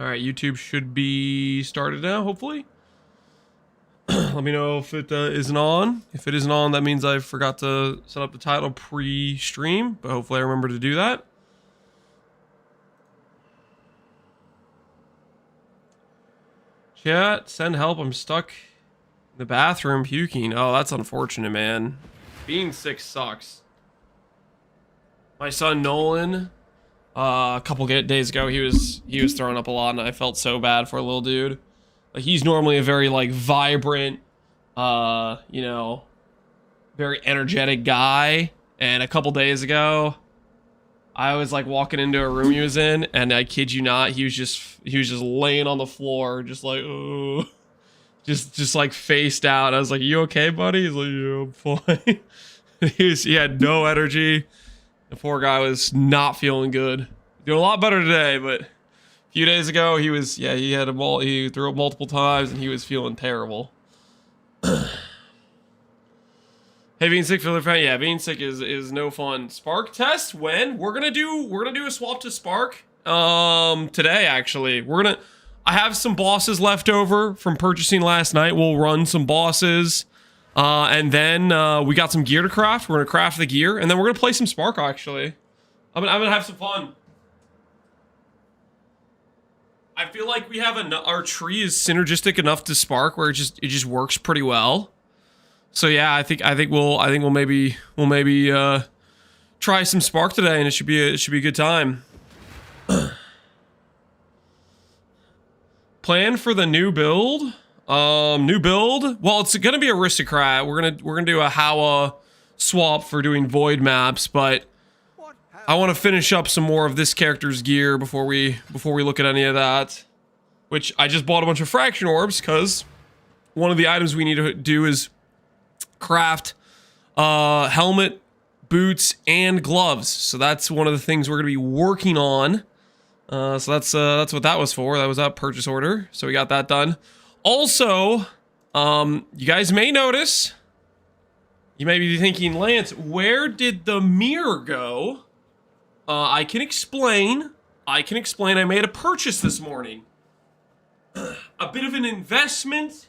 All right, YouTube should be started now, hopefully. Let me know if it isn't on. If it isn't on, that means I forgot to set up the title pre-stream, but hopefully I remember to do that. Chat, send help. I'm stuck in the bathroom puking. Oh, that's unfortunate, man. Being sick sucks. My son Nolan, a couple days ago, he was throwing up a lot, and I felt so bad for a little dude. Like, he's normally a very like vibrant, you know, very energetic guy, and a couple days ago, I was like walking into a room he was in, and I kid you not, he was just laying on the floor, just like, oh, just like faced out. I was like, "You okay, buddy?" He's like, "Yeah, I'm fine." He had no energy. The poor guy was not feeling good. Doing a lot better today, but a few days ago he was, yeah, he threw up multiple times and he was feeling terrible. Hey, being sick for the fan, yeah, being sick is no fun. Spark test when? We're gonna do a swap to Spark today actually. I have some bosses left over from purchasing last night. We'll run some bosses. And then we got some gear to craft. We're gonna craft the gear, and then we're gonna play some Spark. Actually, I'm gonna have some fun. I feel like we have our tree is synergistic enough to Spark where it just works pretty well. So yeah, I think we'll maybe try some Spark today, and it should be a good time. Plan for the new build. New build. Well, it's gonna be Aristocrat. We're gonna do a Howa swap for doing void maps, but I want to finish up some more of this character's gear before we look at any of that. Which I just bought a bunch of fraction orbs because one of the items we need to do is craft helmet, boots, and gloves. So that's one of the things we're gonna be working on. So that's what that was for. That was that purchase order. So we got that done. Also, you guys may notice, you may be thinking, Lance, where did the mirror go? I can explain. I made a purchase this morning. A bit of an investment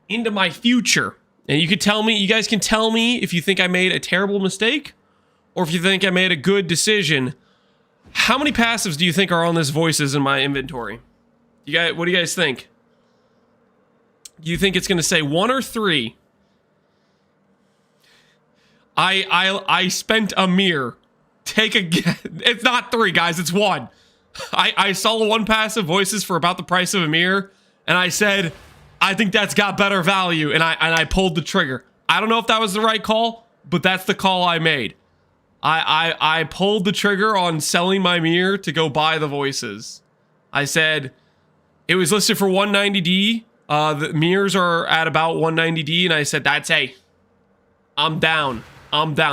into my future. And you guys can tell me if you think I made a terrible mistake or if you think I made a good decision. How many passives do you think are on this voices in my inventory? What do you guys think? Do you think it's going to say 1 or 3? I spent a mirror. Take a guess. It's not 3, guys. It's 1. I saw 1 passive voices for about the price of a mirror, and I said, I think that's got better value, and I pulled the trigger. I don't know if that was the right call, but that's the call I made. I pulled the trigger on selling my mirror to go buy the voices. I said it was listed for 190D. The mirrors are at about 190D, and I said, I'm down.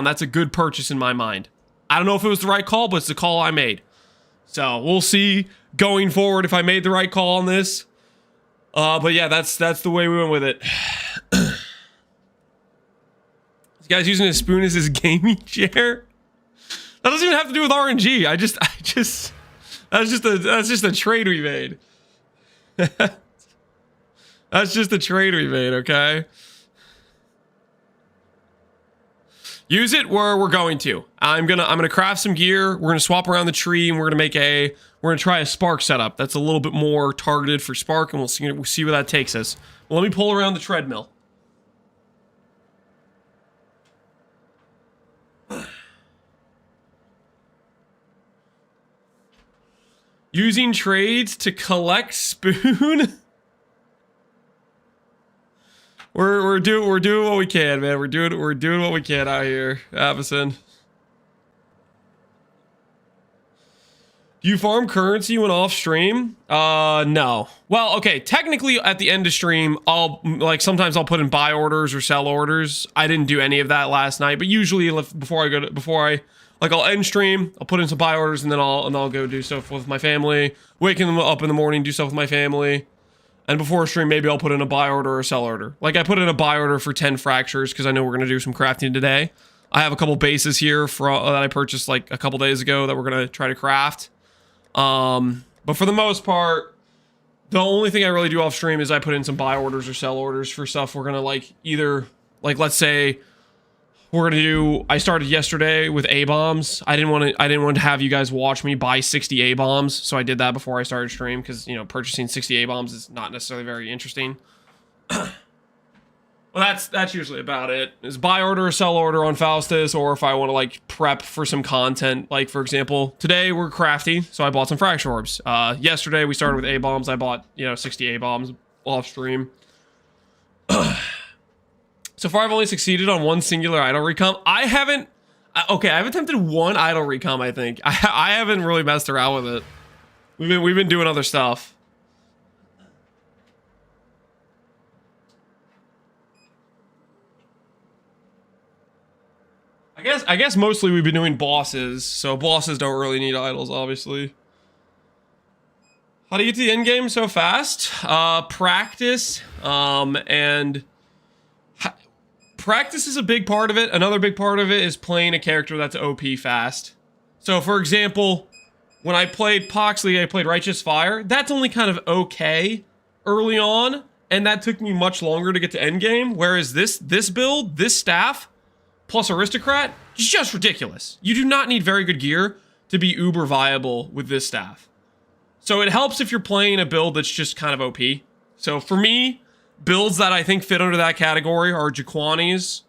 That's a good purchase in my mind. I don't know if it was the right call, but it's the call I made. So we'll see going forward if I made the right call on this. But yeah, that's the way we went with it. This guy's using a spoon as his gaming chair. That doesn't even have to do with RNG. That's just a trade we made. That's just a trade we made, okay? Use it where we're going to. I'm gonna craft some gear. We're gonna swap around the tree, and we're gonna try a Spark setup. That's a little bit more targeted for Spark, and we'll see where that takes us. Well, let me pull around the treadmill. Using trades to collect spoon. We're doing what we can, man. We're doing what we can out here, Avison. Do you farm currency when off stream? No. Well, okay. Technically, at the end of stream, sometimes I'll put in buy orders or sell orders. I didn't do any of that last night, but usually I'll end stream, I'll put in some buy orders, and then I'll go do stuff with my family. Waking them up in the morning, do stuff with my family. And before stream, maybe I'll put in a buy order or a sell order. Like, I put in a buy order for 10 fractures because I know we're going to do some crafting today. I have a couple bases here that I purchased like a couple days ago that we're going to try to craft. But for the most part, the only thing I really do off stream is I put in some buy orders or sell orders for stuff we're gonna like either, like let's say we're gonna do, I started yesterday with A-bombs. I didn't want to have you guys watch me buy 60 A-bombs, so I did that before I started stream because, you know, purchasing 60 A-bombs is not necessarily very interesting. Well, that's usually about it. Is buy order or sell order on Faustus, or if I want to like prep for some content. Like for example, today we're crafty, so I bought some fracture orbs. Yesterday we started with A-bombs. I bought, you know, 60 A-bombs off stream. So far I've only succeeded on one singular idle recom. I haven't. Okay, I've attempted one idle recom. I think I haven't really messed around with it. We've been doing other stuff. I guess mostly we've been doing bosses, so bosses don't really need idols, obviously. How do you get to the end game so fast? Practice, and practice is a big part of it. Another big part of it is playing a character that's OP fast. So, for example, when I played Poxley, I played Righteous Fire. That's only kind of okay early on, and that took me much longer to get to endgame. Whereas this build, this staff, plus Aristocrat, is just ridiculous. You do not need very good gear to be uber viable with this staff. So it helps if you're playing a build that's just kind of OP. So for me, builds that I think fit under that category are Jaquani's,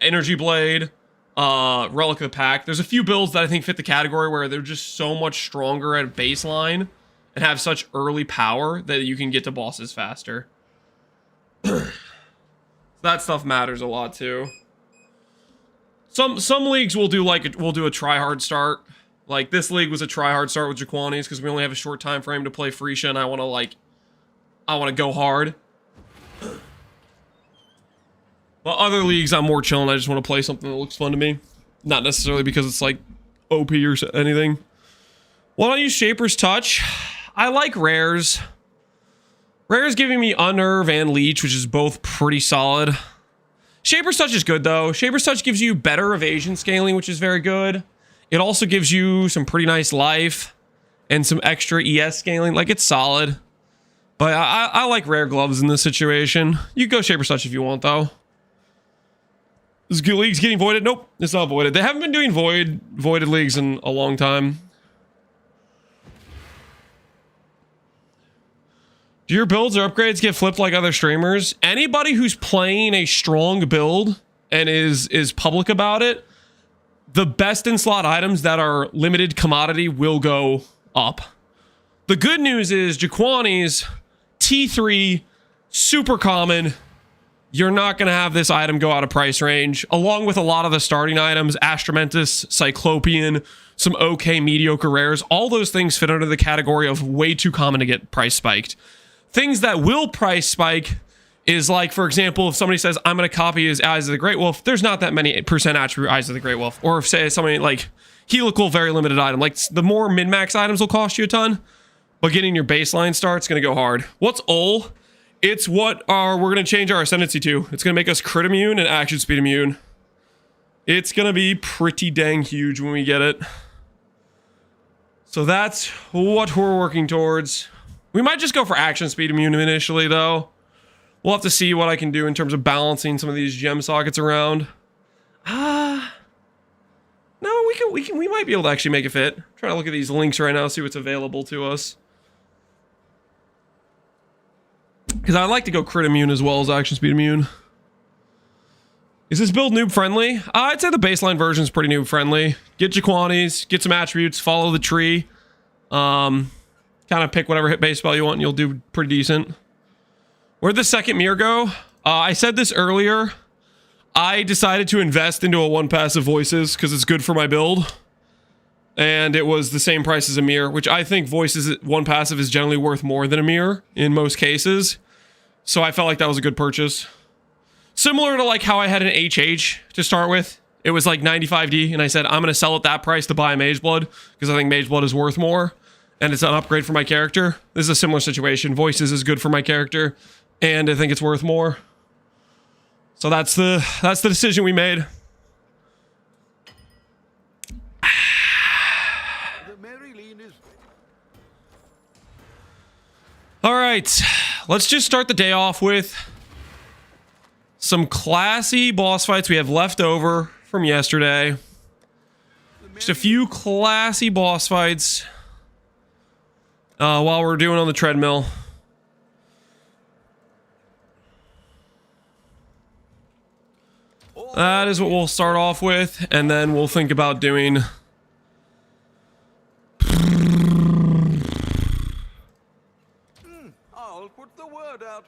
Energy Blade, Relic of the Pack. There's a few builds that I think fit the category where they're just so much stronger at baseline and have such early power that you can get to bosses faster. That stuff matters a lot too. Some leagues will do a try-hard start. Like this league was a try-hard start with Jaquani's because we only have a short time frame to play Freesia, and I want to go hard. While other leagues I'm more chilling. I just want to play something that looks fun to me, not necessarily because it's like OP or anything. Why don't I use Shaper's Touch? I like rares. Rares giving me Unnerve and Leech, which is both pretty solid. Shaper's Touch is good though. Shaper's Touch gives you better evasion scaling, which is very good. It also gives you some pretty nice life and some extra ES scaling. Like, it's solid. But I like rare gloves in this situation. You can go Shaper's Touch if you want though. This league's getting voided? Nope, it's not voided. They haven't been doing voided leagues in a long time. Do your builds or upgrades get flipped like other streamers? Anybody who's playing a strong build and is public about it, the best in slot items that are limited commodity will go up. The good news is Jaquani's T3, super common. You're not going to have this item go out of price range, along with a lot of the starting items, Astramentus, Cyclopean, some okay mediocre rares. All those things fit under the category of way too common to get price spiked. Things that will price spike is like, for example, if somebody says, I'm going to copy his Eyes of the Great Wolf, there's not that many percent attribute Eyes of the Great Wolf. Or if, say, somebody like Helical, very limited item. Like, the more min-max items will cost you a ton, but getting your baseline start's going to go hard. What's Ol? It's what we're going to change our Ascendancy to. It's going to make us crit immune and action speed immune. It's going to be pretty dang huge when we get it. So that's what we're working towards. We might just go for action speed immune initially, though. We'll have to see what I can do in terms of balancing some of these gem sockets around. No, we might be able to actually make it fit. I'm trying to look at these links right now, see what's available to us. Because I like to go crit immune as well as action speed immune. Is this build noob friendly? I'd say the baseline version is pretty noob friendly. Get Jaquani's, get some attributes, follow the tree. Kind of pick whatever hit base spell you want and you'll do pretty decent. Where'd the second mirror go? I said this earlier. I decided to invest into a one passive voices because it's good for my build. And it was the same price as a mirror, which I think voices one passive is generally worth more than a mirror in most cases. So I felt like that was a good purchase. Similar to like how I had an HH to start with. It was like 95D and I said, I'm going to sell at that price to buy a Mage Blood because I think Mage Blood is worth more. And it's an upgrade for my character. This is a similar situation. Voices is good for my character, and I think it's worth more. So that's the decision we made. All right, let's just start the day off with some classy boss fights we have left over from yesterday. Just a few classy boss fights while we're doing on the treadmill. That is what we'll start off with, and then we'll think about doing... I'll put the word out.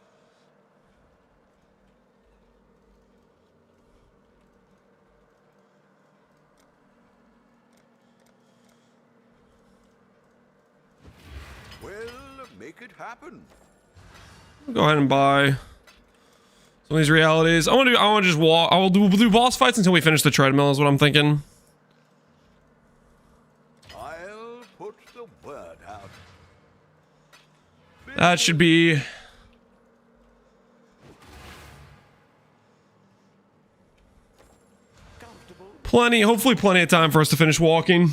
Well, make it happen. Go ahead and buy some of these realities. I want to just walk. We'll do boss fights until we finish the treadmill is what I'm thinking. I'll put the word out. That should be plenty, hopefully plenty of time for us to finish walking.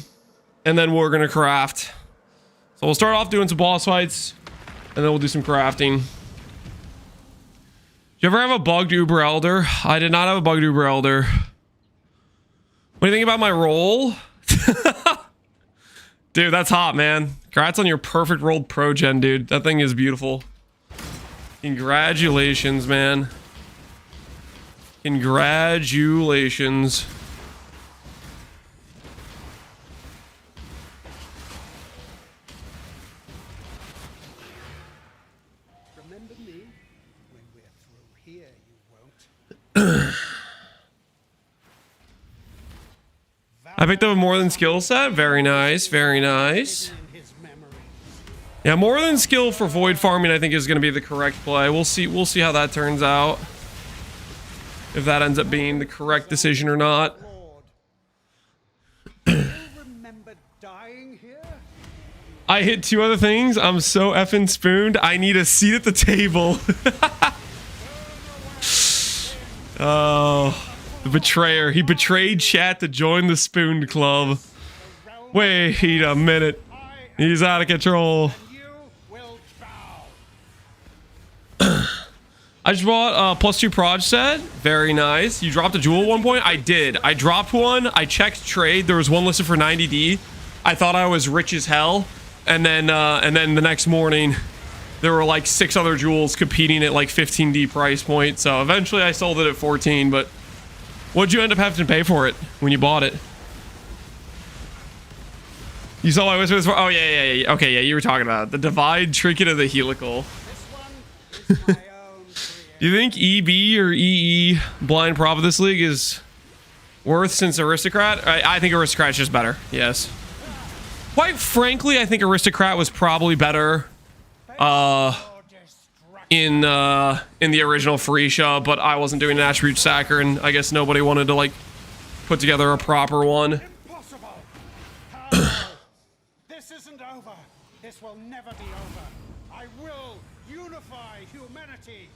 And then we're gonna craft. So we'll start off doing some boss fights, and then we'll do some crafting. Did you ever have a bugged Uber Elder? I did not have a bugged Uber Elder. What do you think about my roll? Dude, that's hot, man. Congrats on your perfect rolled pro gen, dude. That thing is beautiful. Congratulations, man. Congratulations. Remember me? When we're through here, you won't. I picked up a more than skill set. Very nice, very nice. Yeah, more than skill for void farming I think is going to be the correct play. We'll see how that turns out. If that ends up being the correct decision or not. Remember dying here? I hit 2 other things. I'm so effing spooned. I need a seat at the table. Oh, the betrayer. He betrayed chat to join the spooned club. Wait a minute. He's out of control. I just bought a +2 proj set. Very nice. You dropped a jewel at one point? I did. I dropped one. I checked trade. There was one listed for 90D. I thought I was rich as hell. And then the next morning, there were like 6 other jewels competing at like 15D price point. So eventually I sold it at 14, but what'd you end up having to pay for it when you bought it? You saw my whisper for? Oh, yeah. Okay, yeah, you were talking about it. The Divide Trinket of the Helical. Do you think EB or EE blind prop of this league is worth since Aristocrat? I think Aristocrat's just better, yes. Quite frankly, I think Aristocrat was probably better in the original Freesia, but I wasn't doing an attribute sacker, and I guess nobody wanted to like put together a proper one. Impossible. This isn't over. This will never be over. I will unify humanity.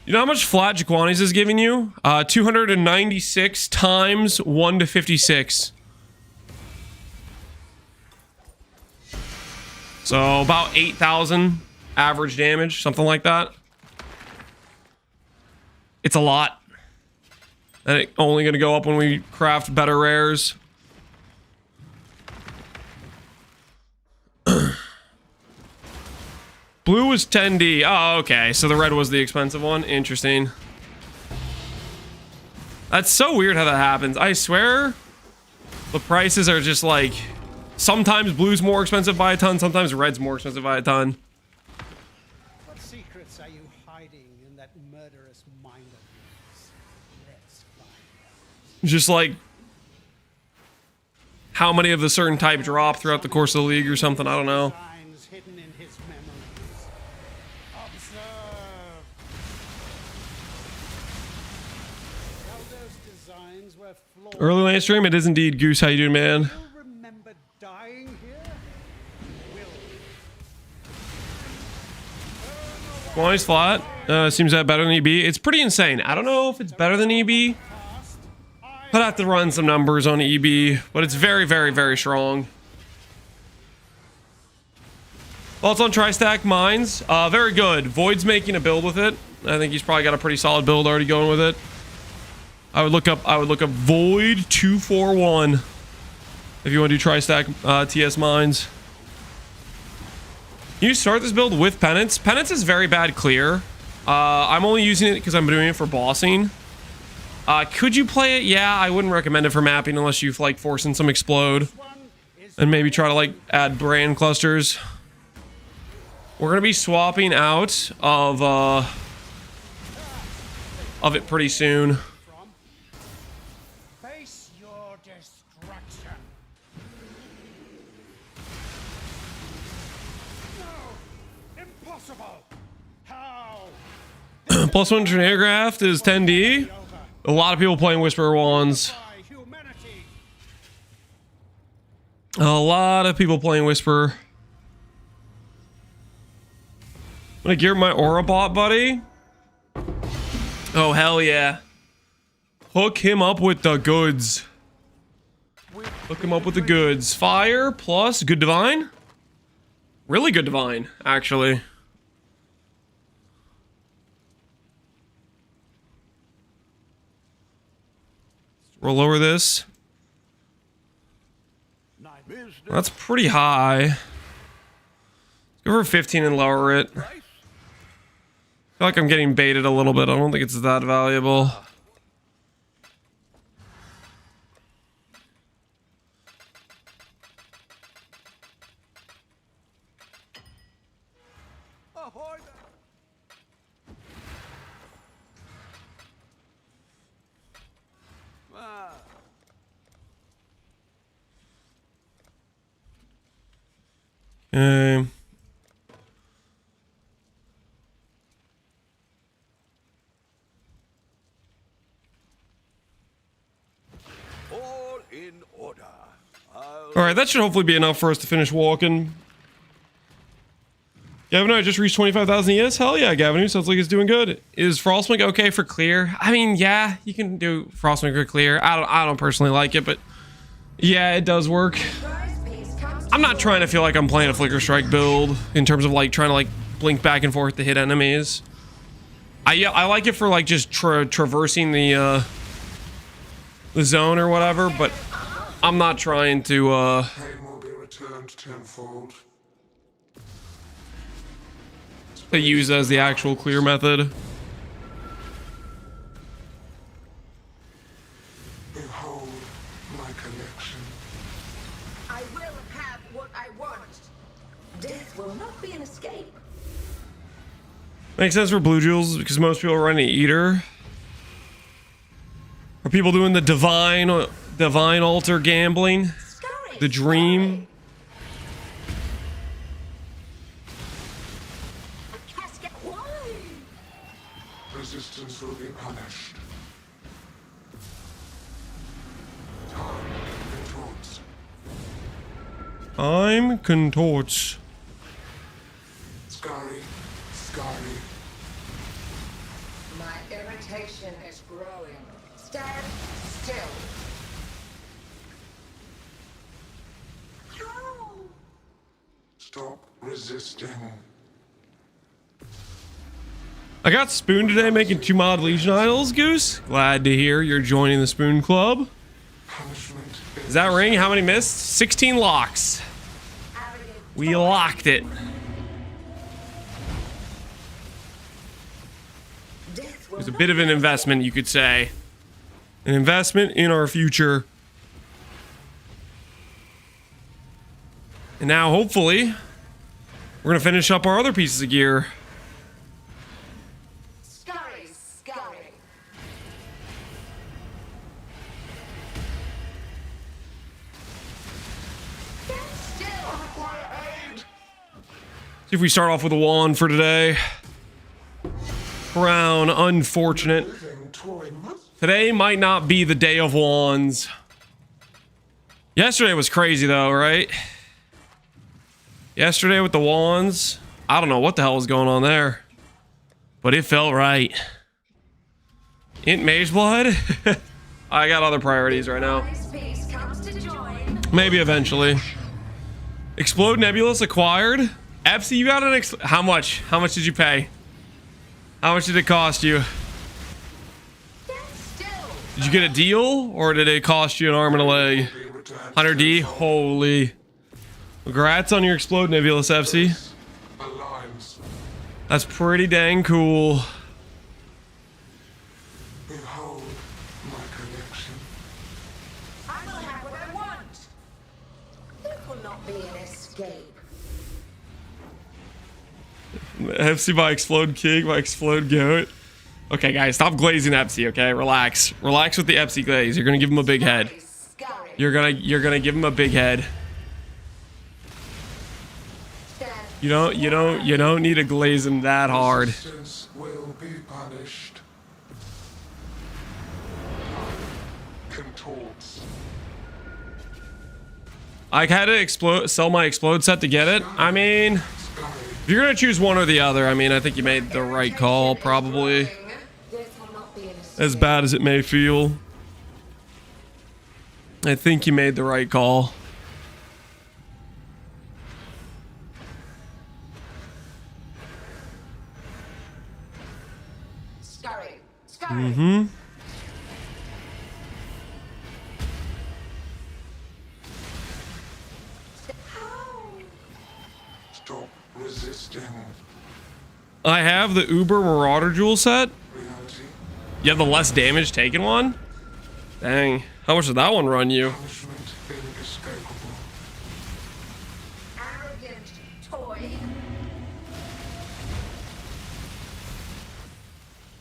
You know how much flat Jaquani's is giving you? 296 times 1 to 56. So about 8,000 average damage, something like that. It's a lot. And it's only going to go up when we craft better rares. Blue was 10D. Oh, okay. So the red was the expensive one. Interesting. That's so weird how that happens. I swear the prices are just like... Sometimes blue's more expensive by a ton. Sometimes red's more expensive by a ton. What secrets are you hiding in that murderous mind of yours? Let's find out. Just like... how many of the certain type drop throughout the course of the league or something. I don't know. Signs hidden in his memories. Observe. How those designs were flawed. Early lane stream, it is indeed Goose. How you doing, man? You remember dying here? Will. Quani's flat. Seems to have better than EB. It's pretty insane. I don't know if it's better than EB. I'd have to run some numbers on EB, but it's very, very, very strong. Thoughts on Tri-Stack Mines? Very good. Void's making a build with it. I think he's probably got a pretty solid build already going with it. I would look up Void 241 if you want to do Tri-Stack TS Mines. You start this build with Penance. Penance is very bad clear. I'm only using it because I'm doing it for bossing. Could you play it? Yeah, I wouldn't recommend it for mapping unless you've like forced in some explode and maybe try to like add brand clusters. We're gonna be swapping out of it pretty soon. Face your destruction. No, impossible. How? +1 tornado graft is 10D. A lot of people playing Whisperer Wands. By humanity. A lot of people playing Whisperer. I'm gonna gear my Aura bot, buddy. Oh, hell yeah. Hook him up with the goods. Hook him up with the goods. Fire plus good divine. Really good divine, actually. We'll lower this. That's pretty high. Go for 15 and lower it. I feel like I'm getting baited a little bit. I don't think it's that valuable. Ahoy! Ah. Okay. All in order. Alright, that should hopefully be enough for us to finish walking. Gavin, I just reached 25,000 ES. Hell yeah, Gavin. Sounds like it's doing good. Is Frostwing okay for clear? I mean, yeah, you can do Frostwing for clear. I don't personally like it, but yeah, it does work. I'm not trying to feel like I'm playing a Flicker Strike build in terms of like trying to like blink back and forth to hit enemies. I like it for like just traversing the zone or whatever, but I'm not trying to Pain will be returned tenfold. use as the actual clear method. Behold my collection. I will have what I want. Death will not be an escape. Makes sense for blue jewels because most people are running Eater. Are people doing the divine altar gambling? Scurry, The dream? scurry. Casket. Why? Resistance will be punished. Time contorts. Time contorts. Scurry, scurry. My irritation is growing. Stand still. How? Stop resisting. I got Spoon today making 2 mod Legion idols, Goose. Glad to hear you're joining the Spoon Club. Punishment Is that ring? How many missed? 16 locks. We locked it. Death will It was a not bit of an investment, you could say. An investment in our future. And now, hopefully, we're going to finish up our other pieces of gear. scurry, scurry. Stand still. See if we start off with a wand for today. Brown, unfortunate. living toy must Today might not be the day of wands. Yesterday was crazy though, right? Yesterday with the wands, I don't know what the hell was going on there, but it felt right. Int Mage Blood? I got other priorities right now. This piece comes to join. Maybe eventually. Explode Nebulous acquired. FC, you got an how much? How much did you pay? How much did it cost you? Did you get a deal, or did it cost you an arm and a leg? 100D? Holy. Congrats on your Explode Nebulous, FC. Aligns. That's pretty dang cool. Behold my collection. I will have what I want. There will not be an escape. FC by Explode King, by Explode Goat. Okay, guys, stop glazing FC, okay? Relax. Relax with the FC glaze. You're gonna give him a big head. Scurry. You're gonna give him a big head. You don't need to glaze him that hard. Resistance will be punished. Contorts. I had to sell my Explode set to get it. I mean, Sky. if you're gonna choose one or the other, I mean, I think you made the right call, probably. Death will not be an escape. As bad as it may feel. I think you made the right call. Scurry. Scurry. Mm-hmm. Stop resisting. I have the Uber Marauder Jewel set. Reality. You have the less damage taken one? Dang. How much did that one run you? Punishment inescapable. Arrogant toy.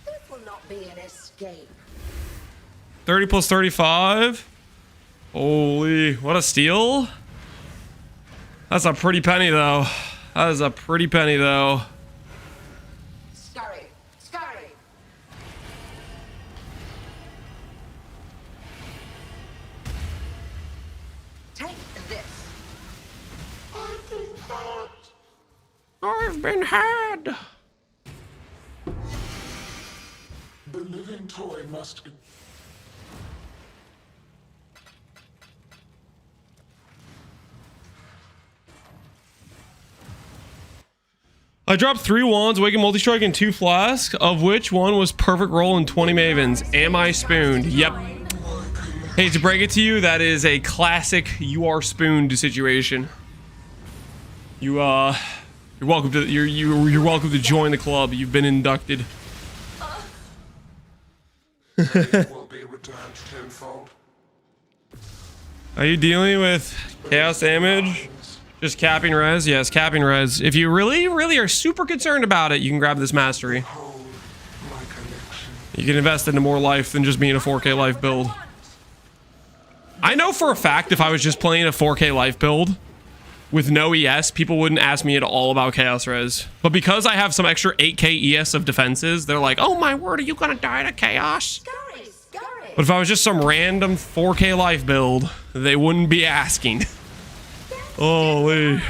There will not be an escape. 30 plus 35. Holy, what a steal. That's a pretty penny, though. That is a pretty penny, though. Scurry. Scurry. Take this. I've been had. The living toy must. I dropped 3 wands, Awaken Multi-Strike, and 2 flasks, of which one was perfect roll and 20 mavens. Am I spooned? Yep. Hate to break it to you, that is a classic you are spooned situation. You're welcome to you're welcome to join the club. You've been inducted. Will be returned tenfold. Are you dealing with chaos damage? Just capping res? Yes, capping res. If you really, really are super concerned about it, you can grab this mastery. Hold my collection. You can invest into more life than just being a 4K life build. I know for a fact if I was just playing a 4K life build with no ES, people wouldn't ask me at all about chaos res. But because I have some extra 8K ES of defenses, they're like, oh my word, are you gonna die to chaos? Scurry. Scurry. But if I was just some random 4K life build, they wouldn't be asking. Holy.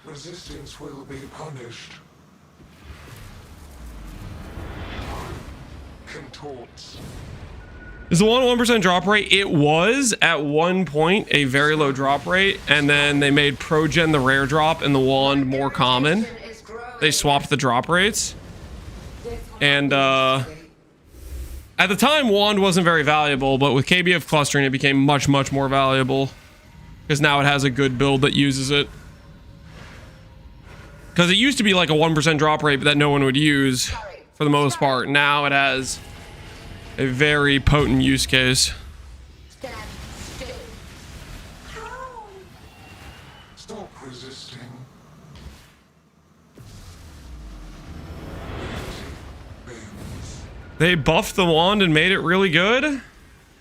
Resistance will be punished. Contorts. Is the 1% drop rate? It was at one point a very low drop rate, and then they made Progen the rare drop and the wand more common. Is growing. They swapped the drop rates, and at the time wand wasn't very valuable, but with KBF clustering it became much more valuable because now it has a good build that uses it. Because it used to be like a 1% drop rate, but that no one would use for the most part. Now it has a very potent use case. Stand still. How? Stop resisting. Bends. They buffed the wand and made it really good.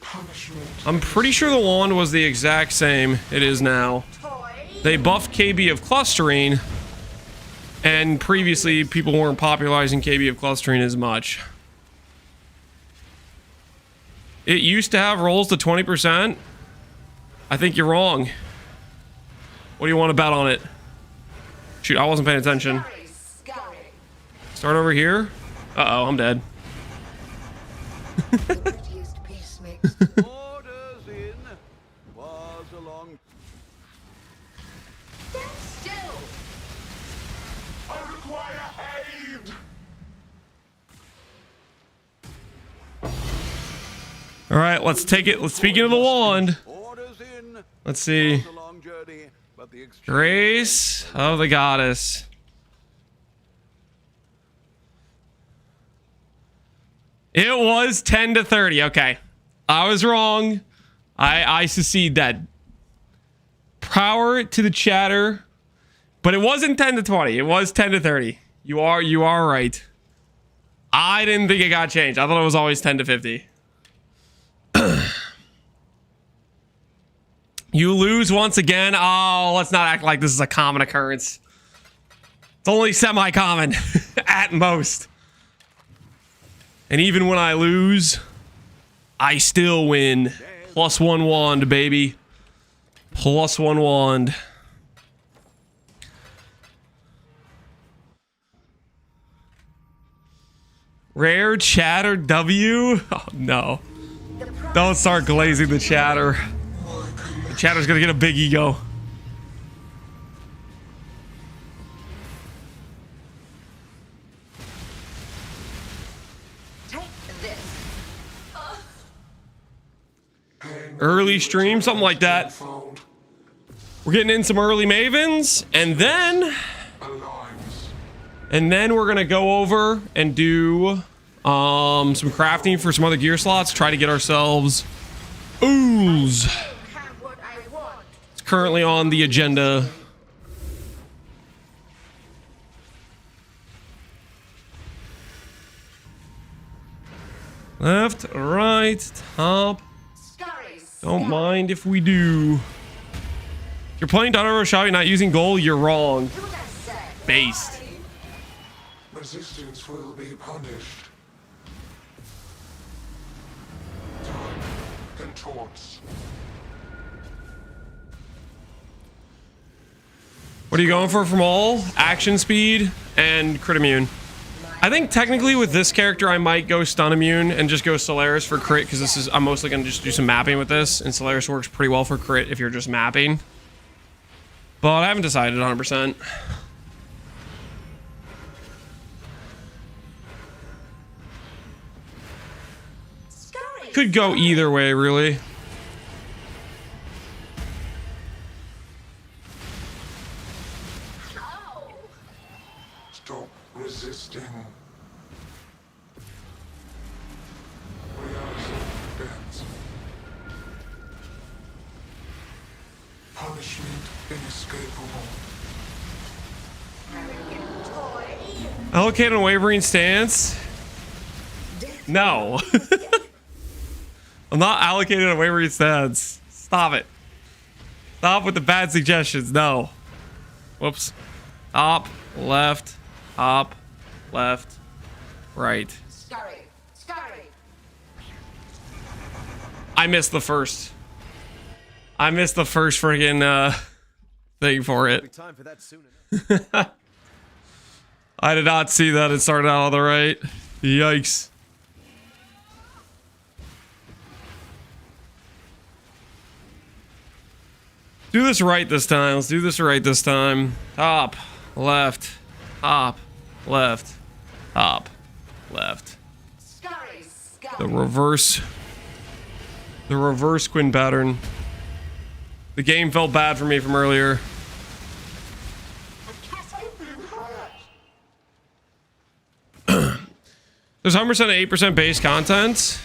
Punishment. I'm pretty sure the wand was the exact same it is now. Toy. They buffed KB of clustering, and previously people weren't popularizing KB of clustering as much. It used to have rolls to 20%. I think you're wrong. What do you want to bet on it? Shoot, I wasn't paying attention. Scurry. Scurry. Start over here. Uh-oh, I'm dead. The prettiest piece makes. Orders in. Was along. Stand still. Squire aid! All right, let's take it. Let's speak into the wand. Orders in. Let's see. It's a long journey, but the exchange Grace of the goddess. It was 10 to 30. Okay. I was wrong. I secede that. Power to the chatter. But it wasn't 10 to 20. It was 10 to 30. You are right. I didn't think it got changed. I thought it was always 10 to 50. You lose once again. Oh, let's not act like this is a common occurrence. It's only semi-common at most. And even when I lose, I still win. +1 wand, baby. +1 wand. Rare chatter W? Oh, no. Don't start glazing the chatter. The chatter's gonna get a big ego. Take this. Early stream, something like that. Fold. We're getting in some early Mavens, and then Aligns. we're gonna go over and do some crafting for some other gear slots. Try to get ourselves ooze. Have what I want. It's currently on the agenda. Left, right, top. Scurries. Don't mind if we do. If you're playing Dotto Roshawi not using gold, you're wrong. Do what I said. Based. Resistance will be punished. Time contorts. What are you going for from all? Action speed and crit immune. I think technically with this character I might go stun immune and just go Solaris for crit because this is I'm mostly going to just do some mapping with this, and Solaris works pretty well for crit if you're just mapping. But I haven't decided 100%. Scurries. Could go either way, really. Oh. Stop resisting. Reality bends. Punishment inescapable. Toy. Allocate a wavering stance. No. I'm not allocating a wavering stance. Stop it. Stop with the bad suggestions. No. Whoops. Top, left, right. Scurry. Scurry. I missed the first. I missed the first friggin' thing for it. Time for that soon enough. I did not see that it started out on the right. Yikes. Do this right this time. Let's do this right this time. Top, left, top, left, top, left. Scurries. The Scurry. reverse Quinn pattern. The game felt bad for me from earlier. There's 100% 8% base content.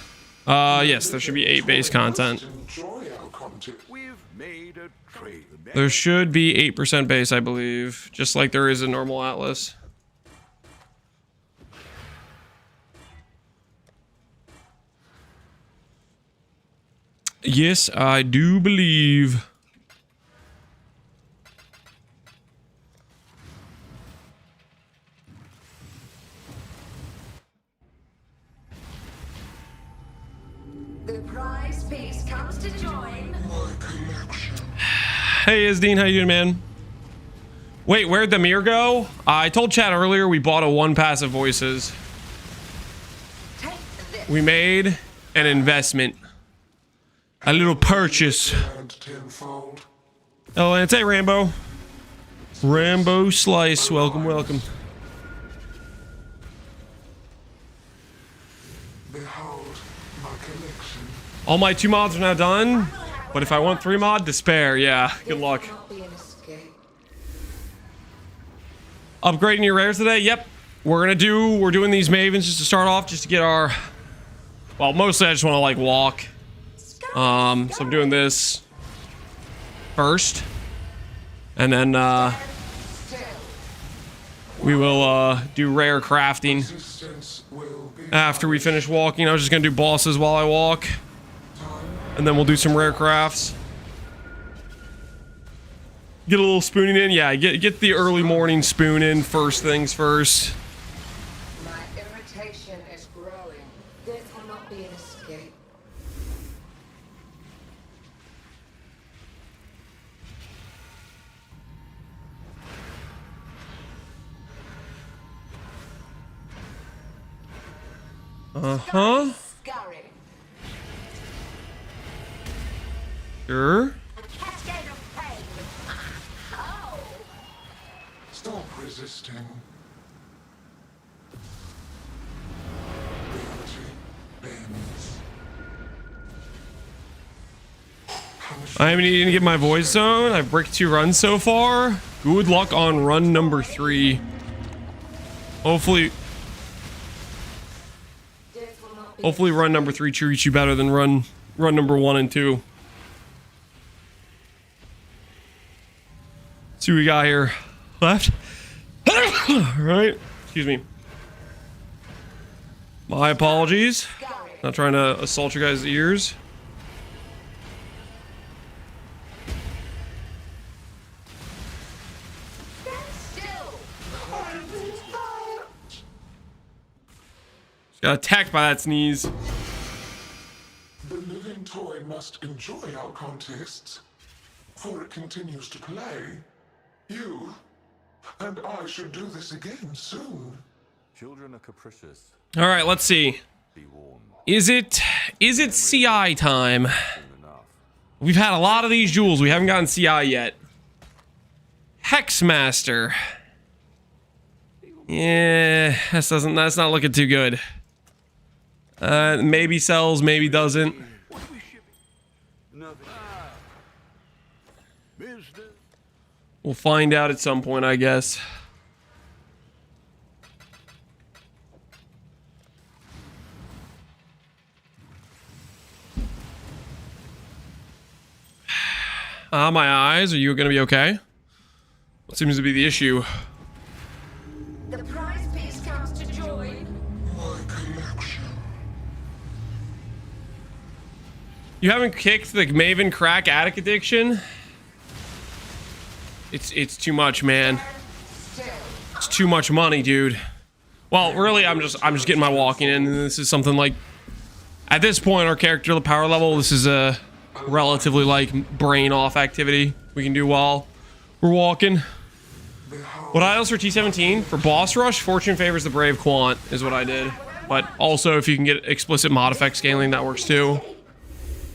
Yes, there should be 8 base content. Enjoy our content. We've made a trade. There should be 8% base, I believe, just like there is in normal Atlas. Yes, I do believe. The prize piece comes to join. My collection. Hey, Isdeen, how you doing, man? Wait, where'd the mirror go? I told Chad earlier we bought a 1 passive voices. Take this. We made an investment. A little purchase. And tenfold. Oh, and hey, Rambo. Rambo Slice, welcome, welcome. All my 2 mods are now done. But if I want 3 mod, despair. Yeah, good luck. This will not be an escape. Upgrading your rares today? Yep. We're doing these Mavens just to start off, just to get our... Well, mostly I just want to, like, walk. So I'm doing this first. And then, we will, do rare crafting Resistance will be after we finish walking. I was just gonna do bosses while I walk. And then we'll do some rare crafts. Get a little spooning in. Yeah, get the early morning spoon in first things first. My irritation is growing. This will not be an escape. Uh-huh. Scurry. Sure. A cascade of pain. Oh. Stop resisting. Reality bends. I am needing to get my voice zone. I've bricked 2 runs so far. Good luck on run number 3. Hopefully run number 3 treats you better than run number 1 and 2. See what we got here. Left. Right. Excuse me. My apologies. Not trying to assault your guys' ears. Just got attacked by that sneeze. The living toy must enjoy our contests, for it continues to play. You and I should do this again soon. Children are capricious. All right, let's see. Be warned. Is it CI time? Enough. We've had a lot of these jewels. We haven't gotten CI yet. Hexmaster. Yeah, that's not looking too good. Maybe sells, maybe doesn't. What are we shipping? Nothing. Business. We'll find out at some point, I guess. My eyes. Are you gonna be okay? What seems to be the issue? The prize piece comes to join. My collection. You haven't kicked the Maven crack addict addiction? It's too much, man. It's too much money, dude. Well, really, I'm just getting my walking in, and this is something like, at this point, our character, the power level, this is a relatively like brain off activity we can do while we're walking. What idols for T17? For boss rush, fortune favors the brave quant is what I did. But also, if you can get explicit mod effect scaling, that works too.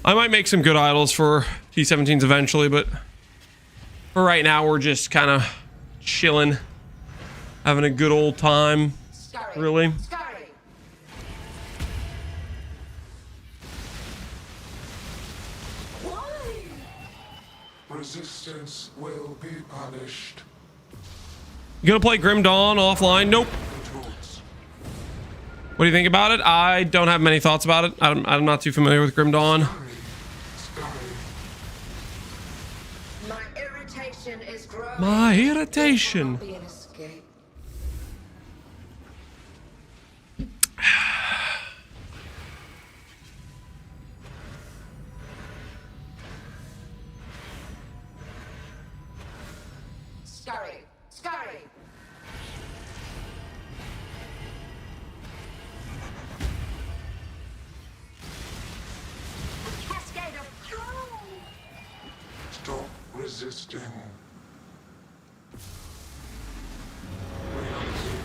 I might make some good idols for T17s eventually, but for right now, we're just kind of chilling, having a good old time, really. Scurry. Why? Resistance will be punished. You gonna play Grim Dawn offline? Nope. Retorts. What do you think about it? I don't have many thoughts about it. I'm not too familiar with Grim Dawn. Scurry. My irritation is growing. My This will irritation. not be an escape. Scurry. Scurry. A cascade of Stop resisting.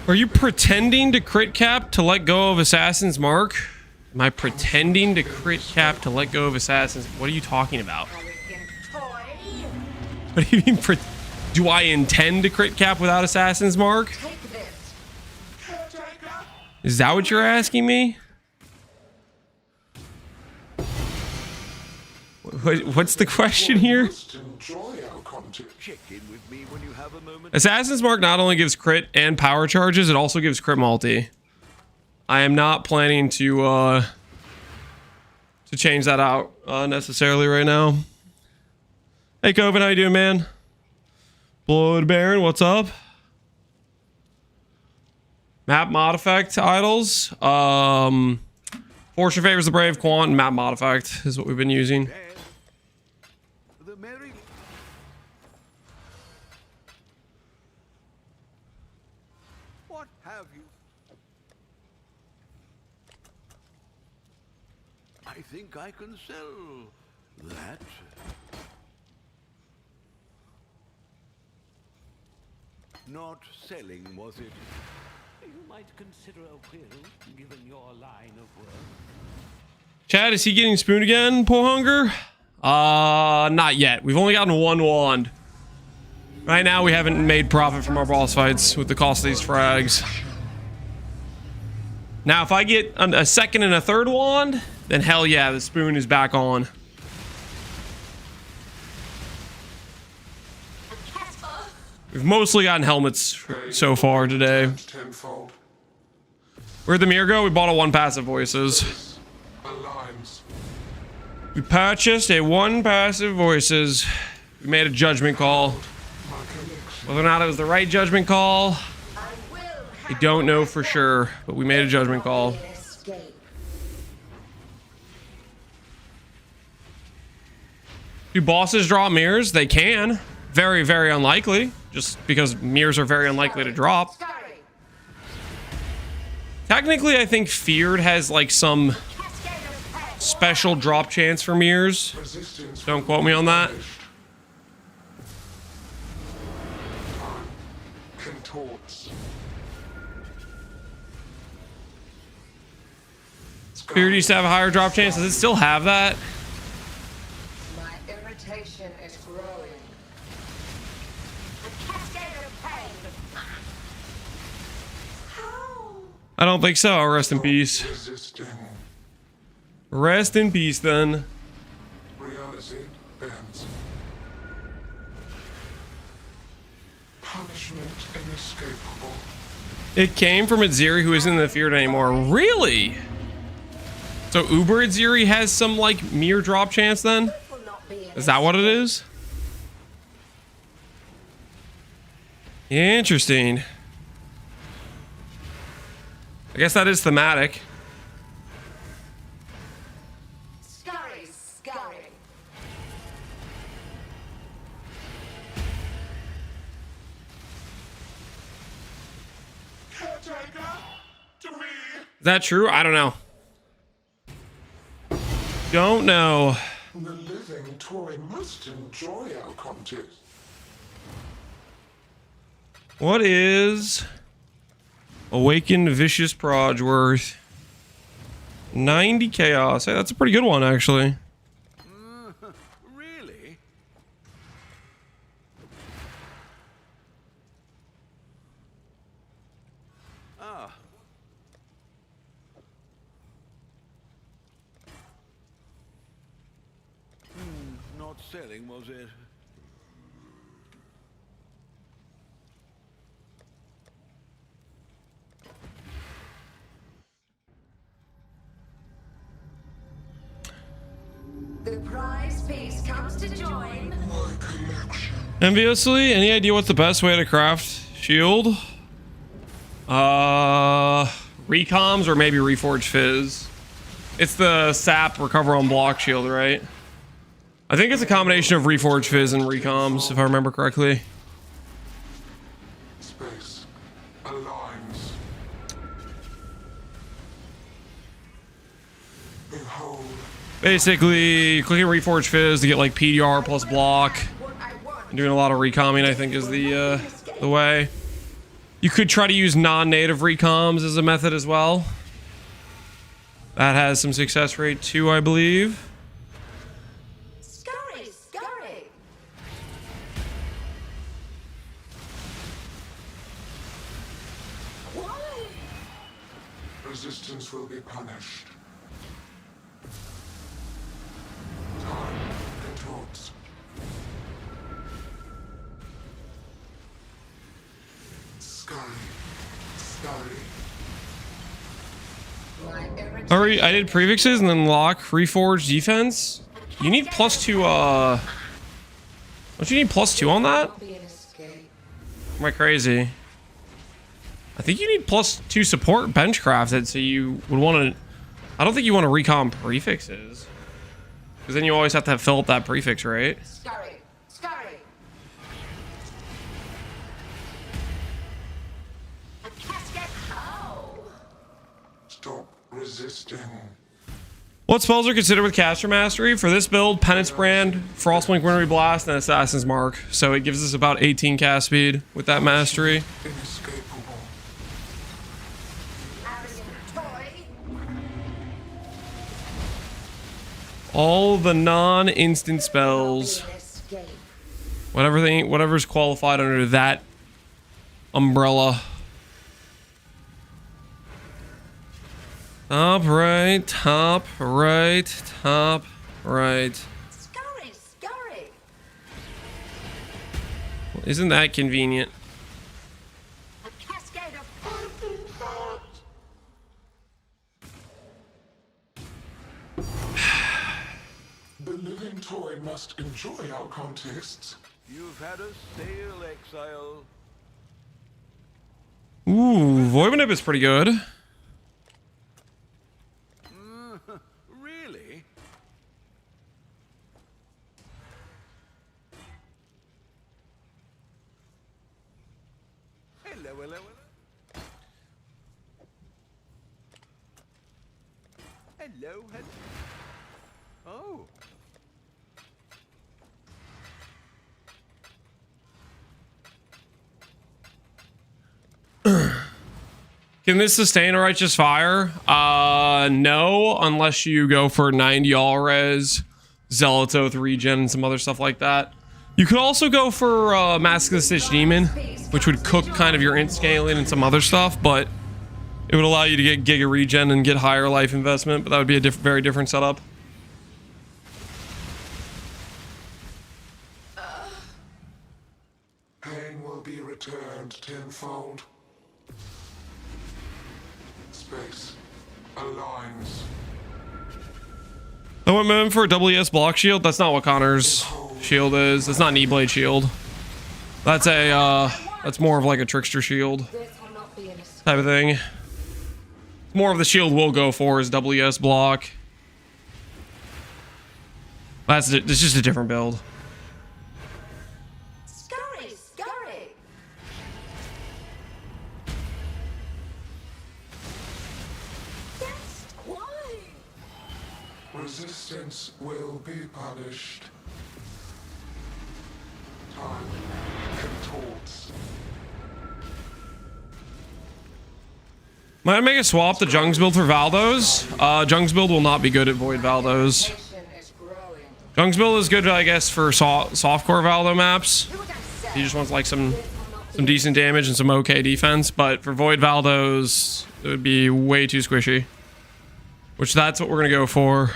Are you pretending to crit cap to let go of Assassin's Mark? Am I pretending to crit cap to let go of Assassin's? What are you talking about? arrogant toy. What do you mean? Do I intend to crit cap without Assassin's Mark? Take this. Is that what you're asking me? What's the question here? Must enjoy our content. Check in with me when you have a moment. Assassin's Mark not only gives crit and power charges, it also gives crit multi. I am not planning to change that out necessarily right now. Hey Coven, how you doing, man? Blood Baron, what's up? Map mod effect idols. Fortune favors the brave, quant, and map mod effect is what we've been using. The merry. What have you? I think I can sell that. Not selling, was it? You might consider a will, given your line of work. Chad, is he getting spooned again, Pohunger? Not yet. We've only gotten one wand. Right now, we haven't made profit from our boss fights with the cost of these frags. Now, if I get a second and a third wand, then hell yeah, the spoon is back on. We've mostly gotten helmets so far today. Tenfold. Where'd the mirror go? We bought a one passive voices. Aligns. We purchased a one passive voices. We made a judgment call. My connection. Whether or not it was the right judgment call, I don't know for sure, but we made a judgment call. Do bosses drop mirrors? They can. Very, very unlikely. Just because mirrors are very unlikely to drop. Technically, I think Feared has like some special drop chance for mirrors. Resistance. Don't quote me on that. Contorts. Feared used to have a higher drop chance. Does it still have that? My irritation is growing. A cascade of pain. How? I don't think so. Rest in peace. Resisting. Rest in peace, then. Reality bends. Punishment inescapable. It came from Itziri, who isn't in the Feared anymore. Really? So Uber Itziri has some like mirror drop chance then? Will not be Is that what it is? Interesting. I guess that is thematic. scurry, scurry. Caretaker, to me. Is that true? I don't know. Don't know. The living toy must enjoy our contest. What is Awakened Vicious Proj worth? 90 chaos. Hey, that's a pretty good one, actually. Really? Ah. Not selling, was it? The prize piece comes to join. My collection. Enviously, any idea what's the best way to craft shield? Recoms or maybe Reforged Fizz. It's the sap recover on block shield, right? I think it's a combination of Reforged Fizz and Recoms, if I remember correctly. Space. Aligns. Behold. Basically, clicking Reforged Fizz to get like PDR plus block. What I want. And doing a lot of recomming, I think, is the way. You could try to use non-native recoms as a method as well. That has some success rate too, I believe. Scurry, scurry. Why? Resistance will be punished. Time Alright, I did prefixes and then lock reforged defense. You need +2, don't you need +2 on that? Am I crazy? I think you need +2 support bench crafted, so you would want to... I don't think you want to recom prefixes. Because then you always have to fill up that prefix, right? Scurry, scurry. A casket. Oh. Stop resisting. What spells are considered with caster mastery? For this build, Penance Brand, Frostwing Wintry Blast, and Assassin's Mark. So it gives us about 18 cast speed with that mastery. Inescapable. Arrogant toy. All the non-instant spells. Escape. Whatever's qualified under that umbrella. Top right, top right, top right. Scurry, scurry. Well, isn't that convenient? A cascade of The living toy must enjoy our contests. You've had a sail, Exile. Ooh, Void Manip is pretty good. Really? Hello, hello, hello. Hello, hello. Oh. Can this sustain a Righteous Fire? No, unless you go for 90 all res, Zealot's Oath regen, and some other stuff like that. You could also go for Mask of the Stitch Demon, which would cook kind of your int scaling and some other stuff, but it would allow you to get Giga regen and get higher life investment, but that would be a very different setup. Pain will be returned tenfold. Space aligns. I went in for a WES block shield. That's not what Connor's shield is. That's not knee blade shield. That's a that's more of like a trickster shield type of thing. More of the shield we'll go for is WES block. It's just a different build. scurry, scurry. That's why. Resistance will be punished. Time contorts. Might I make a swap the Jungs build for Valdos? Jungs build will not be good at Void Valdos. Jungs build is good, I guess, for softcore Valdo maps. He just wants like some decent damage and some okay defense, but for Void Valdos, it would be way too squishy. Which that's what we're gonna go for.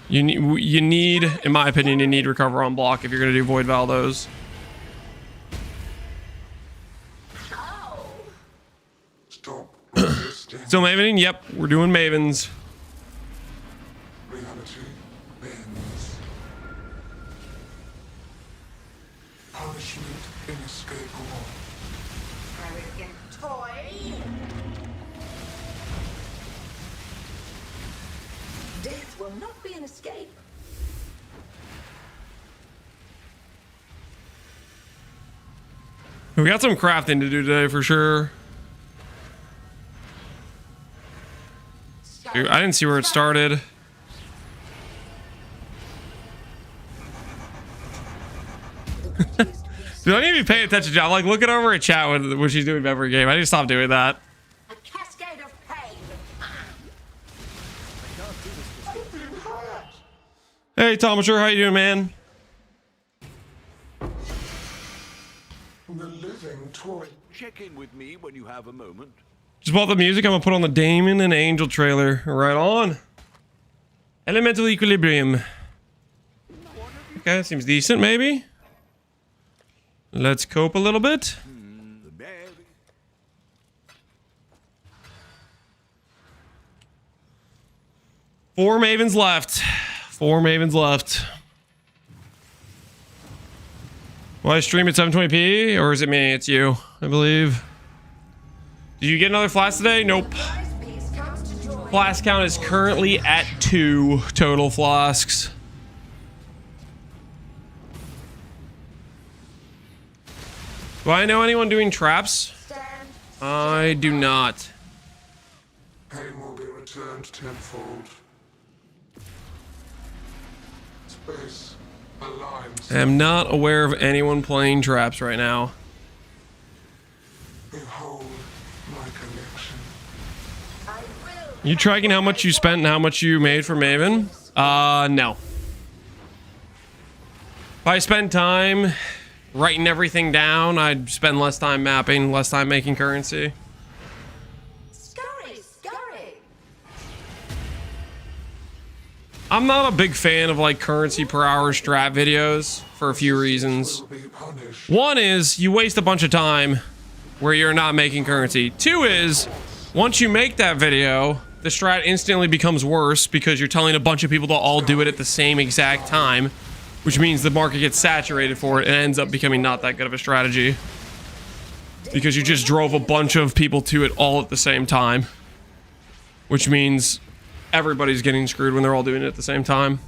You need, in my opinion, you need Recover on block if you're gonna do Void Valdos. Stop resisting. Still Mavening? Yep, we're doing Mavens. Reality bends. Punishment inescapable. Arrogant toy. Death will not be an escape. We got some crafting to do today for sure. Dude, I didn't see where it started. Dude, I need to be paying attention to. I'm like looking over at chat when she's doing every game. I need to stop doing that. A cascade of pain. Hey, Thomasher, how you doing, man? The living toy. Check in with me when you have a moment. Just bought the music. I'm gonna put on the Damon and Angel trailer. Right on. Elemental Equilibrium. Okay, that seems decent, maybe. Let's cope a little bit. The berry. 4 Mavens left. 4 Mavens left. Will I stream at 720p? Or is it me? It's you, I believe. Did you get another flask today? Nope. Flask count is currently at 2 total flasks. Do I know anyone doing traps? I do not. Pain will be returned tenfold. Space aligns. I am not aware of anyone playing traps right now. Behold my collection. You tracking how much you spent and how much you made for Maven? No. If I spend time writing everything down, I'd spend less time mapping, less time making currency. Scurry, scurry. I'm not a big fan of like currency per hour strat videos for a few reasons. Will be punished. One is you waste a bunch of time where you're not making currency. 2 is once you make that video, the strat instantly becomes worse because you're telling a bunch of people to all do it at the same exact time, which means the market gets saturated for it and ends up becoming not that good of a strategy because you just drove a bunch of people to it all at the same time, which means everybody's getting screwed when they're all doing it at the same time.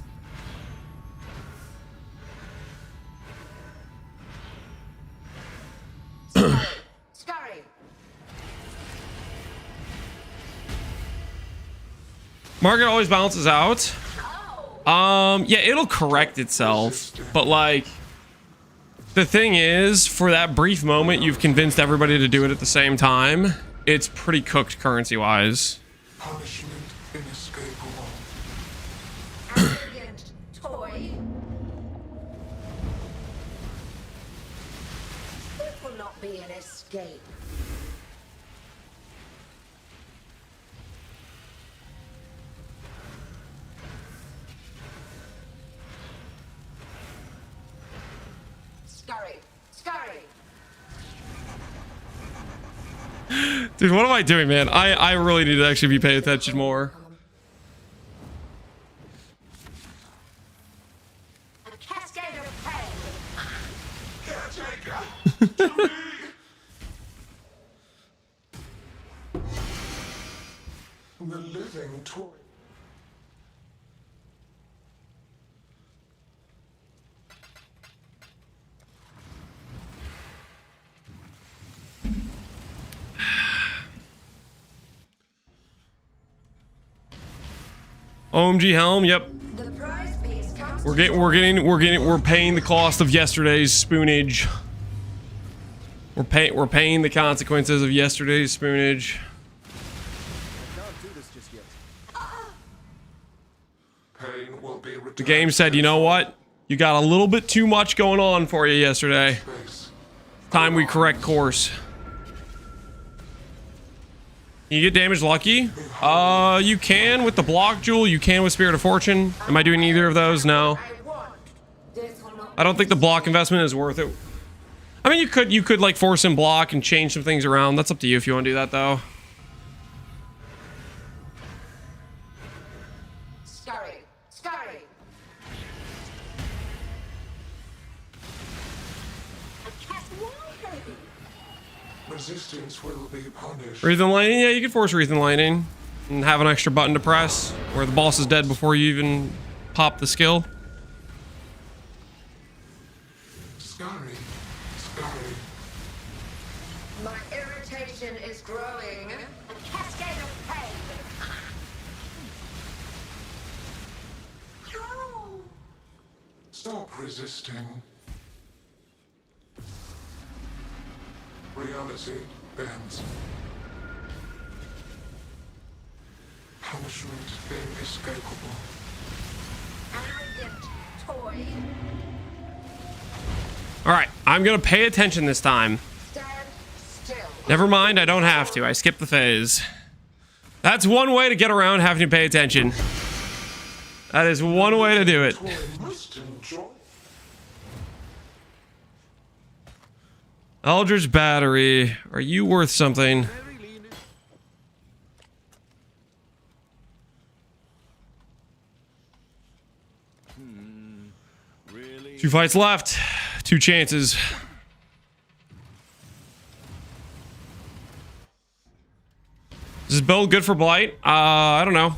Scurry. Market always balances out. Yeah, it'll correct itself, but like the thing is, for that brief moment you've convinced everybody to do it at the same time, it's pretty cooked currency wise. Punishment inescapable. Arrogant toy. It will not be an escape. Scurry, scurry. Dude, what am I doing, man? I really need to actually be paying attention more. A cascade of pain. Caretaker! To me! The living toy. OMG helm, yep. The prize piece comes We're paying the cost of yesterday's spoonage. We're paying the consequences of yesterday's spoonage. Pain will be returned. The game said, you know what? You got a little bit too much going on for you yesterday. Space. Time we correct course. You get damage lucky? You can with the block jewel, you can with Spirit of Fortune. Am I doing either of those? No. I want. This will not I don't think the block investment is worth it. I mean, you could like force in block and change some things around. That's up to you if you want to do that though. scurry, scurry. A cast wall, baby. Resistance will be punished. Wreath and Lightning? Yeah, you could force Wreath and Lightning and have an extra button to press where the boss is dead before you even pop the skill. Scurry. Scurry. My irritation is growing. A cascade of pain. Ow! Stop resisting. Reality bends. Punishment inescapable. Arrogant toy. Alright, I'm gonna pay attention this time. Stand still. Never mind, I don't have to. I skipped the phase. That's one way to get around having to pay attention. That is one way to do it. Toy must enjoy. Eldritch Battery, are you worth something? Very lean. Really? 2 fights left. 2 chances. Is this build good for Blight? I don't know.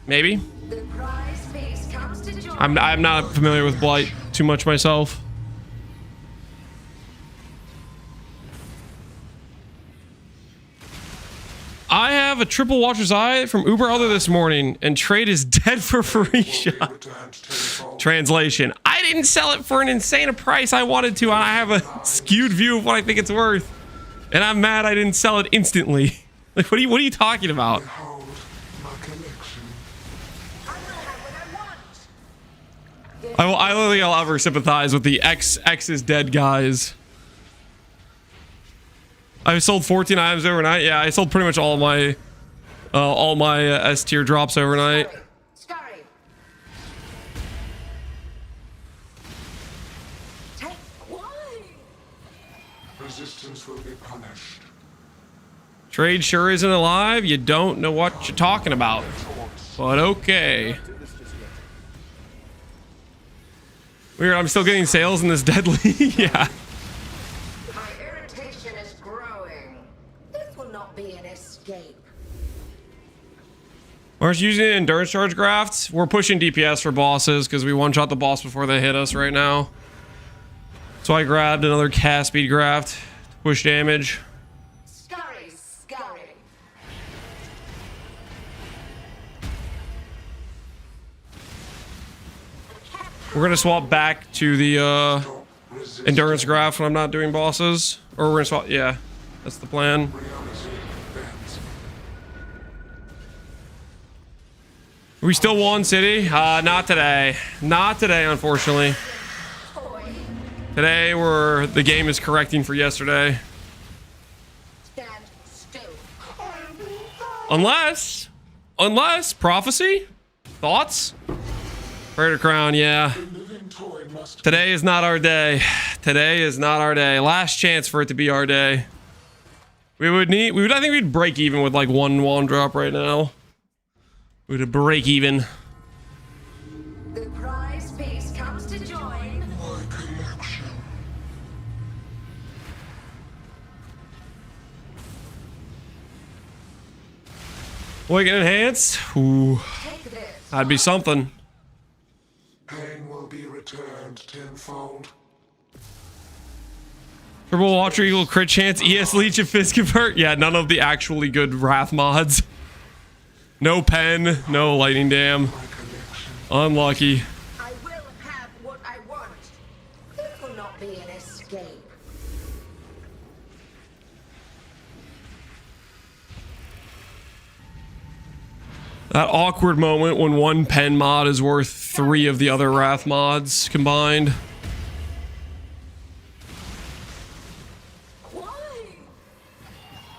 Maybe. The prize piece comes to join. I'm not familiar with Blight too much myself. I have a triple Watcher's Eye from Uber Other this morning, and trade is dead for free shot. Returned tenfold. Translation. I didn't sell it for an insane price I wanted to, and I have a skewed view of what I think it's worth. And I'm mad I didn't sell it instantly. Like, what are you talking about? Behold my collection. I will have what I want. I don't think I'll ever sympathize with the X is dead guys. I sold 14 items overnight. Yeah, I sold pretty much all my S tier drops overnight. Scurry. Take. Why? Resistance will be punished. Trade sure isn't alive. You don't know what you're talking about. But okay. Weird, I'm still getting sales in this deadly. Yeah. My irritation is growing. This will not be an escape. We're just using endurance charge grafts. We're pushing DPS for bosses because we one-shot the boss before they hit us right now. So I grabbed another cast speed graft to push damage. Scurry, scurry. We're gonna swap back to the Resist. endurance graph when I'm not doing bosses. Or we're gonna swap, yeah, that's the plan. Reality bends. Are we still one city? Not today. Not today, unfortunately. Toy. Today, the game is correcting for yesterday. Stand still. Unless prophecy? Thoughts? Prayer to Crown, yeah. The living toy must Today is not our day. Today is not our day. Last chance for it to be our day. I think we'd break even with like one wand drop right now. We'd break even. The prize piece comes to join. my collection. Awaken Enhance? Ooh, Take this. that'd be something. Pain will be returned tenfold. Triple Watcher Eagle crit chance, ES Leech and Fist Convert. Yeah, none of the actually good Wrath mods. No pen, no lightning dam. My collection. Unlucky. I will have what I want. This will not be an escape. That awkward moment when one pen mod is worth 3 of the other Wrath mods combined. Why?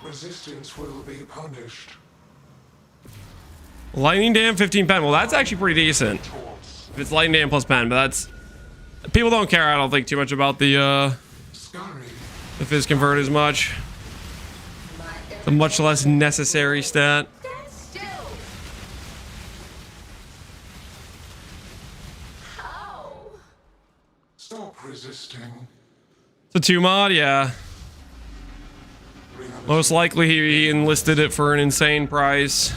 Resistance will be punished. Lightning Dam, 15 pen. Well, that's actually pretty decent. If it's Lightning Dam plus pen, but that's... People don't care, I don't think, too much about the Scurry. Fizz Convert as much. My It's a much less necessary stat. Stand still. How? Stop resisting. It's a 2 mod, yeah. Reality Most likely he enlisted it for an insane price.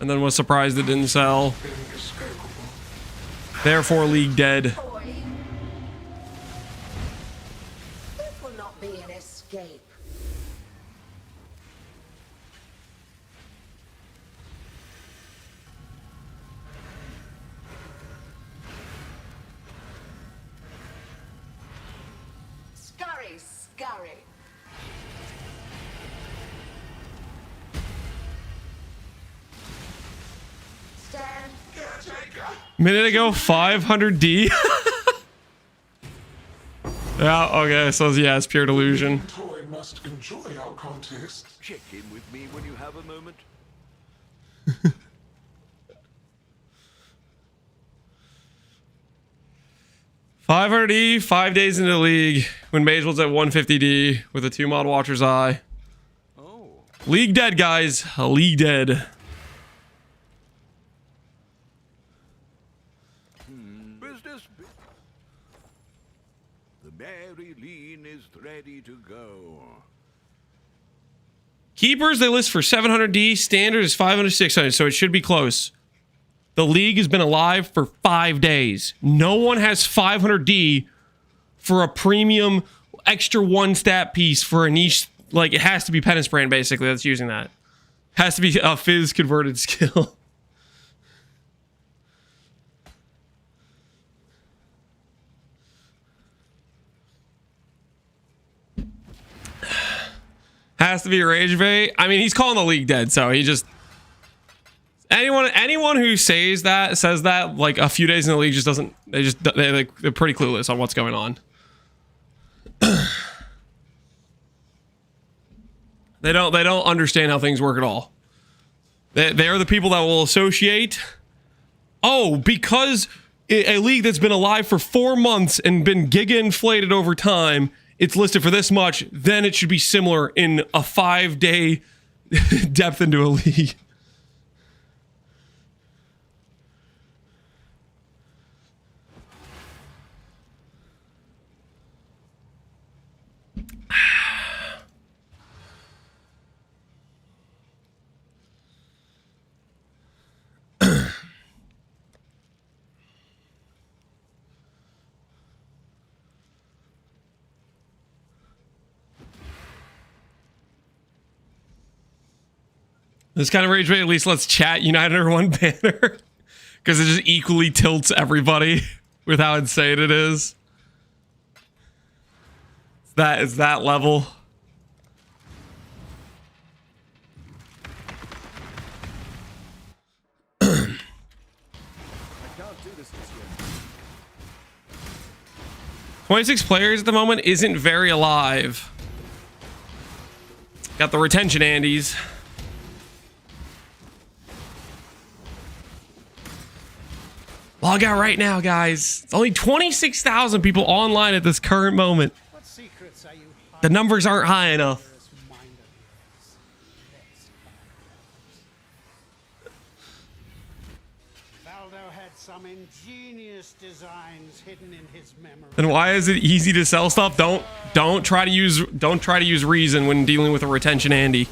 And then was surprised it didn't sell. inescapable. Therefore, League dead. Toy. This will not be an escape. Scurry, scurry. Stand. Minute ago, 500D. Yeah, okay, so yeah, it's pure delusion. Toy must enjoy our contest. Check in with me when you have a moment. 500D, 5 days into the league when Magel's at 150D with a 2 mod Watcher's Eye. Oh, League dead, guys. League dead. business. The Mary Lean is ready to go. Keepers, they list for 700D. Standard is 500, 600, so it should be close. The league has been alive for 5 days. No one has 500D for a premium extra 1 stat piece for a niche. Like, it has to be Penance Brand, basically, that's using that. Has to be a Fizz converted skill. Has to be a Rage Bait. I mean, he's calling the league dead, so he just... Anyone who says that like a few days in the league just doesn't... They're pretty clueless on what's going on. They don't understand how things work at all. They are the people that will associate... Oh, because a league that's been alive for 4 months and been giga inflated over time... It's listed for this much, then it should be similar in a 5-day depth into a league. This kind of rage bait, at least let's chat United under one banner. Because it just equally tilts everybody with how insane it is. It's that level. I can't do this year. 26 players at the moment isn't very alive. Got the retention Andes. Log out right now, guys. It's only 26,000 people online at this current moment. What secrets are you hiding? The numbers aren't high enough. Mind of yours. Let's find out. Valdo had some ingenious designs hidden in his memory. Then why is it easy to sell stuff? Don't try to use reason when dealing with a retention Andy.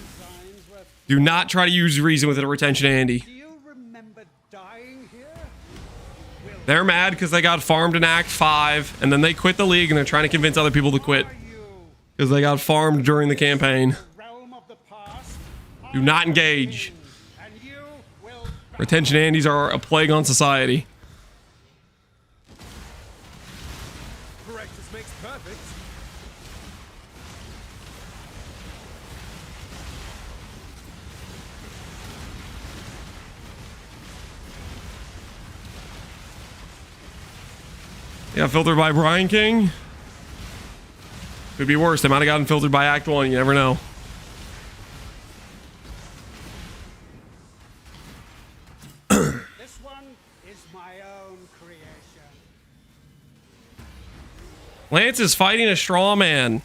Do not try to use reason with a retention Andy. Do you remember dying here? They're mad because they got farmed in Act 5, and then they quit the league, and they're trying to convince other people to quit because they got farmed during the campaign. Realm of the past. Do not engage. And you will Retention Andes are a plague on society. Practice makes perfect. Yeah, filtered by Brian King. Could be worse. They might have gotten filtered by Act 1. You never know. This one is my own creation. Lance is fighting a straw man.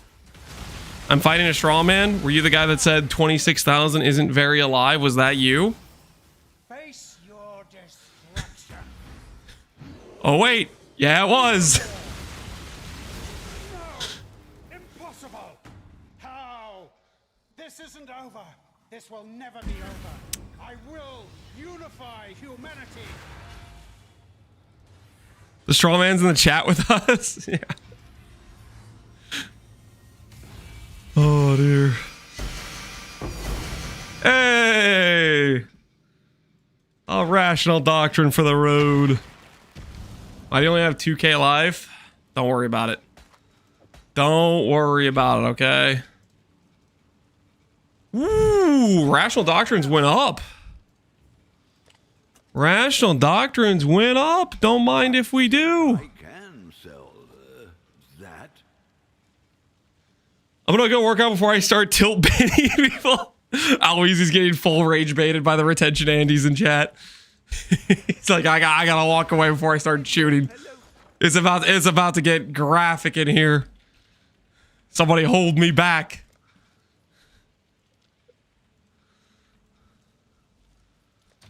I'm fighting a straw man. Were you the guy that said 26,000 isn't very alive? Was that you? Face your destruction. Oh, wait. Yeah, it was. No! Impossible! How? This isn't over. This will never be over. I will unify humanity. The straw man's in the chat with us. Yeah. Oh, dear. Hey! A rational doctrine for the road. I only have 2K live. Don't worry about it. Don't worry about it, okay? Ooh, rational doctrines went up. Rational doctrines went up. Don't mind if we do. I can sell that. I'm gonna go work out before I start tilt baiting people. Always is getting full rage baited by the retention Andes in chat. He's like, I gotta walk away before I start shooting. It's about to get graphic in here. Somebody hold me back.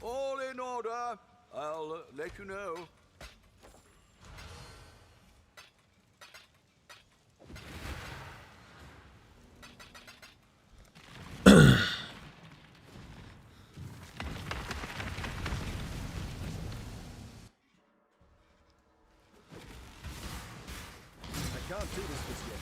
All in order. I'll let you know. I can't do this just yet.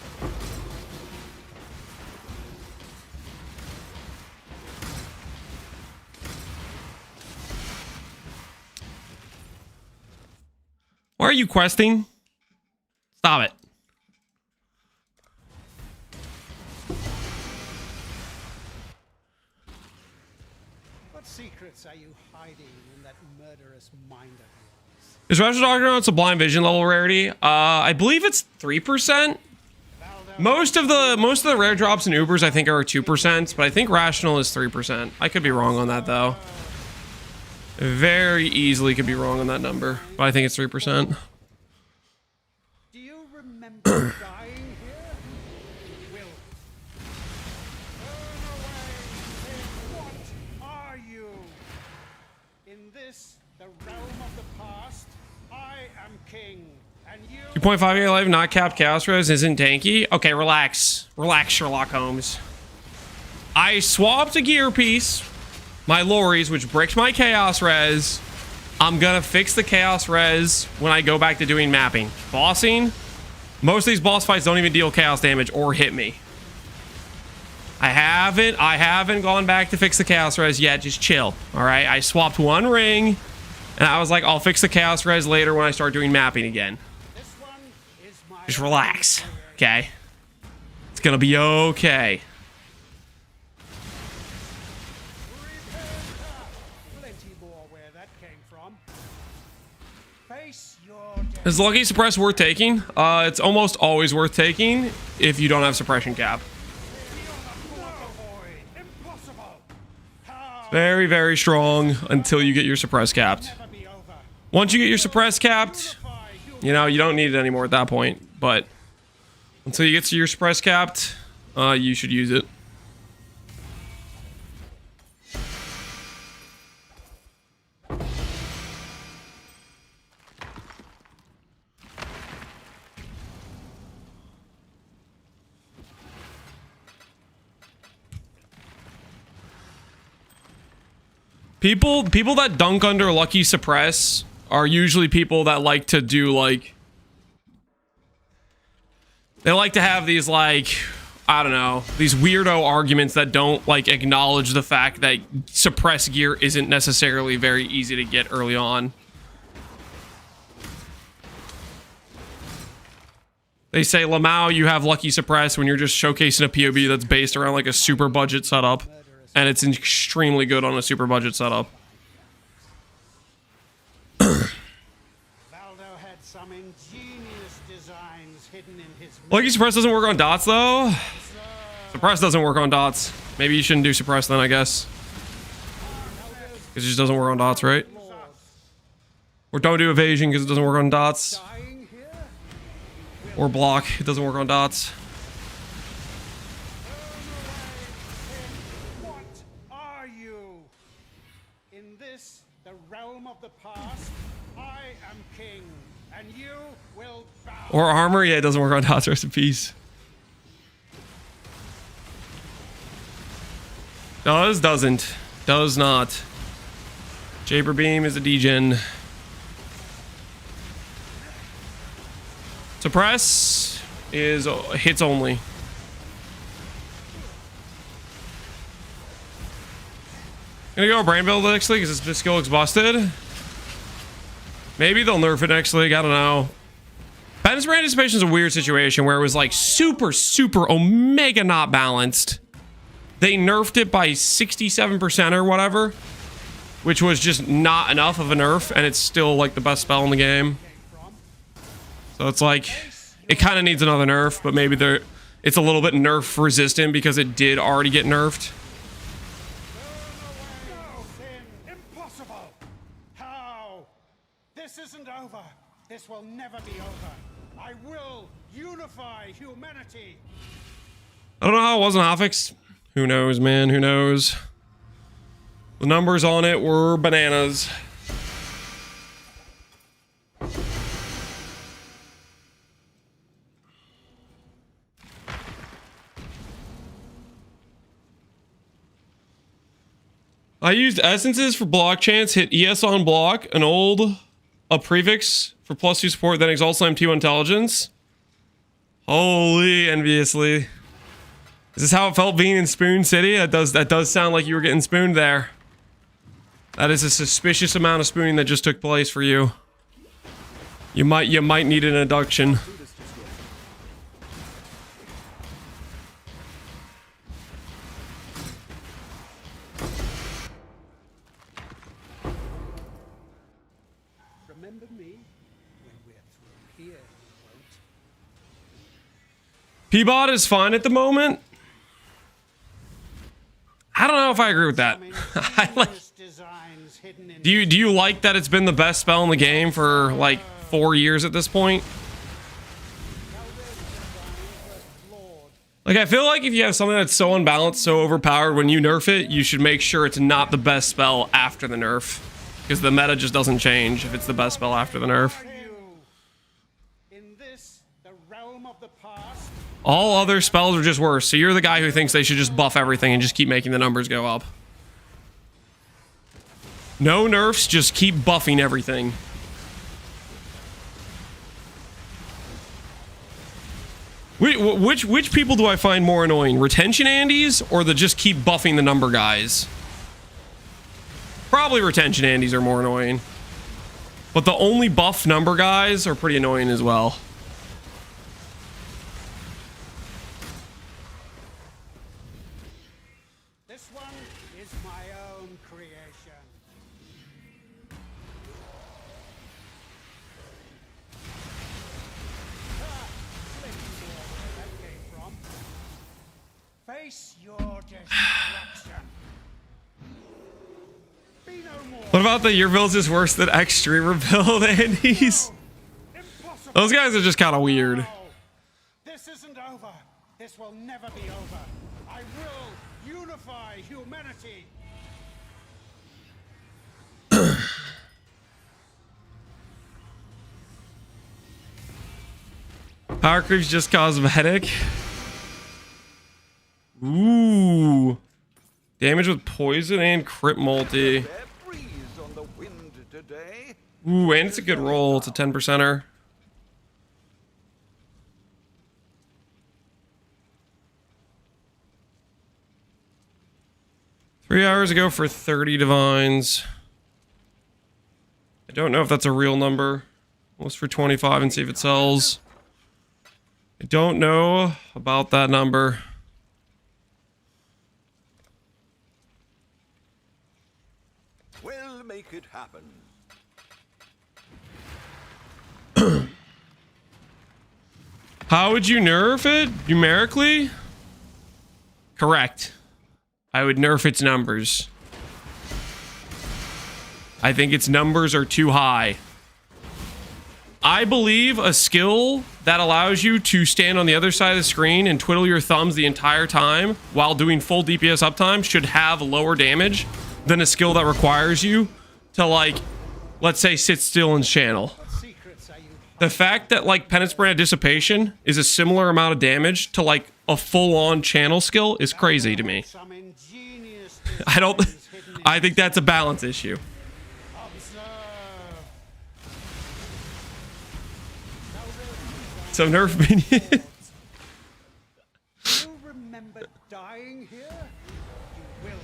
Why are you questing? Stop it. What secrets are you hiding in that murderous mind of yours? Is Rational Argonaut Sublime Vision level rarity? I believe it's 3%. Most of the rare drops and Ubers I think are 2%, but I think Rational is 3%. I could be wrong on that though. Very easily could be wrong on that number, but I think it's 3%. Do you remember dying here? Will. Turn away. What are you? In this, the realm of the past, I am king, and you... 2.58 life, not capped chaos res isn't tanky. Okay, relax. Relax, Sherlock Holmes. I swapped a gear piece, my lorries, which bricks my chaos res. I'm gonna fix the chaos res when I go back to doing mapping. Bossing, most of these boss fights don't even deal chaos damage or hit me. I haven't gone back to fix the chaos res yet. Just chill. All right, I swapped one ring and I was like, I'll fix the chaos res later when I start doing mapping again. This one is my... Just relax, okay? It's gonna be okay. Plenty more where that came from. Face your death. Is Lucky Suppress worth taking? It's almost always worth taking if you don't have suppression cap. Impossible. How Very, very strong until you get your suppress capped. never be over. Once you get your suppress capped, you know, you don't need it anymore at that point. But until you get to your suppress capped, you should use it. People that dunk under Lucky Suppress are usually people that like to do like, they like to have these like, I don't know, these weirdo arguments that don't like acknowledge the fact that suppress gear isn't necessarily very easy to get early on. They say, Lamau, you have Lucky Suppress when you're just showcasing a POB that's based around like a super budget setup. And it's extremely good on a super budget setup. Valdo had some ingenious designs hidden in his... Lucky Suppress doesn't work on dots though. Suppress doesn't work on dots. Maybe you shouldn't do Suppress then, I guess. Because it just doesn't work on dots, right? Or don't do Evasion because it doesn't work on dots. Dying here? Or Block, it doesn't work on dots. What are you? In this, the realm of the past, I am king, and you will bow. Or Armor, yeah, it doesn't work on dots. Rest in peace. Doesn't. Does not. Jaber Beam is a degen. Suppress is hits only. Gonna go Brain Build next league because this skill looks busted. Maybe they'll nerf it next league. I don't know. Ben's Brand Anticipation is a weird situation where it was like super omega not balanced. They nerfed it by 67% or whatever, which was just not enough of a nerf, and it's still like the best spell in the game. So it's like, it kind of needs another nerf, but maybe it's a little bit nerf resistant because it did already get nerfed. No, Finn, impossible. How? This isn't over. This will never be over. I will unify humanity. I don't know how it wasn't Hofix. Who knows, man? Who knows? The numbers on it were bananas. I used essences for block chance, hit ES on block, a prefix for +2 support, then Exalt Slam 2 intelligence. Holy enviously. Is this how it felt being in Spoon City? That does sound like you were getting spooned there. That is a suspicious amount of spooning that just took place for you. You might need an induction. Remember me when we're through here, won't? Peabod is fine at the moment. I don't know if I agree with that. I like. Do you like that it's been the best spell in the game for like 4 years at this point? Like, I feel like if you have something that's so unbalanced, so overpowered, when you nerf it, you should make sure it's not the best spell after the nerf. Because the meta just doesn't change if it's the best spell after the nerf. In this, the realm of the past, All other spells are just worse, so you're the guy who thinks they should just buff everything and just keep making the numbers go up. No nerfs, just keep buffing everything. Which people do I find more annoying? Retention Andes or the just keep buffing the number guys? Probably Retention Andes are more annoying. But the only buff number guys are pretty annoying as well. this one is my own creation. That came from. Face your destruction. Be no more. What about the your build is worse than X streamer build, Andes? Impossible. Those guys are just kind of weird. No. This isn't over. This will never be over. I will unify humanity. Power creeps just cosmetic. Ooh. Damage with poison and crit multi. Fair breeze on the wind today. Ooh, and it's a good roll. It's a 10%er. Three hours ago for 30 divines. I don't know if that's a real number. Let's for 25 and see if it sells. I don't know about that number. We'll make it happen. How would you nerf it? Numerically? Correct. I would nerf its numbers. I think its numbers are too high. I believe a skill that allows you to stand on the other side of the screen and twiddle your thumbs the entire time while doing full DPS uptime should have lower damage than a skill that requires you to, like, let's say, sit still and channel. Secrets are you? The fact that, like, Penance Brand Dissipation is a similar amount of damage to, like, a full-on channel skill is crazy to me. Some ingenious I think that's a balance issue. So nerf minions. You remember dying here? You will.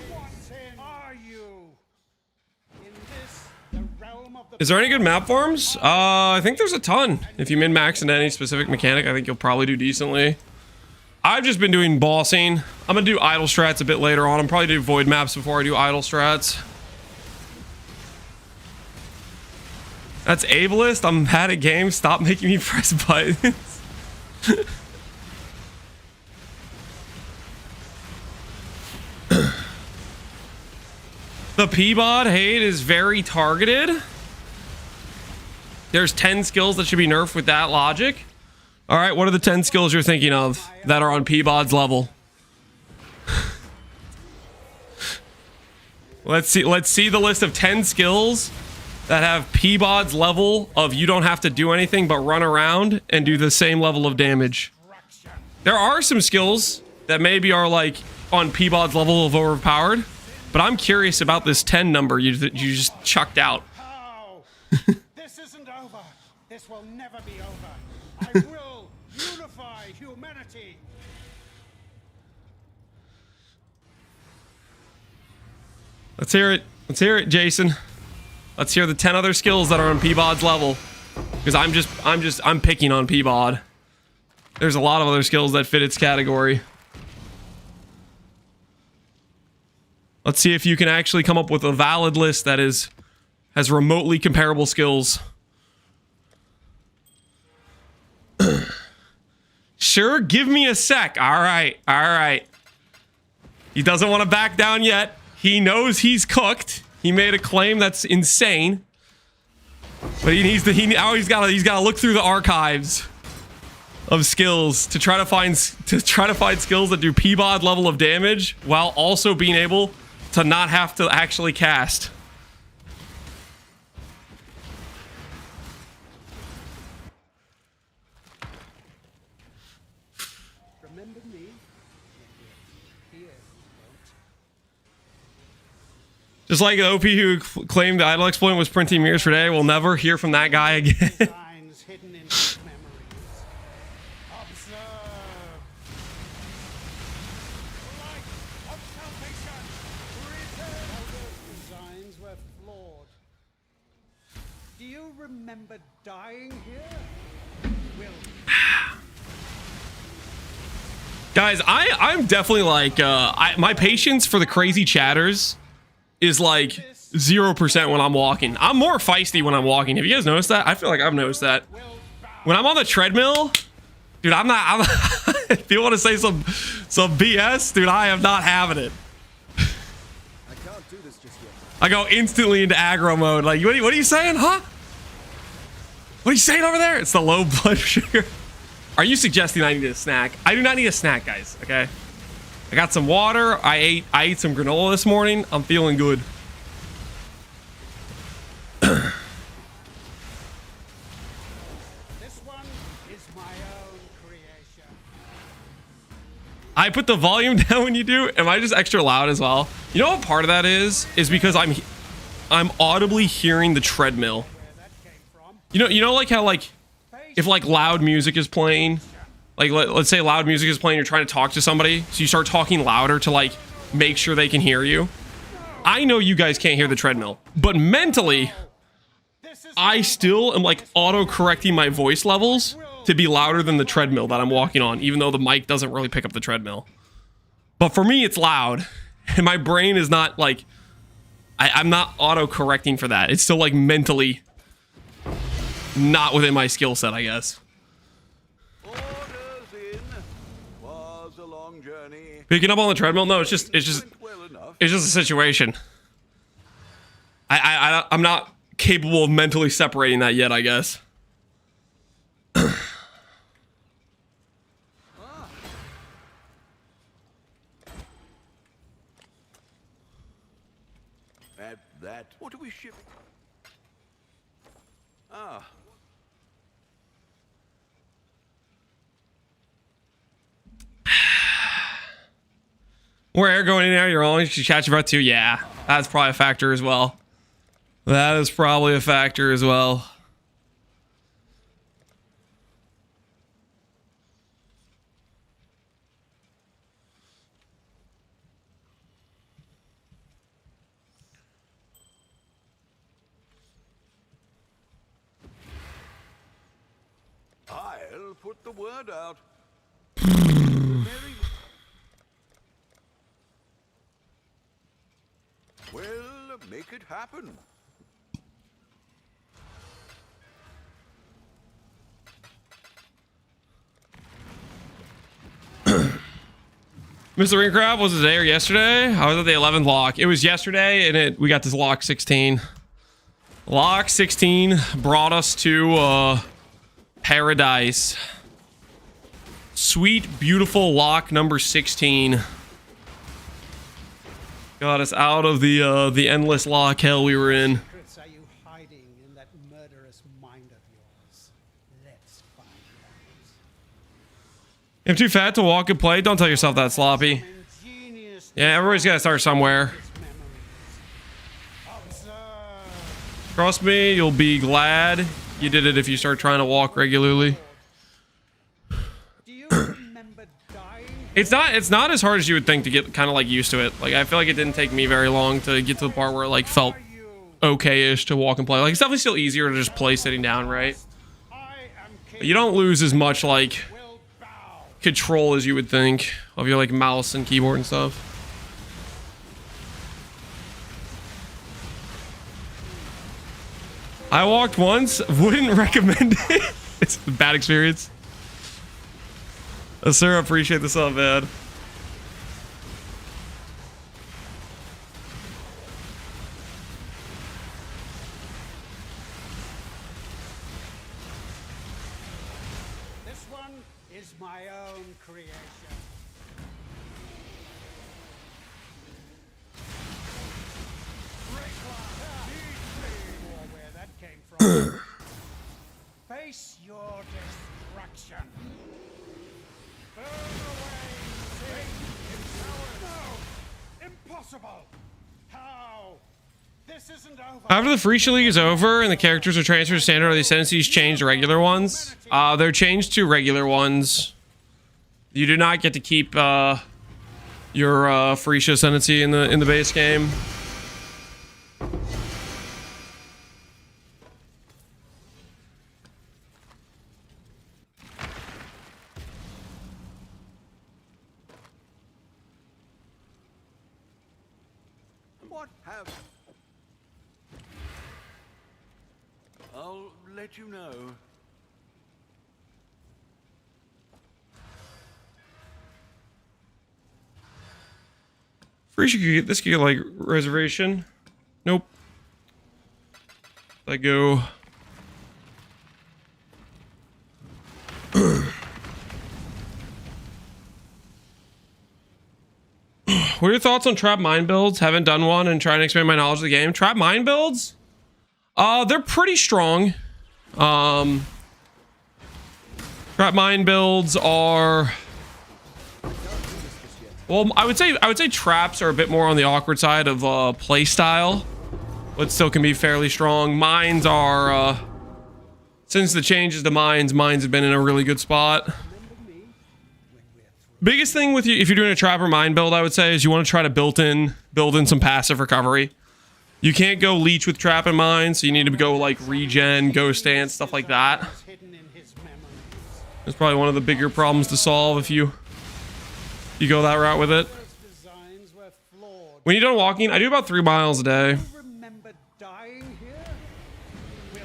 What are you? In this, the realm of the Is there any good map farms? I think there's a ton. If you min-max into any specific mechanic, I think you'll probably do decently. I've just been doing bossing. I'm gonna do idle strats a bit later on. I'm probably do void maps before I do idle strats. That's ableist. I'm bad at games. Stop making me press buttons. The Peabod hate is very targeted. There's 10 skills that should be nerfed with that logic. All right, what are the 10 skills you're thinking of that are on Peabod's level? Let's see the list of 10 skills that have Peabod's level of you don't have to do anything but run around and do the same level of damage. There are some skills that maybe are like on Peabod's level of overpowered, but I'm curious about this 10 number you just chucked out. How? This isn't over. This will never be over. I will unify humanity. Let's hear it. Let's hear it, Jason. Let's hear the 10 other skills that are on Peabod's level. Because I'm picking on Peabod. There's a lot of other skills that fit its category. Let's see if you can actually come up with a valid list that has remotely comparable skills. Sure, give me a sec. All right, all right. He doesn't want to back down yet. He knows he's cooked. He made a claim that's insane. But he needs to. He's got to look through the archives of skills to try to find skills that do Peabod level of damage while also being able to not have to actually cast. Remember me? Here, Just like the OP who claimed the idle exploit was printing mirrors for day, we'll never hear from that guy again. signs hidden in his memories. Observe. Light of salvation. Return. All those designs were flawed. Do you remember dying here? Will. Guys, I'm definitely like my patience for the crazy chatters is like 0% when I'm walking. I'm more feisty when I'm walking. Have you guys noticed that? I feel like I've noticed that. When I'm on the treadmill, dude, I'm if you want to say some BS, dude, I am not having it. I can't do this just yet. I go instantly into aggro mode. Like, what are you saying, huh? What are you saying over there? It's the low blood sugar. Are you suggesting I need a snack? I do not need a snack, guys, okay? I got some water. I ate some granola this morning. I'm feeling good. This one is my own creation. I put the volume down when you do. Am I just extra loud as well? You know what part of that is because I'm audibly hearing the treadmill. Where that came from. You know like how like if like loud music is playing, like let's say loud music is playing, you're trying to talk to somebody, so you start talking louder to like make sure they can hear you. I know you guys can't hear the treadmill, but mentally I still am like auto correcting my voice levels to be louder than the treadmill that I'm walking on, even though the mic doesn't really pick up the treadmill. But for me, it's loud, and my brain is not like I'm not auto correcting for that. It's still like mentally not within my skill set, I guess. Orders in. Was a long journey. Picking up on the treadmill? No, it's just Went well enough. a situation. I'm not capable of mentally separating that yet, I guess. At that. What are we shipping? Ah. More air going in and out of your own. You should catch about 2. Yeah, that's probably a factor as well. That is probably a factor as well. I'll put the word out. Very well, make it happen. Mr. Ring Crab, was it today or yesterday? I was at the 11th lock. It was yesterday, and we got this lock 16. Lock 16 brought us to paradise. Sweet, beautiful lock number 16. Got us out of the endless lock hell we were in. Secrets are you hiding in that murderous mind of yours? Let's find out. I'm too fat to walk and play. Don't tell yourself that, Sloppy. Ingenious Yeah, everybody's gotta start somewhere. memories. Observe. Trust me, you'll be glad you did it if you start trying to walk regularly. Do you remember dying? It's not as hard as you would think to get kind of like used to it. Like, I feel like it didn't take me very long to get to the part where it like felt okay-ish to walk and play. Like, it's definitely still easier to just play sitting down, right? I am king. But you don't lose as much like Will bow. control as you would think of your like mouse and keyboard and stuff. I walked once, wouldn't recommend it. It's a bad experience. Sir, I appreciate the sub, man. This one is my own creation. Or where that came from. Face your destruction. Burn away, sin. No! Impossible! How? This isn't over. After the Free League is over and the characters are transferred to standard, are the Ascendancies changed to regular ones? They're changed to regular ones. You do not get to keep your Freesia Ascendancy in the base game. What have... I'll let you know. Freesia could get this, could get like reservation. Nope. I go. What are your thoughts on trap mine builds? Haven't done one and trying to expand my knowledge of the game. Trap mine builds? They're pretty strong. Trap mine builds are, well, I would say traps are a bit more on the awkward side of play style, but still can be fairly strong. Mines are since the changes to mines have been in a really good spot. Biggest thing with you if you're doing a trap or mine build, I would say, is you want to try to build in some passive recovery. You can't go leech with trap and mine, so you need to go like regen, ghost dance, stuff like that. Hidden in his memories. That's probably one of the bigger problems to solve if you go that route with it. Those designs were flawed. When you're done walking, I do about 3 miles a day. You remember dying here? Will.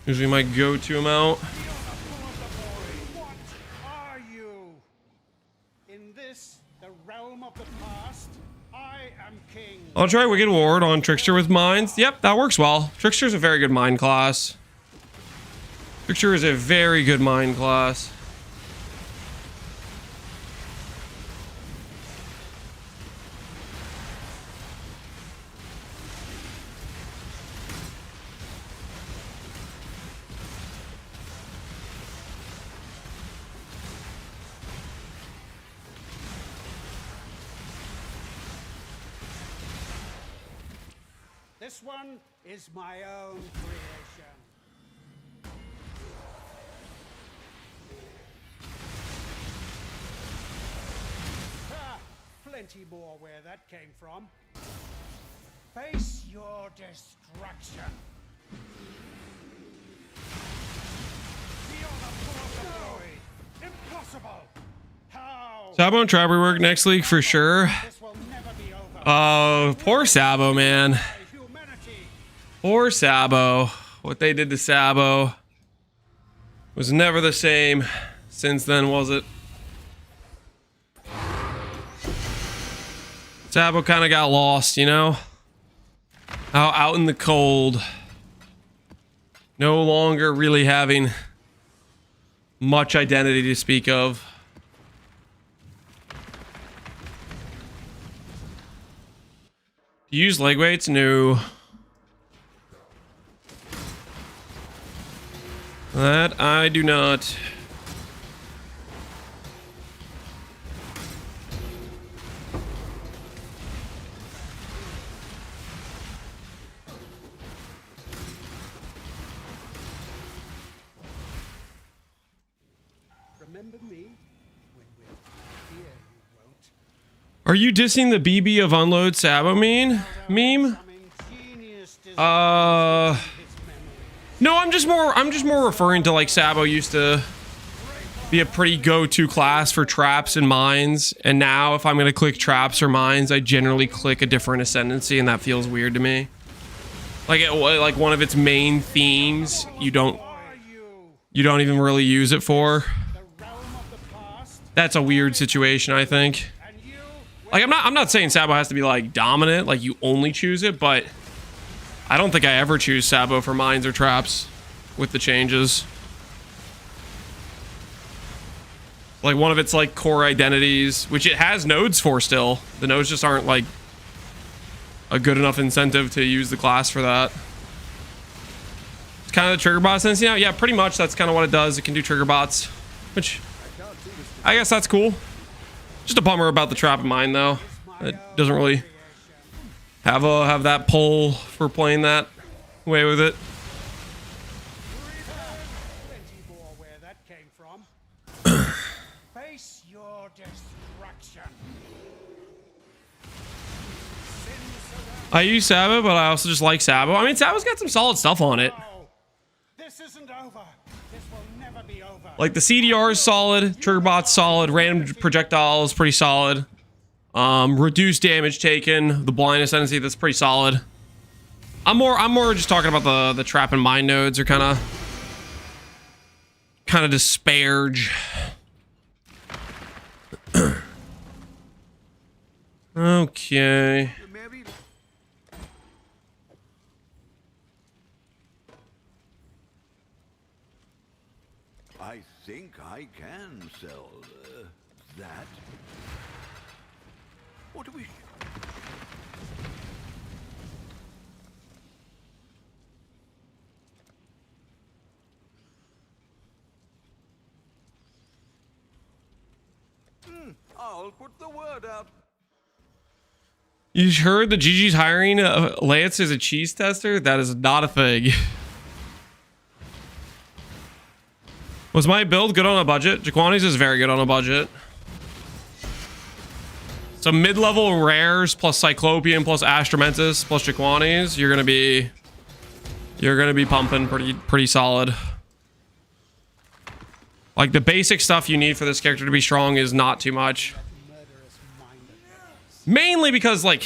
Usually my go-to amount. What are you? In this, the realm of the past, I am king. I'll try Wicked Ward on Trickster with mines. Yep, that works well. Trickster's a very good mine class. Trickster is a very good mine class. This one is my own creation. Ah, plenty more where that came from. Face your destruction. Beyond the force of void. Impossible. How? Sabo and Trap rework next league for sure. This will never be over. Oh, poor Sabo, man. Humanity. Poor Sabo. What they did to Sabo was never the same since then, was it? Sabo kind of got lost, you know? Out in the cold. No longer really having much identity to speak of. Do you use leg weights? No. That I do not. Remember me when we're here, you won't. Are you dissing the BB of Unload Sabo meme? Some ingenious design No, I'm just more referring to like Sabo used to be a pretty go-to class for traps and mines, and now if I'm gonna click traps or mines, I generally click a different Ascendancy, and that feels weird to me. Like one of its main themes, you don't even really use it for. That's a weird situation, I think. Like I'm not saying Sabo has to be like dominant, like you only choose it, but I don't think I ever choose Sabo for mines or traps with the changes. Like one of its like core identities, which it has nodes for still. The nodes just aren't like a good enough incentive to use the class for that. It's kind of the trigger bot sense now. Yeah, pretty much that's kind of what it does. It can do trigger bots, which I guess that's cool. Just a bummer about the trap and mine though. It doesn't really have that pull for playing that way with it. plenty more where that came from. Face your destruction. I use Sabo, but I also just like Sabo. I mean, Sabo's got some solid stuff on it. Oh, this isn't over. This will never be over. Like the CDR is solid, trigger bot's solid, random projectile is pretty solid. Reduced damage taken, the blind ascendancy, that's pretty solid. I'm more just talking about the trap and mine nodes are kind of disparage. Okay. Maybe. I think I can sell that. What do we? I'll put the word out. You heard that GG's hiring Lance as a cheese tester? That is not a thing. Was my build good on a budget? Jaquani's is very good on a budget. So mid-level rares plus Cyclopean plus Astromentus plus Jaquani's, you're gonna be pumping pretty solid. Like the basic stuff you need for this character to be strong is not too much. Mainly because like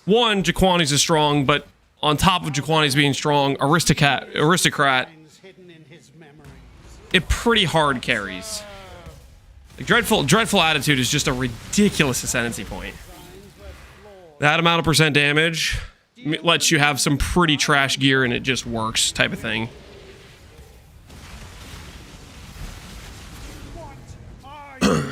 one, Jaquani's is strong, but on top of Jaquani's being strong, Aristocrat Hidden in his memories. it pretty hard carries. Like dreadful attitude is just a ridiculous ascendancy point. That amount of percent damage lets you have some pretty trash gear and it just works type of thing. What are you?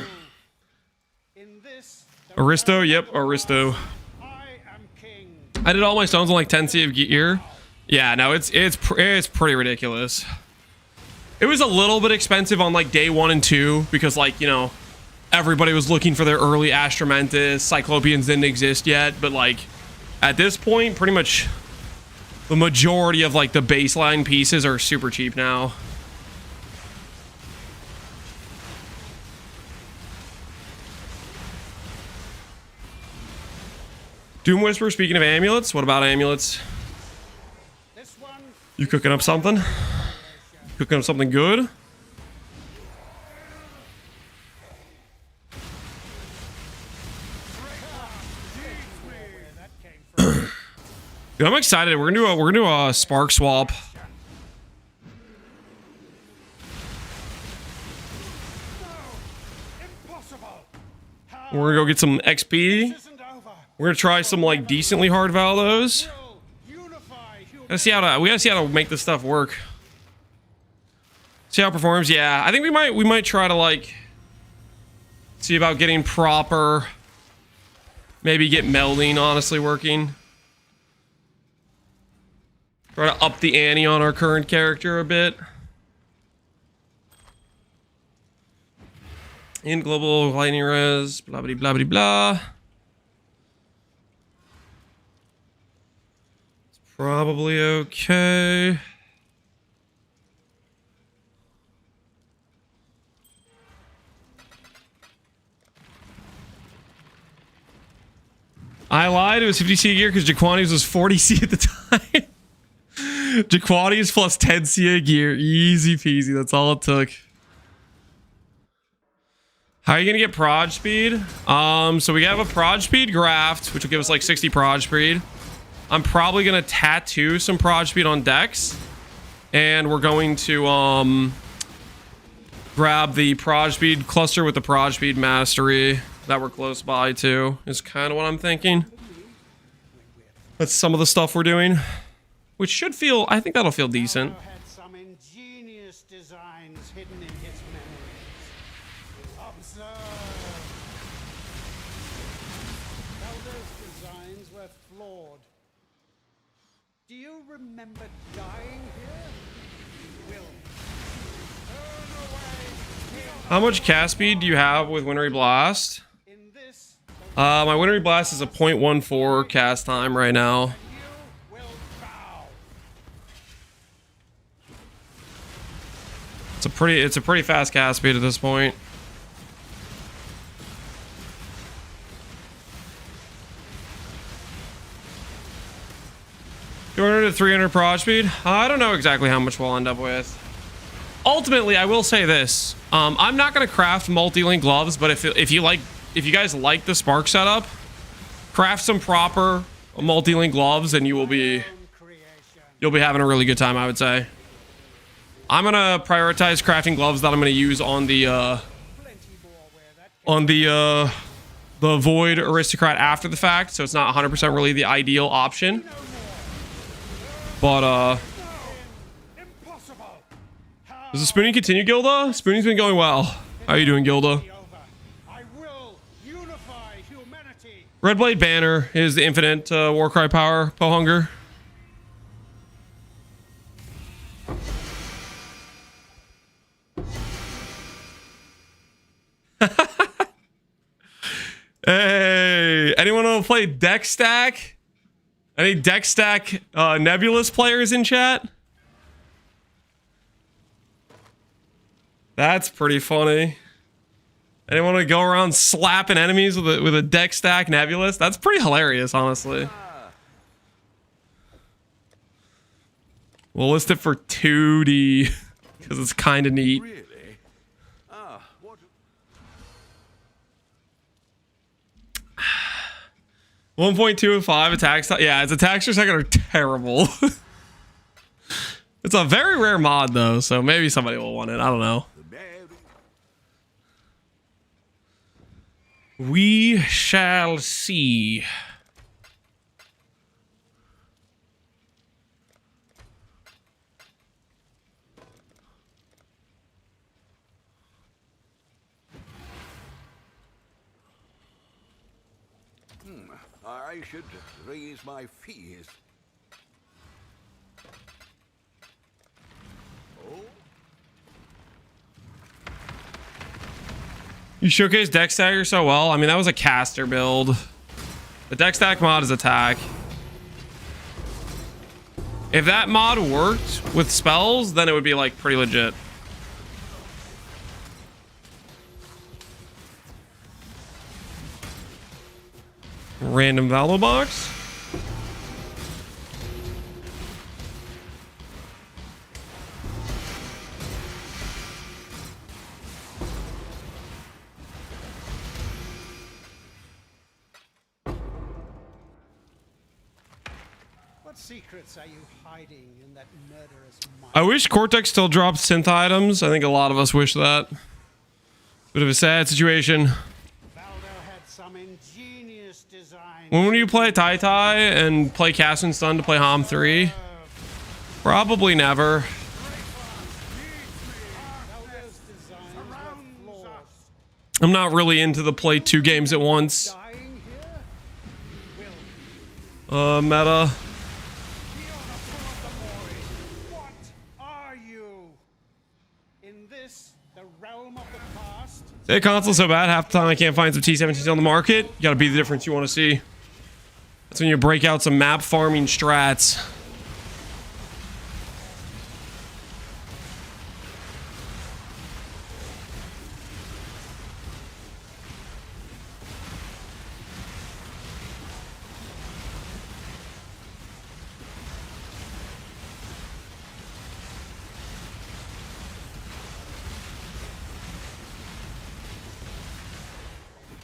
In this, the Aristo, yep, Aristo. I am king. I did all my stones on like 10C of gear. Yeah, no, it's pretty ridiculous. It was a little bit expensive on like day 1 and 2 because like, you know, everybody was looking for their early Astromentus. Cyclopeans didn't exist yet, but like at this point, pretty much the majority of like the baseline pieces are super cheap now. Doom Whisper, speaking of amulets, what about amulets? This one, You cooking up something? Cooking up something good? where that came from. Dude, I'm excited. We're gonna do a spark swap. Impossible. How We're gonna go get some XP. this isn't over. We're gonna try some like decently hard Valdos. We gotta see how to make this stuff work. See how it performs. Yeah, I think we might try to like see about getting proper. Maybe get melding honestly working. Try to up the ante on our current character a bit. In global lightning res, blah blah blah blah blah. It's probably okay. I lied, it was 50 C a gear because Jaquani's was 40 C at the time. Jaquani's plus 10 C a gear. Easy peasy, that's all it took. How are you gonna get proj speed? So we have a proj speed graft, which will give us like 60 proj speed. I'm probably gonna tattoo some proj speed on Dex. And we're going to grab the proj speed cluster with the proj speed mastery that we're close by to, is kind of what I'm thinking. That's some of the stuff we're doing, which should feel, I think that'll feel decent. Aldo had some ingenious designs hidden in his memories. Observe. Aldo's designs were flawed. Do you remember dying here? You will. Turn away. How much cast speed do you have with Wintry Blast? In this, My Wintry Blast is a 0.14 cast time right now. you will bow. It's a pretty fast cast speed at this point. $200 to 300 proj speed. I don't know exactly how much we'll end up with. Ultimately, I will say this: I'm not going to craft multi-link gloves, but if you guys like the Spark setup, craft some proper multi-link gloves, and you'll be having a really good time, I would say. I'm gonna prioritize crafting gloves that I'm gonna use on the Void Aristocrat after the fact, so it's not 100% really the ideal option. But does the spooning continue, Gilda? Spooning's been going well. How are you doing, Gilda? I will unify humanity. Red Blade Banner is the infinite Warcry power, Pohunger. Hey, anyone want to play deck stack? Any deck stack Nebulous players in chat? That's pretty funny. Anyone want to go around slapping enemies with a deck stack Nebulous? That's pretty hilarious, honestly. We'll list it for 2D because it's kind of neat. Really? Ah, what? 1.25 attacks. Yeah, its attacks per second are terrible. It's a very rare mod though, so maybe somebody will want it. I don't know. We shall see. I should raise my fees. Oh? You showcase deck stagger so well. I mean, that was a caster build. The deck stack mod is attack. If that mod worked with spells, then it would be like pretty legit. Random Valo box. What secrets are you hiding in that murderous mind? I wish Cortex still dropped synth items. I think a lot of us wish that. Bit of a sad situation. Valdo had some ingenious designs When will you play Tai Tai and play Cast and Stun to play Hom 3? Probably never. I'm not really into the play 2 games at once. Meta. What are you? In this, the realm of the past? Say console's so bad, half the time I can't find some T17s on the market. You gotta be the difference you want to see. That's when you break out some map farming strats.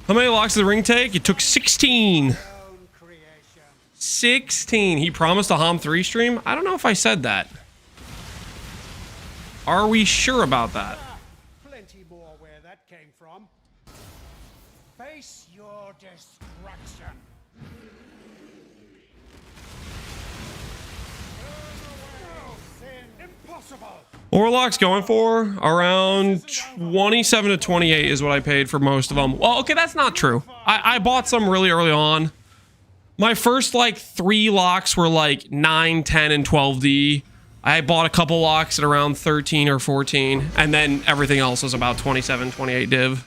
How many locks did the ring take? It took 16. 16. He promised a Hom 3 stream? I don't know if I said that. Are we sure about that? Plenty more where that came from. Face your destruction. Impossible. Warlock's going for around 27 to 28 is what I paid for most of them. Well, okay, that's not true. I bought some really early on. My first like 3 locks were like 9, 10, and 12D. I bought a couple locks at around 13 or 14, and then everything else was about 27, 28 div.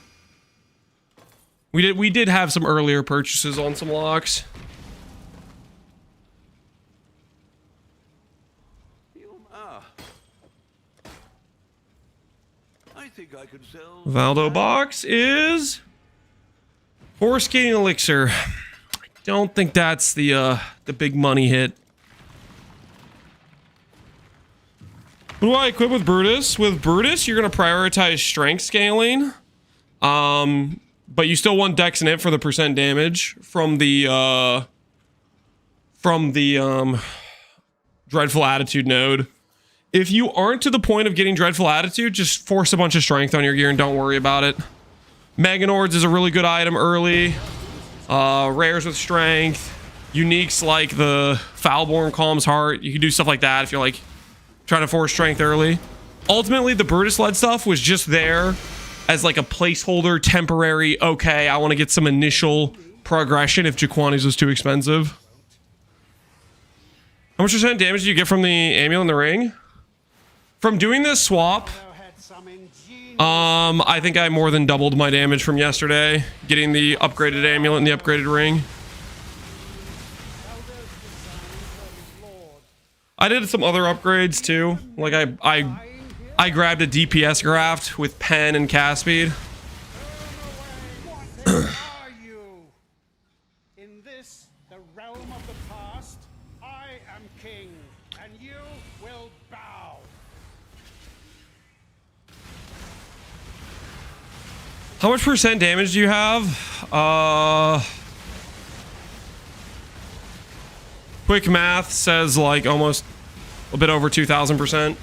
We did have some earlier purchases on some locks. I think I could sell. Valdo box is Force Skating Elixir. I don't think that's the big money hit. What do I equip with Brutus? With Brutus, you're gonna prioritize strength scaling. But you still want Dex and Int for the percent damage from the Dreadful Attitude node. If you aren't to the point of getting Dreadful Attitude, just force a bunch of strength on your gear and don't worry about it. Meganords is a really good item early. Rares with strength. Uniques like the Foulborn Calm's Heart. You can do stuff like that if you're like trying to force strength early. Ultimately, the Brutus-led stuff was just there as like a placeholder, temporary, okay, I want to get some initial progression if Jaquani's was too expensive. How much percent damage do you get from the Amulet in the ring? From doing this swap, I think I more than doubled my damage from yesterday, getting the upgraded amulet and the upgraded ring. I did some other upgrades too. Like I grabbed a DPS graft with pen and cast speed. What are you? In this, the realm of the past, I am king, and you will bow. How much percent damage do you have? Quick math says like almost a bit over 2,000%.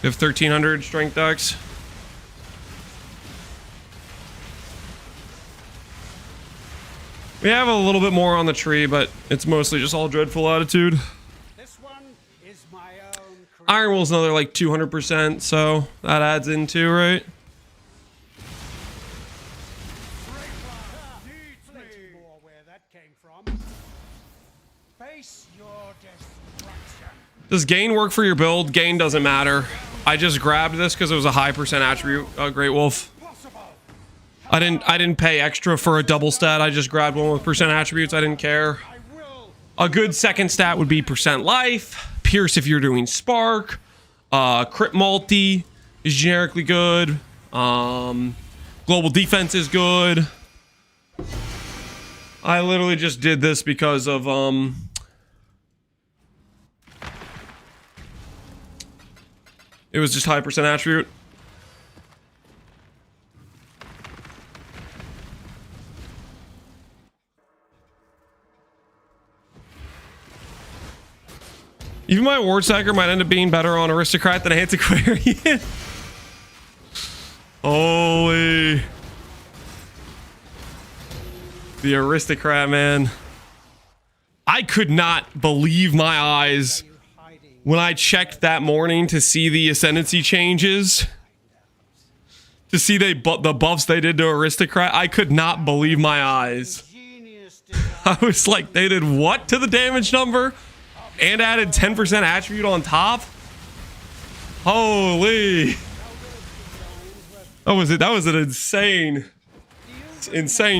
You have 1,300 strength dex. We have a little bit more on the tree, but it's mostly just all Dreadful Attitude. This one is my own Iron Will's another like 200%, so that adds in too, right? Plenty more where that came from. Face your destruction. Does gain work for your build? Gain doesn't matter. I just grabbed this because it was a high percent attribute. Great Wolf. I didn't pay extra for a double stat. I just grabbed one with percent attributes. I didn't care. A good second stat would be percent life. Pierce if you're doing Spark. Crit multi is generically good. Global defense is good. I literally just did this because of it was just high percent attribute. Even my Ward Stacker might end up being better on Aristocrat than Antiquarian. Holy. The Aristocrat, man. I could not believe my eyes when I checked that morning to see the Ascendancy changes. To see the buffs they did to Aristocrat. I could not believe my eyes. I was like, they did what to the damage number? And added 10% attribute on top? Holy. That was an insane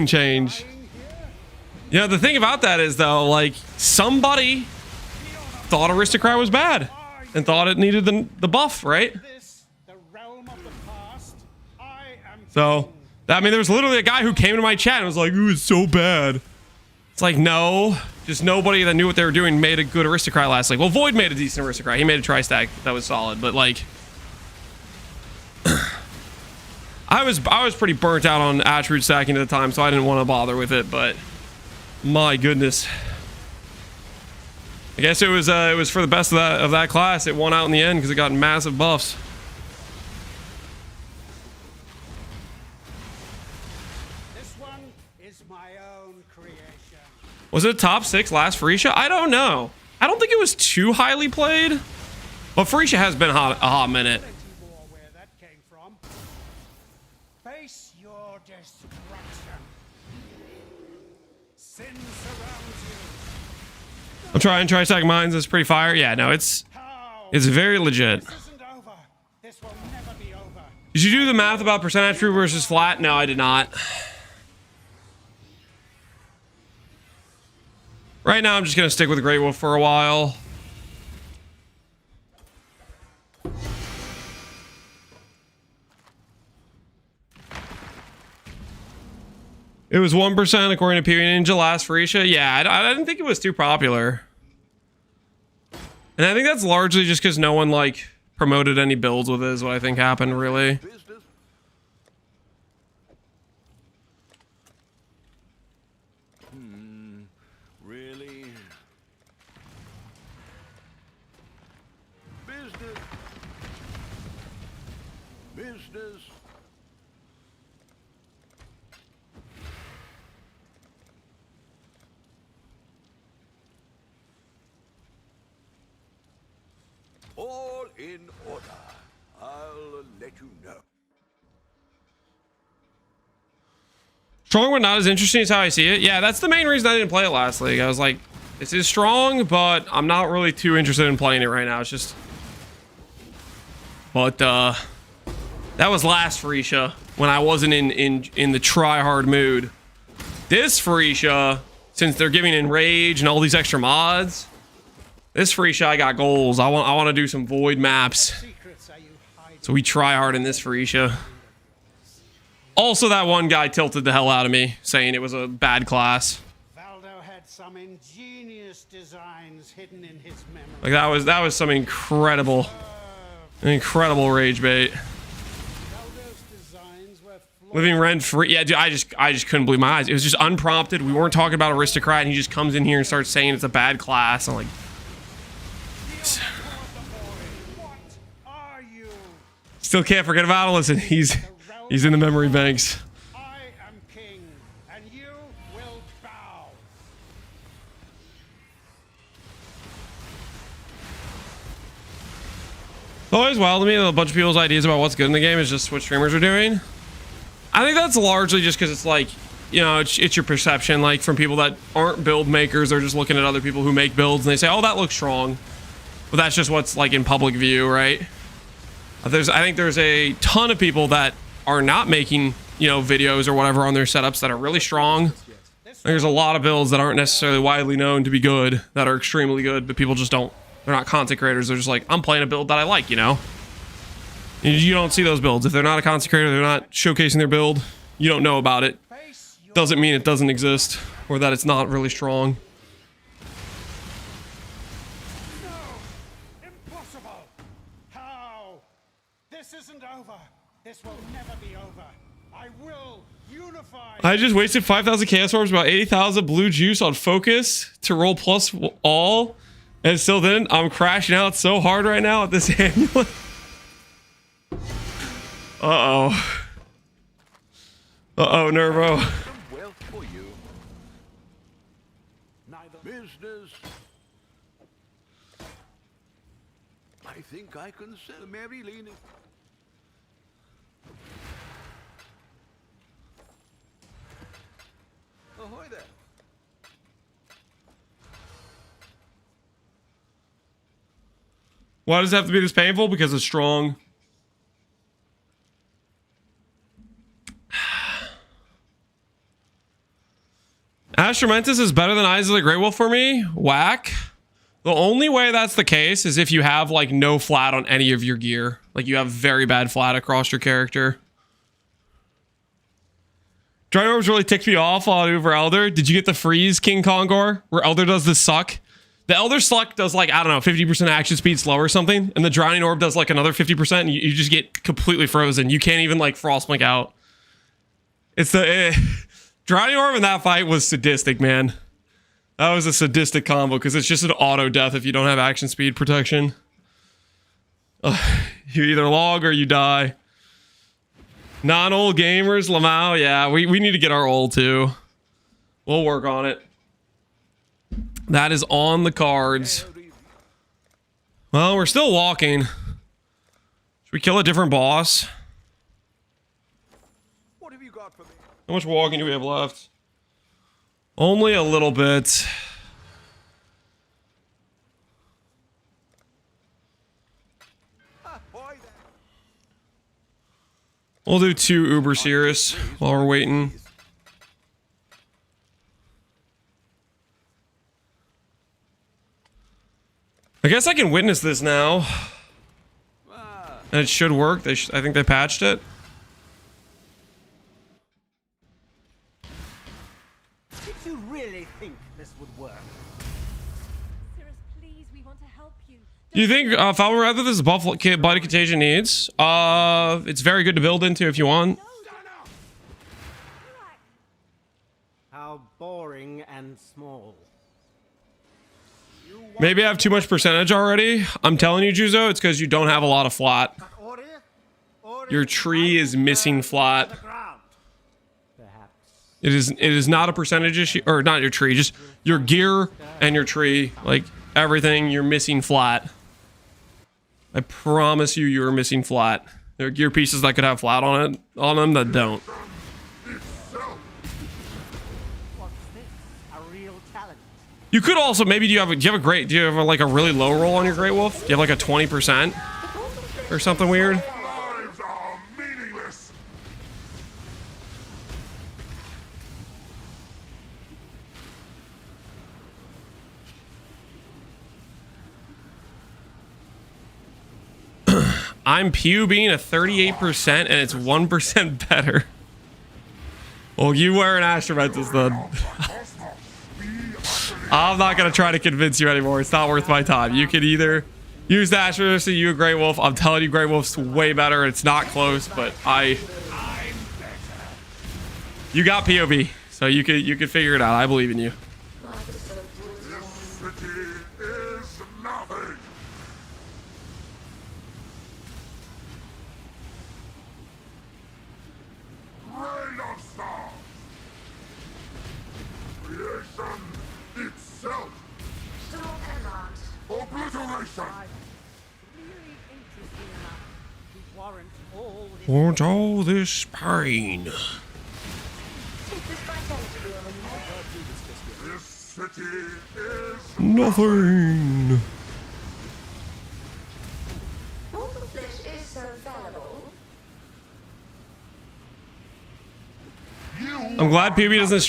change. Yeah, the thing about that is though, like, somebody thought Aristocrat was bad and thought it needed the buff, right? So, I mean, there was literally a guy who came into my chat and was like, ooh, it's so bad. It's like, no, just nobody that knew what they were doing made a good Aristocrat last. Like, well, Void made a decent Aristocrat. He made a tri-stack that was solid, but like, I was pretty burnt out on attribute stacking at the time, so I didn't want to bother with it, but my goodness. I guess it was for the best of that class. It won out in the end because it got massive buffs. Was it top 6 last Farisha? I don't know. I don't think it was too highly played, but Farisha has been a hot minute. Face your destruction. Sin surrounds you. I'm trying tri-stack mines. It's pretty fire. Yeah, no, it's very legit. This isn't over. This will never be over. Did you do the math about percent attribute versus flat? No, I did not. Right now, I'm just gonna stick with Great Wolf for a while. It was 1% according to PB Ninja last Farisha. Yeah, I didn't think it was too popular. And I think that's largely just because no one like promoted any builds with it is what I think happened, really. Business. Really? Business. Business. All in order. I'll let you know. Strong but not as interesting as how I see it. Yeah, that's the main reason I didn't play it last league. I was like, this is strong, but I'm not really too interested in playing it right now. It's just... But, that was last Farisha, when I wasn't in the try-hard mood. This Farisha, since they're giving Enrage and all these extra mods, this Farisha, I got goals. I want to do some Void maps. So we try hard in this Farisha. Also, that one guy tilted the hell out of me, saying it was a bad class. Valdo had some ingenious designs hidden in his memory. Like that was some incredible rage bait. Valdo's designs were Living rent free. Yeah, dude, I just couldn't believe my eyes. It was just unprompted. We weren't talking about Aristocrat, and he just comes in here and starts saying it's a bad class. I'm like, What are you? still can't forget about Listen, he's in the memory banks. I am king, and you will bow. It's always wild to me that a bunch of people's ideas about what's good in the game is just what streamers are doing. I think that's largely just because it's like, you know, it's your perception. Like from people that aren't build makers, they're just looking at other people who make builds and they say, oh, that looks strong. But that's just what's like in public view, right? I think there's a ton of people that are not making, you know, videos or whatever on their setups that are really strong. There's a lot of builds that aren't necessarily widely known to be good, that are extremely good, but people just don't, they're not content creators. They're just like, I'm playing a build that I like, you know? You don't see those builds. If they're not a content creator, they're not showcasing their build, you don't know about it. Doesn't mean it doesn't exist or that it's not really strong. No! Impossible! How? This isn't over. This will never be over. I will unify. I just wasted 5,000 chaos orbs, about 80,000 blue juice on focus to roll plus all, and still didn't. I'm crashing out so hard right now at this amulet. Uh-oh. Uh-oh, Nervo. Well for you. business. I think I can sell Mary Leaning. Ahoy there. Why does it have to be this painful? Because it's strong. Ascendancy is better than Eyes of the Grey Wolf for me? Whack. The only way that's the case is if you have like no flat on any of your gear. Like you have very bad flat across your character. Dry Orbs really ticked me off on over Elder. Did you get the freeze King Kongor? Where Elder does this suck? The Elder Suck does like, I don't know, 50% action speed slow or something. And the Drowning Orb does like another 50% and you just get completely frozen. You can't even like Frostblink out. It's the... Drowning Orb in that fight was sadistic, man. That was a sadistic combo because it's just an auto death if you don't have action speed protection. You either log or you die. Non-old gamers, Lamau, yeah, we need to get our old too. We'll work on it. That is on the cards. Well, we're still walking. Should we kill a different boss? What have you got for me? How much walking do we have left? Only a little bit. Ahoy there. We'll do 2 Uber Cirrus while we're waiting. I guess I can witness this now. And it should work. I think they patched it. Did you really think this would work? Cirrus, please, we want to help you. Do you think Foul Rather this is Buffalo Body Contagion needs? It's very good to build into if you want. How boring and small. Maybe I have too much percentage already. I'm telling you, Juzo, it's because you don't have a lot of flat. Your tree is missing flat. It is not a percentage issue, or not your tree, just your gear and your tree, like everything. You're missing flat. I promise you, you're missing flat. There are gear pieces that could have flat on them that don't. You could also maybe do you have like a really low roll on your Great Wolf? Do you have like a 20% or something weird? Lives are meaningless. I'm Pew being a 38% and it's 1% better. Well, you wear an Astromentus then. I'm not gonna try to convince you anymore. It's not worth my time. You can either use the Astromentus or you a Grey Wolf. I'm telling you, Grey Wolf's way better. It's not close, but you got POV, so you could figure it out. I believe in you. This city is nothing. Reign of Star. Creation itself. Stop and not. Obliteration. Really interesting enough to warrant all this. Want all this pain? Keep this vitality going. This city is Nothing. Mortal flesh is so fallible. I'm glad PB doesn't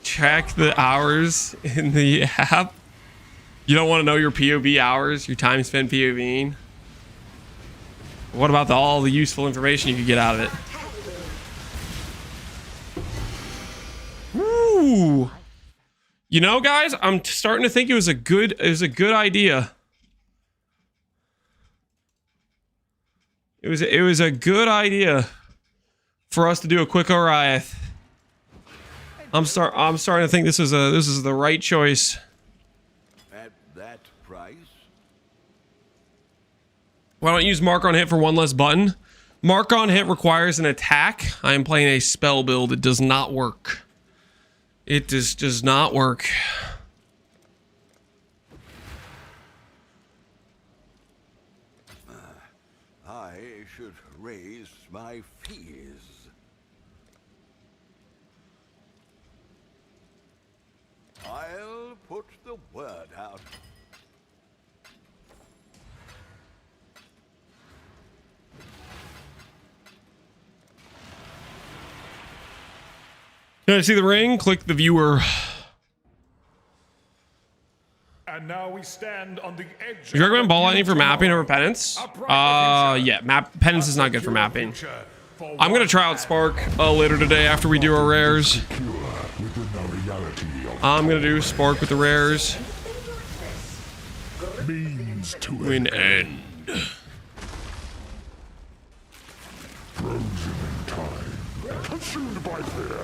track the hours in the app. You don't want to know your POV hours, your time spent POVing. What about all the useful information you could get out of it? Ooh. You know, guys, I'm starting to think it was a good idea. It was a good idea for us to do a quick Oriath. I'm starting to think this is the right choice. At that price? Why don't you use Mark on Hit for one less button? Mark on Hit requires an attack. I am playing a spell build. It does not work. It does not work. my fears. I'll put the word out. Can I see the ring? Click the viewer. And now we stand on the edge. Would you recommend ball lightning for mapping over penance? Yeah, penance is not good for mapping. I'm gonna try out Spark later today after we do our rares. I'm gonna do Spark with the rares. Means to an end. Frozen in time, consumed by fear.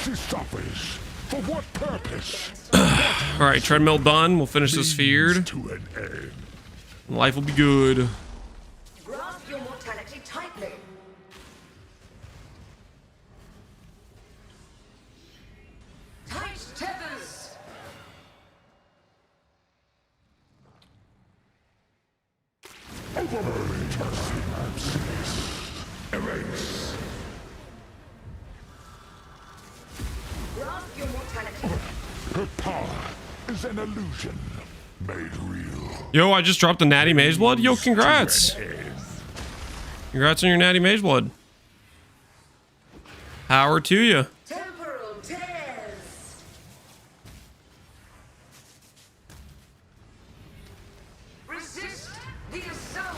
She suffers. For what purpose? All right, treadmill done. We'll finish this feared. To an end. Life will be good. Grasp your mortality tightly. Tight tethers. Overburning testing absence. Erase. Grasp your mortality. Her power is an illusion made real. Yo, I just dropped a natty mage blood. Yo, congrats. Congrats on your natty mage blood. Power to you. Temporal tears. Resist the assault.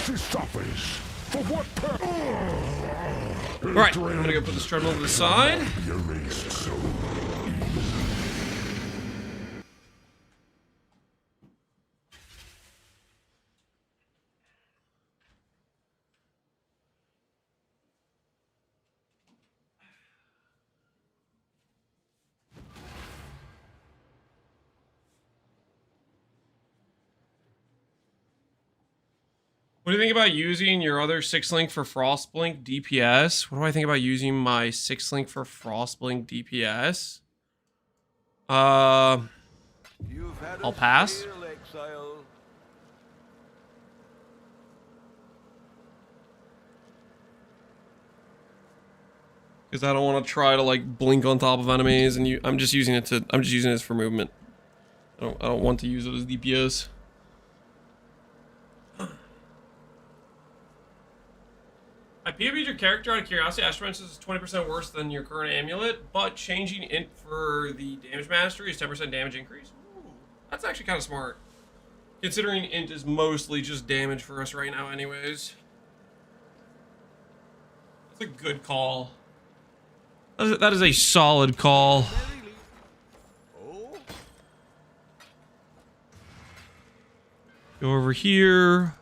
She suffers. For what purpose? All right, I'm gonna go put this treadmill to the side. Erased so What do you think about using your other 6-link for Frostblink DPS? What do I think about using my 6-link for Frostblink DPS? I'll pass. Exile. Because I don't want to try to like blink on top of enemies, and I'm just using it for movement. I don't want to use it as DPS. I POV'd your character out of curiosity. Ascendancy is 20% worse than your current amulet, but changing int for the damage mastery is 10% damage increase. Ooh, that's actually kind of smart. Considering int is mostly just damage for us right now anyways. That's a good call. That is a solid call. Go over here.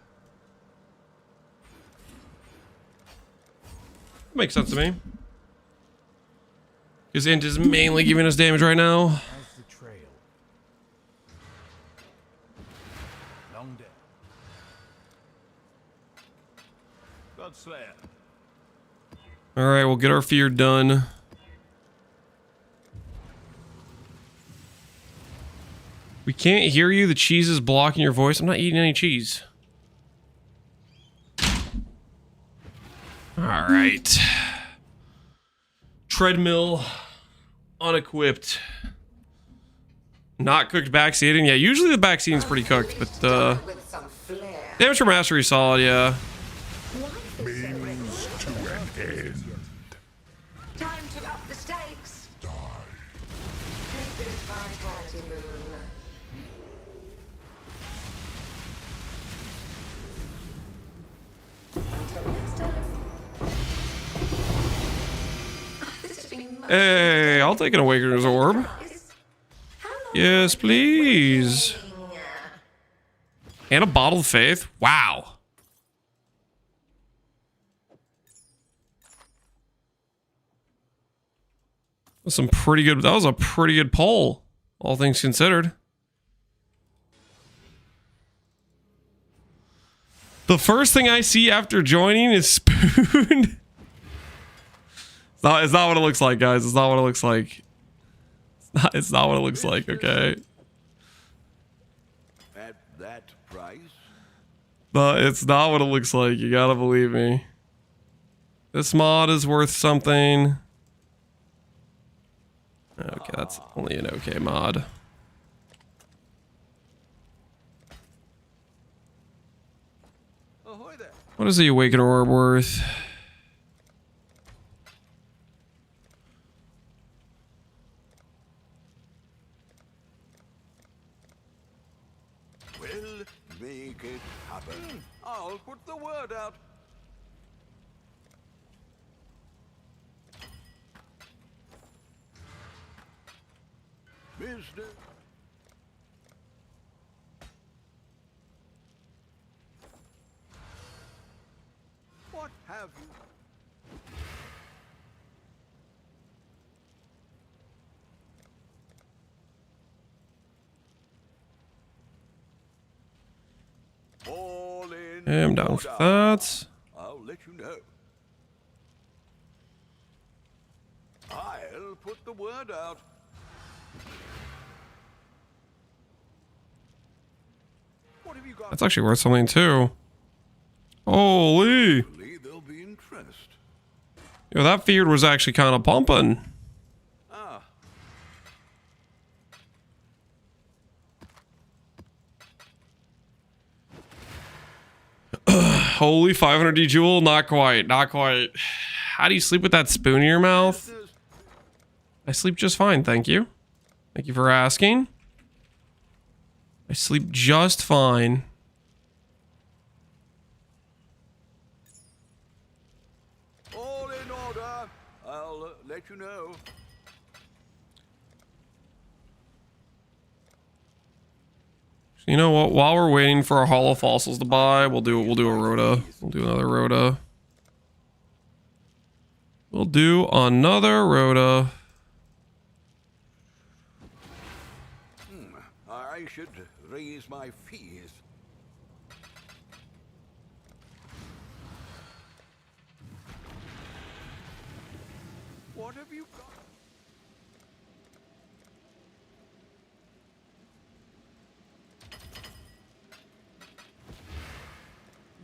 Makes sense to me. Because int is mainly giving us damage right now. As the trail. Long dead. Godslayer. Alright, we'll get our fear done. We can't hear you. The cheese is blocking your voice. I'm not eating any cheese. Alright. Treadmill. Unequipped. Not cooked back seating. Yeah, usually the back seating's pretty cooked, but With some flair. damage for mastery is solid, yeah. means to an end. Time to up the stakes. Take this vitality moon. Until next time. This has been much Hey, I'll take an Awakener's Orb. How long Yes, have you been please. waiting? And a Bottle of Faith. Wow. That's some pretty good. That was a pretty good poll, all things considered. The first thing I see after joining is Spoon. It's not what it looks like, guys. It's not what it looks like. It's It's not what it looks like, okay? At that price? No, it's not what it looks like. You gotta believe me. This mod is worth something. Okay, that's only an okay mod. Ahoy there. What is the Awakened Orb worth? We'll make it happen. I'll put the word out. Business. What have you? All in. Hey, I'm down for order. that. I'll let you know. I'll put the word out. What have you got? That's actually worth something too. Holy! There'll be interest. Yo, that feared was actually kind of pumping. Ah. Holy 500 jewel? Not quite. Not quite. How do you sleep with that spoon in your mouth? I sleep just fine, thank you. Thank you for asking. I sleep just fine. All in order. I'll let you know. You know what? While we're waiting for our Hollow Fossils to buy, we'll do a Rhoda. We'll do another Rhoda. We'll do another Rhoda. I should raise my fees. What have you got?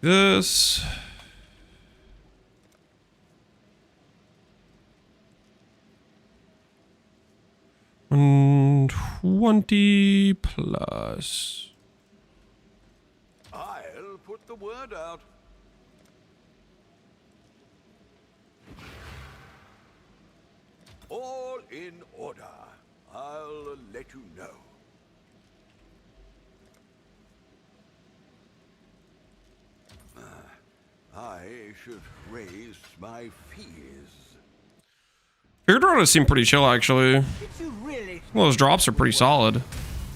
This. And 20 plus. I'll put the word out. All in order. I'll let you know. I should raise my fees. Feared Rhoda seem pretty chill actually. Well, those drops are pretty solid.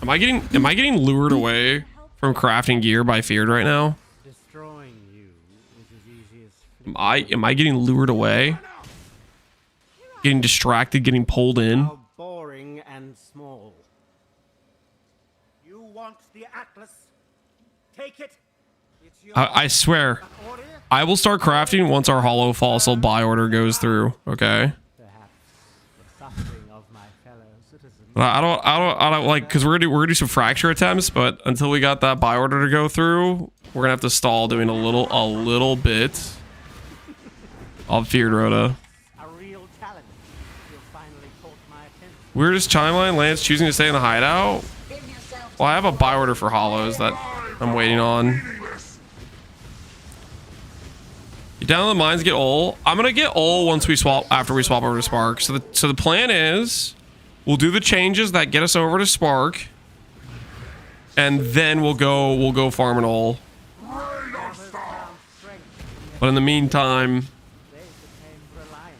Am I getting lured away from crafting gear by Feared right now? Destroying you is as easy as Am I getting lured away? Getting distracted, getting pulled in? how boring and small. You want the Atlas? Take it. It's your I swear, order. I will start crafting once our Hollow Fossil buy order goes through, okay? Perhaps the suffering of my fellow citizens. I don't like, because we're gonna do some fracture attempts, but until we got that buy order to go through, we're gonna have to stall doing a little bit of Feared Rhoda. A real challenge. You finally caught my attention. Weirdest timeline, Lance choosing to stay in the hideout. Well, I have a buy order for hollows that I'm waiting on. You down to the mines, get ol. I'm gonna get ol once we swap, after we swap over to Spark. So the plan is we'll do the changes that get us over to Spark, and then we'll go farm an ol. But in the meantime, They became reliant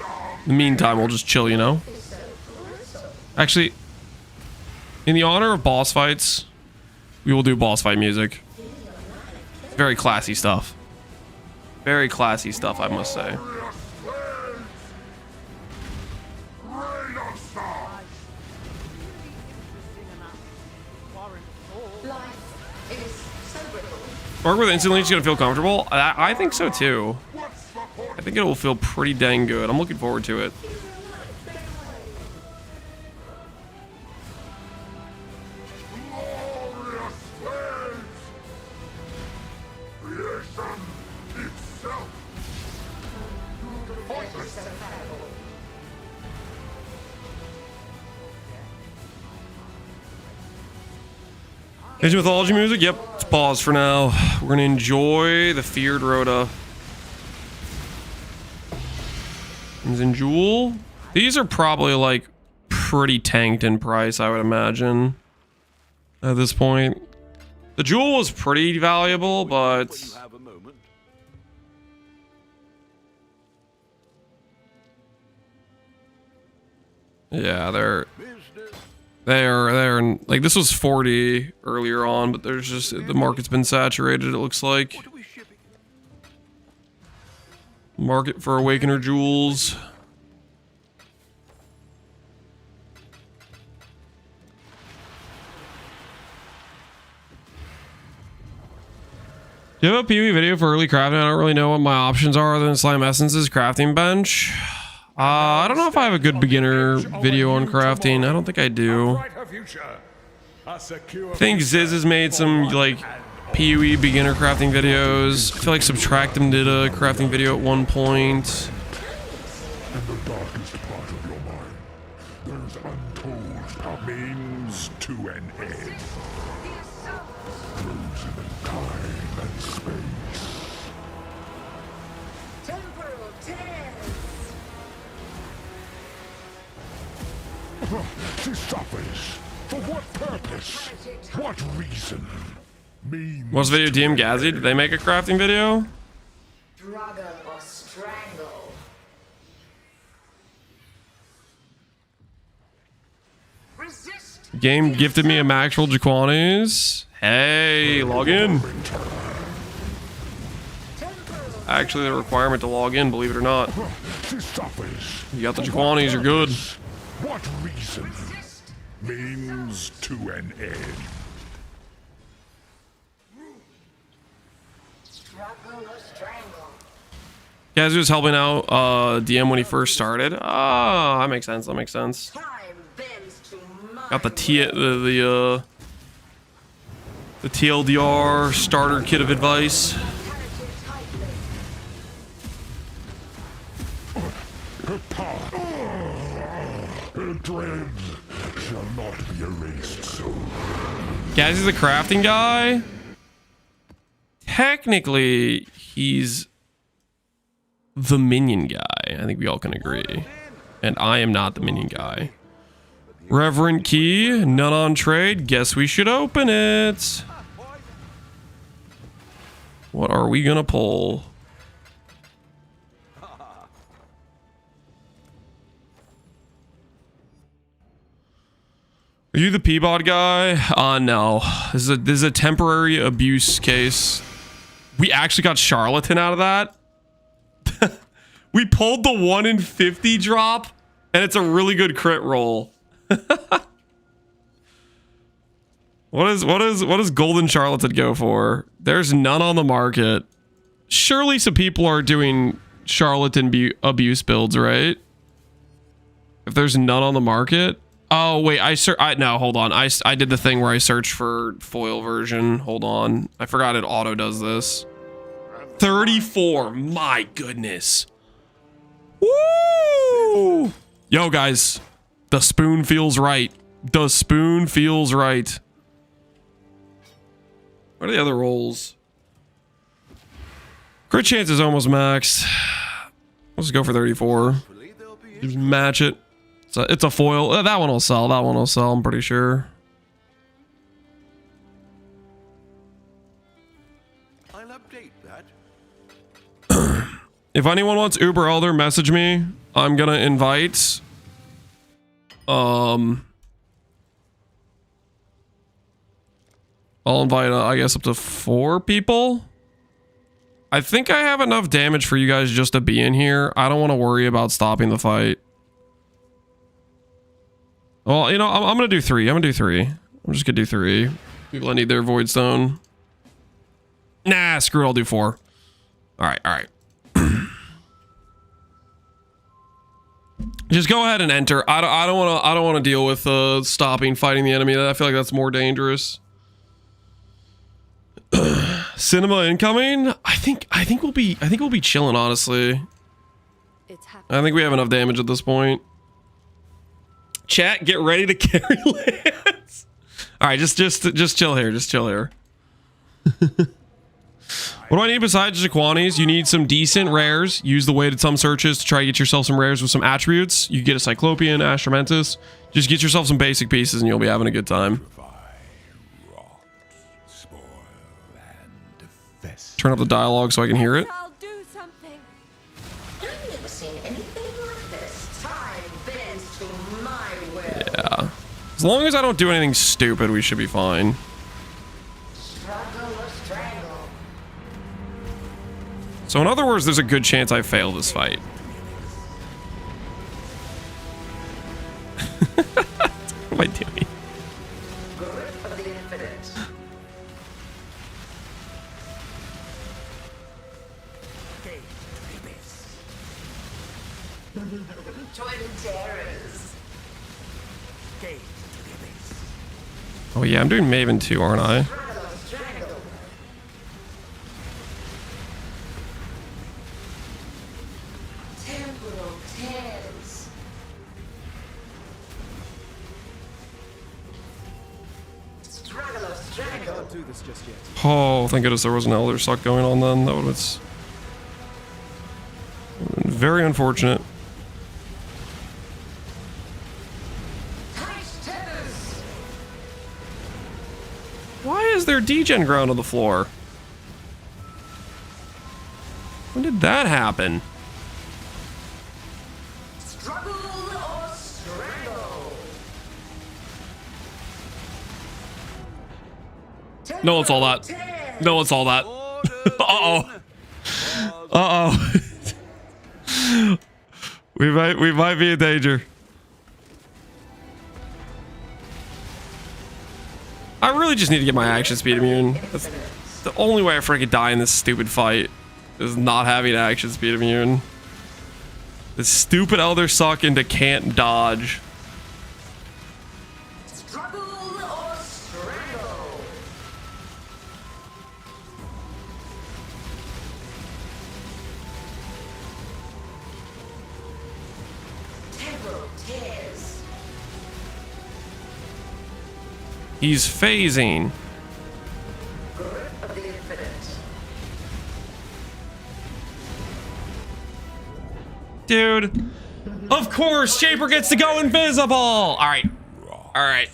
on in the meantime, we'll just chill, you know? Actually, in the honor of boss fights, we will do boss fight music. Very classy stuff. Very classy stuff, I must say. Life is so brittle. Work with instantly, it's gonna feel comfortable. I think so too. I think it will feel pretty dang good. I'm looking forward to it. Age of Mythology music? Yep. Let's pause for now. We're gonna enjoy the Feared Rhoda. And Jewel. These are probably like pretty tanked in price, I would imagine. At this point. The Jewel was pretty valuable, but yeah, they're like, this was 40 earlier on, but there's just, the market's been saturated, it looks like. Market for Awakener jewels. Do you have a PoE video for early crafting? I don't really know what my options are other than Slime Essence's crafting bench. I don't know if I have a good beginner video on crafting. I don't think I do. I think Ziz has made some like PoE beginner crafting videos. I feel like Subtractem did a crafting video at one point. In the darkest part of your mind, there's untold means to an end. Frozen in time and space. Temporal tears. She suffers. For what purpose? What reason? Means What's the video? DM Gazzy? Did they make a crafting video? Struggle or strangle. Resist. Game gifted me a Maxwell Jaquanis. Hey, log in. Actually, the requirement to log in, believe it or not. she suffers. You got the Jaquanis, you're good. What reason? Means to an end. Struggle or strangle. Gazzy was helping out DM when he first started. Ah, that makes sense. That makes sense. Time bends to Got the TLDR starter kit of advice. Her dread shall not be erased so. Gazzy's the crafting guy. Technically, he's the minion guy. I think we all can agree. And I am not the minion guy. Reverend Key, none on trade. Guess we should open it. What are we gonna pull? Are you the Peabod guy? No. This is a temporary abuse case. We actually got Charlatan out of that. We pulled the 1 in 50 drop, and it's a really good crit roll. What does Golden Charlatan go for? There's none on the market. Surely some people are doing Charlatan abuse builds, right? If there's none on the market. Oh wait, no, hold on. I did the thing where I searched for foil version. Hold on. I forgot it auto does this. 34. My goodness. Woo! Yo guys, the spoon feels right. The spoon feels right. What are the other rolls? Crit chance is almost maxed. Let's go for 34. Just match it. It's a foil. That one will sell. That one will sell, I'm pretty sure. I'll update that. If anyone wants Uber Elder, message me. I'm gonna invite. I'll invite, I guess, up to 4 people. I think I have enough damage for you guys just to be in here. I don't want to worry about stopping the fight. Well, you know, I'm gonna do 3. I'm just gonna do 3. People that need their Void Stone. Nah, screw it. I'll do 4. All right, all right. Just go ahead and enter. I don't want to deal with stopping fighting the enemy. I feel like that's more dangerous. Cinema incoming. I think we'll be chilling, honestly. It's happening. I think we have enough damage at this point. Chat, get ready to carry Lance. All right, just chill here. Just chill here. What do I need besides Jaquanis? You need some decent rares. Use the weighted sum searches to try to get yourself some rares with some attributes. You get a Cyclopean, Astramentus. Just get yourself some basic pieces and you'll be having a good time. Turn up the dialogue so I can hear it. I'll do something. I've never seen anything like this. Time bends to my will. Yeah. As long as I don't do anything stupid, we should be fine. Struggle or strangle. So in other words, there's a good chance I fail this fight. What am I doing? Grip of the infinite. Twin terrors. Oh yeah, I'm doing Maven too, aren't I? Struggle or strangle. Temporal tears. Struggle or I strangle. can't do this just yet. Oh, thank goodness there was an Elder Suck going on then. That was very unfortunate. Tight tethers. Why is there degen ground on the floor? When did that happen? Struggle or strangle. No, it's all that. No, it's all that. Uh-oh. Uh-oh. we might be in danger. I really just need to get my action speed immune. That's the only way I freaking die in this stupid fight, is not having action speed immune. This stupid Elder Suck into can't dodge. Struggle or strangle. Temporal tears. He's phasing. Grip of the infinite. Dude. Of course, Shaper gets to go invisible. All right. All right.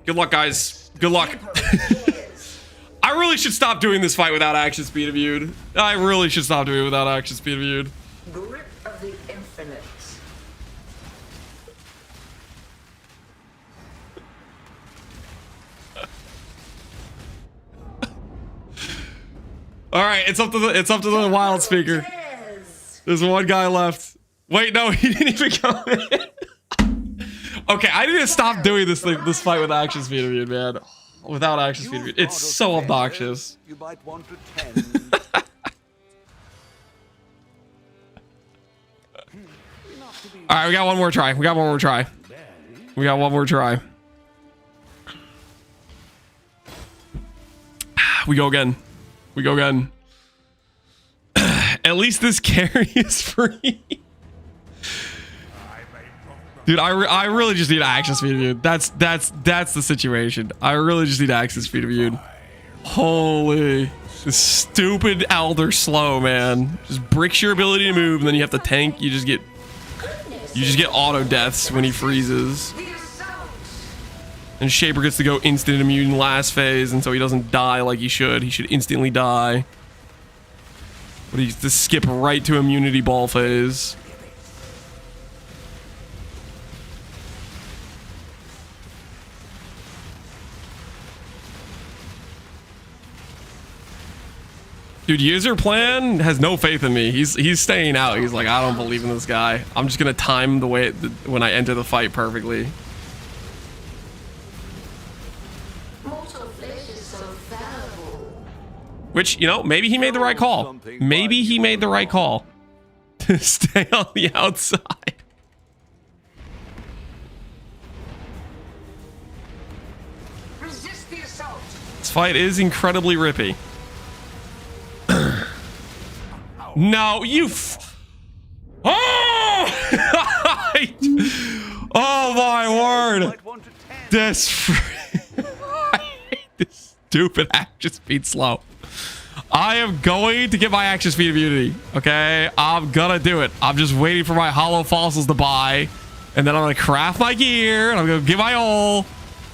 Good luck, guys. Good luck. I really should stop doing this fight without action speed immune. I really should stop doing it without action speed immune. Grip of the infinite. All right, it's up to the wild speaker. Tears. There's one guy left. Wait, no, he didn't even come in. Okay, I need to stop doing this fight with action speed immune, man. Without action speed immune. It's so obnoxious. You might want to tend. All right, we got one more try. We got one more try. We go again. At least this carry is free. Dude, I really just need action speed immune. That's the situation. I really just need action speed immune. Holy, this stupid Elder slow, man. Just bricks your ability to move, and then you have to tank. You just get auto deaths when he freezes. The assault. And Shaper gets to go instant immune last phase, and so he doesn't die like he should. He should instantly die. But he gets to skip right to immunity ball phase. Dude, user plan has no faith in me. He's staying out. He's like, I don't believe in this guy. I'm just gonna time the way when I enter the fight perfectly. Mortal flesh is so fallible. Which, you know, maybe he made the right call. Maybe he made the right call. To stay on the outside. Resist the assault. This fight is incredibly rippy. No, you oh! Oh my word! This I hate this stupid action speed slow. I am going to get my action speed immunity. Okay, I'm gonna do it. I'm just waiting for my hollow fossils to buy, and then I'm gonna craft my gear, and I'm gonna get my ult.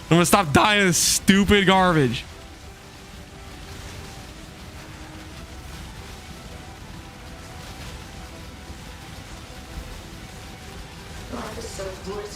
I'm gonna stop dying to this stupid garbage. Life is so brutal.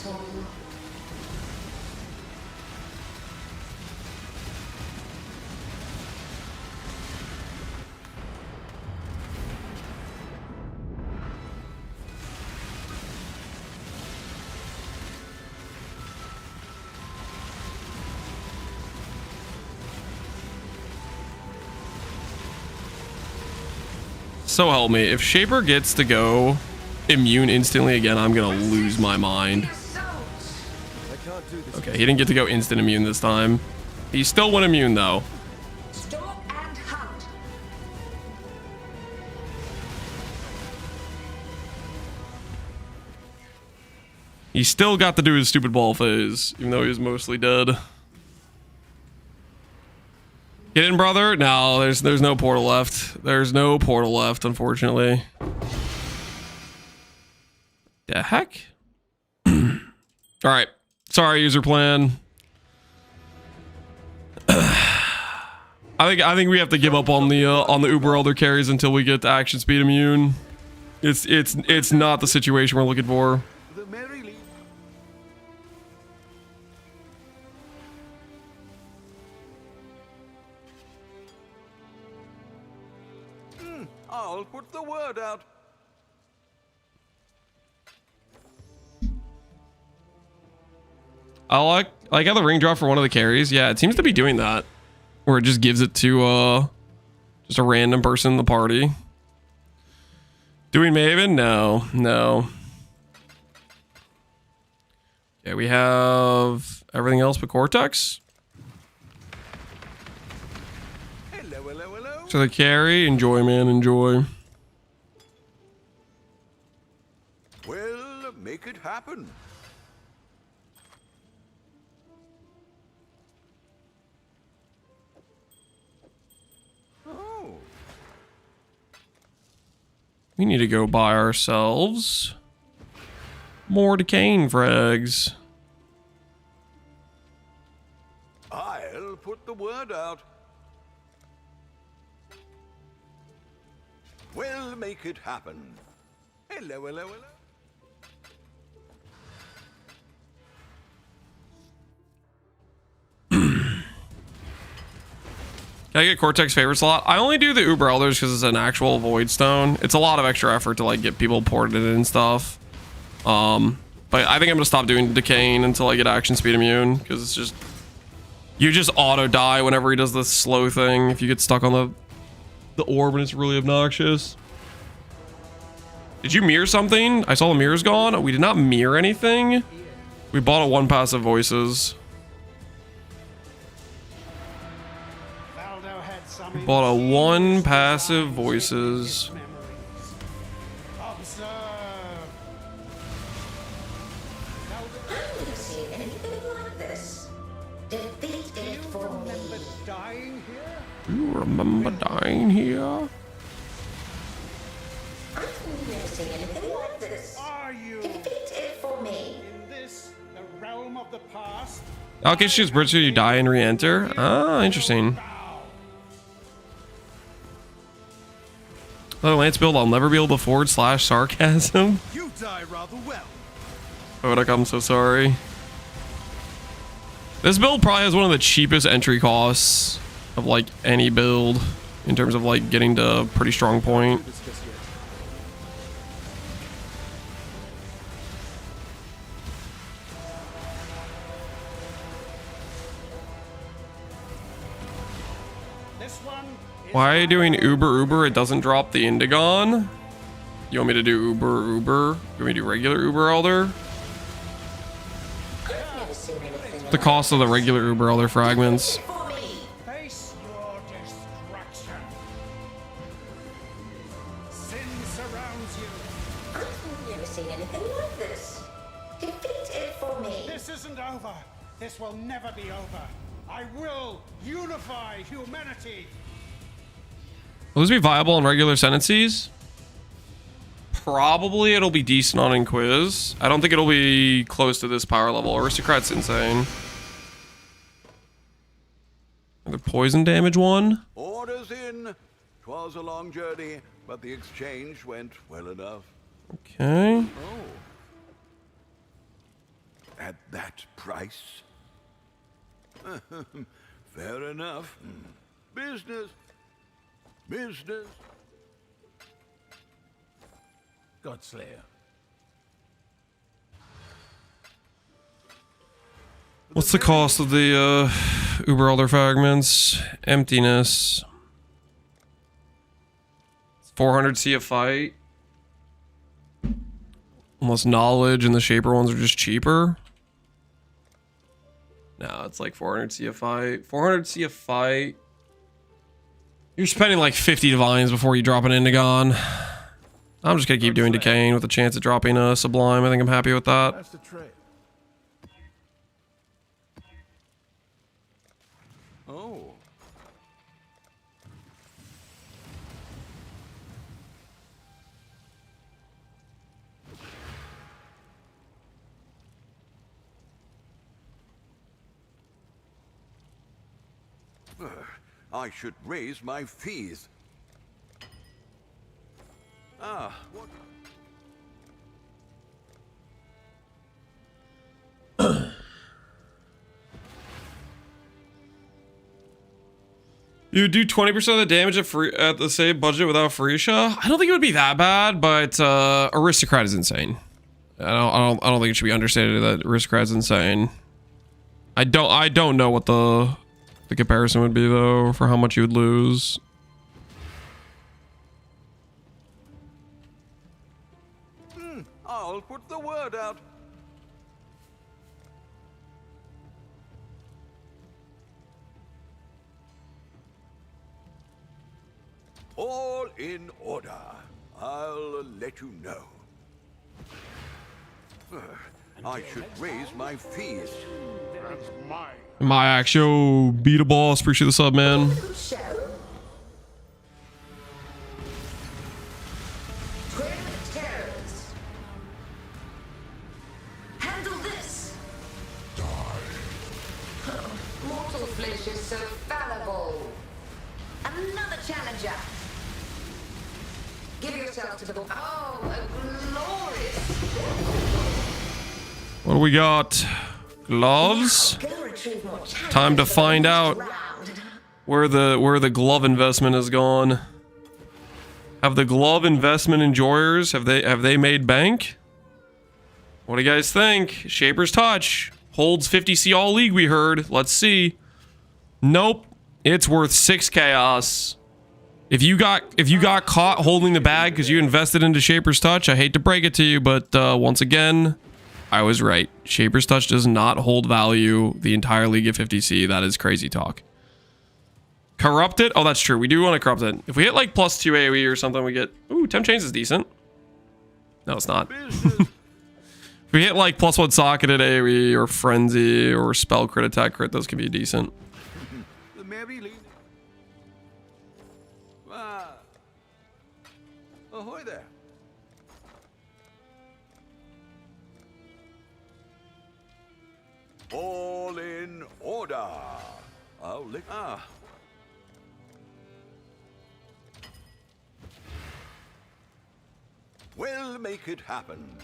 So help me, if Shaper gets to go immune instantly again, I'm gonna lose my mind. Okay, he didn't get to go instant immune this time. He still went immune though. Stalk and hunt. He still got to do his stupid ball phase, even though he was mostly dead. Get in, brother. No, there's no portal left. There's no portal left, unfortunately. The heck? All right. Sorry, user plan. I think we have to give up on the Uber Elder carries until we get to action speed immune. It's not the situation we're looking for. The Merry League. I'll put the word out. I like how the ring drop for one of the carries. Yeah, it seems to be doing that. Where it just gives it to just a random person in the party. Doing Maven? No, no. Okay, we have everything else but Cortex. Hello, hello, hello. So the carry, enjoy, man, enjoy. Well, make it happen. Oh. We need to go buy ourselves more decaying frags. I'll put the word out. We'll make it happen. Hello, hello, hello. Can I get Cortex favorite slot? I only do the Uber Elders because it's an actual Void Stone. It's a lot of extra effort to like get people ported in and stuff. But I think I'm gonna stop doing decaying until I get action speed immune because it's just you just auto die whenever he does this slow thing if you get stuck on the orb and it's really obnoxious. Did you mirror something? I saw the mirror's gone. We did not mirror anything. We bought a one passive voices. We bought a one passive voices. Observe. I've seen anything like this. Defeat it for me. Remember dying here? You remember dying here? I've never seen anything like this. Are you Defeat it for me. in this, the realm of the past? Okay, she just bursts you die and re-enter. Ah, interesting. Oh, Lance build, I'll never be able to forward / sarcasm. You die rather well. Kodak, I'm so sorry. This build probably has one of the cheapest entry costs of like any build in terms of like getting to a pretty strong point. Do this just yet. This one Why are you doing Uber? It doesn't drop the Indigon. You want me to do Uber? You want me to do regular Uber Elder? The cost of the regular Uber Elder fragments. Face your destruction. Sin surrounds you. I've never seen anything like this. Defeat it for me. This isn't over. This will never be over. I will unify humanity. Will this be viable on regular sentences? Probably it'll be decent on Inquiz. I don't think it'll be close to this power level. Aristocrat's insane. The poison damage one. Orders in. 'Twas a long journey, but the exchange went well enough. Okay. Oh. At that price? Fair enough. Business. Business. Godslayer. What's the cost of the Uber Elder fragments? Emptiness. 400 see a fight. Unless knowledge and the shaper ones are just cheaper. No, it's like 400 see a fight. 400 see a fight. You're spending like 50 divines before you drop an Indigon. I'm just gonna keep doing decaying with a chance of dropping a sublime. I think I'm happy with that. That's the trade. Oh. I should raise my fees. Ah, what? You would do 20% of the damage at the same budget without Freesia? I don't think it would be that bad, but Aristocrat is insane. I don't think it should be understated that Aristocrat is insane. I don't know what the comparison would be though for how much you would lose. I'll put the word out. All in order. I'll let you know. I should raise my fees. That's mine. My actual beat a boss. Appreciate the sub, man. Good show. Tournament terrors. Handle this. Mortal flesh is so fallible. Another challenger. Give yourself to the... Oh, a glorious... What do we got? Gloves? Time to find out where the glove investment has gone. Have the glove investment enjoyers, have they made bank? What do you guys think? Shaper's Touch holds 50C all league, we heard. Let's see. Nope. It's worth 6 chaos. If you got caught holding the bag because you invested into Shaper's Touch, I hate to break it to you, but once again, I was right. Shaper's Touch does not hold value the entire league at 50C. That is crazy talk. Corrupt it? Oh, that's true. We do want to corrupt it. If we hit like +2 AoE or something, we get... Ooh, Temp Chains is decent. No, it's not. If we hit like +1 socketed AoE or Frenzy or Spell Crit, Attack Crit, those can be decent. Ahoy there. All in order. I'll lick. Ah. We'll make it happen.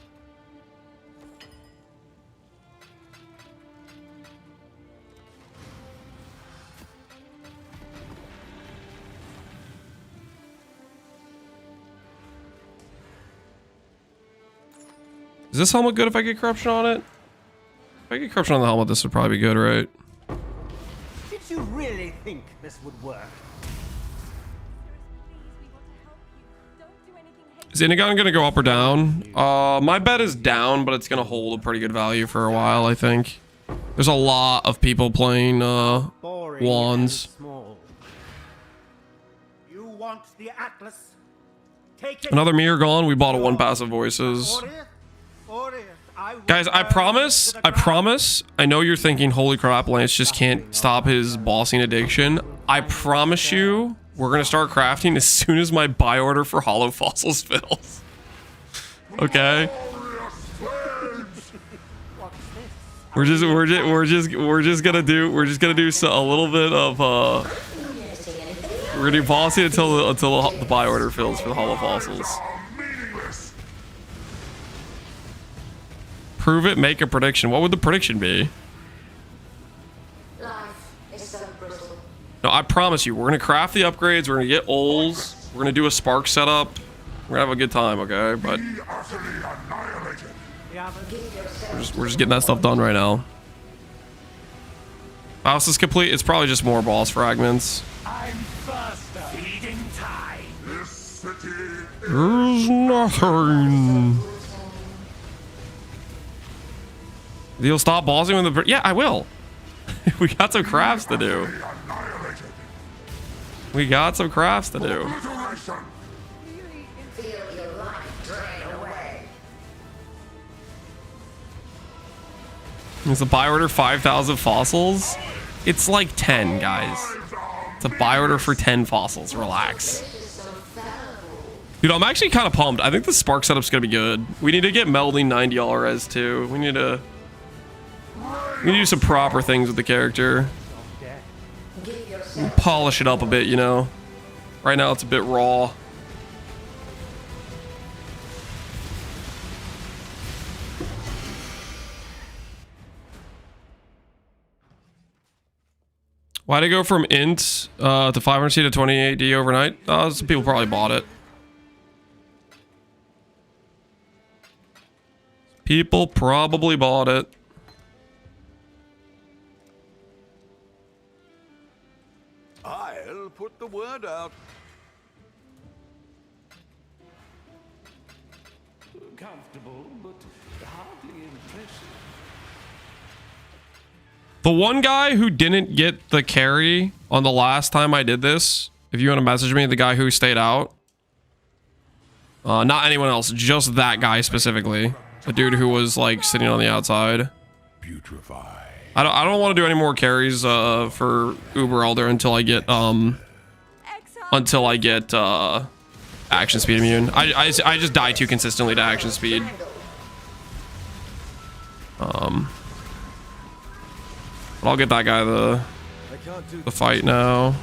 Is this helmet good if I get corruption on it? If I get corruption on the helmet, this would probably be good, right? Did you really think this would work? Is Inagon gonna go up or down? My bet is down, but it's gonna hold a pretty good value for a while, I think. There's a lot of people playing Boring wands. and small. You want the Atlas? Take it. Another mirror gone. We bought a 1 passive voices. Guys, I promise, I know you're thinking, holy crap, Lance just can't stop his bossing addiction. I promise you, we're gonna start crafting as soon as my buy order for hollow fossils fills. Okay? We're just gonna do a little bit of we're gonna do bossing until the buy order fills for the hollow fossils. Prove it, make a prediction. What would the prediction be? Life is so brittle. No, I promise you, we're gonna craft the upgrades, we're gonna get ols, we're gonna do a spark setup, we're gonna have a good time, okay? But we're just getting that stuff done right now. House is complete. It's probably just more boss fragments. I'm faster. Feeding time. There's nothing. You'll stop bossing when the... Yeah, I will. We got some crafts to do. We got some crafts to do. Feel your life drain away. Is the buy order 5,000 fossils? It's like 10, guys. It's a buy order for 10 fossils. Relax. Dude, I'm actually kind of pumped. I think the spark setup's gonna be good. We need to get melding 90 res too. We need to do some proper things with the character. Polish it up a bit, you know. Right now it's a bit raw. Why'd it go from int to 500C to 28D overnight? Some people probably bought it. People probably bought it. I'll put the word out. Comfortable, but hardly impressive. The one guy who didn't get the carry on the last time I did this, if you want to message me, the guy who stayed out. Not anyone else, just that guy specifically. The dude who was like sitting on the outside. Putrefy. I don't want to do any more carries for Uber Elder until I get action speed immune. I just die too consistently to action speed. But I'll get that guy the fight now.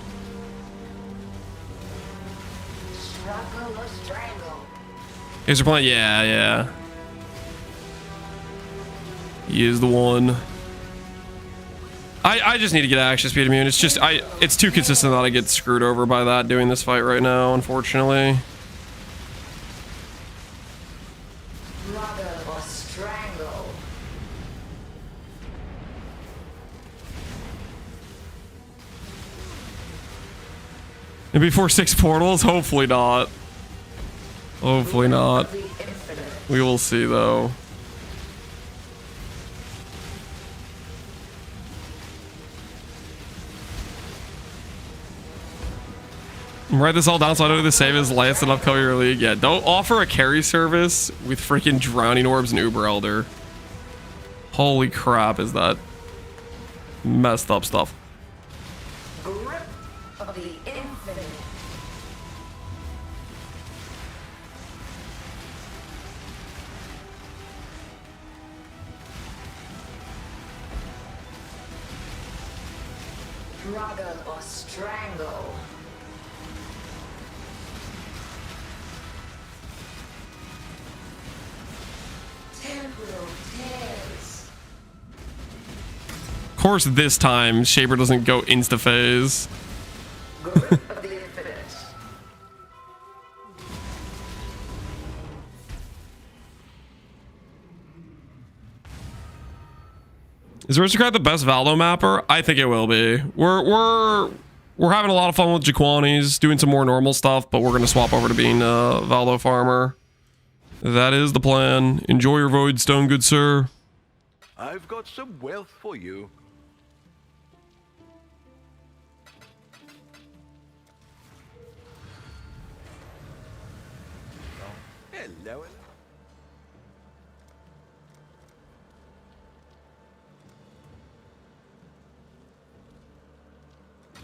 Struggle or strangle. Is there playing? Yeah. He is the one. I just need to get action speed immune. It's just it's too consistent that I get screwed over by that doing this fight right now, unfortunately. Struggle or strangle. And before 6 portals? Hopefully not. Hopefully not. We will see though. Write this all down so I don't do the same as Lance and upcoming your league. Yeah, don't offer a carry service with freaking drowning orbs and Uber Elder. Holy crap, is that messed up stuff. Grip of the infinite. Struggle or strangle. Temporal tears. Of course, this time Shaper doesn't go insta phase. Grip of the infinite. Is Aristocrat the best Valdo mapper? I think it will be. we're having a lot of fun with Jaquanis, doing some more normal stuff, but we're going to swap over to being Valdo Farmer. That is the plan. Enjoy your Void Stone, good sir. I've got some wealth for you. Hello.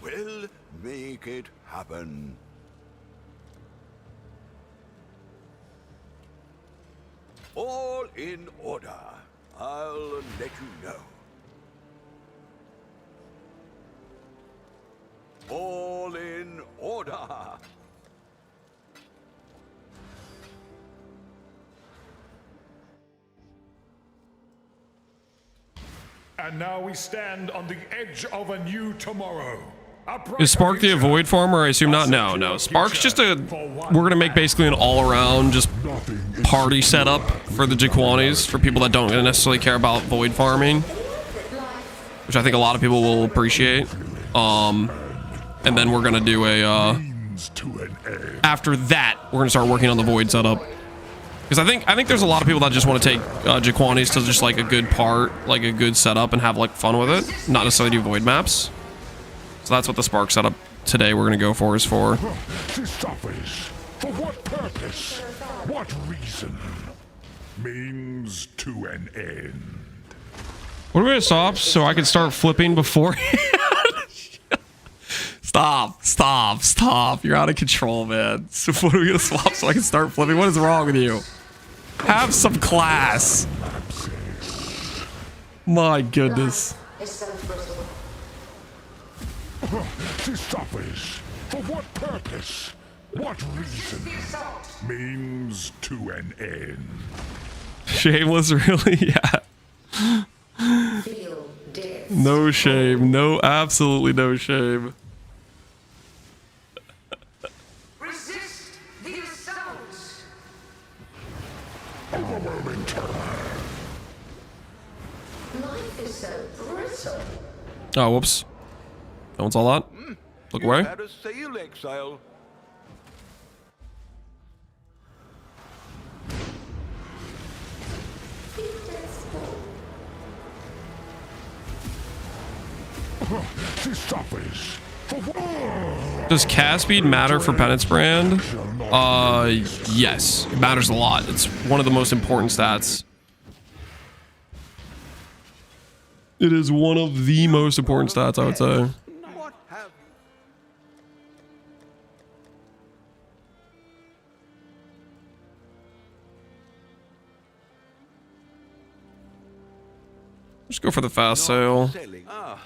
We'll make it happen. All in order. I'll let you know. All in order. And now we stand on the edge of a new tomorrow. Is Spark the Void Farmer? I assume not. No. Spark's just a... We're going to make basically an all-around just party setup for the Jaquanis, for people that don't necessarily care about Void farming, which I think a lot of people will appreciate. And then we're going to do a... after that, we're going to start working on the Void setup. Because I think there's a lot of people that just want to take Jaquanis to just like a good part, like a good setup, and have like fun with it, not necessarily do Void maps. So that's what the Spark setup today we're going to go for is for. This suffers. For what purpose? What reason? Means to an end. What are we going to stop so I can start flipping beforehand? Stop. You're out of control, man. So what are we going to swap so I can start flipping? What is wrong with you? Have some class. My goodness. This suffers. For what purpose? What reason? Means to an end. Shameless, really? Yeah. No shame. No, absolutely no shame. Resist the assault. Overwhelming terror. Life is so brittle. Oh, whoops. No one saw that. Look away. Had a sail, Exile. This suffers. Does cast speed matter for Penance Brand? Yes. It matters a lot. It's one of the most important stats. It is one of the most important stats, I would say. What have Just go for the fast sail. selling? Ah.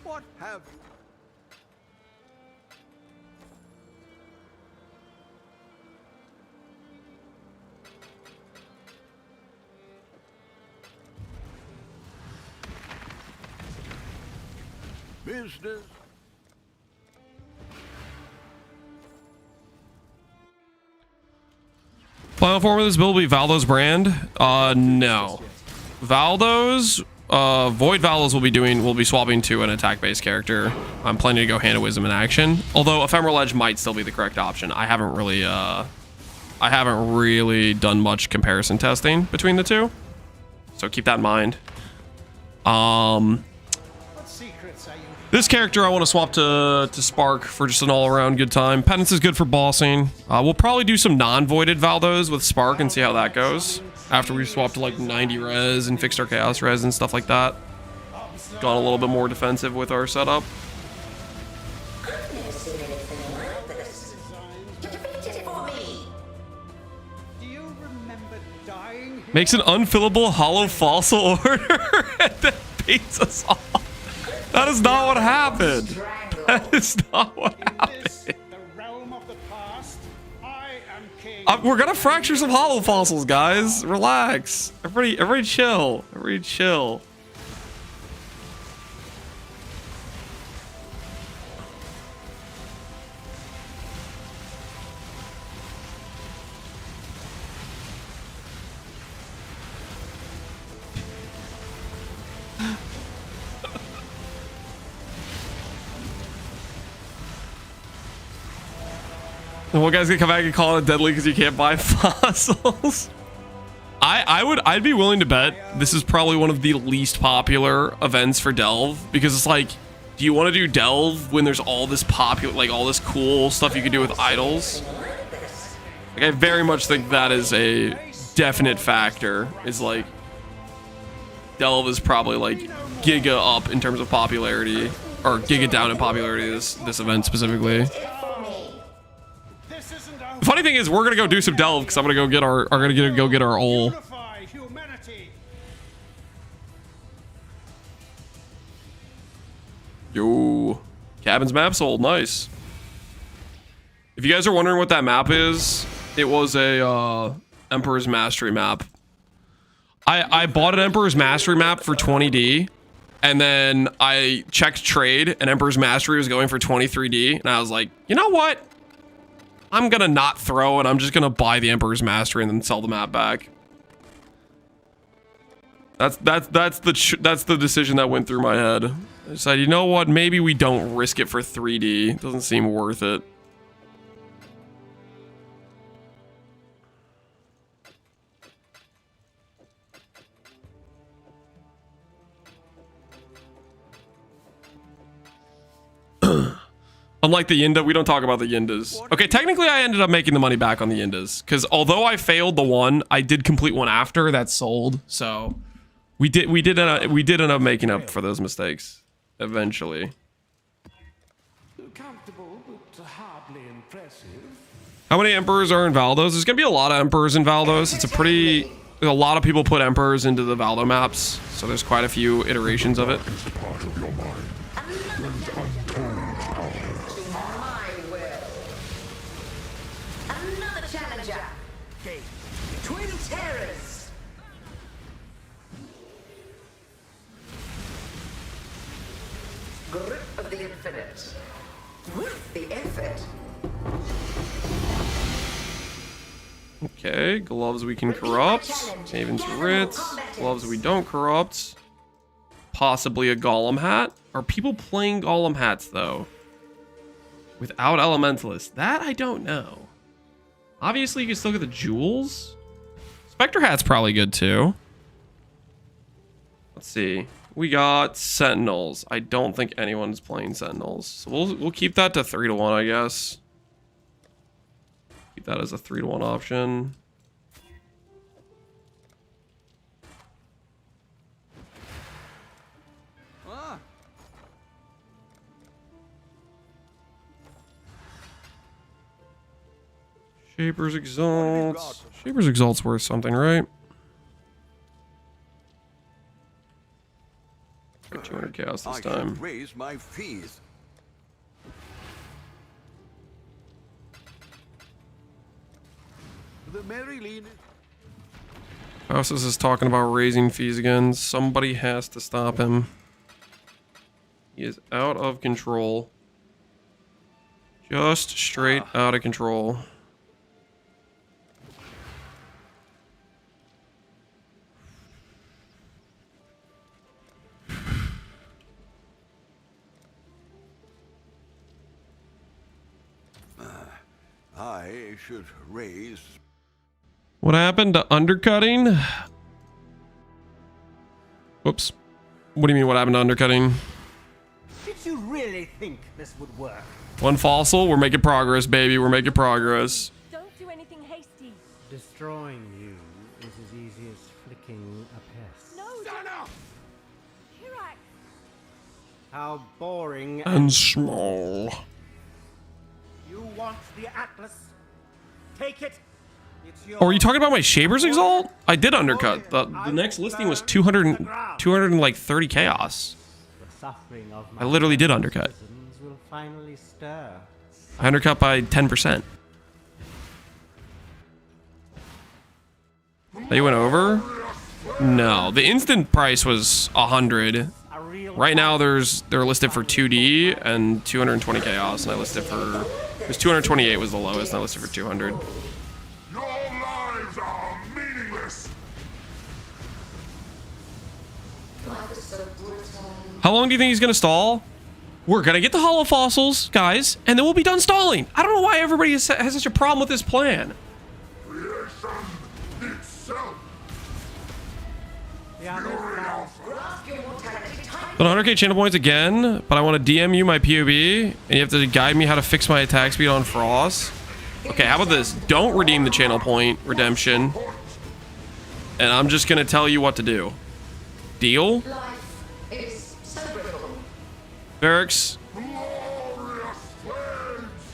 What have business? Final form of this build will be Valdo's brand. No. Valdo's, Void Valdos will be swapping to an attack-based character. I'm planning to go Hand of Wisdom in action. Although Ephemeral Edge might still be the correct option. I haven't really done much comparison testing between the two. So keep that in mind. What secrets are you? This character I want to swap to Spark for just an all-around good time. Penance is good for bossing. We'll probably do some non-voided Valdos with Spark and see how that goes. After we swap to like 90 res and fixed our chaos res and stuff like that. Gone a little bit more defensive with our setup. Do you remember dying here? Makes an unfillable hollow fossil order and then beats us off. That is not what happened. That is not what happened. The realm of the past, I am king. We're gonna fracture some hollow fossils, guys. Relax. Everybody chill. Everybody chill. One guy's gonna come back and call it deadly because you can't buy fossils. I'd be willing to bet this is probably one of the least popular events for Delve, because it's like, do you want to do Delve when there's all this popular, like all this cool stuff you can do with idols? Like, I very much think that is a definite factor. Is like, Delve is probably like giga up in terms of popularity, or giga down in popularity this event specifically. The funny thing is, we're gonna go do some Delve because I'm gonna go get our ole. Yo, Cabin's map sold. Nice. If you guys are wondering what that map is, it was a Emperor's Mastery map. I bought an Emperor's Mastery map for 20D, and then I checked trade, and Emperor's Mastery was going for 23D, and I was like, you know what? I'm gonna not throw, and I'm just gonna buy the Emperor's Mastery and then sell the map back. That's the decision that went through my head. I decided, you know what? Maybe we don't risk it for 3D. It doesn't seem worth it. Unlike the Yinda, we don't talk about the Yindas. Okay, technically I ended up making the money back on the Yindas, because although I failed the one, I did complete one after that sold. So we did end up making up for those mistakes eventually. Comfortable, but hardly impressive. How many Emperors are in Valdos? There's gonna be a lot of Emperors in Valdos. A lot of people put Emperors into the Valdo maps, so there's quite a few iterations of it. Grip of the infinite. With the effort. Okay, gloves we can corrupt. Maven's Writ. Gloves we don't corrupt. Possibly a Golem hat. Are people playing Golem hats though? Without Elementalist? That I don't know. Obviously you can still get the jewels. Spectre hat's probably good too. Let's see. We got Sentinels. I don't think anyone's playing Sentinels. So we'll keep that to 3-1, I guess. Keep that as a 3-1 option. Shaper's Exalt. Shaper's Exalt's worth something, right? 200 chaos this time. Raise my fees. The Mary Lean. Houses is talking about raising fees again. Somebody has to stop him. He is out of control. Just straight out of control. I should raise. What happened to undercutting? Whoops. What do you mean what happened to undercutting? Did you really think this would work? One fossil. We're making progress, baby. We're making progress. Don't do anything hasty. Destroying you is as easy as flicking a pest. No, don't. Hirak. How boring And small. You want the Atlas? Take it. It's yours. Oh, are you talking about my Shaper's Exalt? I did undercut. The next listing was 230 chaos. The suffering of I literally did undercut. citizens will finally stir. I undercut by 10%. They went over? No, the instant price was 100. Right now they're listed for 2D and 220 chaos, and I listed for, it was 228 was the lowest, and I listed for 200. Your lives are meaningless. How long do you think he's gonna stall? We're gonna get the hollow fossils, guys, and then we'll be done stalling. I don't know why everybody has such a problem with this plan. Creation itself. Yeah, there's flowers. But 100k channel points again, but I want to DM you my POB, and you have to guide me how to fix my attack speed on Frost. Okay, how about this? Don't redeem the channel point redemption, and I'm just gonna tell you what to do. Deal? Barracks.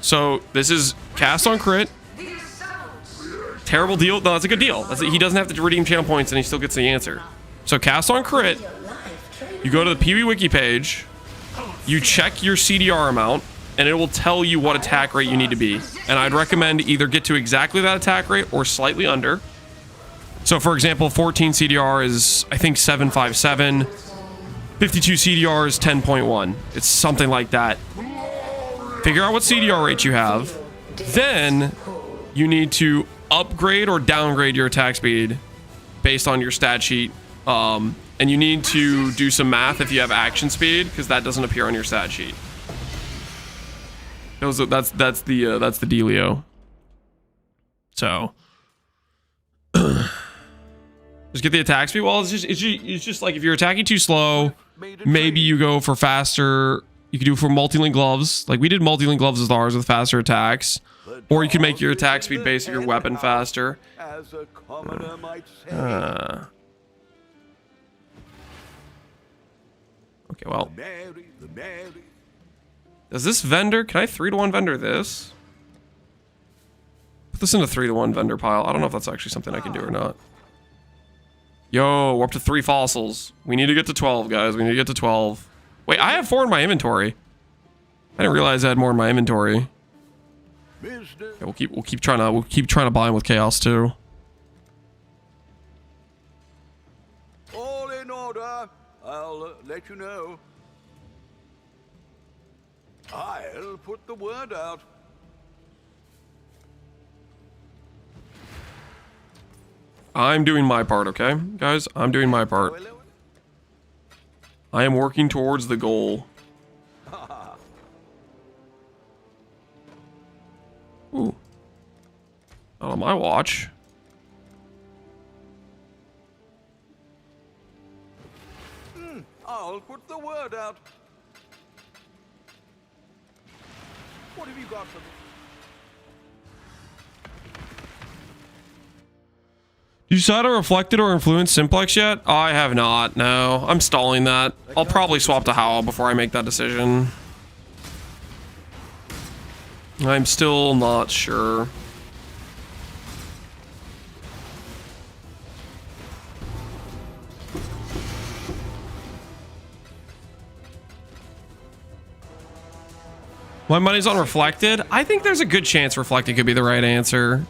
So this is cast on crit. Terrible deal. No, that's a good deal. He doesn't have to redeem channel points, and he still gets the answer. So cast on crit. You go to the PB Wiki page. You check your CDR amount, and it will tell you what attack rate you need to be. And I'd recommend either get to exactly that attack rate or slightly under. So for example, 14 CDR is, I think, 757. 52 CDR is 10.1. It's something like that. Figure out what CDR rate you have. Then you need to upgrade or downgrade your attack speed based on your stat sheet. And you need to do some math if you have action speed, because that doesn't appear on your stat sheet. That's the dealio. So just get the attack speed. Well, it's just like if you're attacking too slow, maybe you go for faster. You could do for multi-link gloves. Like we did multi-link gloves as ours with faster attacks. Or you can make your attack speed base of your weapon faster. As a commoner might say. Okay, well. The Mary. Does this vendor, can I 3-to-1 vendor this? Put this in a 3-to-1 vendor pile. I don't know if that's actually something I can do or not. Yo, we're up to 3 fossils. We need to get to 12, guys. We need to get to 12. Wait, I have 4 in my inventory. I didn't realize I had more in my inventory. Okay, we'll keep trying to buy them with chaos too. All in order. I'll let you know. I'll put the word out. I'm doing my part, okay? Guys, I'm doing my part. I am working towards the goal. Ooh. Not on my watch. I'll put the word out. What have you got for me? Did you decide to reflected or influence simplex yet? I have not, no. I'm stalling that. I'll probably swap to Howl before I make that decision. I'm still not sure. My money's on reflected. I think there's a good chance reflected could be the right answer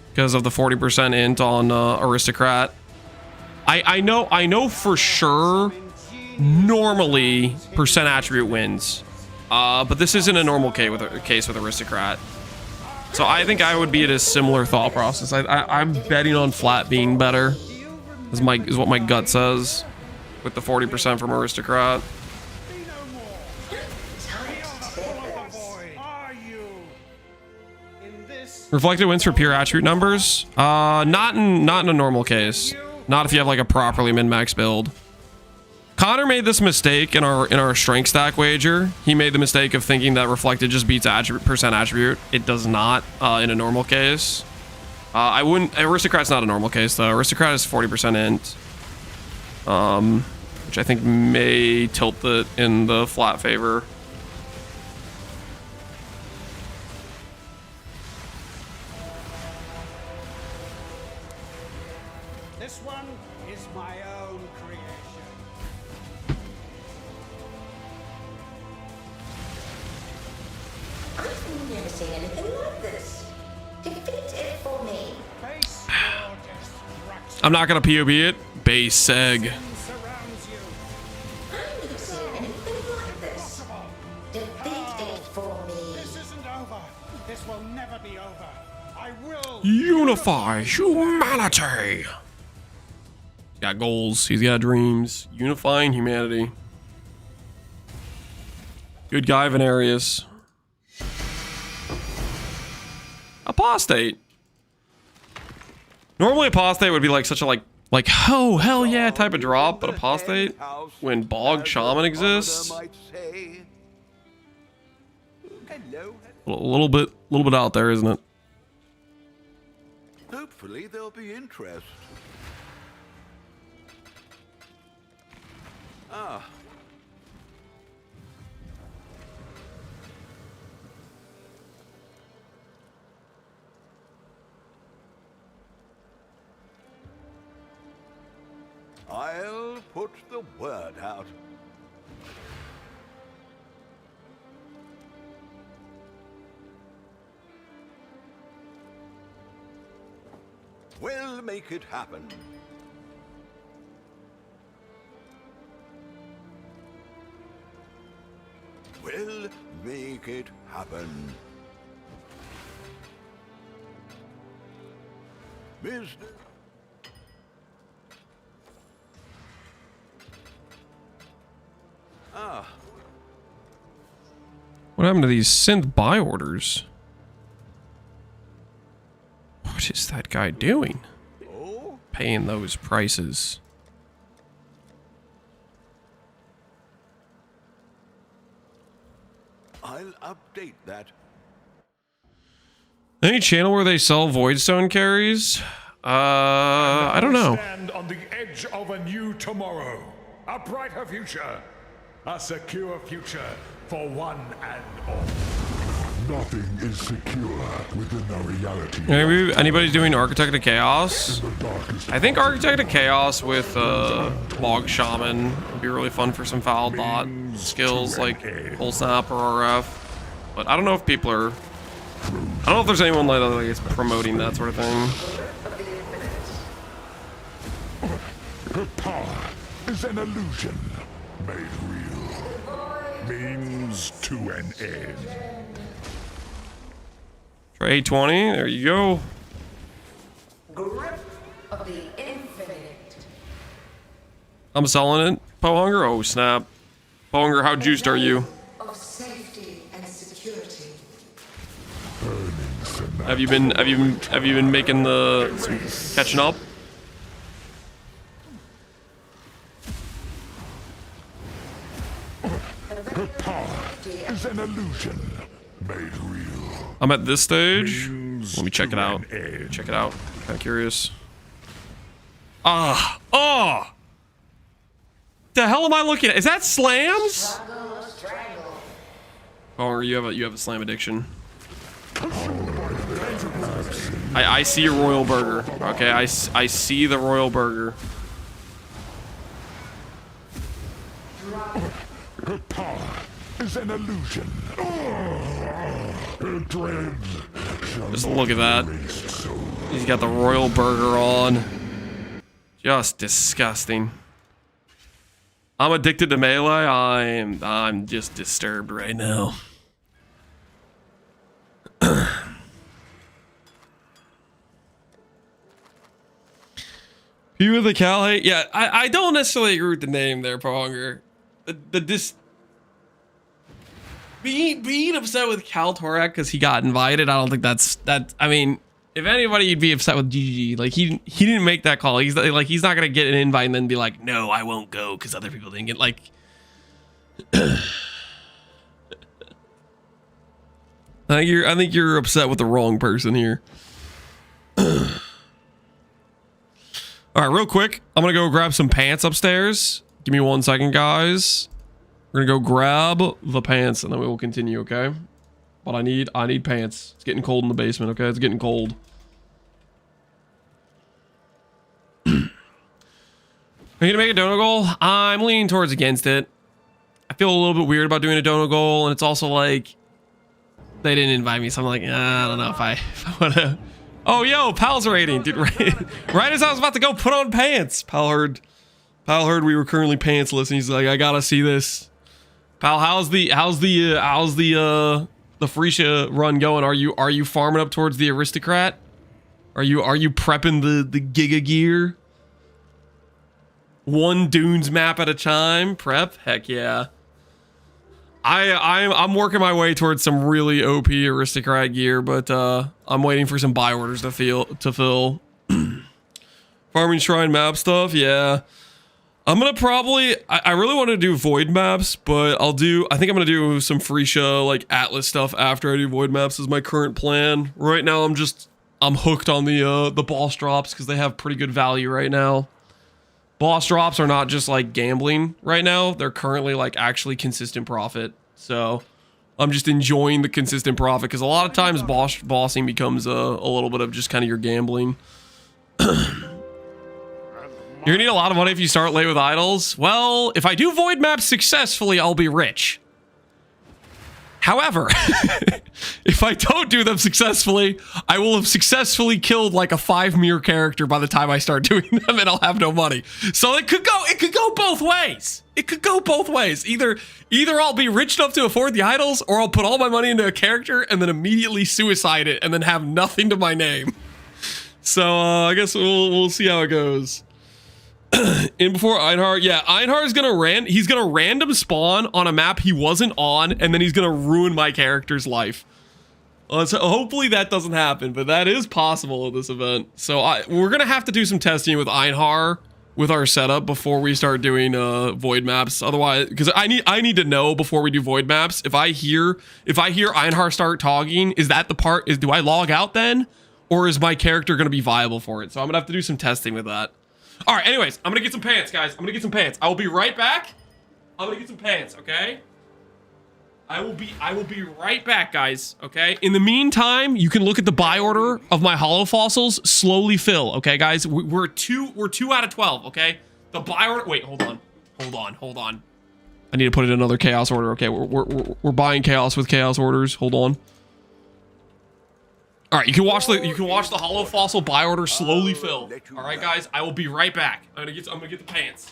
because of the 40% int on Aristocrat. I know for sure normally percent attribute wins, but this isn't a normal case with Aristocrat. So I think I would be at a similar thought process. I'm betting on flat being better, is what my gut says, with the 40% from Aristocrat. Reflected wins for pure attribute numbers. Not in a normal case. Not if you have like a properly min-max build. Connor made this mistake in our strength stack wager. He made the mistake of thinking that reflected just beats percent attribute. It does not in a normal case. I wouldn't. Aristocrat's not a normal case though. Aristocrat is 40% int, which I think may tilt it in the flat favor. This one is my own creation. I've never seen anything like this. Defeat it for me. Face your destruction. I'm not gonna POB it. Base seg. Surrounds you. I've never seen anything like this. Defeat it for me. This isn't over. This will never be over. I will Unify humanity. He's got goals. He's got dreams. Unifying humanity. Good guy, Venarius. Apostate. Normally apostate would be like such a like oh hell yeah type of drop, but apostate when bog shaman exists, a little bit out there, isn't it? Hopefully there'll be interest. Ah. I'll put the word out. We'll make it happen. We'll make it happen. Mr. Ah. What happened to these synth buy orders? What is that guy doing? Oh? Paying those prices. I'll update that. Any channel where they sell Voidstone carries? I don't know. Stand on the edge of a new tomorrow. A brighter future. A secure future for one and all. Nothing is secure within the reality. Maybe anybody's doing Architect of Chaos? I think Architect of Chaos with Bog Shaman would be really fun for some foul dot skills like Full Snap or RF. But I don't know if people are... I don't know if there's anyone like that is promoting that sort of thing. Her power is an illusion made real. Means to an end. Try 820, there you go. Grip of the infinite. I'm selling it. Pohunger? Oh snap. Pohunger, how juiced are you? Of safety and security. Have you been making some catching up? Her power is an illusion made real. I'm at this stage. Let me check it out. Check it out. Kind of curious. Oh! The hell am I looking at? Is that slams? Oh, you have a slam addiction. I see a royal burger. Okay, I see the royal burger. Her power is an illusion. Her dread. Just look at that. He's got the royal burger on. Just disgusting. I'm addicted to melee. I'm just disturbed right now. You with the Cal hate? Yeah, I don't necessarily agree with the name there, Pohunger. Being upset with Cal Torak because he got invited, I don't think that's I mean, if anybody, you'd be upset with GG. Like he didn't make that call. He's not gonna get an invite and then be like, no, I won't go because other people didn't get like. I think you're upset with the wrong person here. All right, real quick, I'm gonna go grab some pants upstairs. Give me 1 second, guys. We're gonna go grab the pants and then we will continue, okay? But I need pants. It's getting cold in the basement, okay? It's getting cold. Are you gonna make a dono goal? I'm leaning towards against it. I feel a little bit weird about doing a dono goal, and it's also like they didn't invite me, so I'm like, I don't know if I wanna. Oh, yo, Pal's rating, dude. Right as I was about to go put on pants, Pal heard we were currently pantsless, and he's like, I gotta see this. Pal, how's the Freesia run going? Are you farming up towards the Aristocrat? Are you prepping the Giga gear? One Dunes map at a time? Prep? Heck yeah. I'm working my way towards some really OP aristocrat gear, but I'm waiting for some buy orders to fill. Farming shrine map stuff, yeah. I'm gonna probably I really want to do void maps, but I think I'm gonna do some free show like Atlas stuff after I do void maps is my current plan. Right now I'm hooked on the boss drops because they have pretty good value right now. Boss drops are not just like gambling right now. They're currently like actually consistent profit. So I'm just enjoying the consistent profit because a lot of times bossing becomes a little bit of just kind of your gambling. You're gonna need a lot of money if you start late with idols. Well, if I do void maps successfully, I'll be rich. However, if I don't do them successfully, I will have successfully killed like a 5 mirror character by the time I start doing them, and I'll have no money. So it could go both ways. It could go both ways. Either I'll be rich enough to afford the idols, or I'll put all my money into a character and then immediately suicide it and then have nothing to my name. So I guess we'll see how it goes. In before Einhar, yeah, Einhar is he's gonna random spawn on a map he wasn't on, and then he's gonna ruin my character's life. So hopefully that doesn't happen, but that is possible at this event. So we're gonna have to do some testing with Einhar with our setup before we start doing void maps. Otherwise, because I need to know before we do void maps. If I hear Einhar start talking, is that the part? Do I log out then, or is my character gonna be viable for it? So I'm gonna have to do some testing with that. All right, anyways, I'm gonna get some pants, guys. I'm gonna get some pants. I will be right back. I'm gonna get some pants, okay? I will be right back, guys, okay? In the meantime, you can look at the buy order of my hollow fossils slowly fill, okay, guys? We're 2 out of 12, okay? The buy order, wait, hold on. I need to put in another chaos order, okay? We're buying chaos with chaos orders. Hold on. All right, you can watch the hollow fossil buy order slowly fill. All right, guys, I will be right back. I'm gonna get the pants.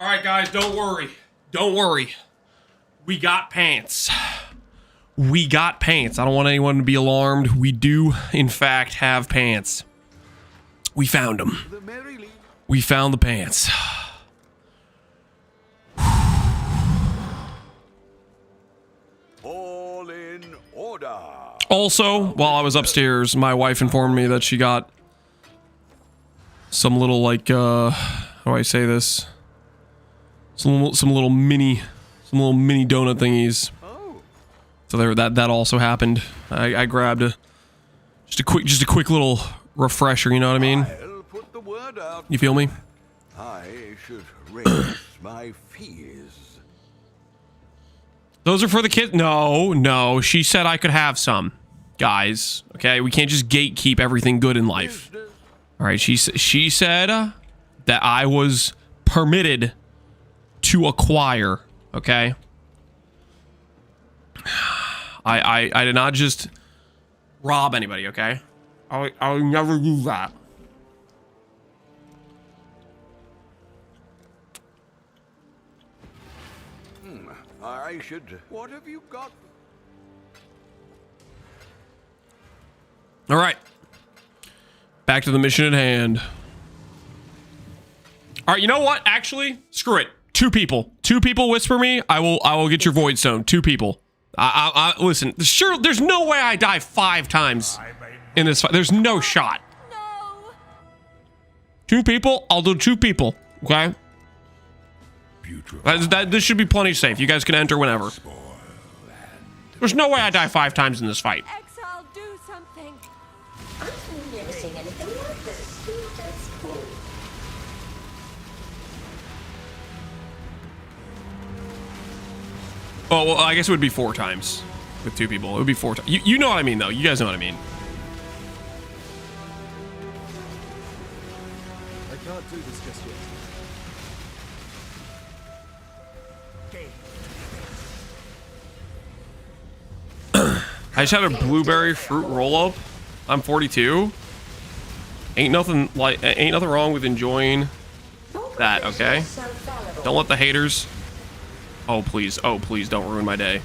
All right, guys, don't worry. Don't worry. We got pants. We got pants. I don't want anyone to be alarmed. We do, in fact, have pants. We found them. We found the pants. All in order. Also, while I was upstairs, my wife informed me that she got some little, like, how do I say this? Some little mini donut thingies. So there, that also happened. I grabbed just a quick little refresher. You know what I mean? I'll put the word out. You feel me? I should raise my fees. Those are for the kids. No. She said I could have some, guys. Okay, we can't just gatekeep everything good in life. All right, she said that I was permitted to acquire. Okay. I did not just rob anybody, okay? I'll never do that. I should. What have you got? All right. Back to the mission at hand. All right, you know what? Actually, screw it. 2 people. 2 people whisper me. I will get your void stone. 2 people. I listen. Sure, there's no way I die 5 times in this fight. There's no shot. No. 2 people. I'll do 2 people. Okay. This should be plenty safe. You guys can enter whenever. There's no way I die 5 times in this fight. Exile, do something. I've never seen anything like this. That's cool. Oh, well, I guess it would be 4 times with 2 people. It would be 4 times. You know what I mean, though. You guys know what I mean. I can't do this just yet. I just had a blueberry fruit roll-up. I'm 42. Ain't nothing wrong with enjoying that, okay? Don't let the haters... Oh, please don't ruin my day.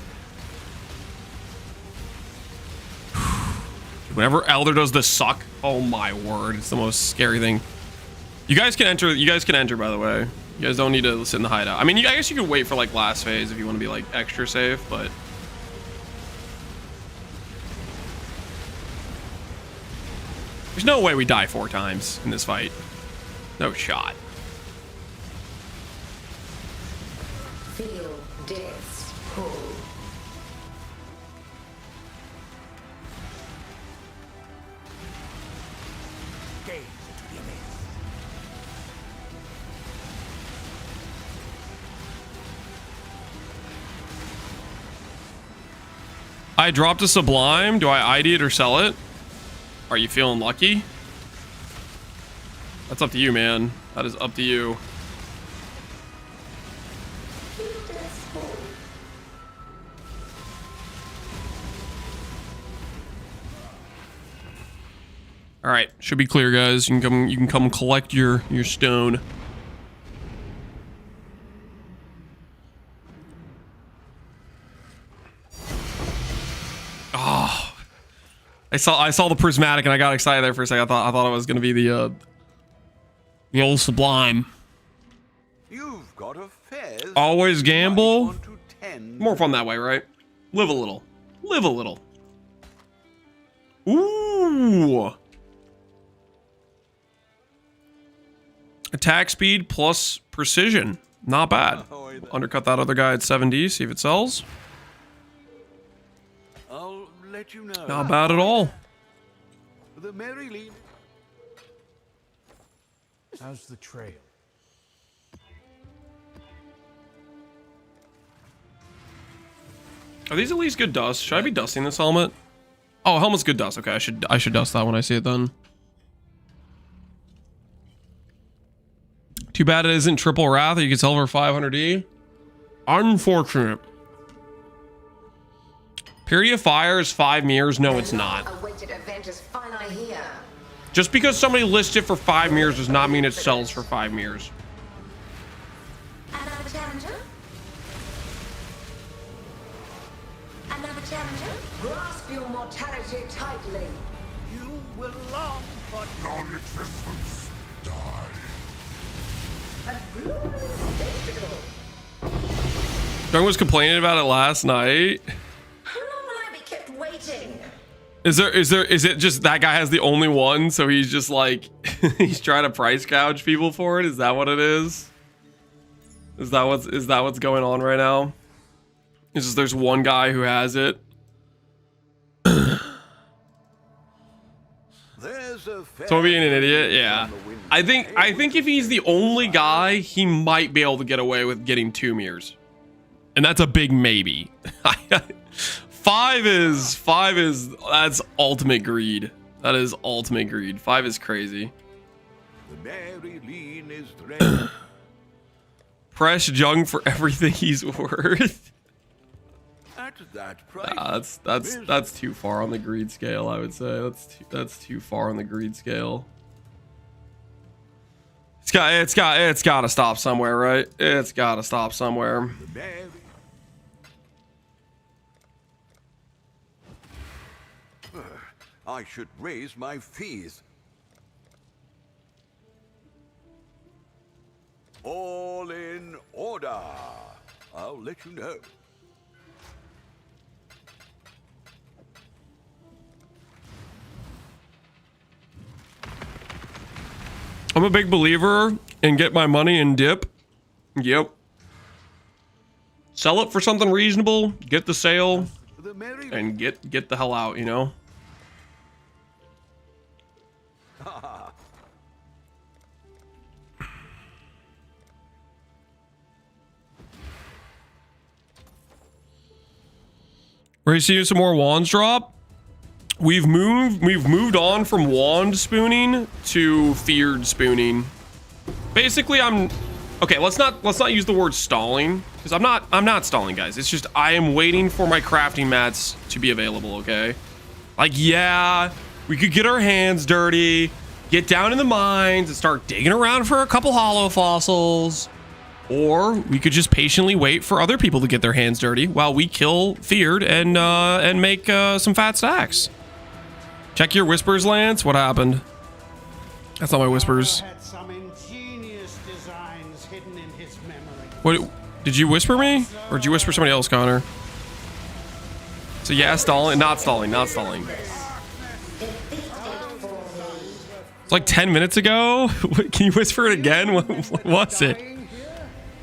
Whenever Elder does this suck, oh my word, it's the most scary thing. You guys can enter, by the way. You guys don't need to sit in the hideout. I mean, I guess you could wait for like last phase if you want to be like extra safe, but... There's no way we die 4 times in this fight. No shot. Feel death's pull. I dropped a Sublime. Do I ID it or sell it? Are you feeling lucky? That's up to you, man. That is up to you. All right, should be clear, guys. You can come collect your stone. Oh, I saw the prismatic and I got excited there for a second. I thought it was gonna be the old Sublime. You've got a fez. Always gamble. 1 to 10. More fun that way, right? Live a little. Live a little. Ooh. Attack speed plus precision. Not bad. Undercut that other guy at 7D, see if it sells. I'll let you know. Not bad at all. The Mary Lee. How's the trail? Are these at least good dust? Should I be dusting this helmet? Oh, helmet's good dust. Okay, I should dust that when I see it then. Too bad it isn't triple wrath that you can sell for 500E. Unfortunate. Period of fire is 5 mirrors. No, it's not. Awaited event is finally here. Just because somebody lists it for 5 mirrors does not mean it sells for 5 mirrors. lightly. You will long for Non-existence. Die. A glorious spectacle. Jung was complaining about it last night. How long will I be kept waiting? Is it just that guy has the only one, so he's just like he's trying to price gouge people for it? Is that what it is? Is that what's going on right now? It's just there's one guy who has it. So being an idiot, yeah. I think if he's the only guy, he might be able to get away with getting 2 mirrors. And that's a big maybe. 5 is that's ultimate greed. That is ultimate greed. 5 is crazy. the Mary Lean is ready. Press Jung for everything he's worth. At that price. That's too far on the greed scale, I would say. That's too far on the greed scale. It's got to stop somewhere, right? It's got to stop somewhere. The Mary. I should raise my fees. All in order. I'll let you know. I'm a big believer in get my money and dip. Yep. Sell it for something reasonable, get the sale, The Mary and get the hell out, you know? Ready to see some more wands drop? We've moved on from wand spooning to feared spooning. Basically, okay, let's not use the word stalling, because I'm not stalling, guys. It's just I am waiting for my crafting mats to be available, okay? Like, yeah, we could get our hands dirty, get down in the mines and start digging around for a couple hollow fossils. Or we could just patiently wait for other people to get their hands dirty while we kill feared and make some fat stacks. Check your whispers, Lance. What happened? That's not my whispers. Had some ingenious designs hidden in his memory. What did you whisper me? Or did you whisper somebody else, Connor? So yeah, stalling, not stalling, not stalling. It's like 10 minutes ago. Can you whisper it again? What was it?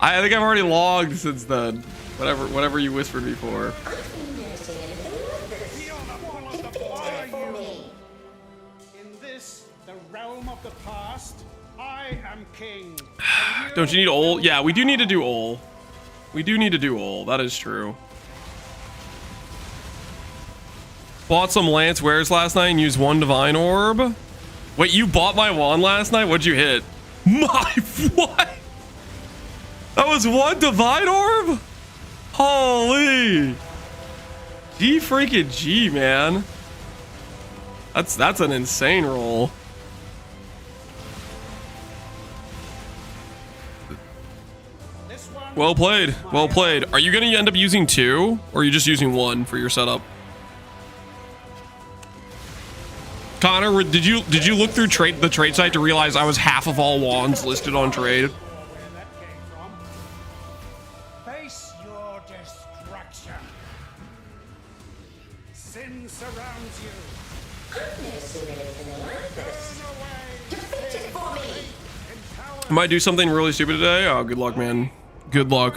I think I've already logged since then. Whatever you whispered before. In this, the realm of the past, I am king. Don't you need ol? Yeah, we do need to do ol. We do need to do ol. That is true. Bought some Lance wares last night and used 1 divine orb. Wait, you bought my wand last night? What'd you hit? My what? That was 1 divine orb? Holy. G freaking G, man. That's an insane roll. Well played. Well played. Are you going to end up using 2 or are you just using 1 for your setup? Connor, did you look through the trade site to realize I was half of all wands listed on trade? Face your destruction. Sin surrounds you. Defeat it for me. I might do something really stupid today. Oh, good luck, man. Good luck.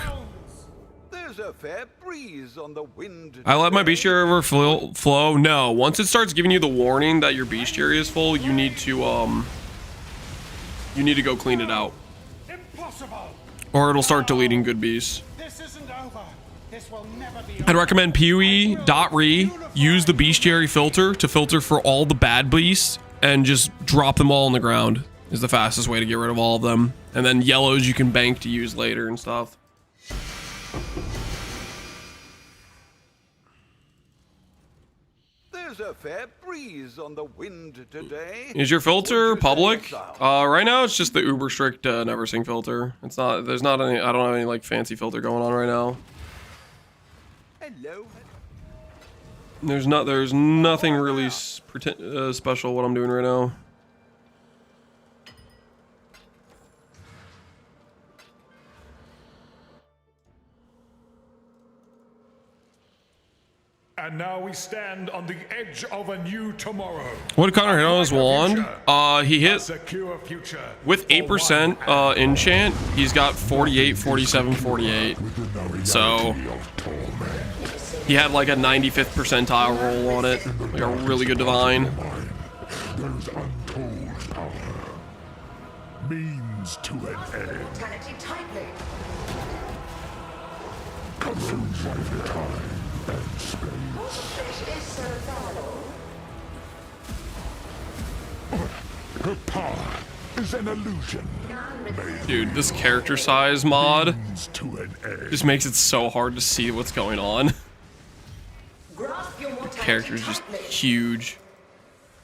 There's a fair breeze on the wind. I let my bestiary river flow. No, once it starts giving you the warning that your bestiary is full, you need to go clean it out. Impossible. Or it'll start deleting good beasts. This isn't over. This will never be over. I'd recommend PoE.re. Use the bestiary filter to filter for all the bad beasts and just drop them all on the ground is the fastest way to get rid of all of them. And then yellows you can bank to use later and stuff. There's a fair breeze on the wind today. Is your filter public? Right now it's just the uber strict never sync filter. It's not. There's not any. I don't have any like fancy filter going on right now. Hello. There's nothing really special what I'm doing right now. And now we stand on the edge of a new tomorrow. What did Connor hit on his wand? He A hit secure future with 8% enchant. He's got 48, 47, 48. So he had like a 95th percentile roll on it. Like a really good divine. There's untold power. Means to an end. Mortality tightly. Consumed by the time and space. It is so valuable. Her power is an illusion. Dude, this character size mod Means to an end. just makes it so hard to see what's going on. Grasp your mortality Character's just tightly. huge.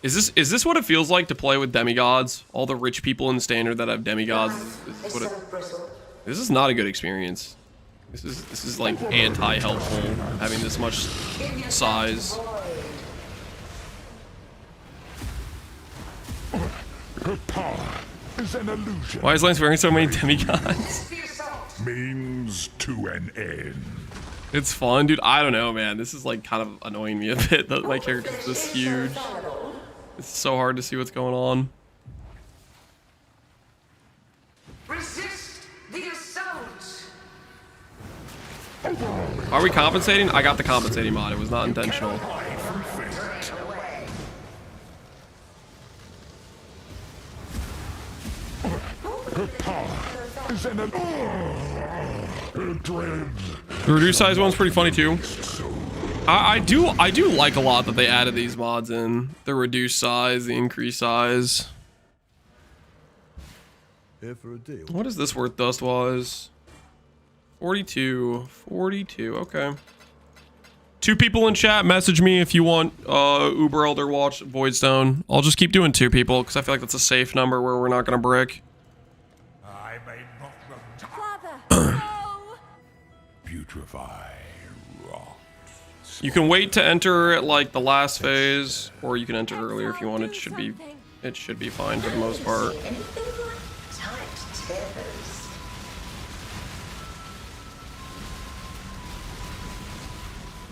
Is this what it feels like to play with demigods? All the rich people in standard that have demigods. It's What it, so brittle. this is not a good experience. This is like anti-helpful having this much size. Her power is an illusion. Why is Lance wearing so many demigods? Means to an end. It's fun, dude. I don't know, man. This is like kind of annoying me a bit that my character's this huge. It's so hard to see what's going on. Resist the assault. Are we compensating? I got the compensating mod. It was not intentional. Her power is an illusion. The reduced size one's pretty funny too. I do like a lot that they added these mods in. The reduced size, the increased size. Here for a deal. What is this worth dust wise? 42. 42, okay. 2 people in chat, message me if you want Uber Elder Watch Voidstone. I'll just keep doing 2 people because I feel like that's a safe number where we're not gonna brick. I may not Father, no! putrefy rot. You can wait to enter at like the last phase, or you can enter earlier if you want. It should be fine for the most part. Anything like tight tethers.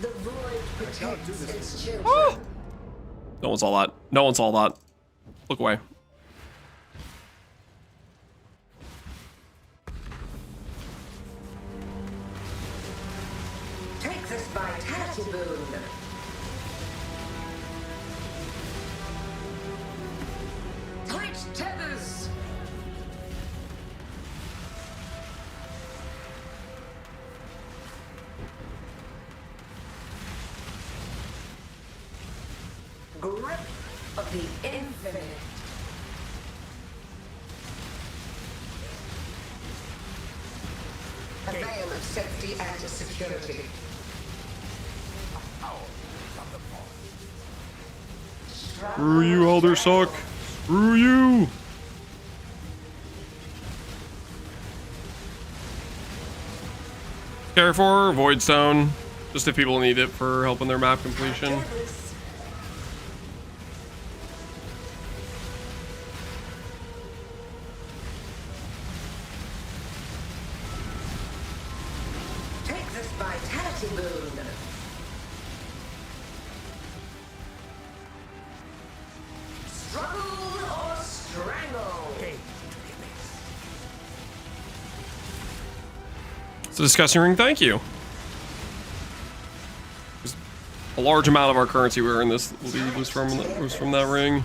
The void protects its children. No one saw that. No one saw that. Look away. Take this vitality boon. Tight tethers. Grip of the infinite. A veil of safety and security. Screw you, Elder Suck. Screw you. Care for Voidstone. Just if people need it for helping their map completion. Take this vitality boon. Struggle or strangle. It's a discussing ring, thank you. A large amount of our currency we were in this league was from that ring.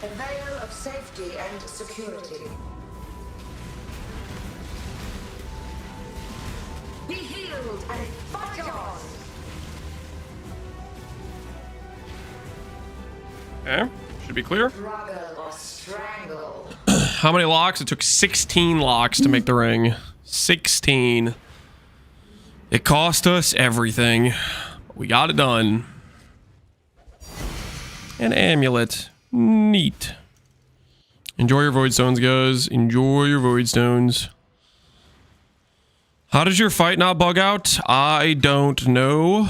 A veil of safety and security. Be healed and fight on. Okay, should be clear. Struggle or strangle. How many locks? It took 16 locks to make the ring. 16. It cost us everything. But we got it done. An amulet. Neat. Enjoy your Voidstones, guys. Enjoy your Voidstones. How did your fight not bug out? I don't know.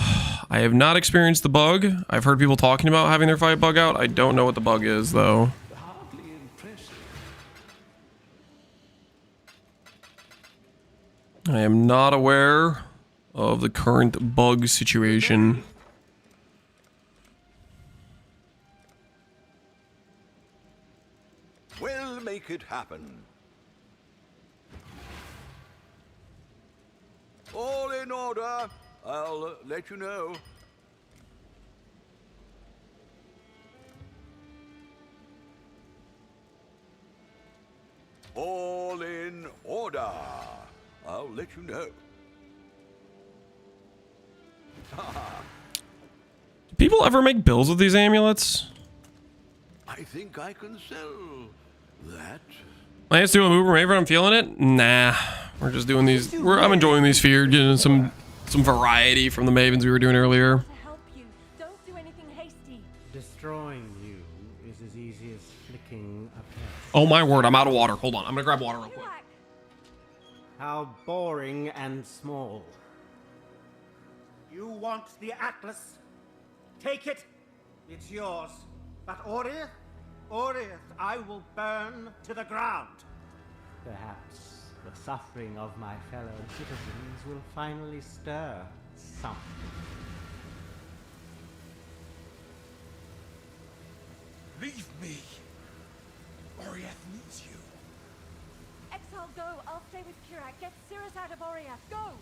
I have not experienced the bug. I've heard people talking about having their fight bug out. I don't know what the bug is, though. Hardly impressive. I am not aware of the current bug situation. We'll make it happen. All in order. I'll let you know. All in order. I'll let you know. Do people ever make builds with these amulets? I think I can sell that. Let's do a mover maver. I'm feeling it. Nah, we're just doing these. I'm enjoying these feared, getting some variety from the mavens we were doing earlier. To help you. Don't do anything hasty. Destroying you is as easy as flicking a pest. Oh my word! I'm out of water. Hold on. I'm gonna grab water real quick. How boring and small. You want the Atlas? Take it. It's yours. But Oriath, I will burn to the ground. Perhaps the suffering of my fellow citizens will finally stir something. Leave me. Oriath needs you. Exile, go. I'll stay with Kirak. Get Cirrus out of Oriath. Go.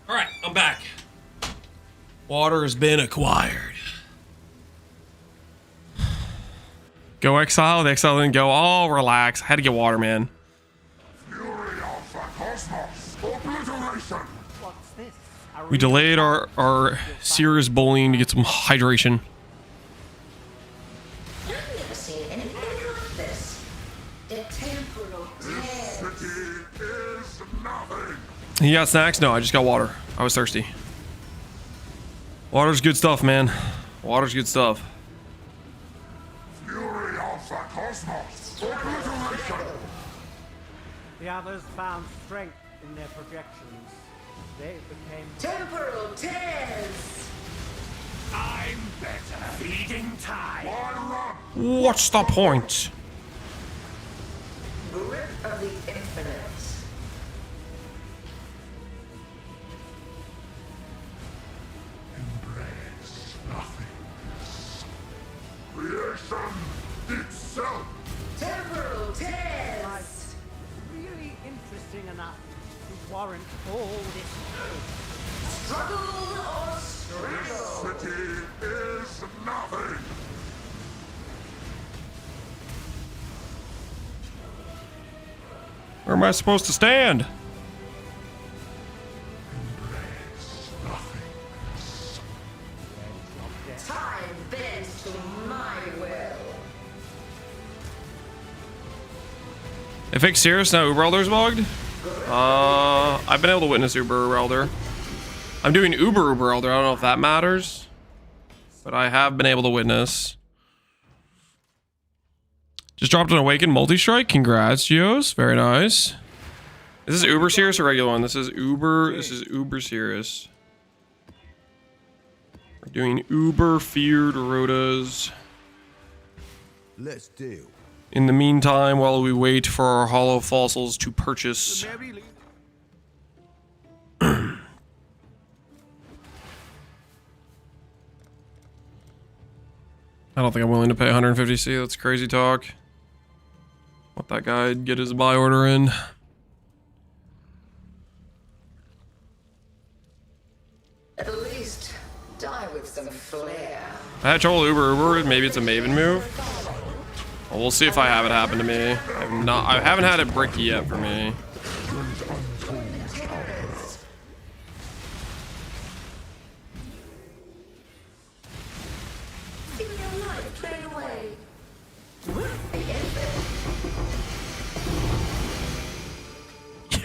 All right, I'm back. Water has been acquired. Go Exile. The Exile didn't go. Oh, relax. I had to get water, man. Fury of the cosmos. Obliteration. What's this? We delayed our serious bullying to get some hydration. I've never seen anything like this. The temporal This tears. city is nothing. You got snacks? No, I just got water. I was thirsty. Water's good stuff, man. Water's good stuff. Fury of the cosmos. Obliteration. The others found strength in their projections. They became Temporal tears. I'm better. Feeding time. Why run? What's the point? Grip of the infinite. Embrace nothingness. Creation itself. Temporal tears. really interesting enough to warrant all this. Struggle or struggle. City is nothing. Where am I supposed to stand? Embrace nothingness. Time bends to my will. They fixed Cirrus, now Uber Elder's bugged? I've been able to witness Uber Elder. I'm doing Uber Elder, I don't know if that matters. But I have been able to witness. Just dropped an Awakened multi-strike. Congrats, Geos. Very nice. Is this Uber Cirrus or regular one? This is Uber Cirrus. We're doing Uber feared Rotas. Let's deal. In the meantime, while we wait for our hollow fossils to purchase. Mary Lee. I don't think I'm willing to pay 150C. That's crazy talk. Let that guy get his buy order in. At least die with some flair. I had trouble Uber. Maybe it's a Maven move. Well, we'll see if I have it happen to me. I haven't had it bricky yet for me.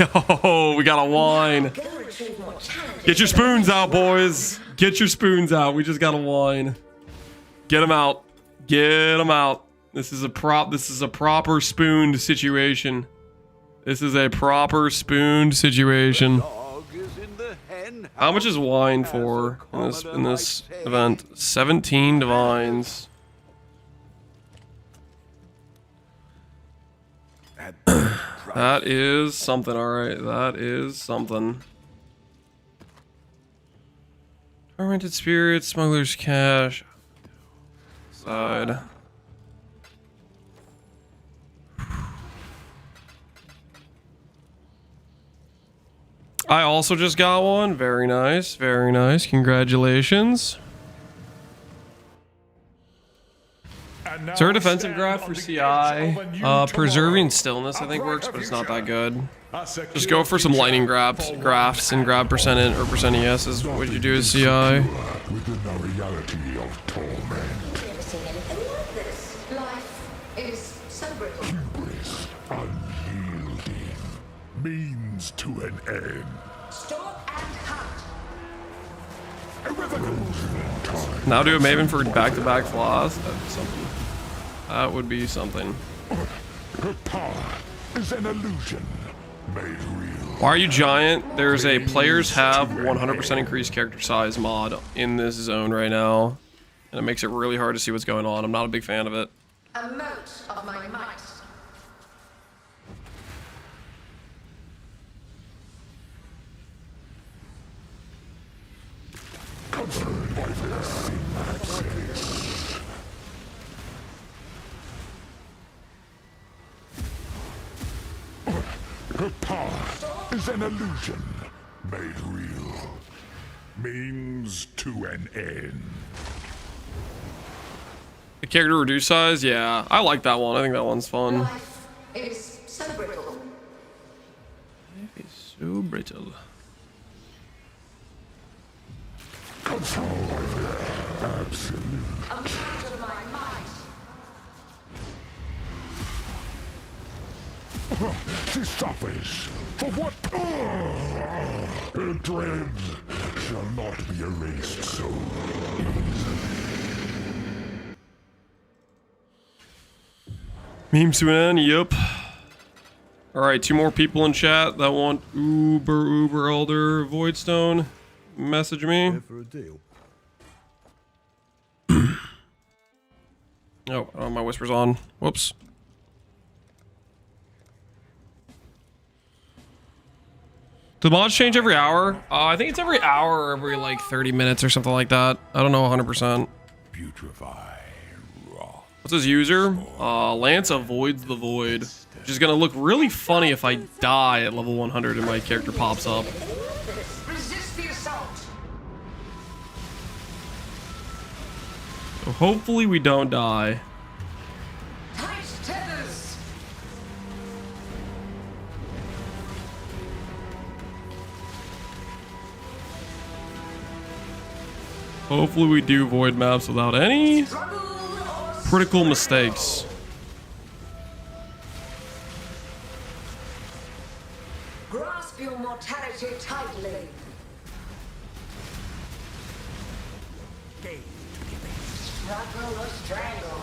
Yo, we got a wine. Get your spoons out, boys. Get your spoons out. We just got a wine. Get them out. Get them out. This is a proper spooned situation. This is a proper spooned situation. Dog is in the hen How much is house, wine as for a in this commoner might say. event? 17 divines. At the price. That is something, alright. That is something. Tormented spirits, smuggler's cash. Side. I also just got one. Very nice. Very nice. Congratulations. Is there a defensive graph for CI? Preserving stillness, I think, works, but it's not that good. Just go for some lightning grafts and grab percent int or percent ES is what you do as CI. Within the reality of torment. Never seen anything like this. Life is so brittle. Hubris, unyielding, means to an end. Stalk and hunt. Now do a Maven for back-to-back flaws. That'd be something. That would be something. Her power is an illusion made real. Why are you giant? There's a players have 100% increased character size mod in this zone right now. And it makes it really hard to see what's going on. I'm not a big fan of it. A mote of my might. Covered by their synapses. Her power is an illusion made real. Means to an end. The character reduced size? Yeah, I like that one. I think that one's fun. Life is so brittle. It's so brittle. Control absolute. A mote of my might. She suffers. For what? Her dreams shall not be erased so Memes to an end, yep. Alright, 2 more people in chat that want Uber Elder Voidstone. Message me. For a deal. Oh, my whisper's on. Whoops. Do the mods change every hour? I think it's every hour or every like 30 minutes or something like that. I don't know 100%. Putrefy raw. What's his user? Lance avoids the void. Which is gonna look really funny if I die at level 100 and my character pops up. Resist the assault. So hopefully we don't die. Tight tethers. Hopefully we do void maps without any Struggle or critical mistakes. grasp your mortality tightly. Struggle or strangle.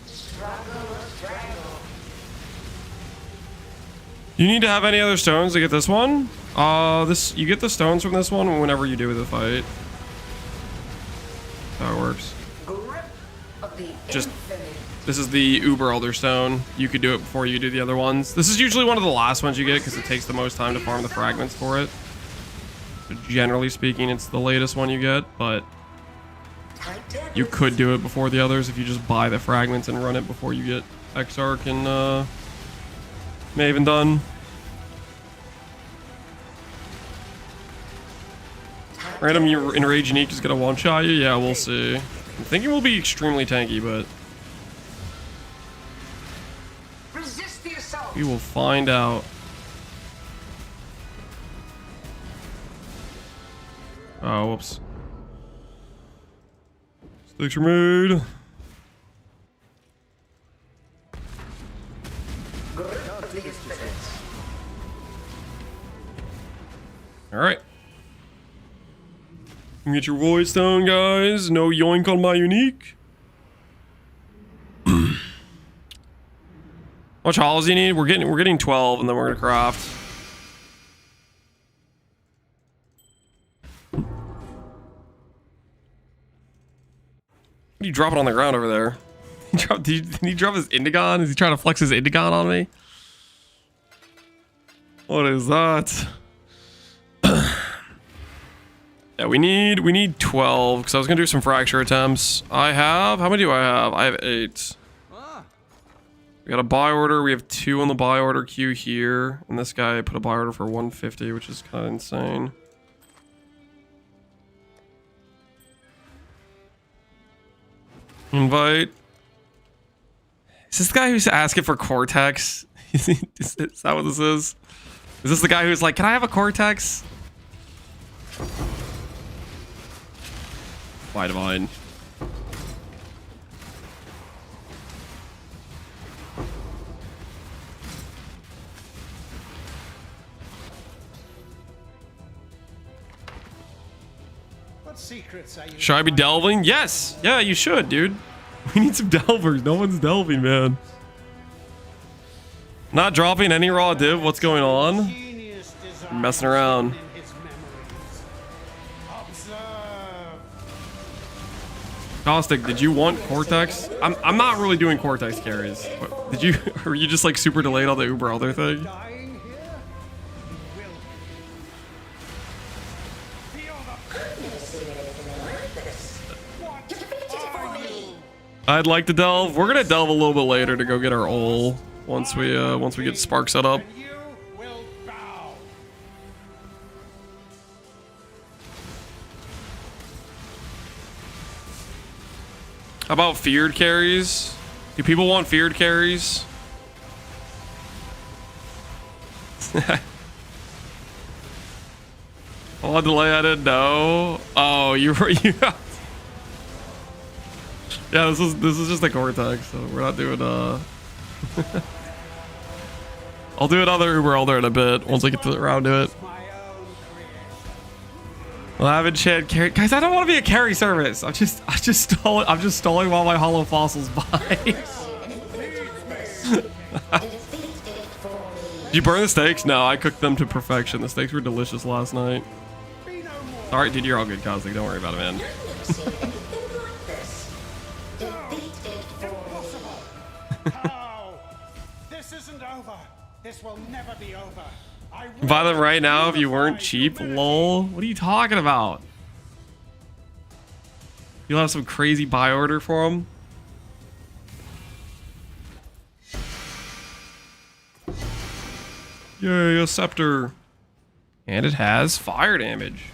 Struggle or strangle. You need to have any other stones to get this one? You get the stones from this one whenever you do the fight. That's how it works. Grip of the Just- infinite. This is the Uber Elder Stone. You could do it before you do the other ones. This is usually one of the last ones you get because it takes the most time to farm the fragments for it. So generally speaking, it's the latest one you get, but Tight tethers. you could do it before the others if you just buy the fragments and run it before you get Exarch and Maven done. Random Enrage Unique is gonna one-shot you? Yeah, we'll see. I'm thinking we'll be extremely tanky, but Resist the assault. we will find out. Oh, whoops. Stakes are made. Alright. Get your void stone, guys. No yoink on my unique. How much halls do you need? We're getting 12 and then we're gonna craft. What are you dropping on the ground over there? Did he drop his Indigon? Is he trying to flex his Indigon on me? What is that? Yeah, we need 12 because I was gonna do some fracture attempts. How many do I have? I have 8. We got a buy order. We have 2 on the buy order queue here, and this guy put a buy order for 150, which is kind of insane. Invite. Is this the guy who's asking for Cortex? Is that what this is? Is this the guy who's like, can I have a Cortex? Why divine? What secrets are you? Should I be delving? Yes. Yeah, you should, dude. We need some delvers. No one's delving, man. Not dropping any raw div. What's going on? I'm messing around. Caustic, did you want Cortex? I'm not really doing Cortex carries. Did you? Or were you just like super delayed on the Uber Elder thing? I'd like to delve. We're gonna delve a little bit later to go get our ol once we get Spark set up. How about feared carries? Do people want feared carries? Oh, delay, I didn't know. Oh, you were yeah. Yeah, this is just a Cortex, so we're not doing I'll do another Uber Elder in a bit once I get around to it. Well, I haven't shared carry, guys. I don't want to be a carry service. I'm just stalling while my hollow fossils buy. Did you burn the steaks? No, I cooked them to perfection. The steaks were delicious last night. Alright, dude, you're all good, Cosmic. Don't worry about it, man. This isn't over. This will never be over. Buy them right now if you weren't cheap, lol. What are you talking about? You'll have some crazy buy order for them? Yay, a scepter. And it has fire damage.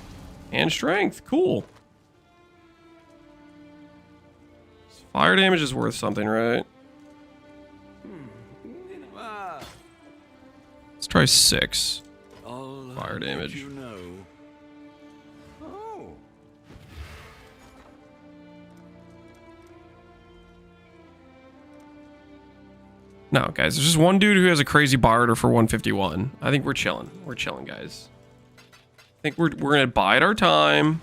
And strength. Cool. Fire damage is worth something, right? Let's try 6. Fire damage. You know. Oh. No, guys, there's just one dude who has a crazy buy order for 151. I think we're chilling. We're chilling, guys. I think we're gonna bide our time.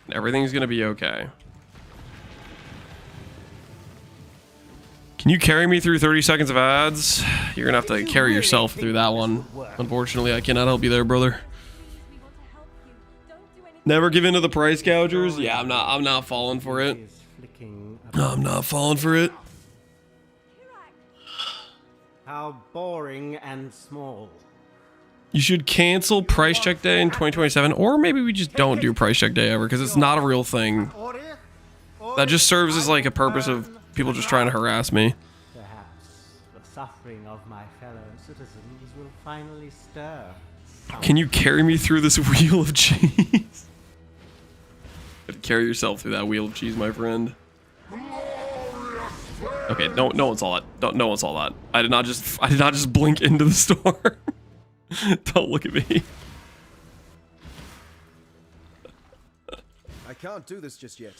And everything's gonna be okay. Can you carry me through 30 seconds of ads? You're gonna have to carry yourself through that one. Unfortunately, I cannot help you there, brother. Never give in to the price gougers. Yeah, I'm not falling for it. No, I'm not falling for it. How boring and small. You should cancel price check day in 2027, or maybe we just don't do price check day ever because it's not a real thing. That just serves as like a purpose of people just trying to harass me. Perhaps the suffering of my fellow citizens will finally stir. Can you carry me through this wheel of cheese? Carry yourself through that wheel of cheese, my friend. Okay, no one saw that. No one saw that. I did not just blink into the store. Don't look at me. I can't do this just yet.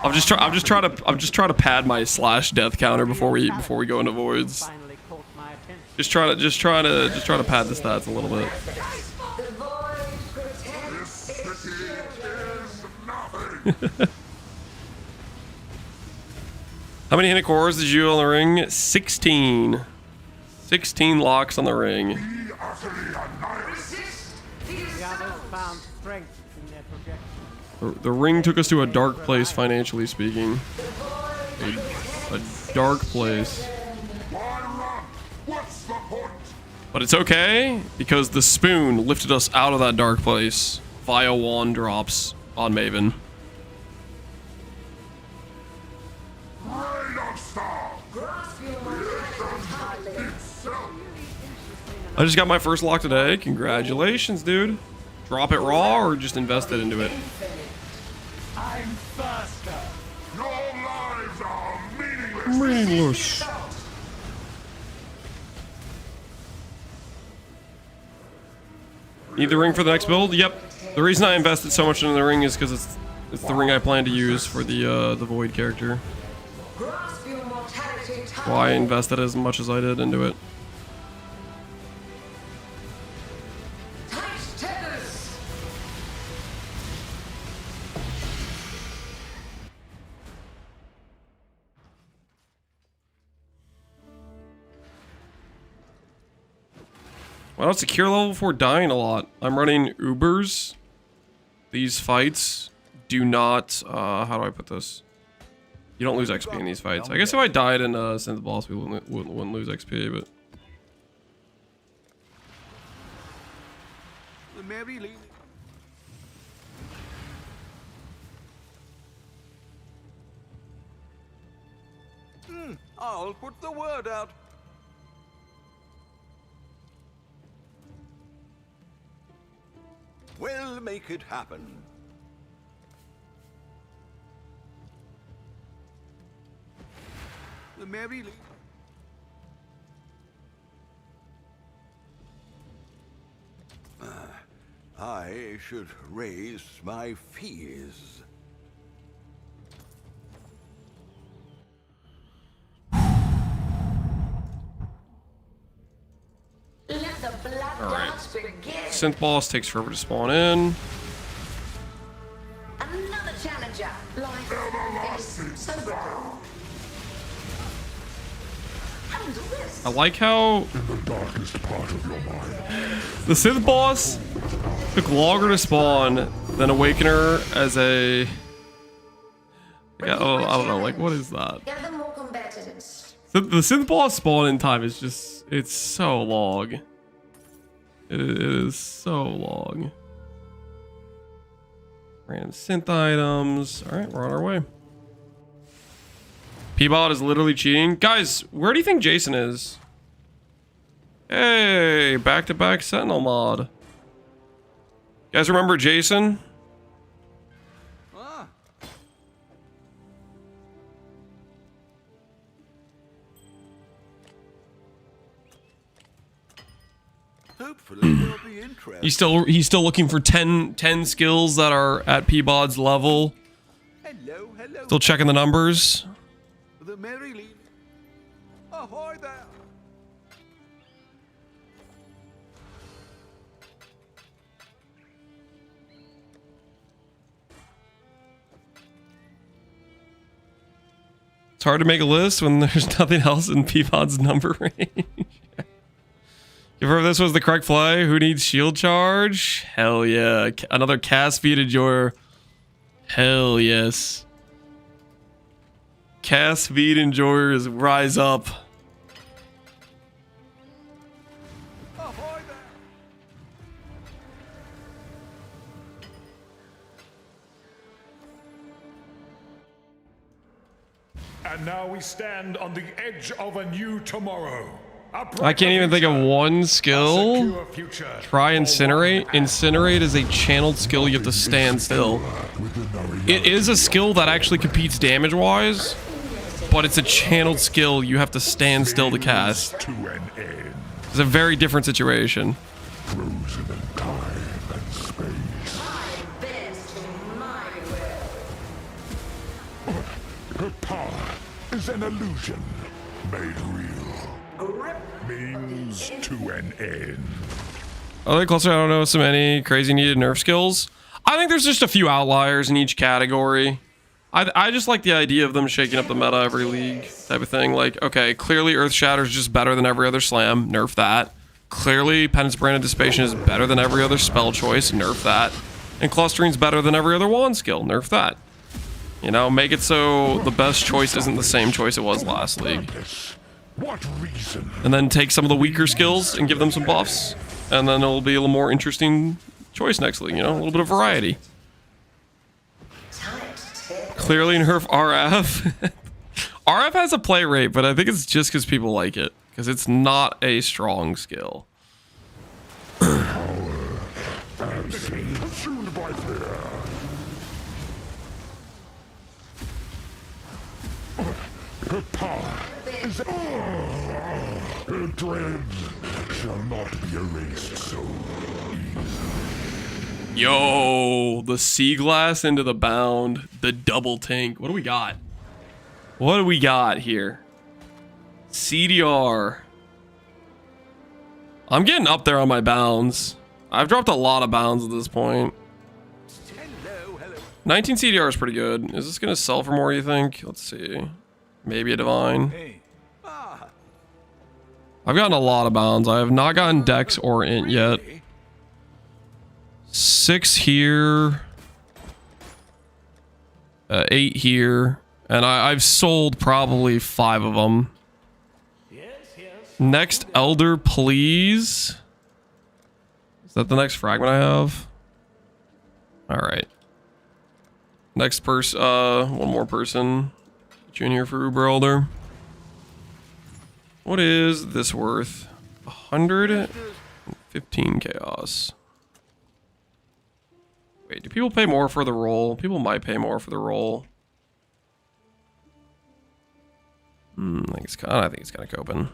I'm just trying to pad my slash death counter before we go into voids. Finally caught my attention. Just trying to pad the stats a little bit. The void protects its children. How many hidden cores did you on the ring? 16. 16 locks on the ring. Resist the The others assault. found strength in their projection. The ring took us to a dark place, financially speaking. A dark place. What's the point? But it's okay, because the spoon lifted us out of that dark place via wand drops on Maven. Radar Star! Grasp your mortality tightly. I just got my first lock today. Congratulations, dude. Drop it raw or just invest it into it? I'm faster. Your lives are meaningless! Meaningless. Need the ring for the next build? Yep. The reason I invested so much into the ring is because it's the ring I plan to use for the Void character. Grasp your mortality tightly. Why I invested as much as I did into it. Tight tethers. Why not secure level before dying a lot? I'm running Ubers. These fights do not, how do I put this? You don't lose XP in these fights. I guess if I died in Synth Boss, we wouldn't lose XP, but... The Mary Lee. I'll put the word out. We'll make it happen. The Mary Lee. I should raise my fees. Let the blood Alright. dance begin. Synth Boss takes forever to spawn in. Another challenger. Life is so brown. And this. I like how In the darkest part of your mind. the Synth Boss took longer to spawn than Awakener as a... Oh, I don't know, like, what is that? Gather more combatants. The Synth Boss spawn in time is just... It's so long. It is so long. Random synth items. Alright, we're on our way. P-Bot is literally cheating. Guys, where do you think Jason is? Hey, back-to-back Sentinel mod. You guys remember Jason? Ah. Hopefully they'll be interested. He's still looking for 10 skills that are at P-Bod's level. Hello, hello. Still checking the numbers. The Mary Lee. Ahoy there. It's hard to make a list when there's nothing else in P-Bod's number range. If this was the correct play, who needs shield charge? Hell yeah. Another cast feed enjoyer. Hell yes. Cast feed enjoyers rise up. Ahoy there. And now we stand on the edge of a new tomorrow. I can't even think of one skill. Try Incinerate. Incinerate is a channeled skill you have to stand still. It is a skill that actually competes damage-wise, but it's a channeled skill you have to stand still to cast. It's a very different situation. Frozen in time and space. I best my will. Her power is an illusion made real. Means to an end. I think closer. I don't know some any crazy needed nerf skills. I think there's just a few outliers in each category. I just like the idea of them shaking up the meta every league type of thing. Like, okay, clearly Earth Shatter is just better than every other slam. Nerf that. Clearly Penance Brand of Dissipation is better than every other spell choice. Nerf that. And Clustering's better than every other wand skill. Nerf that. You know, make it so the best choice isn't the same choice it was last league. What reason? And then take some of the weaker skills and give them some buffs. And then it'll be a little more interesting choice next league, you know? A little bit of variety. Clearly nerf RF. RF has a play rate, but I think it's just because people like it. Because it's not a strong skill. Consumed by fear. Her power is her dread shall not be erased so easily. Yo, the sea glass into the bound, the double tank. What do we got? What do we got here? CDR. I'm getting up there on my bounds. I've dropped a lot of bounds at this point. 19 CDR is pretty good. Is this gonna sell for more, you think? Let's see. Maybe a divine. I've gotten a lot of bounds. I have not gotten Dex or Int yet. 6 here. 8 here. And I've sold probably 5 of them. Next Elder, please. Is that the next fragment I have? Alright. Next person, one more person. Junior for Uber Elder. What is this worth? 115 chaos. Wait, do people pay more for the roll? People might pay more for the roll. I think it's kind of coping.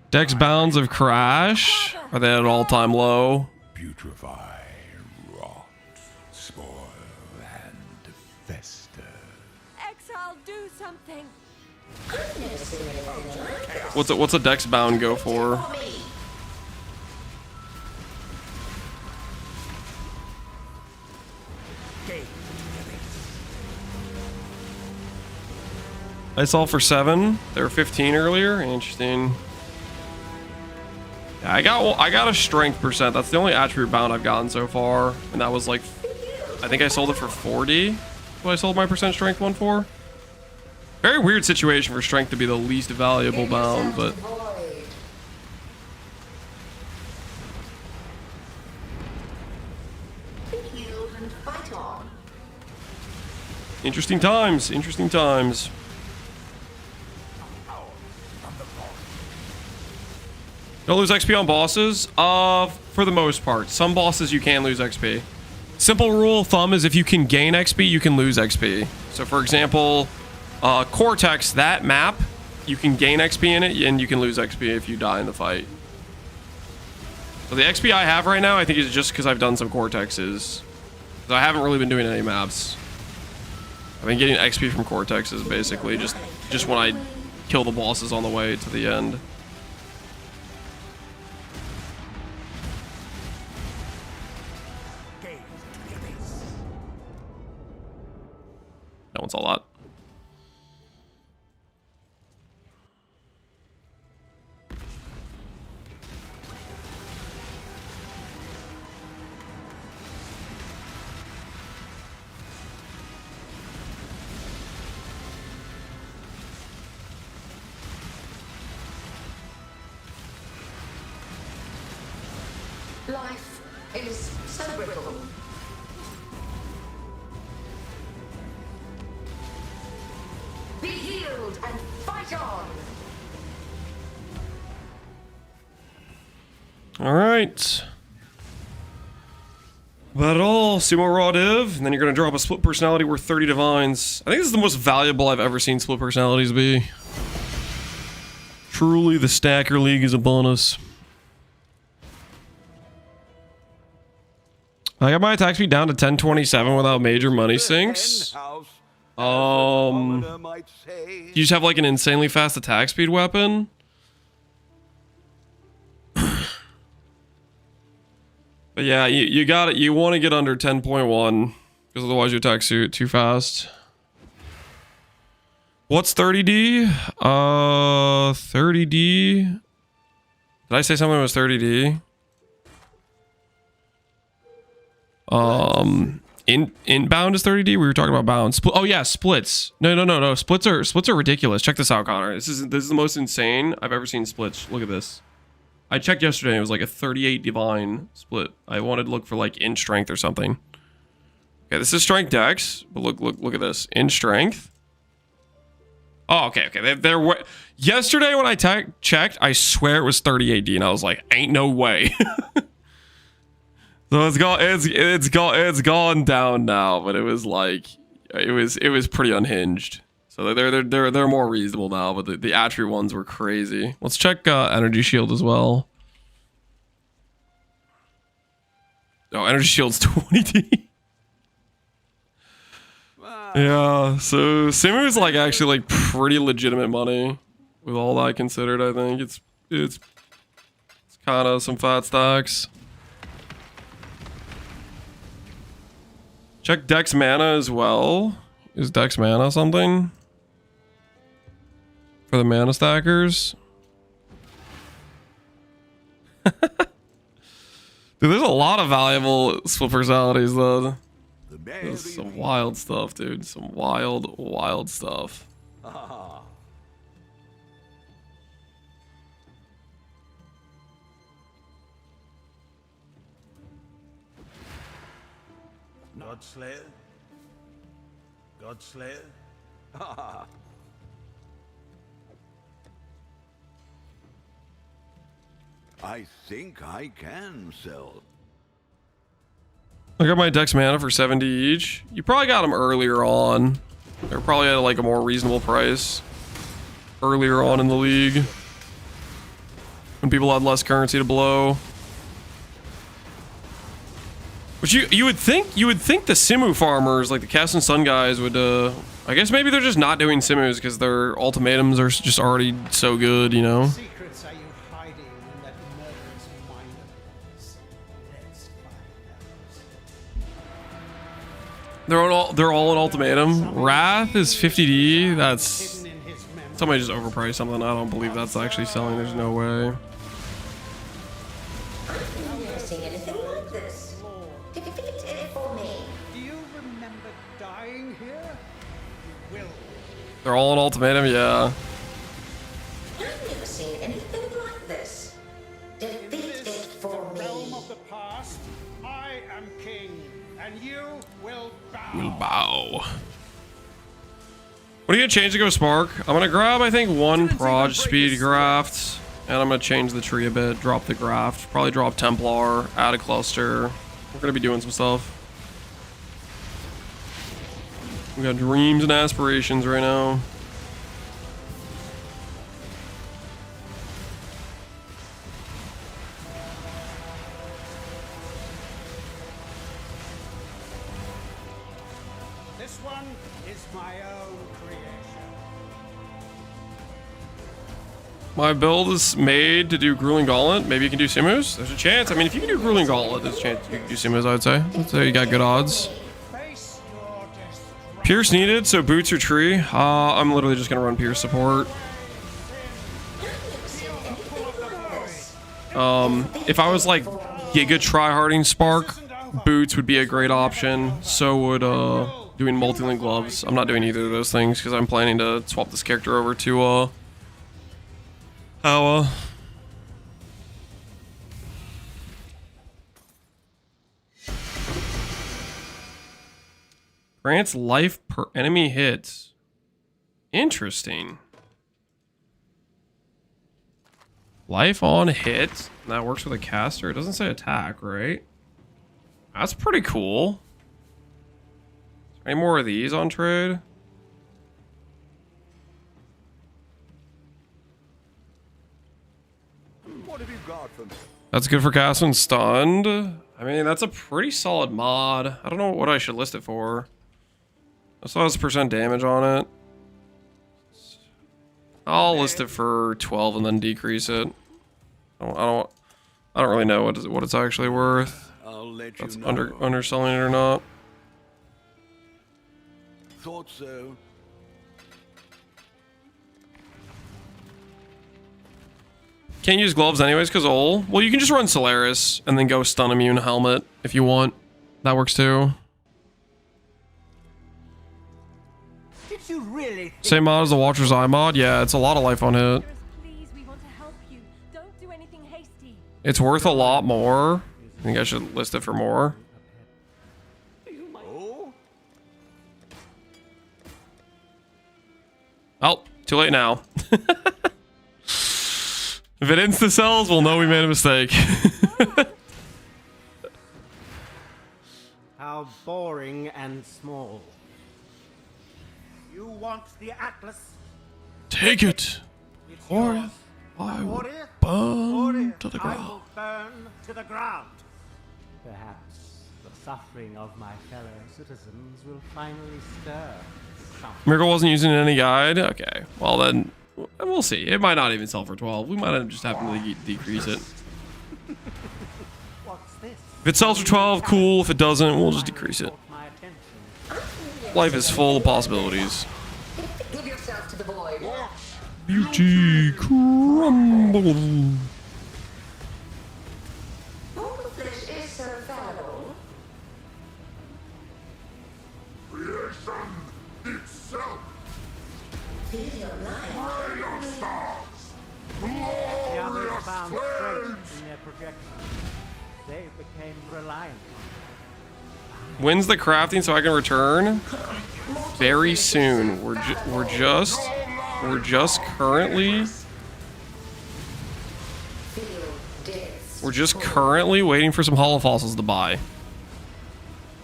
Dex bounds of Crash. Are they at an all-time low? Putrefy, rot, spoil, and fester. Exile, do something. What's a Dex bound go for? I saw for 7. They were 15 earlier. Interesting. Yeah, I got a strength percent. That's the only attribute bound I've gotten so far, and that was like, I think I sold it for 40. What I sold my percent strength one for. Very weird situation for strength to be the least valuable bound, but interesting times. Interesting times. Don't lose XP on bosses? For the most part. Some bosses you can lose XP. Simple rule of thumb is if you can gain XP, you can lose XP. So for example, Cortex, that map, you can gain XP in it and you can lose XP if you die in the fight. So the XP I have right now, I think is just because I've done some Cortexes. So I haven't really been doing any maps. I've been getting XP from Cortexes basically, just when I kill the bosses on the way to the end. That one's a lot. Life is so brittle. Be healed and fight on. All right. About all. Sumo Raw Div, and then you're gonna drop a split personality worth 30 divines. I think this is the most valuable I've ever seen split personalities be. Truly, the Stacker League is upon us. I got my attack speed down to 1027 without major money sinks. You just have like an insanely fast attack speed weapon. But yeah, you got it. You want to get under 10.1 because otherwise your attack's too fast. What's 30D? 30D. Did I say something was 30D? Inbound is 30D. We were talking about bound. Oh yeah, splits. No. Splits are ridiculous. Check this out, Connor. This is the most insane I've ever seen splits. Look at this. I checked yesterday. It was like a 38 divine split. I wanted to look for like in strength or something. Okay, this is strength dex, but look at this in strength. Oh, okay. There were yesterday when I checked, I swear it was 38D, and I was like, ain't no way. So it's gone down now, but it was like it was pretty unhinged. So they're more reasonable now, but the attribute ones were crazy. Let's check energy shield as well. Oh, energy shield's 20D. Yeah, so Simu is like actually like pretty legitimate money with all that considered. I think it's kind of some fat stacks. Check Dex mana as well. Is Dex mana something? For the mana stackers? Dude, there's a lot of valuable split personalities though. There's some wild stuff, dude. Some wild stuff. Godslayer? I think I can sell. I got my Dex mana for 70 each. You probably got them earlier on. They're probably at like a more reasonable price earlier on in the league when people had less currency to blow. But you would think the Simu farmers, like the Cast and Sun guys, would I guess maybe they're just not doing Simus because their ultimatums are just already so good, you know. Secrets are you hiding in that murderous mind of yours? Let's find out. They're all an ultimatum. Wrath is 50D. That's somebody just overpriced something. I don't believe that's actually selling. There's no way. I've never seen anything like this. Defeat it for me. Do you remember dying here? You will. They're all an ultimatum, yeah. I've never seen anything like this. Defeat it for me. Realm of the past, I am king, and you will bow. Will bow. What are you gonna change to go Spark? I'm gonna grab, I think, one Proj speed graft, and I'm gonna change the tree a bit, drop the graft, probably drop Templar, add a cluster. We're gonna be doing some stuff. We got dreams and aspirations right now. This one is my own creation. My build is made to do Grueling Gauntlet. Maybe you can do Simus. There's a chance. I mean, if you can do Grueling Gauntlet, there's a chance you can do Simus, I would say. I'd say you got good odds. Face your destruction. Pierce needed, so boots or tree. I'm literally just gonna run Pierce support. If I was like Giga tryharding Spark, boots would be a great option. So would doing multi-link gloves. I'm not doing either of those things because I'm planning to swap this character over to Hawa. Grants life per enemy hit. Interesting. Life on hit. That works with a caster. It doesn't say attack, right? That's pretty cool. Is there any more of these on trade? What have you got for me? That's good for casting stunned. I mean, that's a pretty solid mod. I don't know what I should list it for. It still has % damage on it. I'll list it for 12 and then decrease it. I don't really know what it's actually worth. I'll let That's you know. underselling it or not. Thought so. Can't use gloves anyways because well, you can just run Solaris and then go stun immune helmet if you want. That works too. Did you really think Same mod as the Watcher's Eye mod. Yeah, it's a lot of life on hit. Please, we want to help you. Don't do anything hasty. It's worth a lot more. I think I should list it for more. Oh? Oh, too late now. If it insta-sells, we'll know we made a mistake. How boring and small. you want the Atlas? Take it, It's or yours. I will Order? burn Order. to the I ground. will burn to the ground. Perhaps the suffering of my fellow citizens will finally stir. Miracle wasn't using any guide? Okay, well then, we'll see. It might not even sell for 12. We might have just happened to decrease it. What's this? If it sells for 12, cool. If it doesn't, we'll just decrease it. My attention. Life is full of possibilities. Give yourself to the void. Beauty crumble. Mortal flesh is so fallible. Creation itself. Feel your life. Ray of stars. The others Glorious found flame. strength in their projections. They became reliant on When's the crafting so I can return? Very soon. We're just currently waiting for some hollow fossils to buy.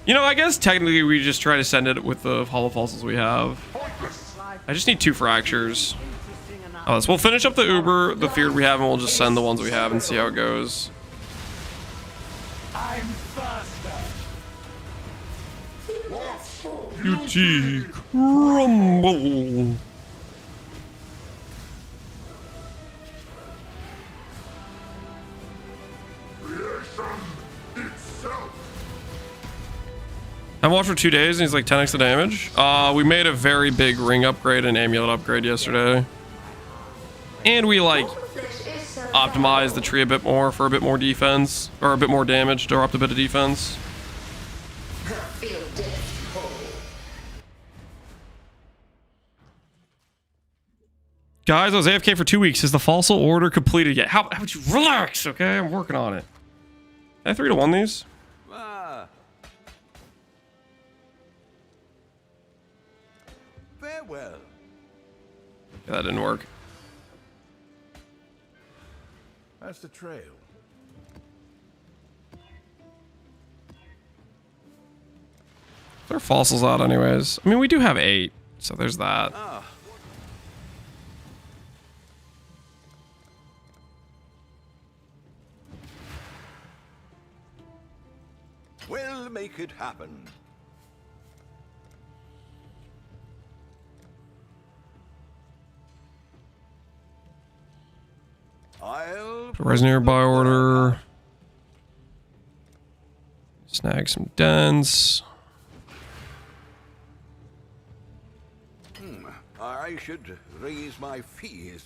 You know, I guess technically we just try to send it with the hollow fossils we have. I just need 2 fractures. Oh, so we'll finish up the Uber, the feared we have, and we'll just send the ones we have and see how it goes. I'm faster. Beauty crumble. Creation itself. I watched for 2 days and he's like 10x the damage. We made a very big ring upgrade and amulet upgrade yesterday. And we like optimized the tree a bit more for a bit more defense, or a bit more damage, dropped a bit of defense. Guys, I was AFK for 2 weeks. Is the fossil order completed yet? How would you relax? Okay, I'm working on it. I have 3 to 1 these. Ah. Farewell. Yeah, that didn't work. That's the trail. There are fossils out anyways. I mean, we do have 8, so there's that. Ah. We'll make it happen. I'll Put res nearby order. Snag some dents. I should raise my fees.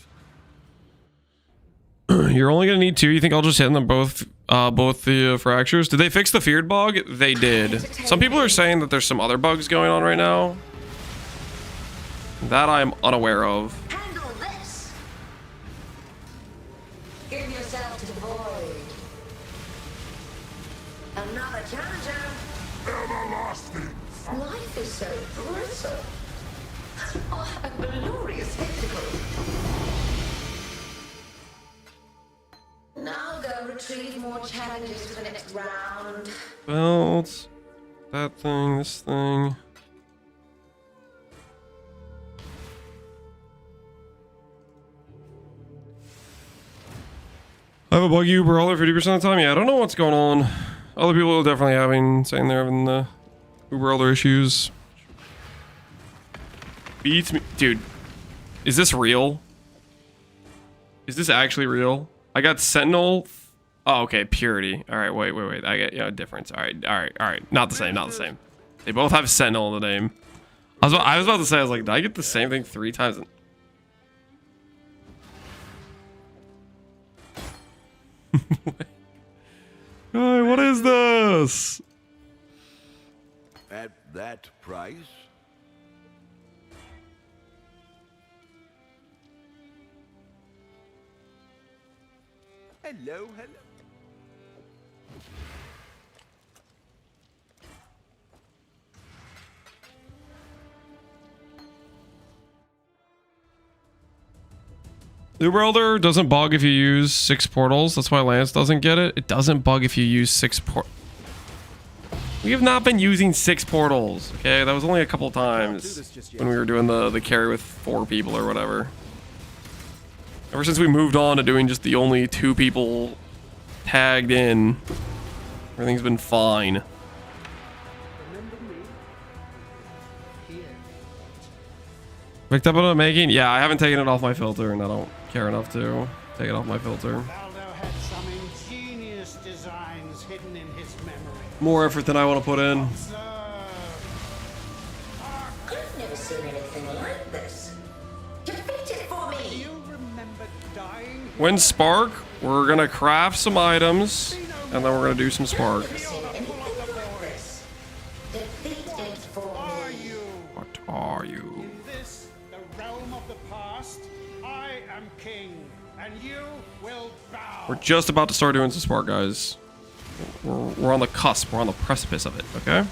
You're only gonna need 2. You think I'll just hit them both the fractures? Did they fix the feared bug? They did. Some people are saying that there's some other bugs going on right now that I'm unaware of. Handle this. Give yourself to the void. Another challenger. Everlasting. Life is so brittle. Oh, a glorious spectacle. Now go retrieve more challenges for the next round. Belt. That thing, this thing. I have a buggy Uber all 50% of the time. Yeah, I don't know what's going on Other people are definitely saying they're having the Uber Elder issues. Beats me. Dude, is this real? Is this actually real? I got Sentinel. Oh, okay, Purity. All right, wait. I get difference. All right. Not the same. They both have Sentinel in the name. I was about to say, I was like, did I get the same thing 3 times? Hey, what is this? At that price? Hello. Uber Elder doesn't bug if you use 6 portals. That's why Lance doesn't get it. It doesn't bug if you use 6 We have not been using 6 portals, okay? That was only a couple times when we were doing the carry with 4 people or whatever. Ever since we moved on to doing just the only 2 people tagged in, everything's been fine. Picked up on making? Yeah, I haven't taken it off my filter, and I don't care enough to take it off my filter. Baldo had some ingenious designs hidden in his memory. More effort than I want to put in. I've never seen anything like this. Defeat it for me. Do you remember dying? When Spark, we're gonna craft some items, and then we're gonna do some Spark. What are you? In this, the realm of the past, I am king, and you will bow. We're just about to start doing some Spark, guys. We're on the cusp. We're on the precipice of it, okay?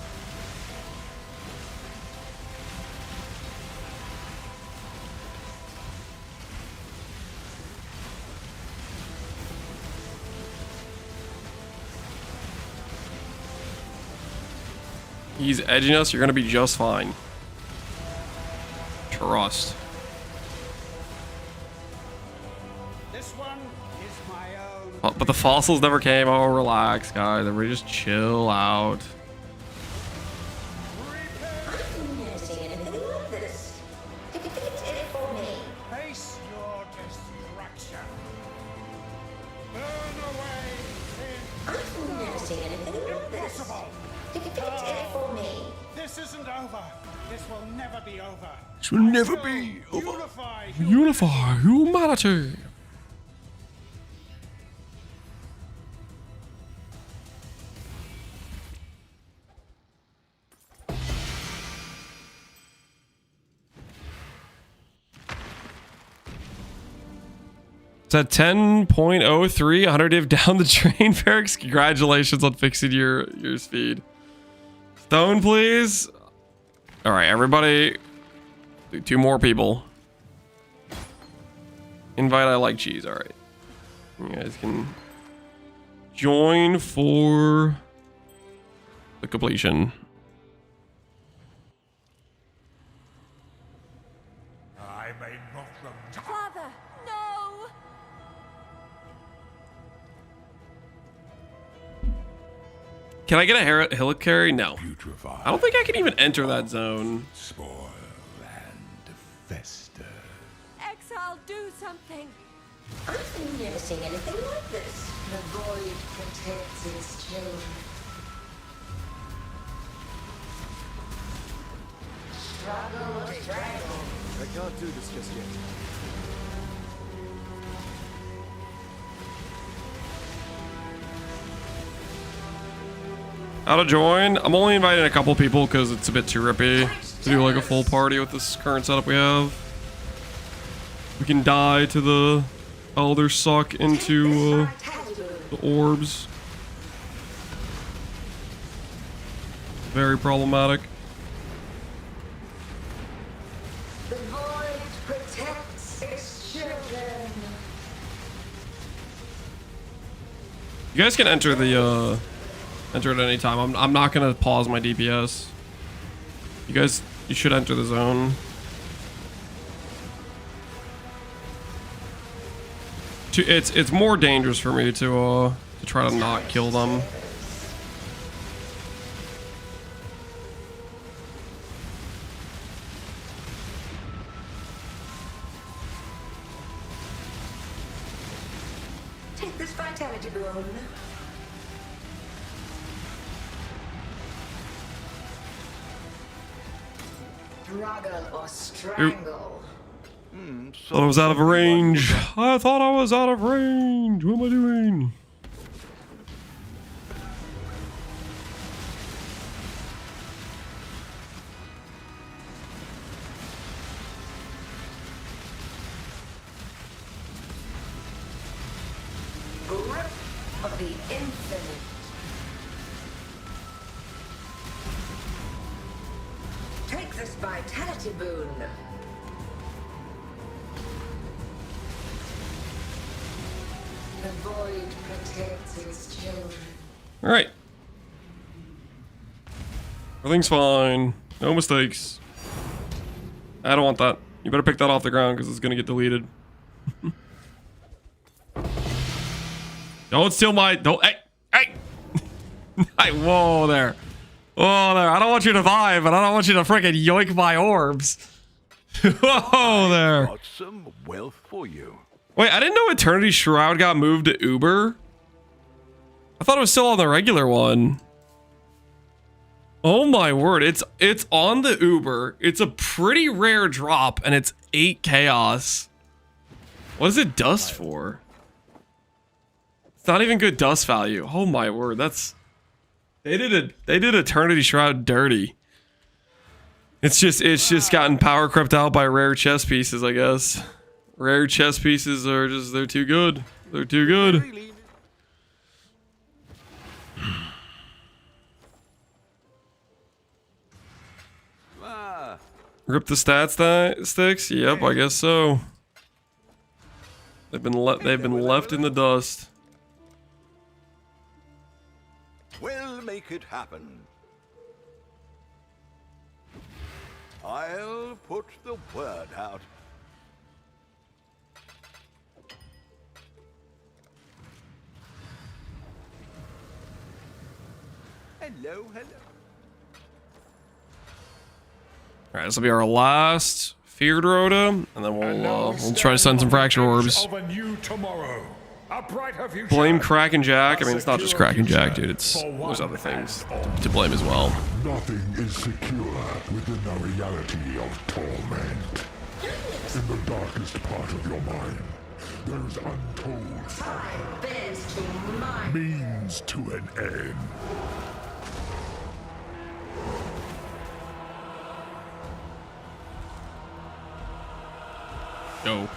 He's edging us. You're gonna be just fine. Trust. This one is my own. But the fossils never came. Oh, relax, guys. Everybody just chill out. I've never seen anything like this. Defeat it for me. Face your destruction. Burn away in I've never seen anything like this. impossible. Defeat it for me. This isn't over. This will never be over. This will never be over. Unify Unify humanity. It's at 10.03, 100 div down the drain, Ferrix. Congratulations on fixing your speed. Stone, please. All right, everybody. Do 2 more people. Invite I like cheese. All right. You guys can join for the completion. I may not remember. Father, no! Can I get a helicarry? No. I don't think I can even enter that zone. Spoil and fester. Exile, do something! I've never seen anything like this. The void protects its children. Struggle or struggle. I can't do this just yet. How to join? I'm only inviting a couple people because it's a bit too rippy to do like a full party with this current setup we have. We can die to the Elder suck into the orbs. Very problematic. The void protects its children. You guys can enter the enter at any time. I'm not gonna pause my DPS. You should enter the zone. It's more dangerous for me to try to not kill them. vitality boon. Struggle or strangle. Thought I was out of range. I thought I was out of range. What am I doing? Grip of the infinite. Take this vitality boon. The void protects its children. All right. Everything's fine. No mistakes. I don't want that. You better pick that off the ground because it's gonna get deleted. Don't steal my. Don't. Hey. Hey. Hey. Whoa there. Whoa there. I don't want you to vibe, but I don't want you to freaking yoink my orbs. Whoa there. Got some wealth for you. Wait, I didn't know Eternity Shroud got moved to Uber. I thought it was still on the regular one. Oh my word, it's on the Uber. It's a pretty rare drop and it's 8 chaos. What is it dust for? It's not even good dust value. Oh my word, that's they did Eternity Shroud dirty. It's just gotten power crept out by rare chess pieces, I guess. Rare chess pieces are just, they're too good. They're too good. Rip the stats sticks? Yep, I guess so. They've been left in the dust. We'll make it happen. I'll put the word out. Hello, hello. All right, this will be our last feared rota, and then we'll try to send some fracture orbs. Of a new tomorrow. A brighter future. Blame Kraken Jack. I mean, it's not just Kraken Jack, dude. It's there's other things to blame as well. Nothing is secure within the reality of torment. In the darkest part of your mind, there is untold Time bends to mine. means to an end. Go.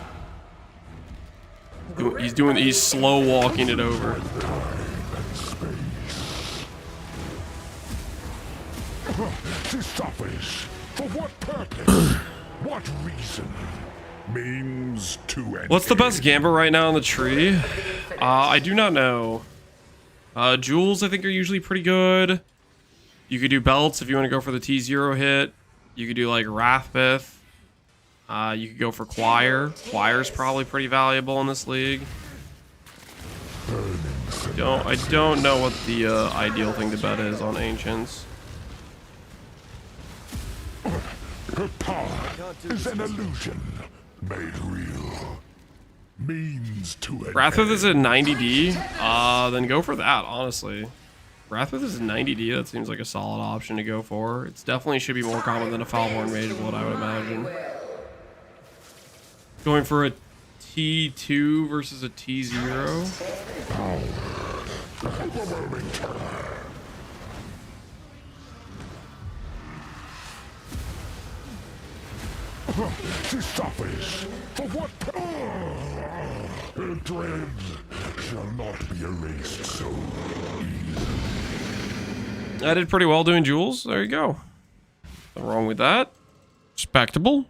He's slow walking it over. This suffers. For what purpose? What reason? Means to an What's the best end. gambit right now on the tree? I do not know. Jewels, I think, are usually pretty good. You could do belts if you want to go for the T0 hit. You could do like Wrathbith. You could go for Choir. Choir's probably pretty valuable in this league. I don't know what the ideal thing to bet is on Ancients. Her power is an illusion made real. Means to an Wrathbith end. is at 90D. Then go for that, honestly. Wrathbith is at 90D. That seems like a solid option to go for. It's definitely should be more common than a Foulborn Mage Blood, I would imagine. Going for a T2 versus a T0. Overwhelming terror. She suffers. For what? Her dread shall not be erased so easily. I did pretty well doing jewels. There you go. Nothing wrong with that. Respectable.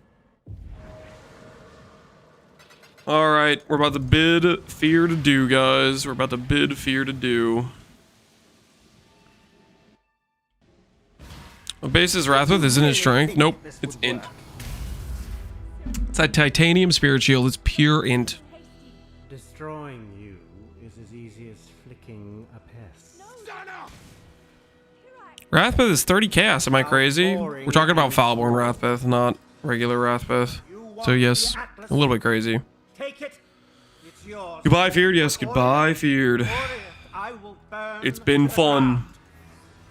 All right, we're about to bid fear to do, guys. We're about to bid fear to do. What base is Wrathwith? Isn't it strength? Nope, it's int. It's that titanium spirit shield. It's pure int. Destroying you is as easy as flicking a pest. Wrathbith is 30 chaos. Am I crazy? We're talking about Foulborn Wrathbith, not regular Wrathbith. So yes, a little bit crazy. Take it. It's yours. Goodbye, Feared. Yes, But goodbye, Feared. Orient, I will burn It's been to the fun. ground.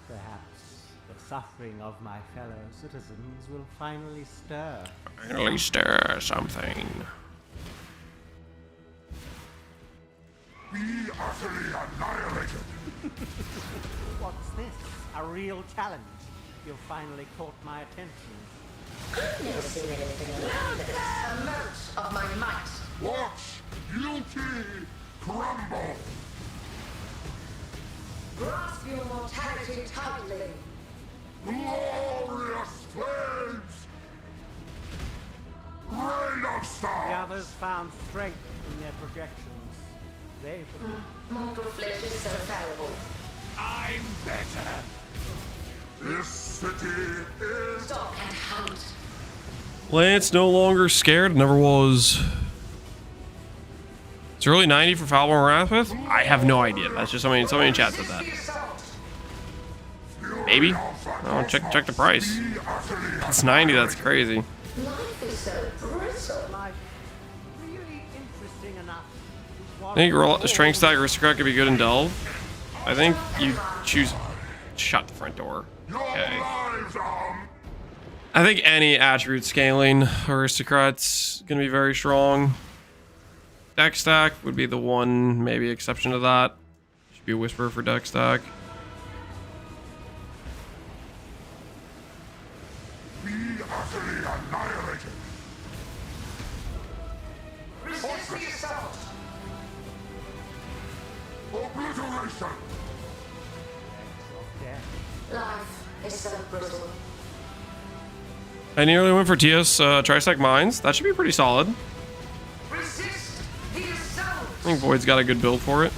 Perhaps the suffering of my fellow citizens will finally stir. Finally stir something. Be utterly annihilated. What's this? A real challenge? You've finally caught my attention. I've never seen anything like this. A mote of my might. Watch guilty crumble. Grasp your mortality tightly. Glorious flames. Rain of The stars. others found strength in their projections. They Mortal flesh is so fallible. I'm better. This city is Stop and hunt. Lance no longer scared. Never was. It's early 90 for Falborn Wrathwith? I have no idea. That's just somebody in chat said that. Maybe? Oh, check the price. It's 90. That's crazy. Life is so brittle. life really interesting enough. I think Strength Stack Aristocrat could be good in Delve. I think you choose. Shut the front door. Okay. I think any attribute scaling Aristocrat's gonna be very strong. Deck Stack would be the one maybe exception to that. Should be a Whisperer for Deck Stack. be utterly annihilated. Resist the assault. Obliteration. Life is so brittle. I nearly went for TS Tristack Mines. That should be pretty solid. Resist the assault. I think Void's got a good build for it.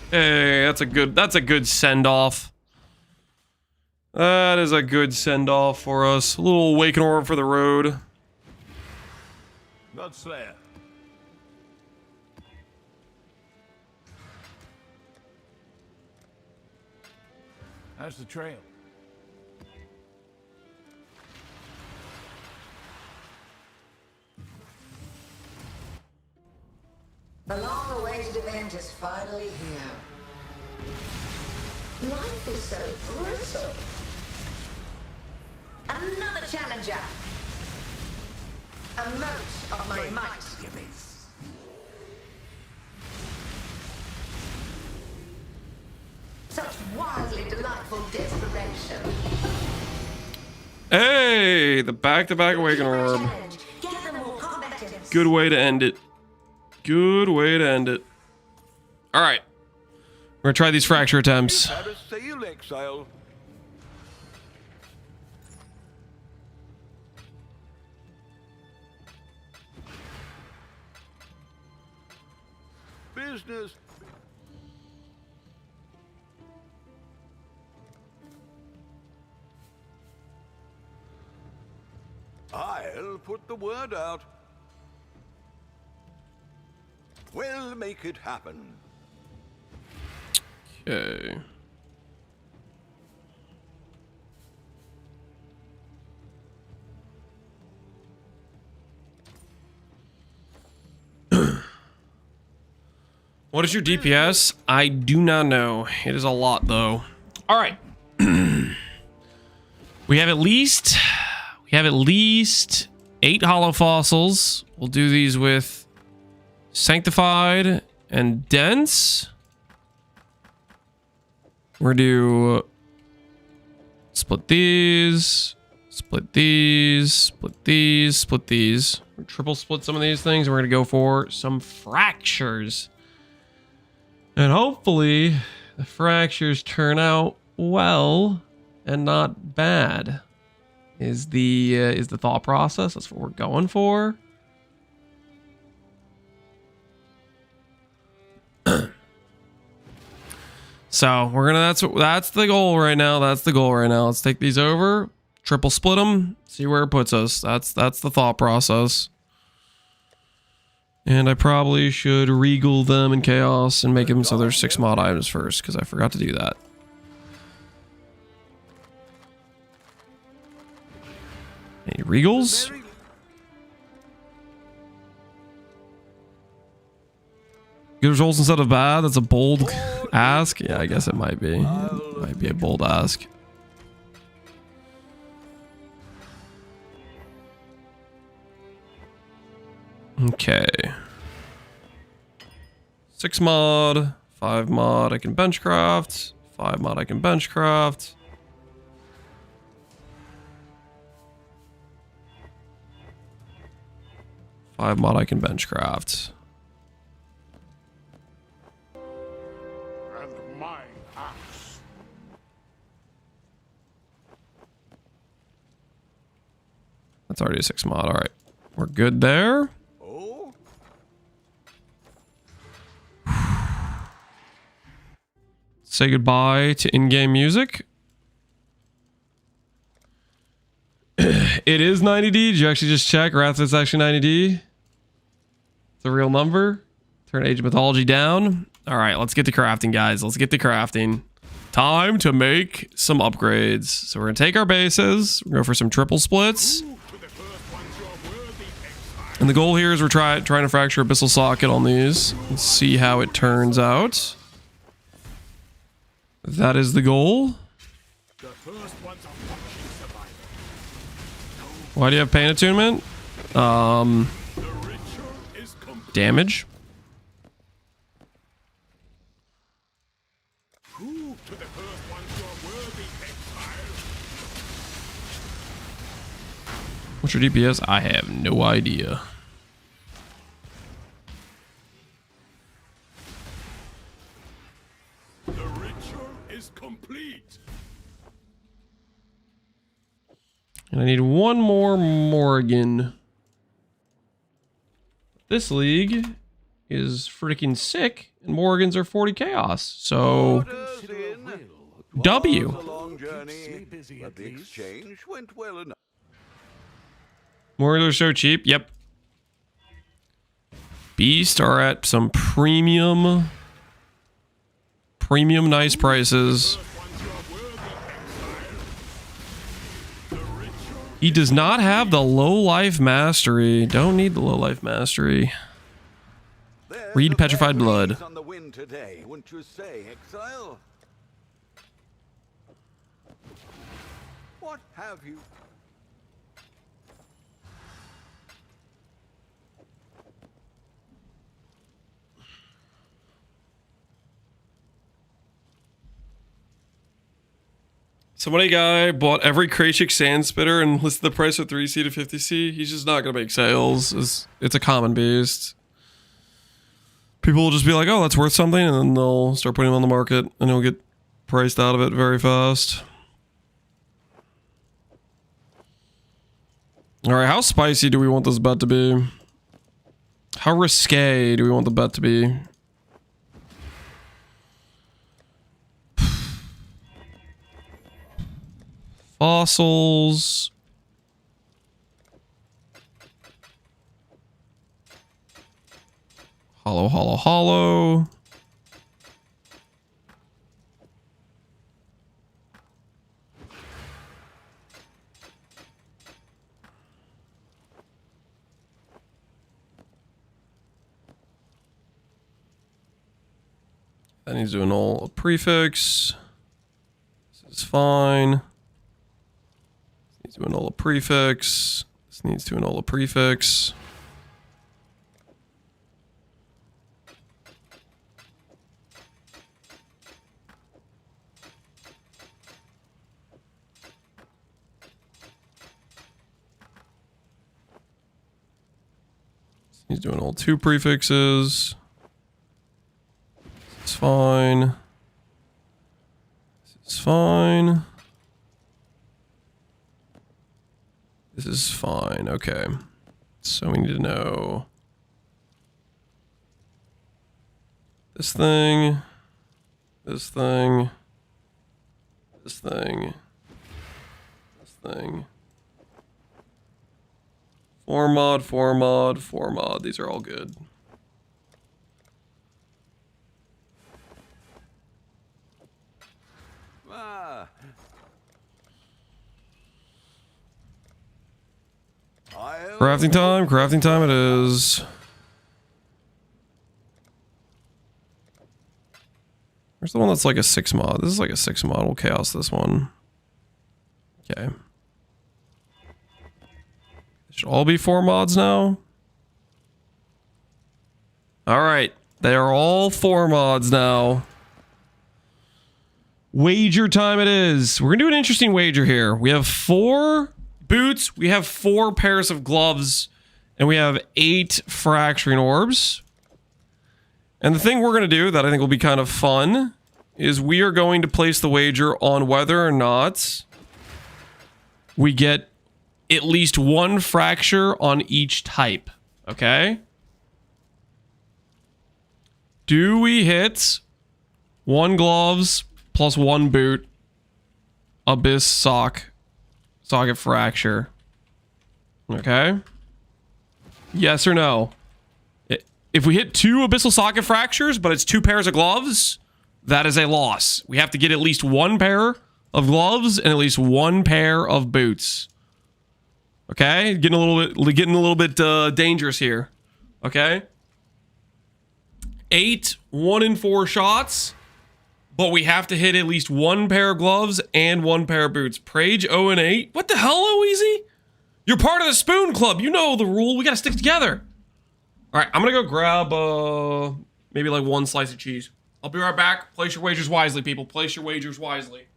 Hey, that's a good send-off. That is a good send-off for us. A little Awaken Orb for the road. Godslayer. How's the trail? The long-awaited event is finally here. Life is so brittle. Another challenger. A mote of my might. Such wildly delightful desperation. Hey, the back-to-back Awaken Orb. Gather more combatants. Good way to end it. Good way to end it. All right. We're gonna try these fracture attempts. Had a sail, Exile. Business. I'll put the word out. We'll make it happen. Okay. What is your DPS? I do not know. It is a lot, though. All right. We have at least 8 hollow fossils. We'll do these with Sanctified and Dense. We're gonna do split these, split these, split these, split these. We're triple split some of these things. And we're gonna go for some fractures. And hopefully the fractures turn out well and not bad. Is the thought process. That's what we're going for. So we're gonna that's the goal right now. That's the goal right now. Let's take these over, triple split them, see where it puts us. That's the thought process. And I probably should regal them in chaos and make them so there's 6 mod items first, because I forgot to do that. Any regals? Good results instead of bad. That's a bold ask. Yeah, I guess it might be. Might be a bold ask. Okay. 6 mod, 5 mod I can benchcraft, 5 mod I can benchcraft. Five mod I can benchcraft. And my axe. That's already a 6 mod. All right, we're good there. Oh? Say goodbye to in-game music. It is 90D. Did you actually just check? Wrath is actually 90D. It's a real number. Turn Age of Mythology down. All right, let's get to crafting, guys. Let's get to crafting. Time to make some upgrades. So we're going to take our bases. We're going to go for some triple splits. And the goal here is we're trying to fracture Abyssal Socket on these. Let's see how it turns out. That is the goal. Why do you have pain attunement? Damage. What's your DPS? I have no idea. The ritual is complete. And I need one more Morgan. This league is freaking sick, and Morgans are 40 chaos. So W. A long journey, but the exchange went well enough. Morgans are so cheap. Yep. Beast are at some premium nice prices. He does not have the low life mastery. Don't need the low life mastery. Read Petrified Blood. On the wind today, wouldn't you say, Exile? What have you? Somebody guy bought every Krashik sand spitter and listed the price of 3C to 50C. He's just not gonna make sales. It's a common beast. People will just be like, oh, that's worth something, and then they'll start putting them on the market, and he'll get priced out of it very fast. All right, how spicy do we want this bet to be? How risque do we want the bet to be? Fossils. Hollow. That needs to annul a prefix. This is fine. Needs to annul a prefix. This needs to annul a prefix. This needs to annul 2 prefixes. It's fine. This is fine. This is fine. Okay. So we need to know this thing, this thing, this thing, this thing. 4 mod, 4 mod, 4 mod. These are all good. Crafting time it is. Where's the one that's like a 6 mod? This is like a 6 mod. We'll chaos this one. Okay. It should all be 4 mods now. Alright. They are all 4 mods now. Wager time it is. We're gonna do an interesting wager here. We have 4 boots, we have 4 pairs of gloves, and we have 8 fracturing orbs. And the thing we're gonna do that I think will be kind of fun is we are going to place the wager on whether or not we get at least 1 fracture on each type. Okay? Do we hit 1 gloves plus 1 boot, abyss socket fracture? Okay? Yes or no? If we hit 2 abyssal socket fractures, but it's 2 pairs of gloves, that is a loss. We have to get at least 1 pair of gloves and at least 1 pair of boots. Okay? Getting a little bit dangerous here. Okay? 8 1 in 4 shots, but we have to hit at least 1 pair of gloves and 1 pair of boots. Prage 0 and 8. What the hell, Oeasy? You're part of the Spoon Club. You know the rule. We gotta stick together. All right, I'm gonna go grab maybe like 1 slice of cheese. I'll be right back. Place your wagers wisely, people. Place your wagers wisely.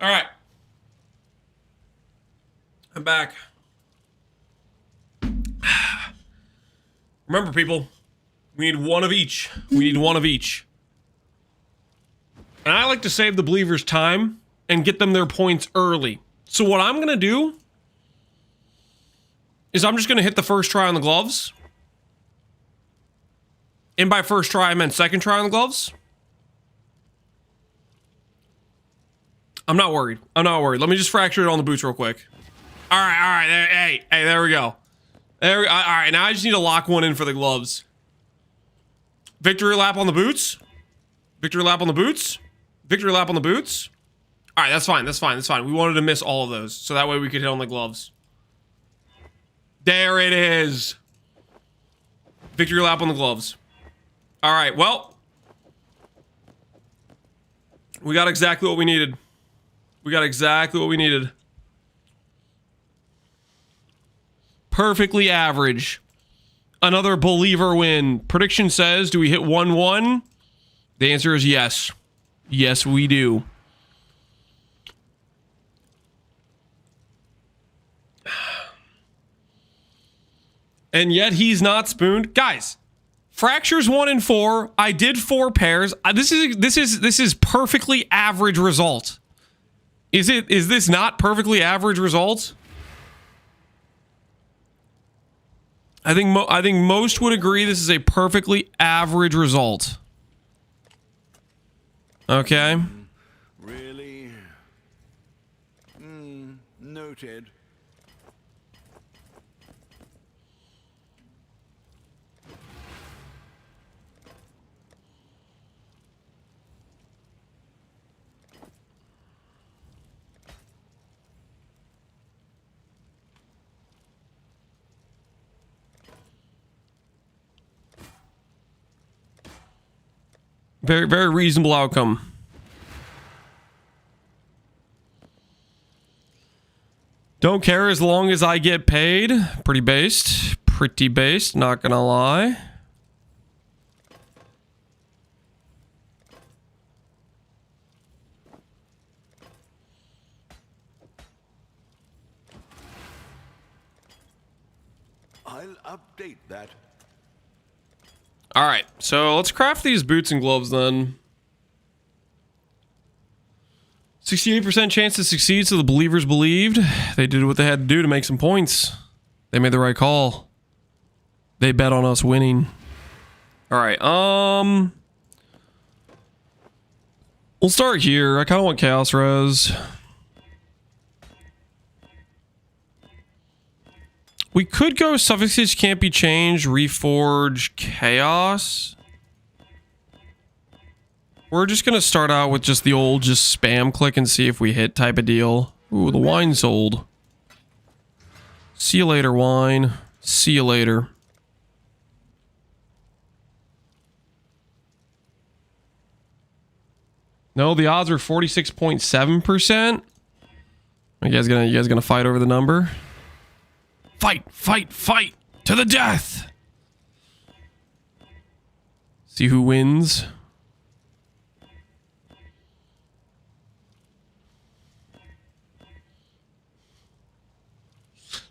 All right. I'm back. Remember, people, we need 1 of each. We need 1 of each. And I like to save the believers time and get them their points early. So what I'm going to do is I'm just going to hit the first try on the gloves. And by first try, I meant second try on the gloves. I'm not worried. I'm not worried. Let me just fracture it on the boots real quick. All right. Hey, there we go. All right, now I just need to lock 1 in for the gloves. Victory lap on the boots. Victory lap on the boots. Victory lap on the boots. All right, that's fine. That's fine. That's fine. We wanted to miss all of those, so that way we could hit on the gloves. There it is. Victory lap on the gloves. All right, well. We got exactly what we needed. We got exactly what we needed. Perfectly average. Another believer win. Prediction says, do we hit 1-1? The answer is yes. Yes, we do. And yet he's not spooned. Guys, fractures 1 and 4. I did 4 pairs. This is perfectly average result. Is this not perfectly average result? I think most would agree this is a perfectly average result. Okay. Really? Noted. Very, very reasonable outcome. Don't care as long as I get paid. Pretty based. Pretty based, not gonna lie. I'll update that. All right, so let's craft these boots and gloves then. 68% chance to succeed, so the believers believed. They did what they had to do to make some points. They made the right call. They bet on us winning. All right, we'll start here. I kind of want Chaos Res. We could go Suffixes Can't Be Changed, Reforge, Chaos. We're just going to start out with just the old just spam click and see if we hit type of deal. Ooh, the wine sold. See you later, wine. See you later. No, the odds are 46.7%. You guys gonna fight over the number? Fight, fight, fight to the death. See who wins.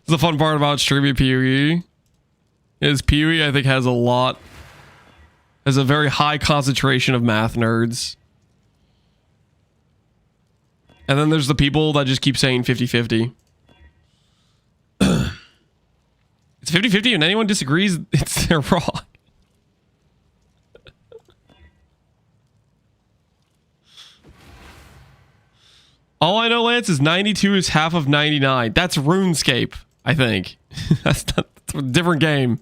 The fun part about streaming PoE is PoE, I think, has a very high concentration of math nerds. And then there's the people that just keep saying 50-50. It's 50-50 and anyone disagrees, they're wrong. All I know, Lance, is 92 is half of 99. That's RuneScape, I think. That's a different game.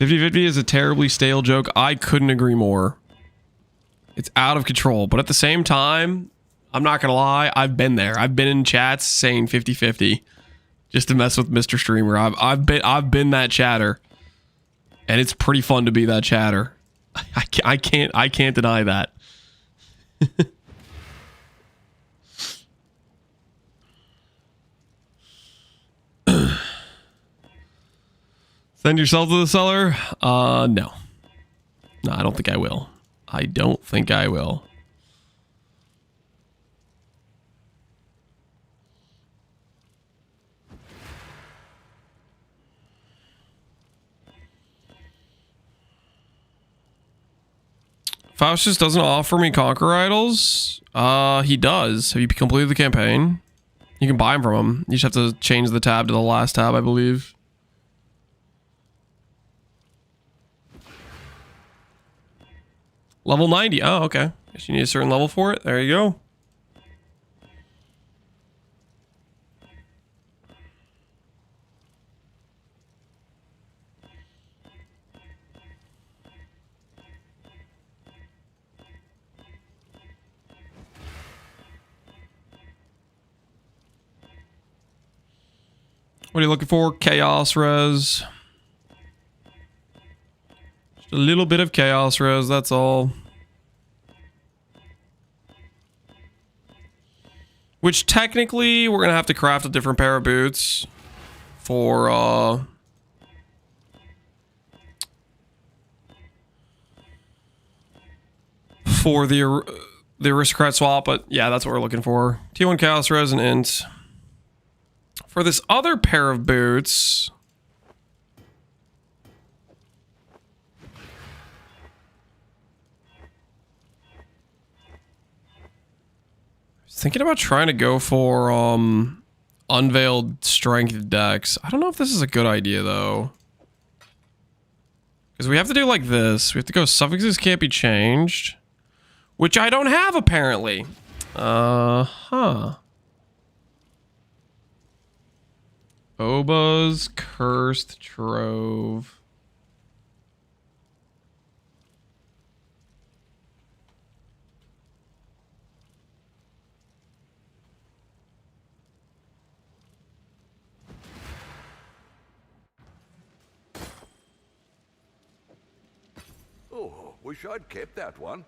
"50-50 is a terribly stale joke. I couldn't agree more. It's out of control. But at the same time, I'm not going to lie. I've been there. I've been in chats saying 50-50 just to mess with Mr. Streamer. I've been that chatter. And it's pretty fun to be that chatter. I can't deny that. Send yourself to the cellar? No. No, I don't think I will. I don't think I will. Faustus doesn't offer me Conquer Idols? He does. Have you completed the campaign? You can buy them from him. You just have to change the tab to the last tab, I believe. Level 90. Oh, okay. Guess you need a certain level for it. There you go. What are you looking for? Chaos res. Just a little bit of chaos res, that's all. Which technically we're gonna have to craft a different pair of boots for the Aristocrat swap, but yeah, that's what we're looking for. T1 Chaos Res and Int. For this other pair of boots, I was thinking about trying to go for Unveiled Strength Dex. I don't know if this is a good idea though. Because we have to do like this. We have to go suffixes can't be changed. Which I don't have, apparently. Boba's Cursed Trove. Oh, wish I'd kept that one.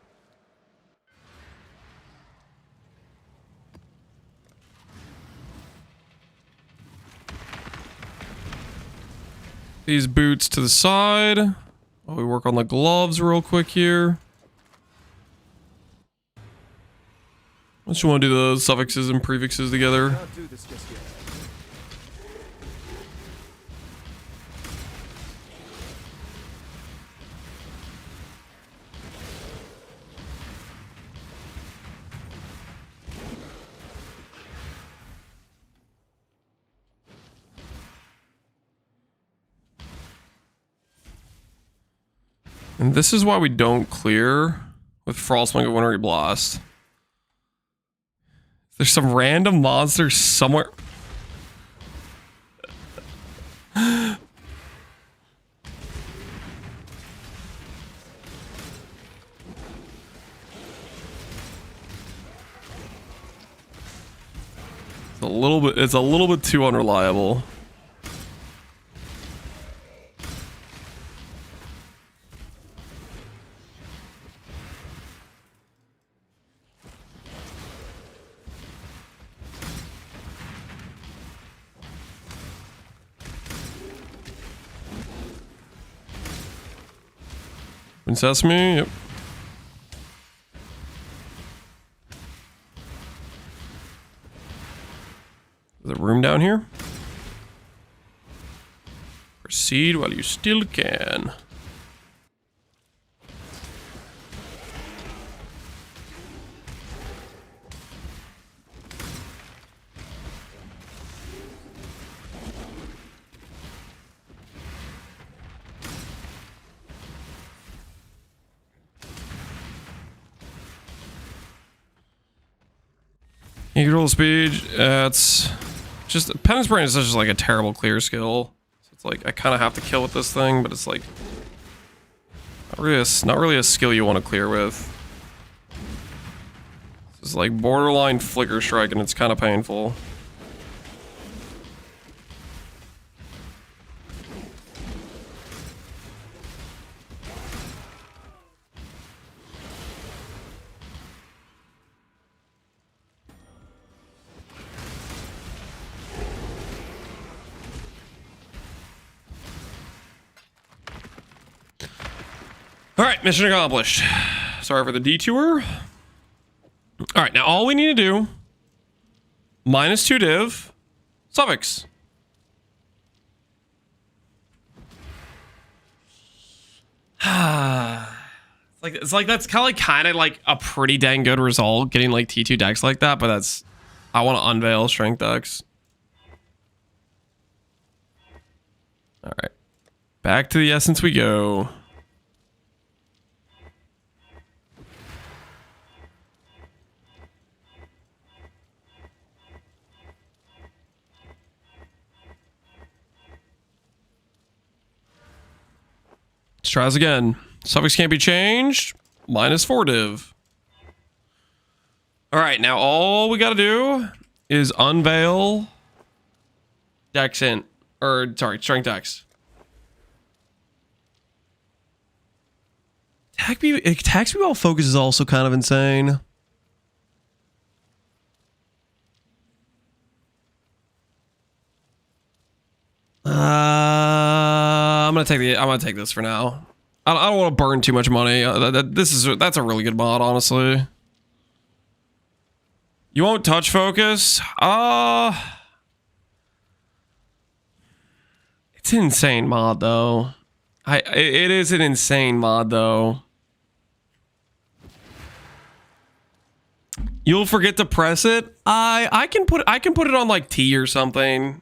These boots to the side. While we work on the gloves real quick here. Unless you want to do the suffixes and prefixes together. Can't do this just yet. And this is why we don't clear with Frostwing of Wintry Blast. There's some random monster somewhere. It's a little bit too unreliable. Sesame, yep. There's a room down here. Proceed while you still can. You control speed. It's just Penance Brain is just like a terrible clear skill. So it's like I kind of have to kill with this thing, but it's like not really a skill you want to clear with. It's like borderline flicker strike, and it's kind of painful. Alright, mission accomplished. Sorry for the detour. Alright, now all we need to do, -2 div, suffix. It's like that's kind of like a pretty dang good result, getting like T2 decks like that, but that's, I want to unveil strength decks. Alright, back to the essence we go. Let's try this again. Suffix can't be changed. -4 div. All right, now all we got to do is unveil Dexint. Or, sorry, strength X. Attack speed while focus is also kind of insane. I'm gonna take this for now. I don't want to burn too much money. That's a really good mod, honestly. You won't touch focus? It's an insane mod though. It is an insane mod though. You'll forget to press it. I can put it on like T or something.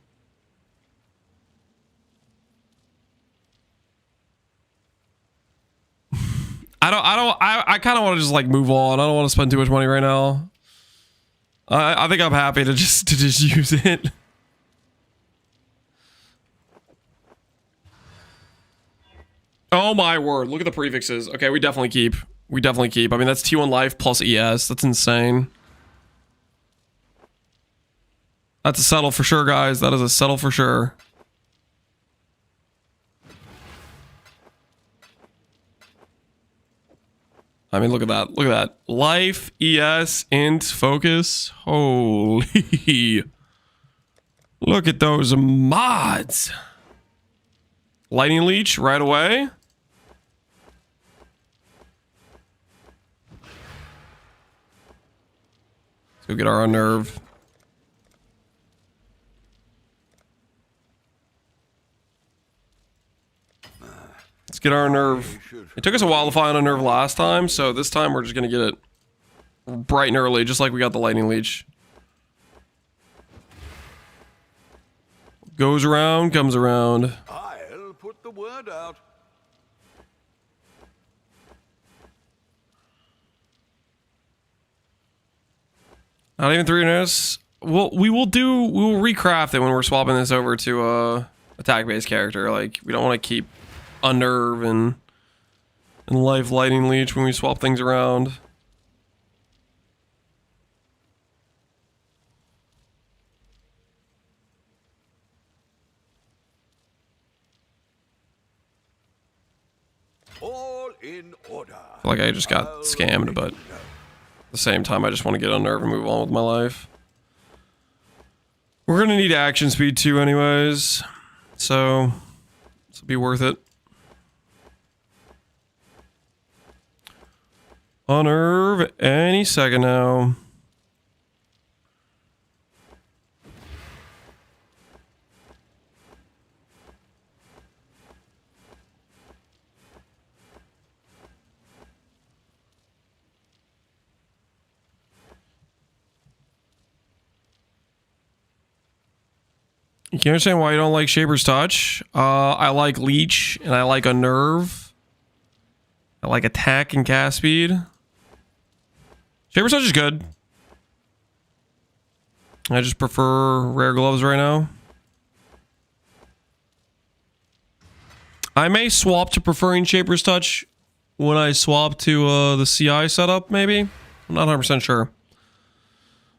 I kind of want to just like move on. I don't want to spend too much money right now. I think I'm happy to just use it. Oh my word, look at the prefixes. Okay, we definitely keep. We definitely keep. I mean, that's T1 life plus ES. That's insane. That's a settle for sure, guys. That is a settle for sure. I mean, look at that. Look at that. Life, ES, int, focus. Holy. Look at those mods. Lightning Leech right away. Let's go get our Unnerve. Let's get our Unnerve. It took us a while to find Unnerve last time, so this time we're just going to get it bright and early, just like we got the Lightning Leech. Goes around, comes around. I'll put the word out. Not even 3 minutes. We will recraft it when we're swapping this over to attack-based character. Like, we don't want to keep Unnerve and Life Lightning Leech when we swap things around. All in order. I feel like I just got scammed, but at the same time, I just want to get Unnerve and move on with my life. We're going to need action speed too anyways, so this will be worth it. Unnerve any second now. You can understand why you don't like Shaper's Touch. I like Leech and I like Unnerve. I like attack and cast speed. Shaper's Touch is good. I just prefer rare gloves right now. I may swap to preferring Shaper's Touch when I swap to the CI setup, maybe. I'm not 100% sure.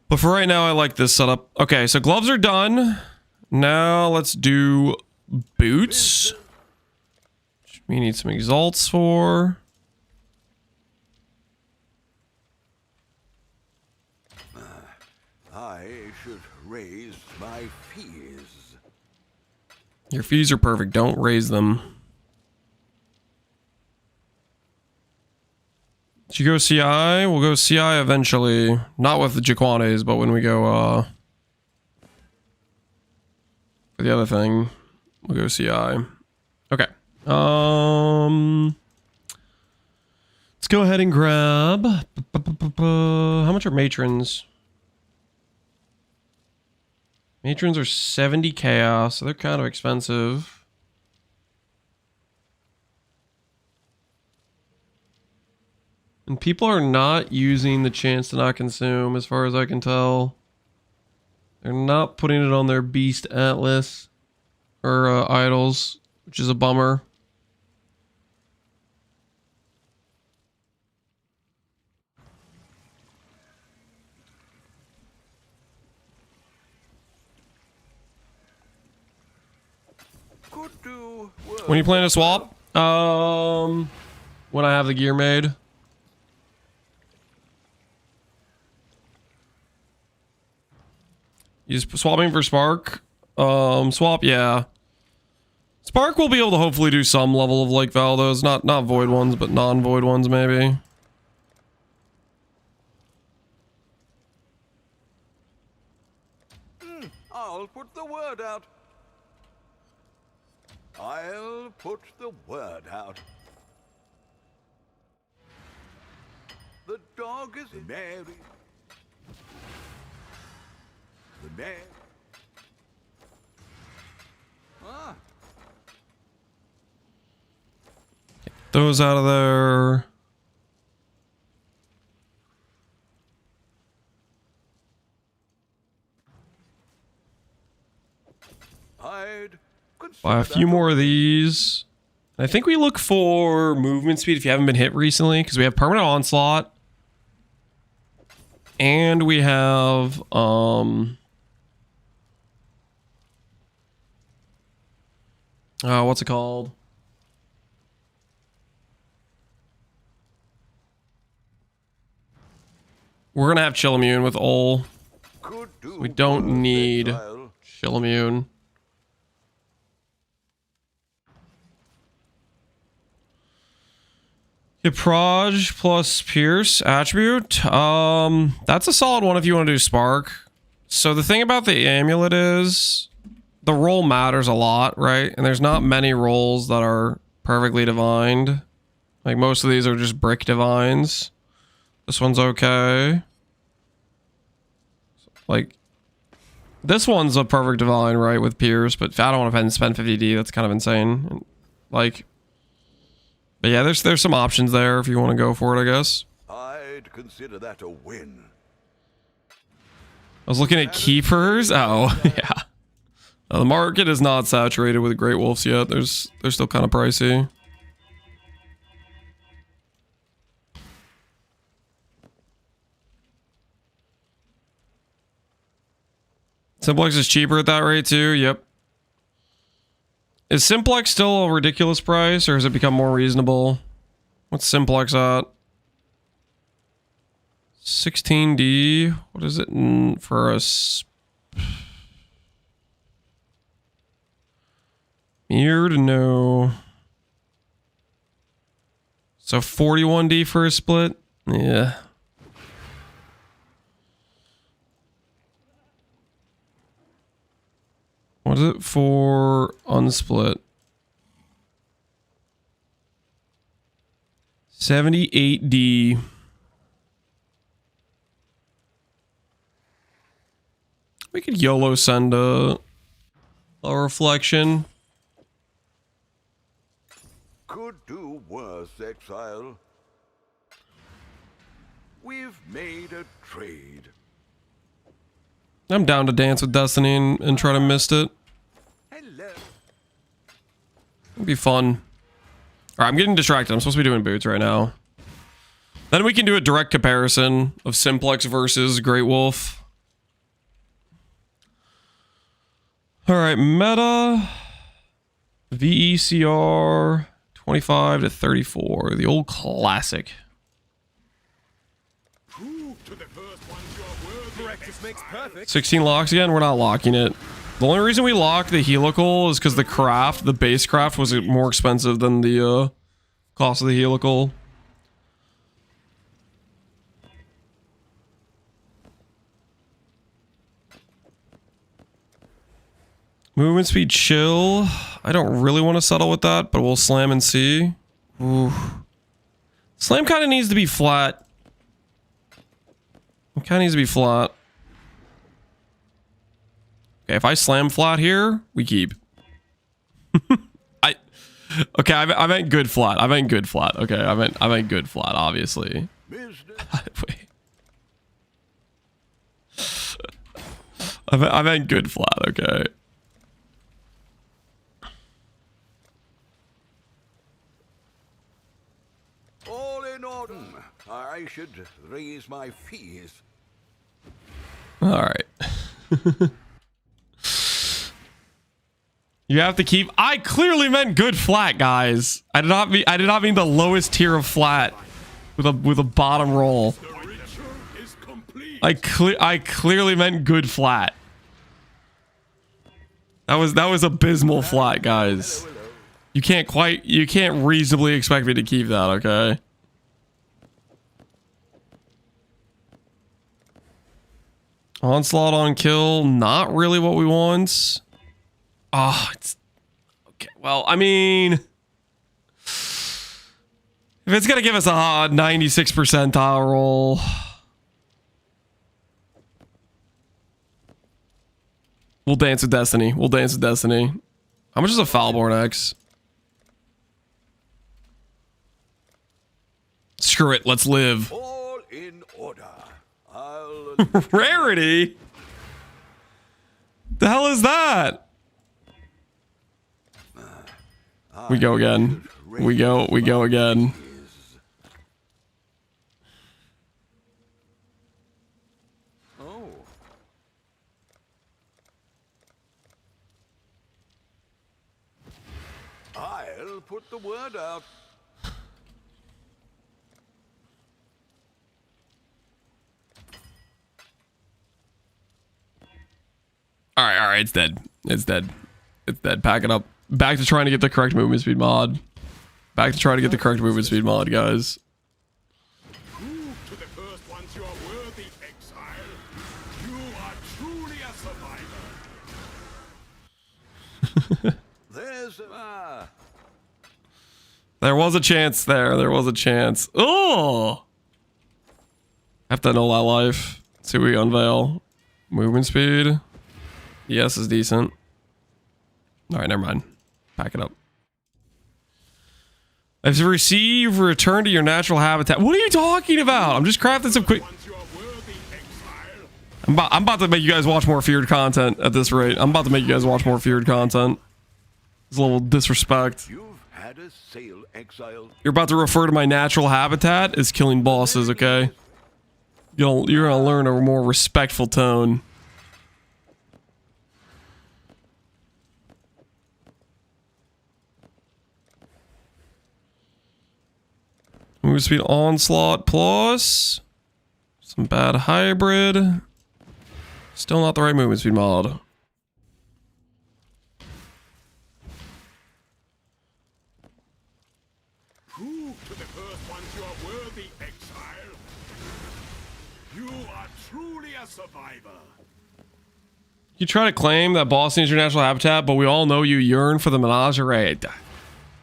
But for right now, I like this setup. Okay, so gloves are done. Now let's do boots. Which we need some exalts for. I should raise my fees. Your fees are perfect. Don't raise them. Should you go CI? We'll go CI eventually. Not with the Jaquanes, but when we go for the other thing, we'll go CI. Okay. Let's go ahead and grab. How much are matrons? Matrons are 70 chaos, so they're kind of expensive. And people are not using the chance to not consume, as far as I can tell. They're not putting it on their Beast Atlas or idols, which is a bummer. do When you plan to swap? When I have the gear made. You just swapping for Spark? Swap, yeah. Spark will be able to hopefully do some level of Lake Valdos. Not void ones, but non-void ones maybe. I'll put the word out. I'll put the word out. The dog is merry. The man. Ah. Those out of there. I'd Buy a few more of these. I think we look for movement speed if you haven't been hit recently, because we have permanent onslaught. And we have what's it called? We're gonna have chill immune with Ol. So we don't need chill immune. Get Proj plus Pierce attribute. That's a solid one if you want to do Spark. So the thing about the amulet is the roll matters a lot, right? And there's not many rolls that are perfectly divined. Like most of these are just brick divines. This one's okay. Like this one's a perfect divine, right, with Pierce, but I don't want to spend 50D. That's kind of insane. And, like, but yeah, there's some options there if you want to go for it, I guess. I'd consider that a win. I was looking at keepers. Oh, yeah. The market is not saturated with Great Wolves yet. They're still kind of pricey. Simplex is cheaper at that rate too. Yep. Is Simplex still a ridiculous price, or has it become more reasonable? What's Simplex at? 16D. What is it for us? Weird to know. So 41D for a split? Yeah. What is it for unsplit? 78D. We could YOLO send a reflection. Could do worse, Exile. We've made a trade. I'm down to dance with Destiny and try to mist it. Hello. It'd be fun. Alright, I'm getting distracted. I'm supposed to be doing boots right now. Then we can do a direct comparison of Simplex versus Great Wolf. Alright, meta. VECR 25 to 34. The old classic. 16 locks again? We're not locking it. The only reason we locked the helical is because the base craft was more expensive than the cost of the helical. Movement speed chill. I don't really want to settle with that, but we'll slam and see. Ooh. Slam kind of needs to be flat. It kind of needs to be flat. Okay, if I slam flat here, we keep. Okay, I meant good flat. I meant good flat. Okay, I meant good flat, obviously. Wait. I meant good flat, okay. All in order. I should raise my fees. All right. You have to keep. I clearly meant good flat, guys. I did not mean the lowest tier of flat with a bottom roll. I clearly meant good flat. That was abysmal flat, guys. You can't reasonably expect me to keep that, okay? Onslaught on kill, not really what we want. Oh, it's okay. Well, I mean, if it's gonna give us a 96 percentile roll, we'll dance with destiny. We'll dance with destiny. How much is a Foulborn X? Screw it. Let's live. All in order. I'll Rarity. The hell is that? We go again. We go again. Oh. I'll put the word out. All right, it's dead. It's dead. It's dead. Pack it up. Back to trying to get the correct movement speed mod. Back to trying to get the correct movement speed mod, guys. Prove to the first ones you are worthy, Exile. You are truly a survivor. There's There was a chance there. There was a chance. Oh! Have to know that life. See what we unveil. Movement speed. Yes is decent. All right, never mind. Pack it up. If you receive, return to your natural habitat. What are you talking about? I'm just crafting some quick. I'm about to make you guys watch more feared content at this rate. I'm about to make you guys watch more feared content. It's a little disrespect. You've had a sale, Exile. You're about to refer to my natural habitat as killing bosses, okay? You're gonna learn a more respectful tone. Move speed onslaught plus some bad hybrid. Still not the right movement speed mod. Prove to the first ones you are worthy, Exile. You are truly a survivor. You try to claim that Boston is your natural habitat, but we all know you yearn for the menagerie.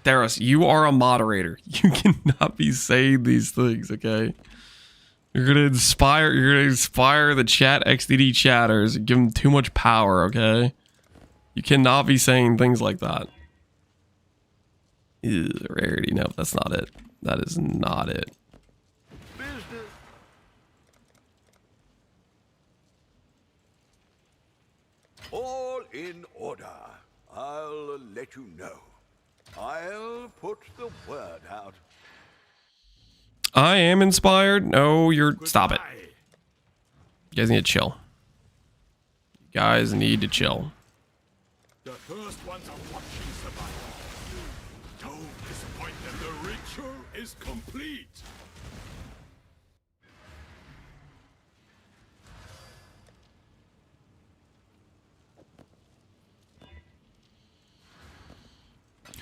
Theros, you are a moderator. You cannot be saying these things, okay? You're gonna inspire the chat XDD chatters and give them too much power, okay? You cannot be saying things like that. Ew, rarity. No, that's not it. That is not it. Business. All in order. I'll let you know. I'll put the word out. I am inspired. No, you're... Stop it. You guys need to chill. You guys need to chill. The first ones are watching survival. Don't disappoint them. The ritual is complete.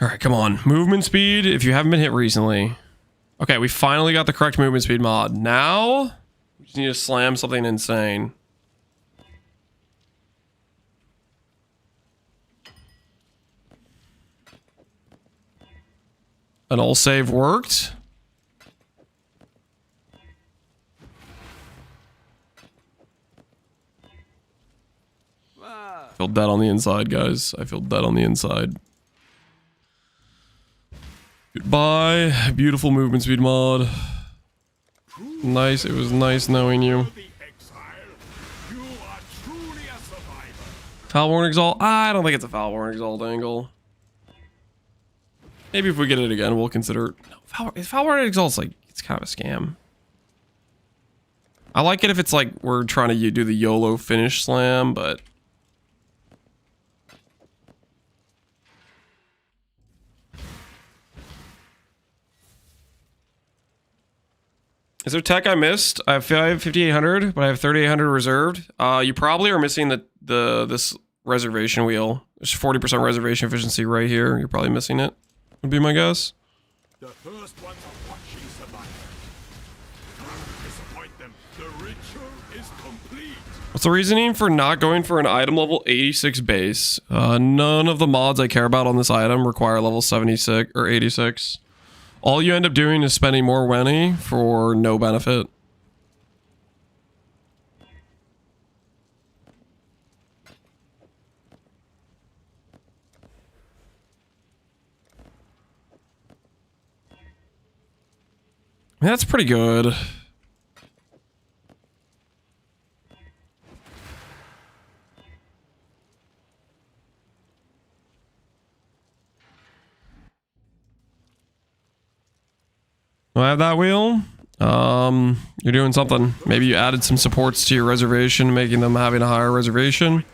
All right, come on. Movement speed, if you haven't been hit recently. Okay, we finally got the correct movement speed mod. Now, we just need to slam something insane. An all save worked. I feel dead on the inside, guys. I feel dead on the inside. Goodbye, beautiful movement speed mod. Nice, it was nice knowing you. Foulborn Exalt? I don't think it's a Foulborn Exalt angle. Maybe if we get it again, we'll consider it. No, Foulborn Exalt's like, it's kind of a scam. I like it if it's like we're trying to do the YOLO finish slam, but Is there tech I missed? I have 5,800, but I have 3,800 reserved. You probably are missing this reservation wheel. There's 40% reservation efficiency right here. You're probably missing it. Would be my guess. The first ones are watching survival. Don't disappoint them. The ritual is complete. What's the reasoning for not going for an item level 86 base? None of the mods I care about on this item require level 76 or 86. All you end up doing is spending more money for no benefit. That's pretty good. Do I have that wheel? You're doing something. Maybe you added some supports to your reservation, making them having a higher reservation.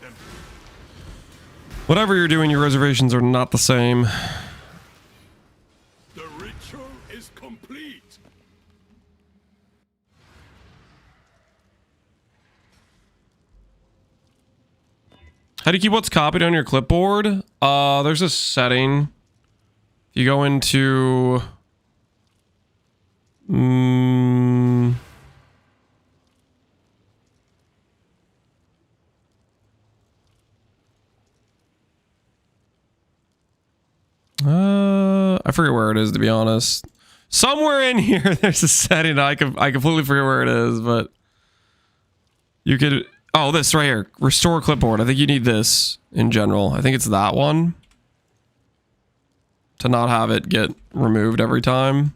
Whatever you're doing, your reservations are not the same. The ritual is complete. How do you keep what's copied on your clipboard? There's a setting. You go into... I forget where it is, to be honest. Somewhere in here, there's a setting. I completely forget where it is, but you could. Oh, this right here, restore clipboard. I think you need this in general. I think it's that one to not have it get removed every time.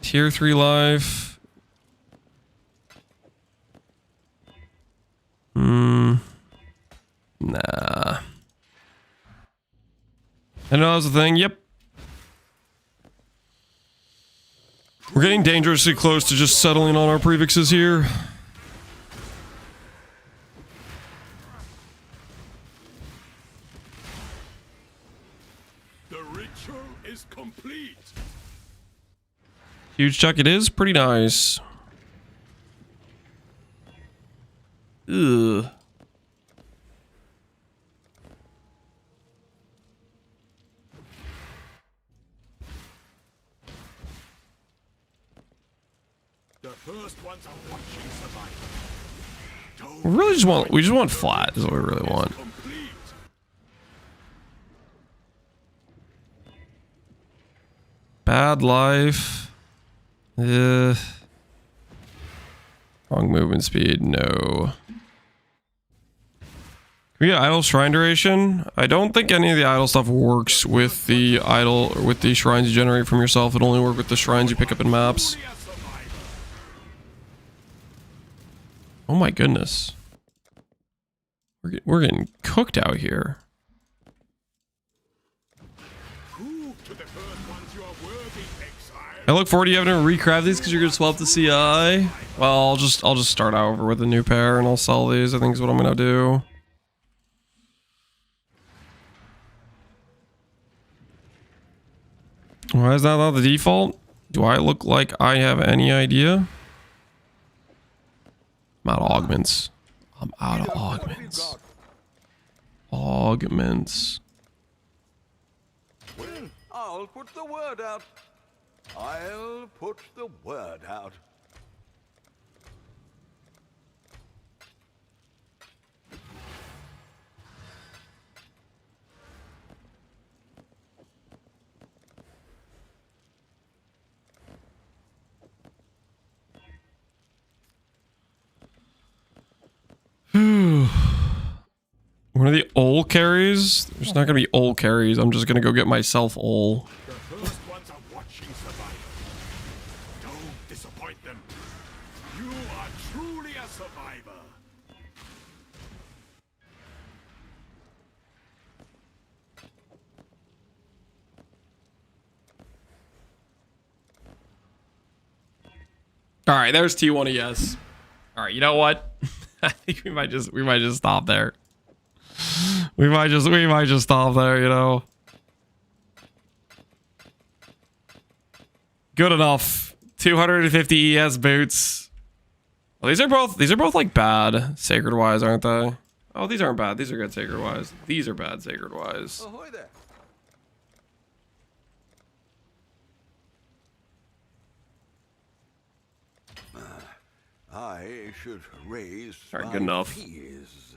Tier 3 life. Nah. I know that's the thing. Yep. We're getting dangerously close to just settling on our prefixes here. The ritual is complete. Huge chuck it is. Pretty nice. Ugh. The first ones are watching survival. We just want flat is what we really want. Bad life. Wrong movement speed, no. Can we get idle shrine duration? I don't think any of the idle stuff works with the idle or with the shrines you generate from yourself. It only works with the shrines you pick up in maps. Oh my goodness. We're getting cooked out here. I look forward to you having to recraft these because you're gonna swap the CI. Well, I'll just start over with a new pair and I'll sell these. I think is what I'm gonna do. Why is that not the default? Do I look like I have any idea? I'm out of augments. I'm out of augments. Augments. I'll put the word out. I'll put the word out. One of the ol carries? There's not gonna be ol carries. I'm just gonna go get myself ol. The first ones are watching survival. Don't disappoint them. You are truly a survivor. Alright, there's T1 ES. Alright, you know what? I think we might just stop there. We might just stop there, you know. Good enough. 250 ES boots. Well, these are both like bad sacred wise, aren't they? Oh, these aren't bad. These are good sacred wise. These are bad sacred wise. Ahoy there. I should raise All right, my good enough. fees.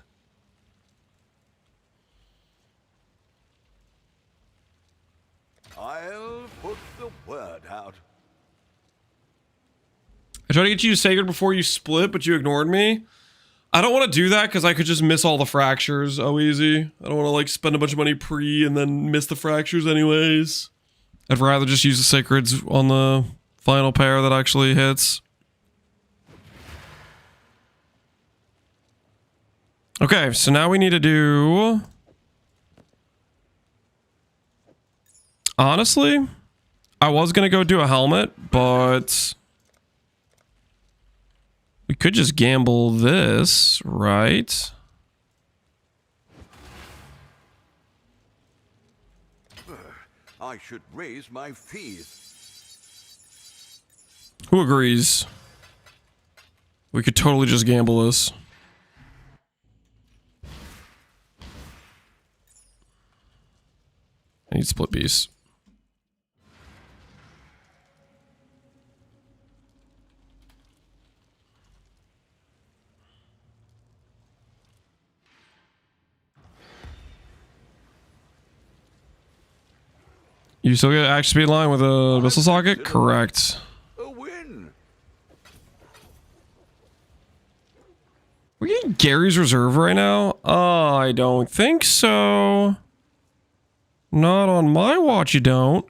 I'll put the word out. I tried to get you sacred before you split, but you ignored me. I don't want to do that because I could just miss all the fractures. Oh, easy. I don't want to like spend a bunch of money pre and then miss the fractures anyways. I'd rather just use the sacreds on the final pair that actually hits. Okay, so now we need to do... Honestly, I was going to go do a helmet, but... We could just gamble this, right? I should raise my fees. Who agrees? We could totally just gamble this. I need split piece. You still get action speed line with a missile socket? Correct. A win. We're getting Gary's reserve right now? I don't think so. Not on my watch, you don't.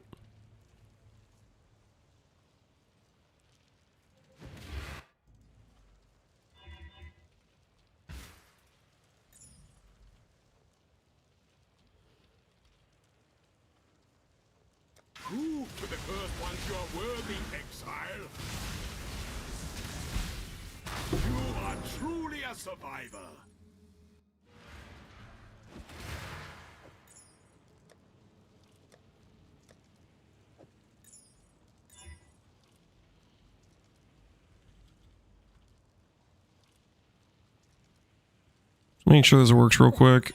Prove to the cursed ones you are worthy, Exile. You are truly a survivor. Make sure this works real quick.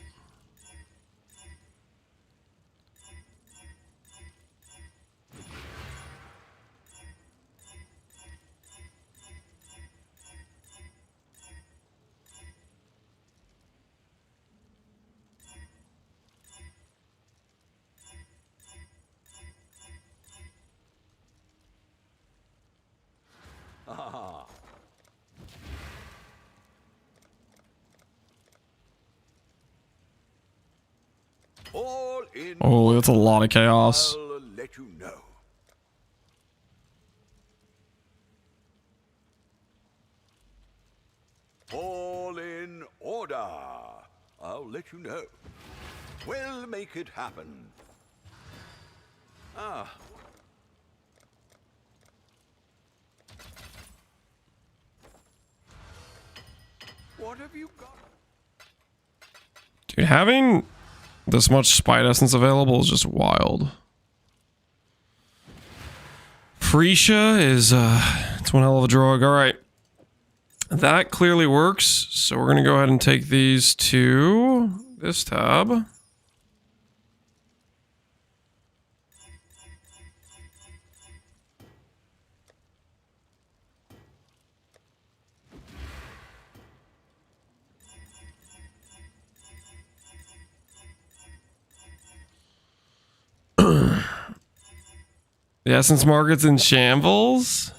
Ah. All in. Oh, that's a lot of chaos. I'll let you know. All in order. I'll let you know. We'll make it happen. Ah. What have you got? Dude, having this much Spite Essence available is just wild. Freesia is, it's one hell of a drug. All right. That clearly works. So we're going to go ahead and take these to this tab. The Essence Market's in shambles.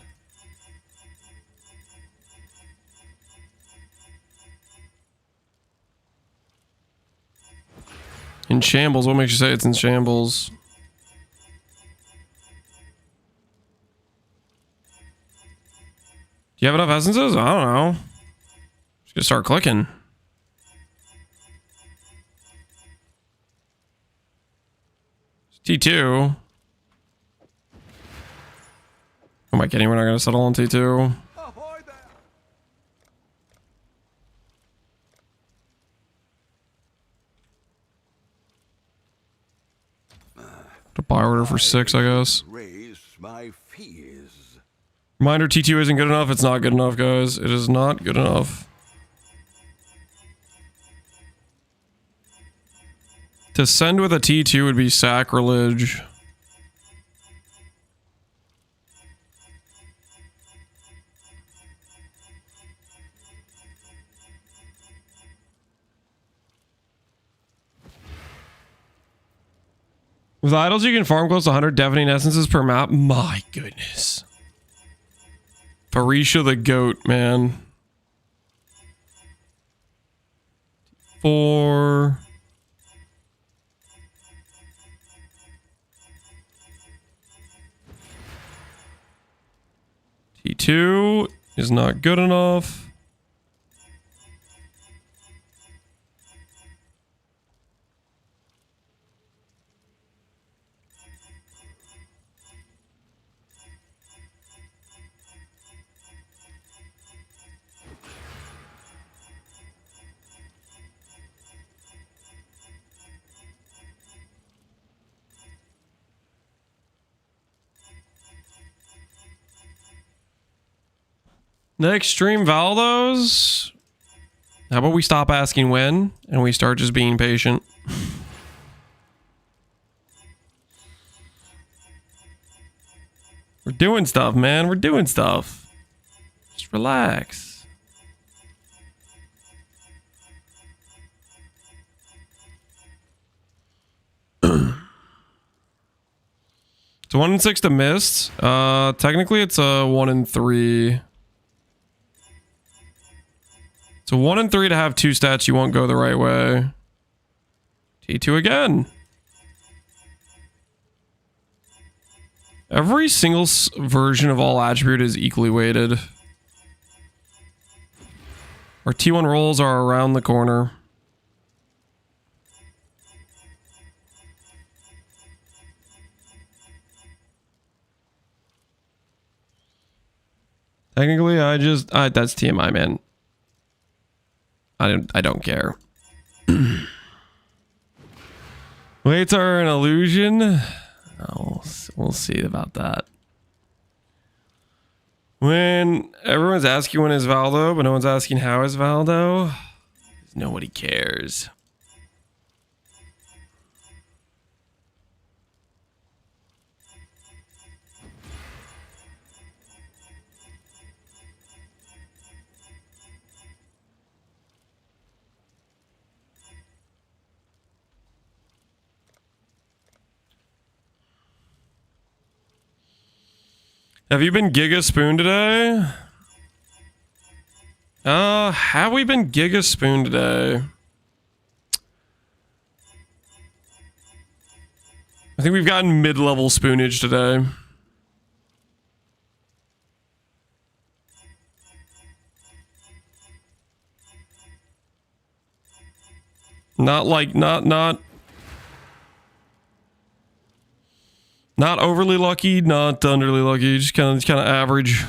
In shambles? What makes you say it's in shambles? Do you have enough essences? I don't know. Just gonna start clicking. T2. Am I kidding? We're not gonna settle on T2. Ahoy there. To buy order for 6, I guess. Raise my fees. Reminder, T2 isn't good enough. It's not good enough, guys. It is not good enough. To send with a T2 would be sacrilege. With idols, you can farm close to 100 deafening essences per map. My goodness. Parisha the goat, man. 4. T2 is not good enough. Next stream Valdos. How about we stop asking when and we start just being patient? We're doing stuff, man. We're doing stuff. Just relax. It's 1 in 6 to mist. Technically it's a 1 in 3. So 1 in 3 to have 2 stats you won't go the right way. T2 again. Every single version of all attribute is equally weighted. Our T1 rolls are around the corner. Technically, that's TMI, man. I don't care. Weights are an illusion. Oh, we'll see about that. When everyone's asking when is Valdo, but no one's asking how is Valdo, nobody cares. Have you been Giga Spoon today? Have we been Giga Spoon today? I think we've gotten mid-level spoonage today. Not like, not overly lucky, not underly lucky, just kind of average.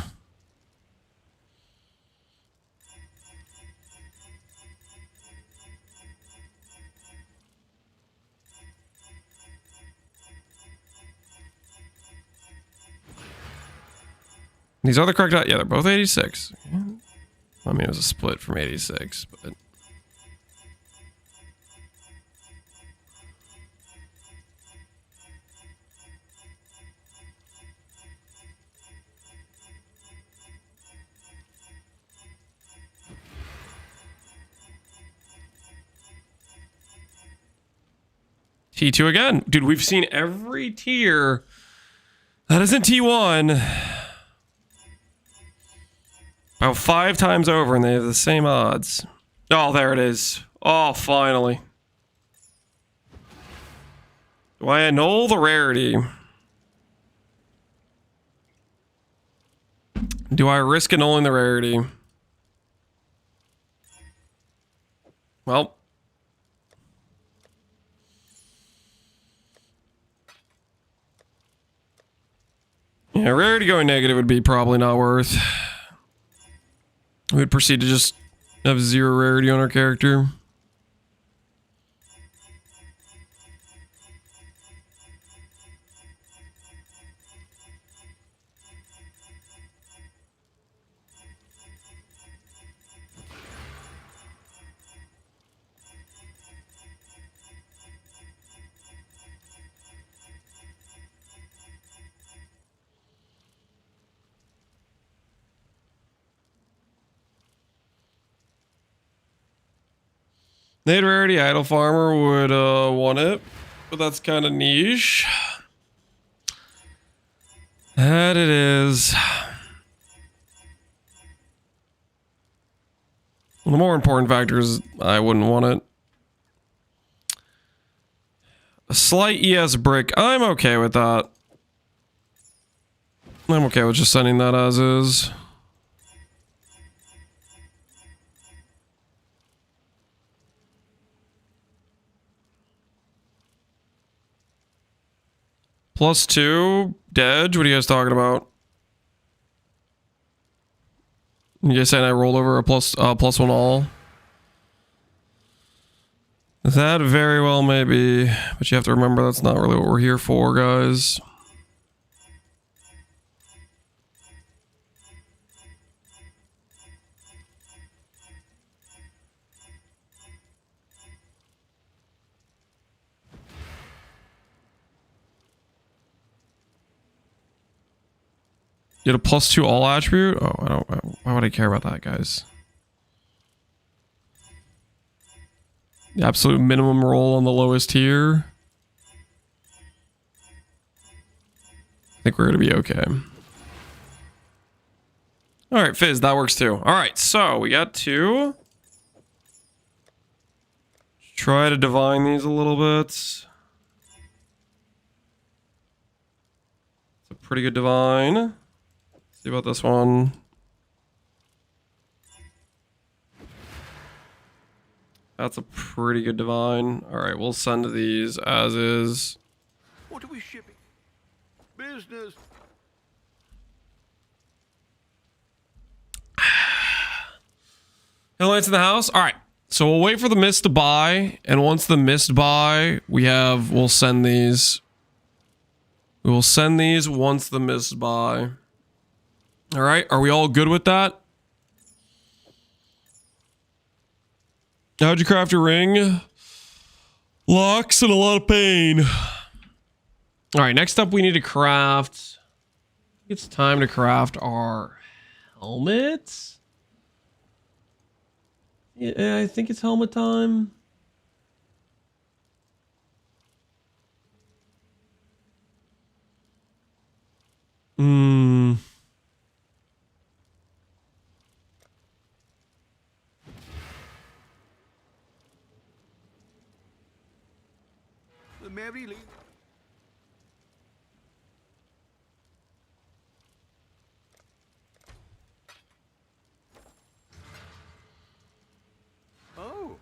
These are the correct, yeah, they're both 86. I mean, it was a split from 86, but T2 again. Dude, we've seen every tier that isn't T1 about 5 times over, and they have the same odds. Oh, there it is. Oh, finally. Do I annul the rarity? Do I risk annulling the rarity? Well. Yeah, rarity going negative would be probably not worth. We'd proceed to just have 0 rarity on our character. . Native Rarity Idle Farmer would want it, but that's kind of niche. That it is. The more important factor is I wouldn't want it. A slight ES brick. I'm okay with that. I'm okay with just sending that as is. +2 Dedge. What are you guys talking about? You guys saying I rolled over a +1 all? That very well may be, but you have to remember that's not really what we're here for, guys. You had a +2 all attribute? Oh, I don't. Why would I care about that, guys? The absolute minimum roll on the lowest tier. I think we're gonna be okay. All right, Fizz, that works too. All right, so we got 2. Try to divine these a little bit. It's a pretty good divine. See about this one. That's a pretty good divine. All right, we'll send these as is. What are we shipping? Business. Highlights in the house. All right, so we'll wait for the mist to buy, and once the mist buy, we'll send these. We will send these once the mist buy. All right, are we all good with that? How'd you craft your ring? Locks and a lot of pain. All right, next up we need to craft. It's time to craft our helmets. Yeah, I think it's helmet time. The Mary Lee. Oh.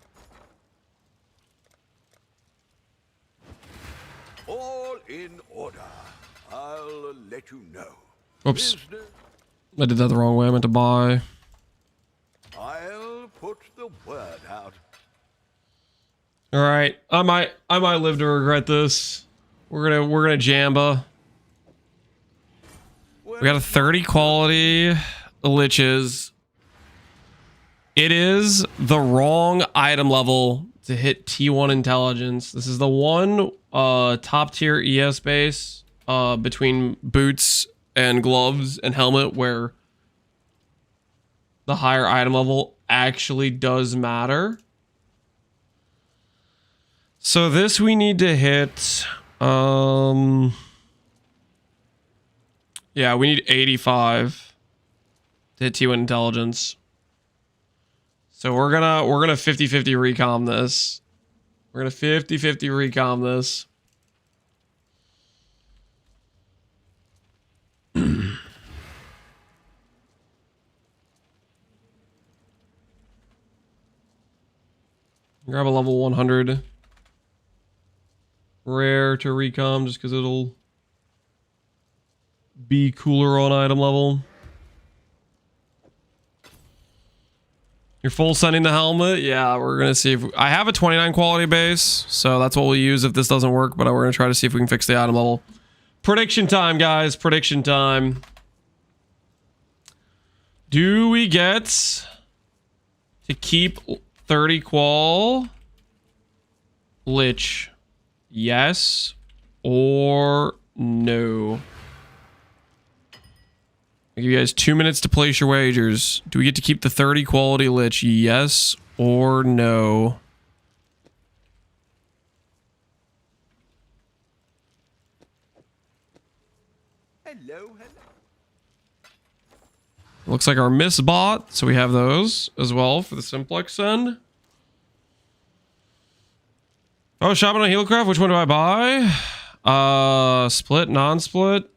All in order. I'll let you know. Oops. Business. I did that the wrong way. I meant to buy. I'll put the word out. All right, I might live to regret this. We're gonna Jamba. We got a 30 quality liches. It is the wrong item level to hit T1 intelligence. This is the one top tier ES base between boots and gloves and helmet where the higher item level actually does matter. So this we need to hit, yeah, we need 85 to hit T1 intelligence. So we're gonna 50-50 recom this. We're gonna 50-50 recom this. Grab a level 100. Rare to recom just because it'll be cooler on item level. You're full sending the helmet? Yeah, we're gonna see if I have a 29 quality base, so that's what we'll use if this doesn't work, but we're gonna try to see if we can fix the item level. Prediction time, guys. Prediction time. Do we get to keep 30 qual lich? Yes or no? I'll give you guys 2 minutes to place your wagers. Do we get to keep the 30 quality lich? Yes or no? Hello, hello. Looks like our miss bot, so we have those as well for the simplex send. Oh, shopping on Helicraft. Which one do I buy? Split, non-split.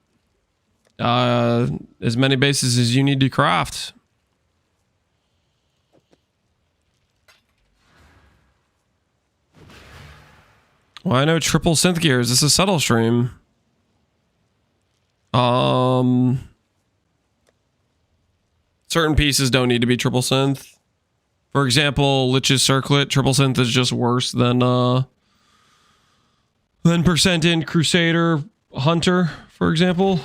As many bases as you need to craft. Well, I know triple synth gears. This is a subtle stream. Certain pieces don't need to be triple synth. For example, Lich's Circlet, triple synth is just worse than percent in Crusader Hunter, for example.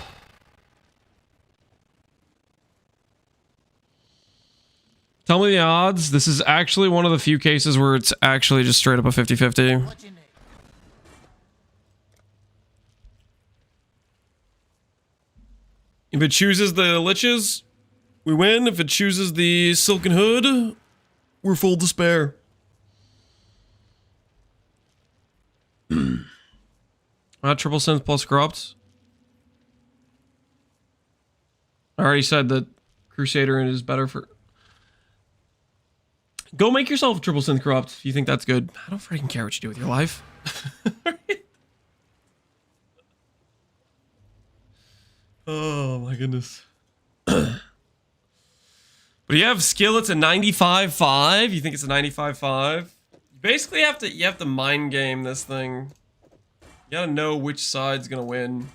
Tell me the odds. This is actually one of the few cases where it's actually just straight up a 50-50. If it chooses the Liches, we win. If it chooses the Silken Hood, we're full despair. Triple synth plus corrupt. I already said that Crusader is better for... Go make yourself a triple synth corrupt if you think that's good. I don't freaking care what you do with your life. Oh my goodness. But you have skill, it's a 95.5. You think it's a 95.5? You basically have to mind game this thing. You gotta know which side's gonna win.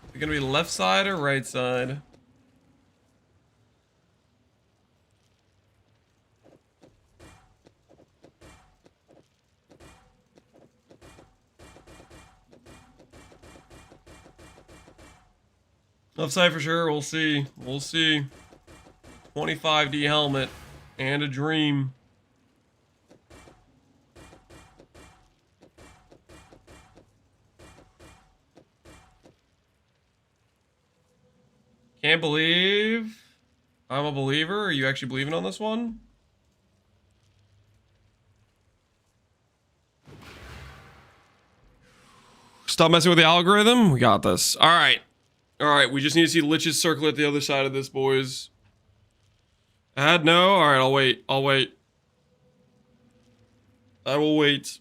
Is it gonna be left side or right side? Left side for sure. We'll see. We'll see. 25D helmet and a dream. Can't believe I'm a believer. Are you actually believing on this one? Stop messing with the algorithm. We got this. All right. All right. We just need to see Lich's Circle at the other side of this, boys. Add no. All right. I'll wait. I'll wait. I will wait.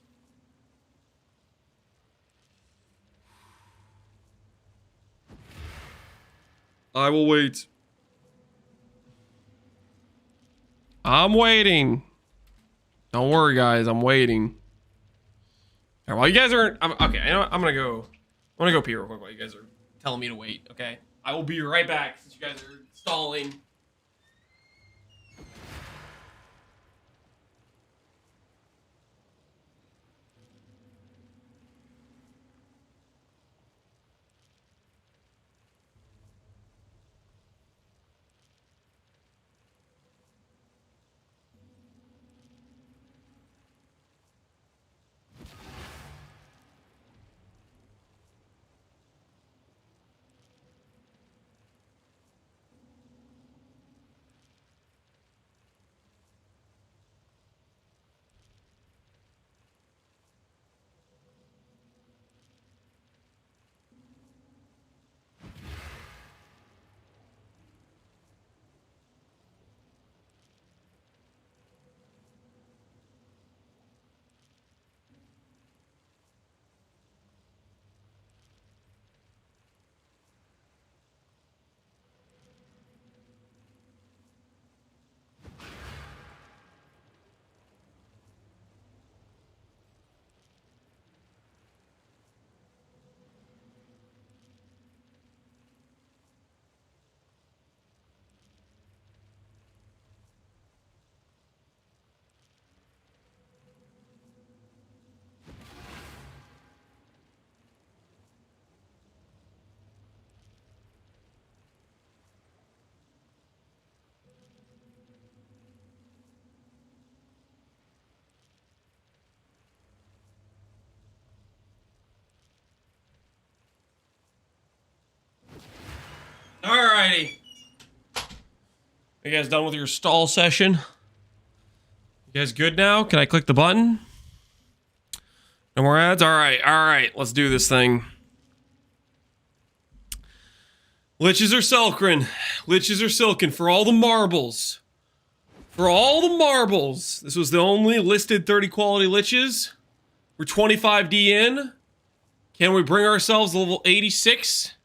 I will wait. I'm waiting. Don't worry, guys. I'm waiting. All right, while you guys are... okay, you know what? I'm gonna go pee real quick while you guys are telling me to wait, okay? I will be right back since you guys are stalling. Alrighty. You guys done with your stall session? You guys good now? Can I click the button? No more ads? Alright, alright. Let's do this thing. Liches are silken. Liches are silken for all the marbles. For all the marbles. This was the only listed 30 quality liches. We're 25D in. Can we bring ourselves to level 86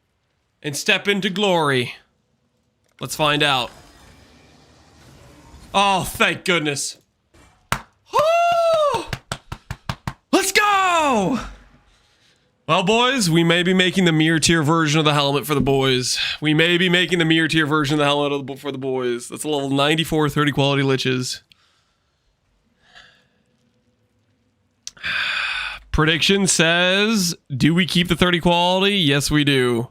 and step into glory? Let's find out. Oh, thank goodness. Oh! Let's go! Well, boys, we may be making the mirror tier version of the helmet for the boys. We may be making the mirror tier version of the helmet for the boys. That's a level 94 30 quality liches. Prediction says, do we keep the 30 quality? Yes, we do.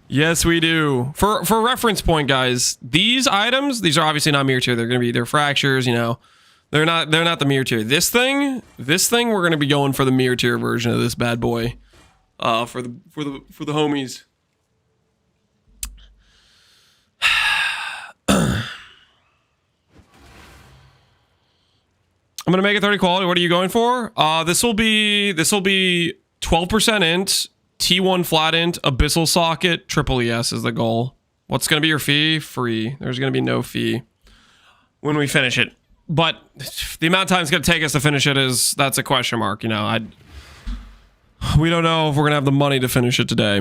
Yes, we do. For reference point, guys, these items, these are obviously not mirror tier. They're fractures, you know. They're not the mirror tier. This thing, we're gonna be going for the mirror tier version of this bad boy. For the homies. I'm gonna make it 30 quality. What are you going for? This will be 12% int, T1 flat int, abyssal socket, triple ES is the goal. What's gonna be your fee? Free. There's gonna be no fee when we finish it. But the amount of time it's gonna take us to finish it that's a question mark. You know, we don't know if we're gonna have the money to finish it today.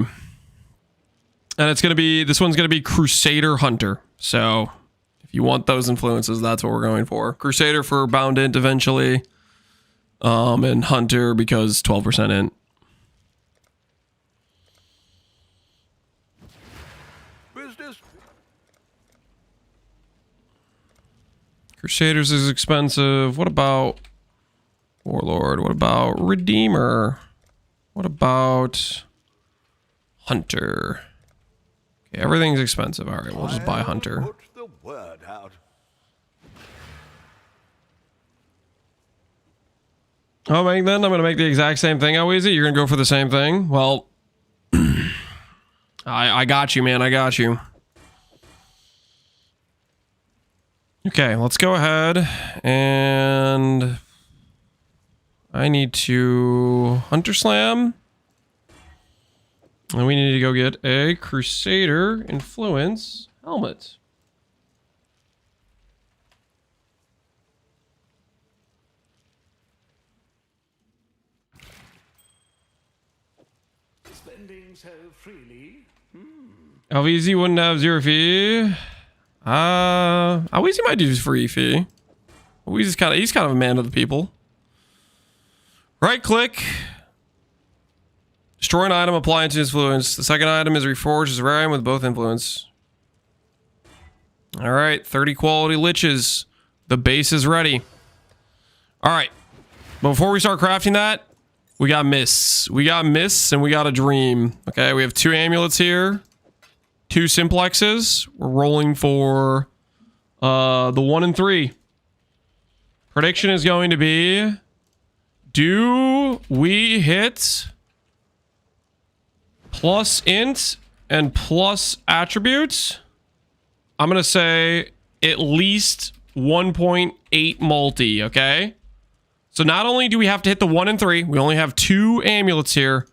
And this one's gonna be Crusader Hunter. So if you want those influences, that's what we're going for. Crusader for bound int eventually. And Hunter because 12% int. Crusaders is expensive. What about Warlord? What about Redeemer? What about Hunter? Okay, everything's expensive. All right, we'll just buy Hunter. Put the word out. Oh, then I'm gonna make the exact same thing. How easy? You're gonna go for the same thing? Well, I got you, man. I got you. Okay, let's go ahead and I need to Hunter Slam. And we need to go get a Crusader Influence helmet. Spending so freely. Alvizi wouldn't have 0 fee. Alvizi might do free fee. He's kind of a man of the people. Right click. Destroy an item, apply it to influence. The second item is reforged as a rare item with both influence. Alright, 30 quality liches. The base is ready. Alright. But before we start crafting that, we got mists. We got mists and we got a dream. Okay, we have 2 amulets here. 2 simplexes. We're rolling for the 1 and 3. Prediction is going to be, do we hit plus int and plus attributes? I'm going to say at least 1.8 multi, okay? So not only do we have to hit the 1 and 3, we only have 2 amulets here.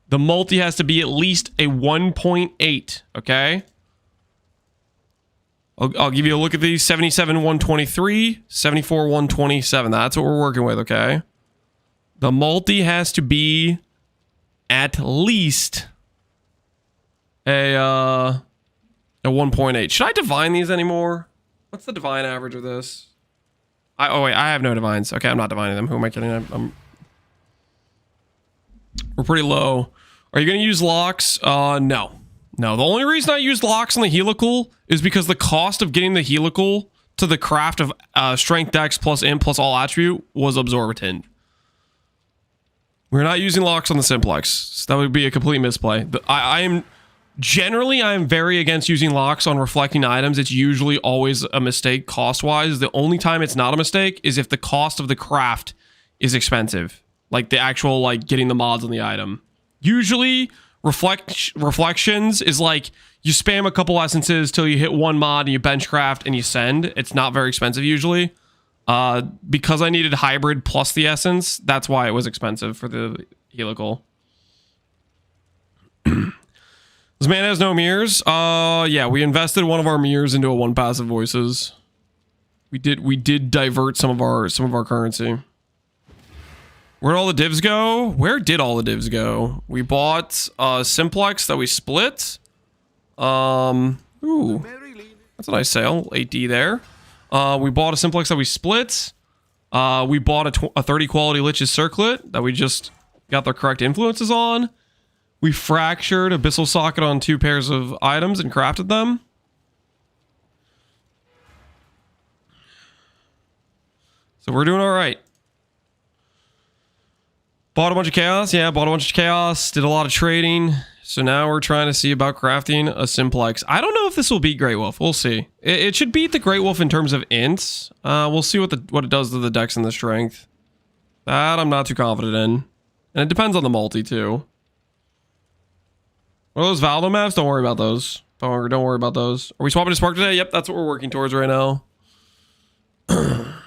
The multi has to be at least a 1.8, okay? I'll give you a look at these. 77, 123, 74, 127. That's what we're working with, okay? The multi has to be at least a 1.8. Should I divine these anymore? What's the divine average of this? Oh wait, I have no divines. Okay, I'm not divining them. Who am I kidding? We're pretty low. Are you going to use locks? No. No, the only reason I used locks on the helical is because the cost of getting the helical to the craft of strength dex plus int plus all attribute was absorbent. We're not using locks on the simplex. So that would be a complete misplay. I am very against using locks on reflecting items. It's usually always a mistake cost-wise. The only time it's not a mistake is if the cost of the craft is expensive. Like the actual, like, getting the mods on the item. Usually, reflections is like, you spam a couple essences till you hit 1 mod and you bench craft and you send. It's not very expensive usually. Because I needed hybrid plus the essence, that's why it was expensive for the helical. This This man has no mirrors. Yeah, we invested one of our mirrors into a 1 passive voices. We did divert some of our currency. Where'd all the divs go? Where did all the divs go? We bought Simplex that we split. Ooh, that's a nice sale. 8D there. We bought a Simplex that we split. We bought a 30 quality Lich's Circlet that we just got the correct influences on. We fractured Abyssal Socket on 2 pairs of items and crafted them. So we're doing all right. Bought a bunch of chaos. Yeah, bought a bunch of chaos. Did a lot of trading. So now we're trying to see about crafting a Simplex. I don't know if this will beat Great Wolf. We'll see. It should beat the Great Wolf in terms of ints. We'll see what it does to the dex and the strength. That I'm not too confident in. And it depends on the multi too. What are those Valdo maps? Don't worry about those. Don't worry about those. Are we swapping to Spark today? Yep, that's what we're working towards right now. 5%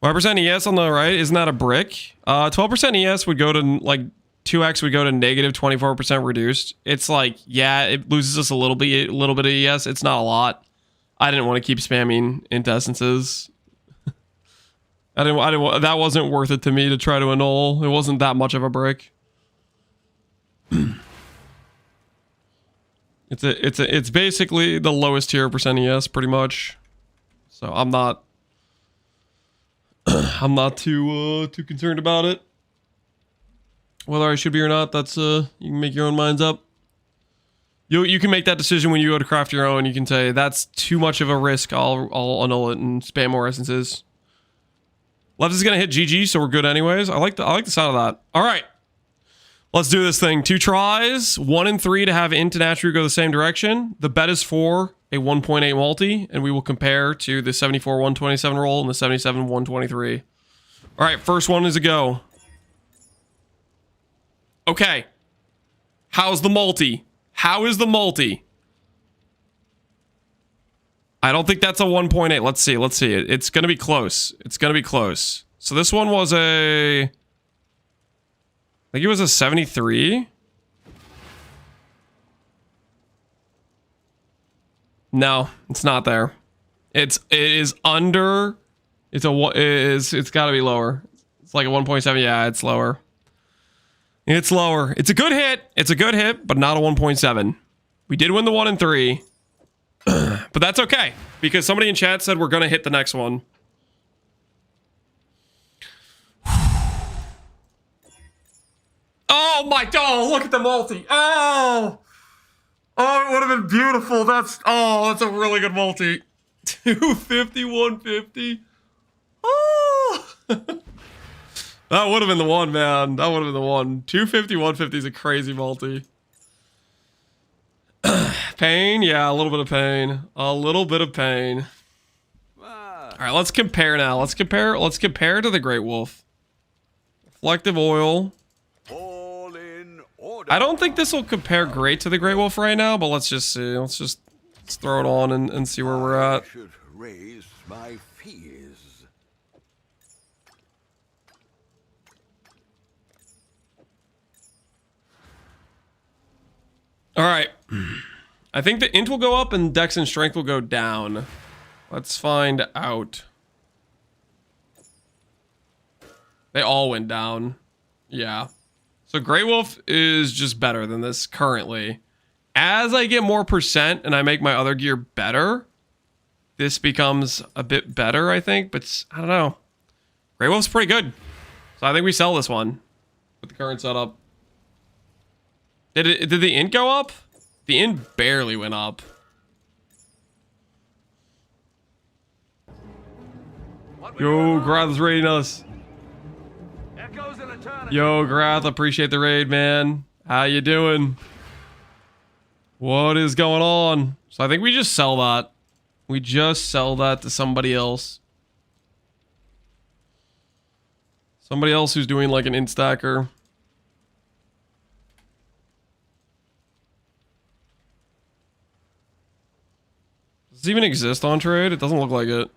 ES on the right, isn't that a brick? 12% ES would go to like 2x would go to negative 24% reduced. It's like, yeah, it loses us a little bit of ES. It's not a lot. I didn't want to keep spamming into essences. I didn't that wasn't worth it to me to try to annul. It wasn't that much of a brick. It's basically the lowest tier of percent ES pretty much. So I'm not too concerned about it. Whether I should be or not, that's you can make your own minds up. You can make that decision when you go to craft your own. You can say that's too much of a risk. I'll annul it and spam more essences. Left is gonna hit GG, so we're good anyways. I like the sound of that. All right, let's do this thing. 2 tries, 1 and 3 to have int and attribute go the same direction. The bet is for a 1.8 multi, and we will compare to the 74-127 roll and the 77-123. All right, first one is a go. Okay. How's the multi? How is the multi? I don't think that's a 1.8. Let's see. It's going to be close. So this one was I think it was a 73. No, it's not there. It is under. It's got to be lower. It's like a 1.7. Yeah, it's lower. It's lower. It's a good hit, but not a 1.7. We did win the 1 and 3. But that's okay, because somebody in chat said we're going to hit the next one. Oh my god, look at the multi. Oh, it would have been beautiful. That's a really good multi. 250, 150. Oh. That would have been the one, man. That would have been the one. 250, 150 is a crazy multi. Pain? Yeah, a little bit of pain. A little bit of pain. All right, let's compare now. Let's compare to the Great Wolf. Reflective oil. All in order. I don't think this will compare great to the Great Wolf right now, but let's just see. Let's throw it on and see where we're at. I should raise my fees. All right. I think the int will go up and dex and strength will go down. Let's find out. They all went down. Yeah. So Grey Wolf is just better than this currently. As I get more percent and I make my other gear better, this becomes a bit better, I think. But I don't know. Grey Wolf's pretty good. So I think we sell this one with the current setup. Did the int go up? The int barely went up. Yo, Grath's raiding us. Yo, Grath, appreciate the raid, man. How you doing? What is going on? So I think we just sell that. We just sell that to somebody else. Somebody else who's doing like an int stacker. Does it even exist on trade? It doesn't look like it.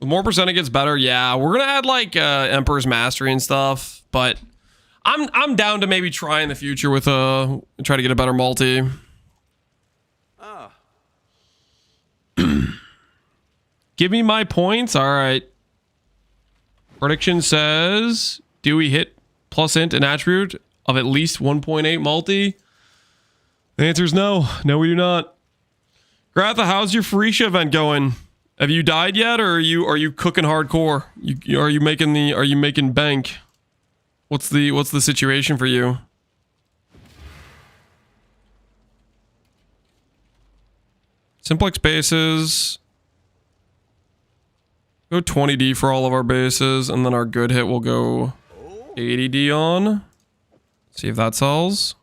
The more percent it gets better, yeah. We're gonna add like Emperor's Mastery and stuff, but I'm down to maybe try in the future with try to get a better multi. Ah, Give me my points. All right. Prediction says, do we hit plus int an attribute of at least 1.8 multi? The answer is no. No, we do not. Gratha, how's your Furisha event going? Have you died yet, or are you cooking hardcore? Are you making bank? What's the situation for you? Simplex bases. Go 20D for all of our bases, and then our good hit will go 80D on. See if that sells.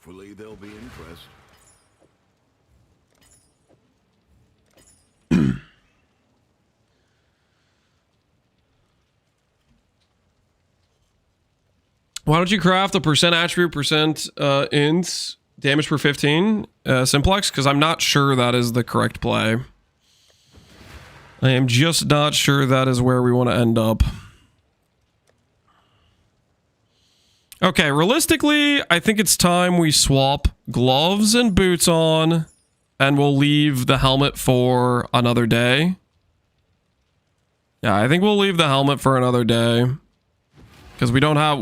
hopefully they'll be impressed. Why don't you craft a percent attribute, percent int, damage per 15 simplex? Because I'm not sure that is the correct play. I am just not sure that is where we want to end up. Okay, realistically, I think it's time we swap gloves and boots on, and we'll leave the helmet for another day. Yeah, I think we'll leave the helmet for another day. Because we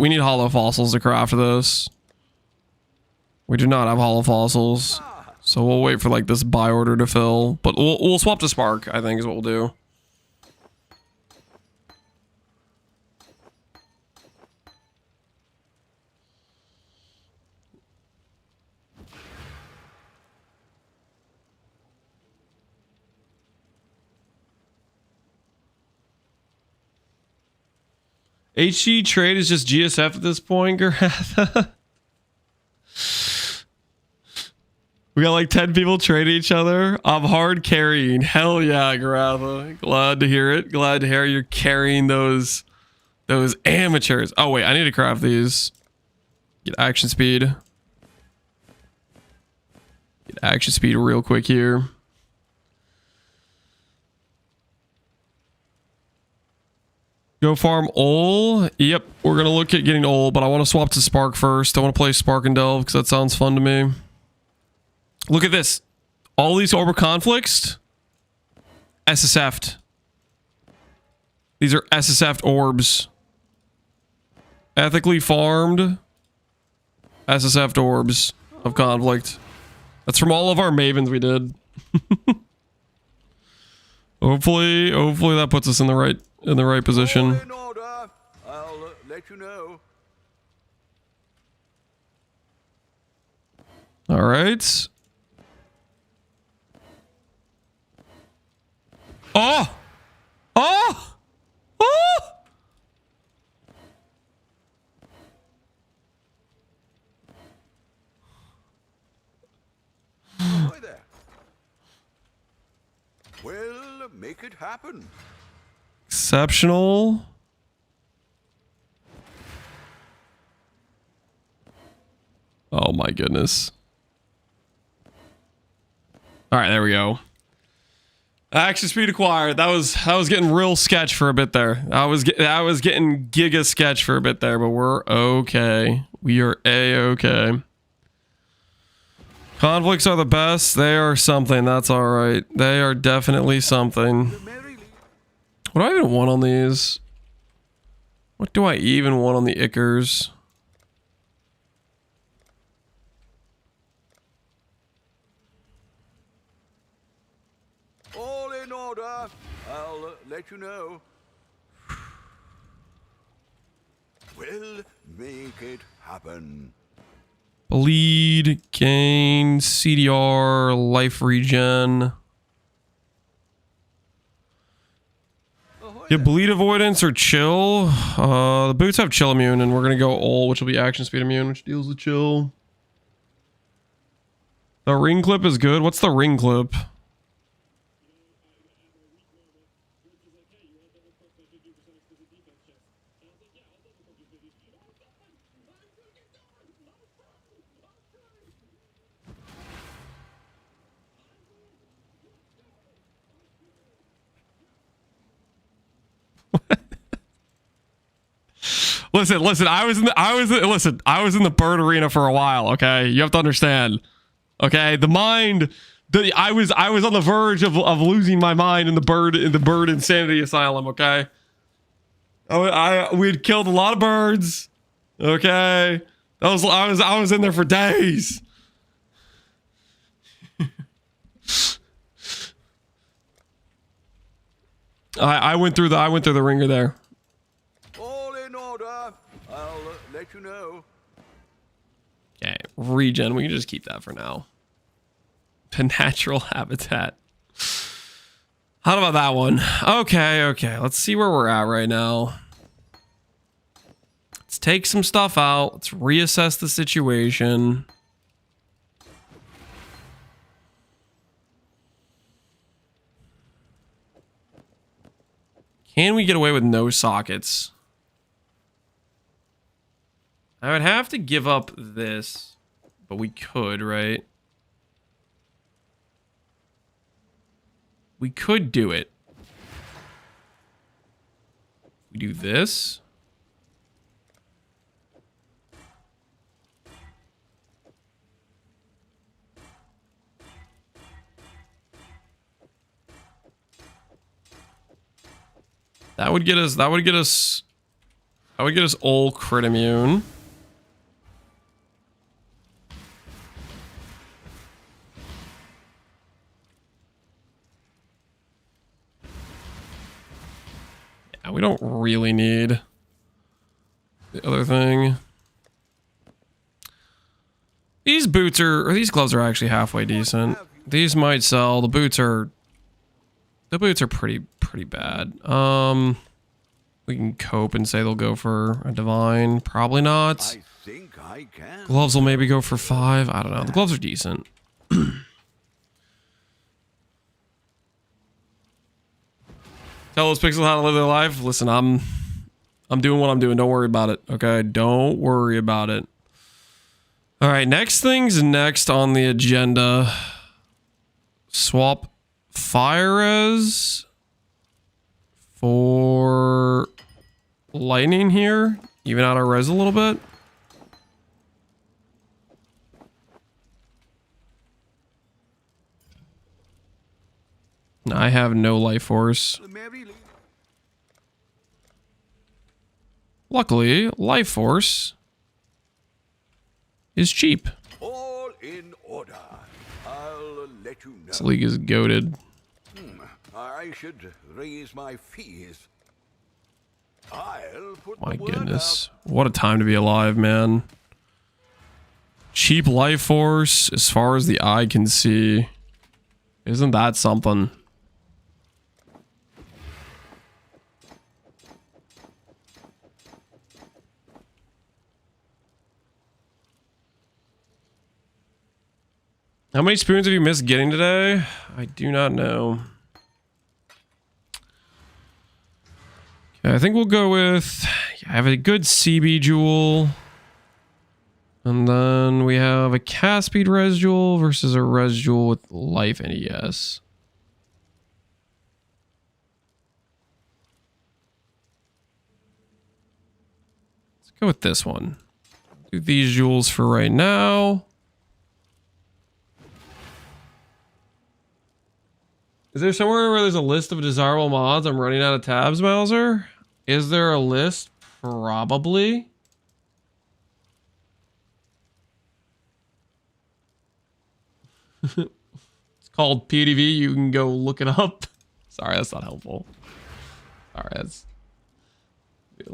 need hollow fossils to craft this. We do not have hollow fossils. So we'll wait for like this buy order to fill. But we'll swap to Spark, I think is what we'll do. HG trade is just GSF at this point, Garatha. We got like 10 people trading each other. I'm hard carrying. Hell yeah, Garatha. Glad to hear it. Glad to hear you're carrying those amateurs. Oh wait, I need to craft these. Get action speed. Get action speed real quick here. Go farm Ol. Yep, we're going to look at getting Ol, but I want to swap to Spark first. I want to play Spark and Delve because that sounds fun to me. Look at this. All these Orb Conflicts, SSF'd. These are SSF'd orbs. Ethically farmed SSF'd orbs of conflict. That's from all of our Mavens we did. Hopefully that puts us in the right position. All in order. I'll let you know. All right. Oh! Oh! Oh! Hi there. Well, make it happen. Exceptional. Oh my goodness. All right, there we go. Action speed acquired. That was getting real sketch for a bit there. I was getting giga sketch for a bit there, but we're okay. We are a-okay. Conflicts are the best. They are something. That's all right. They are definitely something. What do I even want on these? What do I even want on the Ickers? All in order. I'll let you know. We'll make it happen. Bleed, gain, CDR, life regen. Yeah, bleed avoidance or chill. The boots have chill immune, and we're gonna go Ol, which will be action speed immune, which deals with chill. The ring clip is good. What's the ring clip? Listen. I was in the bird arena for a while. Okay, you have to understand. Okay, the mind. I was on the verge of losing my mind in the bird insanity asylum. Okay, we'd killed a lot of birds. Okay, I was in there for days. I went through the ringer there. All in order. I'll let you know. Okay, regen. We can just keep that for now. The natural habitat. How about that one? Okay. Let's see where we're at right now. Let's take some stuff out. Let's reassess the situation. Can we get away with no sockets? I would have to give up this, but we could, right? We could do it. We do this. That would get us all crit immune. Yeah, we don't really need the other thing. These boots or these gloves are actually halfway decent. These might sell. The boots are pretty bad. We can cope and say they'll go for a divine. Probably not. I think I can. Gloves will maybe go for 5. I don't know. The gloves are decent. Tell those pixels how to live their life. Listen, I'm doing what I'm doing. Don't worry about it. Okay, don't worry about it. All right, next thing's next on the agenda. Swap fire res for lightning here. Even out our res a little bit. I have no life force. Luckily, life force is cheap. All in order. I'll let you know. This league is goated. I should raise my fees. I'll put My the word goodness. What a time to be alive, man. Cheap life force as far as the eye can see. Isn't that something? How many spoons have you missed getting today? I do not know. Okay, I think we'll go with... I have a good CB jewel. And then we have a cast speed res jewel versus a res jewel with life NES. Let's go with this one. Do these jewels for right now. Is there somewhere where there's a list of desirable mods? I'm running out of tabs, Mauser. Is there a list? Probably. It's called PDV. You can go look it up. Sorry, that's not helpful. Sorry, that's...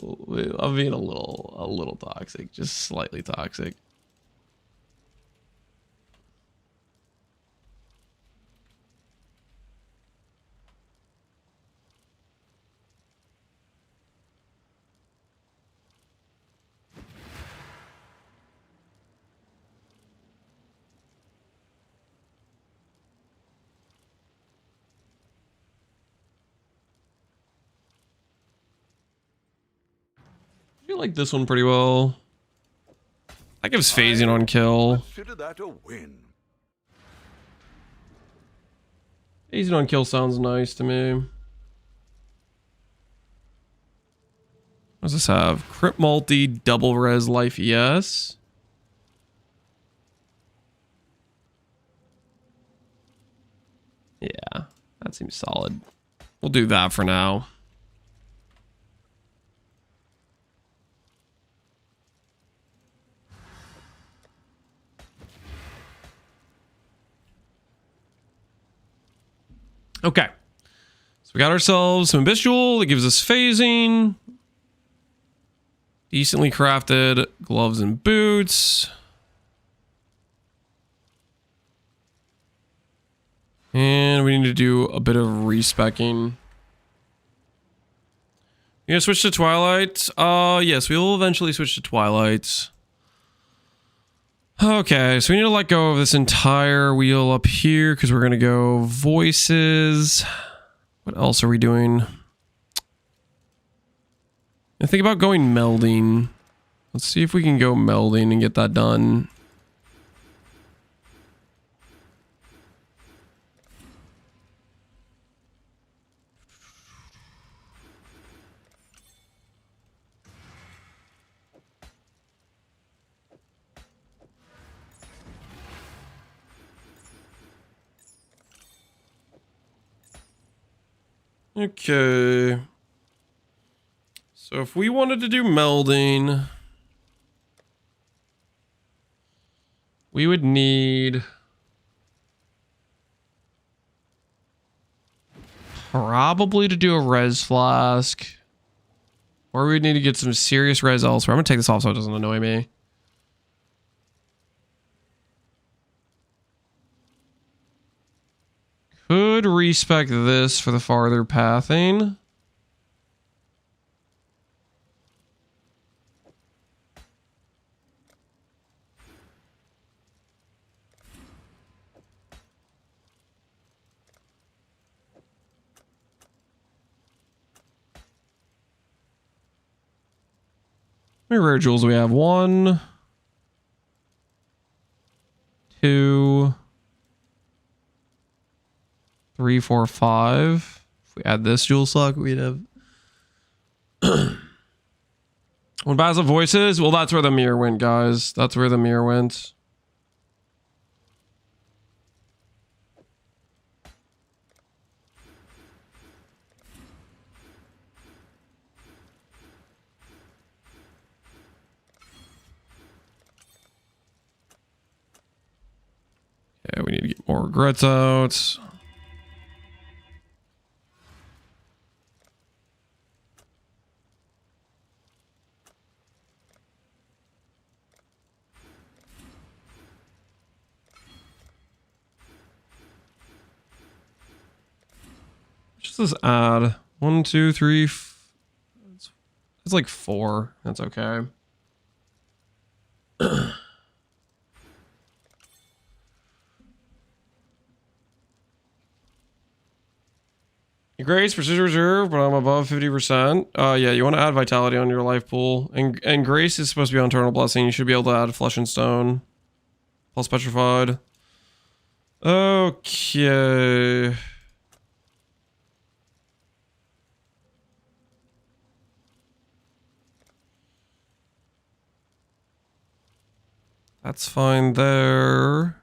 I'm being a little toxic. Just slightly toxic. I feel like this one pretty well. That gives phasing on kill. Consider that a win. Phasing on kill sounds nice to me. What does this have? Crit multi, double res life ES. Yeah, that seems solid. We'll do that for now. Okay. So we got ourselves some Bestial that gives us phasing. Decently crafted gloves and boots. And we need to do a bit of respecking. You gonna switch to Twilight? Yes, we will eventually switch to Twilight. Okay, so we need to let go of this entire wheel up here because we're gonna go voices. What else are we doing? I think about going melding. Let's see if we can go melding and get that done. Okay. So if we wanted to do melding, we would need probably to do a res flask, or we'd need to get some serious res elsewhere. I'm gonna take this off so it doesn't annoy me. Could respec this for the farther pathing. How many rare jewels do we have? 1, 2, 3, 4, 5. If we add this jewel slot, we'd have... When Basil voices, well, that's where the mirror went, guys. That's where the mirror went. Yeah, we need to get more regrets out. Just this add 1, 2, 3. It's like 4. That's okay. Your Grace, Precision Reserve, but I'm above 50%. Yeah, you want to add Vitality on your life pool. And Grace is supposed to be on Eternal Blessing. You should be able to add Flesh and Stone. Plus Petrified. Okay. That's fine there.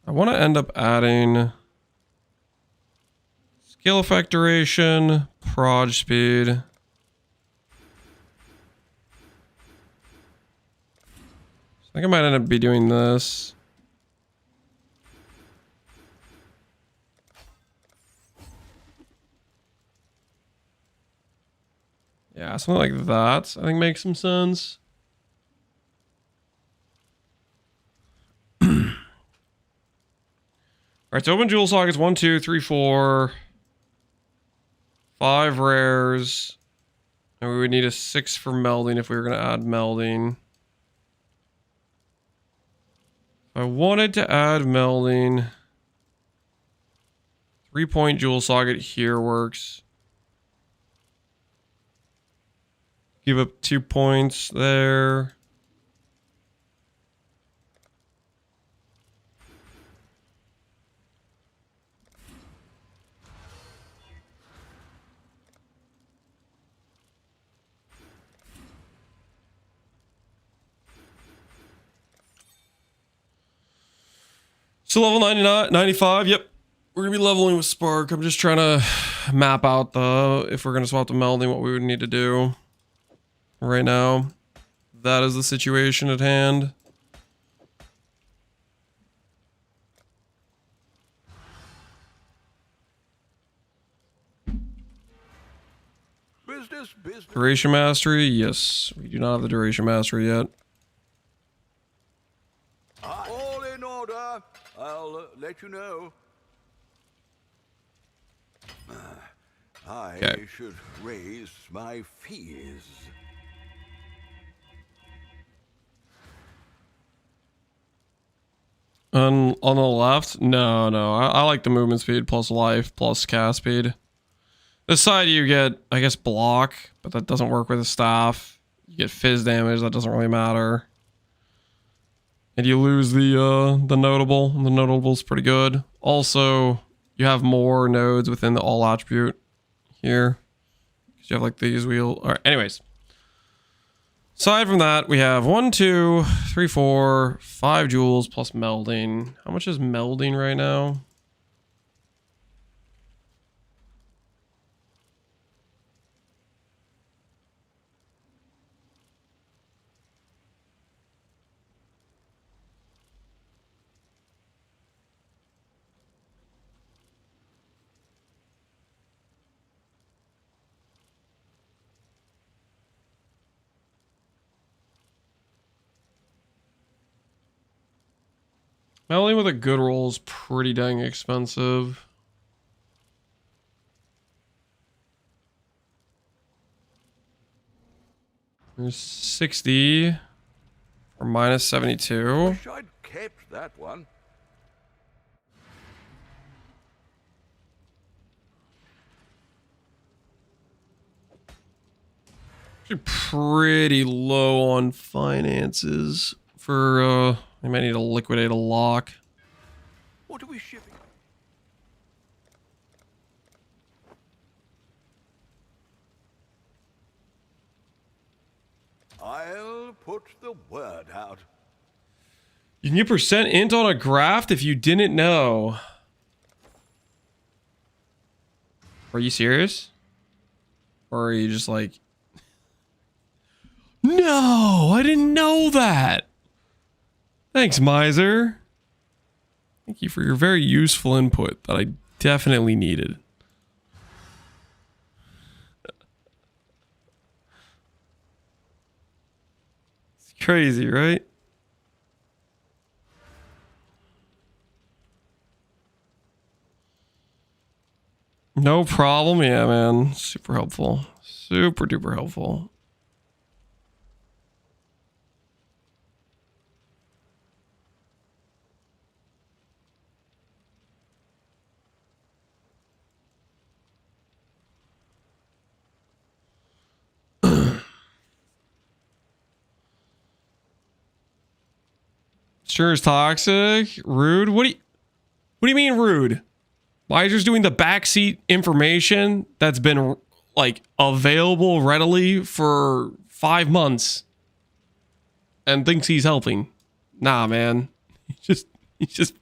I want to end up adding skill effect duration, proj speed. I think I might end up be doing this. Yeah, something like that I think makes some sense. Alright, so open jewel sockets 1, 2, 3, 4. 5 rares. And we would need a 6 for melding if we were going to add melding. If I wanted to add melding, 3-point jewel socket here works. Give up 2 points there. So level 99, 95, yep. We're gonna be leveling with Spark. I'm just trying to map out if we're gonna swap to melding, what we would need to do right now. That is the situation at hand. Business. Duration mastery, yes. We do not have the duration mastery yet. All in order. I'll let you know. I should raise my fees. On the left? No. I like the movement speed plus life plus cast speed. This side you get, I guess, block, but that doesn't work with the staff. You get fizz damage, that doesn't really matter. And you lose the notable. The notable's pretty good. Also, you have more nodes within the all attribute here. Because you have like these wheel. Alright, anyways. Aside from that, we have 1, 2, 3, 4, 5 jewels plus melding. How much is melding right now? Melding with a good roll is pretty dang expensive. There's 60 or minus 72. Wish I'd kept that one. Actually pretty low on finances for I might need to liquidate a lock. What are we shipping? I'll put the word out. You can get percent int on a graft if you didn't know. Are you serious? Or are you just like, no, I didn't know that. Thanks, Miser. Thank you for your very useful input that I definitely needed. It's crazy, right? No problem. Yeah, man. Super helpful. Super duper helpful. Sure is toxic. Rude. What do you mean rude? Miser's doing the backseat information that's been like available readily for 5 months and thinks he's helping. Nah, man. He's just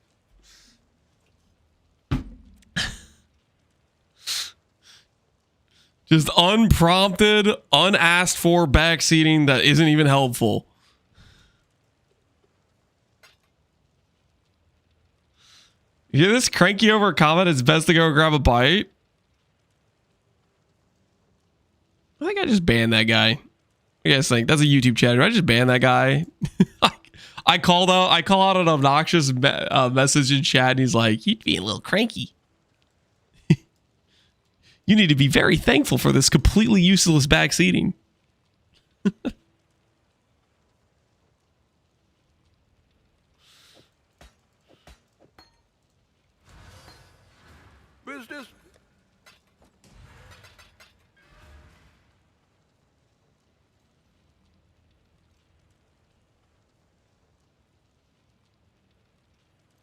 just unprompted, unasked for backseating that isn't even helpful. You hear this cranky over a comment? It's best to go grab a bite. I think I just banned that guy. What do you guys think? That's a YouTube chatter. I just banned that guy. I call out an obnoxious message in chat, and he's like, "You'd be a little cranky. You need to be very thankful for this completely useless backseating." Business.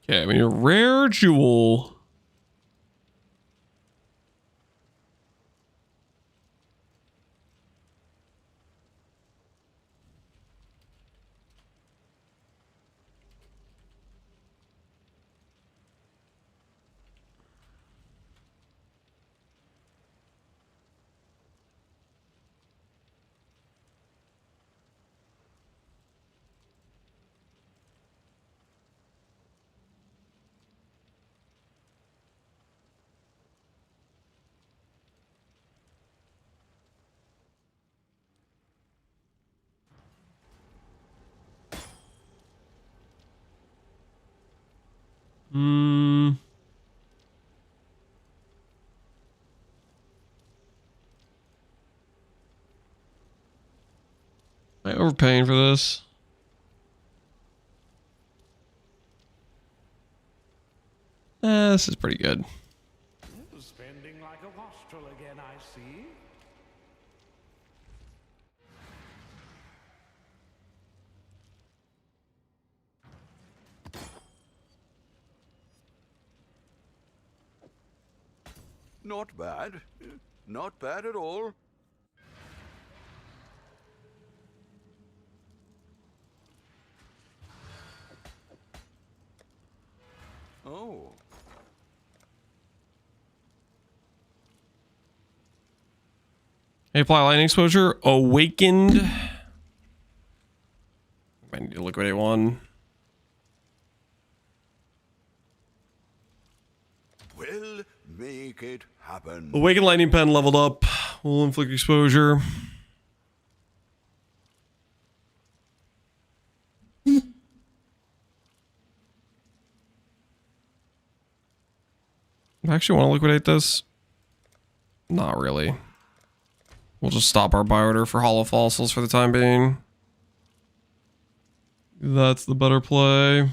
Okay, we need a rare jewel. Am I overpaying for this? This is pretty good. Spending like a wastrel again, I see. Not bad. Not bad at all. Oh. Hey, apply lightning exposure. Awakened. I need to liquidate one. We'll make it happen. Awakened lightning pen leveled up. Will inflict exposure. I actually want to liquidate this. Not really. We'll just stop our bioorder for hollow fossils for the time being. That's the better play.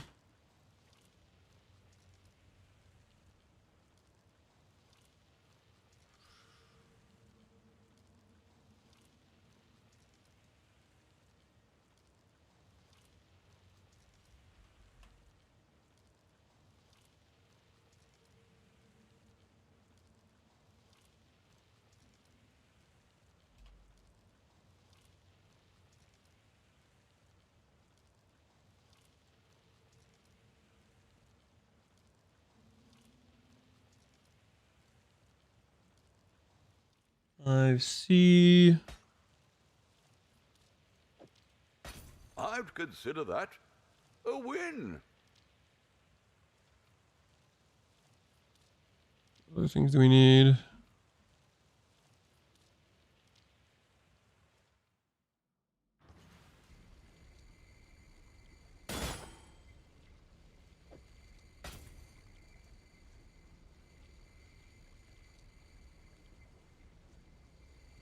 I see. I'd consider that a win. What other things do we need?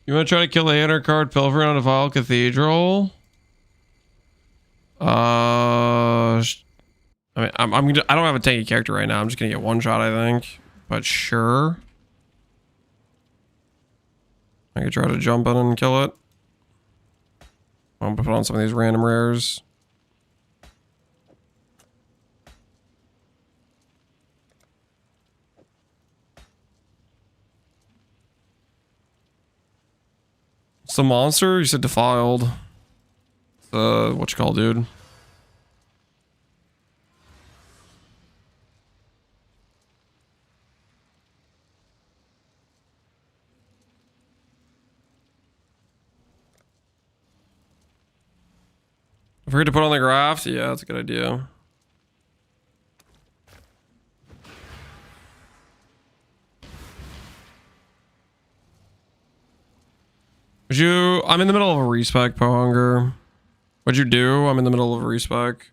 You want to try to kill the Anarch card Pilfer on a Vile Cathedral? I mean, I don't have a tanky character right now. I'm just gonna get one shot, I think. But sure. I could try to jump in and kill it. I'm gonna put on some of these random rares. It's the monster? You said defiled. What you call, dude? I forget to put on the graft. Yeah, that's a good idea. I'm in the middle of a respec, Pohunger. What'd you do? I'm in the middle of a respec.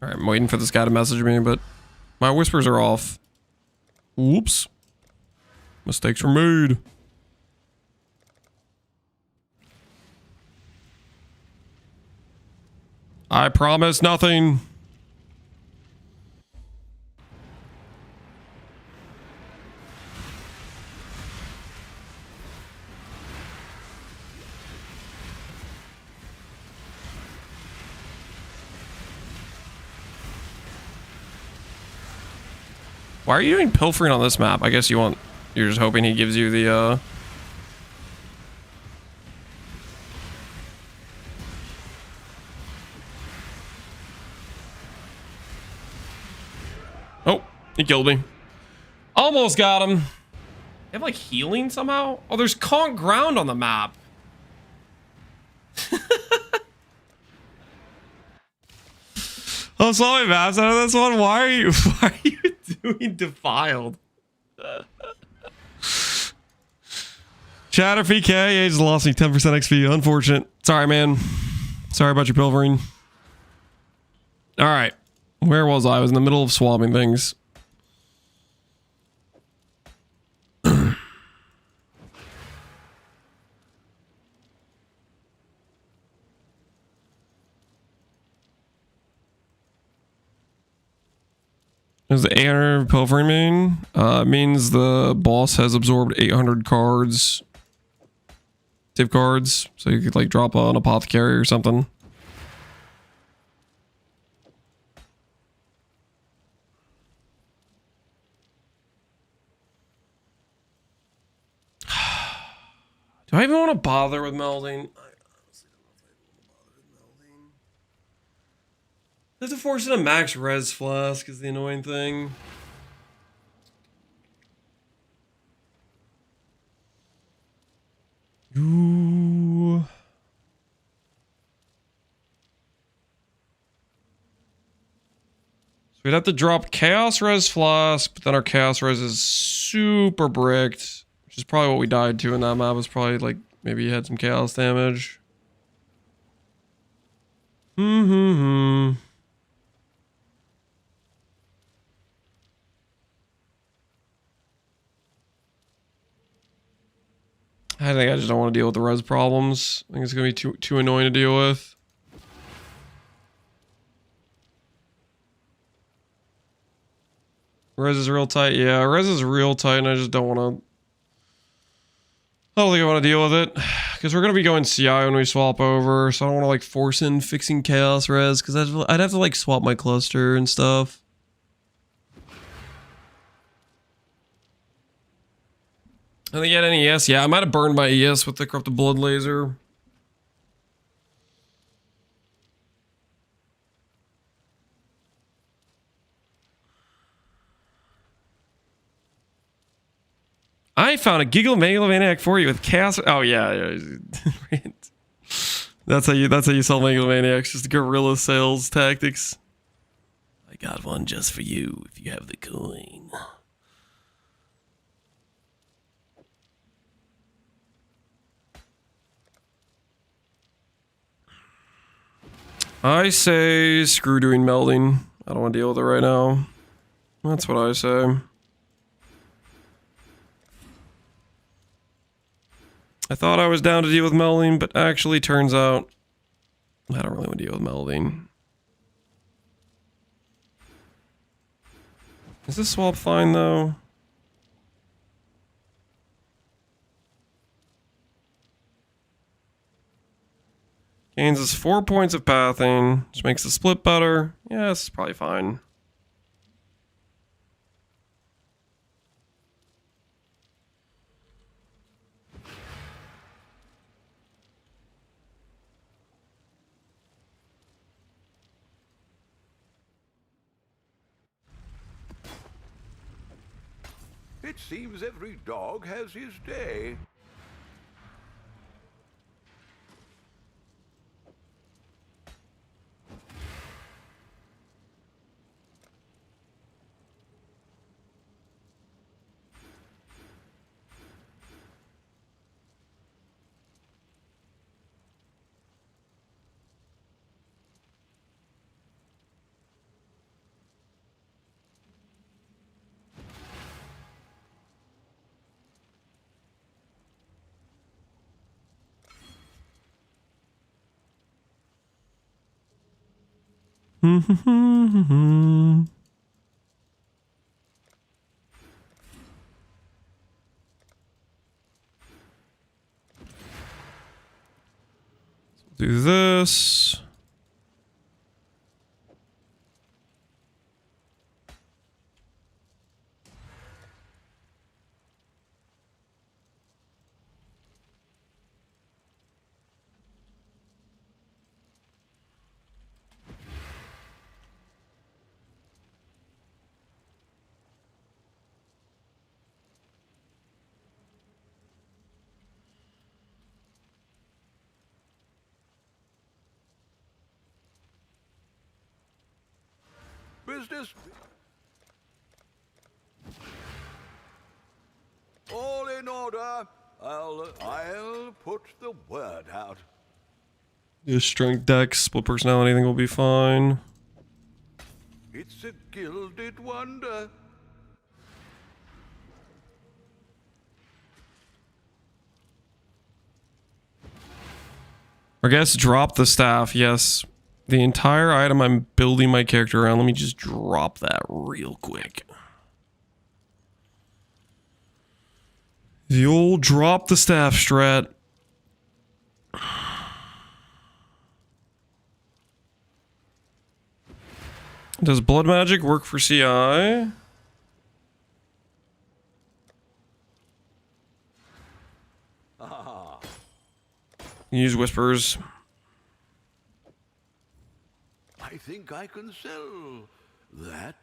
Alright, I'm waiting for this guy to message me, but my whispers are off. Oops. Mistakes were made. I promise nothing. Why are you doing pilfering on this map? I guess you're just hoping he gives you the, Oh, he killed me. Almost got him. They have like healing somehow? Oh, there's conk ground on the map. Oh, saw my maps out of this one. Why are you doing defiled? Chatter PK, yeah, just lost me 10% XP. Unfortunate. Sorry, man. Sorry about your pilfering. All right. Where was I? I was in the middle of swapping things. Does the 800 pilfering mean? Means the boss has absorbed 800 cards. Div cards. So you could like drop an apothecary or something. Do I even want to bother with melding? I honestly don't know if I want to bother with melding. I have to force it a max res flask is the annoying thing. Ooh. So we'd have to drop chaos res flask, but then our chaos res is super bricked. Which is probably what we died to in that map. Was probably like maybe you had some chaos damage. I think I just don't want to deal with the res problems. I think it's gonna be too annoying to deal with. Res is real tight. Yeah, res is real tight, and I just don't want to. I don't think I want to deal with it because we're going to be going CI when we swap over. So I don't want to like force in fixing chaos res because I'd have to like swap my cluster and stuff. I think you had any ES? Yeah, I might have burned my ES with the corrupted blood laser. I found a Giggle Megalomaniac for you with chaos. Oh yeah. That's how you sell Megalomaniacs. Just guerrilla sales tactics. I got one just for you if you have the coin. I say screw doing melding. I don't want to deal with it right now. That's what I say. I thought I was down to deal with melding, but actually turns out I don't really want to deal with melding. Is this swap fine though? Gains us 4 points of pathing, which makes the split better. Yeah, it's probably fine. It seems every dog has his day. Do this. Business. All in order. I'll put the word out. Your strength, dex, split personality, I think will be fine. It's a gilded wonder. I guess drop the staff, yes. The entire item I'm building my character around, let me just drop that real quick. The old drop the staff strat. Does blood magic work for CI? Use whispers. I think I can sell that.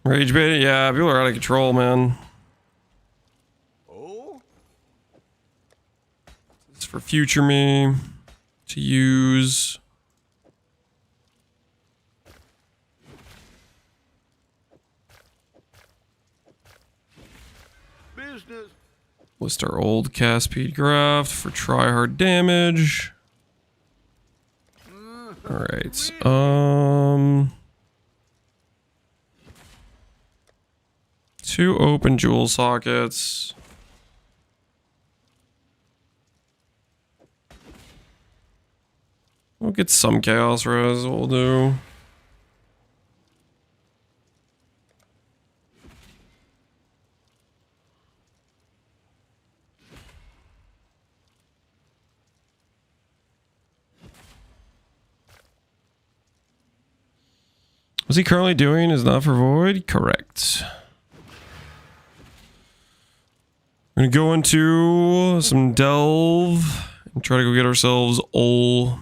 Rage bait? Yeah, people are out of control, man. Oh? It's for future me to use. Business. List our old cast speed graft for try hard damage. Alright, two open jewel sockets. We'll get some chaos res, we'll do. What's he currently doing? Is not for void? Correct. We're gonna go into some delve and try to go get ourselves ol.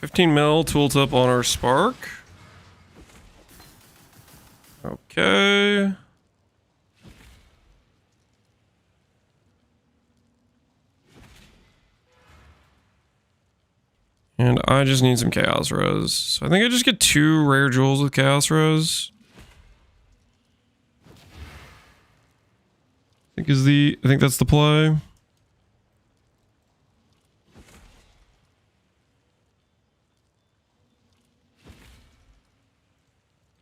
$15 mil tooltip on our spark. Okay. And I just need some chaos res. So I think I just get 2 rare jewels with chaos res. I think that's the play.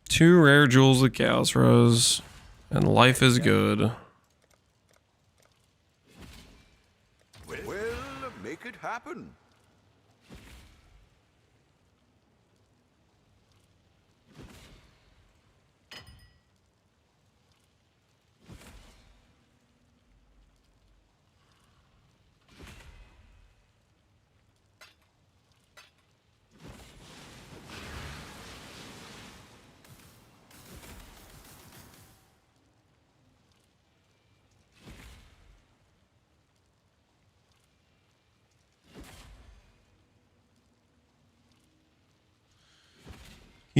Two rare jewels with chaos res, and life is good. Well, make it happen.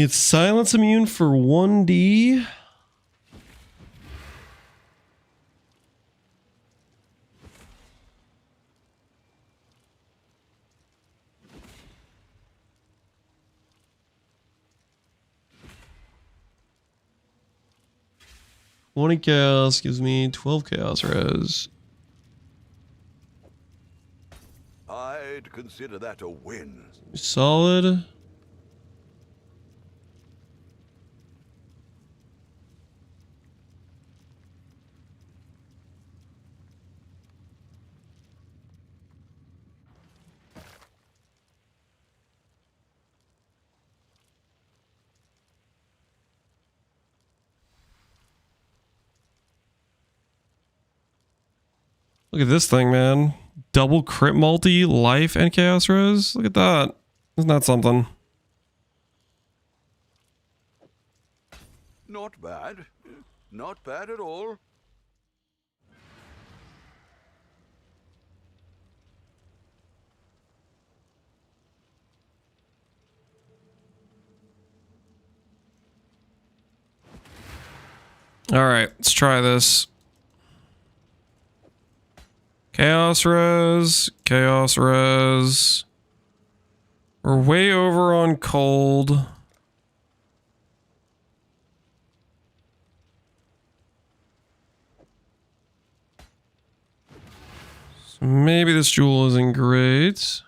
It's silence immune for 1D. $20 chaos gives me 12 chaos res. I'd consider that a win. Solid. Look at this thing, man. Double crit multi, life, and chaos res. Look at that. Isn't that something? Not bad. Not bad at all. All right, let's try this. Chaos res, chaos res. We're way over on cold. So maybe this jewel isn't great.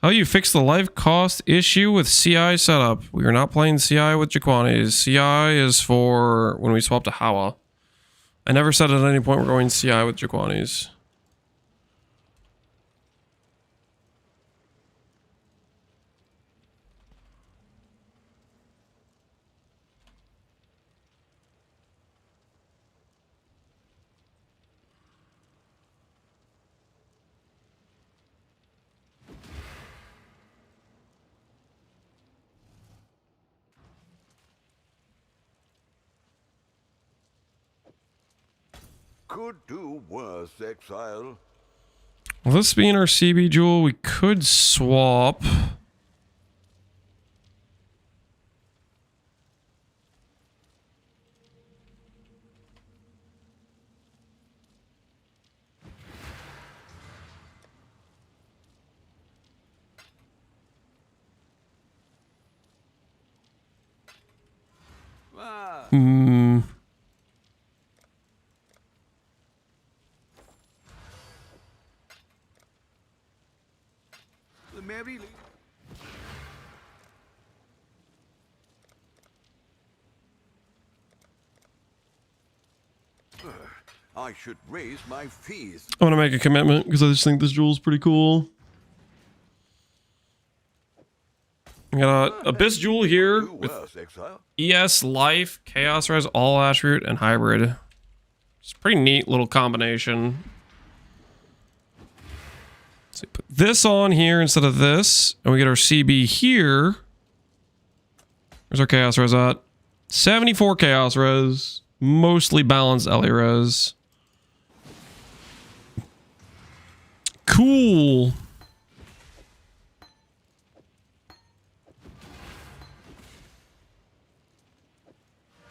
How you fix the life cost issue with CI setup? We are not playing CI with Jaquanis. CI is for when we swap to Hawa. I never said at any point we're going CI with Jaquanis. Could do worse, Exile. Well, this being our CB jewel, we could swap. Hmm. The Mary Lee. I should raise my fees. I'm gonna make a commitment because I just think this jewel's pretty cool. I got Abyss Jewel here Do with worse, Exile. ES, Life, Chaos Res, All Attribute, and Hybrid. It's a pretty neat little combination. So put this on here instead of this, and we get our CB here. Where's our Chaos Res at? 74 Chaos Res, mostly balanced Ellie Res. Cool.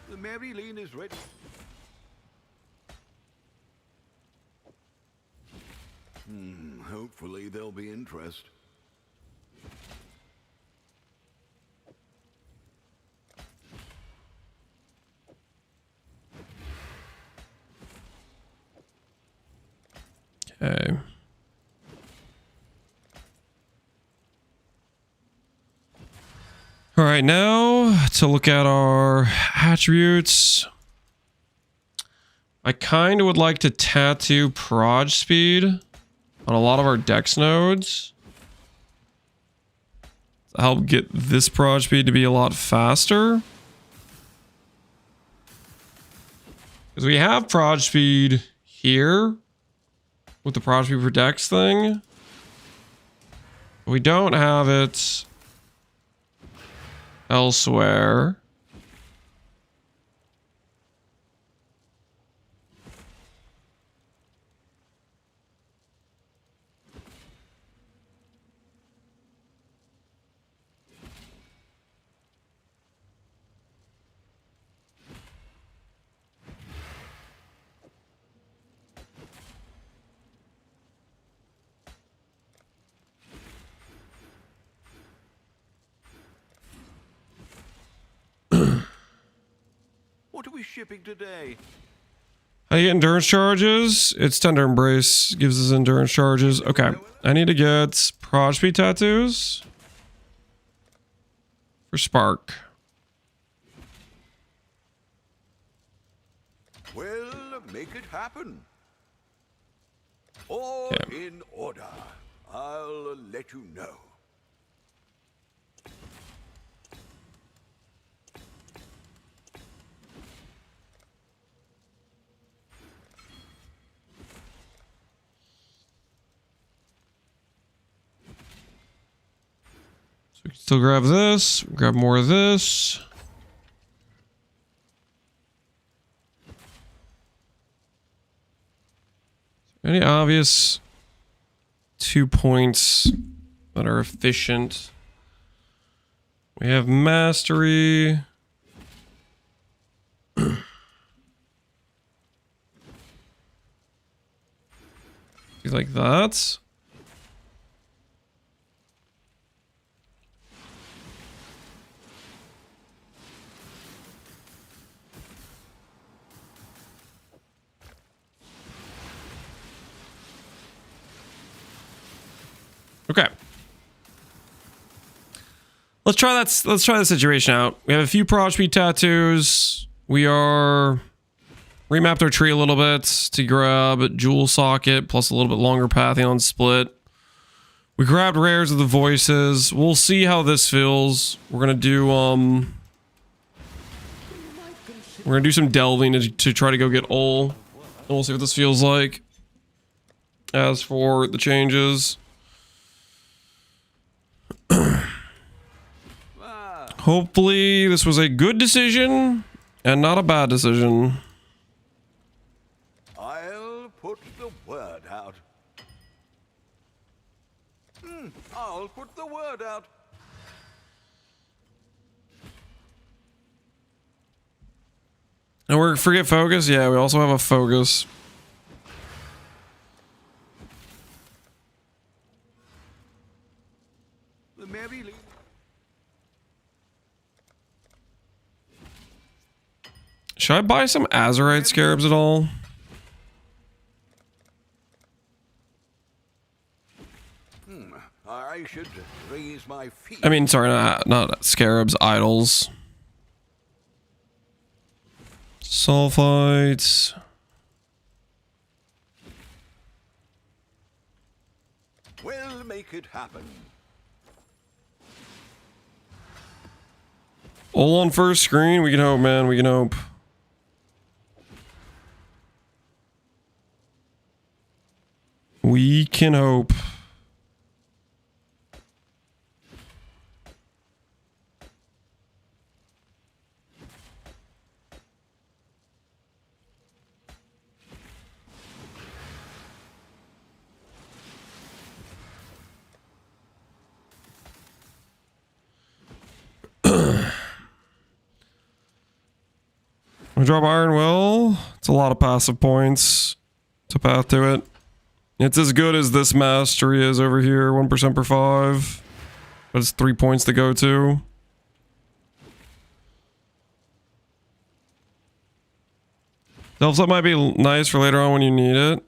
The Mary Lean is ready. Hopefully there'll be interest. Okay. All right, now to look at our attributes. I kind of would like to tattoo proj speed on a lot of our dex nodes to help get this proj speed to be a lot faster. Because we have proj speed here with the proj speed for dex thing. We don't have it elsewhere. What are we shipping today? How do you get endurance charges? It's Tender Embrace. Gives us endurance charges. Okay. I need to get Prod Speed tattoos. For Spark. Well, make it happen. All in order. I'll let you know. So we can still grab this. Grab more of this. Any obvious 2 points that are efficient? We have mastery. Do you like that? Okay. Let's try that. Let's try the situation out. We have a few Prod Speed tattoos. We are remapped our tree a little bit to grab Jewel Socket plus a little bit longer Pantheon Split. We grabbed rares of the voices. We'll see how this feels. We're gonna do some delving to try to go get Ol. And we'll see what this feels like. As for the changes. Hopefully this was a good decision and not a bad decision. I'll put the word out. I'll put the word out. And we're forget focus? Yeah, we also have a focus. The Mary Lee. Should I buy some Azurite scarabs at all? I should raise my feet. I mean, sorry, not scarabs, idols. Sulfites. We'll make it happen. All on first screen? We can hope, man. We can hope. We can hope. We drop Iron Will. It's a lot of passive points to path to it. It's as good as this mastery is over here, 1% per 5. But it's 3 points to go to. Delve Set might be nice for later on when you need it.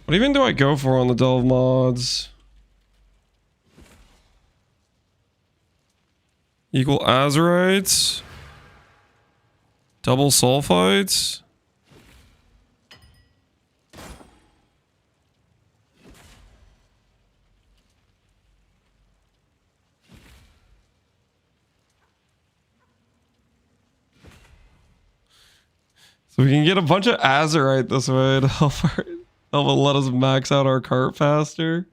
What even do I go for on the Delve mods? Equal Azurites. Double Sulfites. So we can get a bunch of Azurite this way to help let us max out our cart faster.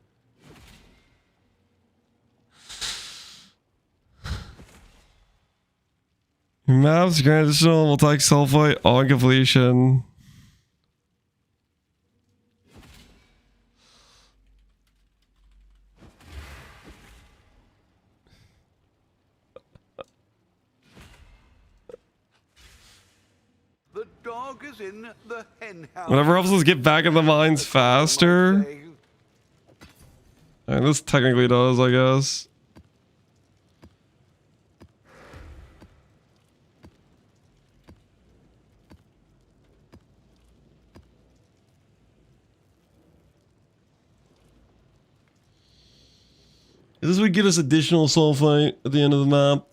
Maps grant additional will take sulfite on completion. The dog is in the hen house. Whatever helps us get back in the mines faster. I mean, this technically does, I guess. This would get us additional sulfite at the end of the map.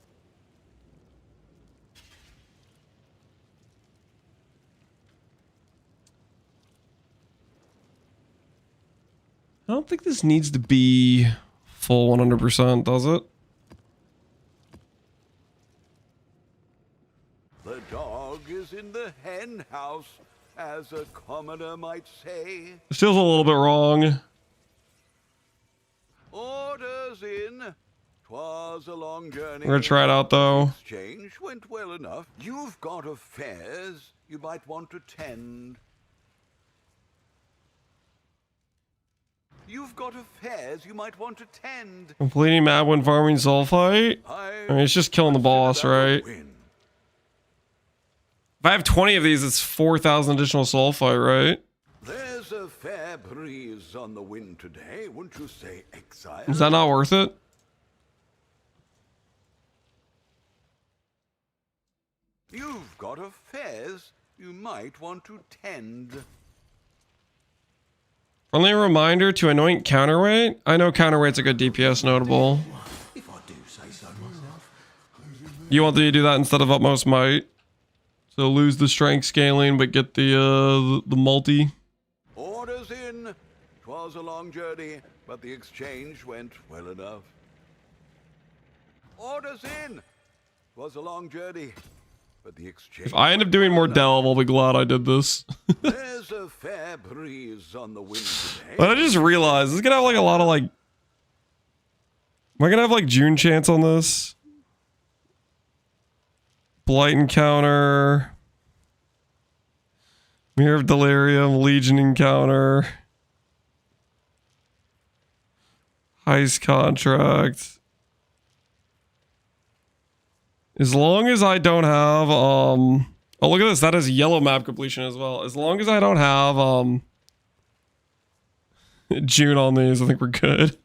I don't think this needs to be full 100%, does it? The dog is in the hen house, as a commoner might say. It feels a little bit wrong. Orders in. 'Twas a long journey. We're gonna try it out though. Exchange went well enough. You've got affairs you might want to tend. You've got affairs you might want to tend. Completing map when farming sulfite? I mean, it's just killing the boss, right? If I have 20 of these, it's 4,000 additional sulfite, right? There's a fair breeze on the wind today, wouldn't you say, Exile? Is that not worth it? You've got affairs you might want to tend. Only a reminder to anoint counterweight. I know counterweight's a good DPS notable. If I do say so myself. You want to do that instead of utmost might. So lose the strength scaling, but get the multi. Orders in. 'Twas a long journey, but the exchange went well enough. Orders in. 'Twas a long journey, but the exchange. If I end up doing more delve, I'll be glad I did this. There's a fair breeze on the wind today. But I just realized this is gonna have like a lot of like. Am I gonna have like June chance on this? Blight encounter. Mirror of Delirium, Legion encounter. Heist contract. As long as I don't have oh look at this, that is yellow map completion as well. As long as I don't have June on these, I think we're good.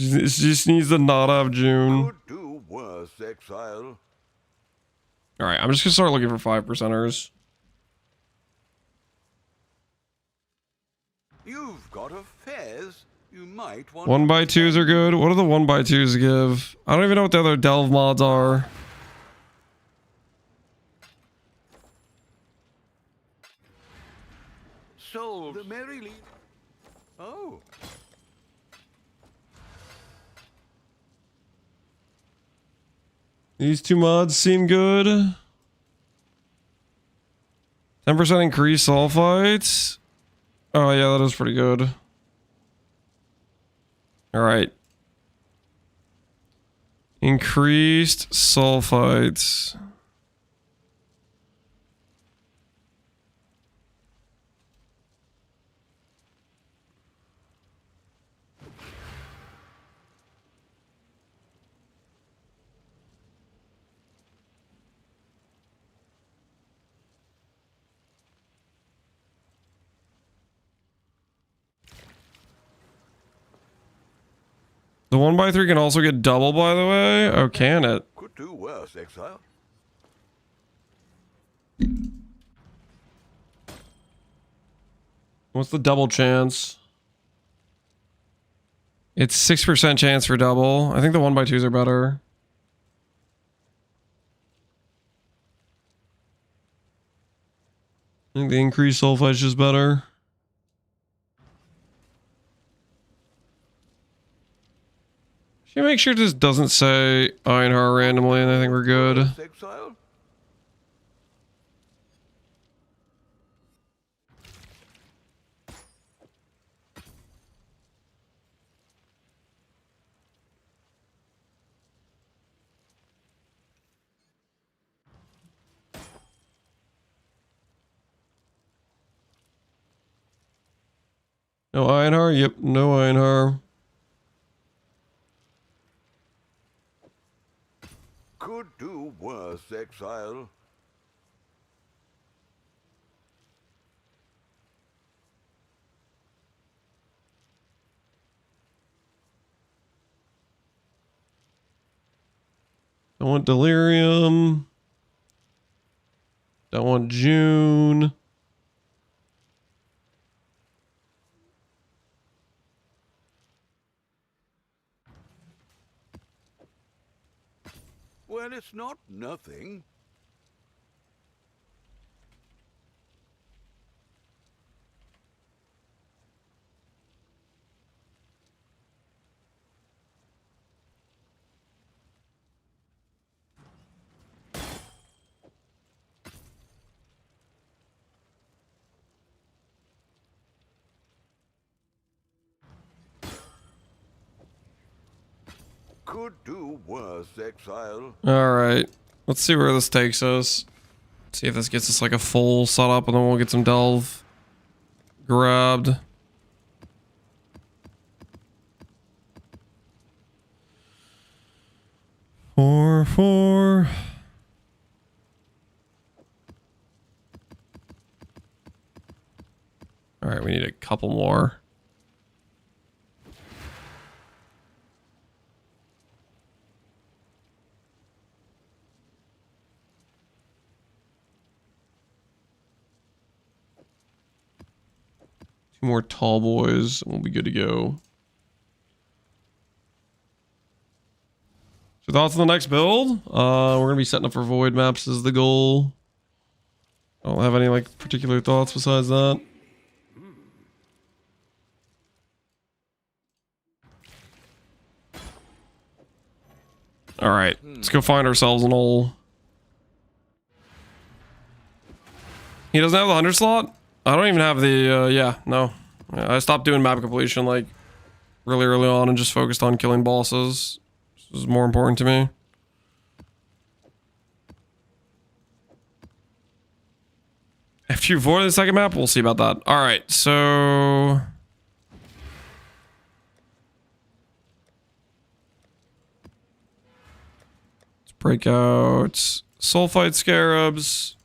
It just needs to not have June. Could do worse, Exile. Alright, I'm just gonna start looking for 5%ers. You've got affairs you might want. 1x2s are good. What do the 1x2s give? I don't even know what the other delve mods are. Sold. The Merry Lead. Oh. These two mods seem good. 10% increase sulfites. Oh yeah, that is pretty good. Alright. Increased sulfites. The 1x3 can also get double, by the way? Oh, can it? Could do worse, Exile. What's the double chance? It's 6% chance for double. I think the 1x2s are better. I think the increased sulfite is just better. Should we make sure this doesn't say Einhar randomly, and I think we're good. Exile? No Einhar? Yep, no Einhar. Could do worse, Exile. Don't want Delirium. Don't want June. Well, it's not nothing. Could do worse, Exile. All right, let's see where this takes us. See if this gets us like a full setup, and then we'll get some delve grabbed. Four. All right, we need a couple more. Two more tall boys, and we'll be good to go. So thoughts on the next build? We're gonna be setting up for void maps as the goal. I don't have any like particular thoughts besides that. All right, let's go find ourselves an old. He doesn't have the 100 slot? I don't even have the, yeah, no. Yeah, I stopped doing map completion, like, really early on and just focused on killing bosses. This is more important to me. If you avoid the second map, we'll see about that. Alright, so... let's break out Sulfite Scarabs.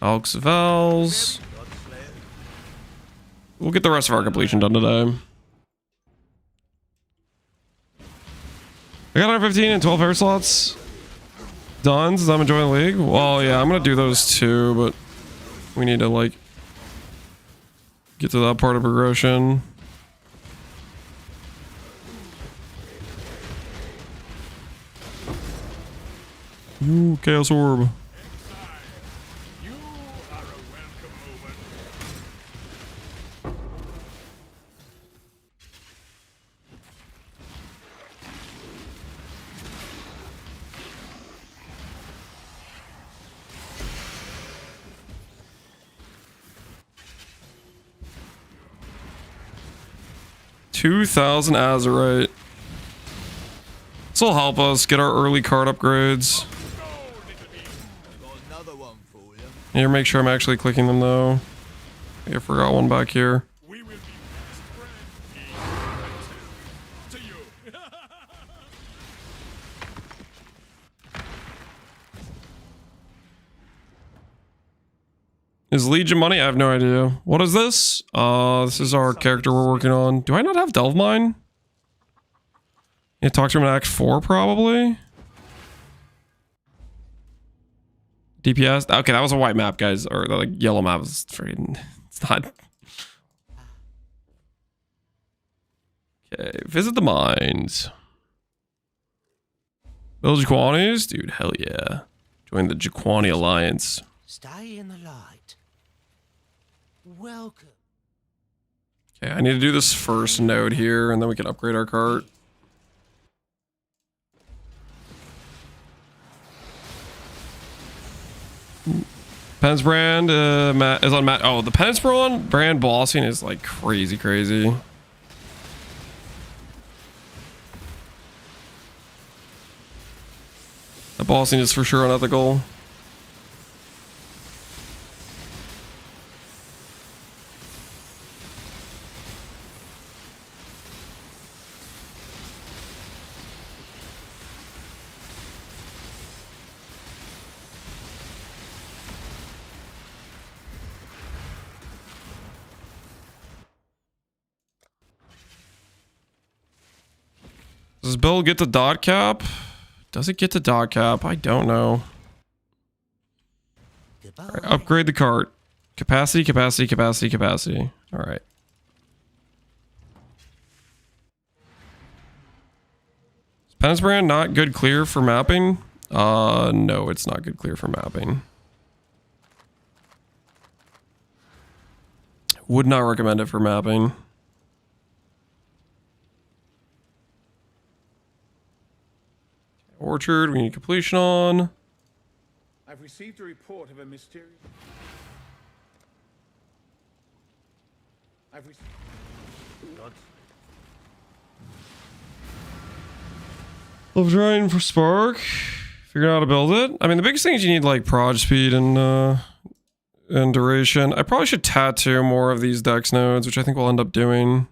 Alks of Vels. We'll get the rest of our completion done today. I got 115 and 12 hair slots done since I'm enjoying the league. Well, yeah, I'm gonna do those too, but we need to like get to that part of progression. Ooh, Chaos Orb. 2,000 Azurite. This will help us get our early card upgrades. Here, make sure I'm actually clicking them though. I forgot one back here. Is Legion money? I have no idea. What is this? This is our character we're working on. Do I not have Delve Mine? Yeah, talk to him in Act 4 probably. DPS. Okay, that was a white map, guys. Or the like, yellow map is freaking. It's not. Okay, visit the mines. Build Jaquanis? Dude, hell yeah. Join the Jaquani Alliance. Stay in the light. Welcome. Okay, I need to do this first node here, and then we can upgrade our cart. Penance brand is on Matt. Oh, the Penance brand bossing is like crazy. The bossing is for sure unethical. Does Bill get the dot cap? Does it get the dot cap? I don't know. Right, upgrade the cart. Capacity. All right. Penance Brand not good clear for mapping? No, it's not good clear for mapping. Would not recommend it for mapping. Orchard, we need completion on. I've received a report of a mysterious... I've received... Love trying for Spark. Figure out how to build it. I mean, the biggest thing is you need like proj speed and duration. I probably should tattoo more of these dex nodes, which I think we'll end up doing.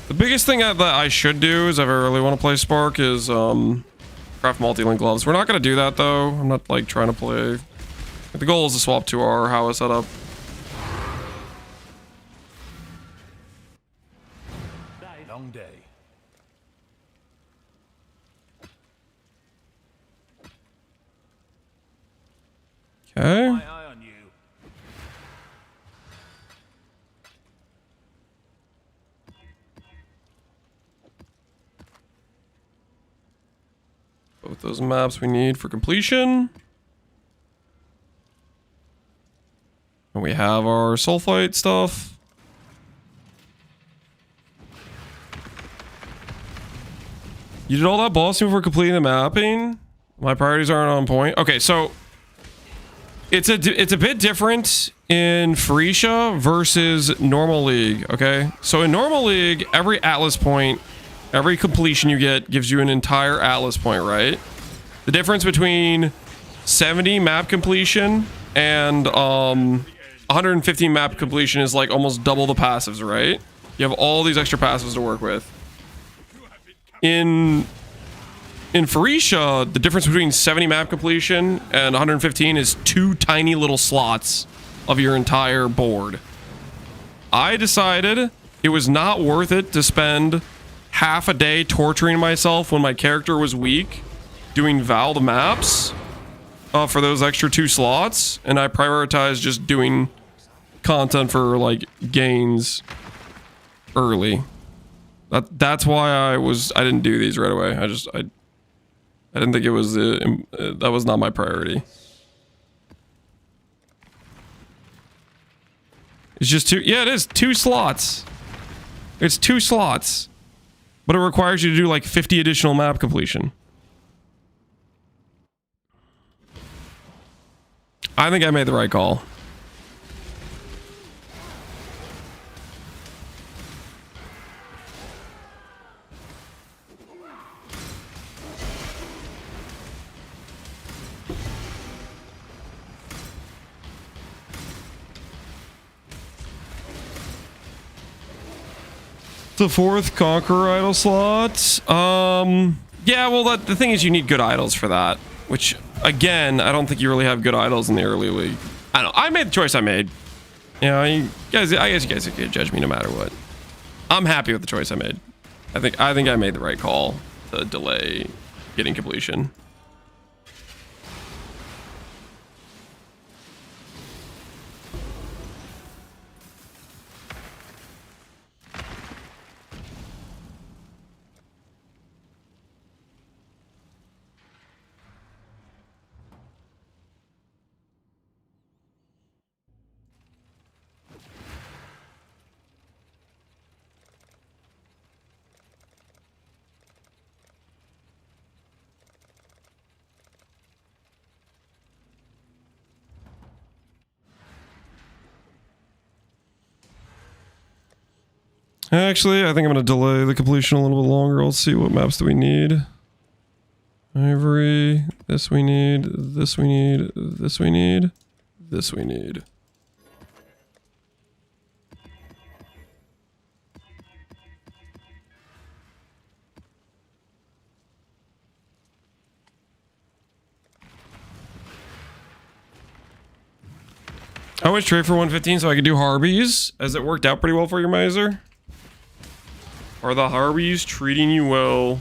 The biggest thing that I should do is if I really want to play Spark is craft multi-link gloves. We're not going to do that though. I'm not like trying to play. The goal is to swap to our Howa setup. Long day. Okay. My eye on you. Both those maps we need for completion. And we have our sulfite stuff. You did all that bossing before completing the mapping? My priorities aren't on point. Okay, so it's a bit different in Phoenicia versus normal league, okay? So in normal league, every Atlas point, every completion you get gives you an entire Atlas point, right? The difference between 70 map completion and 115 map completion is like almost double the passives, right? You have all these extra passives to work with. In Phoenicia, the difference between 70 map completion and 115 is 2 tiny little slots of your entire board. I decided it was not worth it to spend half a day torturing myself when my character was weak doing valid maps for those extra 2 slots, and I prioritized just doing content for like gains early. That's why I didn't do these right away. I didn't think it was that was not my priority. It's just 2. Yeah, it is 2 slots. It's 2 slots, but it requires you to do like 50 additional map completion. I think I made the right call. The 4th Conqueror idol slot. Yeah, well, the thing is you need good idols for that, which again, I don't think you really have good idols in the early league. I don't know. I made the choice I made. You know, I guess you guys could judge me no matter what. I'm happy with the choice I made. I think I made the right call to delay getting completion. Actually, I think I'm going to delay the completion a little bit longer. Let's see, what maps do we need? Ivory. This we need. This we need. This we need. This we need. I always trade for 115 so I could do Harbies, as it worked out pretty well for you, Miser. Are the Harbies treating you well?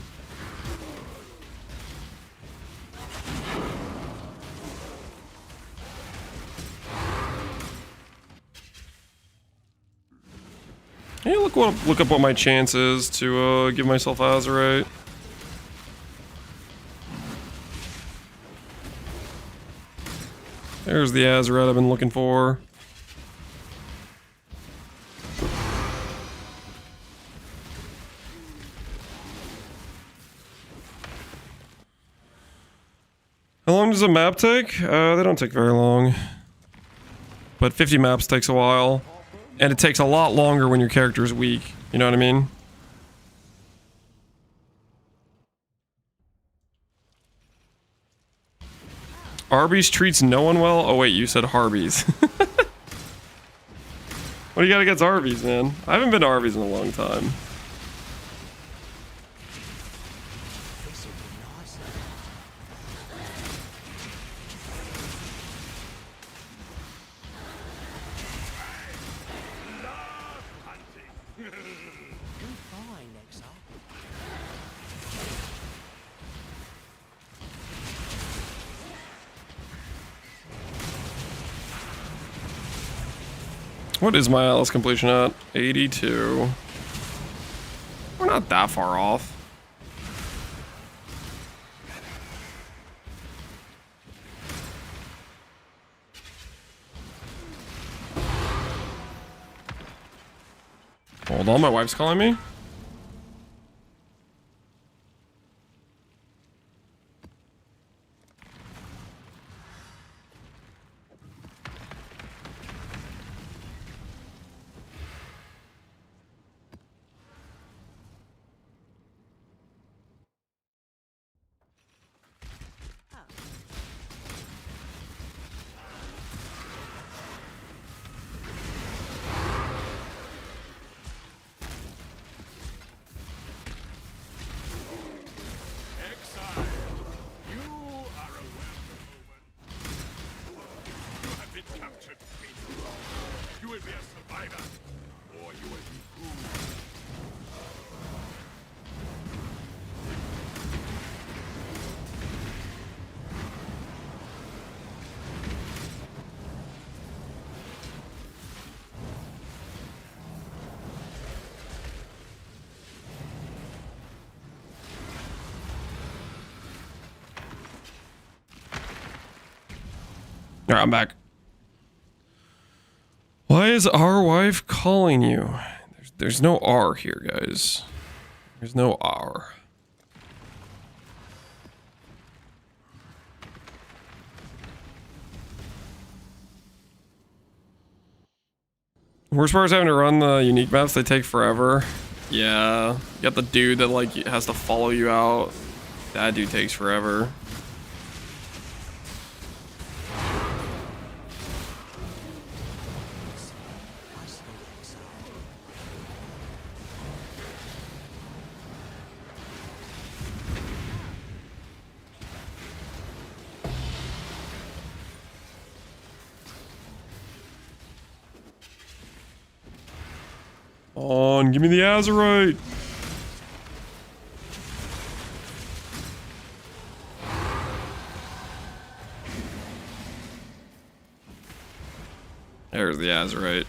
Hey, look look up what my chance is to give myself Azurite. There's the Azurite I've been looking for. How long does a map take? They don't take very long. But 50 maps takes a while. And it takes a lot longer when your character is weak. You know what I mean? Arby's treats no one well? Oh wait, you said Harby's. What do you got against Arby's, man? I haven't been to Arby's in a long time. What is my Atlas completion at? 82. We're not that far off. Hold on, my wife's calling me. Exile, you are a welcome woman. You have been captured, Queen. You will be a survivor, or you will be fooled. Alright, I'm back. Why is our wife calling you? There's no R here, guys. There's no R. Worst part is having to run the unique maps. They take forever. Yeah. You got the dude that like has to follow you out. That dude takes forever. On, give me the Azurite. There's the Azurite.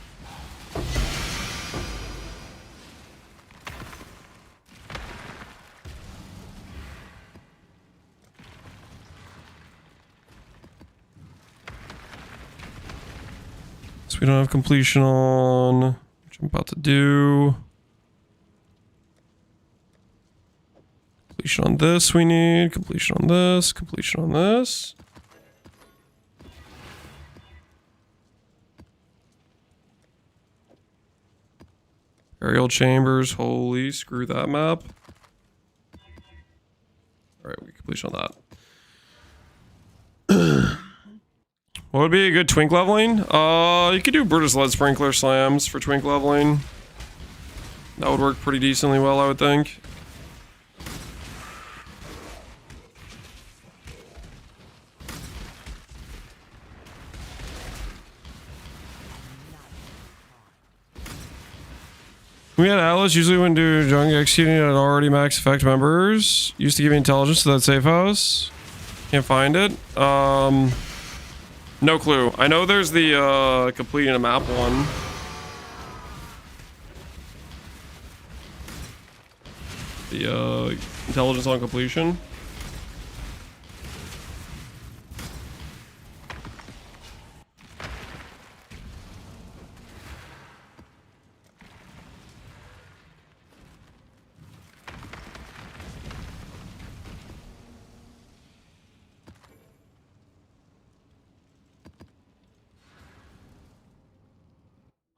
So we don't have completion on. I'm about to do completion on this. We need completion on this, completion on this. Burial chambers. Holy screw that map. All right, we completion on that. What would be a good twink leveling? You could do Brutus Lead Sprinkler Slams for twink leveling. That would work pretty decently well, I would think. We had Atlas usually when do junk executing at already max effect members. Used to give me intelligence to that safe house. Can't find it. No clue. I know there's the completing a map one. the intelligence on completion.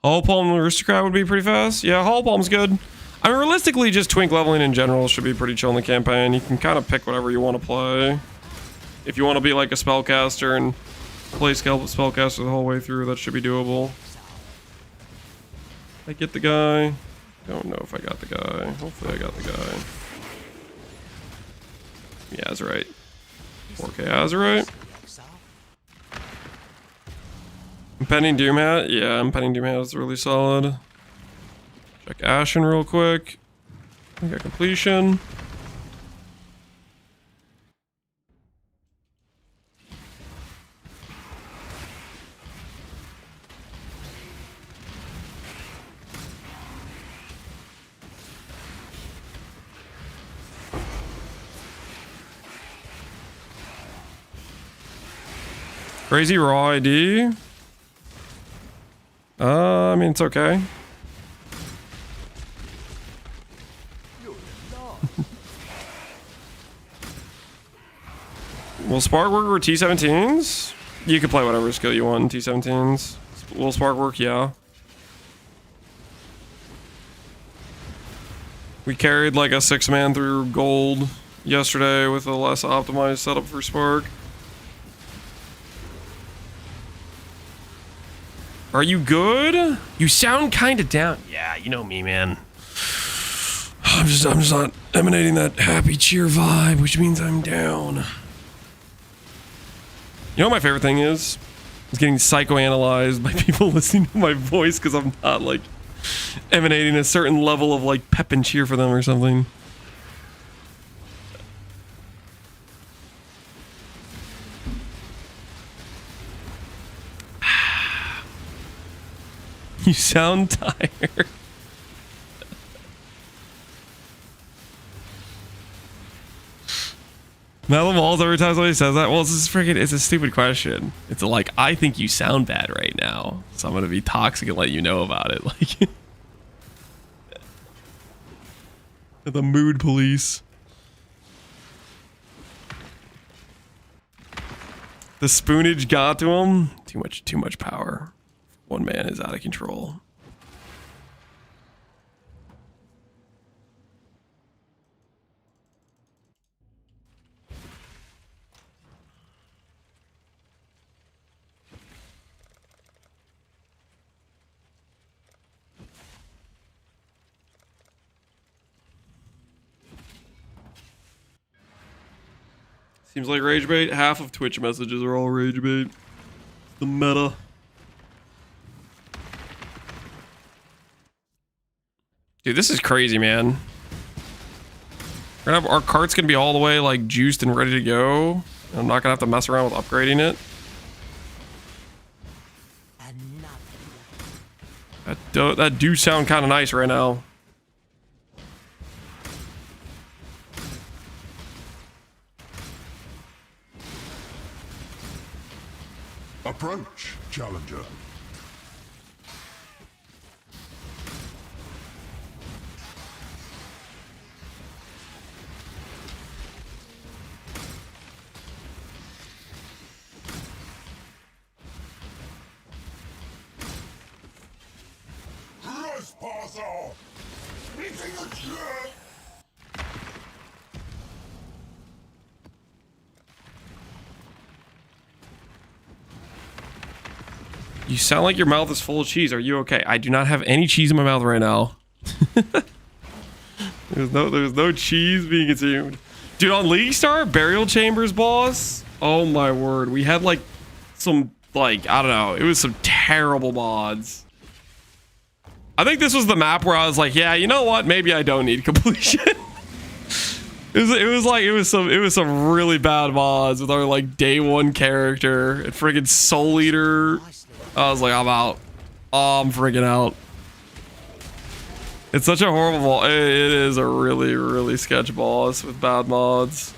Hull Palm Aristocrat would be pretty fast. Yeah, Hull Palm's good. I mean, realistically, just Twink leveling in general should be pretty chill in the campaign. You can kind of pick whatever you want to play. If you want to be like a spellcaster and play spellcaster the whole way through, that should be doable. I get the guy. Don't know if I got the guy. Hopefully I got the guy. Yeah, that's right. 4K Azerite. Impending Doom Hat? Yeah, Impending Doom Hat is really solid. Check Ashen real quick. We got completion. Crazy raw ID. I mean, it's okay. Will Spark work with T17s? You can play whatever skill you want in T17s. Will Spark work? Yeah. We carried like a 6-man through gold yesterday with a less optimized setup for Spark. Are you good? You sound kind of down. Yeah, you know me, man. I'm just not emanating that happy cheer vibe, which means I'm down. You know what my favorite thing is? It's getting psychoanalyzed by people listening to my voice because I'm not like emanating a certain level of like pep and cheer for them or something. You sound tired. Malcolm Walls every time somebody says that. Well, it's a stupid question. It's like, I think you sound bad right now, so I'm gonna be toxic and let you know about it. Like the mood police. The spoonage got to him. Too much power. One man is out of control. Seems like rage bait. Half of Twitch messages are all rage bait. The meta. Dude, this is crazy, man. We're gonna have, our cart's gonna be all the way like juiced and ready to go. I'm not gonna have to mess around with upgrading it. That do sound kind of nice right now. Approach, challenger. Trespasser! Meeting adjourned! You sound like your mouth is full of cheese. Are you okay? I do not have any cheese in my mouth right now. there's no cheese being consumed. Dude, on League Star, Burial Chambers boss. Oh my word. We had like some, like, I don't know. It was some terrible mods. I think this was the map where I was like, yeah, you know what? Maybe I don't need completion. It was some really bad mods with our like day one character and friggin' Soul Eater. I was like, I'm out. Oh, I'm freaking out. It's such a horrible. It is a really, really sketch boss with bad mods.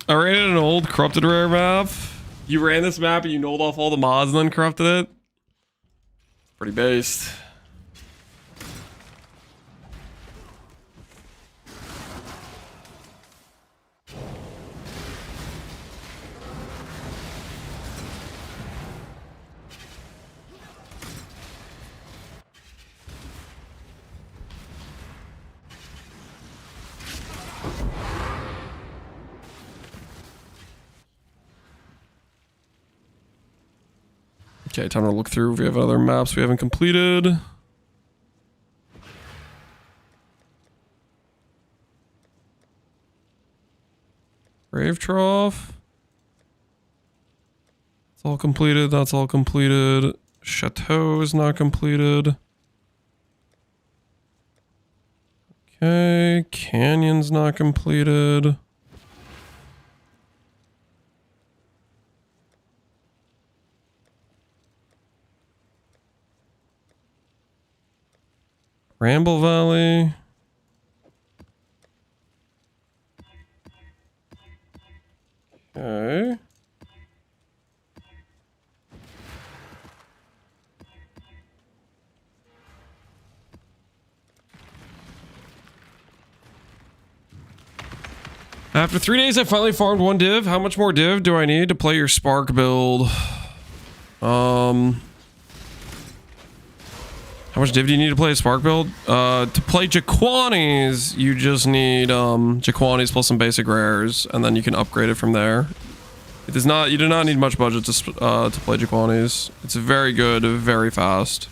I ran an old corrupted rare map. You ran this map and you nulled off all the mods and then corrupted it. Pretty based. Okay, time to look through if we have other maps we haven't completed. Grave Trough. It's all completed. That's all completed. Chateau is not completed. Okay, Canyon's not completed. Ramble Valley. Okay. After 3 days, I finally farmed 1 div. How much more div do I need to play your Spark build? How much div do you need to play a Spark build? To play Jaquani's, you just need Jaquani's plus some basic rares, and then you can upgrade it from there. It does not. You do not need much budget to play Jaquani's. It's very good, very fast.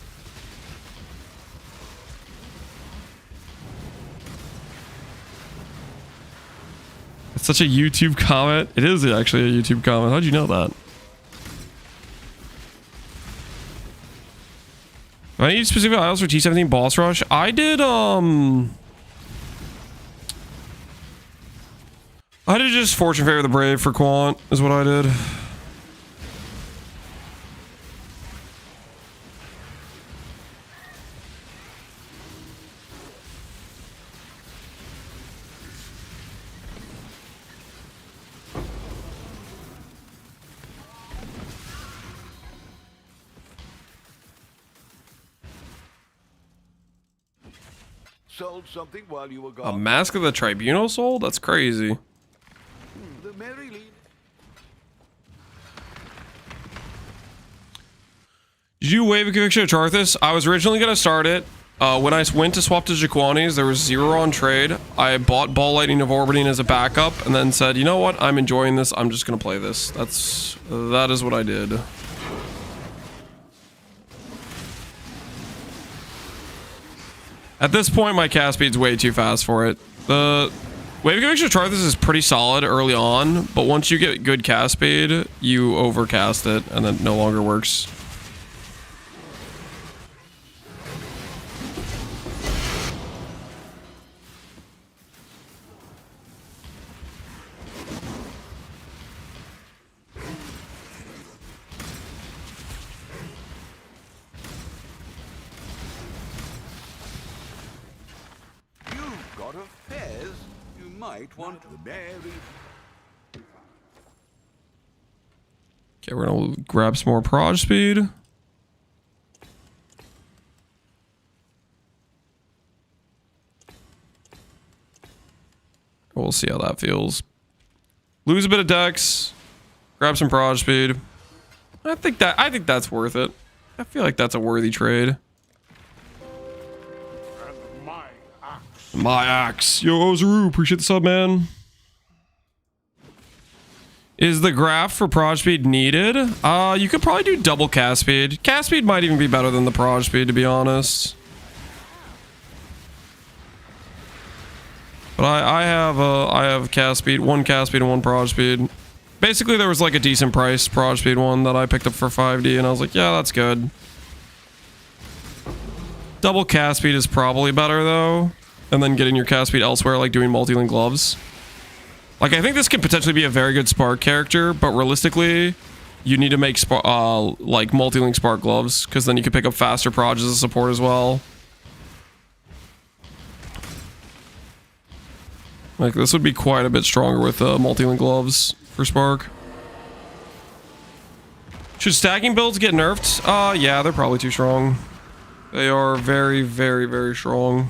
It's such a YouTube comment. It is actually a YouTube comment. How'd you know that? Do I need specific items for T17 boss rush? I did just fortune favor the brave for Quant is what I did. Sold something while you were A gone. Mask of the Tribunal sold? That's crazy. The Merry Lead. Did you wave a conviction of Charthus? I was originally going to start it. When I went to swap to Jaquani's, there was 0 on trade. I bought Ball Lightning of Orbiting as a backup and then said, you know what? I'm enjoying this. I'm just going to play this. That is what I did. At this point, my cast speed's way too fast for it. The Wave Conviction of Charthus is pretty solid early on, but once you get good cast speed, you overcast it, and it no longer works. Want to marry. Okay, we're gonna grab some more proj speed. We'll see how that feels. Lose a bit of dex, grab some proj speed. I think that's worth it. I feel like that's a worthy trade. My axe. Yo, Ozaru, appreciate the sub, man. Is the graph for proj speed needed? You could probably do double cast speed. Cast speed might even be better than the proj speed, to be honest. But I have cast speed, 1 cast speed and 1 proj speed. Basically, there was like a decent price proj speed one that I picked up for 5D, and I was like, yeah, that's good. Double cast speed is probably better though, and then getting your cast speed elsewhere, like doing multi-link gloves. Like, I think this could potentially be a very good spark character, but realistically, you need to make like multi-link spark gloves, because then you can pick up faster proj as a support as well. Like, this would be quite a bit stronger with multi-link gloves for spark. Should stacking builds get nerfed? Yeah, they're probably too strong. They are very, very, very strong.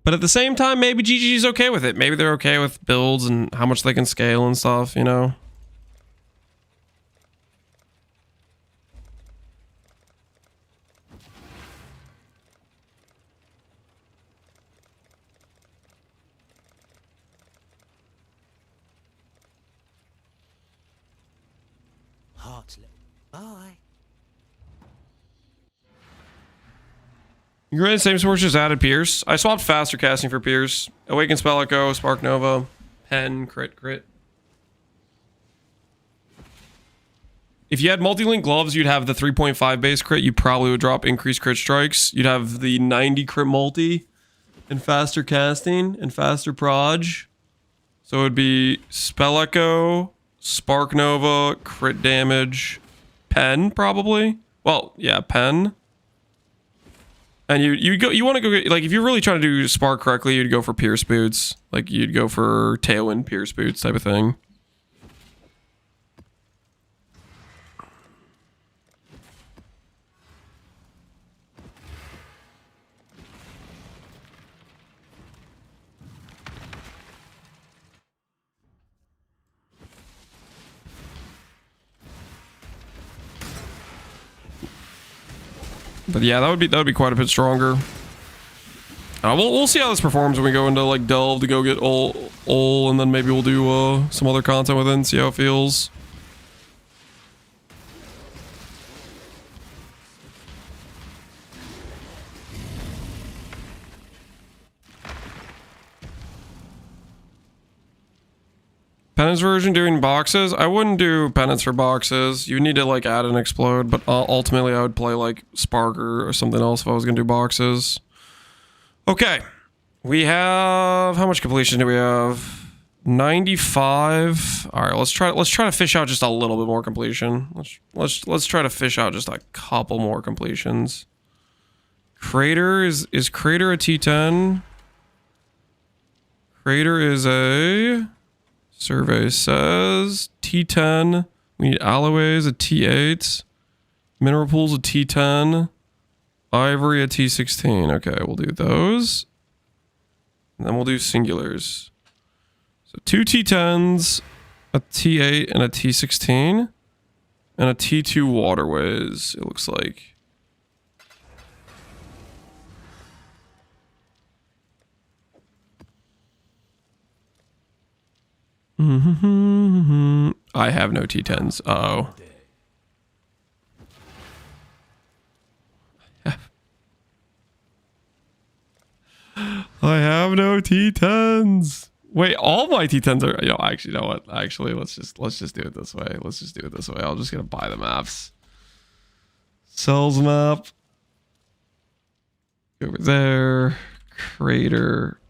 But at the same time, maybe GG's okay with it. Maybe they're okay with builds and how much they can scale and stuff, you know? Heartless. Bye. You read the same source, just added Pierce. I swapped faster casting for Pierce. Awaken Spell Echo, Spark Nova, Pen, crit. If you had multi-link gloves, you'd have the 3.5 base crit. You probably would drop increased crit strikes. You'd have the 90 crit multi and faster casting and faster proj. So it would be Spell Echo, Spark Nova, crit damage, Pen probably. Well, yeah, Pen. And you want to go get, like, if you're really trying to do spark correctly, you'd go for Pierce boots. Like, you'd go for Tailwind Pierce boots type of thing. But yeah, that would be quite a bit stronger. We'll see how this performs when we go into like Delve to go get Ol, and then maybe we'll do some other content with it and see how it feels. Penance version doing boxes? I wouldn't do penance for boxes. You need to like add and explode, but ultimately I would play like Spark or something else if I was gonna do boxes. Okay, we have, how much completion do we have? 95. All right, let's try to fish out just a little bit more completion. Let's try to fish out just a couple more completions. Crater is Crater a T10? Crater is a, survey says T10. We need alloys a T8. Mineral pools a T10. Ivory a T16. Okay, we'll do those. And then we'll do singulars. So 2 T10s, a T8, and a T16. And a T2 waterways, it looks like. I have no T10s. Uh-oh. I have no T10s. Wait, all my T10s are, you know, actually, you know what? Actually, let's just do it this way. Let's just do it this way. I'm just gonna buy the maps. Cells map. Over there. Crater.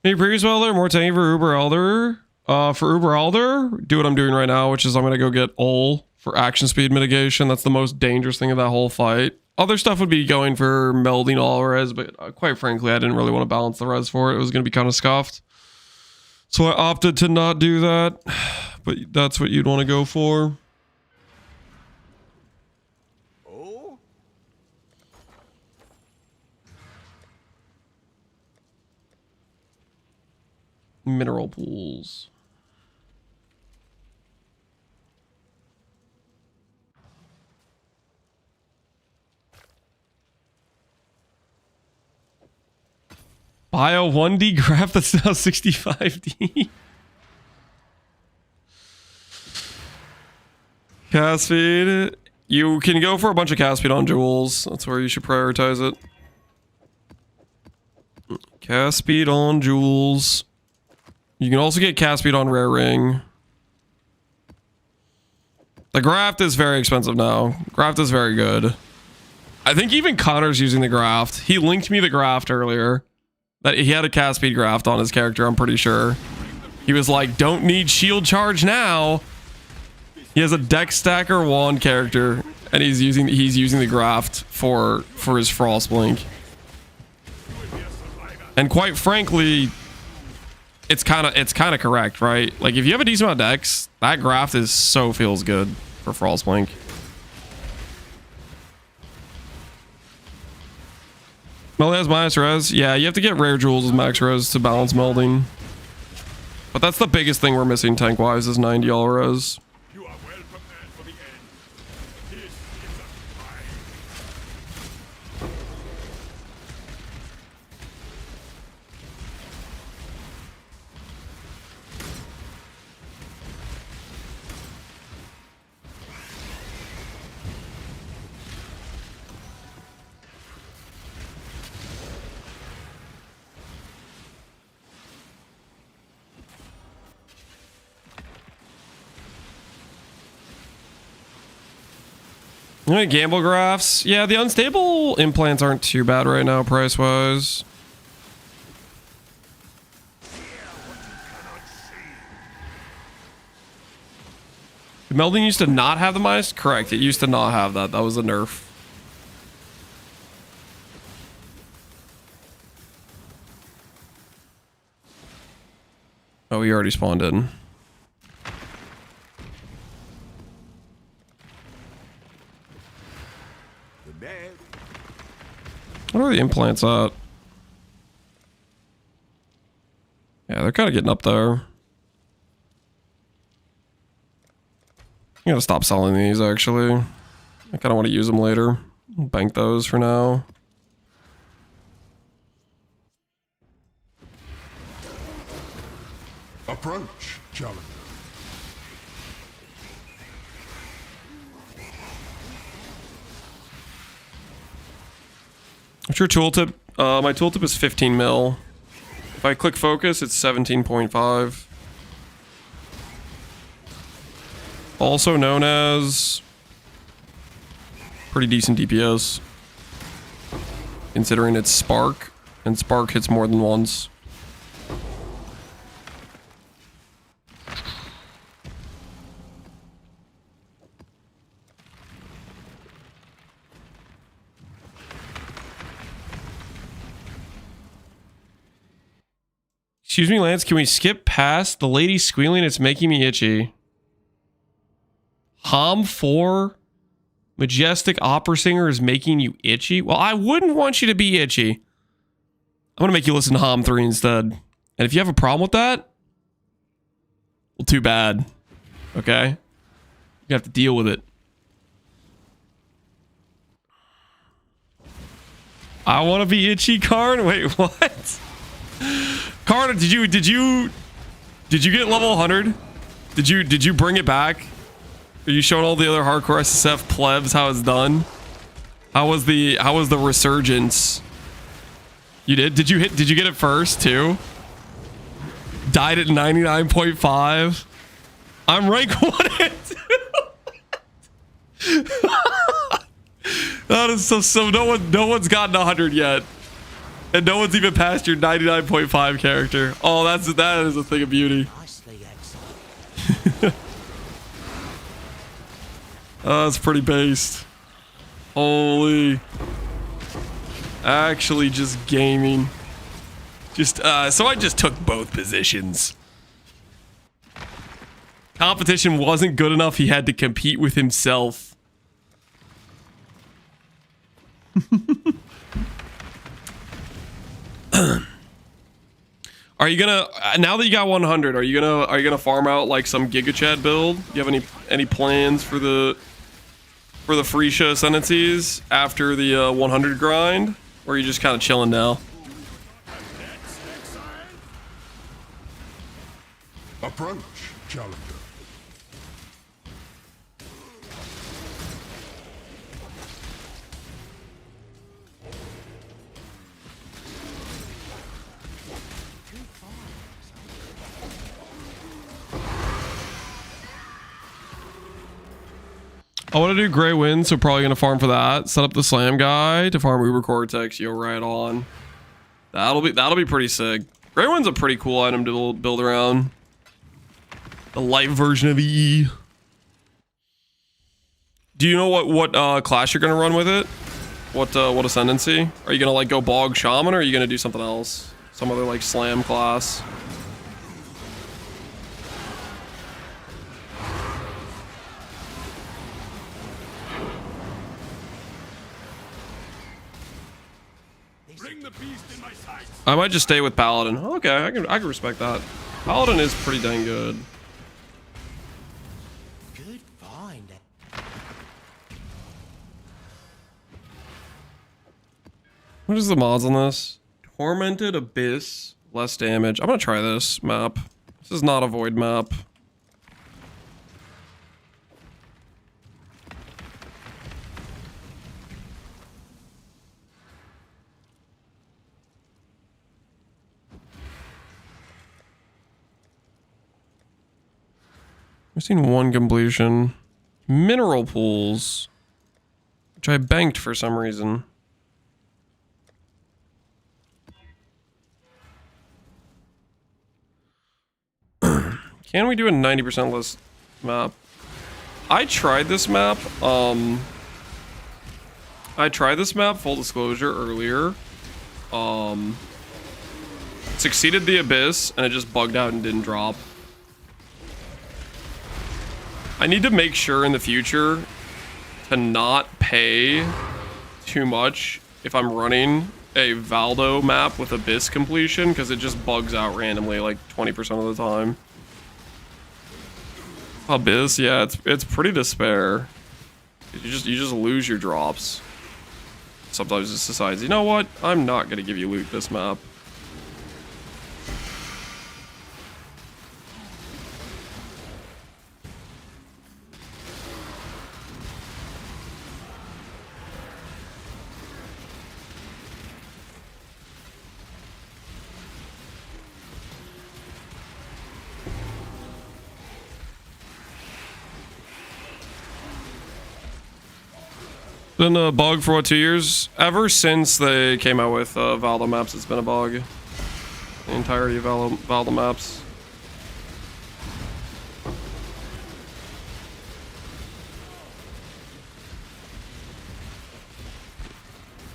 Any previous welder, more tanky for Uber Elder. For Uber Elder, do what I'm doing right now, which is I'm gonna go get Ol for action speed mitigation. That's the most dangerous thing of that whole fight. Other stuff would be going for melding all res, but quite frankly, I didn't really want to balance the res for it. It was gonna be kind of scuffed. So I opted to not do that, but that's what you'd want to go for. Mineral pools. Buy a 1D graph that's now 65D. Cast speed. You can go for a bunch of cast speed on jewels. That's where you should prioritize it. Cast speed on jewels. You can also get cast speed on rare ring. The graft is very expensive now. Graft is very good. I think even Connor's using the graft. He linked me the graft earlier. That he had a cast speed graft on his character, I'm pretty sure. He was like, don't need shield charge now. He has a deck stacker wand character, and he's using the graft for his frost blink. And quite frankly, it's kind of correct, right? Like if you have a decent amount of decks, that graft is so feels good for frost blink. Melee has minus res. Yeah, you have to get rare jewels with max res to balance melding. But that's the biggest thing we're missing tank wise is 90 all res. You are well prepared for the end. This is a fight. Gamble graphs. Yeah, the unstable implants aren't too bad right now, price wise. The melding used to not have the minus? Correct, it used to not have that. That was a nerf. Oh, he already spawned in. What are the implants at? Yeah, they're kind of getting up there. I gotta stop selling these, actually. I kind of want to use them later. Bank those for now. Approach, challenger. What's your tooltip? My tooltip is 15 mil. If I click focus, it's 17.5. Also known as pretty decent DPS, considering it's spark, and spark hits more than once. Excuse me, Lance, can we skip past the lady squealing? It's making me itchy. Hom 4 Majestic Opera Singer is making you itchy? Well, I wouldn't want you to be itchy. I'm going to make you listen to Hom 3 instead. And if you have a problem with that, well, too bad. Okay? You have to deal with it. I want to be itchy, Karn? Wait, what? Karn, did you get level 100? Did you bring it back? Are you showing all the other hardcore SSF plebs how it's done? How was the resurgence? You did? Did you get it first too? Died at 99.5. I'm rank 1 at 2. That is so no one's gotten 100 yet. And no one's even passed your 99.5 character. Oh, that is a thing of beauty. That's pretty based. Holy. Actually just gaming. So I just took both positions. Competition wasn't good enough. He had to compete with himself. Are you gonna, now that you got 100, are you gonna farm out like some Giga Chad build? Do you have any plans for the Freesia Ascendancies after the 100 grind? Or are you just kind of chilling now? Approach, challenger. I want to do Grey Wind, so probably going to farm for that. Set up the Slam Guy to farm Uber Cortex. Yo, right on. That'll be pretty sick. Grey Wind's a pretty cool item to build around. The light version of EE. Do you know what class you're going to run with it? What Ascendancy? Are you going to like go Bog Shaman, or are you going to do something else? Some other like Slam class? I might just stay with Paladin. Okay, I can respect that. Paladin is pretty dang good. Good find. What is the mods on this? Tormented Abyss, less damage. I'm gonna try this map. This is not a void map. I've seen one completion. Mineral pools, which I banked for some reason. Can we do a 90% less map? I tried this map. Full disclosure, earlier. Succeeded the Abyss, and it just bugged out and didn't drop. I need to make sure in the future to not pay too much if I'm running a Valdo map with Abyss completion, because it just bugs out randomly like 20% of the time. Abyss, yeah, it's pretty despair. You just lose your drops. Sometimes it just decides, you know what? I'm not gonna give you loot this map. Been a bug for what, 2 years? Ever since they came out with Valdo maps, it's been a bug. The entirety of Valdo maps.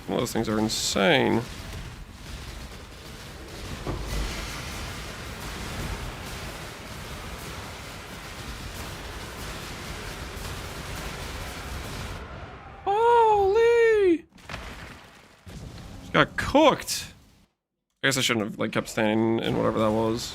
Well, those things are insane. Got cooked. I guess I shouldn't have like kept standing in whatever that was.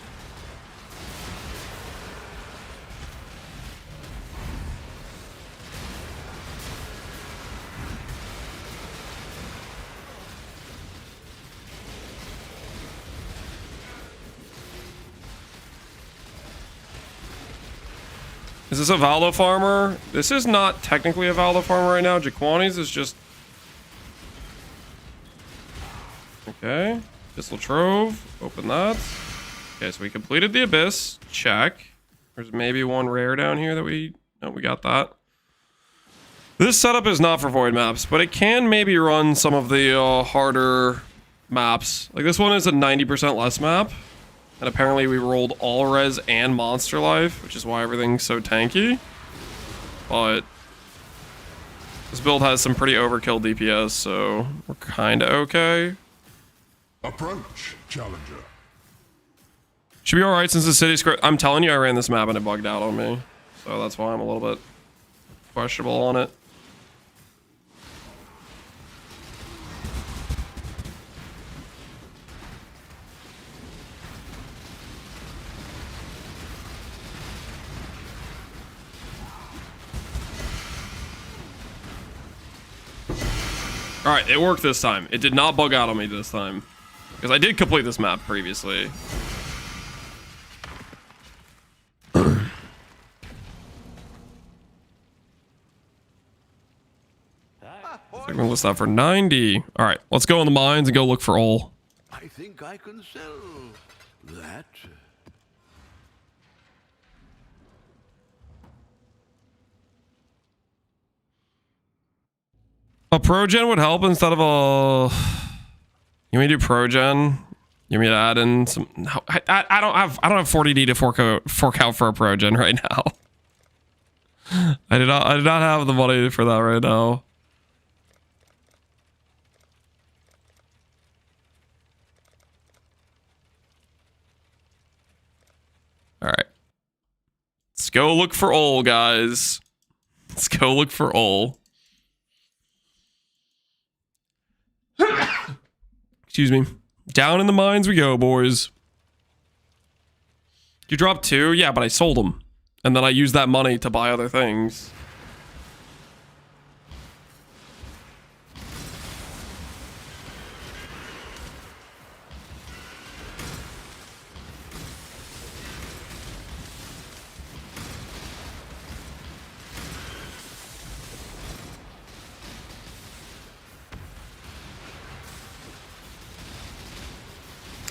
Is this a Valdo farmer? This is not technically a Valdo farmer right now. Jaquani's is just... Okay, Pistol Trove, open that. Okay, so we completed the Abyss, check. There's maybe one rare down here that we got that. This setup is not for void maps, but it can maybe run some of the harder maps. Like this one is a 90% less map, and apparently we rolled all res and monster life, which is why everything's so tanky. But this build has some pretty overkill DPS, so we're kind of okay. Approach, challenger. Should be alright since the city script. I'm telling you, I ran this map and it bugged out on me. So that's why I'm a little bit questionable on it. Alright, it worked this time. It did not bug out on me this time. Because I did complete this map previously. gonna list that for 90. All right, let's go in the mines and go look for Ol. I think I can sell that. A progen would help instead of a. You may do progen. You want me to add in some? No, I don't have 40D to fork out for a progen right now. I did not have the money for that right now. All right. Let's go look for Ol, guys. Let's go look for Ol. Excuse me. Down in the mines we go, boys. You dropped 2? Yeah, but I sold them. And then I used that money to buy other things.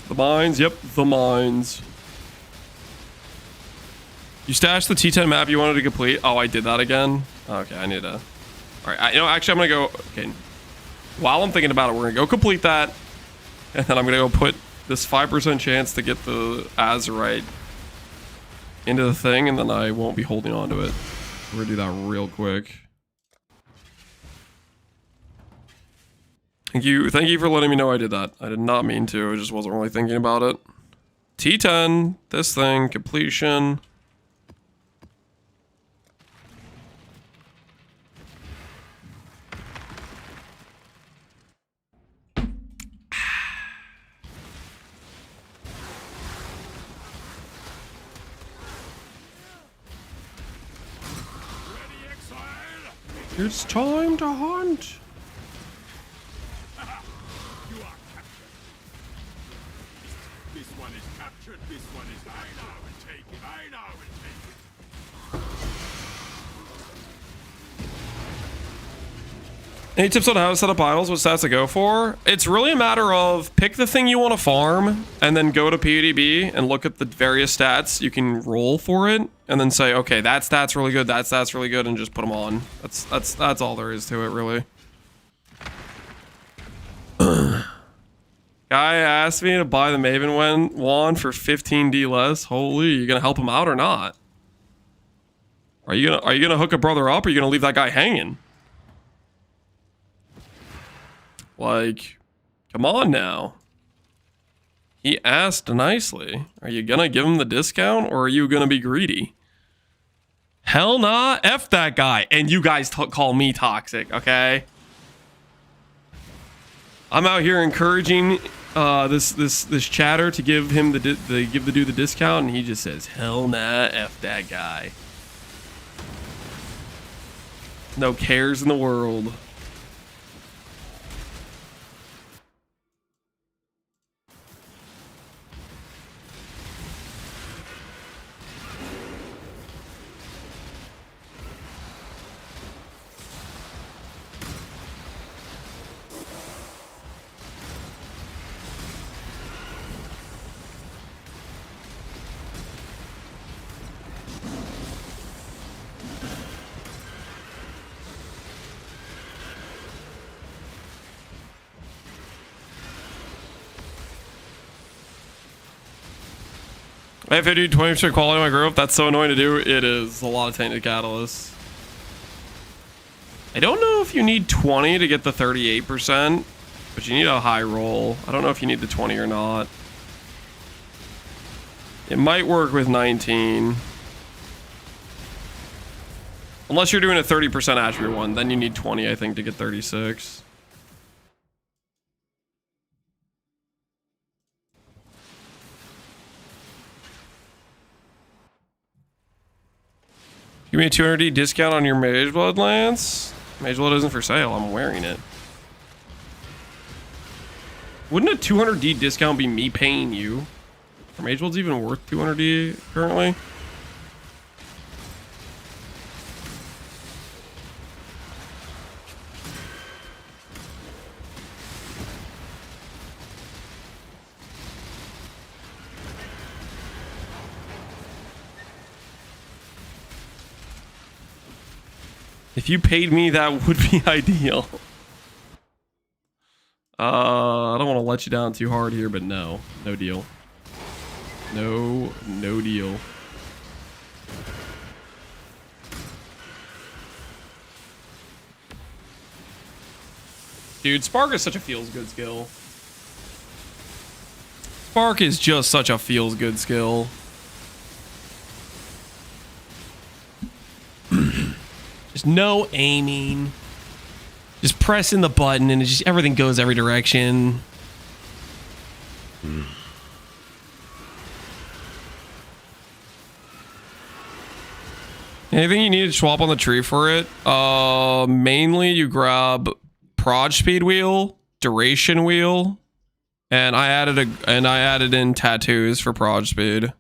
The mines, yep, the mines. You stashed the T10 map you wanted to complete? Oh, I did that again? Okay, I need to... Alright, you know, actually, I'm gonna go... Okay. While I'm thinking about it, we're gonna go complete that. And then I'm gonna go put this 5% chance to get the Azurite into the thing, and then I won't be holding on to it. We're gonna do that real quick. Thank you for letting me know I did that. I did not mean to, I just wasn't really thinking about it. T10, this thing, completion. It's time to hunt. You are captured. This one is captured. This one is I now and take it. I now and take it. Any tips on how to set up idols? What stats to go for? It's really a matter of pick the thing you want to farm and then go to PvP and look at the various stats you can roll for it and then say, okay, that stat's really good, that stat's really good, and just put them on. That's all there is to it, really. Guy asked me to buy the Maven wand for 15D less. Holy, you gonna help him out or not? Are you gonna hook a brother up or are you gonna leave that guy hanging? Like, come on now. He asked nicely. Are you gonna give him the discount or are you gonna be greedy? Hell nah, F that guy. And you guys call me toxic, okay? I'm out here encouraging this chatter to give him give the dude the discount, and he just says, hell nah, F that guy. No cares in the world. If I do 20% quality on my group, that's so annoying to do. It is a lot of tainted catalysts. I don't know if you need 20 to get the 38%, but you need a high roll. I don't know if you need the 20 or not. It might work with 19. Unless you're doing a 30% attribute one, then you need 20, I think, to get 36. Give me a 200D discount on your Mage Blood Lance. Mage Blood isn't for sale. I'm wearing it. Wouldn't a 200D discount be me paying you? Are Mage Blood's even worth 200D currently? If you paid me, that would be ideal. I don't want to let you down too hard here, but no. No deal. No deal. Dude, Spark is such a feels-good skill. Spark is just such a feels-good skill. Just no aiming. Just pressing the button and everything goes every direction. Anything you need to swap on the tree for it? Mainly you grab prod speed wheel, duration wheel, and I added in tattoos for prod speed.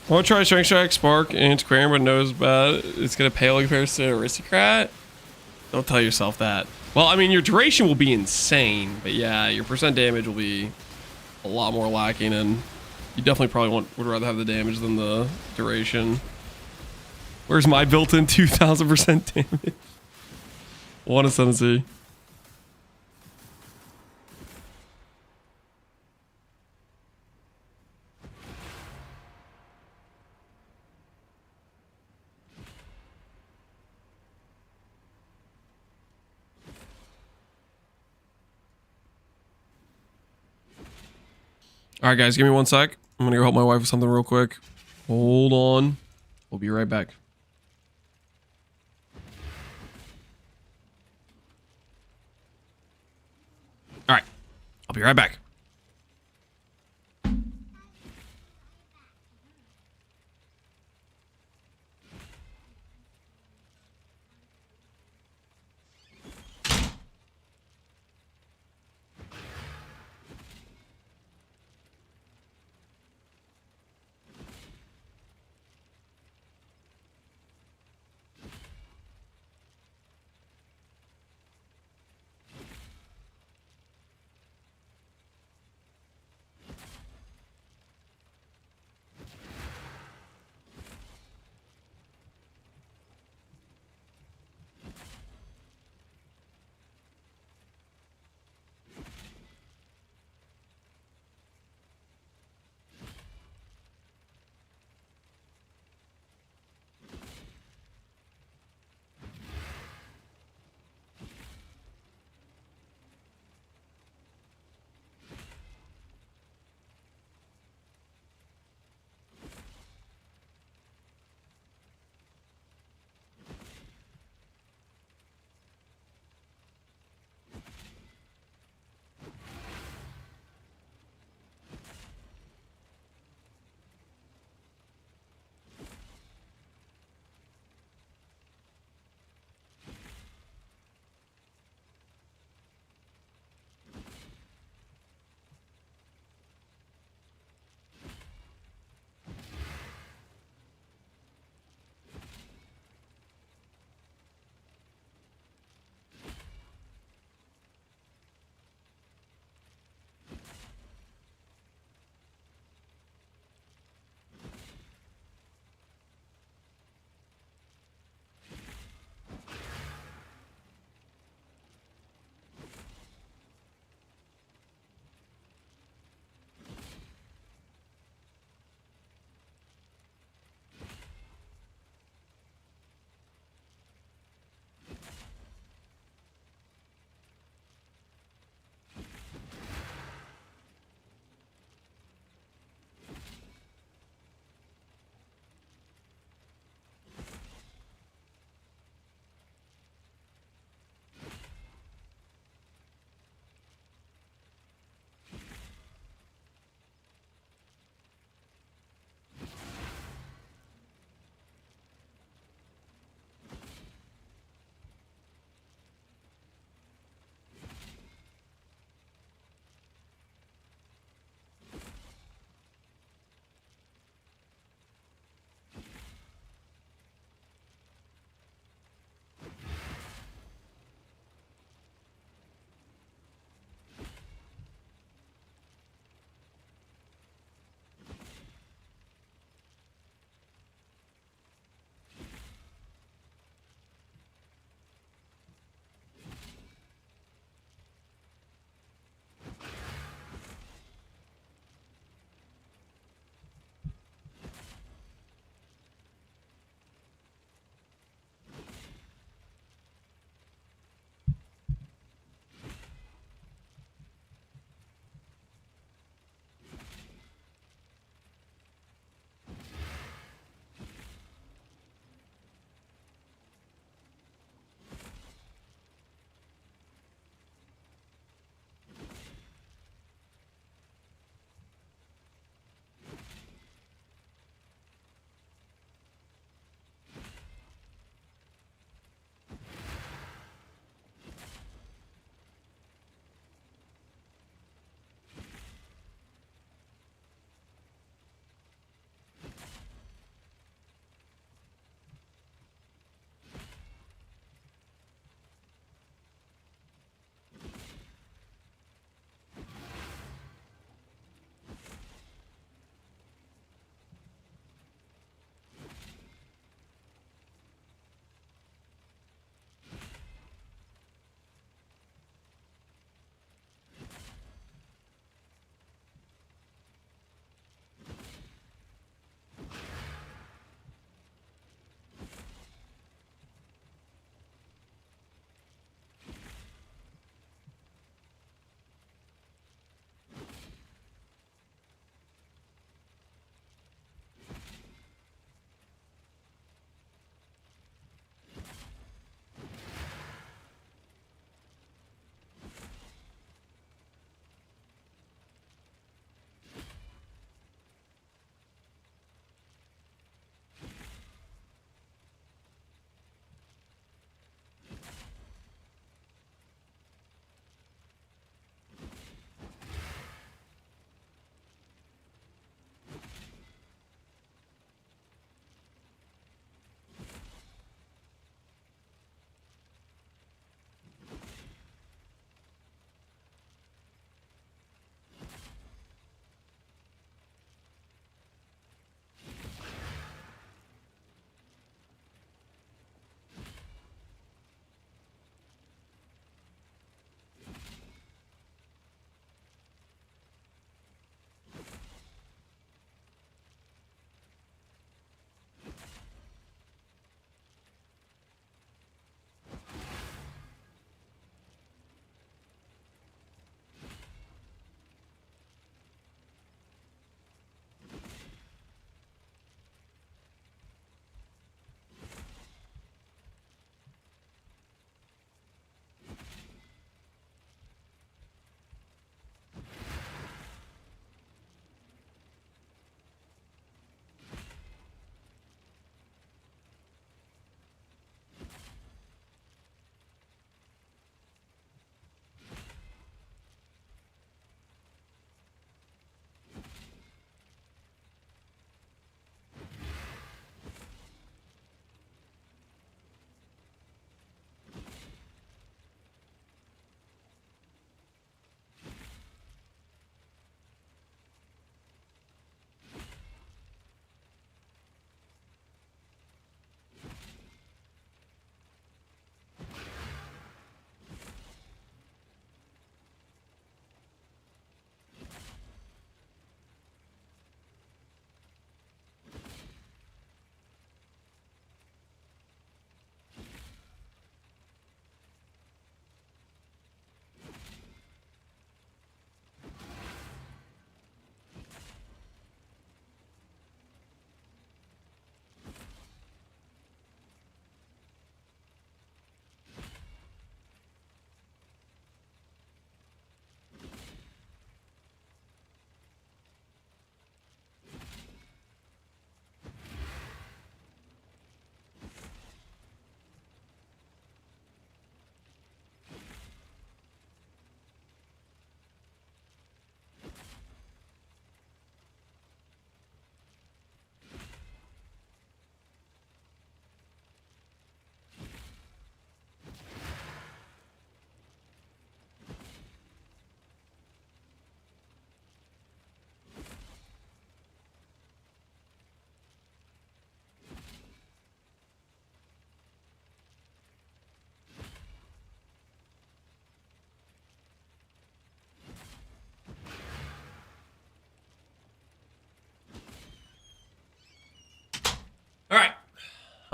I want to try Strength Strike, Spark, Antiquarian, but knows bad. It's going to pale in comparison to Aristocrat. Don't tell yourself that. Well, I mean, your duration will be insane, but yeah, your percent damage will be a lot more lacking, and you definitely probably would rather have the damage than the duration. Where's my built-in 2,000% damage? One Ascendancy. All right, guys, give me 1 sec. I'm gonna go help my wife with something real quick. Hold on. We'll be right back. All right, I'll be right back.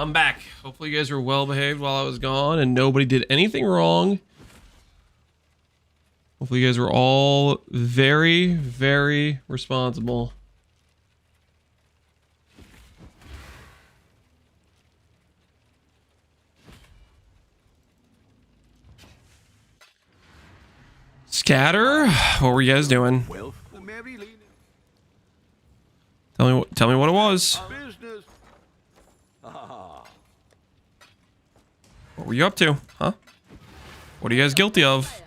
I'm back. Hopefully you guys were well behaved while I was gone and nobody did anything wrong. Hopefully you guys were all very, very responsible. Scatter, what were you guys doing? Well, Mary Lena. Tell me what it was. Business. Ah. What were you up to, huh? What are you guys guilty of?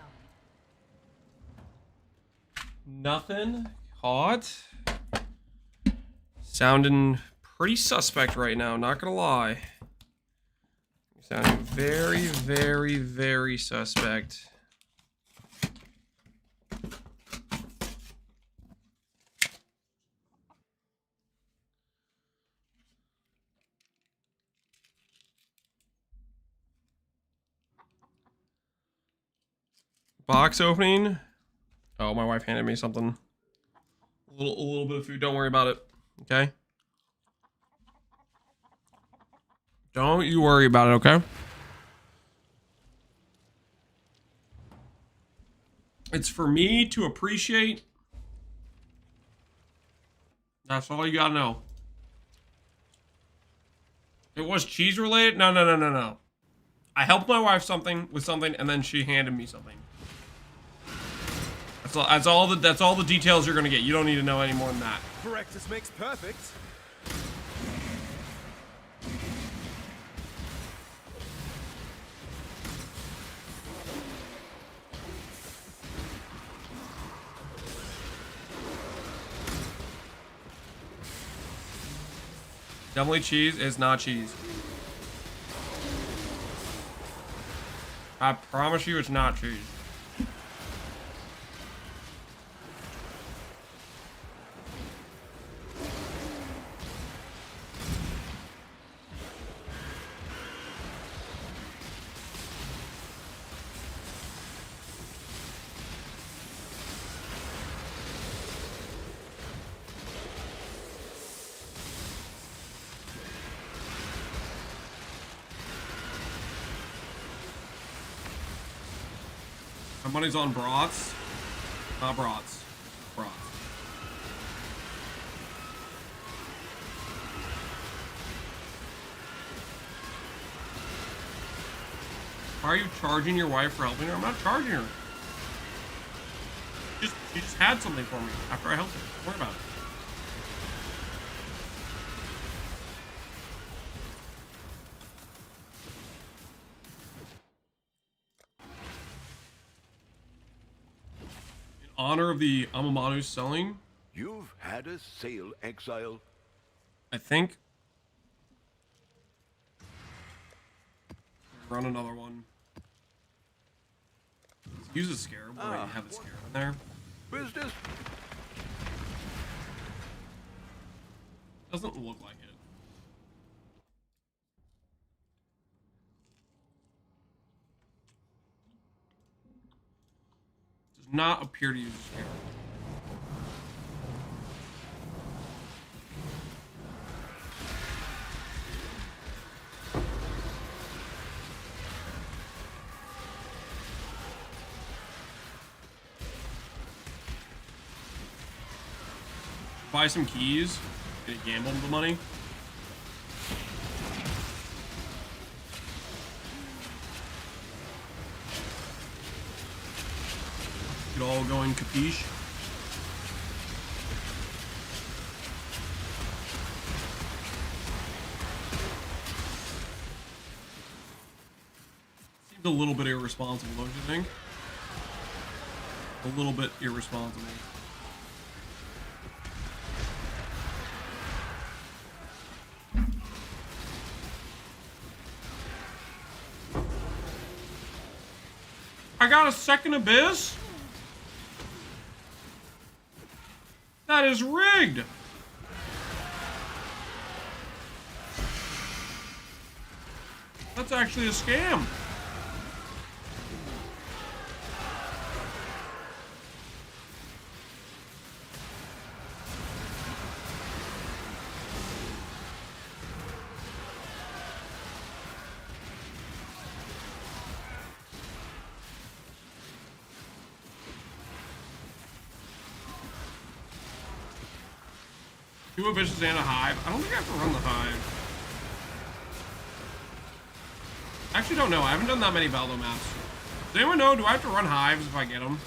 Nothing. Caught. Sounding pretty suspect right now, not gonna lie. Sounding very, very, very suspect. Box opening. Oh, my wife handed me something. A little bit of food. Don't worry about it. Okay? Don't you worry about it, okay? It's for me to appreciate. That's all you gotta know. It was cheese related? No. I helped my wife with something, and then she handed me something. That's all the details you're gonna get. You don't need to know any more than that. Practice makes perfect. Definitely cheese is not cheese. I promise you it's not cheese. My money's on brats. Not brats. Brats. Why are you charging your wife for helping her? I'm not charging her. She just had something for me after I helped her. Don't worry about it. Honor of the Amamanu selling. You've had a sale, Exile. I think. Run another one. Use a scarab. Already have a scarab in there. Business. Doesn't look like it. Does not appear to use a scarab. Buy some keys. Gonna gamble the money. Get all going capiche. Seems a little bit irresponsible, don't you think? A little bit irresponsible. I got a second abyss? That is rigged. That's actually a scam. 2 Ambitious and a Hive. I don't think I have to run the Hive. I actually don't know. I haven't done that many Baldo maps. Does anyone know? Do I have to run Hives if I get them?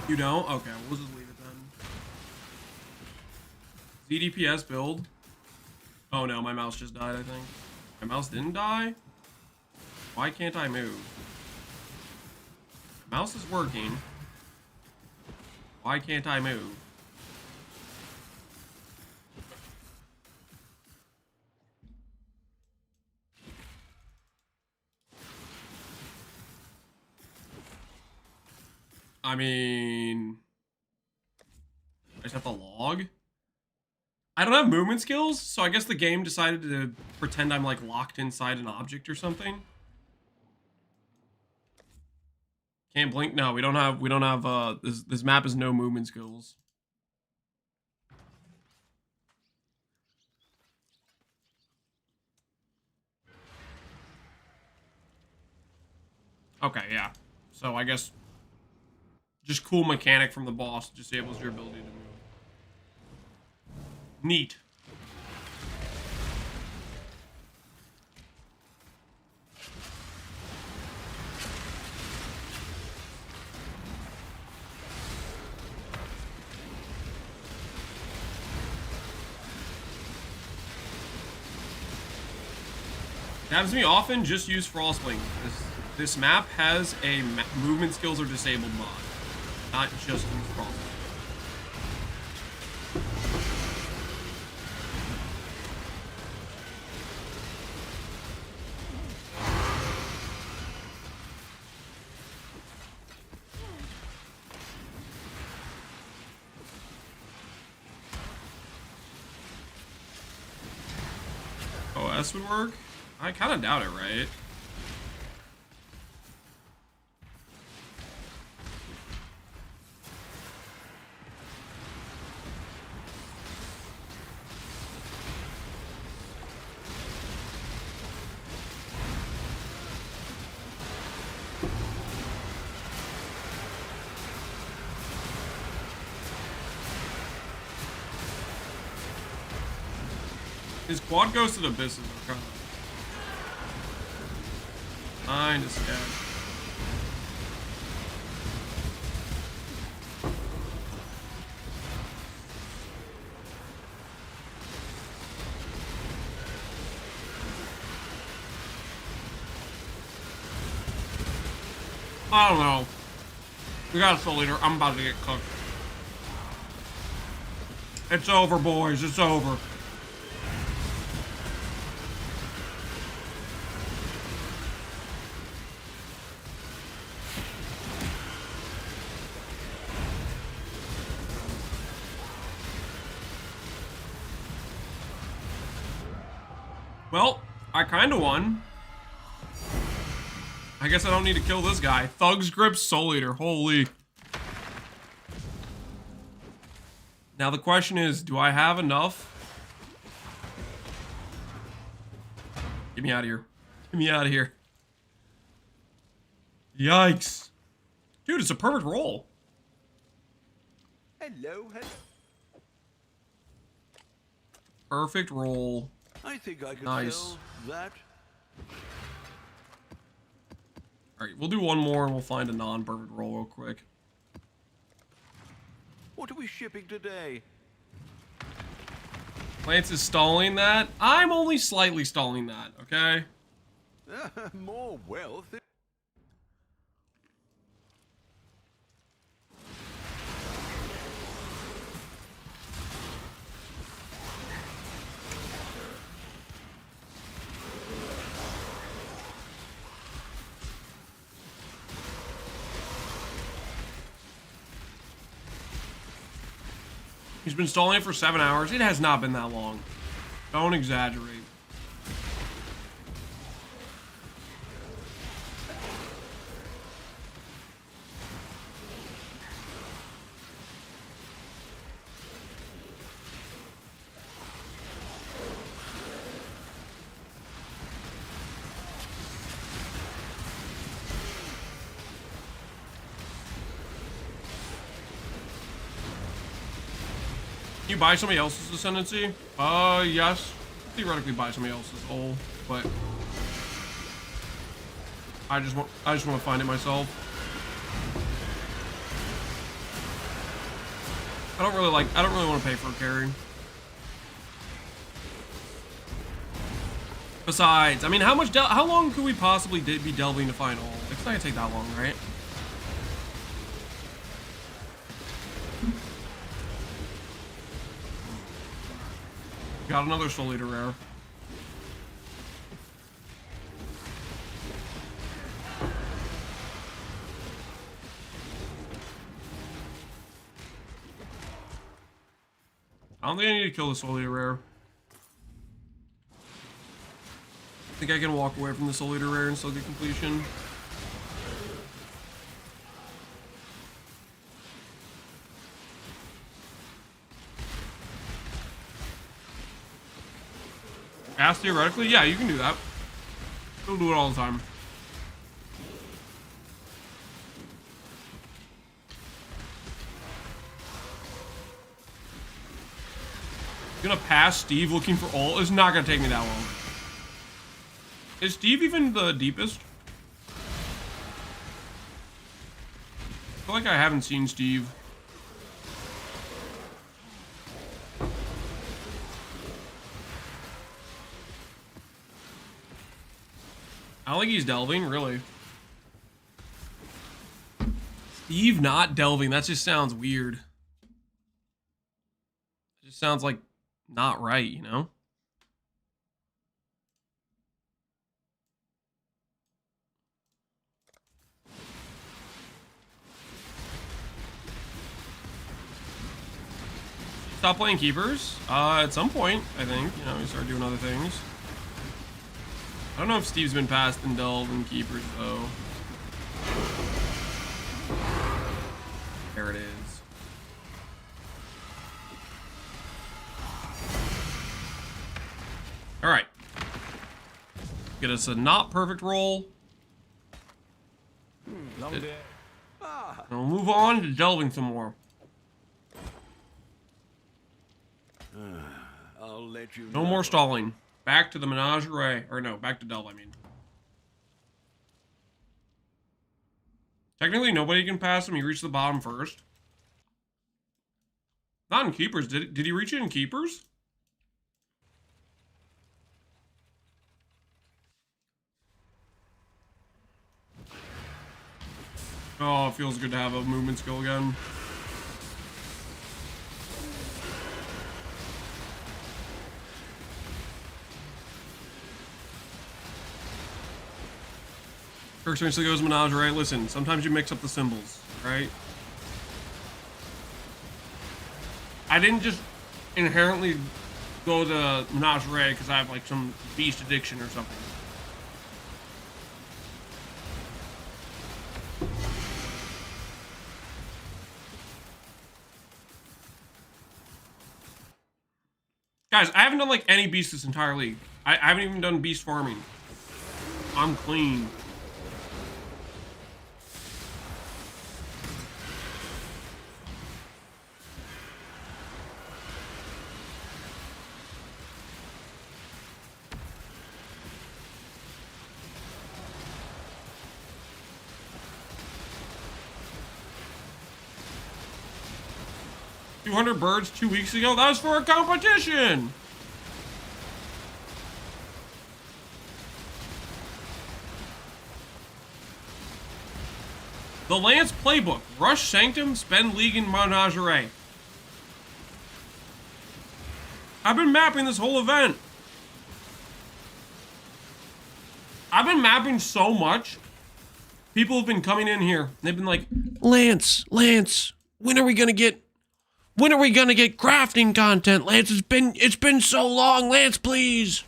You don't? Okay, we'll just leave it then. ZDPS build. Oh no, my mouse just died, I think. My mouse didn't die? Why can't I move? Mouse is working. Why can't I move? I mean, I just have to log. I don't have movement skills, so I guess the game decided to pretend I'm like locked inside an object or something. Can't blink. No, we don't have this map has no movement skills. Okay, yeah. So I guess just cool mechanic from the boss disables your ability to move. Neat. It happens to me often. Just use Frostwing. This map has a movement skills are disabled mod, not just use Frostwing. OS would work? I kind of doubt it, right? His quad ghosted abysses are kind of scared. I don't know. We got a soul leader. I'm about to get cooked. It's over, boys. It's over. Well, I kind of won. I guess I don't need to kill this guy. Thug's Grip Soul Eater. Holy. Now the question is, do I have enough? Get me out of here. Get me out of here. Yikes. Dude, it's a perfect roll. Hello, hello. Perfect roll. I think I could Nice. sell that. Alright, we'll do one more and we'll find a non-perfect roll real quick. What are we shipping today? Lance is stalling that. I'm only slightly stalling that, okay? More wealth. He's been stalling it for 7 hours. It has not been that long. Don't exaggerate. you buy somebody else's Ascendancy? Yes. Theoretically buy somebody else's soul, but I just want to find it myself. I don't really want to pay for a carry. Besides, I mean, how long could we possibly be delving to find all? It's not gonna take that long, right? Got another Soul Eater rare. I don't think I need to kill the Soul Eater rare. I think I can walk away from the Soul Eater rare and still get completion. Ask theoretically? Yeah, you can do that. We'll do it all the time. Gonna pass Steve looking for ult? It's not gonna take me that long. Is Steve even the deepest? I feel like I haven't seen Steve. I don't think he's delving, really. Steve not delving, that just sounds weird. It just sounds like not right, you know? Stop playing keepers? At some point, I think. You know, we start doing other things. I don't know if Steve's been passed and delved in keepers, though. There it is. Alright. Get us a not perfect roll. Long day. And we'll move on to delving some more. I'll let you No more stalling. Back to the menagerie. Or no, back to delve, I mean. Technically, nobody can pass him. He reached the bottom first. Not in keepers. Did he reach it in keepers? Oh, it feels good to have a movement skill again. First essentially goes menagerie. Listen, sometimes you mix up the symbols, right? I didn't just inherently go to menagerie because I have like some beast addiction or something. Guys, I haven't done like any beast this entire league. I haven't even done beast farming. I'm clean. $200 birds 2 weeks ago? That was for a competition! The Lance Playbook. Rush Sanctum, spend League in Menagerie. I've been mapping this whole event. I've been mapping so much. People have been coming in here. They've been like, Lance, when are we gonna get crafting content? Lance, it's been so long. Lance, please.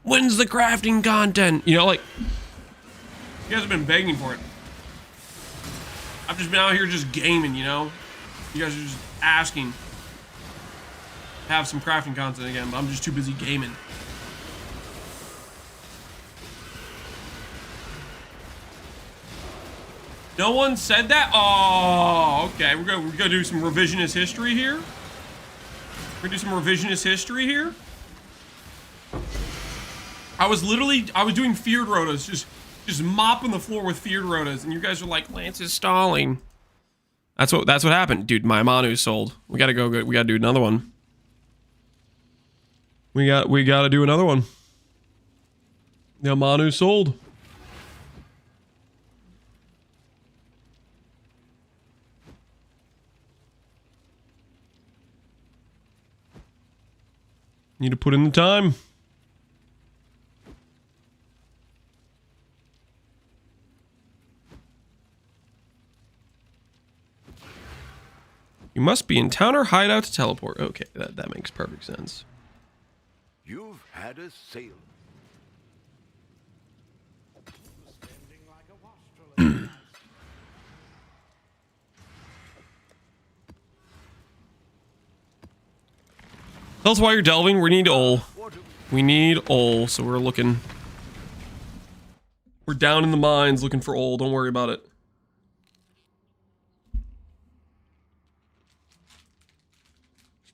When's the crafting content? You know, like, you guys have been begging for it. I've just been out here just gaming, you know? You guys are just asking to have some crafting content again, but I'm just too busy gaming. No one said that? Oh, okay. We're gonna do some revisionist history here. We're gonna do some revisionist history here. I was doing feared rotas, just mopping the floor with feared rotas, and you guys are like, Lance is stalling. That's what happened, dude. My Manu sold. We gotta go. We gotta do another one. We gotta do another one. The Manu sold. Need to put in the time. You must be in town or hideout to teleport. Okay, that makes perfect sense. You've had a sale. Tell us why you're delving. We need ol. We need ol, so we're looking. We're down in the mines looking for ol. Don't worry about it.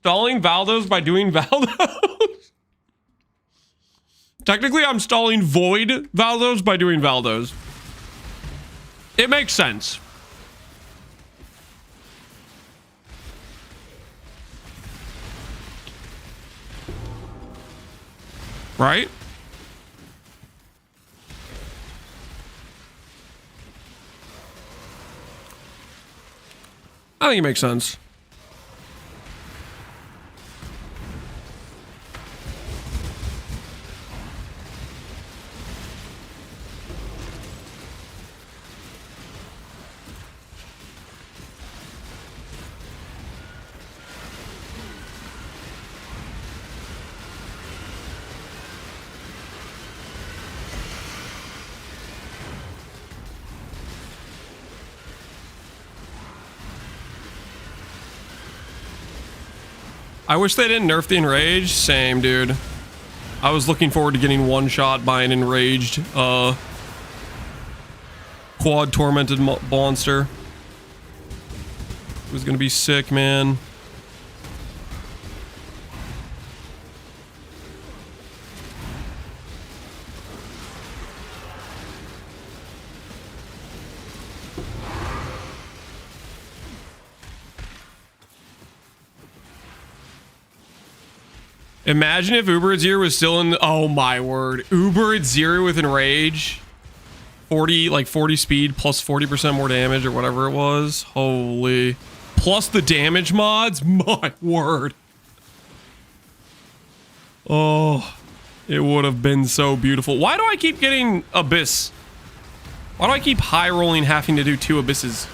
Stalling Valdos by doing Valdos? Technically, I'm stalling Void Valdos by doing Valdos. It makes sense. Right? I think it makes sense. I wish they didn't nerf the enraged. Same, dude. I was looking forward to getting one shot by an enraged quad tormented monster. It was gonna be sick, man. Imagine if Uber Zero was still in the, oh my word. Uber Zero with Enrage. 40 speed plus 40% more damage or whatever it was. Holy. Plus the damage mods. My word. Oh, it would have been so beautiful. Why do I keep getting Abyss? Why do I keep high rolling having to do 2 Abysses?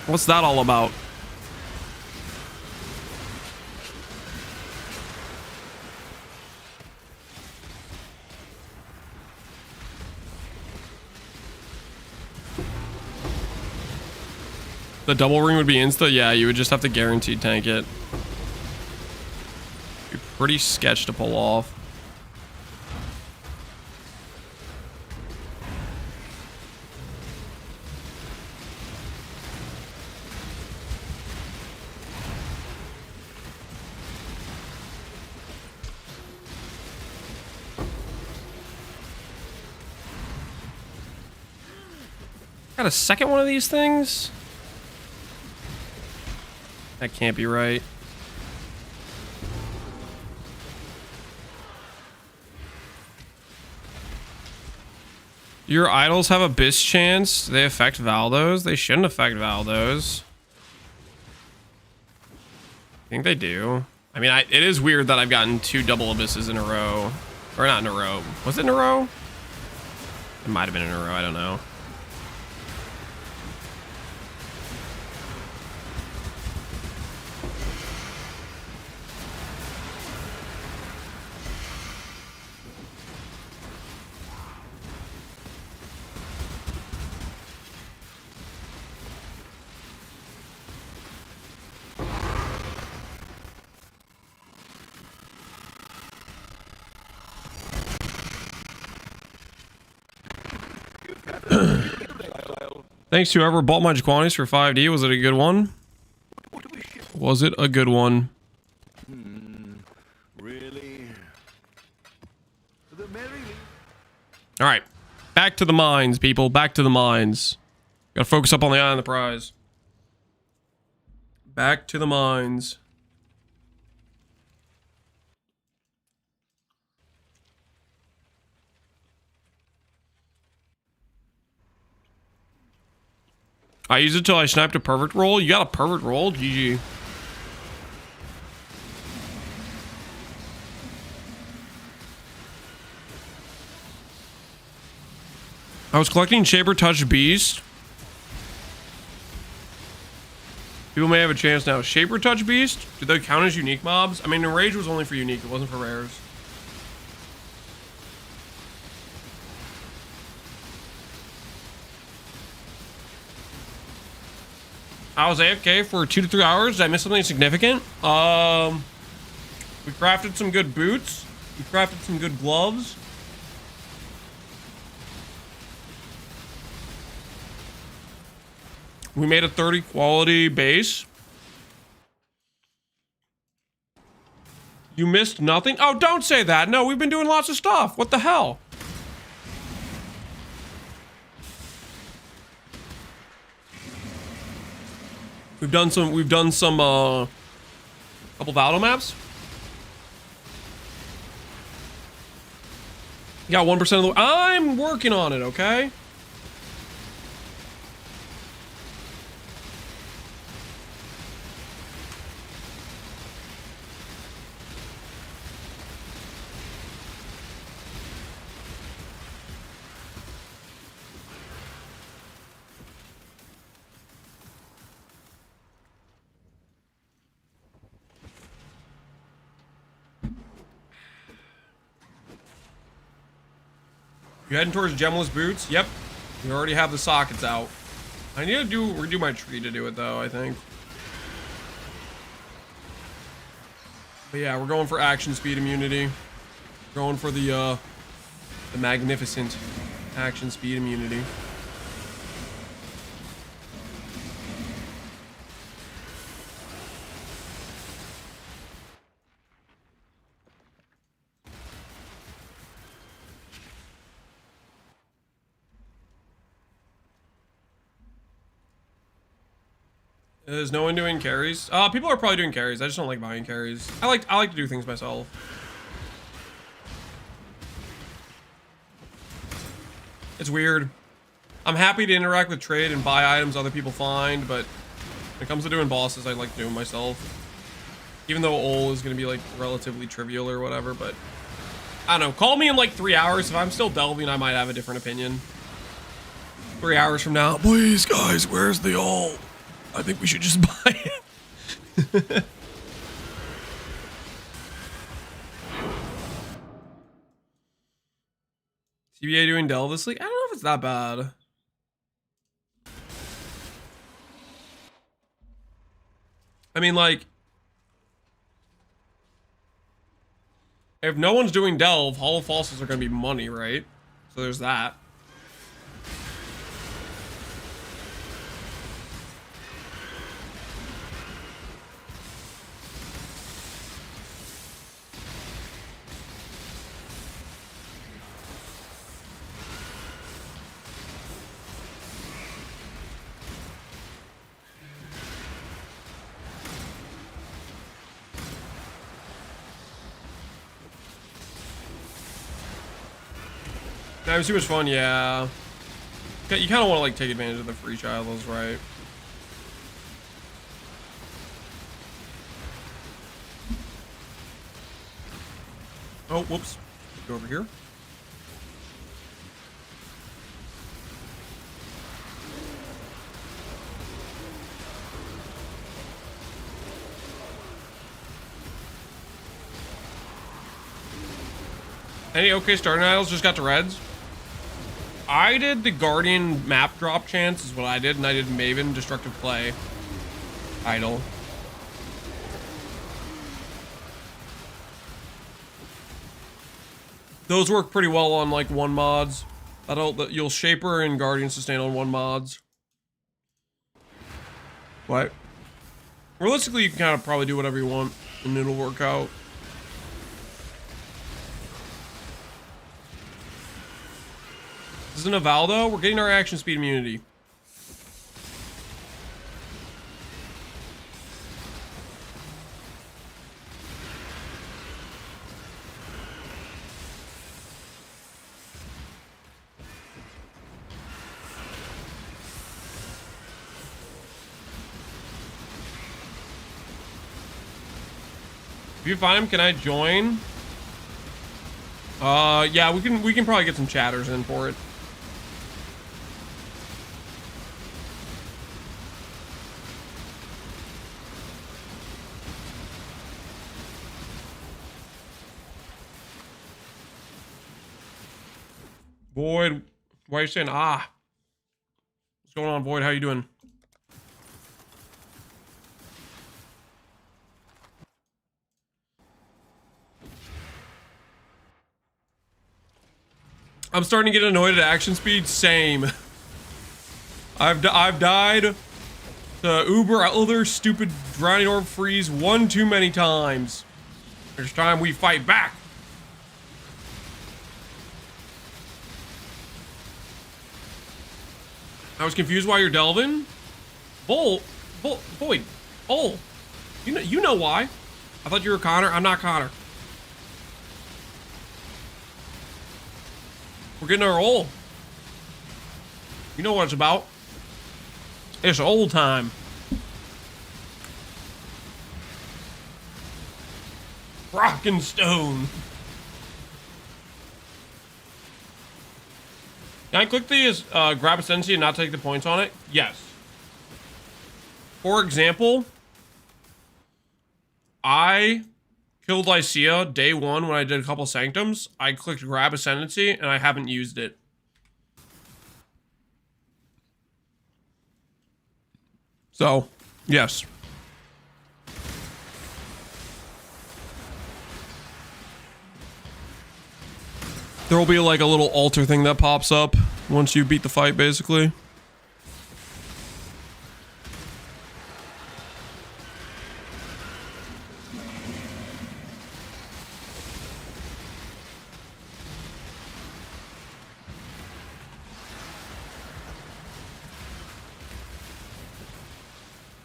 What's that all about? The double ring would be insta? Yeah, you would just have to guaranteed tank it. Be pretty sketch to pull off. Got a second one of these things? That can't be right. Your idols have Abyss chance. They affect Valdos. They shouldn't affect Valdos. I think they do. I mean, it is weird that I've gotten 2 double Abysses in a row. Or not in a row. Was it in a row? It might have been in a row. I don't know. Thanks to whoever bought my Jaquanies for 5D. Was it a good one? Was it a good one? Really? The merry. All right. Back to the mines, people. Back to the mines. Gotta focus up on the eye on the prize. Back to the mines. I used it till I sniped a perfect roll. You got a perfect roll? GG. I was collecting Shaper Touch Beast. People may have a chance now. Shaper Touch Beast? Do they count as unique mobs? I mean, Enrage was only for unique. It wasn't for rares. I was AFK for 2 to 3 hours. Did I miss something significant? We crafted some good boots. We crafted some good gloves. We made a 30 quality base. You missed nothing? Oh, don't say that. No, we've been doing lots of stuff. What the hell? We've done some couple Valdo maps. You got 1% of the, I'm working on it, okay? You heading towards gemless boots? Yep. We already have the sockets out. I need to redo my tree to do it though, I think. But yeah, we're going for action speed immunity. We're going for the magnificent action speed immunity. Is no one doing carries? People are probably doing carries. I just don't like buying carries. I like to do things myself. It's weird. I'm happy to interact with trade and buy items other people find, but when it comes to doing bosses, I like doing myself. Even though ol is gonna be like relatively trivial or whatever, but I don't know. Call me in like 3 hours. If I'm still delving, I might have a different opinion. 3 hours from now, please guys, where's the ol? I think we should just buy it. TBA doing delve this league? I don't know if it's that bad. I mean, like, if no one's doing delve, Hollow Fossils are going to be money, right? So there's that. That was too much fun, yeah. You kind of want to like take advantage of the free trials, right? Oh, whoops. Go over here. Any okay starting idols just got to reds? I did the Guardian map drop chance is what I did, and I did Maven Destructive Play idol. Those work pretty well on like 1 mods. You'll Shaper and Guardian sustain on 1 mods. What? Realistically, you can kind of probably do whatever you want, and it'll work out. This isn't a Valdo. We're getting our action speed immunity. If you find him, can I join? Yeah, we can probably get some chatters in for it. Void, why are you saying ah? What's going on, Void? How you doing? I'm starting to get annoyed at action speed. Same. I've died to Uber other stupid drowning orb freeze one too many times. There's time we fight back. I was confused why you're delving. Void. Oh, you know why? I thought you were Connor. I'm not Connor. We're getting our ole. You know what it's about. It's old time. Rock and stone. Can I click the grab Ascendancy and not take the points on it? Yes. For example, I killed Lycia day one when I did a couple Sanctums. I clicked grab Ascendancy and I haven't used it. So, yes. There will be like a little altar thing that pops up once you beat the fight, basically.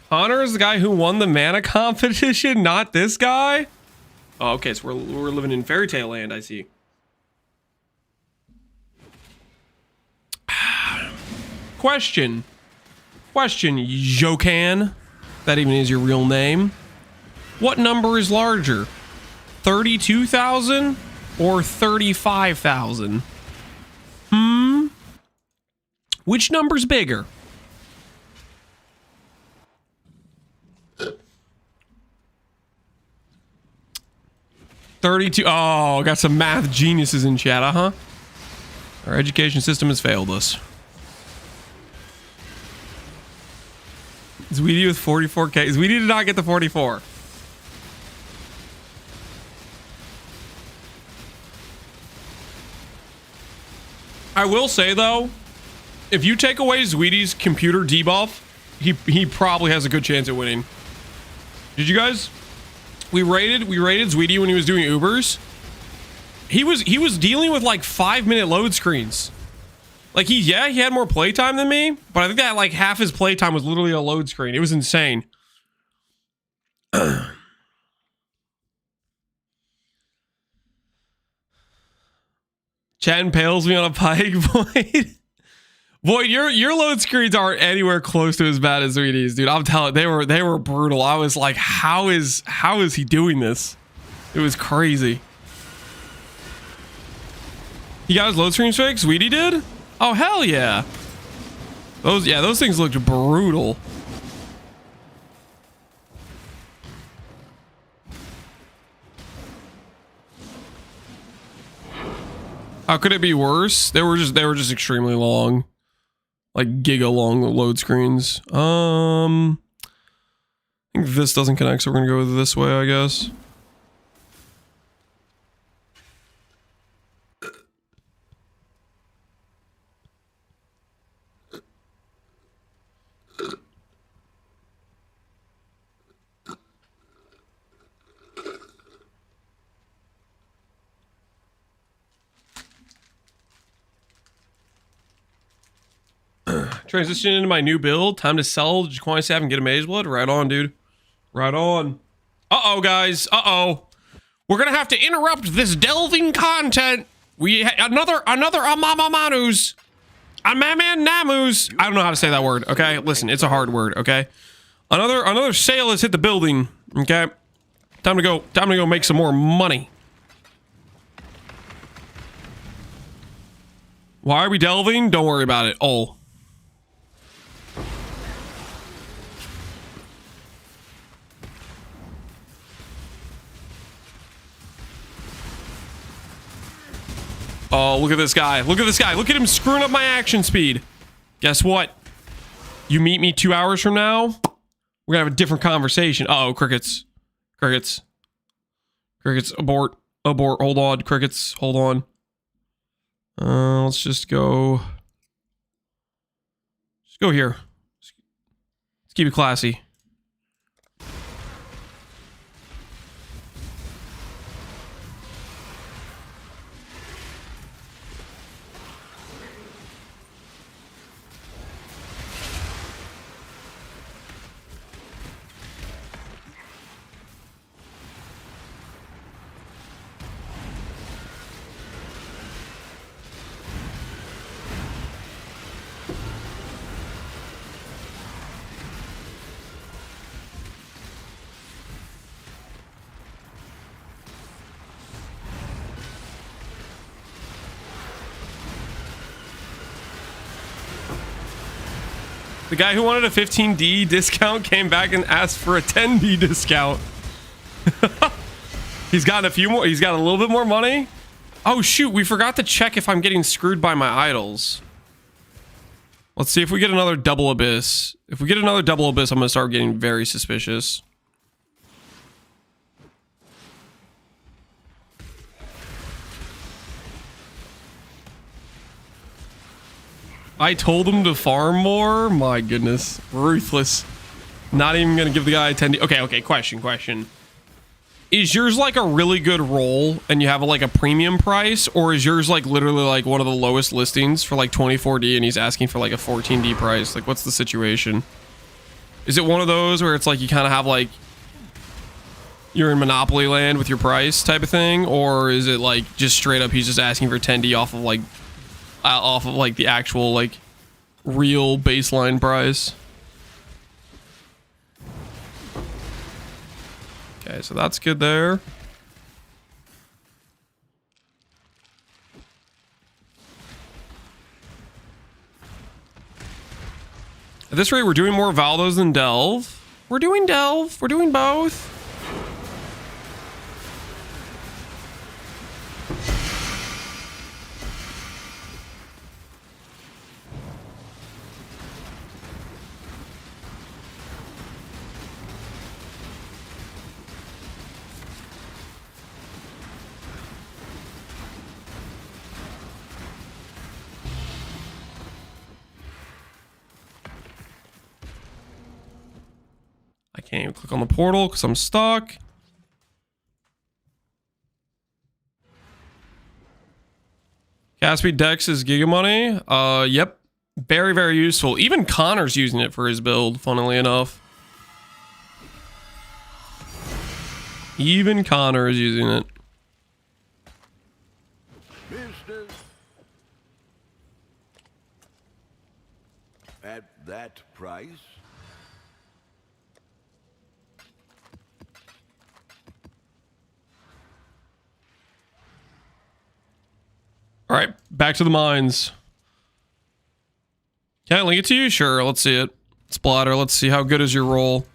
Connor is the guy who won the mana competition, not this guy? Oh, okay, so we're living in fairy tale land, I see. Question, Jokan, that even is your real name. What number is larger, 32,000 or 35,000? Which number's bigger? $32. Oh, got some math geniuses in chat, huh? Our education system has failed us. Zweedy with 44k. Zweedy did not get the 44. I will say though, if you take away Zweedy's computer debuff, he probably has a good chance at winning. Did you guys? We rated Zweedy when he was doing Ubers. He was dealing with like 5-minute load screens. Like he had more playtime than me, but I think that like half his playtime was literally a load screen. It was insane. Chat impales me on a pike, Void. Void, your load screens aren't anywhere close to as bad as 3D's, dude. I'm telling you, they were brutal. I was like, how is he doing this? It was crazy. He got his load screens fixed? Sweetie did? Oh hell yeah. Those things looked brutal. How could it be worse? They were just extremely long. Like giga long load screens. I think this doesn't connect, so we're gonna go this way, I guess. transitioning into my new build. Time to sell Jaquani Staff and get a Mage Blood. Right on, dude. Right on. Uh-oh, guys. Uh-oh. We're gonna have to interrupt this delving content. Another Amamamanus. Amaman Namus. I don't know how to say that word, okay? Listen, it's a hard word, okay? Another sale has hit the building, okay? Time to go make some more money. Why are we delving? Don't worry about it. Oh. Oh, look at this guy. Look at this guy. Look at him screwing up my action speed. Guess what? You meet me 2 hours from now, we're gonna have a different conversation. Uh-oh, crickets. Crickets. Crickets, abort. Abort. Hold on, crickets. Hold on. Let's just go. Just go here. Let's keep it classy. The guy who wanted a 15D discount came back and asked for a 10D discount. He's gotten a few more. He's got a little bit more money. Oh, shoot. We forgot to check if I'm getting screwed by my idols. Let's see if we get another double abyss. If we get another double abyss, I'm going to start getting very suspicious. I told him to farm more. My goodness. Ruthless. Not even going to give the guy a 10D. Okay. Question. Is yours like a really good roll and you have like a premium price? Or is yours like literally like one of the lowest listings for like 24D and he's asking for like a 14D price? Like what's the situation? Is it one of those where it's like you kind of have like you're in Monopoly land with your price type of thing? Or is it like just straight up he's just asking for 10D off of like the actual like real baseline price? Okay, so that's good there. At this rate, we're doing more Valdos than Delve. We're doing Delve. We're doing both. I can't even click on the portal because I'm stuck. Caspi Dex is Giga Money. Yep. Very, very useful. Even Connor's using it for his build, funnily enough. Even Connor is using it. Business. At that price? All right, back to the mines. Can I link it to you? Sure, let's see it. Splatter, let's see how good is your roll.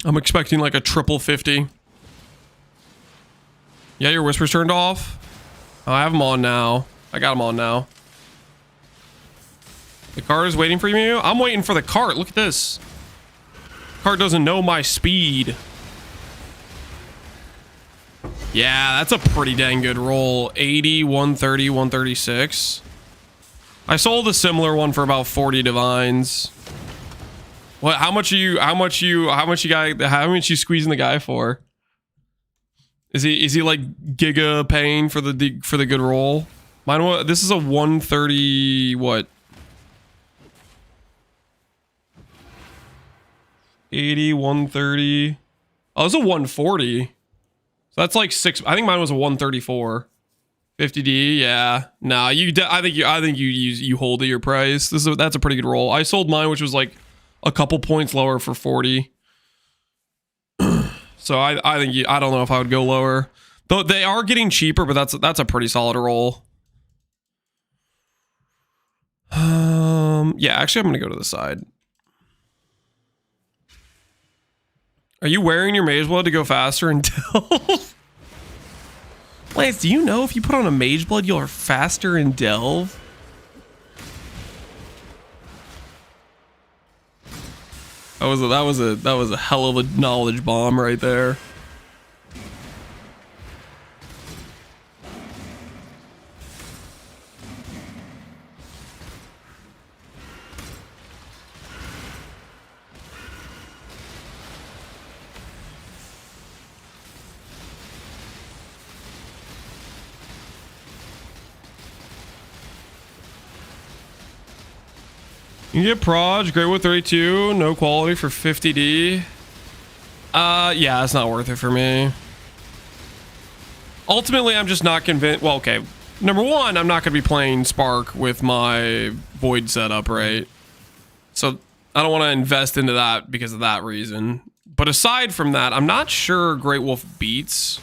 I'm expecting like a triple 50. Yeah, your whisper's turned off. Oh, I have them on now. I got them on now. The cart is waiting for you. I'm waiting for the cart. Look at this. Cart doesn't know my speed. Yeah, that's a pretty dang good roll. 80, 130, 136. I sold a similar one for about 40 divines. What? How much you squeezing the guy for? Is he like giga paying for the good roll? Mine was, this is a 130 what? 80, 130. Oh, it's a 140. So that's like 6. I think mine was a 134. 50D, yeah. Nah, I think you hold at your price. That's a pretty good roll. I sold mine, which was like a couple points lower for 40. So I don't know if I would go lower. Though they are getting cheaper, but that's a pretty solid roll. Yeah, actually I'm gonna go to the side. Are you wearing your mage blood to go faster in Delve? Lance, do you know if you put on a mage blood you're faster in Delve? That was a hell of a knowledge bomb right there. You get Proj, Great with 32, no quality for 50D. Yeah, it's not worth it for me. Ultimately, I'm just not convinced. Well, okay. Number one, I'm not going to be playing Spark with my Void setup, right? So I don't want to invest into that because of that reason. But aside from that, I'm not sure Great Wolf beats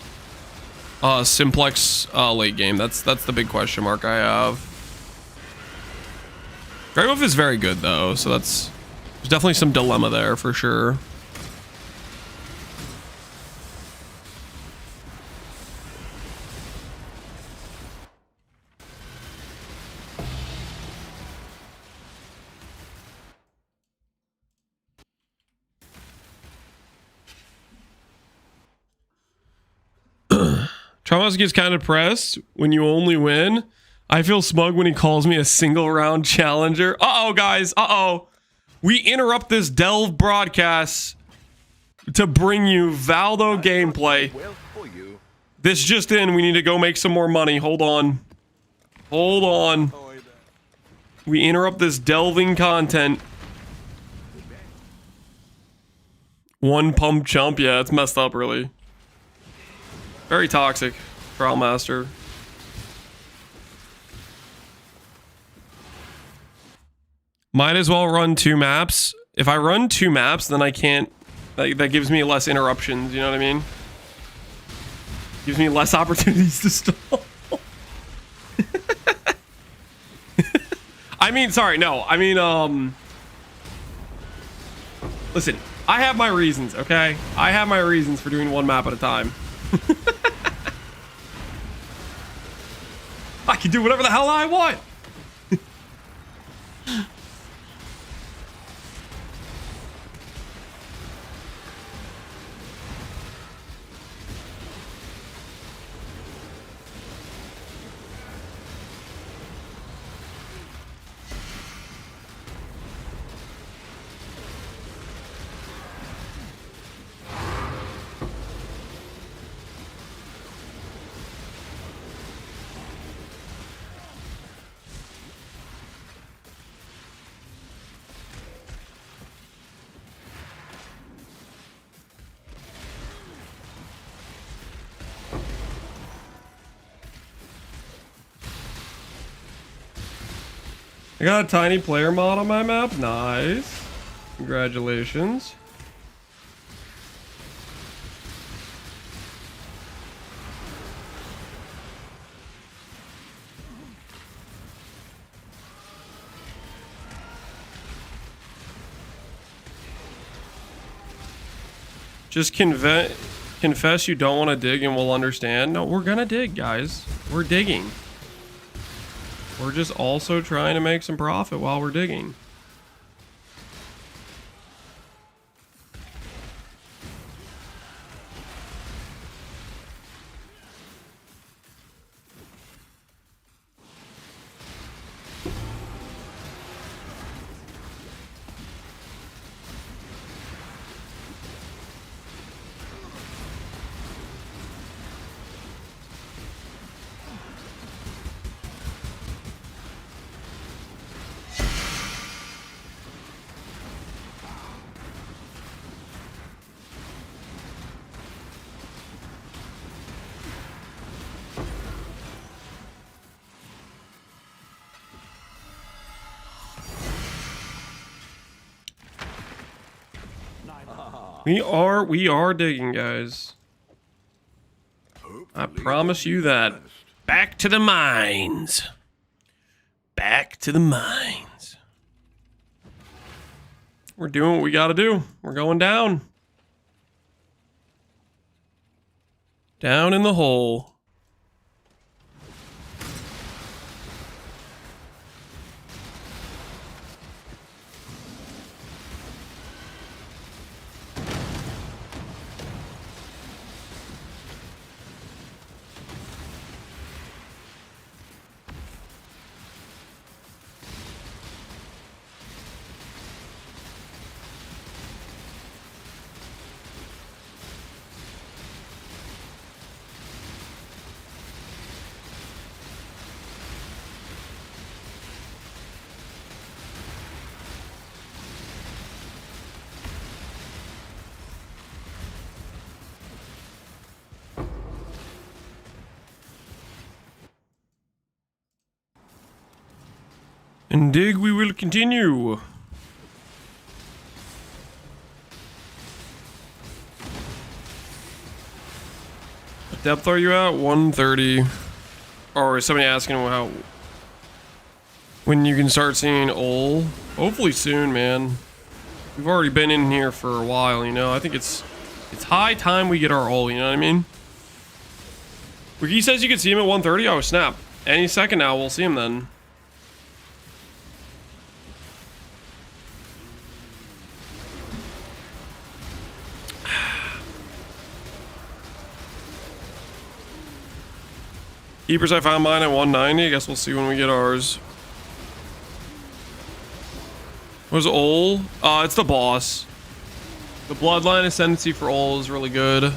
Simplex late game. That's the big question mark I have. Great Wolf is very good though, so there's definitely some dilemma there for sure. Traumos gets kind of depressed when you only win. I feel smug when he calls me a single round challenger. Uh-oh, guys. Uh-oh. We interrupt this Delve broadcast to bring you Valdo gameplay. This just in. We need to go make some more money. Hold on. Hold on. We interrupt this delving content. One pump chump. Yeah, it's messed up, really. Very toxic. Trial Master. Might as well run 2 maps. If I run 2 maps, then I can't... That gives me less interruptions, you know what I mean? Gives me less opportunities to stall. I mean, sorry, no. I mean, listen, I have my reasons, okay? I have my reasons for doing 1 map at a time. I can do whatever the hell I want. I got a tiny player mod on my map. Nice. Congratulations. Just confess you don't want to dig and we'll understand. No, we're gonna dig, guys. We're digging. We're just also trying to make some profit while we're digging. We are digging, guys. I promise you that. Back to the mines. Back to the mines. We're doing what we gotta do. We're going down. Down in the hole. And dig we will continue. What depth are you at? 130. Or is somebody asking how when you can start seeing Ol? Hopefully soon, man. We've already been in here for a while, you know. I think it's high time we get our Ol, you know what I mean? Wiki says you can see him at 130. Oh snap. Any second now we'll see him then. Keepers, I found mine at 190. I guess we'll see when we get ours. What's Ol? It's the boss. The bloodline ascendancy for Ol is really good.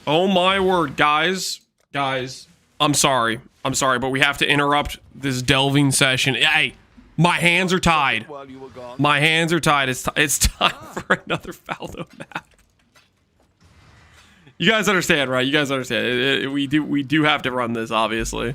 Oh my word, guys. Guys, I'm sorry, but we have to interrupt this delving session. Hey, my hands are tied. My hands are tied. It's time for another Faldo map. You guys understand, right? You guys understand. We do have to run this, obviously.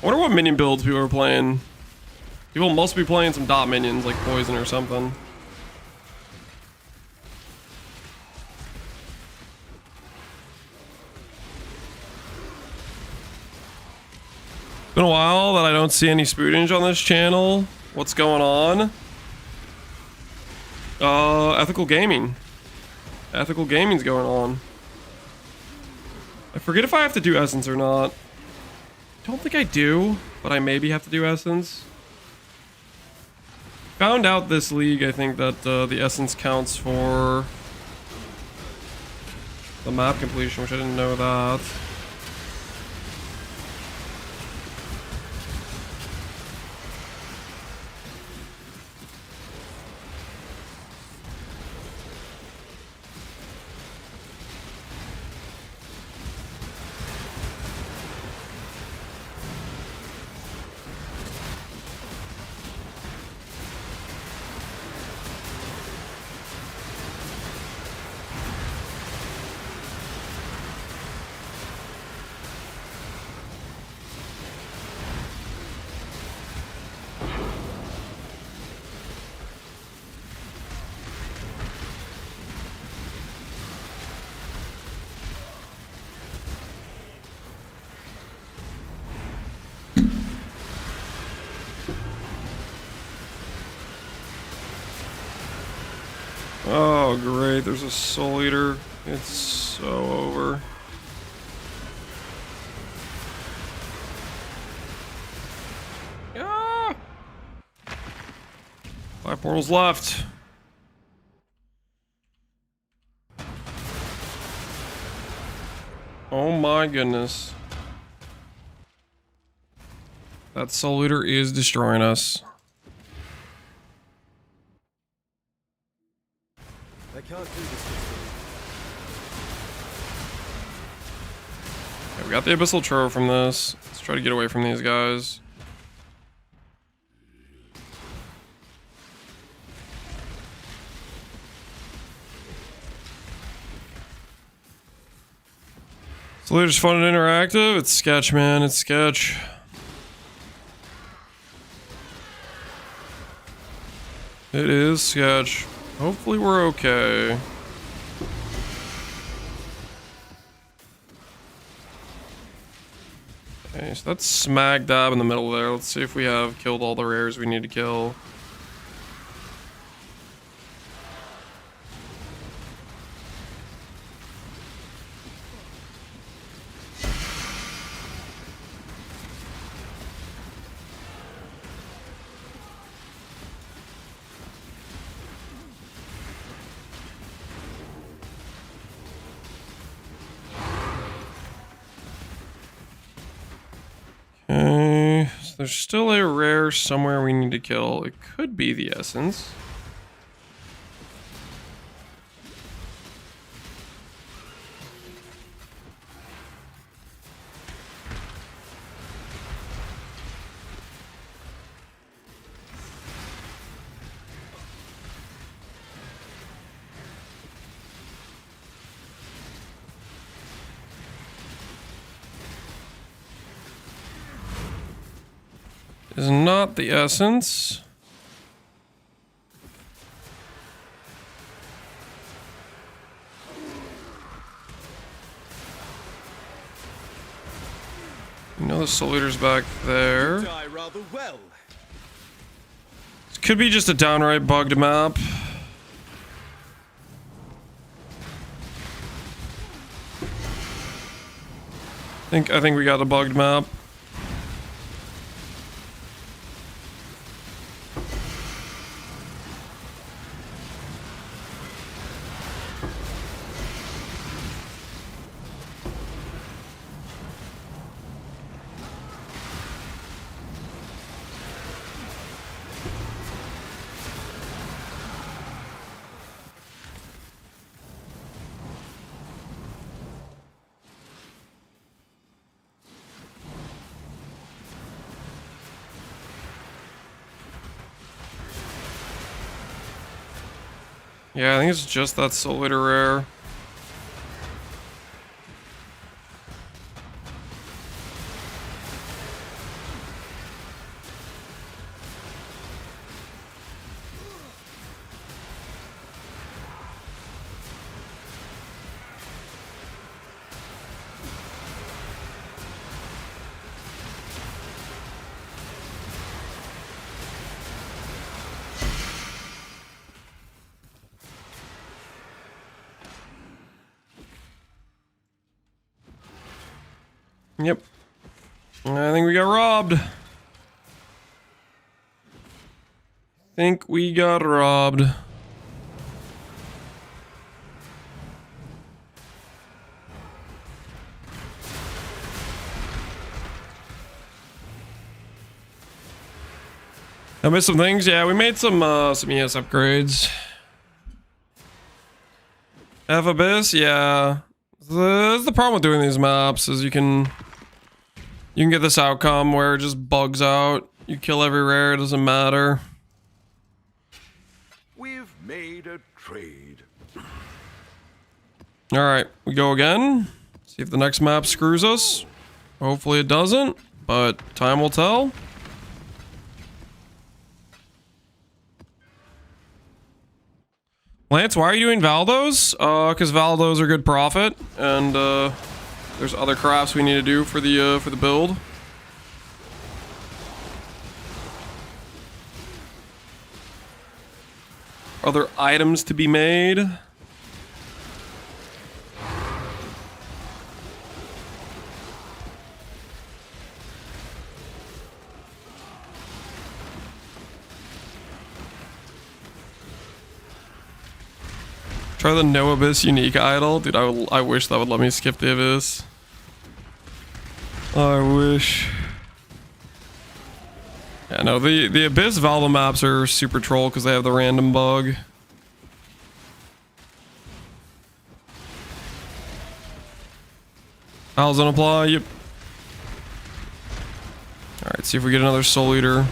I wonder what minion builds people are playing. People must be playing some dot minions like poison or something. It's been a while that I don't see any spootage on this channel. What's going on? Ethical gaming. Ethical gaming's going on. I forget if I have to do Essence or not. Don't think I do, but I maybe have to do Essence. Found out this league, I think, that the Essence counts for the map completion, which I didn't know that. Oh, great. There's a Soul Eater. It's so over. Ah! 5 portals left. Oh my goodness. That Soul Eater is destroying us. I can't do this just yet. Okay, we got the Abyssal Churro from this. Let's try to get away from these guys. So they're just fun and interactive. It's sketch, man. It's sketch. It is sketch. Hopefully we're okay. Okay, so that's smack dab in the middle there. Let's see if we have killed all the rares we need to kill. Okay, so there's still a rare somewhere we need to kill. It could be the essence. Is not the essence. You know the Soul Eater's back there. Die rather well. This could be just a downright bugged map. I think we got a bugged map. Yeah, I think it's just that Soul Eater rare. Yep. I think we got robbed. Think we got robbed. I missed some things. Yeah, we made some ES upgrades. F Abyss, yeah. The problem with doing these maps is you can get this outcome where it just bugs out. You kill every rare, it doesn't matter. We've made a trade. Alright, we go again. See if the next map screws us. Hopefully it doesn't, but time will tell. Lance, why are you doing Valdos? Because Valdos are good profit, and there's other crafts we need to do for the build. Other items to be made. Try the No Abyss unique idol. Dude, I wish that would let me skip the Abyss. I wish. Yeah, no, the Abyss Valva maps are super troll because they have the random bug. Owls don't apply. Yep. All right. See if we get another Soul Eater.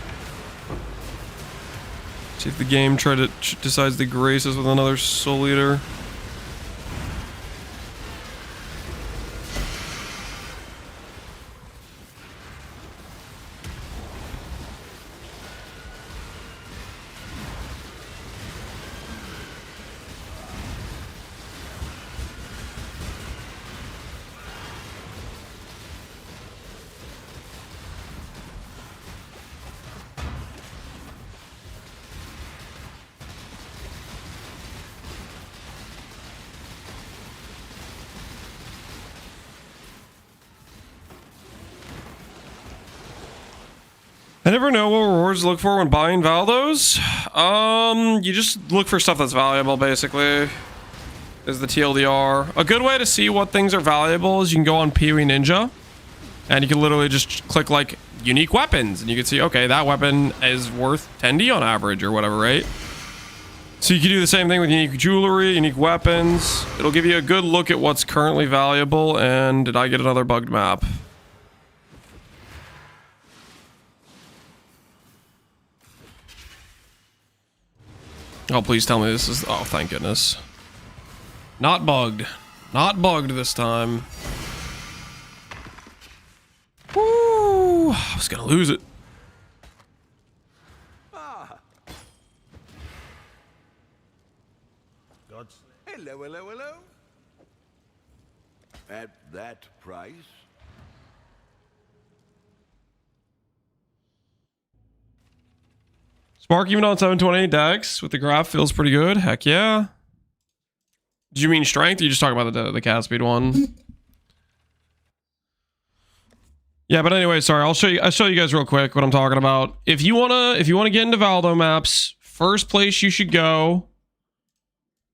See if the game decides to grace us with another Soul Eater. I never know what rewards to look for when buying Valdos. You just look for stuff that's valuable, basically, is the TLDR. A good way to see what things are valuable is you can go on Pee-wee Ninja, and you can literally just click, like, unique weapons, and you can see, okay, that weapon is worth 10D on average, or whatever, right? So you can do the same thing with unique jewelry, unique weapons. It'll give you a good look at what's currently valuable, and did I get another bugged map? Oh, please tell me this is... Oh, thank goodness. Not bugged. Not bugged this time. Woo! I was gonna lose it. Ah. Hello, hello, hello. At that price? Spark even on 728 Dex with the graph feels pretty good. Heck yeah. Did you mean strength? Or you just talking about the cast speed one? Yeah, but anyway, sorry. I'll show you guys real quick what I'm talking about. If you wanna get into Valdo maps, first place you should go,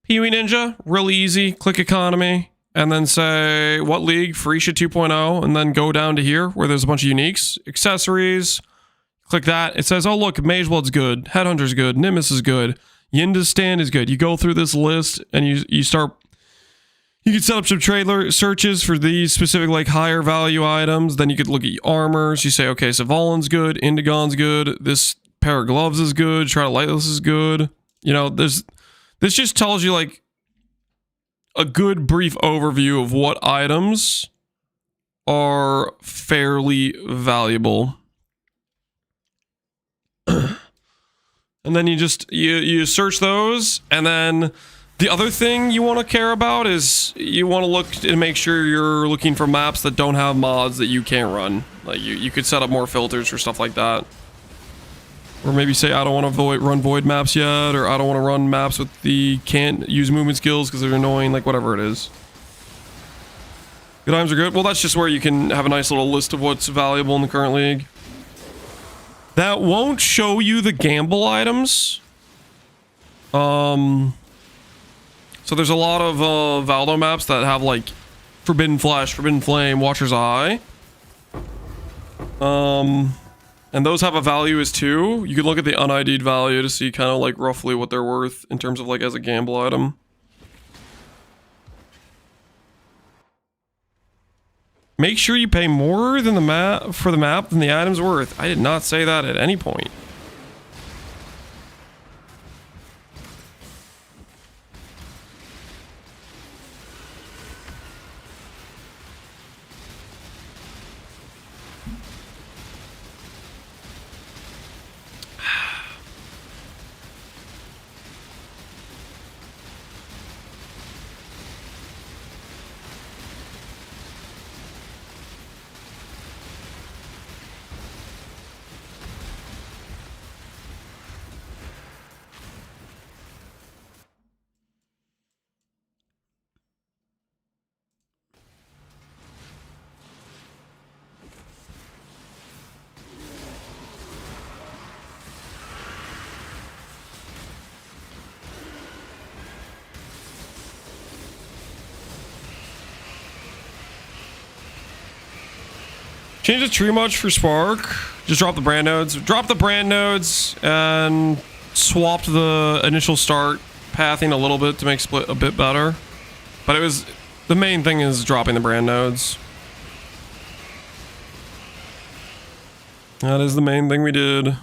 Pee-wee Ninja, real easy. Click economy, and then say what league, Freesia 2.0, and then go down to here where there's a bunch of uniques, accessories. Click that. It says, oh, look, Mageblood's good. Headhunter's good. Nimbus is good. Yinda's Stand is good. You go through this list and you start... You can set up some trailer searches for these specific, like, higher value items. Then you could look at armors. You say, okay, Savalin's good. Indigon's good. This pair of gloves is good. Try to Lightless is good. You know, this just tells you, like, a good brief overview of what items are fairly valuable. And then you search those, and then the other thing you want to care about is you want to look and make sure you're looking for maps that don't have mods that you can't run. Like you could set up more filters for stuff like that. Or maybe say I don't want to run void maps yet, or I don't want to run maps with the can't use movement skills because they're annoying, like whatever it is. Good items are good. Well, that's just where you can have a nice little list of what's valuable in the current league. That won't show you the gamble items. So there's a lot of Valdo maps that have like Forbidden Flesh, Forbidden Flame, Watcher's Eye. And those have a value as 2. You can look at the un-ID'd value to see kind of like roughly what they're worth in terms of like as a gamble item. Make sure you pay more than the map for the map than the item's worth. I did not say that at any point. Change the tree much for Spark. Just drop the brand nodes. Drop the brand nodes and swapped the initial start pathing a little bit to make split a bit better. But it was... The main thing is dropping the brand nodes. That is the main thing we did.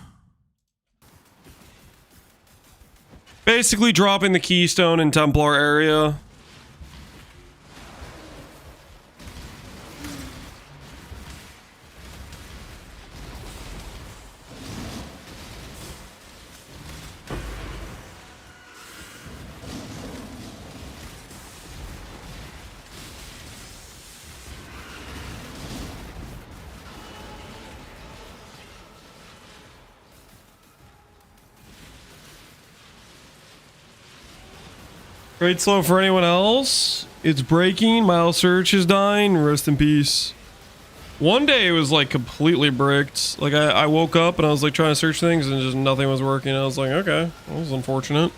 Basically dropping the keystone in Templar area. Great slow for anyone else. It's breaking. Miles Search is dying. Rest in peace. One day it was like completely bricked. Like I woke up and I was like trying to search things and just nothing was working. I was like, okay, that was unfortunate.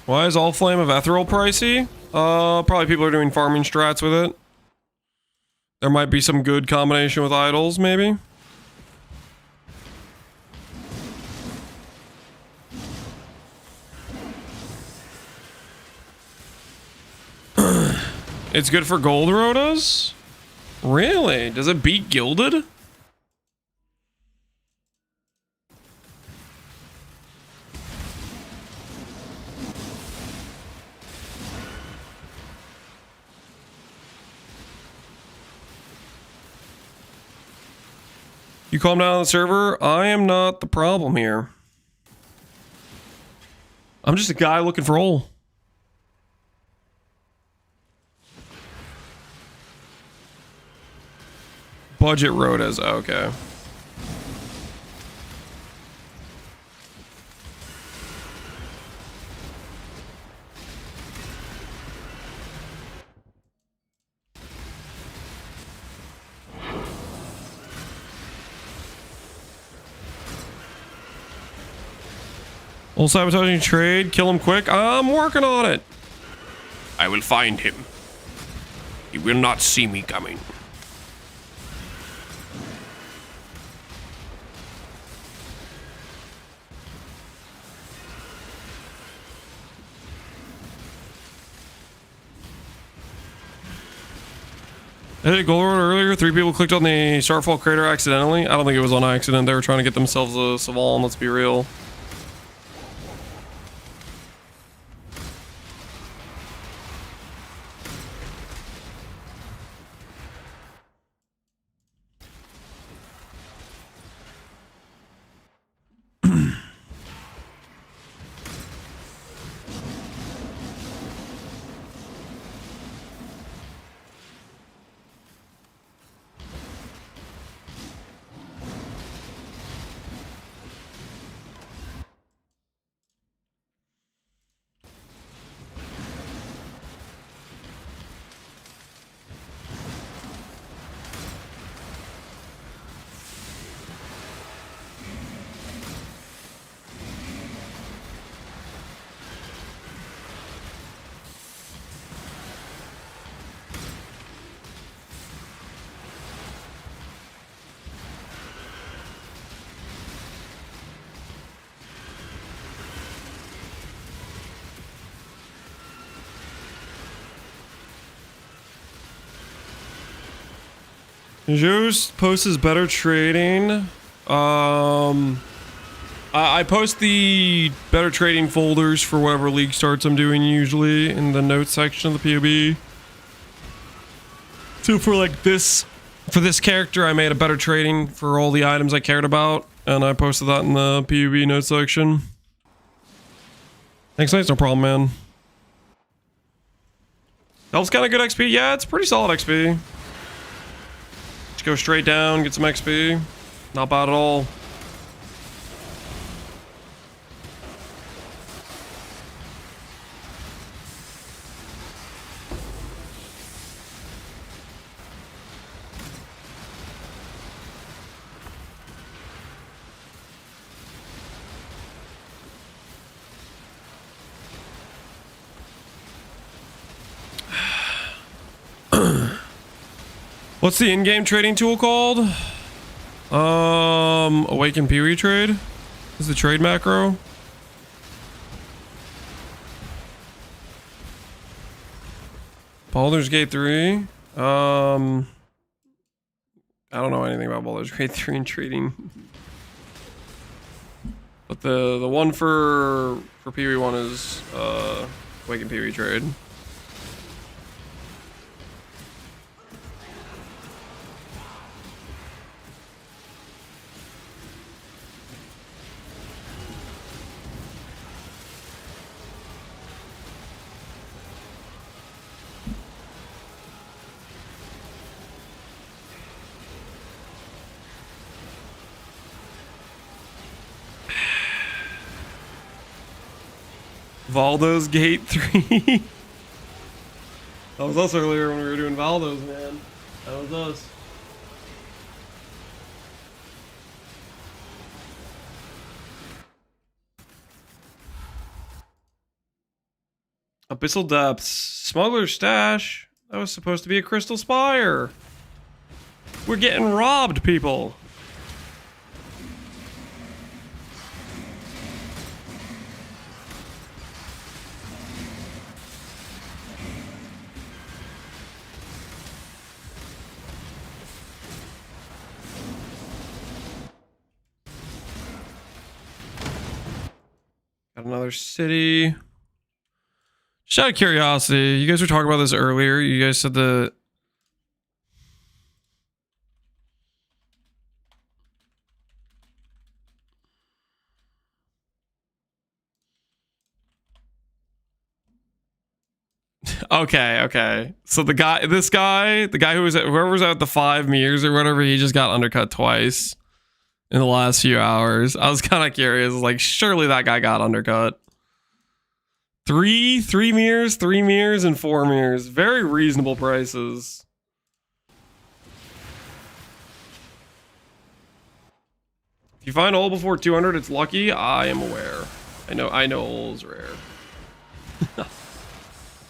Why is All Flame of Ethereal pricey? Probably people are doing farming strats with it. There might be some good combination with idols, maybe. It's good for gold rotas? Really? Does it beat gilded? You calm down on the server? I am not the problem here. I'm just a guy looking for ore. Budget rotas, okay. Old sabotaging trade, kill him quick. I'm working on it. I will find him. He will not see me coming. I did a gold road earlier. 3 people clicked on the Starfall crater accidentally. I don't think it was on accident. They were trying to get themselves a Saval, let's be real. Juice posts better trading. I post the better trading folders for whatever league starts I'm doing usually in the notes section of the POB. So for like this, for this character, I made a better trading for all the items I cared about, and I posted that in the POB notes section. Thanks, no problem, man. That was kind of good XP. Yeah, it's pretty solid XP. Just go straight down, get some XP. Not bad at all. What's the in-game trading tool called? Awaken Peewee trade is the trade macro. Baldur's Gate 3. I don't know anything about Baldur's Gate 3 and trading. But the one for Peewee 1 is Awaken Peewee trade. Valdo's Gate 3. That was us earlier when we were doing Valdo's, man. That was us. Abyssal Depths. Smuggler's Stash. That was supposed to be a Crystal Spire. We're getting robbed, people. Got another city. Just out of curiosity, you guys were talking about this earlier. You guys said the... Okay. So the guy who was at, whoever was at the 5 meters or whatever, he just got undercut twice in the last few hours. I was kind of curious, like, surely that guy got undercut. Three mirrors, and 4 mirrors. Very reasonable prices. If you find ol before 200, it's lucky. I am aware. I know ol is rare.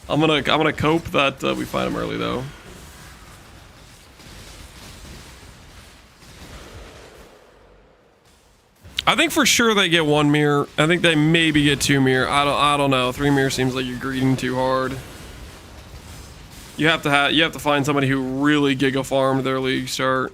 I'm gonna cope that we find him early though. I think for sure they get 1 mirror. I think they maybe get 2 mirror. I don't know. 3 mirror seems like you're greeding too hard. You have to find somebody who really giga farmed their league start.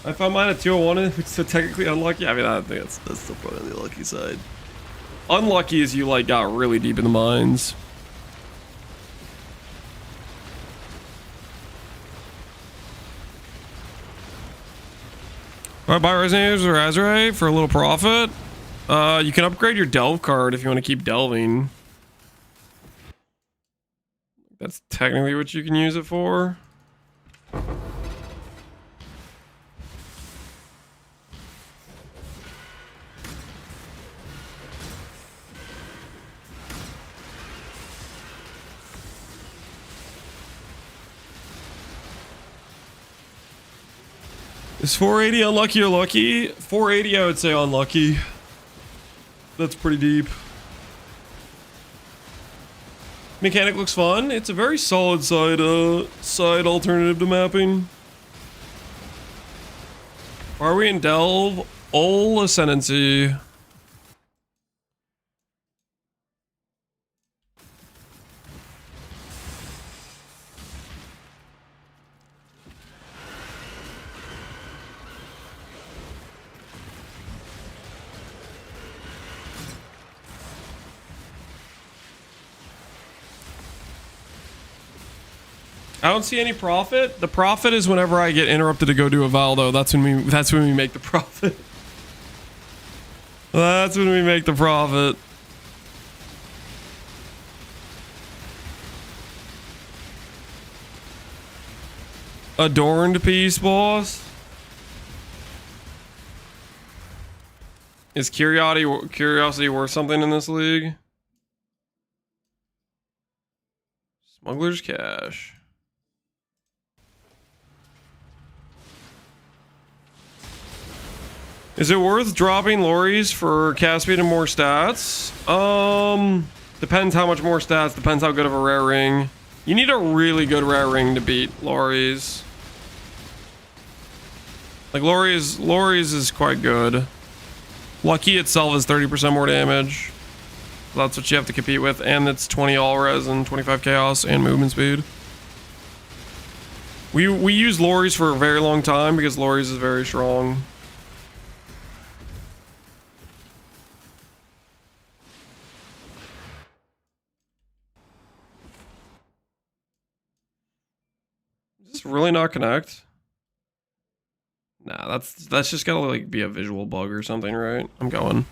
I found mine at 201, which is technically unlucky. I mean, I think that's still probably on the lucky side. Unlucky is you like got really deep in the mines. Alright, buy Resonators or Azure for a little profit. You can upgrade your Delve card if you want to keep delving. That's technically what you can use it for. Is 480 unlucky or lucky? 480 I would say unlucky. That's pretty deep. Mechanic looks fun. It's a very solid side alternative to mapping. Are we in Delve? Ol Ascendancy. I don't see any profit. The profit is whenever I get interrupted to go do a Valdo. That's when we make the profit. That's when we make the profit. Adorned piece, boss. Is curiosity worth something in this league? Smuggler's Cash. Is it worth dropping lorries for cast speed and more stats? Depends how much more stats, depends how good of a rare ring. You need a really good rare ring to beat Lori's. Like Lori's is quite good. Lucky itself is 30% more damage. That's what you have to compete with, and it's 20 all res and 25 chaos and movement speed. We use Lori's for a very long time because Lori's is very strong. Does this really not connect? Nah, that's just gotta like be a visual bug or something, right? I'm going.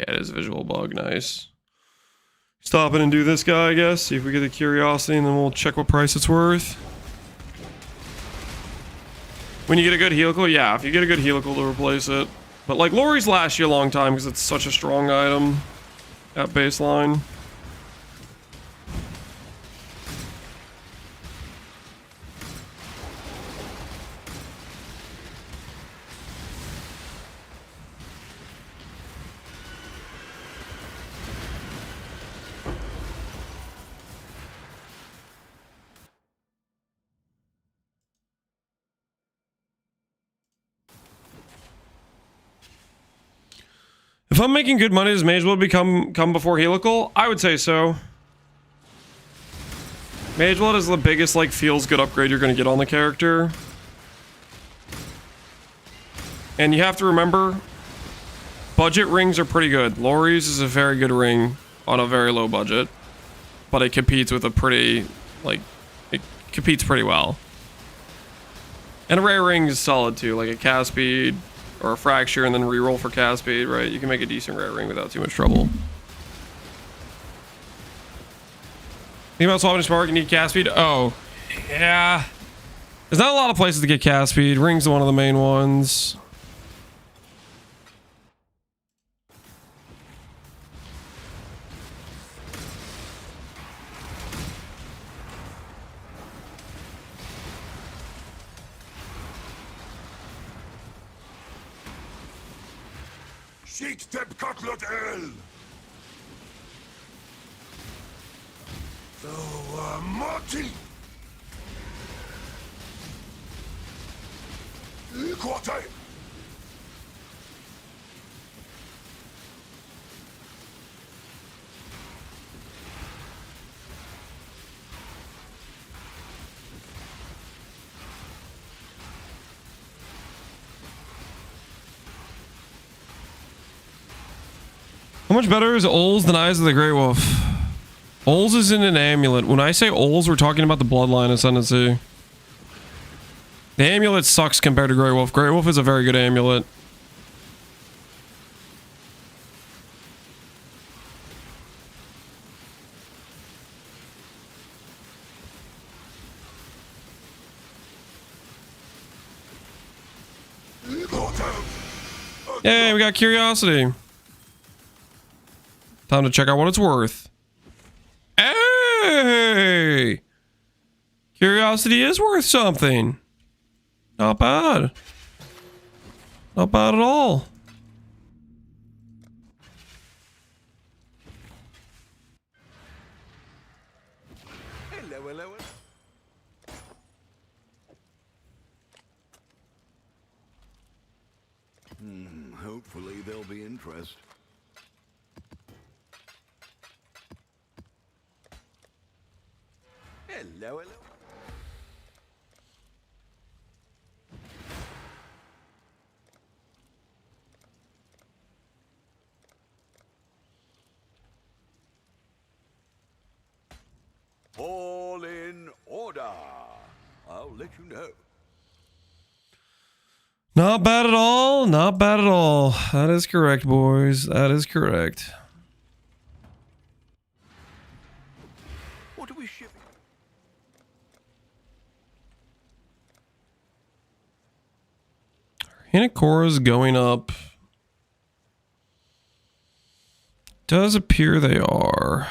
Yeah, it is a visual bug. Nice. Stop it and do this guy, I guess. See if we get the curiosity, and then we'll check what price it's worth. When you get a good helical, yeah, if you get a good helical to replace it. But like Lori's lasts you a long time because it's such a strong item at baseline. If I'm making good money, does Mage Blood come before Helical? I would say so. Mage Blood is the biggest like feels good upgrade you're gonna get on the character. And you have to remember, budget rings are pretty good. Lori's is a very good ring on a very low budget. But it competes with a pretty, like, it competes pretty well. And a rare ring is solid too, like a cast speed, or a fracture and then reroll for cast speed, right? You can make a decent rare ring without too much trouble. Think about swapping Spark, you need cast speed? Oh, yeah. There's not a lot of places to get cast speed. Ring's one of the main ones. Schick dem Kotlot El! So, Morty! Quarter! How much better is Ols than Eyes of the Grey Wolf? Ols is in an amulet. When I say Ols, we're talking about the Bloodline Ascendancy. The amulet sucks compared to Grey Wolf. Grey Wolf is a very good amulet. Yay, we got curiosity. Time to check out what it's worth. Hey! Curiosity is worth something. Not bad. Not bad at all. Hello, hello. Hopefully there'll be interest. Hello, hello. All in order. I'll let you know. Not bad at all. Not bad at all. That is correct, boys. That is correct. Panacora's going up. Does appear they are.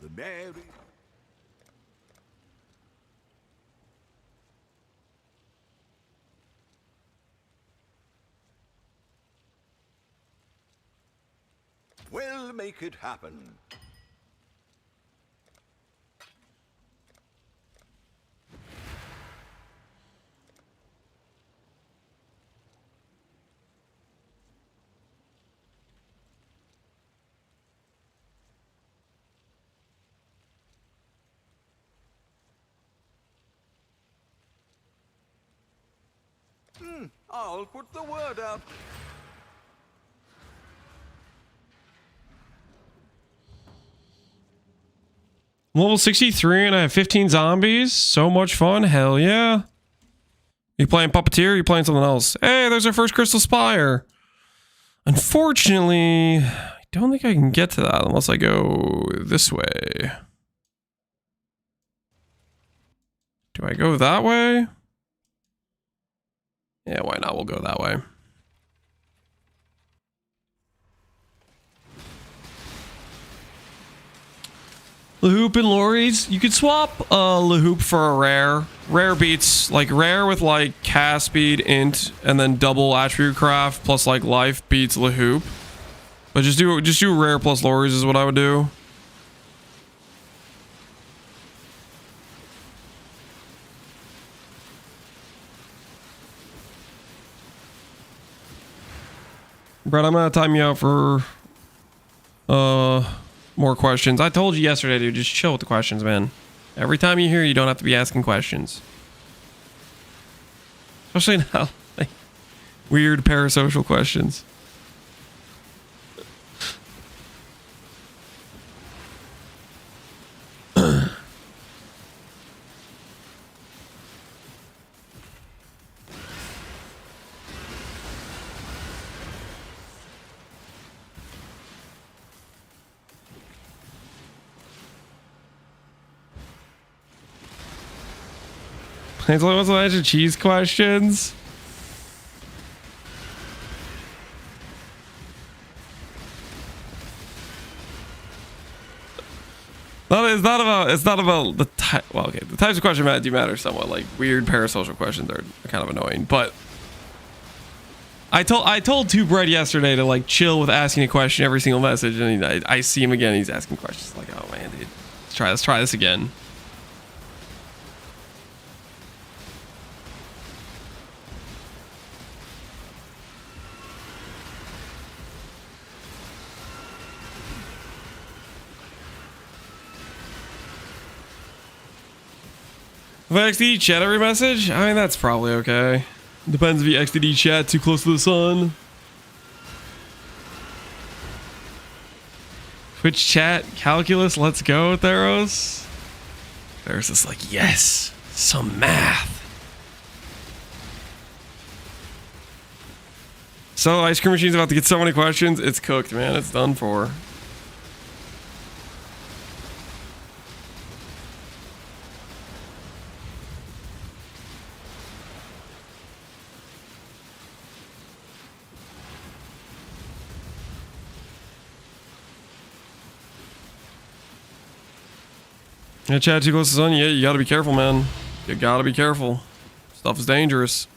The Mary. We'll make it happen. I'll put the word out. Level 63 and I have 15 zombies. So much fun. Hell yeah. You playing Puppeteer or you playing something else? Hey, there's our first Crystal Spire. Unfortunately, I don't think I can get to that unless I go this way. Do I go that way? Yeah, why not? We'll go that way. Lahoop and Lorries. You could swap Lahoop for a rare. Rare beats, like rare with like cast speed, int, and then double attribute craft plus like life beats Lahoop. But just do rare plus Lorries is what I would do. Brett, I'm gonna time you out for more questions. I told you yesterday, dude, just chill with the questions, man. Every time you hear, you don't have to be asking questions. Especially now, like weird parasocial questions. What's a bunch of cheese questions? It's not about the type. Well, okay, the types of questions do matter somewhat. Like weird parasocial questions are kind of annoying. But I told Two Bread yesterday to like chill with asking a question every single message, and I see him again. He's asking questions like, oh man, dude, let's try this again. If I XDD chat every message, I mean, that's probably okay. Depends if you XDD chat too close to the sun. Twitch chat, calculus, let's go, Theros. Theros is like, yes, some math. So, Ice Cream Machine's about to get so many questions. It's cooked, man. It's done for. Yeah, chat too close to the sun. Yeah, you gotta be careful, man. You gotta be careful. Stuff is dangerous.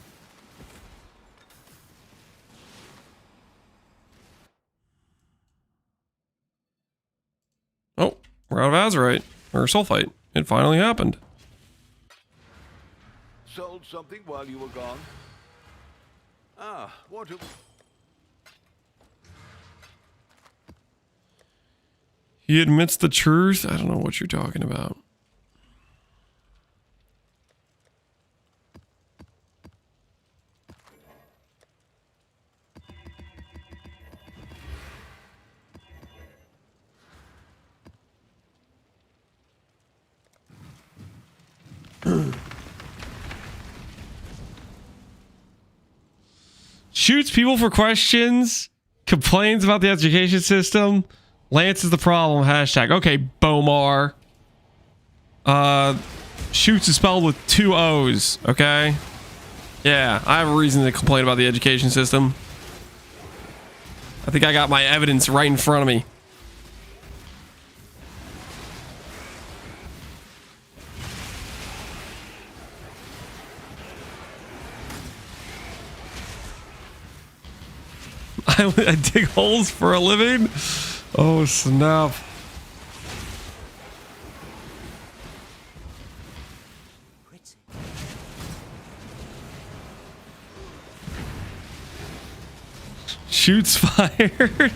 Oh, we're out of Azurite. Or Sulfite. It finally happened. Sold something while you were gone? Ah, what a... He admits the truth? I don't know what you're talking about. Shoots people for questions, complains about the education system. Lance is the problem. Hashtag. Okay, Bomar. Shoots is spelled with 2 O's. Okay. Yeah, I have a reason to complain about the education system. I think I got my evidence right in front of me. I dig holes for a living? Oh, snap. Shoots fired.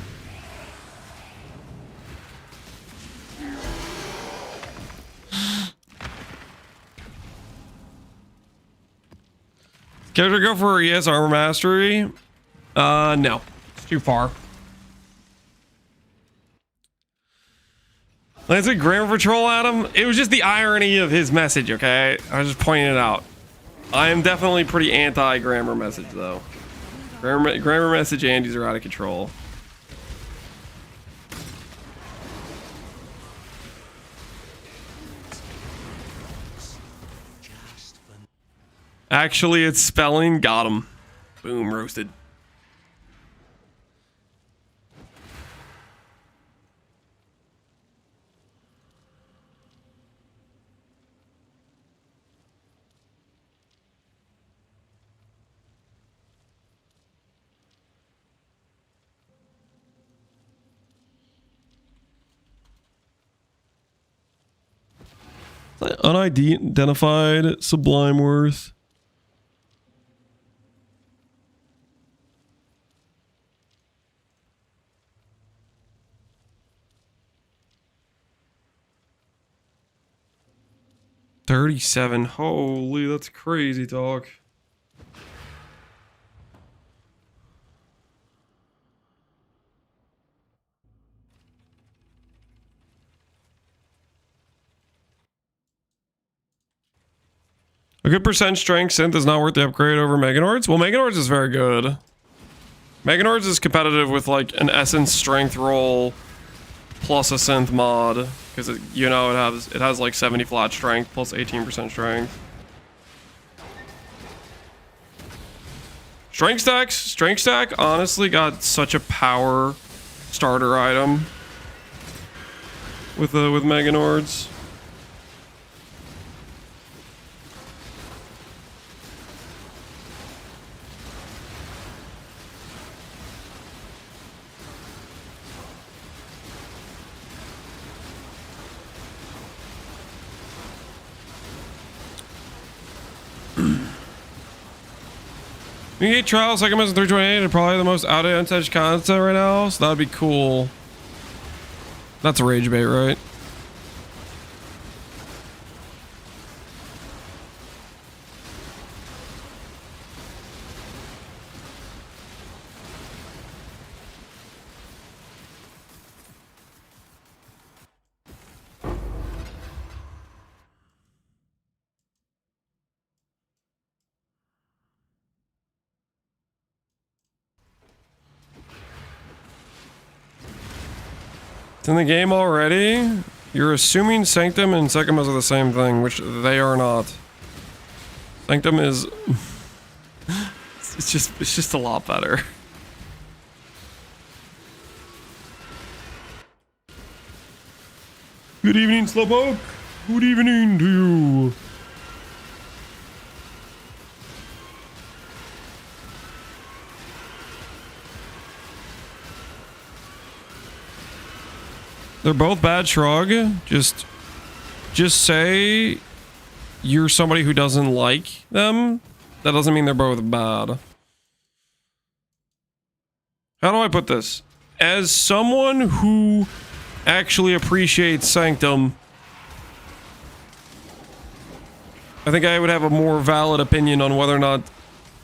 Character go for ES armor mastery? No. It's too far. Let's say grammar patrol at him. It was just the irony of his message, okay? I was just pointing it out. I am definitely pretty anti-grammar message, though. Grammar message Andes are out of control. Actually, it's spelling. Got him. Boom, roasted. Unidentified sublime worth. $37. Holy, that's crazy talk. A good percent strength synth is not worth the upgrade over Meganords? Well, Meganords is very good. Meganords is competitive with like an essence strength roll plus a synth mod. Because you know it has like 70 flat strength plus 18% strength. Strength stack honestly got such a power starter item with Meganords. We get trials like I'm in 328 and probably the most outdated untouched content right now, so that'd be cool. That's a rage bait, right? It's in the game already? You're assuming Sanctum and Sekimas are the same thing, which they are not. Sanctum is... it's just a lot better. Good evening, Slowpoke. Good evening to you. They're both bad, Shrug. Just say you're somebody who doesn't like them. That doesn't mean they're both bad. How do I put this? As someone who actually appreciates Sanctum, I think I would have a more valid opinion on whether or not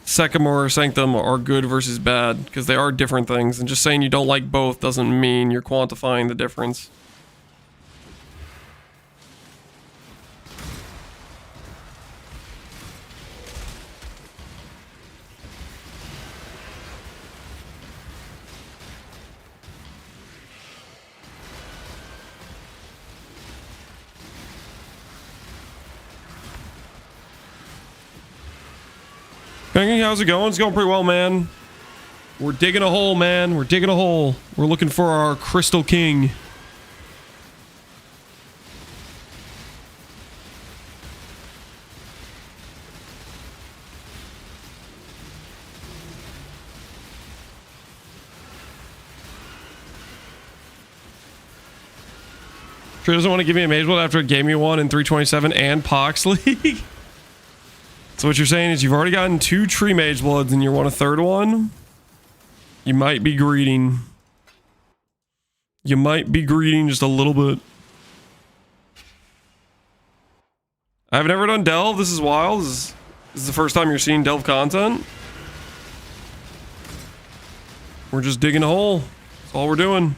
Sekimo or Sanctum are good versus bad, because they are different things, and just saying you don't like both doesn't mean you're quantifying the difference. Penguin, how's it going? It's going pretty well, man. We're digging a hole, man. We're digging a hole. We're looking for our Crystal King. Sure doesn't want to give me a Mage Blood after it gave me one in 327 and Pox League. So what you're saying is you've already gotten 2 Tree Mage Bloods and you want a 3rd one? You might be greeting. You might be greeting just a little bit. I've never done Delve. This is wild. This is the first time you're seeing Delve content. We're just digging a hole. That's all we're doing.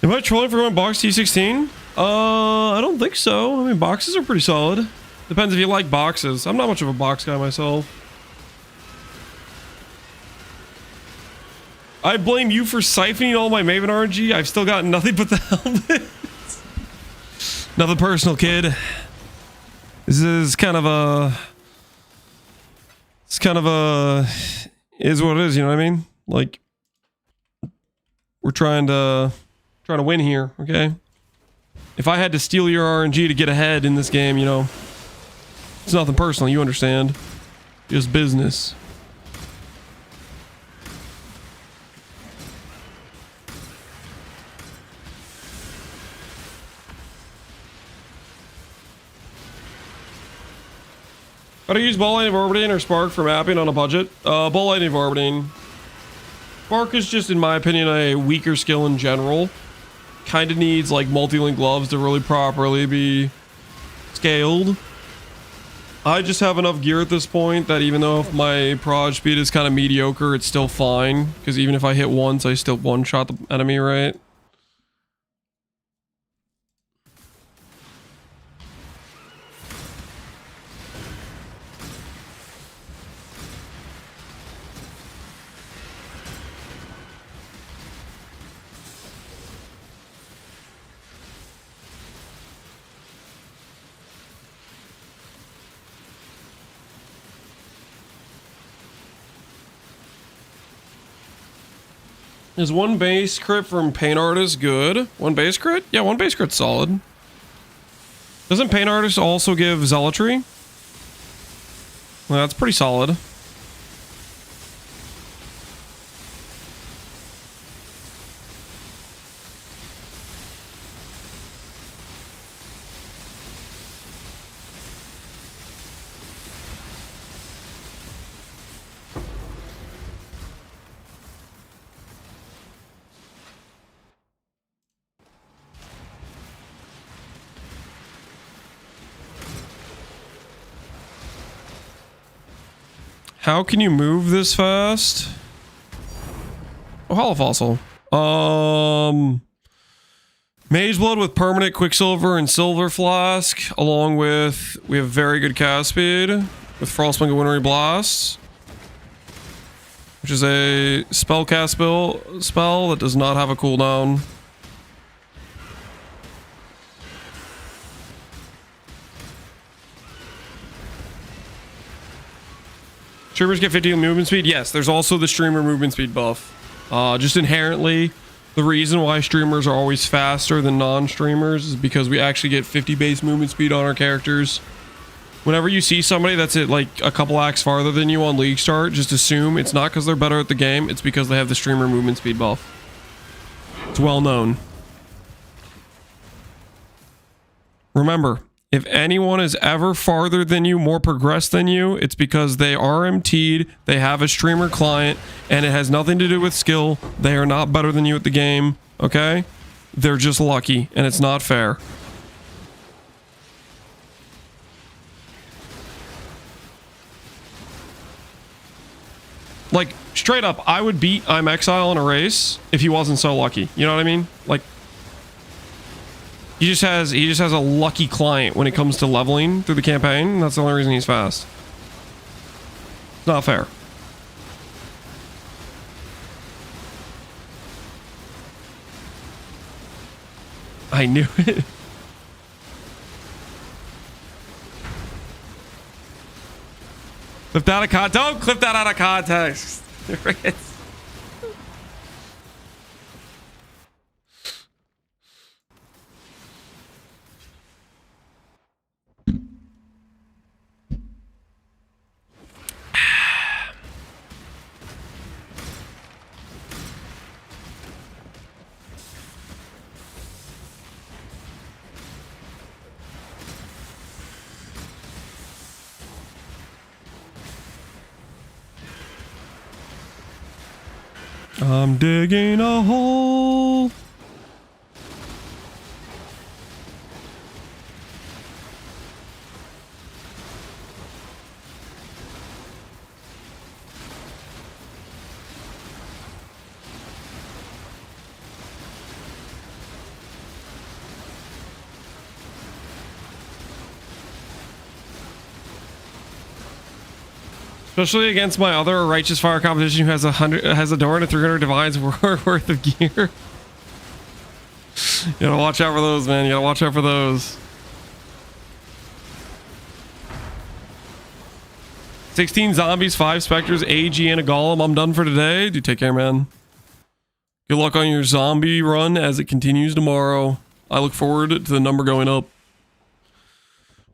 Am I trolling for going box T16? I don't think so. I mean, boxes are pretty solid. Depends if you like boxes. I'm not much of a box guy myself. I blame you for siphoning all my Maven RNG. I've still got nothing but the helmet. Nothing personal, kid. This is kind of a... It's kind of a... Is what it is, you know what I mean? Like... We're trying to win here, okay? If I had to steal your RNG to get ahead in this game, you know, it's nothing personal, you understand. Just business. How do you use Ball Lightning Orbiting or Spark for mapping on a budget? Ball Lightning Orbiting. Spark is just, in my opinion, a weaker skill in general. Kind of needs like multi-link gloves to really properly be scaled. I just have enough gear at this point that even though my proj speed is kind of mediocre, it's still fine. Because even if I hit once, I still one-shot the enemy, right? Is one base crit from Paint Artist good? One base crit? Yeah, one base crit's solid. Doesn't Paint Artist also give Zealotry? Well, that's pretty solid. How can you move this fast? Oh, Hollow Fossil. Mage Blood with permanent Quicksilver and Silver Flask, along with, we have very good cast speed with Frostmonger Wintry Blast, which is a spellcast spell that does not have a cooldown. Streamers get 50 movement speed? Yes, there's also the streamer movement speed buff. Just inherently, the reason why streamers are always faster than non-streamers is because we actually get 50 base movement speed on our characters. Whenever you see somebody that's at like a couple acts farther than you on League Start, just assume it's not because they're better at the game, it's because they have the streamer movement speed buff. It's well known. Remember, if anyone is ever farther than you, more progressed than you, it's because they are MT'd, they have a streamer client, and it has nothing to do with skill. They are not better than you at the game, okay? They're just lucky, and it's not fair. Like, straight up, I would beat I'm Exile in a race if he wasn't so lucky. You know what I mean? Like, he just has a lucky client when it comes to leveling through the campaign. That's the only reason he's fast. It's not fair. I knew it. Clip that out of context. Don't clip that out of context. I'm digging a hole. Especially against my other Righteous Fire competition who has a door and a 300 Divines worth of gear. You gotta watch out for those, man. You gotta watch out for those. 16 zombies, 5 specters, AG, and a golem. I'm done for today. Do take care, man. Good luck on your zombie run as it continues tomorrow. I look forward to the number going up.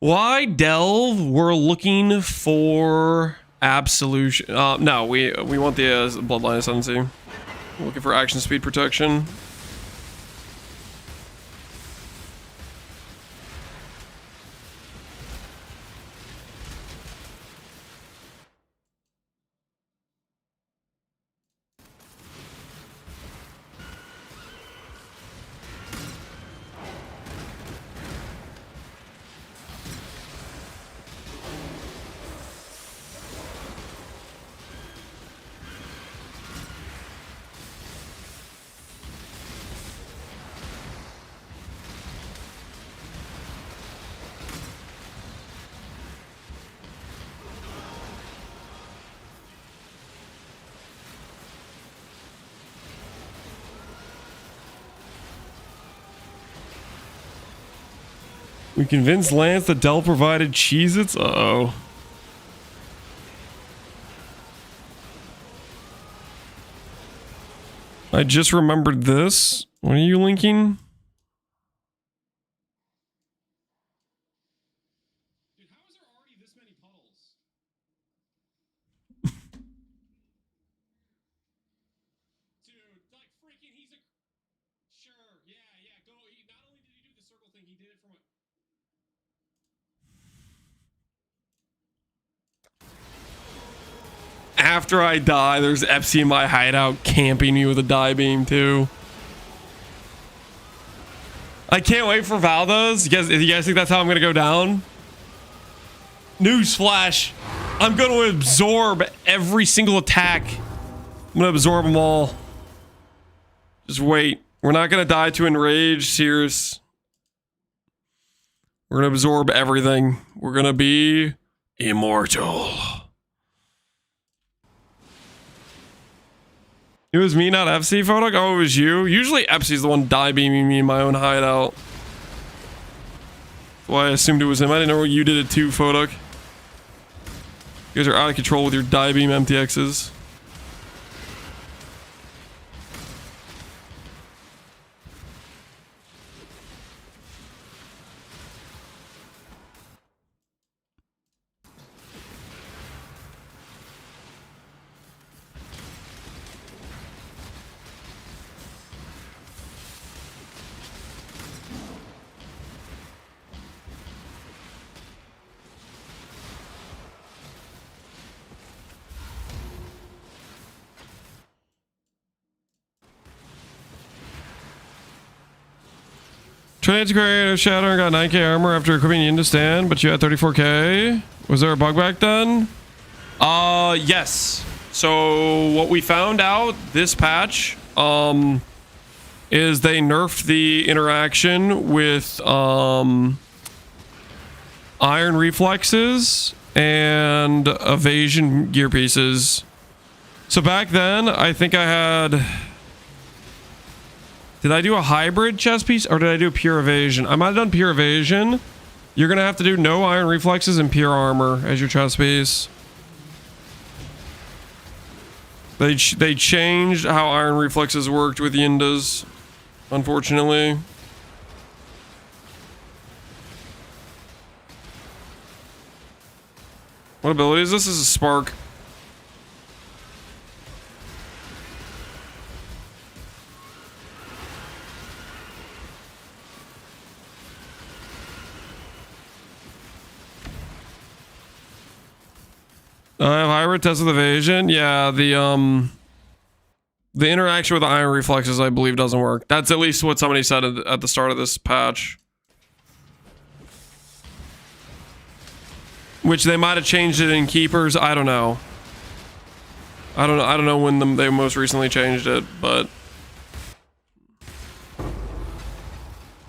Why delve? We're looking for absolution. No, we want the bloodline ascendancy. We're looking for action speed protection. We convinced Lance that Dell provided Cheez-Its? Uh-oh. I just remembered this. What are you linking? Dude, how is there already this many puddles? Dude, like freaking, he's a... Sure, yeah, go. Not only did he do the circle thing, he did it from a... After I die, there's Epsi in my hideout camping me with a die beam too. I can't wait for Valdos. You guys think that's how I'm gonna go down? Newsflash. I'm gonna absorb every single attack. I'm gonna absorb them all. Just wait. We're not gonna die to enrage, Sears. We're gonna absorb everything. We're gonna be immortal. It was me, not FC, Photic? Oh, it was you? Usually FC's the one die beaming me in my own hideout. That's why I assumed it was him. I didn't know you did it too, Photic. You guys are out of control with your die beam MTXs. Trying to create a shadow and got 9k armor after equipping Yin to stand, but you had 34k. Was there a bug back then? Yes. So what we found out this patch, is they nerfed the interaction with, iron reflexes and evasion gear pieces. So back then, I think I had... Did I do a hybrid chest piece or did I do pure evasion? I might have done pure evasion. You're going to have to do no iron reflexes and pure armor as your chest piece. They changed how iron reflexes worked with Yindas, unfortunately. What ability is this? This is a spark. I have hybrid test with evasion. Yeah, the interaction with the iron reflexes, I believe, doesn't work. That's at least what somebody said at the start of this patch. Which they might have changed it in keepers. I don't know. I don't know when they most recently changed it, but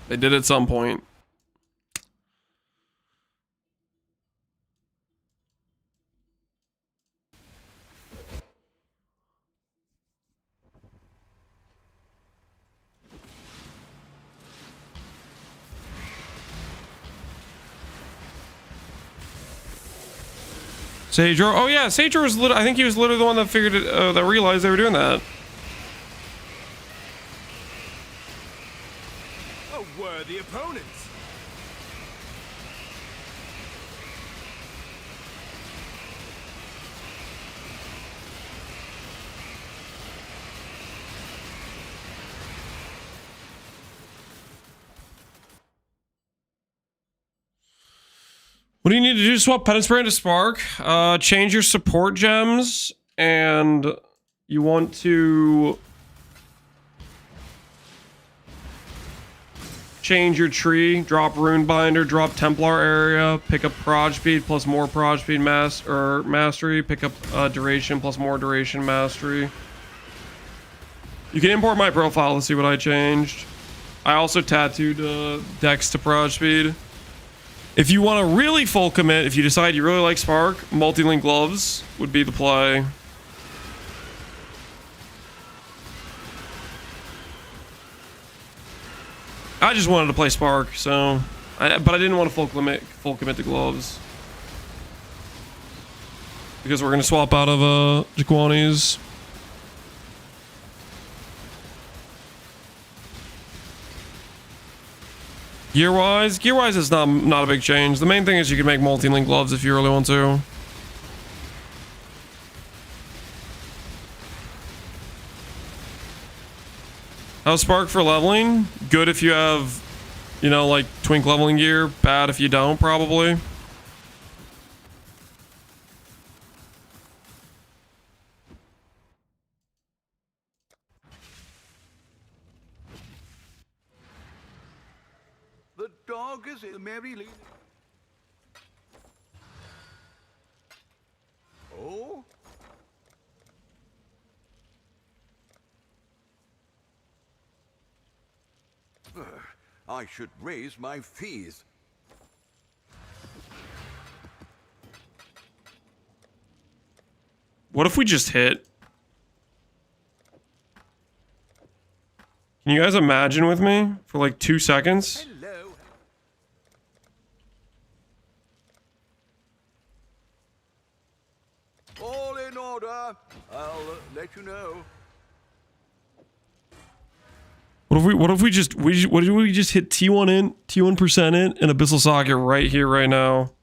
they did at some point. Sagero, oh yeah, Sagero was I think he was literally the one that figured it, that realized they were doing that. A worthy opponent. What do you need to do? Swap Penance Spray into Spark. Change your support gems, and you want to change your tree. Drop Rune Binder, drop Templar Area, pick up Proj Speed plus more Proj Speed Mastery, pick up Duration plus more Duration Mastery. You can import my profile to see what I changed. I also tattooed Dex to Proj Speed. If you want to really full commit, if you decide you really like Spark, multi-link gloves would be the play. I just wanted to play Spark, so... but I didn't want to full commit to gloves. Because we're going to swap out of Jaquani's. Gear-wise is not a big change. The main thing is you can make multi-link gloves if you really want to. How's Spark for leveling? Good if you have, you know, like twink leveling gear. Bad if you don't, probably. The dog is merrily... Oh? I should raise my fees. What if we just hit? Can you guys imagine with me for like 2 seconds? Hello. All in order. I'll let you know. What if we just hit T1 in, T1% in, and Abyssal Socket right here, right now?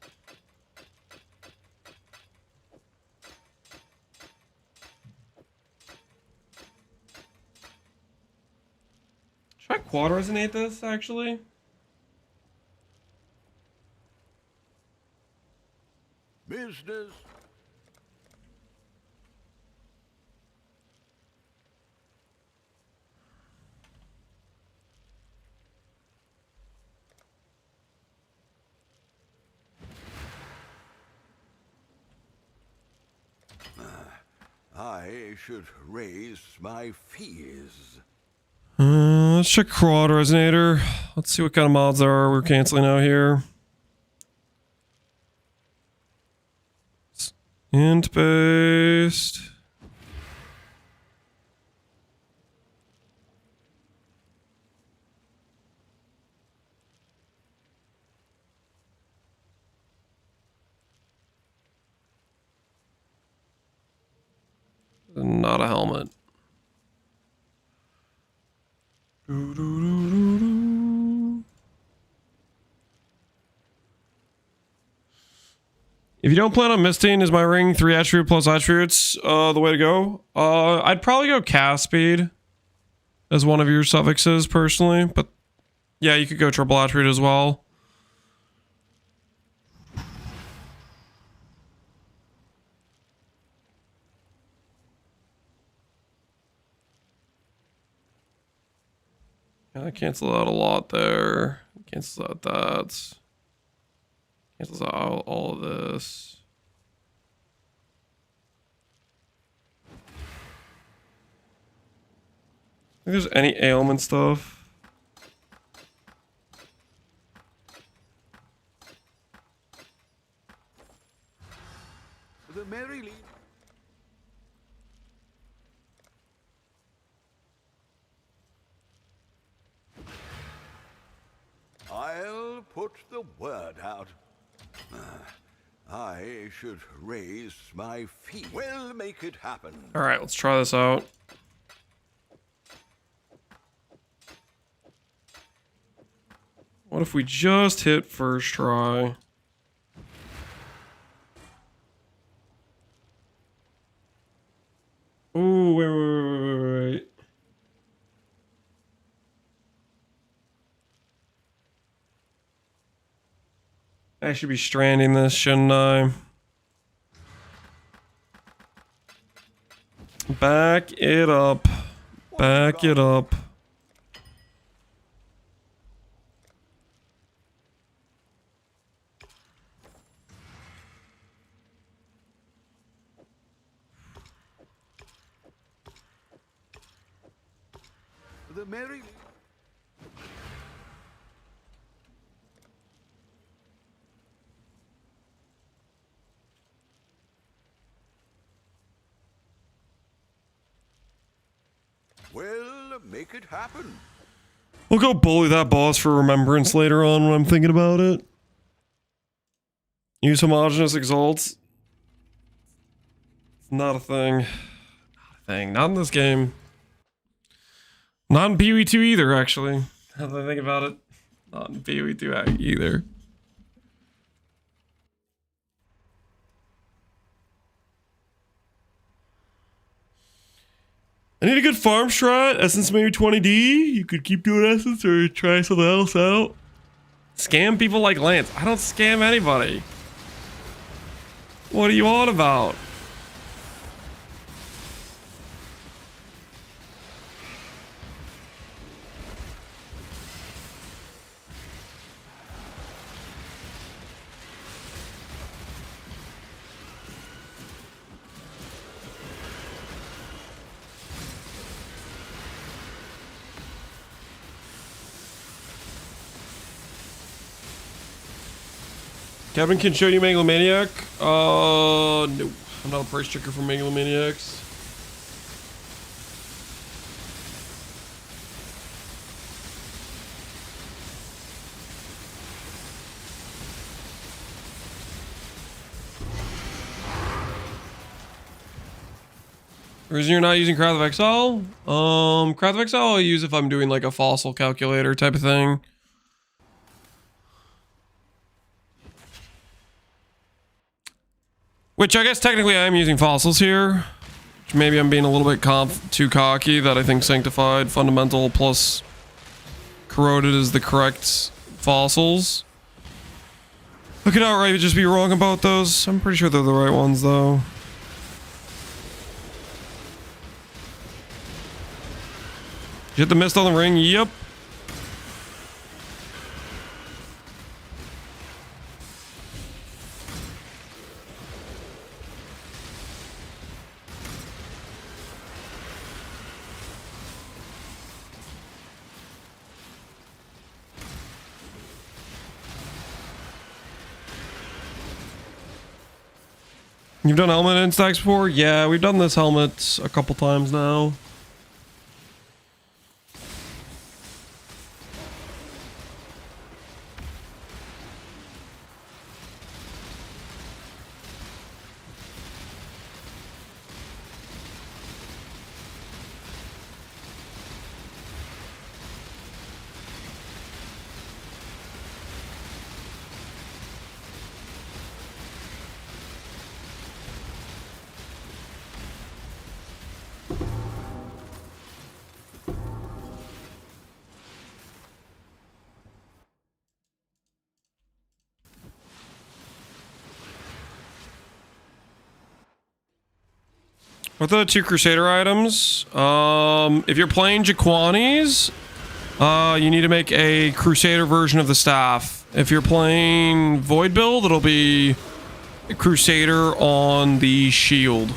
Should I quad resonate this actually? Business. I should raise my fees. Let's check Quad Resonator. Let's see what kind of mods there are we're canceling out here. Int based. Not a helmet. If you don't plan on misting, is my ring 3 attribute plus attributes the way to go? I'd probably go cast speed as one of your suffixes personally, but yeah, you could go triple attribute as well. I cancel out a lot there. Cancels out that. Cancels out all of this. I think there's any ailment stuff. The merry lead. I'll put the word out. I should raise my fee. We'll make it happen. All right, let's try this out. What if we just hit first try? Ooh, wait. I should be stranding this, shouldn't I? Back it up. Back it up. The merry. Well, make it happen. We'll go bully that boss for remembrance later on when I'm thinking about it. Use homogeneous exalts. Not a thing. Not a thing. Not in this game. Not in PoE 2 either, actually. Now that I think about it. Not in PoE 2 either. I need a good farm strat. Essence maybe 20D. You could keep doing Essence or try something else out. Scam people like Lance. I don't scam anybody. What are you on about? Kevin can show you Megalomaniac. No. I'm not a price checker for Megalomaniacs. The reason you're not using Craft of Exile? Craft of Exile I'll use if I'm doing like a fossil calculator type of thing. Which I guess technically I am using fossils here. Which maybe I'm being a little bit too cocky that I think Sanctified, Fundamental, plus Corroded is the correct fossils. I could outright just be wrong about those. I'm pretty sure they're the right ones though. Did you hit the mist on the ring? Yep. You've done helmet instax before? Yeah, we've done this helmet a couple times now. What are the 2 Crusader items? If you're playing Jaquanis, you need to make a Crusader version of the staff. If you're playing Void build, it'll be a Crusader on the shield.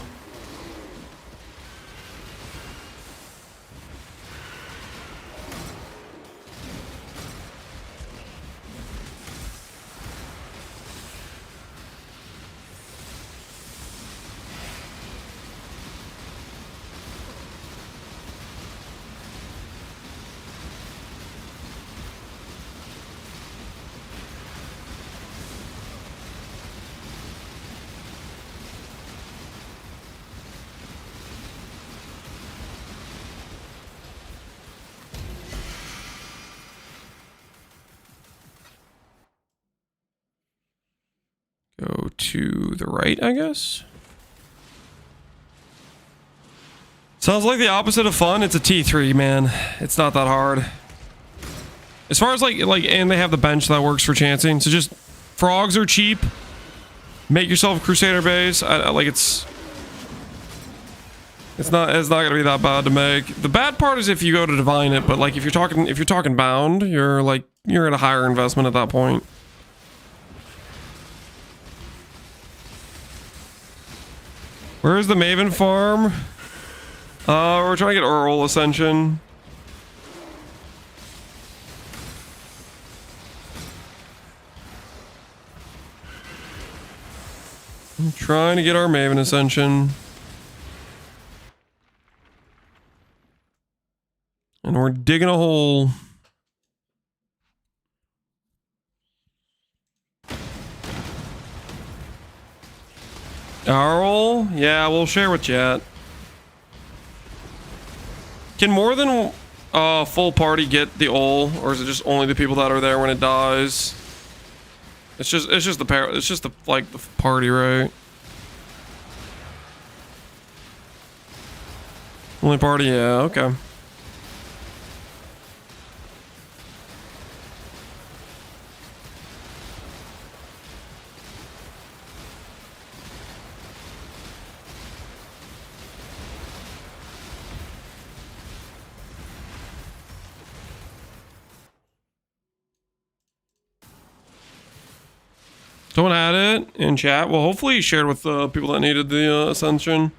Go to the right, I guess. Sounds like the opposite of fun. It's a T3, man. It's not that hard. As far as like, and they have the bench that works for chancing. So just frogs are cheap. Make yourself a Crusader base. It's not gonna be that bad to make. The bad part is if you go to divine it, but like if you're talking bound, you're at a higher investment at that point. Where's the Maven farm? We're trying to get Earl Ascension. I'm trying to get our Maven Ascension. And we're digging a hole. Earl? Yeah, we'll share with chat. Can more than full party get the ol, or is it just only the people that are there when it dies? It's just the party, right? Only party, yeah, okay. Someone had it in chat. Well, hopefully you shared with the people that needed the Ascension.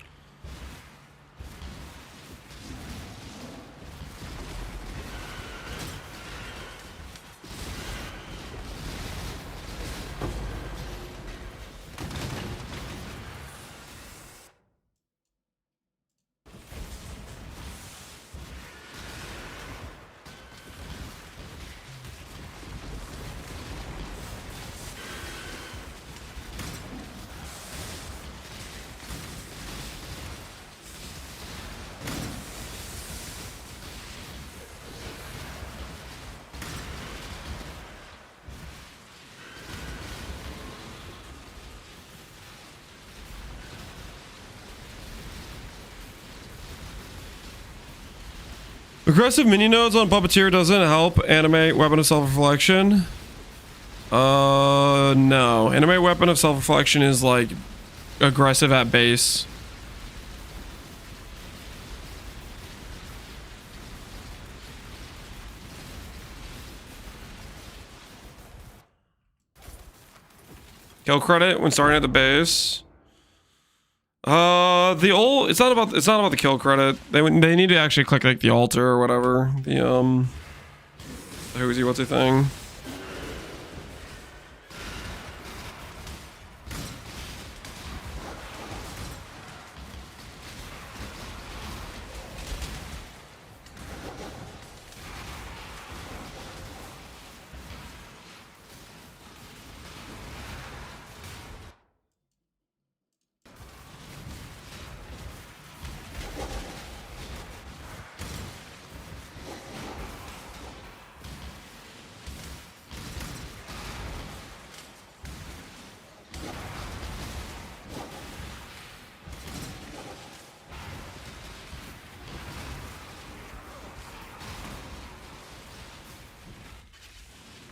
Aggressive mini nodes on Puppeteer doesn't help animate Weapon of Self-Reflection. No. Animate Weapon of Self-Reflection is like aggressive at base. Kill credit when starting at the base. It's not about the kill credit. They need to actually click like the altar or whatever. The what's the thing?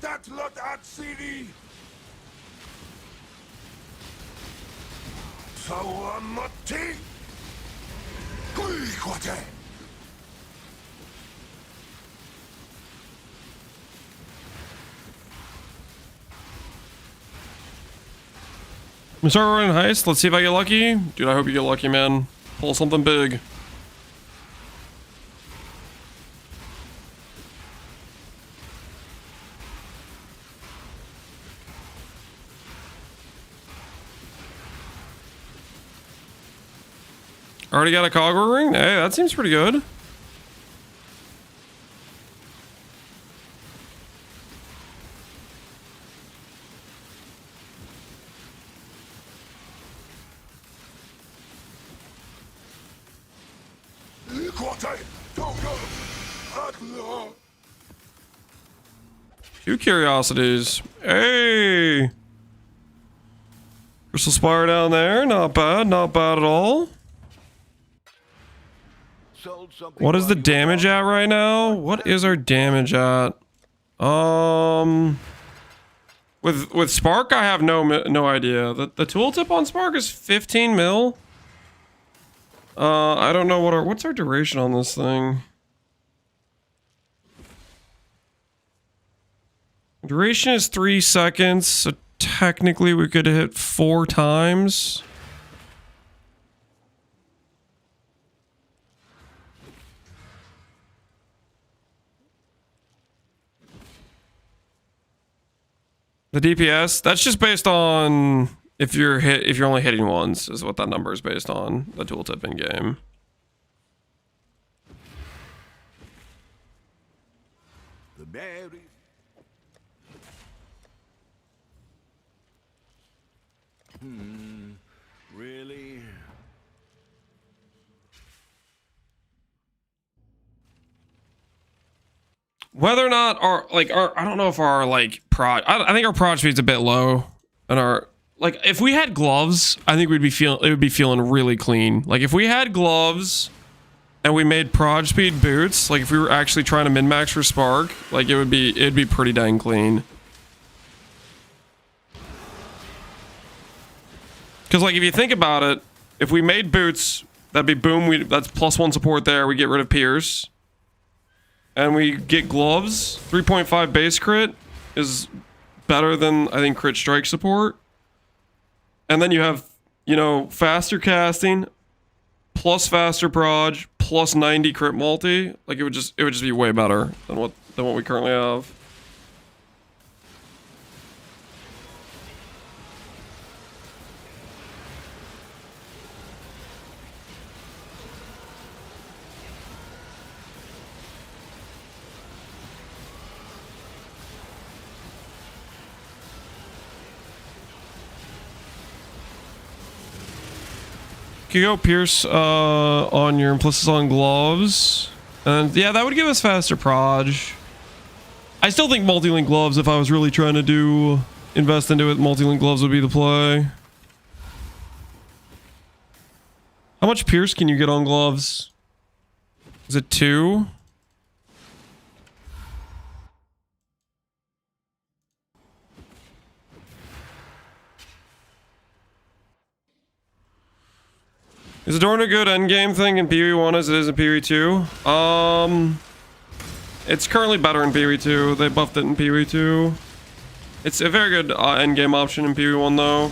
Statlet at CD. Sawamati. Kuikwate. We start running heist. Let's see if I get lucky. Dude, I hope you get lucky, man. Pull something big. Already got a cogwheel ring? Hey, that seems pretty good. Few curiosities. Hey! Crystal Spire down there. Not bad. Not bad at all. What is the damage at right now? What is our damage at? With Spark, I have no idea. The tooltip on Spark is 15 mil. I don't know what's our duration on this thing. Duration is 3 seconds, so technically we could hit 4 times. The DPS, that's just based on if you're only hitting once, is what that number is based on, the tooltip in game. The Mary. Really? Whether or not I don't know if our prod, I think our prod speed's a bit low, and our if we had gloves, I think it would be feeling really clean. Like if we had gloves and we made prod speed boots, like if we were actually trying to min max for Spark, like it'd be pretty dang clean. Because like if you think about it, if we made boots, that'd be boom. That's +1 support there. We get rid of Pierce. And we get gloves. 3.5 base crit is better than, I think, crit strike support. And then you have, faster casting, plus faster proj, plus 90 crit multi. Like it would just be way better than what we currently have. You go Pierce on your implicits on gloves, and yeah, that would give us faster proj. I still think multi-link gloves, if I was really trying to invest into it, multi-link gloves would be the play. How much Pierce can you get on gloves? Is it 2? Is Adorn a good endgame thing in PoE1 as it is in PoE2? It's currently better in PoE2. They buffed it in PoE2. It's a very good endgame option in PoE1 though.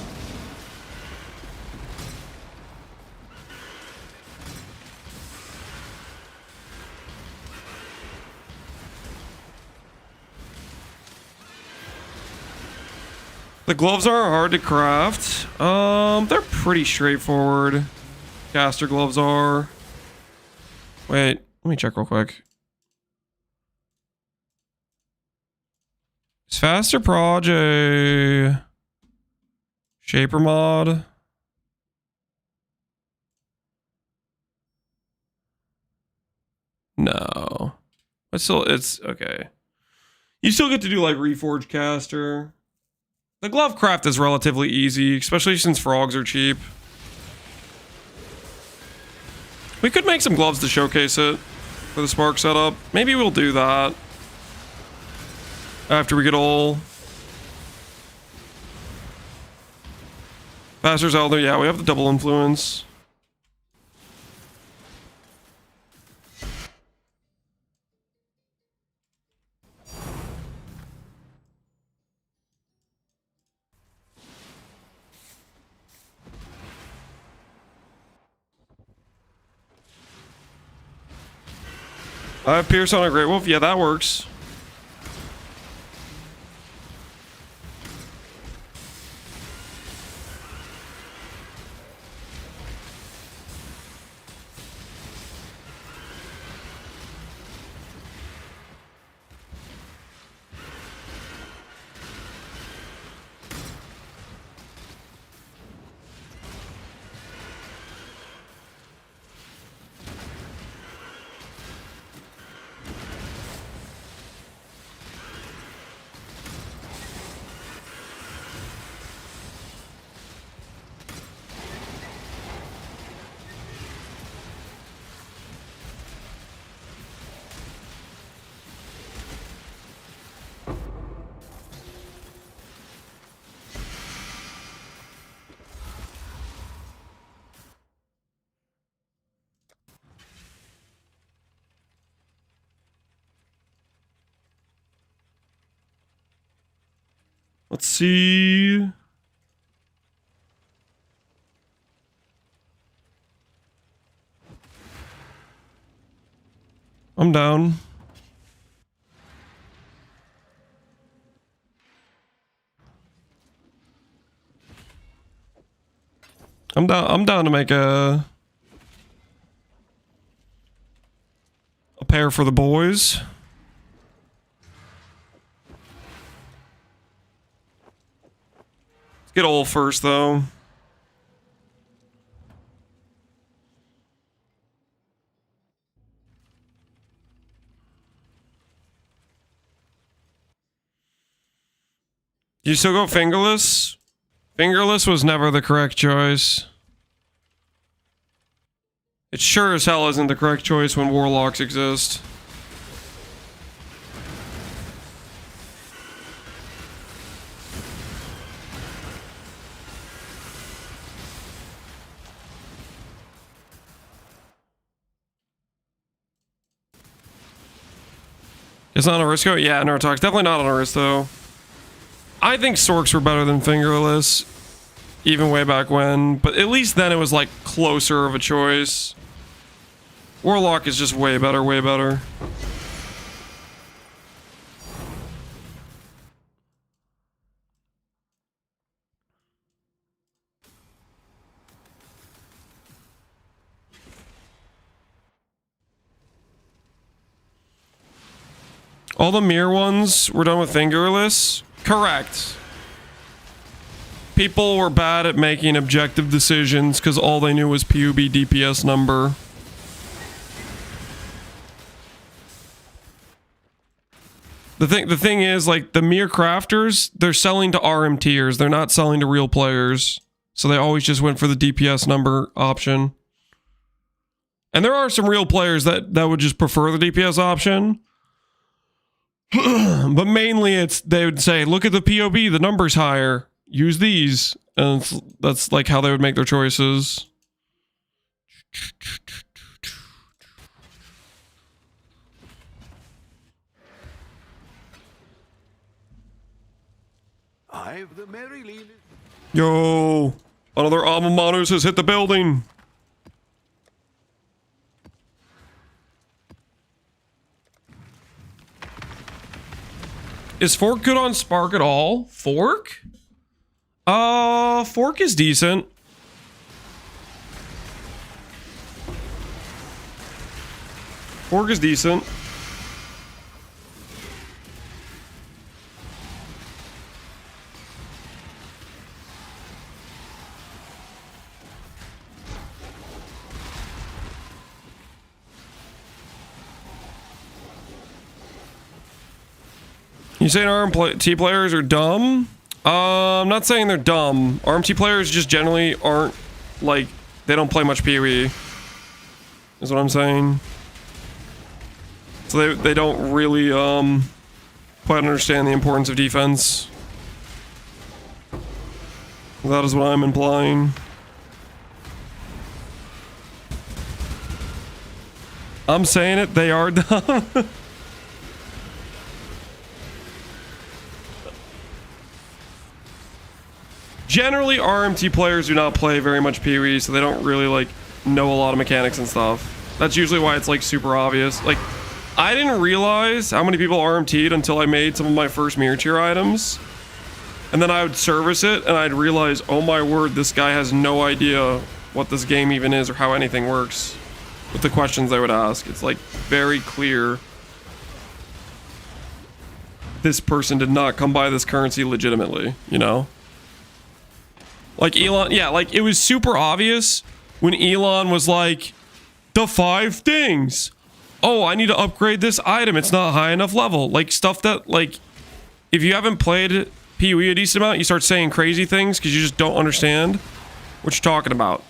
The gloves aren't hard to craft. They're pretty straightforward. Caster gloves are. Wait, let me check real quick. Is faster proj a shaper mod? No. It's okay. You still get to do like Reforge caster. The glove craft is relatively easy, especially since frogs are cheap. We could make some gloves to showcase it for the Spark setup. Maybe we'll do that. After we get all Bastards Elder, yeah, we have the double influence. I have Pierce on a Great Wolf. Yeah, that works. Let's see. I'm down. I'm down to make a pair for the boys. Let's get Ol first though. You still go fingerless? Fingerless was never the correct choice. It sure as hell isn't the correct choice when warlocks exist. It's not on Aristo? Yeah, Neurotox. Definitely not on Aristo. I think Storks were better than fingerless, even way back when, but at least then it was like closer of a choice. Warlock is just way better, way better. All the mirror ones were done with fingerless? Correct. People were bad at making objective decisions because all they knew was PUB DPS number. The thing is, like, the mere crafters, they're selling to RMTers. They're not selling to real players. So they always just went for the DPS number option. And there are some real players that would just prefer the DPS option. But mainly it's, they would say, look at the POB, the number's higher. Use these. And that's like how they would make their choices. I've the Mary Lee. Yo, another alma maters has hit the building. Is Fork good on Spark at all? Fork? Fork is decent. Fork is decent. You saying RMT players are dumb? I'm not saying they're dumb. RMT players just generally aren't, like, they don't play much PoE. Is what I'm saying. So they don't really, quite understand the importance of defense. That is what I'm implying. I'm saying it, they are dumb. Generally, RMT players do not play very much PoE, so they don't really, like, know a lot of mechanics and stuff. That's usually why it's, like, super obvious. Like, I didn't realize how many people RMT'd until I made some of my first mirror tier items. And then I would service it, and I'd realize, oh my word, this guy has no idea what this game even is or how anything works. With the questions they would ask. It's, like, very clear. This person did not come by this currency legitimately, you know? Like Elon, yeah, like it was super obvious when Elon was like, the 5 things. Oh, I need to upgrade this item. It's not high enough level. Like stuff that, like, if you haven't played PoE a decent amount, you start saying crazy things because you just don't understand what you're talking about.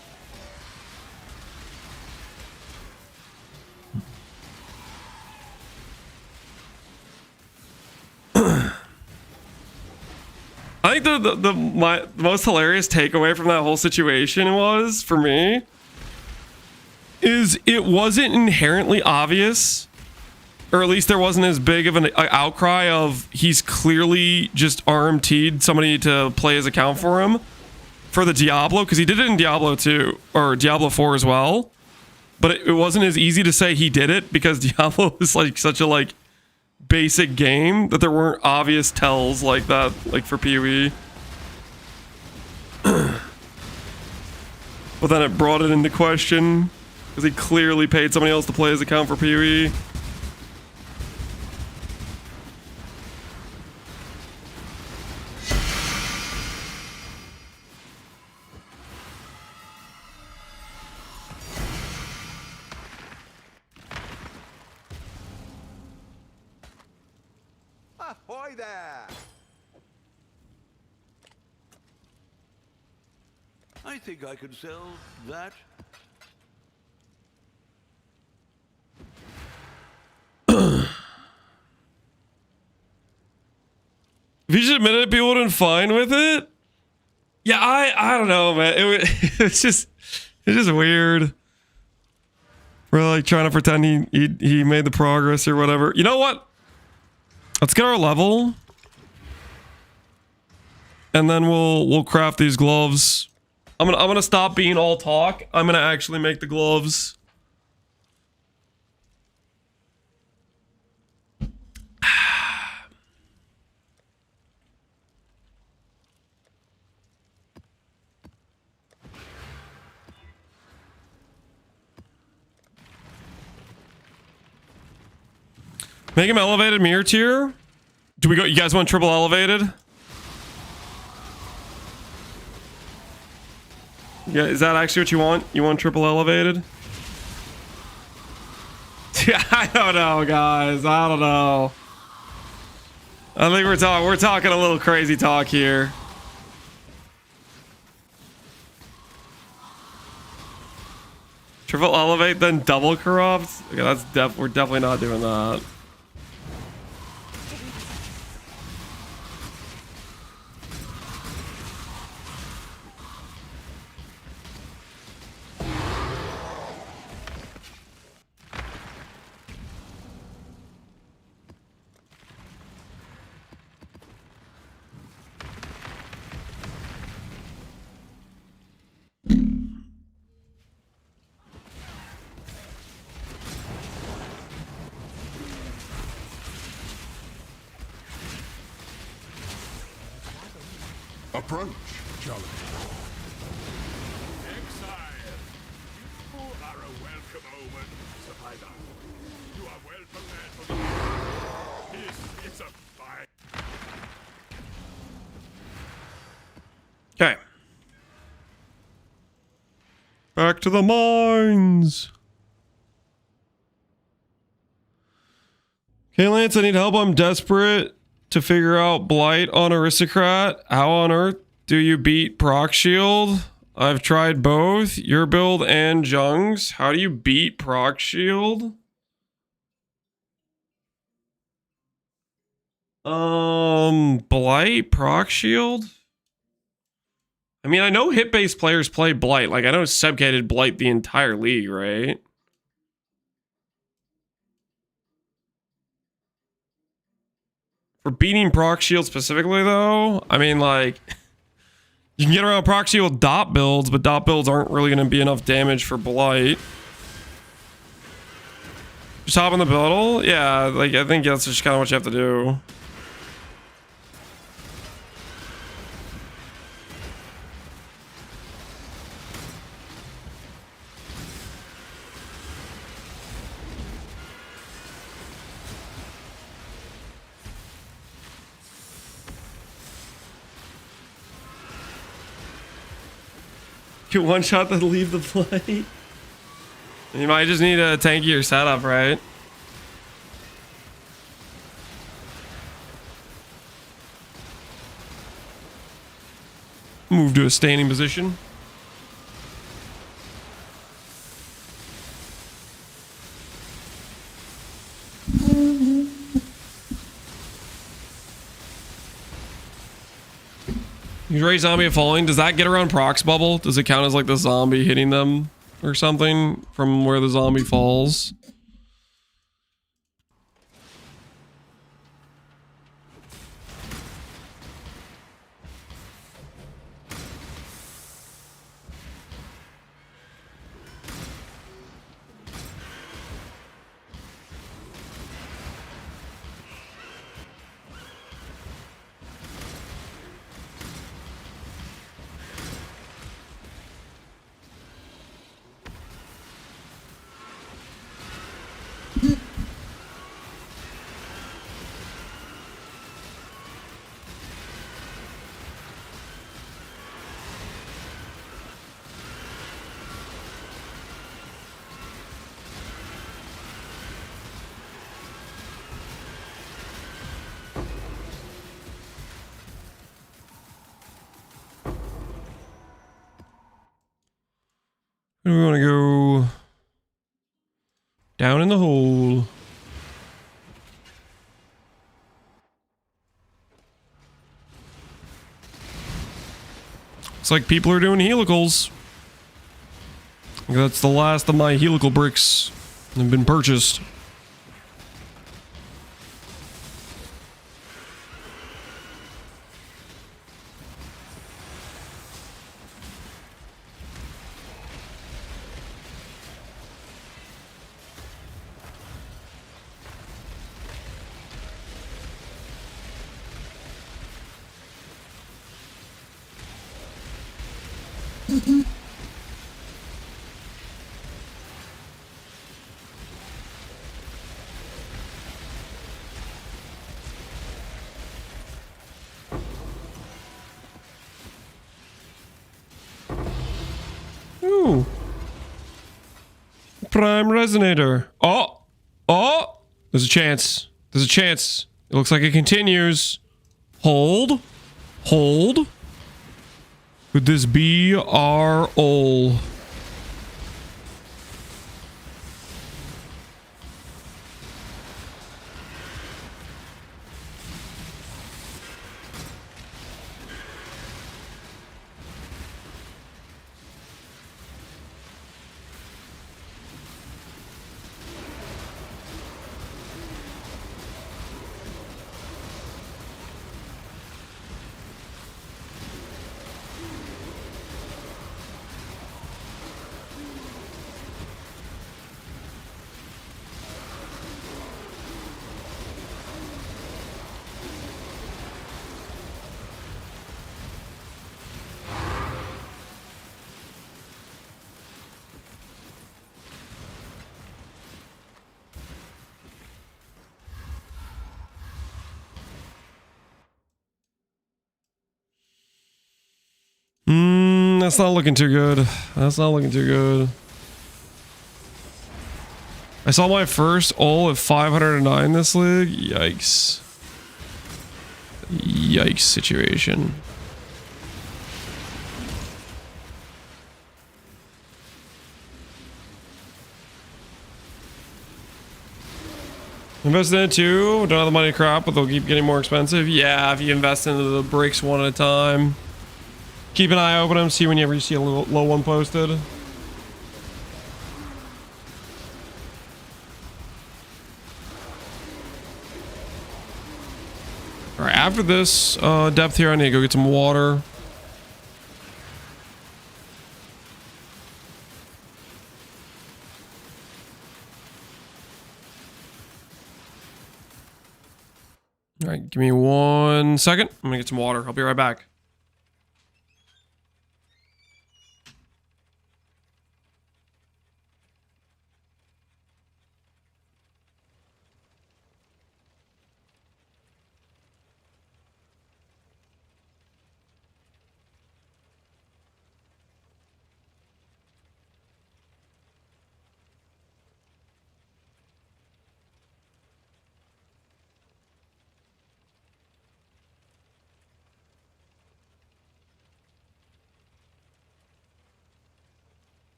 I think the most hilarious takeaway from that whole situation was, for me, is it wasn't inherently obvious, or at least there wasn't as big of an outcry of he's clearly just RMT'd somebody to play his account for him for the Diablo, because he did it in Diablo 2, or Diablo 4 as well, but it wasn't as easy to say he did it because Diablo is like such a like basic game that there weren't obvious tells like that, like for PoE. But then it brought it into question because he clearly paid somebody else to play his account for PoE. Ahoy there! I think I could sell that. If you just admitted it, people wouldn't fine with it. Yeah, I don't know, man. It's just weird. We're like trying to pretend he made the progress or whatever. You know what? Let's get our level, and then we'll craft these gloves. I'm gonna stop being all talk. I'm gonna actually make the gloves. Make him elevated mirror tier. Do we go? You guys want triple elevated? Yeah, is that actually what you want? You want triple elevated? Yeah, I don't know, guys. I don't know. I think we're talking a little crazy talk here. Triple elevate, then double corrupt. Okay, we're definitely not doing that. Approach, Jolly. Exile, you are a welcome omen, survivor. You are well prepared for the This is a fight. Okay. Back to the mines. Okay, Lance, I need help. I'm desperate to figure out Blight on Aristocrat. How on earth do you beat Proc Shield? I've tried both, your build and Jung's. How do you beat Proc Shield? Blight, proc shield. I mean, I know hit-based players play Blight. Like, I know Sebk did Blight the entire league, right? For beating proc shield specifically, though, I mean, like, you can get around proc shield dot builds, but dot builds aren't really going to be enough damage for Blight. Just hop on the build? Yeah, like, I think that's just kind of what you have to do. You one shot to leave the play. You might just need a tankier setup, right? Move to a standing position. Use Ray Zombie of Falling. Does that get around Proc's bubble? Does it count as like the zombie hitting them or something from where the zombie falls? We want to go down in the hole. It's like people are doing helicals. That's the last of my helical bricks that have been purchased. Ooh. Prime Resonator. Oh! Oh! There's a chance. There's a chance. It looks like it continues. Hold. Hold. Could this be our ol? That's not looking too good. That's not looking too good. I saw my first ol at 509 this league. Yikes. Yikes situation. Invested in it too. Don't have the money to crop, but they'll keep getting more expensive. Yeah, if you invest into the bricks one at a time. Keep an eye open them, see whenever you see a low one posted. Alright, after this depth here, I need to go get some water. Alright, give me 1 second. I'm gonna get some water. I'll be right back.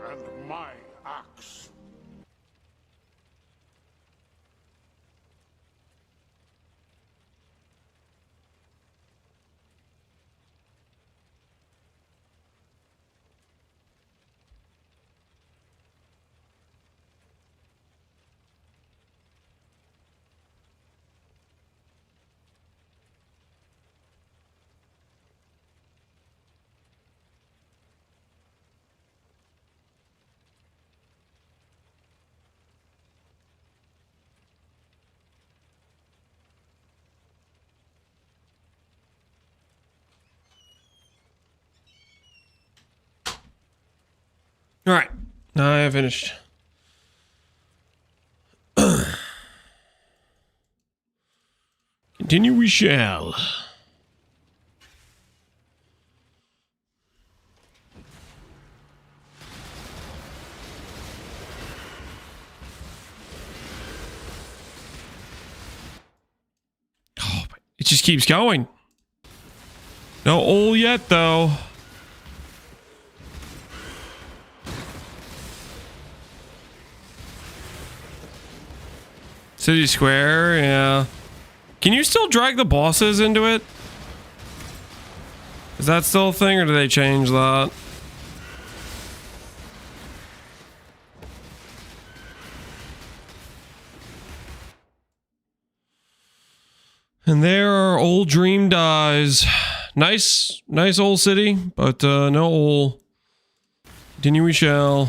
And my axe. Alright, I have finished. Continue we shall. Oh, it just keeps going. No ole yet, though. City Square, yeah. Can you still drag the bosses into it? Is that still a thing, or do they change that? And there our old dream dies. Nice old city, but no old. Continue we shall.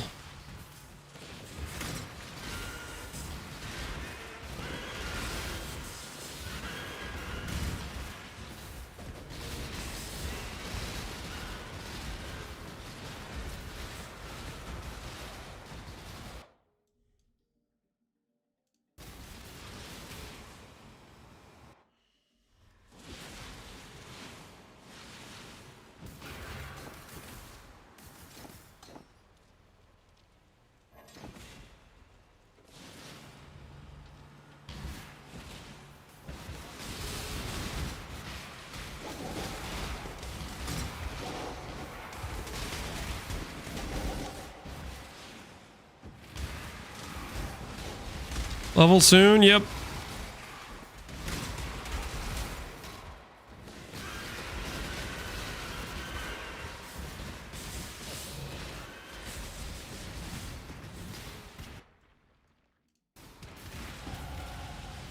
Level soon, yep.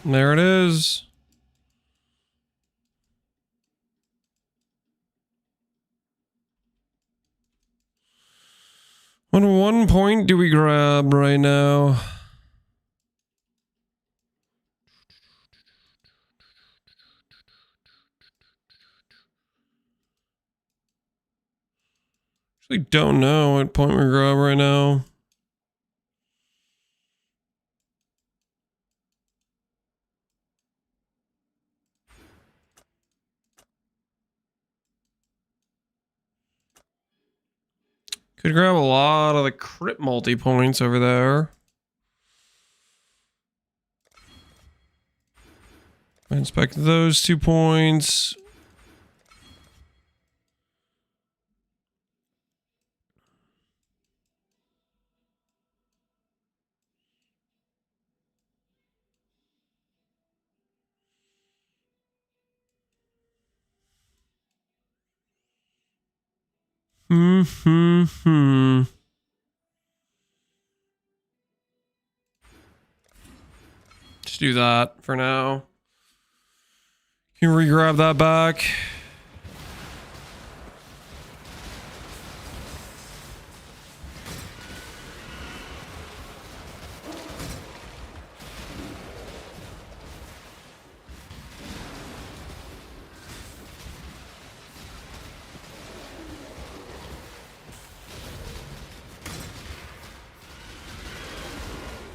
There it is. What one point do we grab right now? Actually don't know what point we grab right now. Could grab a lot of the crit multi points over there. Inspect those 2 points. Just do that for now. Can you re-grab that back?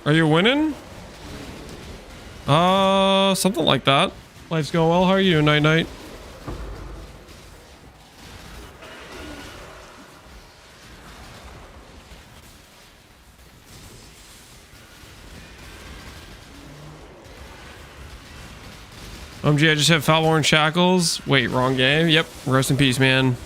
Are you winning? Something like that. Life's going well. How are you doing, Night Night? OMG, I just have Foulborn Shackles. Wait, wrong game. Yep. Rest in peace, man.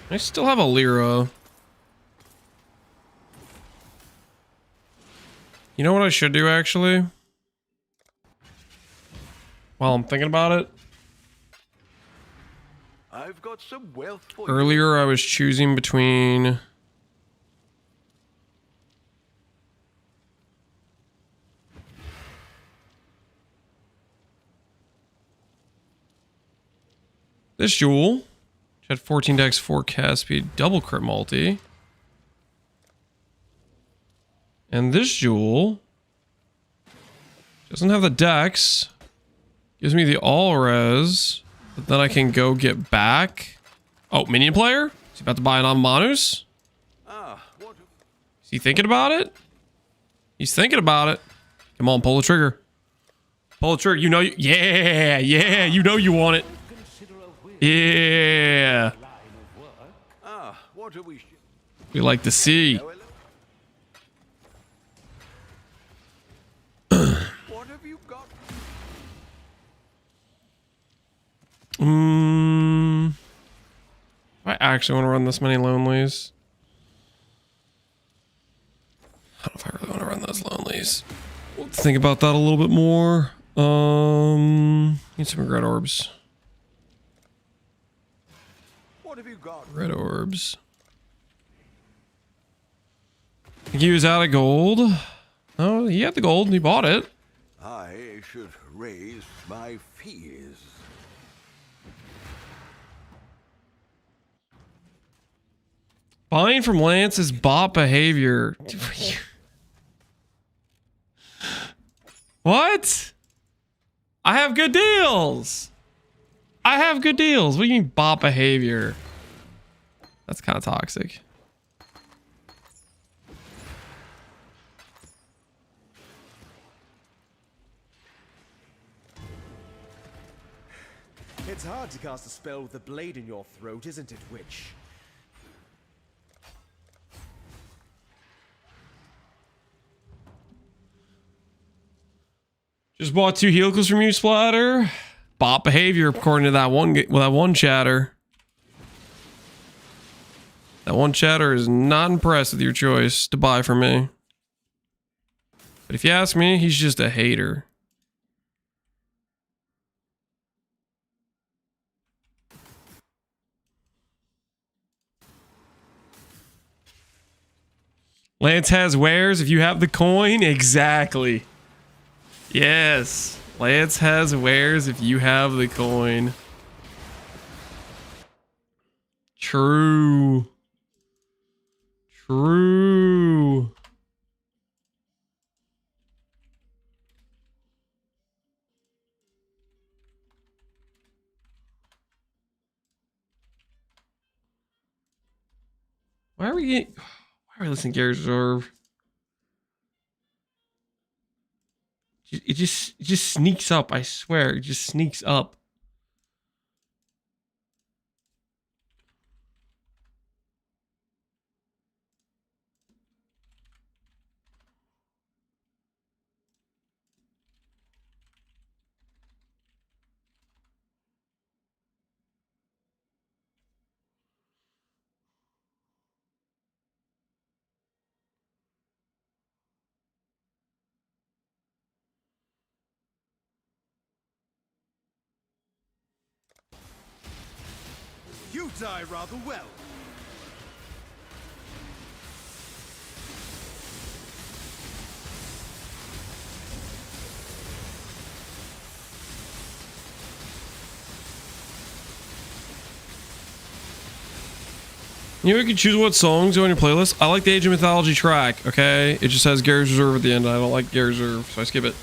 I still have a Lyra. You know what I should do, actually? While I'm thinking about it. I've got some wealth for Earlier, I was choosing between... this jewel. Had 14 dex, 4 cast speed, double crit multi. And this jewel doesn't have the dex. Gives me the all res, but then I can go get back. Oh, minion player? Is he about to buy an Amanus? Is he thinking about it? He's thinking about it. Come on, pull the trigger. Pull the trigger. You know, yeah, you know you want it. Yeah. What are we? We like to see. What have you got? I actually want to run this many lonelies. I don't know if I really want to run those lonelies. We'll think about that a little bit more. Need some red orbs. What have you got? Red orbs. I think he was out of gold. Oh, he had the gold and he bought it. I should raise my fees. Buying from Lance is bot behavior. What? I have good deals. I have good deals. What do you mean bot behavior? That's kind of toxic. It's hard to cast a spell with a blade in your throat, isn't it, witch? Just bought 2 helicals from you, Splatter. Bot behavior, according to that one chatter. That one chatter is not impressed with your choice to buy from me. But if you ask me, he's just a hater. Lance has wares if you have the coin. Exactly. Yes. Lance has wares if you have the coin. True. True. Why are we listening to Gary's Reserve? It just sneaks up, I swear. It just sneaks up. You die rather well. You know, you can choose what songs go on your playlist. I like the Age of Mythology track, okay? It just has Gary's Reserve at the end. I don't like Gary's Reserve, so I skip it.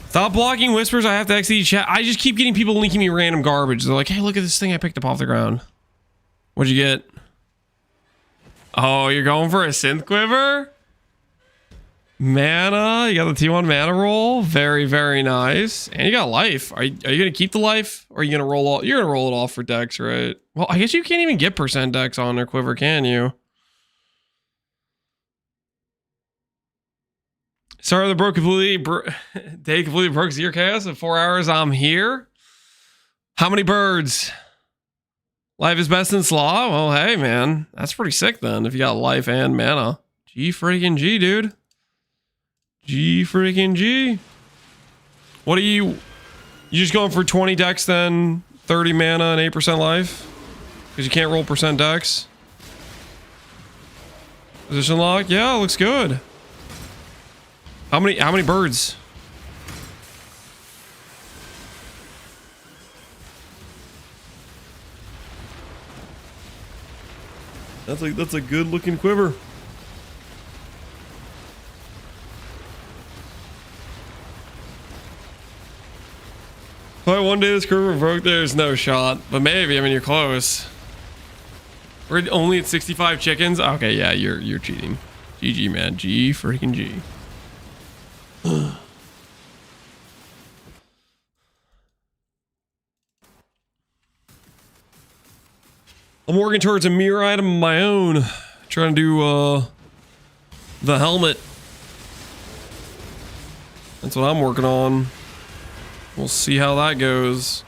Stop blocking whispers. I have to exit chat. I just keep getting people linking me random garbage. They're like, hey, look at this thing I picked up off the ground. What'd you get? Oh, you're going for a synth quiver? Mana. You got the T1 mana roll. Very, very nice. And you got life. Are you going to keep the life? Or are you going to roll all? You're going to roll it off for dex, right? Well, I guess you can't even get percent dex on their quiver, can you? Sorry, the day completely broke Zero Chaos. In 4 hours, I'm here. How many birds? Life is best in slaw? Well, hey, man. That's pretty sick, then, if you got life and mana. G freaking G, dude. G freaking G. What are you just going for 20 dex, then 30 mana and 8% life? Because you can't roll percent dex. Position lock? Yeah, looks good. How many birds? That's a good looking quiver. Probably one day this quiver broke. There's no shot, but maybe. I mean, you're close. We're only at 65 chickens. Okay, yeah, you're cheating. GG, man. G freaking G. I'm working towards a mirror item of my own. Trying to do the helmet. That's what I'm working on. We'll see how that goes.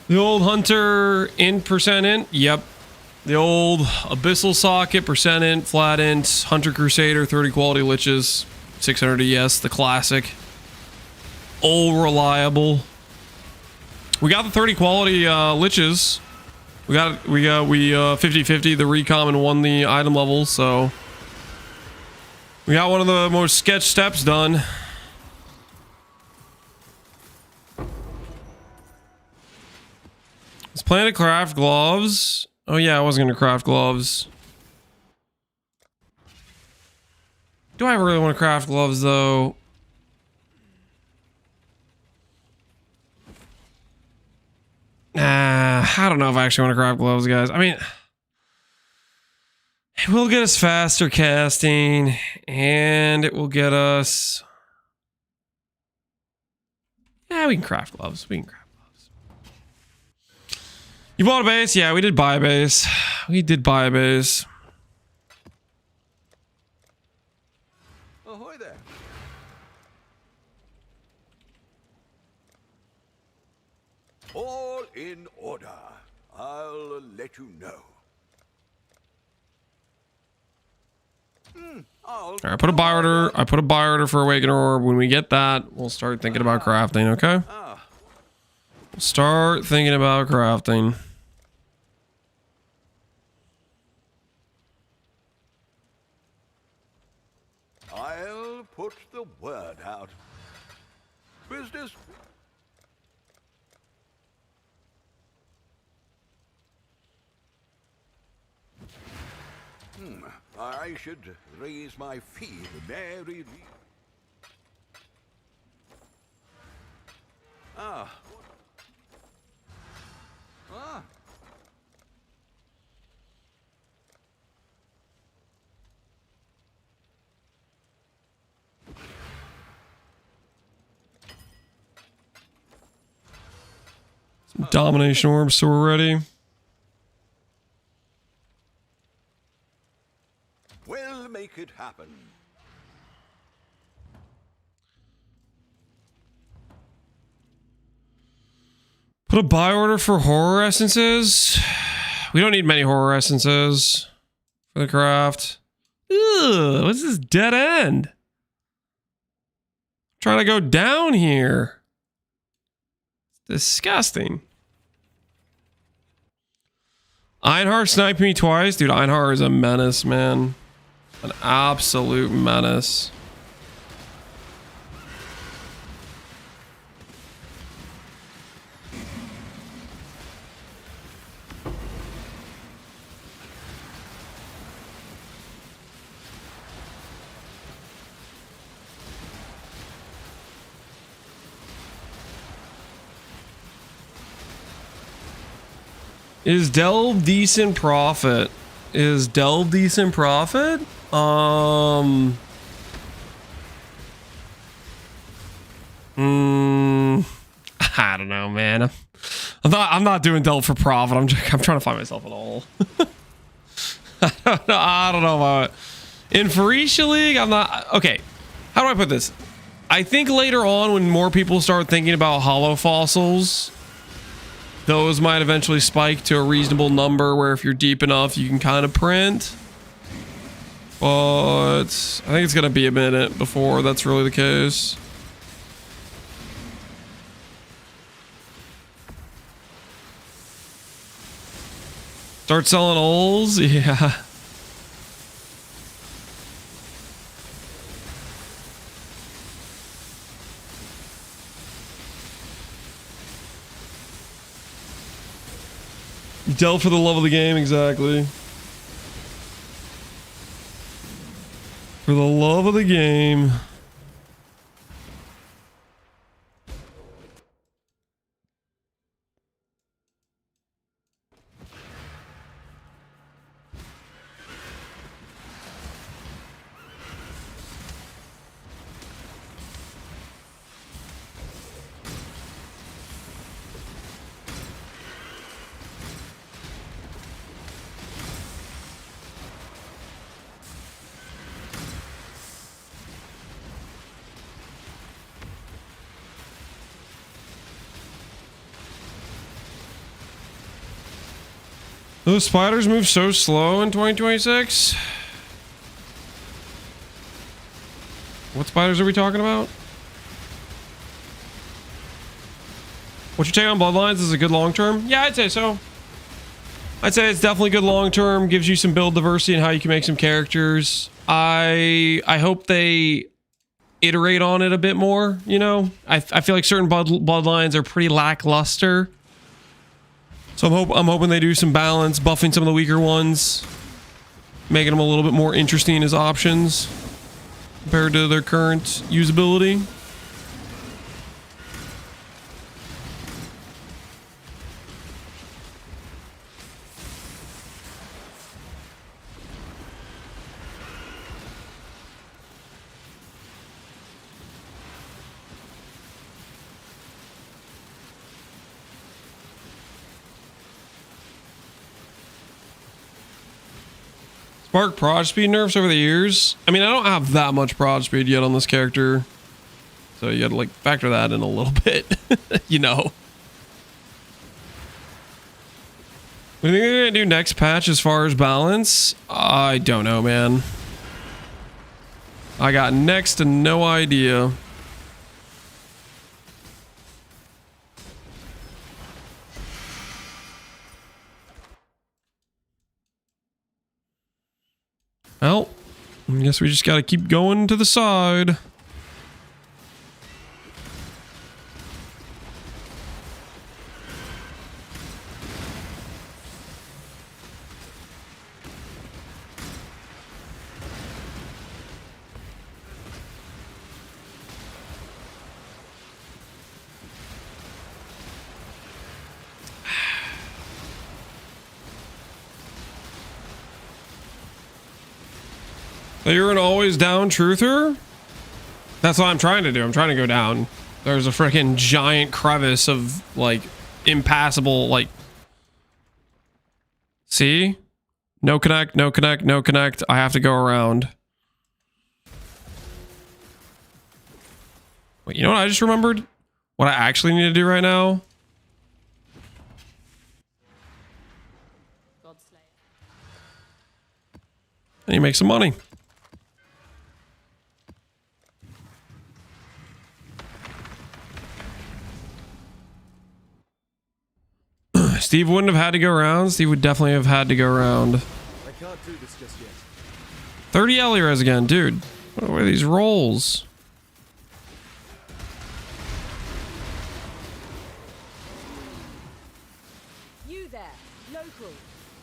The old Hunter int percent int. Yep. The old Abyssal Socket percent int, flat int, Hunter Crusader, 30 quality liches, 600 ES, the classic. Old reliable. We got the 30 quality liches. We 50-50 the recom and won the item level, so we got one of the most sketch steps done. Let's plan to craft gloves. Oh yeah, I was gonna craft gloves. Do I really want to craft gloves though? Nah, I don't know if I actually want to craft gloves, guys. I mean, it will get us faster casting, and it will get us... Yeah, we can craft gloves. We can craft gloves. You bought a base? Yeah, we did buy a base. We did buy a base. Ahoy there. All in order. I'll let you know. All right, put a buy order. I put a buy order for Awakener Orb. When we get that, we'll start thinking about crafting, okay? Start thinking about crafting. I'll put the word out. Business. I should raise my fee very. Ah. Domination orbs, so we're ready. We'll make it happen. Put a buy order for horror essences. We don't need many horror essences for the craft. Ugh, what's this dead end? Trying to go down here. Disgusting. Einhar sniped me twice. Dude, Einhar is a menace, man. An absolute menace. Is Delve decent profit? Is Delve decent profit? I don't know, man. I'm not doing Delve for profit. I'm trying to find myself an all. I don't know about it. In Phorecia League, I'm not okay. How do I put this? I think later on, when more people start thinking about hollow fossils, those might eventually spike to a reasonable number where if you're deep enough, you can kind of print. But I think it's going to be a minute before that's really the case. Start selling ols? Yeah. Delve for the love of the game, exactly. For the love of the game. Those spiders move so slow in 2026. What spiders are we talking about? What's your take on Bloodlines? Is it good long term? Yeah, I'd say so. I'd say it's definitely good long term. Gives you some build diversity and how you can make some characters. I hope they iterate on it a bit more. You know, I feel like certain Bloodlines are pretty lackluster. So I'm hoping they do some balance, buffing some of the weaker ones, making them a little bit more interesting as options compared to their current usability. Spark prod speed nerfs over the years. I mean, I don't have that much prod speed yet on this character, so you gotta like factor that in a little bit. You know. What do you think they're gonna do next patch as far as balance? I don't know, man. I got next to no idea. Well, I guess we just gotta keep going to the side. So you're an always down truther? That's what I'm trying to do. I'm trying to go down. There's a freaking giant crevice of like impassable, like, see? No connect, no connect, no connect. I have to go around. Wait, you know what I just remembered? What I actually need to do right now? I need to make some money. Steve wouldn't have had to go around. Steve would definitely have had to go around. I can't do this just yet. 30 Eliras again, dude. What are these rolls? You there, local,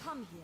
come here.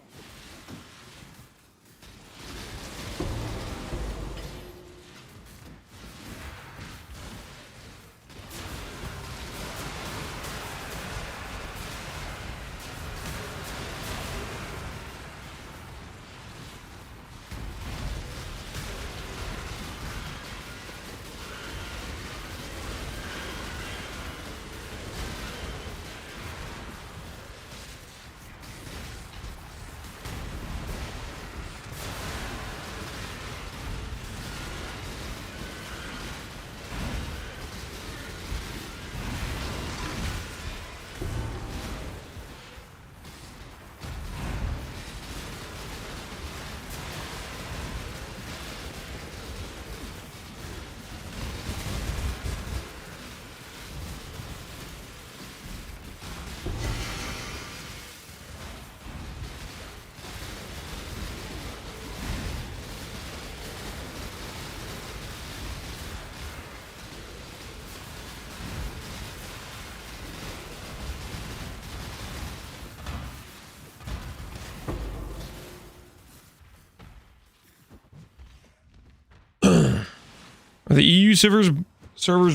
Are the EU servers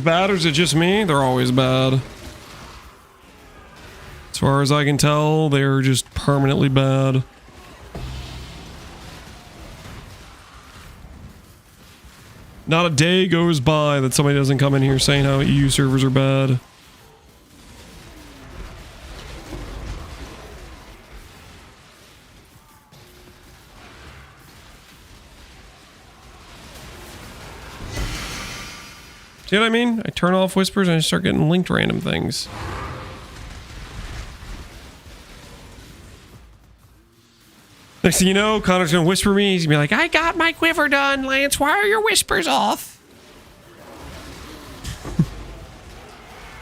bad, or is it just me? They're always bad. As far as I can tell, they're just permanently bad. Not a day goes by that somebody doesn't come in here saying how EU servers are bad. See what I mean? I turn off whispers and I start getting linked random things. Next thing you know, Connor's gonna whisper me. He's gonna be like, I got my quiver done, Lance. Why are your whispers off?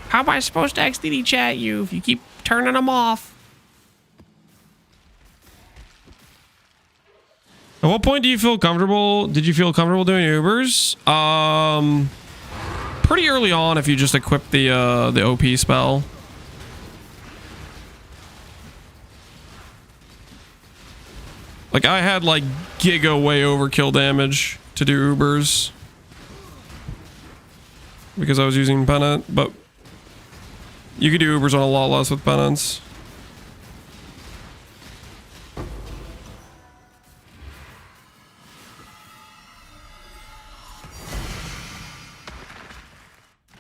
How am I supposed to XDD chat you if you keep turning them off? At what point do you feel comfortable? Did you feel comfortable doing Ubers? Pretty early on if you just equip the OP spell. Like, I had, like, giga way overkill damage to do Ubers. Because I was using Penance, but you could do Ubers on a lot less with Penance.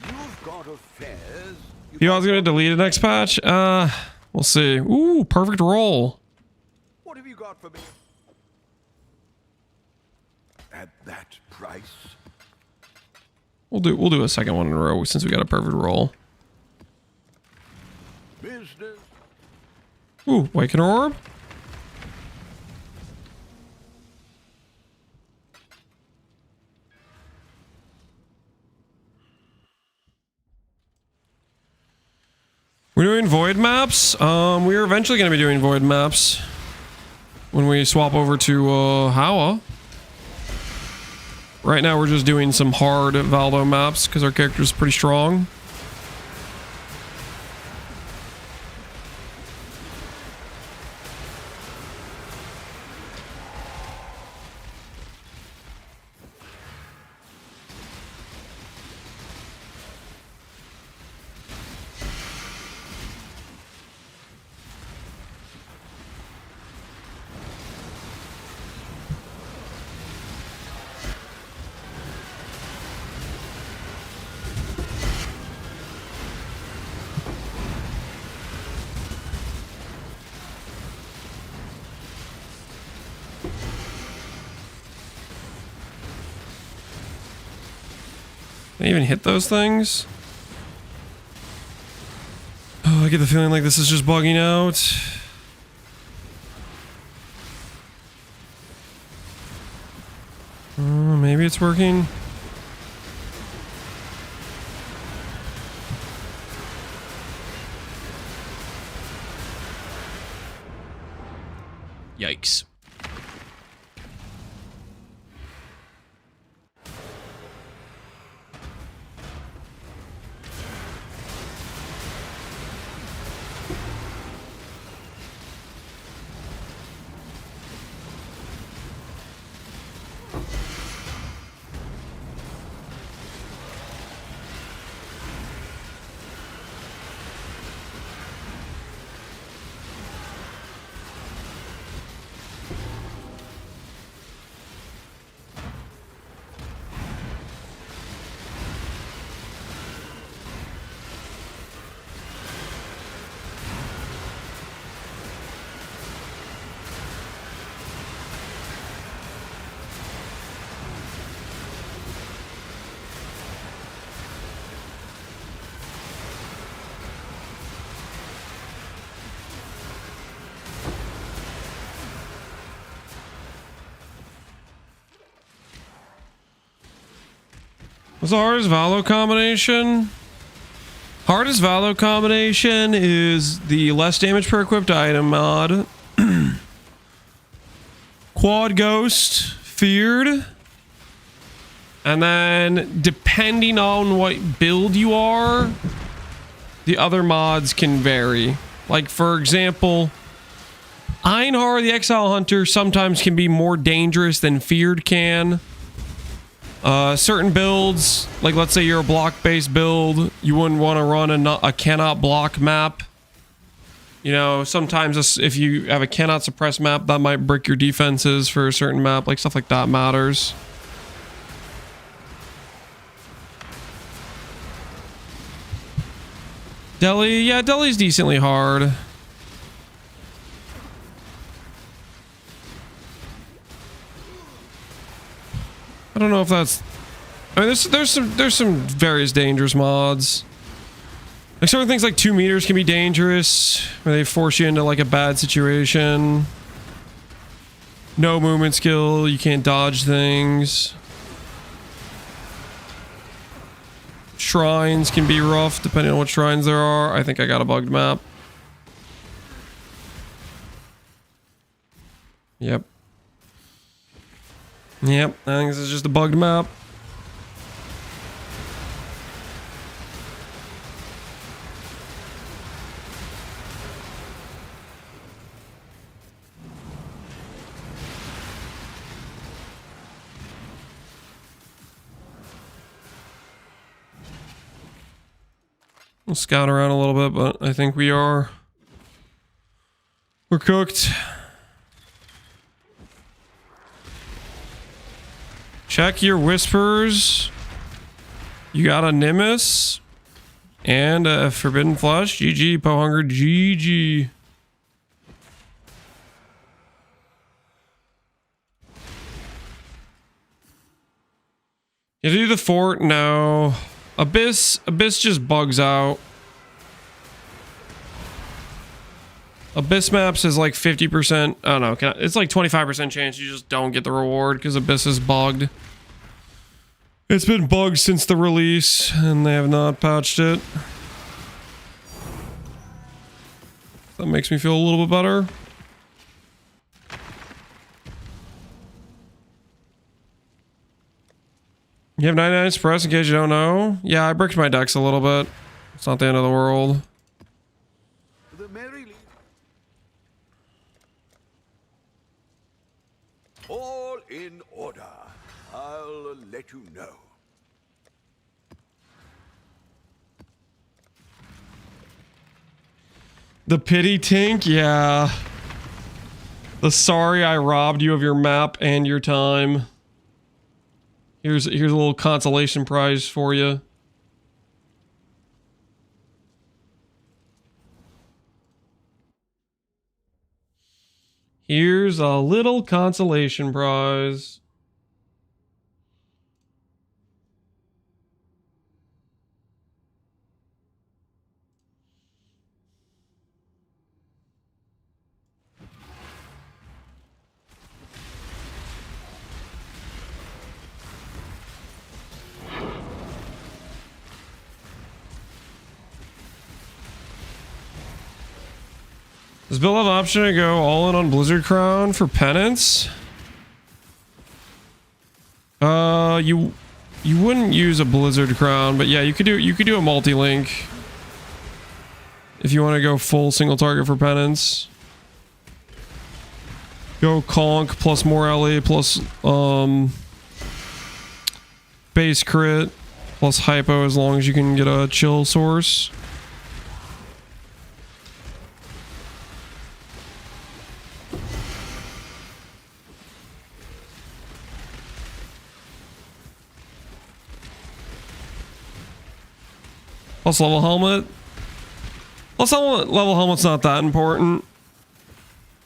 You've got affairs. You guys gonna delete it next patch? We'll see. Ooh, perfect roll. What have you got for me? At that price? We'll do a second one in a row since we got a perfect roll. Business. Ooh, Waken Orb. We're doing void maps. We're eventually going to be doing void maps when we swap over to Hawa. Right now we're just doing some hard Valdo maps because our character's pretty strong. Can I even hit those things? Oh, I get the feeling like this is just bugging out. Maybe it's working. Yikes. What's the hardest Valo combination? Hardest Valo combination is the less damage per equipped item mod. Quad Ghost, Feared. And then, depending on what build you are, the other mods can vary. Like, for example, Einhar, the Exile Hunter, sometimes can be more dangerous than Feared can. Certain builds, like let's say you're a block-based build, you wouldn't want to run a cannot block map. You know, sometimes if you have a cannot suppress map, that might break your defenses for a certain map. Like, stuff like that matters. Delhi, yeah, Delhi's decently hard. I don't know if that's... I mean, there's some various dangerous mods. Like, certain things like 2 meters can be dangerous, where they force you into like a bad situation. No movement skill, you can't dodge things. Shrines can be rough, depending on what shrines there are. I think I got a bugged map. Yep. Yep, I think this is just a bugged map. We'll scout around a little bit, but I think we're cooked. Check your whispers. You got a Nimbus and a Forbidden Flesh. GG, Pohunger. GG. You do the fort? No. Abyss just bugs out. Abyss maps is like 50%. I don't know. It's like 25% chance you just don't get the reward because Abyss is bugged. It's been bugged since the release and they have not patched it. That makes me feel a little bit better. You have 99 suppress in case you don't know. Yeah, I bricked my decks a little bit. It's not the end of the world. The merry all in order. I'll let you know. The pity tink, yeah. The sorry I robbed you of your map and your time. Here's a little consolation prize for you. Here's a little consolation prize. Does Bill have option to go all in on Blizzard Crown for penance? You wouldn't use a Blizzard Crown, but yeah, you could do a multi-link if you want to go full single target for penance. Go conk plus more LE plus base crit plus hypo as long as you can get a chill source. Plus level helmet. Level helmet's not that important.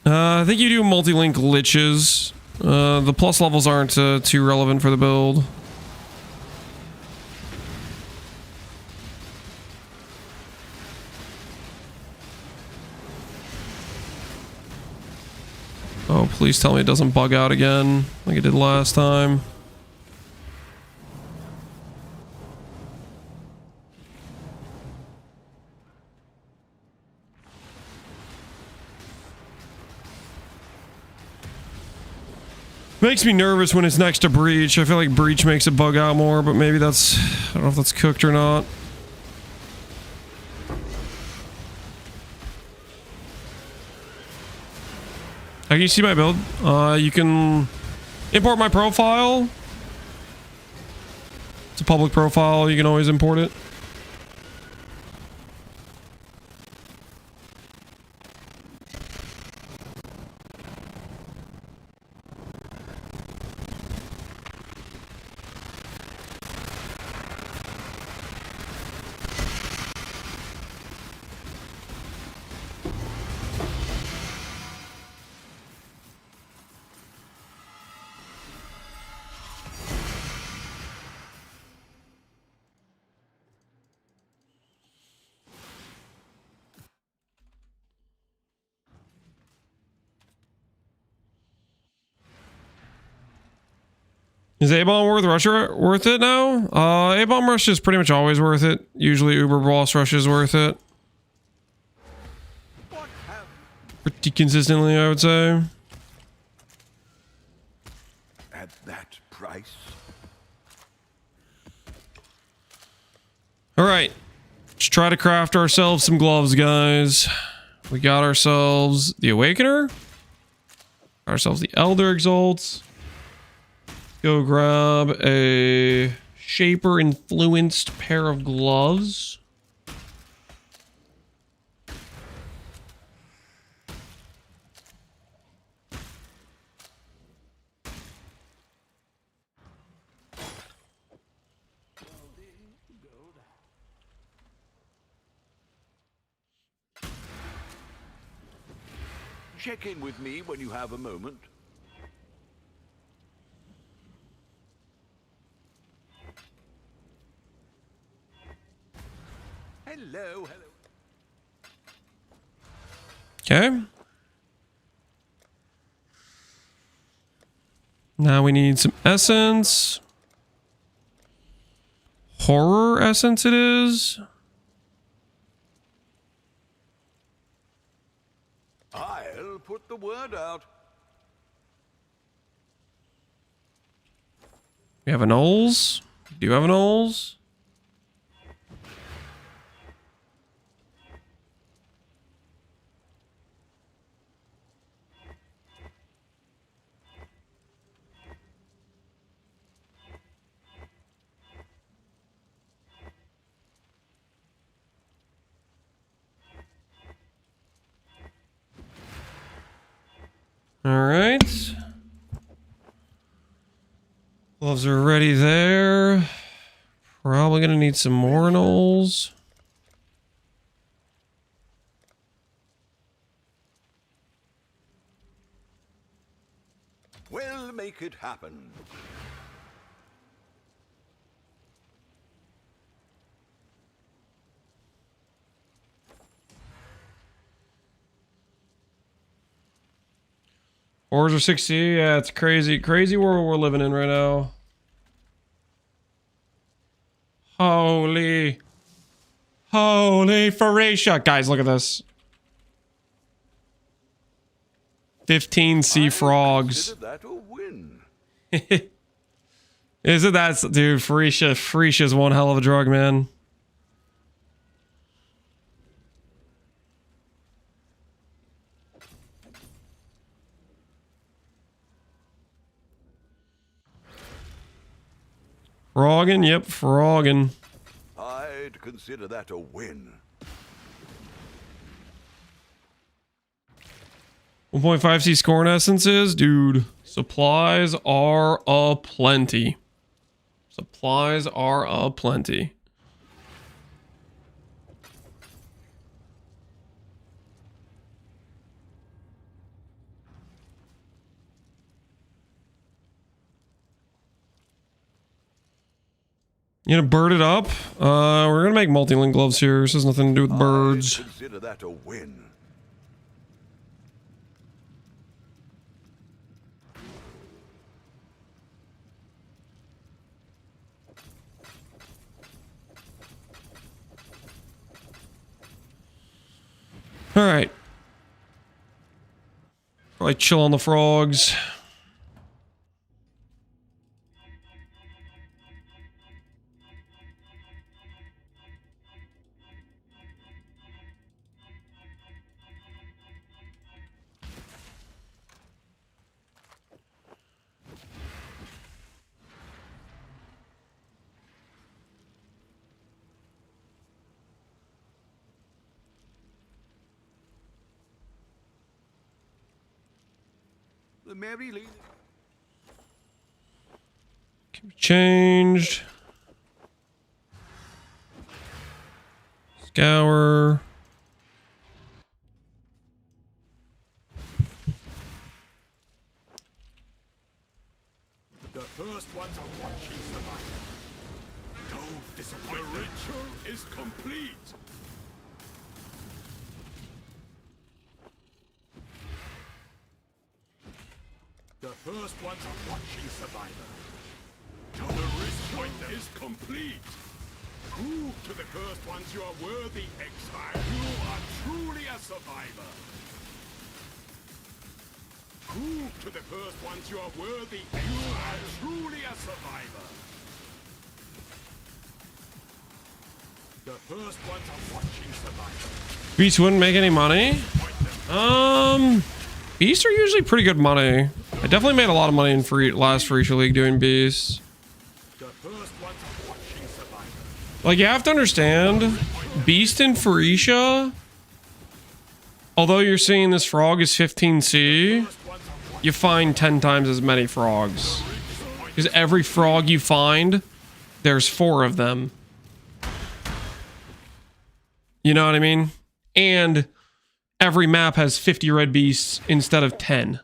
I think you do multi-link liches. The plus levels aren't too relevant for the build. Oh, please tell me it doesn't bug out again like it did last time. Makes me nervous when it's next to Breach. I feel like Breach makes it bug out more, but maybe that's... I don't know if that's cooked or not. Can you see my build? You can import my profile. It's a public profile. You can always import it. Is A-Bomb worth it now? A-Bomb Rush is pretty much always worth it. Usually Uber Boss Rush is worth it. Pretty consistently, I would say. At that price? Alright. Let's try to craft ourselves some gloves, guys. We got ourselves the Awakener. Got ourselves the Elder Exalts. Go grab a Shaper influenced pair of gloves. check in with me when you have a moment. Hello, hello. Okay. Now we need some essence. Horror essence it is. I'll put the word out. We have an Knowles. Do you have an Knowles? All right. Gloves are ready there. Probably gonna need some more Knowles. We'll make it happen. Ores are 60. Yeah, it's crazy. Crazy world we're living in right now. Holy Phoracia. Guys, look at this. 15 sea frogs. Consider that a win. Isn't that, dude? Phoracia's one hell of a drug, man. Froggin', yep, froggin'. I'd consider that a win. 1.5C scorn essences, dude. Supplies are aplenty. Supplies are aplenty. You gonna bird it up? We're gonna make multi-link gloves here. This has nothing to do with birds. I'd consider that a win. All right. Probably chill on the frogs. The Mary Lee. Changed. Scour. The first ones are watching survival. Don't disappoint. The ritual is complete. The first ones are watching survivor. The risk point is complete. Prove to the cursed ones you are worthy, Exile. You are truly a survivor. Prove to the cursed ones you are worthy, Exile. You are truly a survivor. The first ones are watching survivor. Beast wouldn't make any money. Beasts are usually pretty good money. I definitely made a lot of money in last Phoracia League doing beasts. Like, you have to understand, Beast in Phoracia, although you're seeing this frog is 15C, you find 10 times as many frogs. Because every frog you find, there's 4 of them. You know what I mean? And every map has 50 red beasts instead of 10.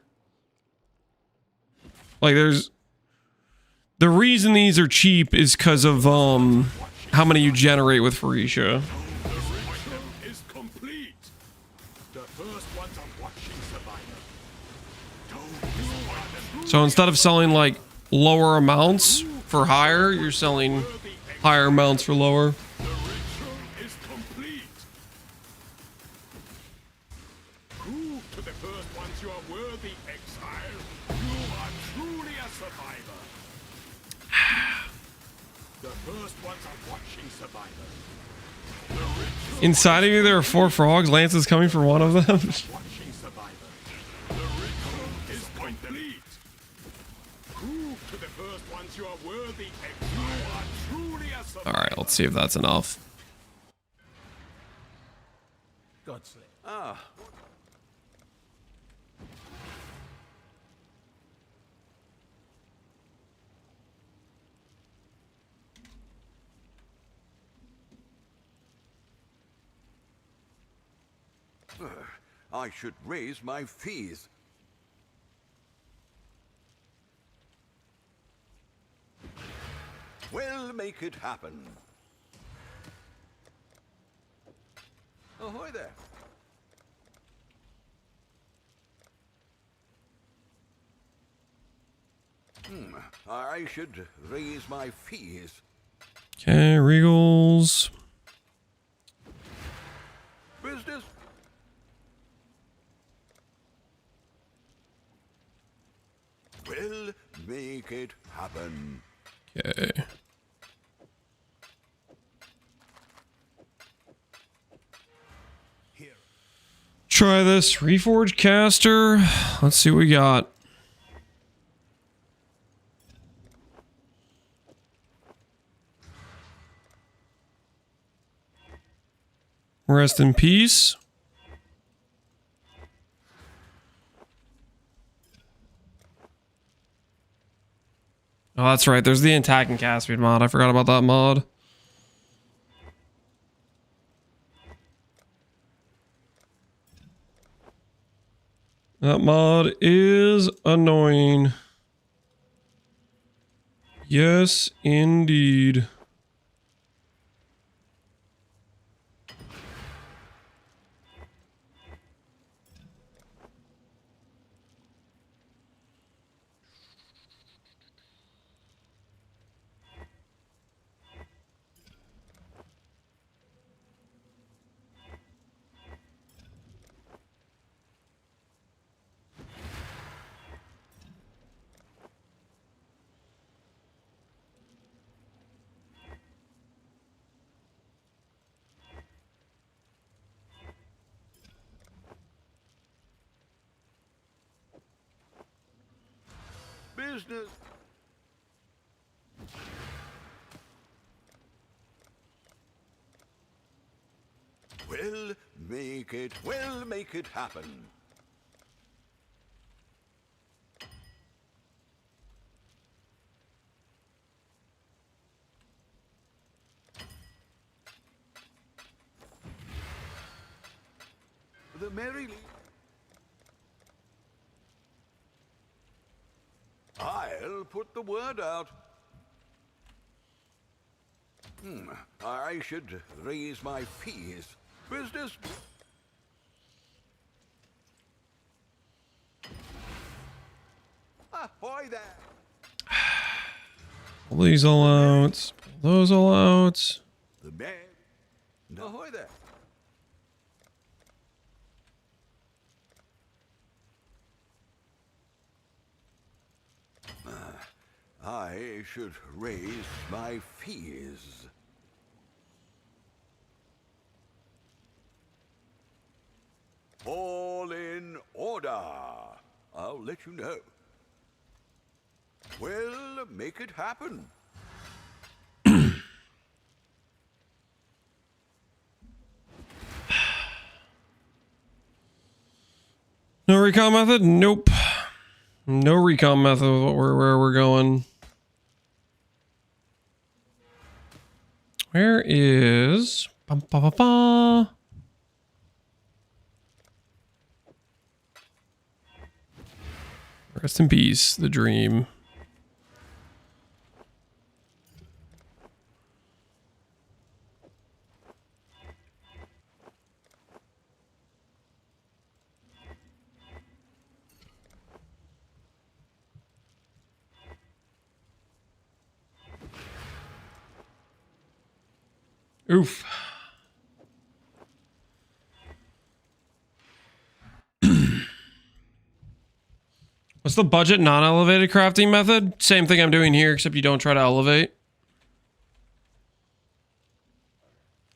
Like there's the reason these are cheap is because of how many you generate with Phoresia. Is complete. The first ones are watching Survivor. So instead of selling like lower amounts for higher, you're selling higher amounts for lower. The ritual is complete. Prove to the first ones you are worthy, Exile. You are truly a survivor. The first ones are watching Survivor. The ritual Inside of you, there are 4 frogs. Lance is coming for one of them. watching Survivor. The ritual is complete. Prove to the first ones you are worthy, Exile. You are truly a survivor. All right, let's see if that's enough. Godsley. Ah, I should raise my fees. We'll make it happen. Ahoy there. I should raise my fees. Okay, Regals. Business. We'll make it happen. Okay. Try this Reforged Caster. Let's see what we got. Rest in peace. Oh, that's right. There's the attack and cast speed mod. I forgot about that mod. That mod is annoying. Yes, indeed. Business. We'll make it happen. The Merry League. I'll put the word out. I should raise my fees. Business. Ahoy there. Pull these all out. Pull those all out. The man. Ahoy there. I should raise my fees. All in order. I'll let you know. We'll make it happen. No recon method? Nope. No recon method of where we're going. Where is... Rest in peace, the dream. Oof. What's the budget non-elevated crafting method? Same thing I'm doing here, except you don't try to elevate.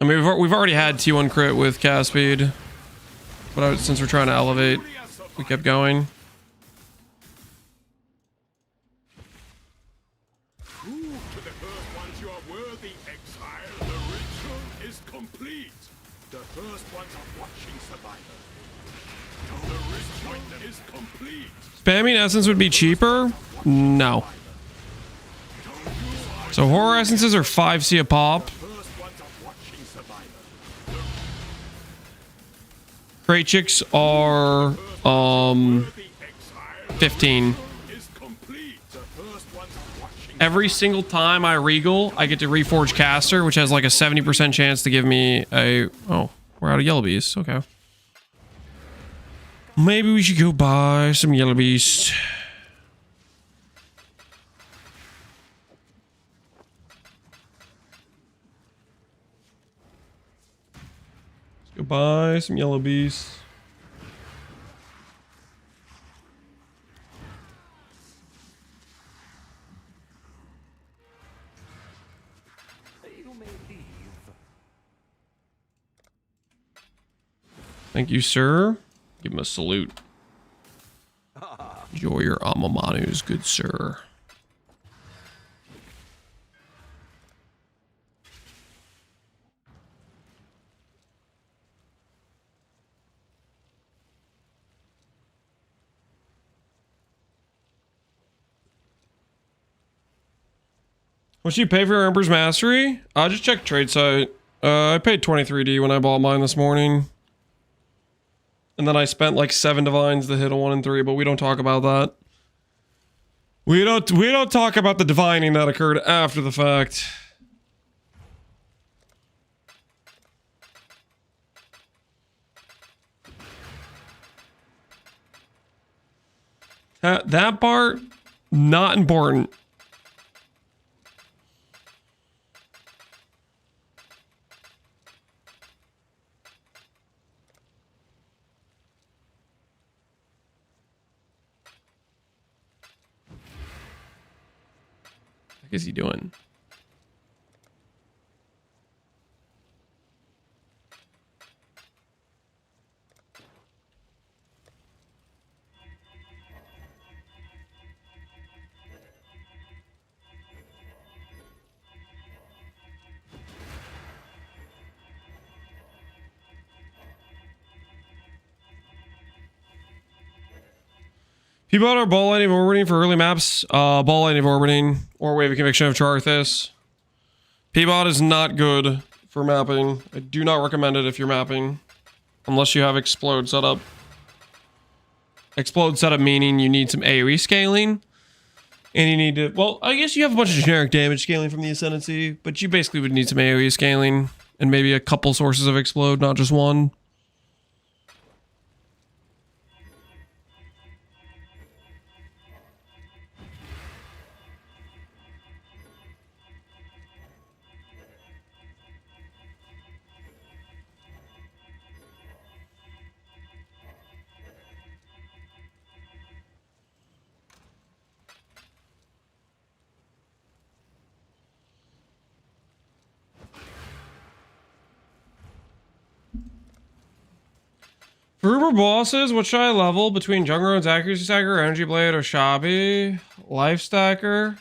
I mean, we've already had T1 crit with cast speed, but since we're trying to elevate, we kept going. Prove to the first ones you are worthy, Exile. The ritual is complete. The first ones are watching Survivor. The ritual is complete. Spamming essence would be cheaper? No. So horror essences are 5C a pop. Crate chicks are 15. Every single time I regal, I get to reforge caster, which has like a 70% chance to give me a... Oh, we're out of yellow bees. Okay. Maybe we should go buy some yellow bees. Let's go buy some yellow bees. You may leave. Thank you, sir. Give him a salute. Enjoy your amamanus, good sir. What'd you pay for your Emperor's Mastery? I just checked trade site. I paid 23D when I bought mine this morning. And then I spent like 7 divines to hit a 1 and 3, but we don't talk about that. We don't talk about the divining that occurred after the fact. That part, not important. What is he doing? People are ball lightning of orbiting for early maps. Ball lightning of orbiting or wave of conviction of Charthus. P-bot is not good for mapping. I do not recommend it if you're mapping. Unless you have explode setup. Explode setup meaning you need some AoE scaling. And you need to... Well, I guess you have a bunch of generic damage scaling from the Ascendancy. But you basically would need some AoE scaling. And maybe a couple sources of explode, not just one. For Uber bosses, what should I level between Jungron's Accuracy Stacker, Energy Blade, or Shabi? Life Stacker?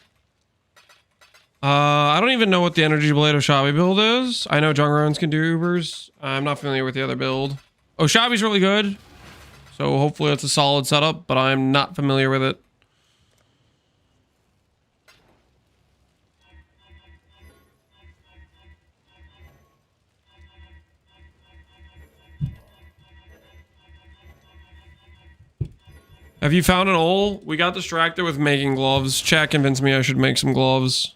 I don't even know what the Energy Blade or Shabi build is. I know Jungron's can do Ubers. I'm not familiar with the other build. Oh, Shabi's really good. So hopefully it's a solid setup, but I'm not familiar with it. Have you found an hole? We got distracted with making gloves. Chat convinced me I should make some gloves.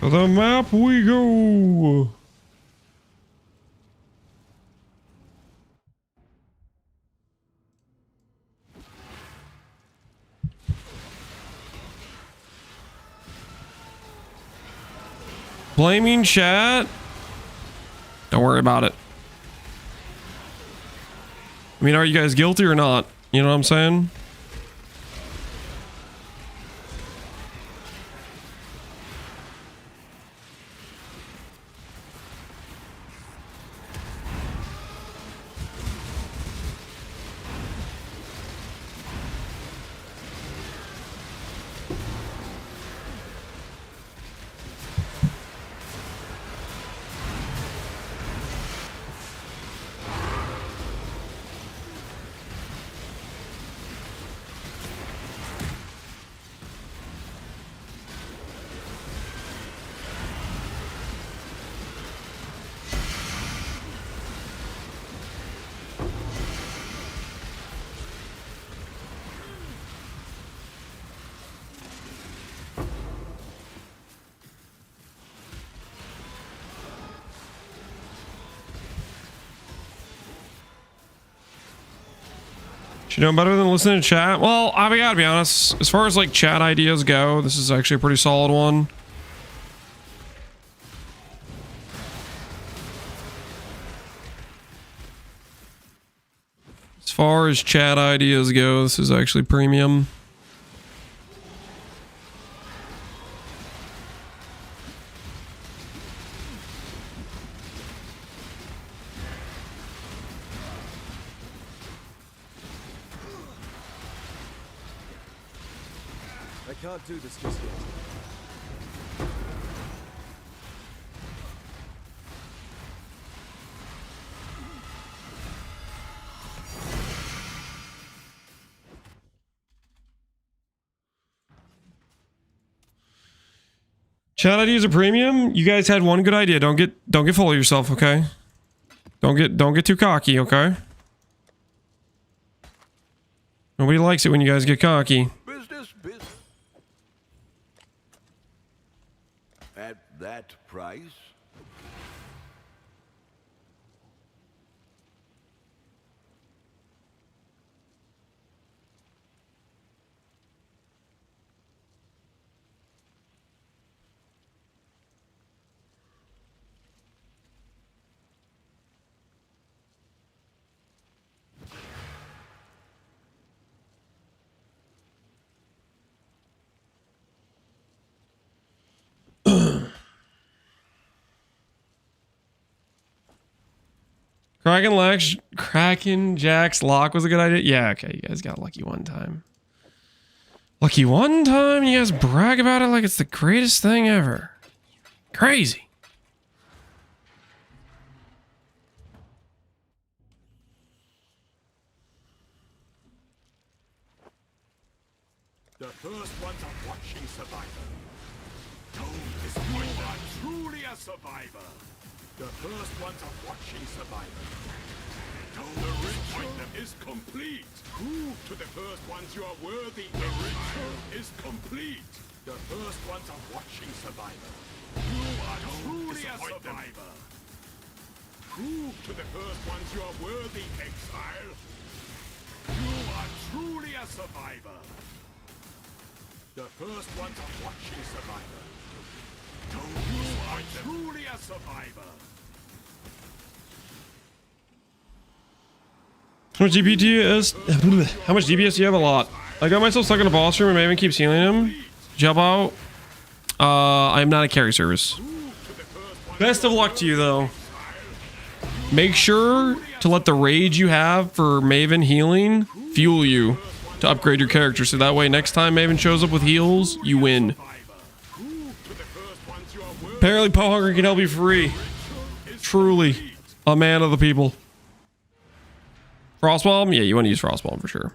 To the map we go. Blaming chat? Don't worry about it. I mean, are you guys guilty or not? You know what I'm saying? You know better than listening to chat? Well, I gotta be honest. As far as like chat ideas go, this is actually a pretty solid one. As far as chat ideas go, this is actually premium. I can't do this just yet. Chat ideas are premium. You guys had one good idea. Don't get full of yourself, okay? Don't get too cocky, okay? Nobody likes it when you guys get cocky. Business. At that price? Kraken Jack's lock was a good idea. Yeah, okay, you guys got lucky one time. Lucky one time, you guys brag about it like it's the greatest thing ever. Crazy. The first ones are watching Survivor. Don't disappoint them. Truly a survivor. The first ones are watching Survivor. The ritual is complete. Prove to the first ones you are worthy. The ritual is complete. The first ones are watching Survivor. You are truly a survivor. Prove to the first ones you are worthy, Exile. You are truly a survivor. The first ones are watching Survivor. You are truly a survivor. How much DPS? How much DPS do you have? A lot. I got myself stuck in a boss room and Maven keeps healing him. Jump out. I am not a carry service. Best of luck to you though. Make sure to let the rage you have for Maven healing fuel you to upgrade your character. So that way next time Maven shows up with heals, you win. Apparently Poe Hunger can help you free. Truly a man of the people. Frostbomb? Yeah, you want to use Frostbomb for sure.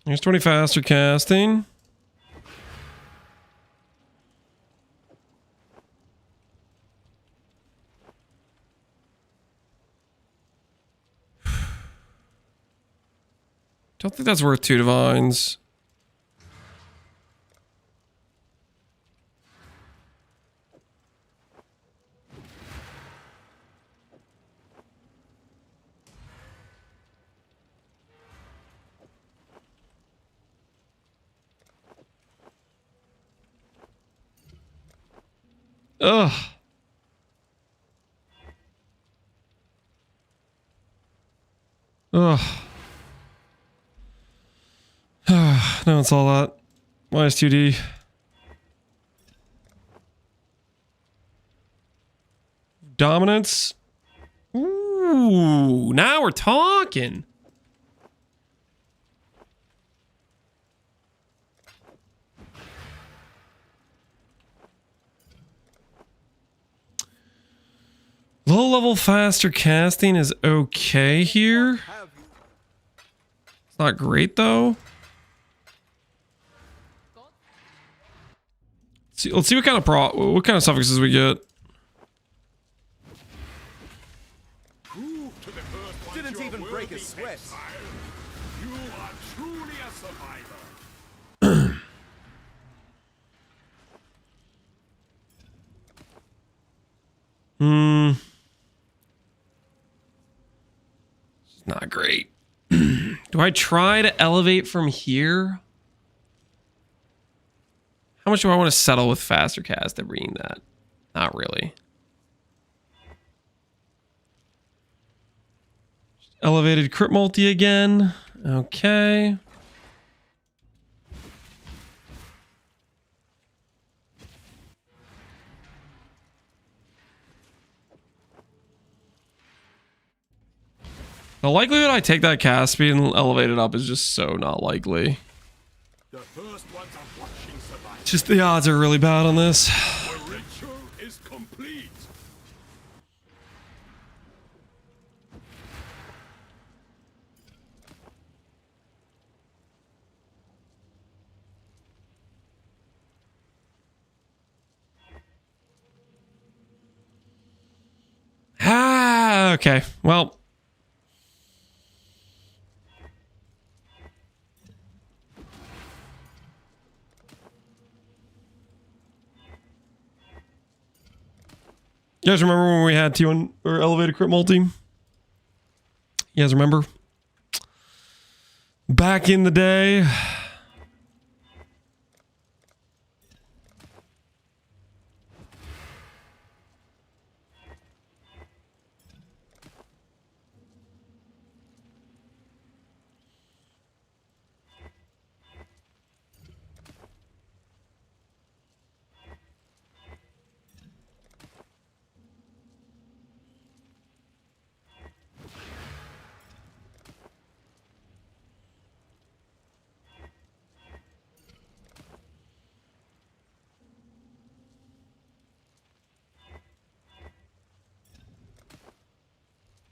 Here's 20 faster casting. Don't think that's worth 2 divines. Ugh. Ugh. No, it's all that. Minus 2D. Dominance. Ooh, now we're talking. Low level faster casting is okay here. It's not great though. Let's see what kind of suffixes we get. Didn't even break a sweat. You are truly a survivor. It's not great. Do I try to elevate from here? How much do I want to settle with faster cast at reading that? Not really. Elevated crit multi again. Okay. The likelihood I take that cast speed and elevate it up is just so not likely. The first ones are watching survival. Just the odds are really bad on this. The ritual is complete. Ah, okay. Well. You guys remember when we had T1 or elevated crit multi? You guys remember? Back in the day.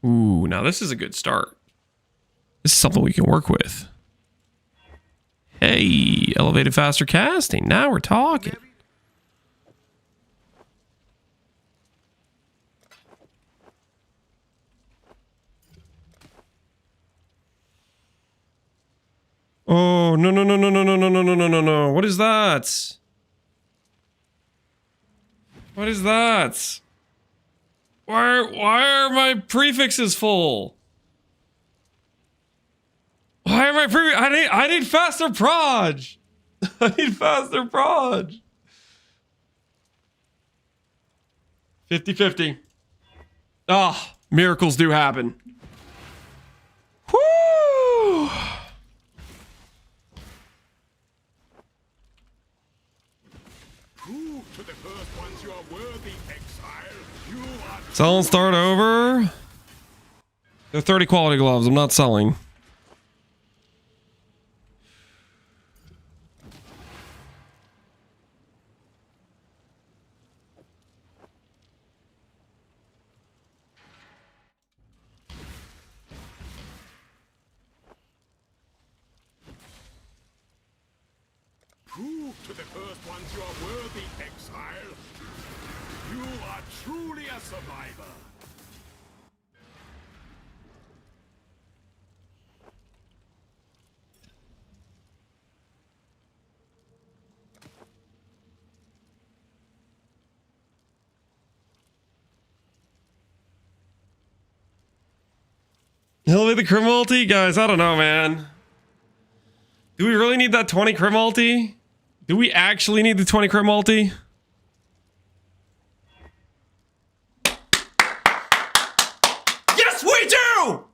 Ooh, now this is a good start. This is something we can work with. Hey, elevated faster casting. Now we're talking. Oh, no, no, no, no, no, no, no, no, no, no, no, no. What is that? What is that? Why are my prefixes full? Why am I free? I need faster proj. I need faster proj. 50-50. Ah, miracles do happen. Woo! Prove to the first ones you are worthy, Exile. You are Sell and start over. They're 30 quality gloves. I'm not selling. Prove to the first ones you are worthy, Exile. You are truly a survivor. Elevate the crit multi? Guys, I don't know, man. Do we really need that 20 crit multi? Do we actually need the 20 crit multi? Yes, we do!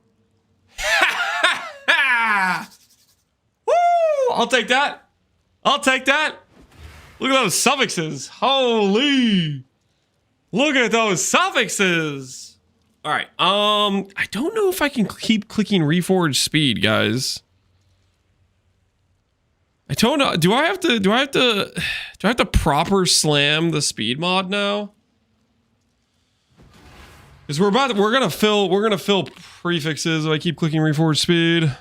Woo! I'll take that. I'll take that. Look at those suffixes. Holy. Look at those suffixes. All right. I don't know if I can keep clicking reforge speed, guys. I don't know. Do I have to proper slam the speed mod now? Because we're gonna fill prefixes if I keep clicking reforge speed.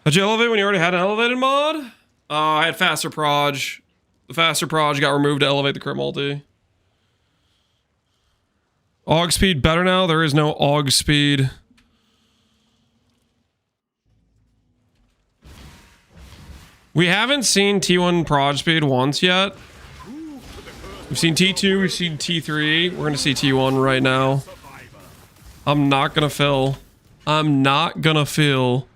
How'd you elevate when you already had an elevated mod? I had faster proj. The faster proj got removed to elevate the crit multi. Aug speed better now? There is no aug speed. We haven't seen T1 proj speed once yet. We've seen T2, we've seen T3. We're gonna see T1 right now. I'm not gonna fill. I'm not gonna fill.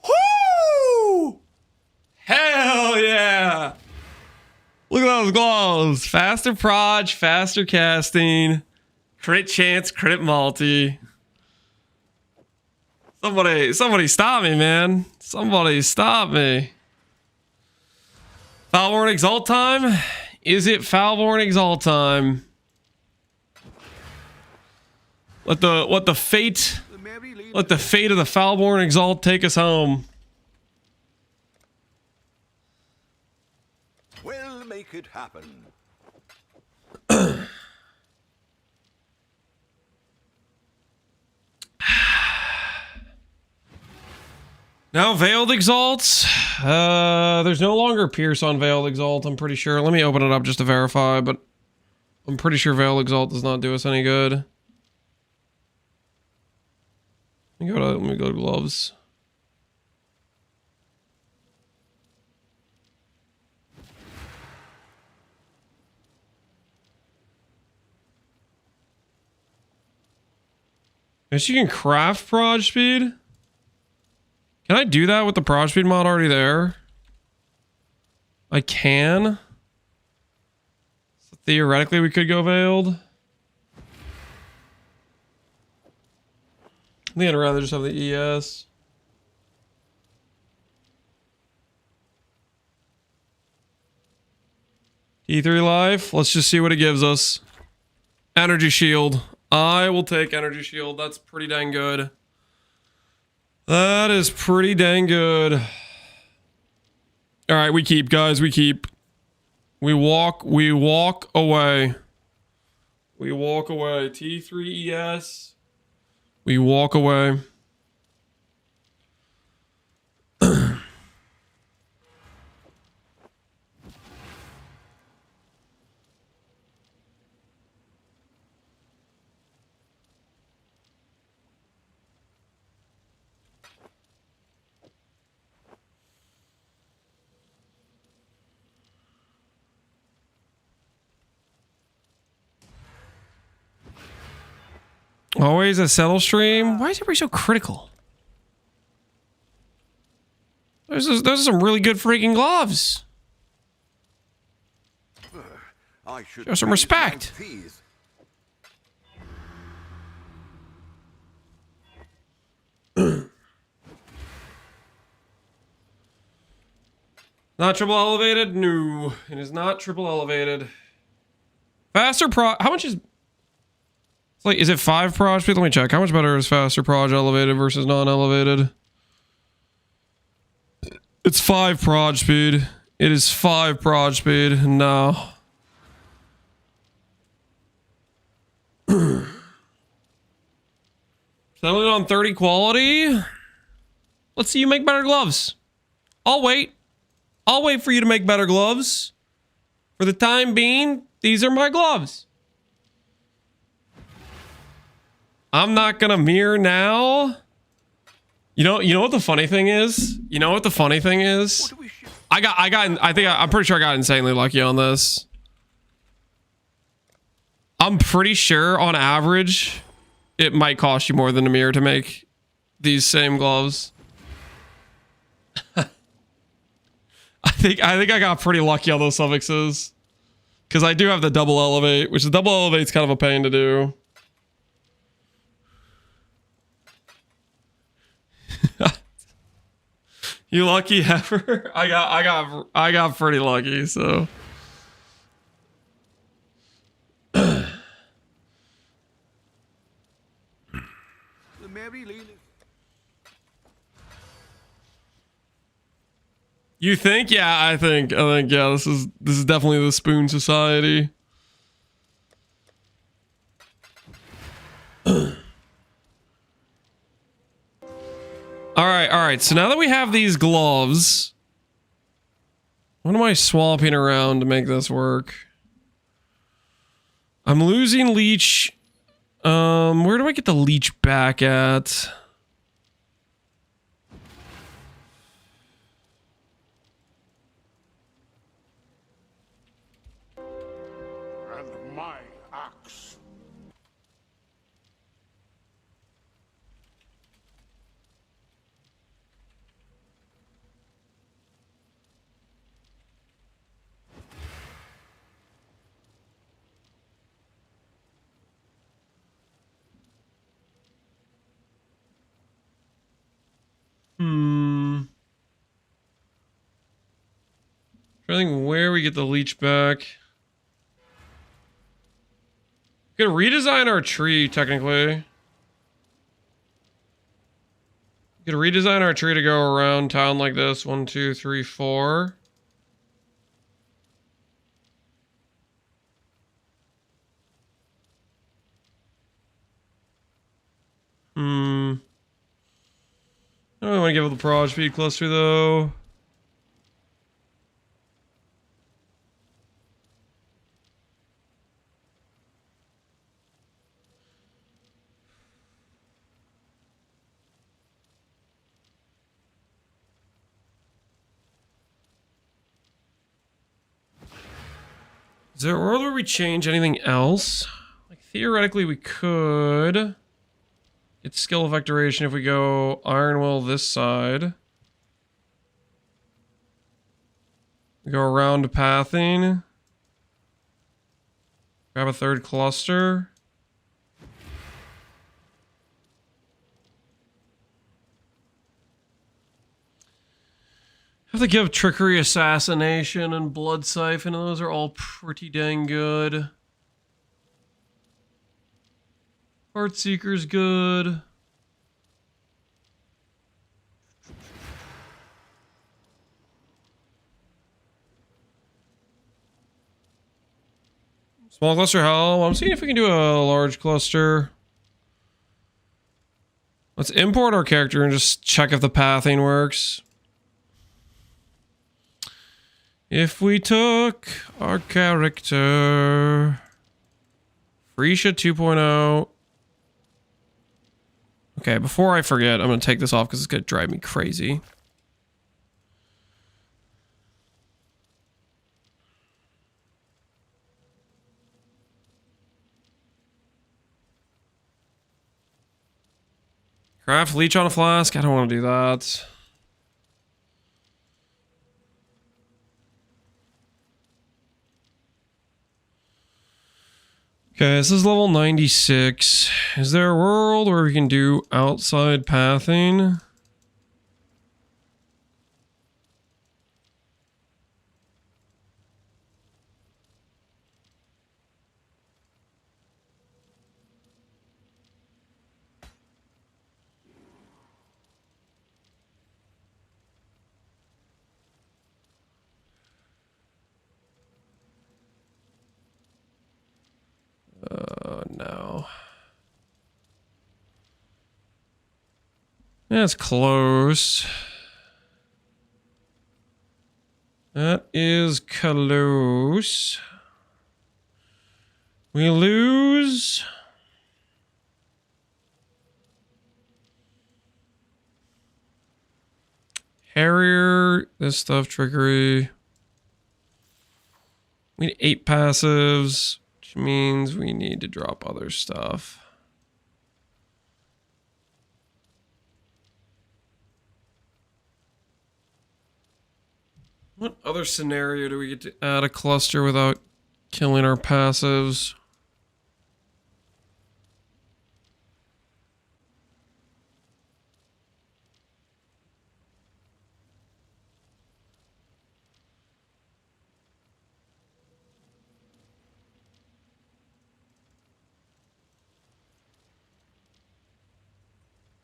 Woo! Hell yeah! Look at those gloves. Faster proj, faster casting, crit chance, crit multi. Somebody stop me, man. Somebody stop me. Foulborn Exalt time? Is it Foulborn Exalt time? Let the fate of the Foulborn Exalt take us home. We'll make it happen. Now Veiled Exalts. There's no longer Pierce on Veiled Exalt, I'm pretty sure. Let me open it up just to verify, but I'm pretty sure Veiled Exalt does not do us any good. Let me go to gloves. Guess you can craft proj speed? Can I do that with the proj speed mod already there? I can. So theoretically, we could go veiled. I think I'd rather just have the ES. E3 life. Let's just see what it gives us. Energy shield. I will take energy shield. That's pretty dang good. That is pretty dang good. All right, we keep, guys. We keep. We walk away. We walk away. T3 ES. We walk away. Always a settle stream. Why is everybody so critical? Those are some really good freaking gloves. I should Show some raise my respect. fees. Not triple elevated? No, it is not triple elevated. Faster pro. How much is? It's like, is it 5 proj speed? Let me check. How much better is faster proj elevated versus non-elevated? It's 5 proj speed. It is 5 proj speed. No. Settled on 30 quality. Let's see you make better gloves. I'll wait. I'll wait for you to make better gloves. For the time being, these are my gloves. I'm not gonna mirror now. You know what the funny thing is? You know what the funny thing is? I'm pretty sure I got insanely lucky on this. I'm pretty sure on average, it might cost you more than a mirror to make these same gloves. I think I got pretty lucky on those suffixes. Because I do have the double elevate, which the double elevate's kind of a pain to do. You lucky heifer? I got pretty lucky, so. You think? Yeah, I think yeah, this is definitely the Spoon Society. All right. So now that we have these gloves, what am I swapping around to make this work? I'm losing leech. Where do I get the leech back at? And my axe. I think where we get the leech back. We could redesign our tree, technically. We could redesign our tree to go around town like this. 1, 2, 3, 4. I don't really want to give it the proj speed cluster, though. Is there a world where we change anything else? Like, theoretically, we could. Get skill of vectoration if we go Iron Will this side. We go around to pathing. Grab a third cluster. Have to give Trickery, Assassination, and Blood Siphon, and those are all pretty dang good. Heartseeker's good. Small cluster hell. I'm seeing if we can do a large cluster. Let's import our character and just check if the pathing works. If we took our character, Freesia 2.0. Okay, before I forget, I'm going to take this off because it's going to drive me crazy. Craft leech on a flask. I don't want to do that. Okay, this is level 96. Is there a world where we can do outside pathing? No. That's close. That is close. We lose. Harrier, this stuff, trickery. We need 8 passives, which means we need to drop other stuff. What other scenario do we get to add a cluster without killing our passives?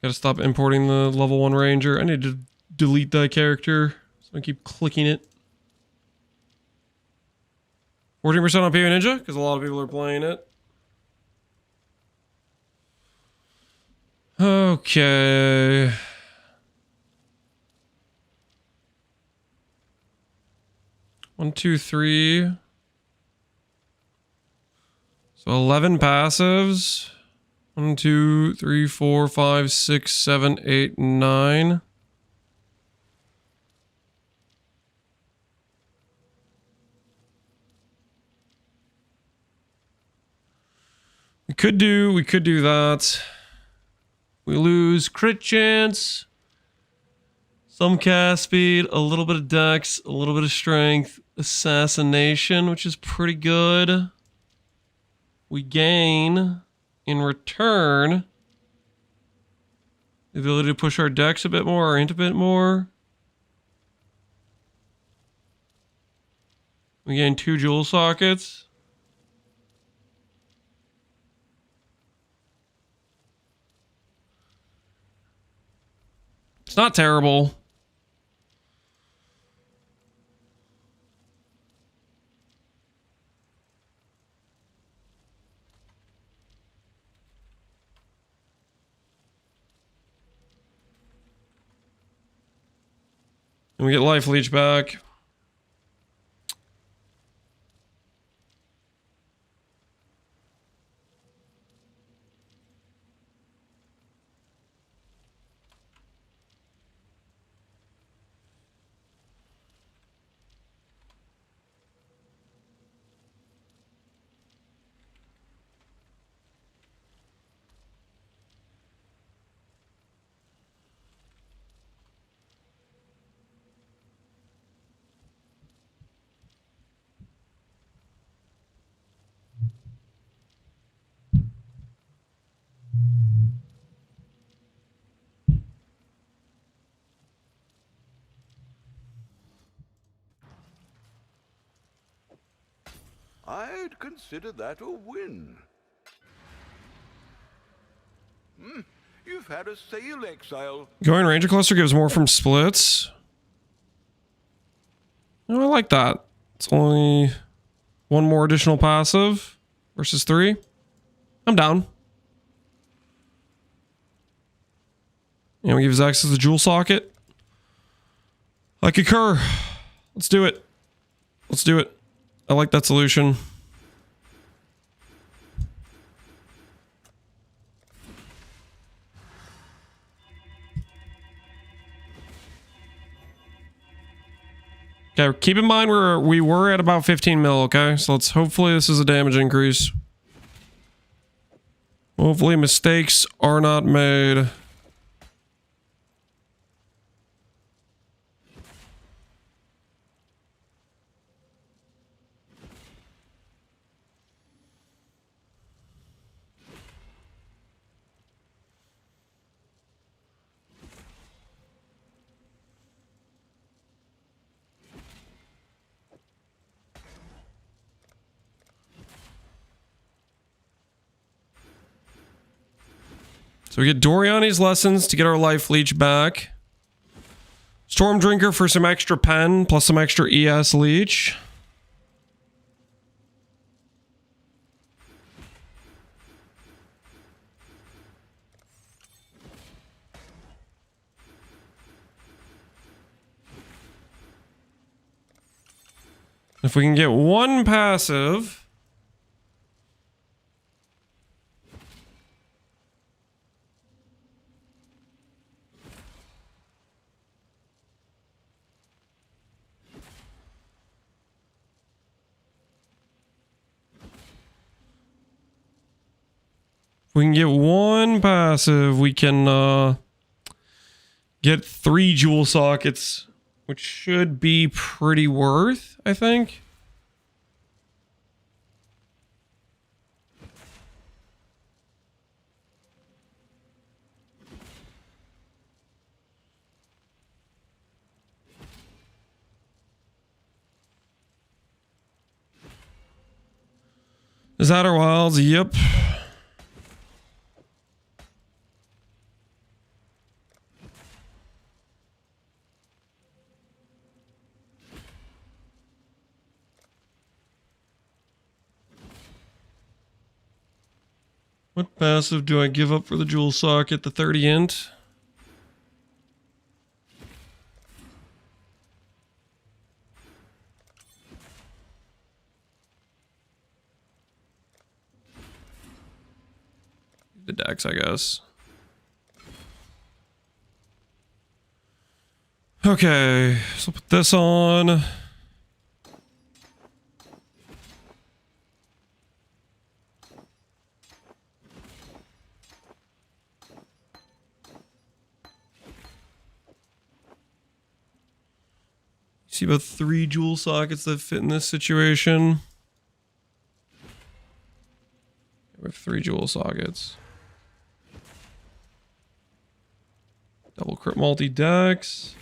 Gotta stop importing the level 1 ranger. I need to delete that character, so I keep clicking it. 14% on PO Ninja, because a lot of people are playing it. Okay. One, two, three. So 11 passives. 1, 2, 3, 4, 5, 6, 7, 8, 9. We could do that. We lose crit chance, some cast speed, a little bit of dex, a little bit of strength, assassination, which is pretty good. We gain, in return, the ability to push our dex a bit more, our int a bit more. We gain 2 jewel sockets. It's not terrible. And we get life leech back. I'd consider that a win. You've had a sale, Exile. Going Ranger Cluster gives more from splits. Oh, I like that. It's only 1 more additional passive versus 3. I'm down. And we give access to the jewel socket. I concur. Let's do it. Let's do it. I like that solution. Okay, keep in mind we were at about 15 mil, okay? So hopefully this is a damage increase. Hopefully mistakes are not made. So we get Doriani's lessons to get our life leech back. Storm Drinker for some extra pen, plus some extra ES leech. If we can get one passive... we can get one passive, we can get 3 jewel sockets, which should be pretty worth, I think. Is that our wilds? Yep. What passive do I give up for the jewel socket? The 30 int? The dex, I guess. Okay, so put this on. See about 3 jewel sockets that fit in this situation. We have 3 jewel sockets. Double crit multi-dex.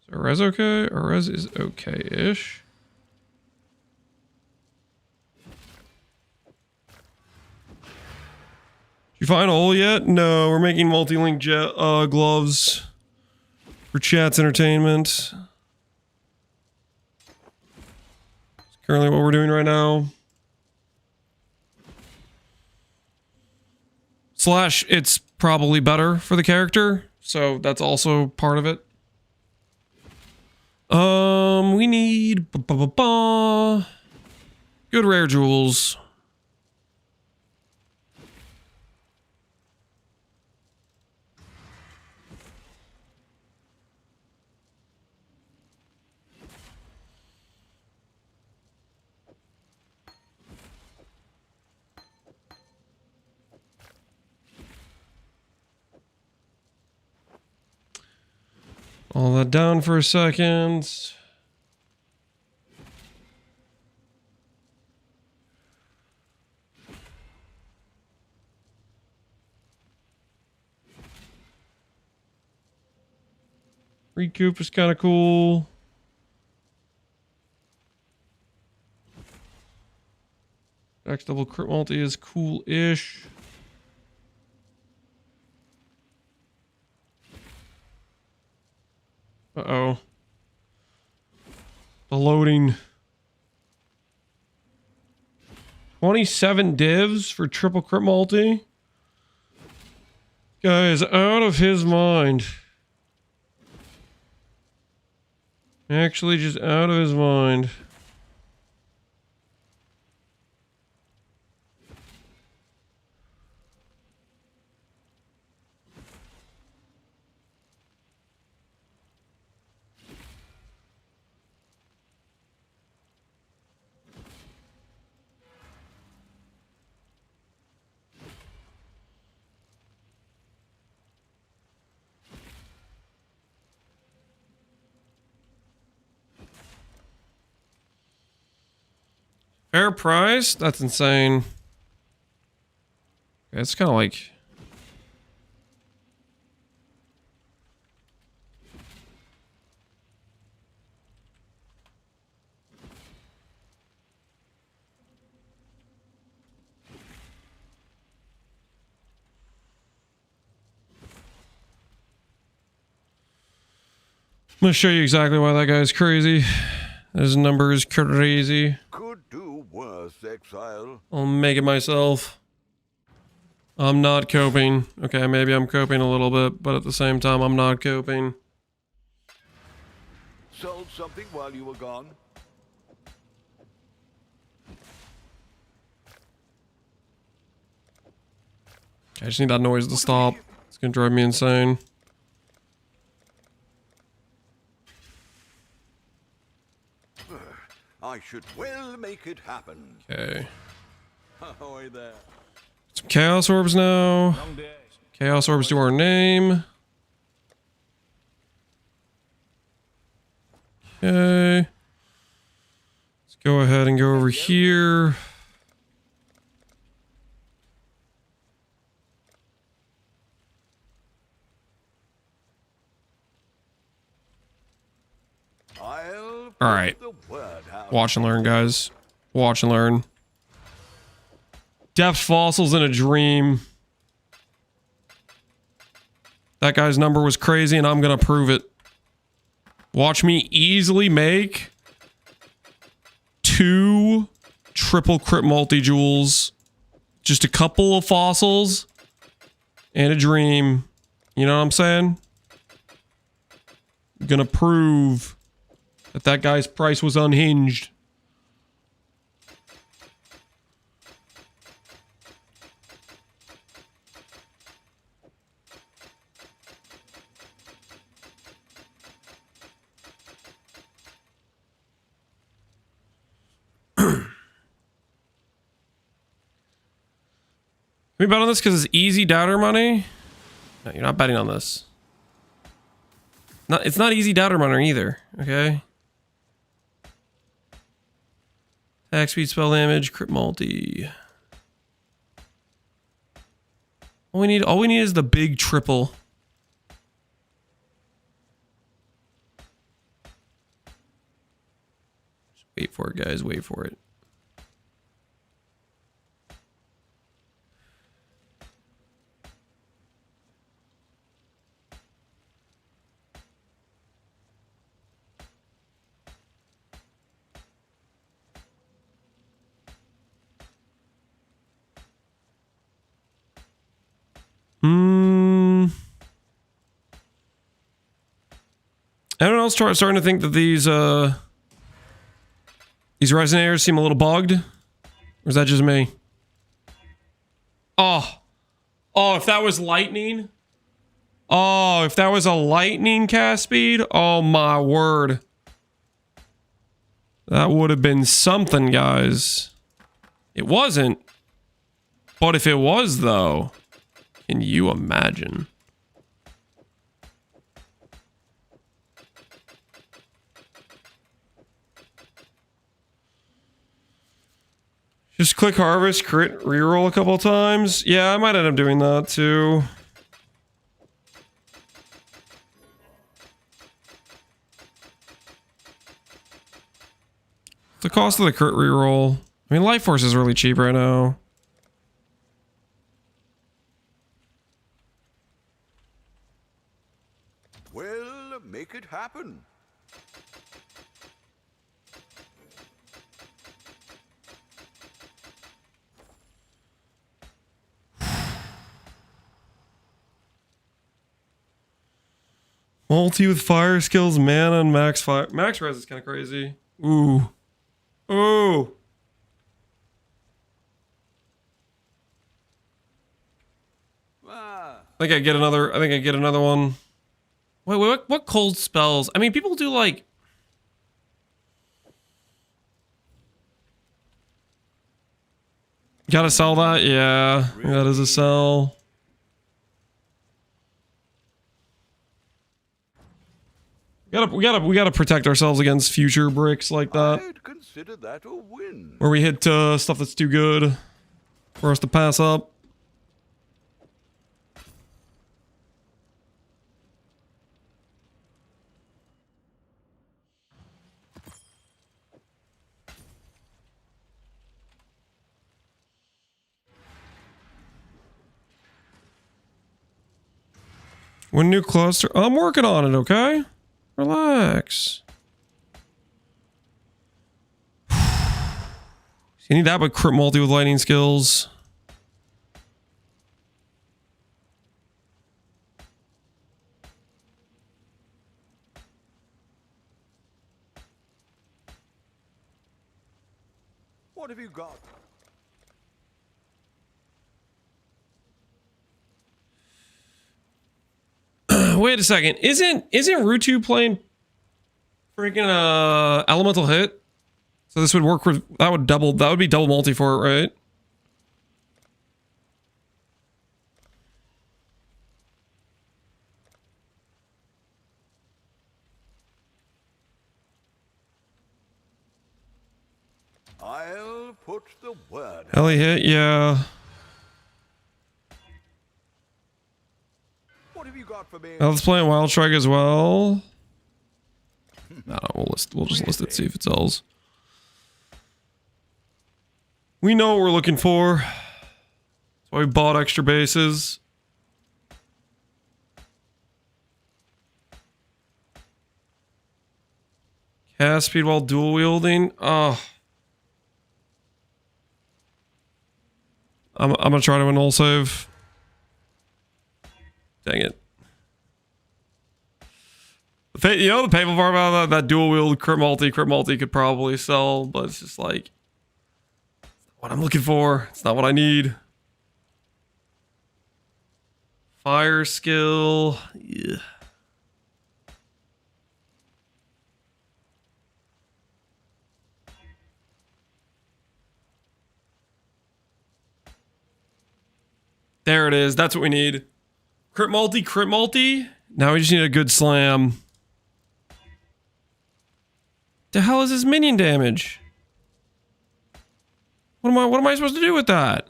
Is Arez okay? Arez is okay-ish. Did you find a hole yet? No, we're making multi-link gloves for chat's entertainment. It's currently what we're doing right now. Slash, it's probably better for the character, so that's also part of it. We need good rare jewels. All that down for a second. Recoup is kind of cool. X double crit multi is cool-ish. Uh-oh. The loading. 27 divs for triple crit multi. Guy is out of his mind. Actually, just out of his mind. Fair price? That's insane. It's kind of like... I'm gonna show you exactly why that guy's crazy. His number is crazy. Could do worse, Exile. I'll make it myself. I'm not coping. Okay, maybe I'm coping a little bit, but at the same time, I'm not coping. Sold something while you were gone? I just need that noise to stop. It's gonna drive me insane. I should well make it happen. Okay. Ahoy there. Some Chaos Orbs now. Long days. Chaos Orbs to our name. Okay. Let's go ahead and go over here. All right. Watch and learn, guys. Watch and learn. Depth fossils in a dream. That guy's number was crazy, and I'm gonna prove it. Watch me easily make 2 triple crit multi-jewels. Just a couple of fossils and a dream. You know what I'm saying? I'm gonna prove that guy's price was unhinged. Can we bet on this because it's easy doubter money? No, you're not betting on this. It's not easy doubter money either, okay? Attack speed, spell damage, crit multi. All we need is the big triple. Just wait for it, guys. Wait for it. Anyone else starting to think that these resonators seem a little bugged? Or is that just me? Oh, if that was lightning. Oh, if that was a lightning cast speed. Oh my word. That would have been something, guys. It wasn't. But if it was, though, can you imagine? Just click harvest, crit, reroll a couple times. Yeah, I might end up doing that too. The cost of the crit reroll. I mean, Life Force is really cheap right now. Well, make it happen. Multi with fire skills, mana, and max fire. Max res is kind of crazy. Ooh. Ooh. I think I get another one. Wait, what cold spells? I mean, people do like... Gotta sell that? Yeah. That is a sell. We gotta protect ourselves against future bricks like that. I'd consider that a win. Where we hit stuff that's too good for us to pass up. One new cluster. I'm working on it, okay? Relax. You need that, but crit multi with lightning skills. What have you got? Wait a second. Isn't Rutu playing freaking elemental hit? So this would work with that would be double multi for it, right? I'll put the word. Ellie hit, yeah. What have you got for me? Let's play Wild Strike as well. No, we'll just list it, see if it sells. We know what we're looking for. That's why we bought extra bases. Cast speed while dual wielding. Oh. I'm gonna try to annul save. Dang it. You know the painful part about that dual wield crit multi could probably sell, but it's just like what I'm looking for. It's not what I need. Fire skill. Yeah. There it is. That's what we need. Crit multi. Now we just need a good slam. The hell is this minion damage? What am I supposed to do with that?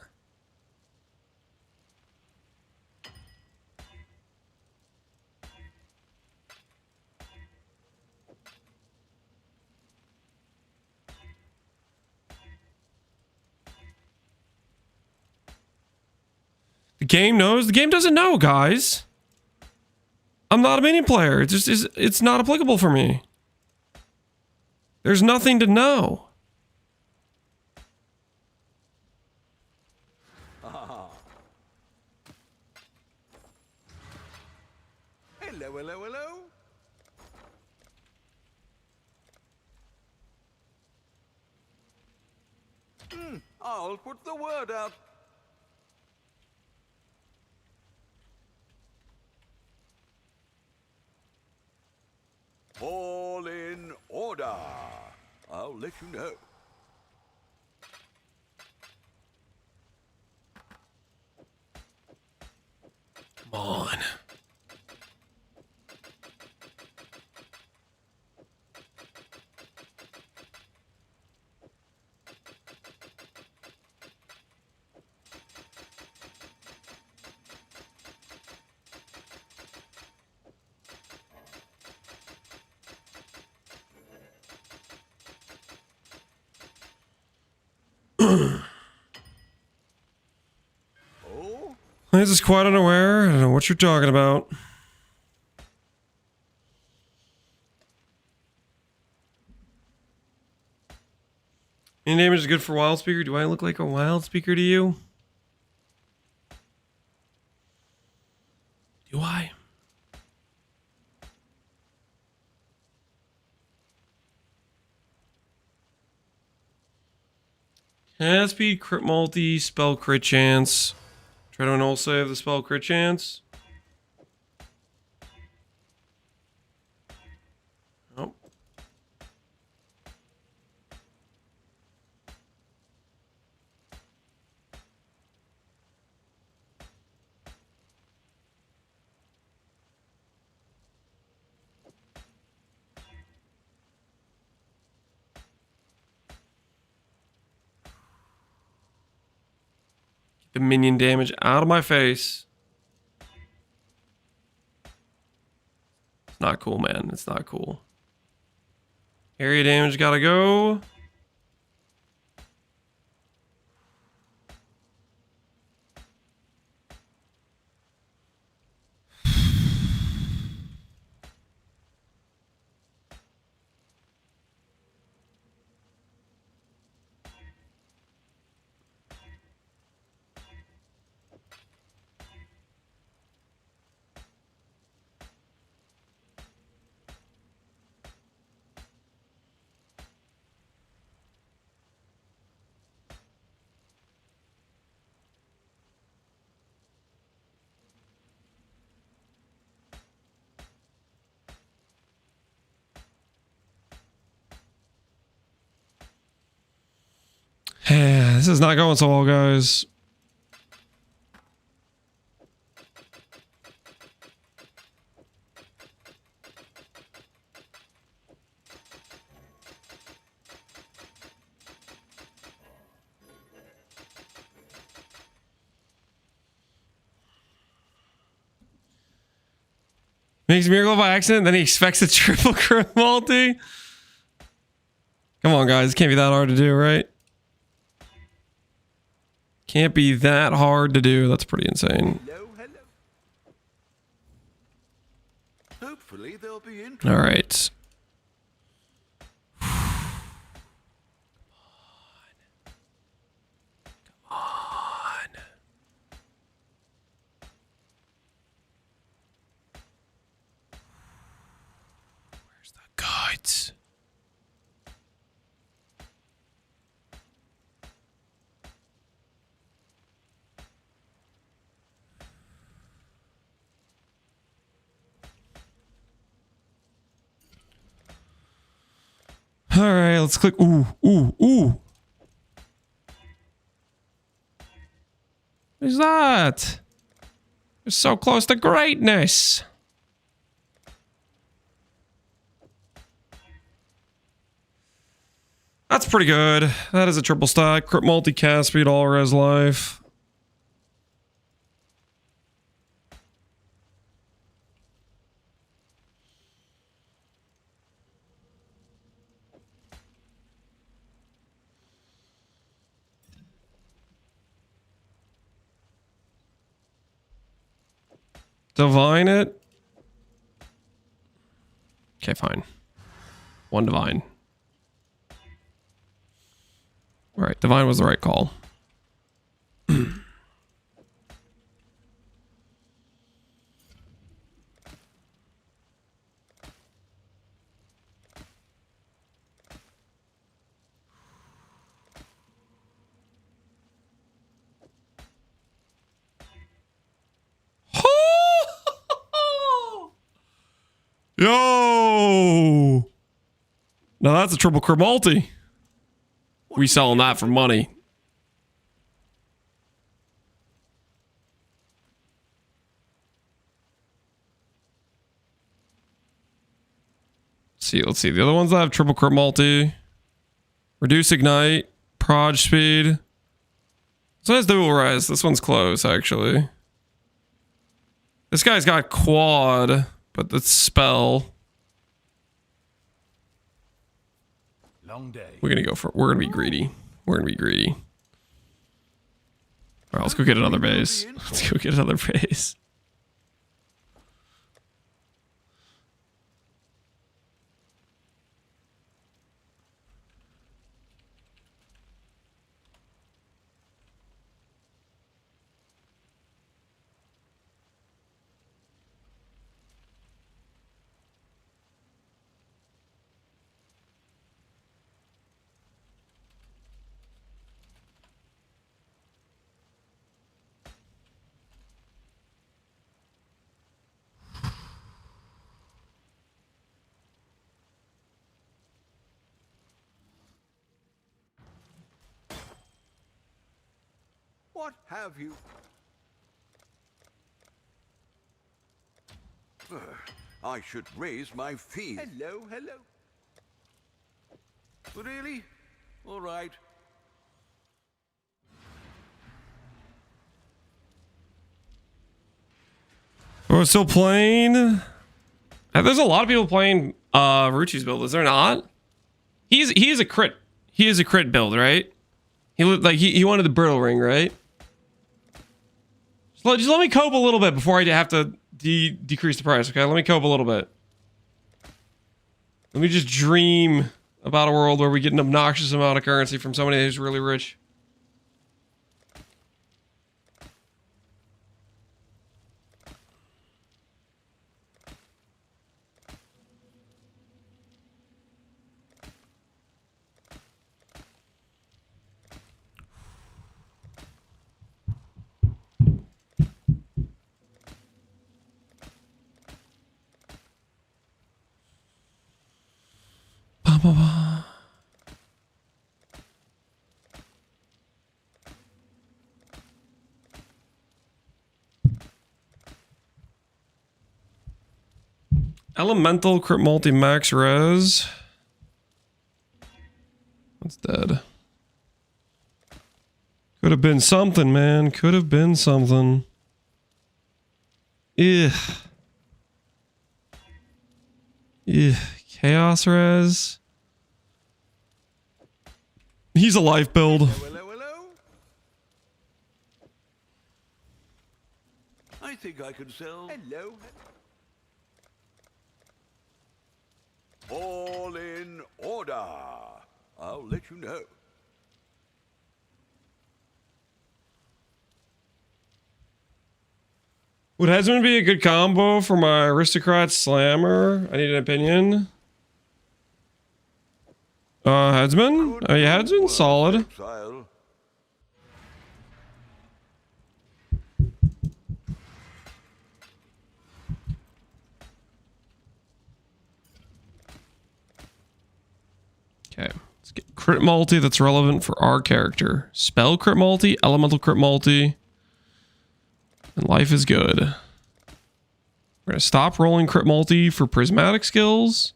The game knows. The game doesn't know, guys. I'm not a minion player. It's not applicable for me. There's nothing to know. Hello. I'll put the word out. All in order. I'll let you know. Come on. This is quite unaware. I don't know what you're talking about. Any damage is good for wild speaker. Do I look like a wild speaker to you? Do I? Cast speed, crit multi, spell crit chance. Try to annul save the spell crit chance. Oh. The minion damage out of my face. It's not cool, man. It's not cool. Area damage gotta go. This is not going so well, guys. Makes a miracle by accident, then he expects a triple crit multi. Come on, guys. It can't be that hard to do, right? Can't be that hard to do. That's pretty insane. Hello, hello. Hopefully they'll be interested. All right. Come on. Where's the guts? All right, let's click. Ooh, ooh, ooh. What is that? You're so close to greatness. That's pretty good. That is a triple stack. Crit multi, cast speed, all res life. Divine it. Okay, fine. One divine. All right, divine was the right call. Yo! Now that's a triple crit multi. We selling that for money. Let's see. The other ones that have triple crit multi. Reduce ignite. Proj speed. This one has dual res. This one's close, actually. This guy's got quad, but the spell. Long day. We're gonna be greedy. We're gonna be greedy. All right, let's go get another base. Let's go get another base. What have you? I should raise my fee. Hello, hello. Really? All right. We're still playing. There's a lot of people playing Ruchi's build. Is there not? He is a crit. He is a crit build, right? He wanted the brittle ring, right? Just let me cope a little bit before I have to decrease the price. Okay, let me cope a little bit. Let me just dream about a world where we get an obnoxious amount of currency from somebody who's really rich. Elemental crit multi max res. That's dead. Could have been something, man. Could have been something. Ugh. Ugh. Chaos res. He's a life build. Hello, hello. I think I can sell. Hello. All in order. I'll let you know. Would Headsman be a good combo for my Aristocrat Slammer? I need an opinion. Headsman? Oh, yeah, Headsman, solid. Exile. Okay, let's get crit multi that's relevant for our character. Spell crit multi, elemental crit multi. And life is good. We're gonna stop rolling crit multi for prismatic skills.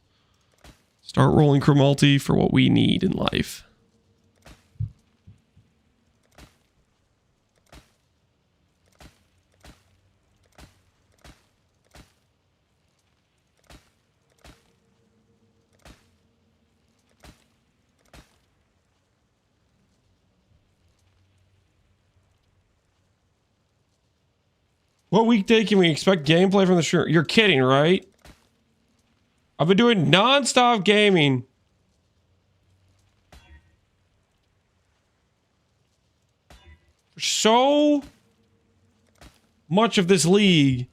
Start rolling crit multi for what we need in life. What weekday can we expect gameplay from the show? You're kidding, right? I've been doing non-stop gaming. For so much of this league.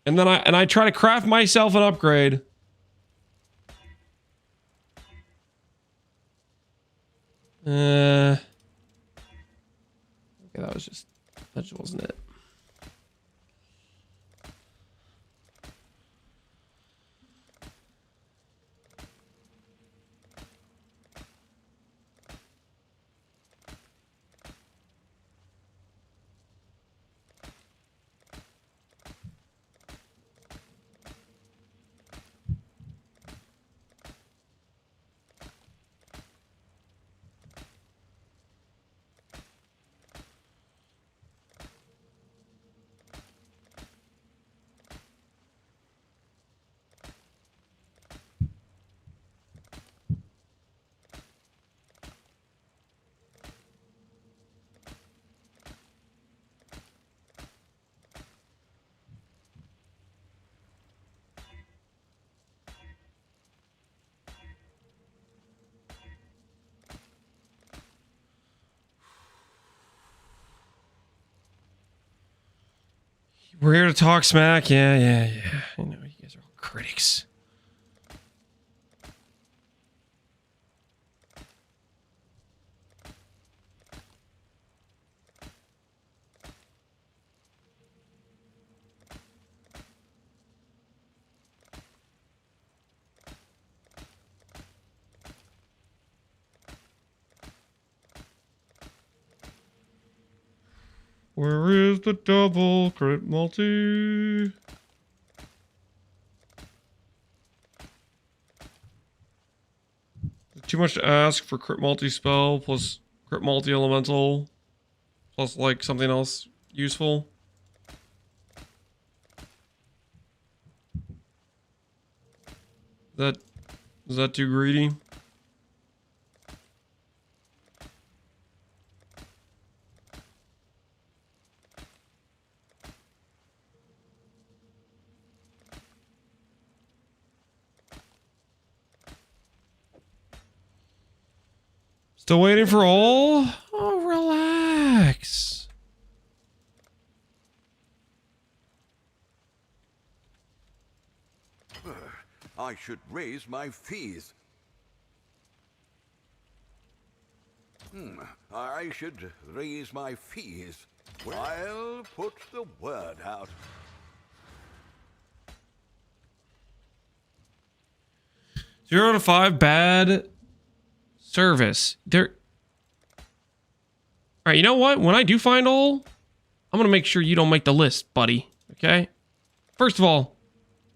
And then I try to craft myself an upgrade. Okay, that just wasn't it. We're here to talk smack. Yeah. I know you guys are all critics. Where is the double crit multi? Too much to ask for crit multi spell plus crit multi elemental plus like something else useful. Is that too greedy? Still waiting for all? Oh, relax. I should raise my fees. I should raise my fees. I'll put the word out. 0 to 5 bad service. All right, you know what? When I do find all, I'm gonna make sure you don't make the list, buddy. Okay? First of all,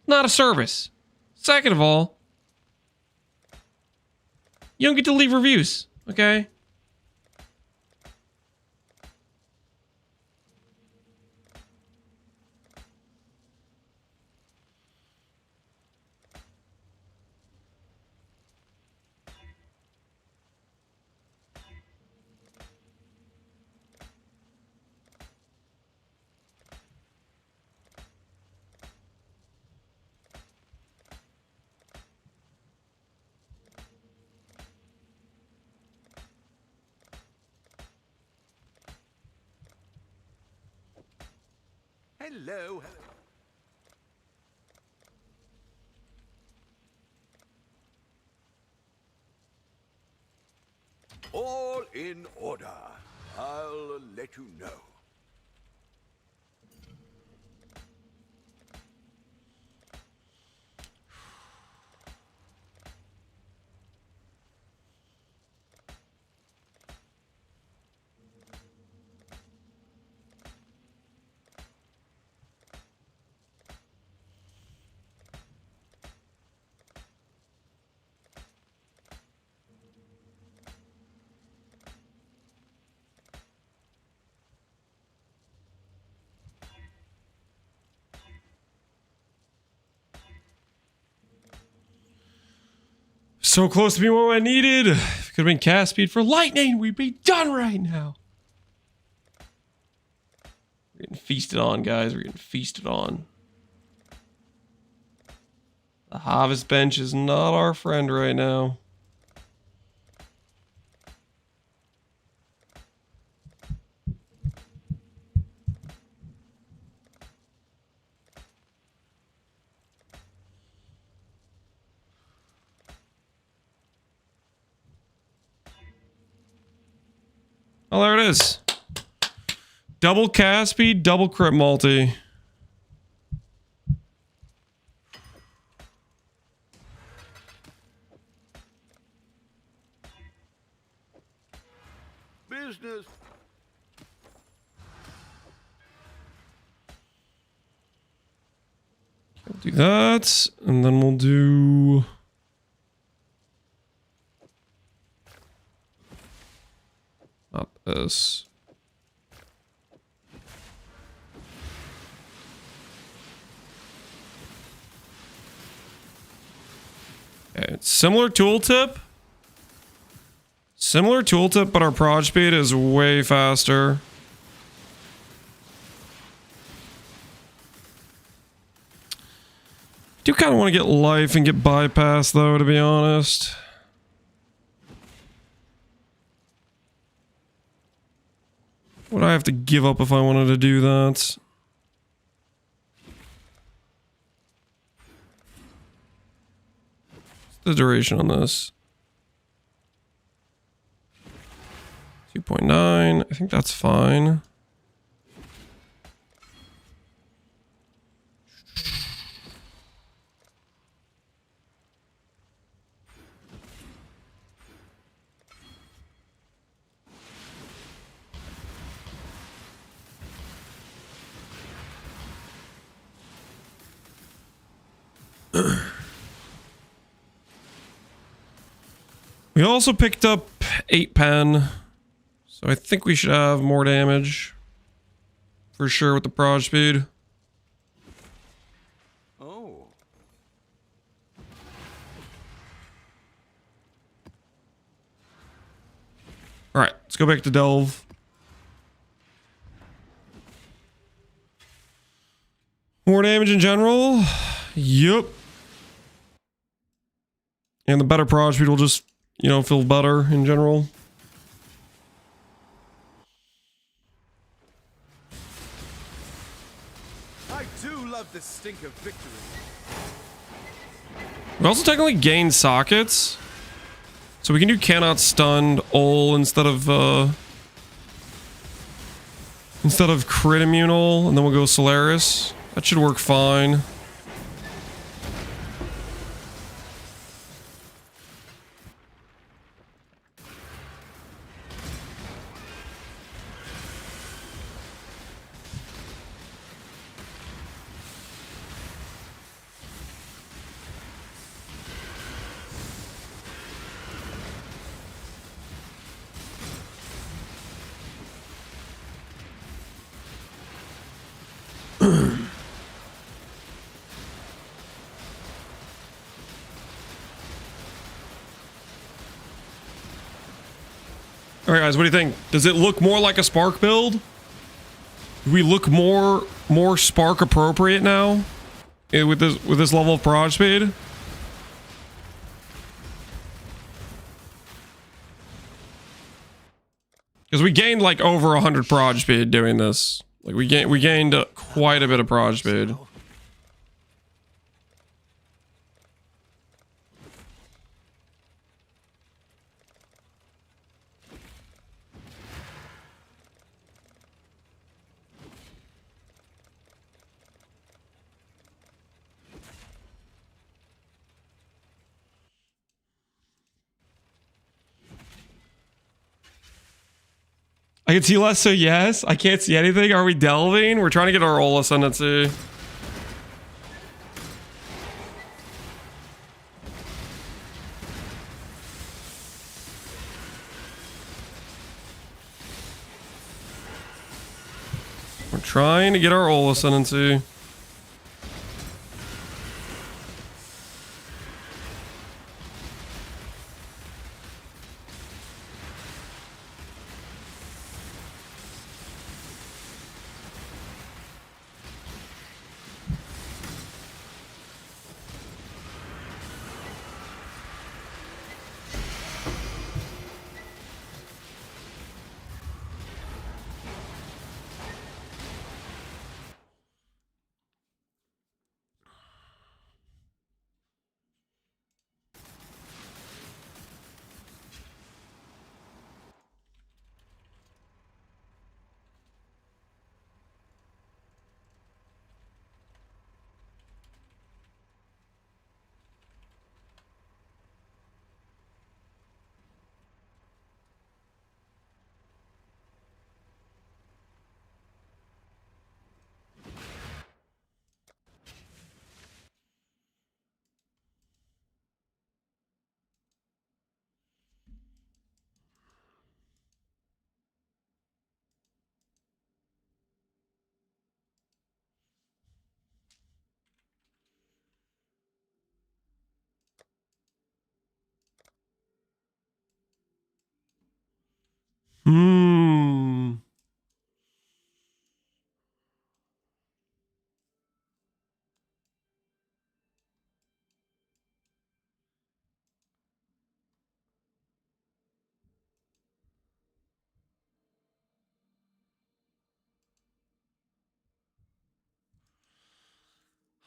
not a service. Second of all, you don't get to leave reviews, okay? Hello. All in order. I'll let you know. So close to being what I needed. If it could have been cast speed for lightning, we'd be done right now. We're getting feasted on, guys. We're getting feasted on. The harvest bench is not our friend right now. Oh, there it is. Double cast speed, double crit multi. Business. We'll do that, and then we'll do... Not this. Okay, similar tooltip. Similar tooltip, but our proj speed is way faster. Do kind of want to get life and get bypass though, to be honest. Would I have to give up if I wanted to do that? What's the duration on this? 2.9. I think that's fine. We also picked up 8 pen, so I think we should have more damage for sure with the proj speed. Oh. All right, let's go back to Delve. More damage in general. Yup. And the better proj speed will just, you know, feel better in general. I do love the stink of victory. We also technically gain sockets. So we can do cannot stunned ol instead of crit immunal, and then we'll go Solaris. That should work fine. All right, guys, what do you think? Does it look more like a Spark build? Do we look more Spark appropriate now with this level of barrage speed? Because we gained like over 100 barrage speed doing this. Like we gained quite a bit of barrage speed. I can see less, so yes. I can't see anything. Are we delving? We're trying to get our Ascendancy. We're trying to get our Ascendancy.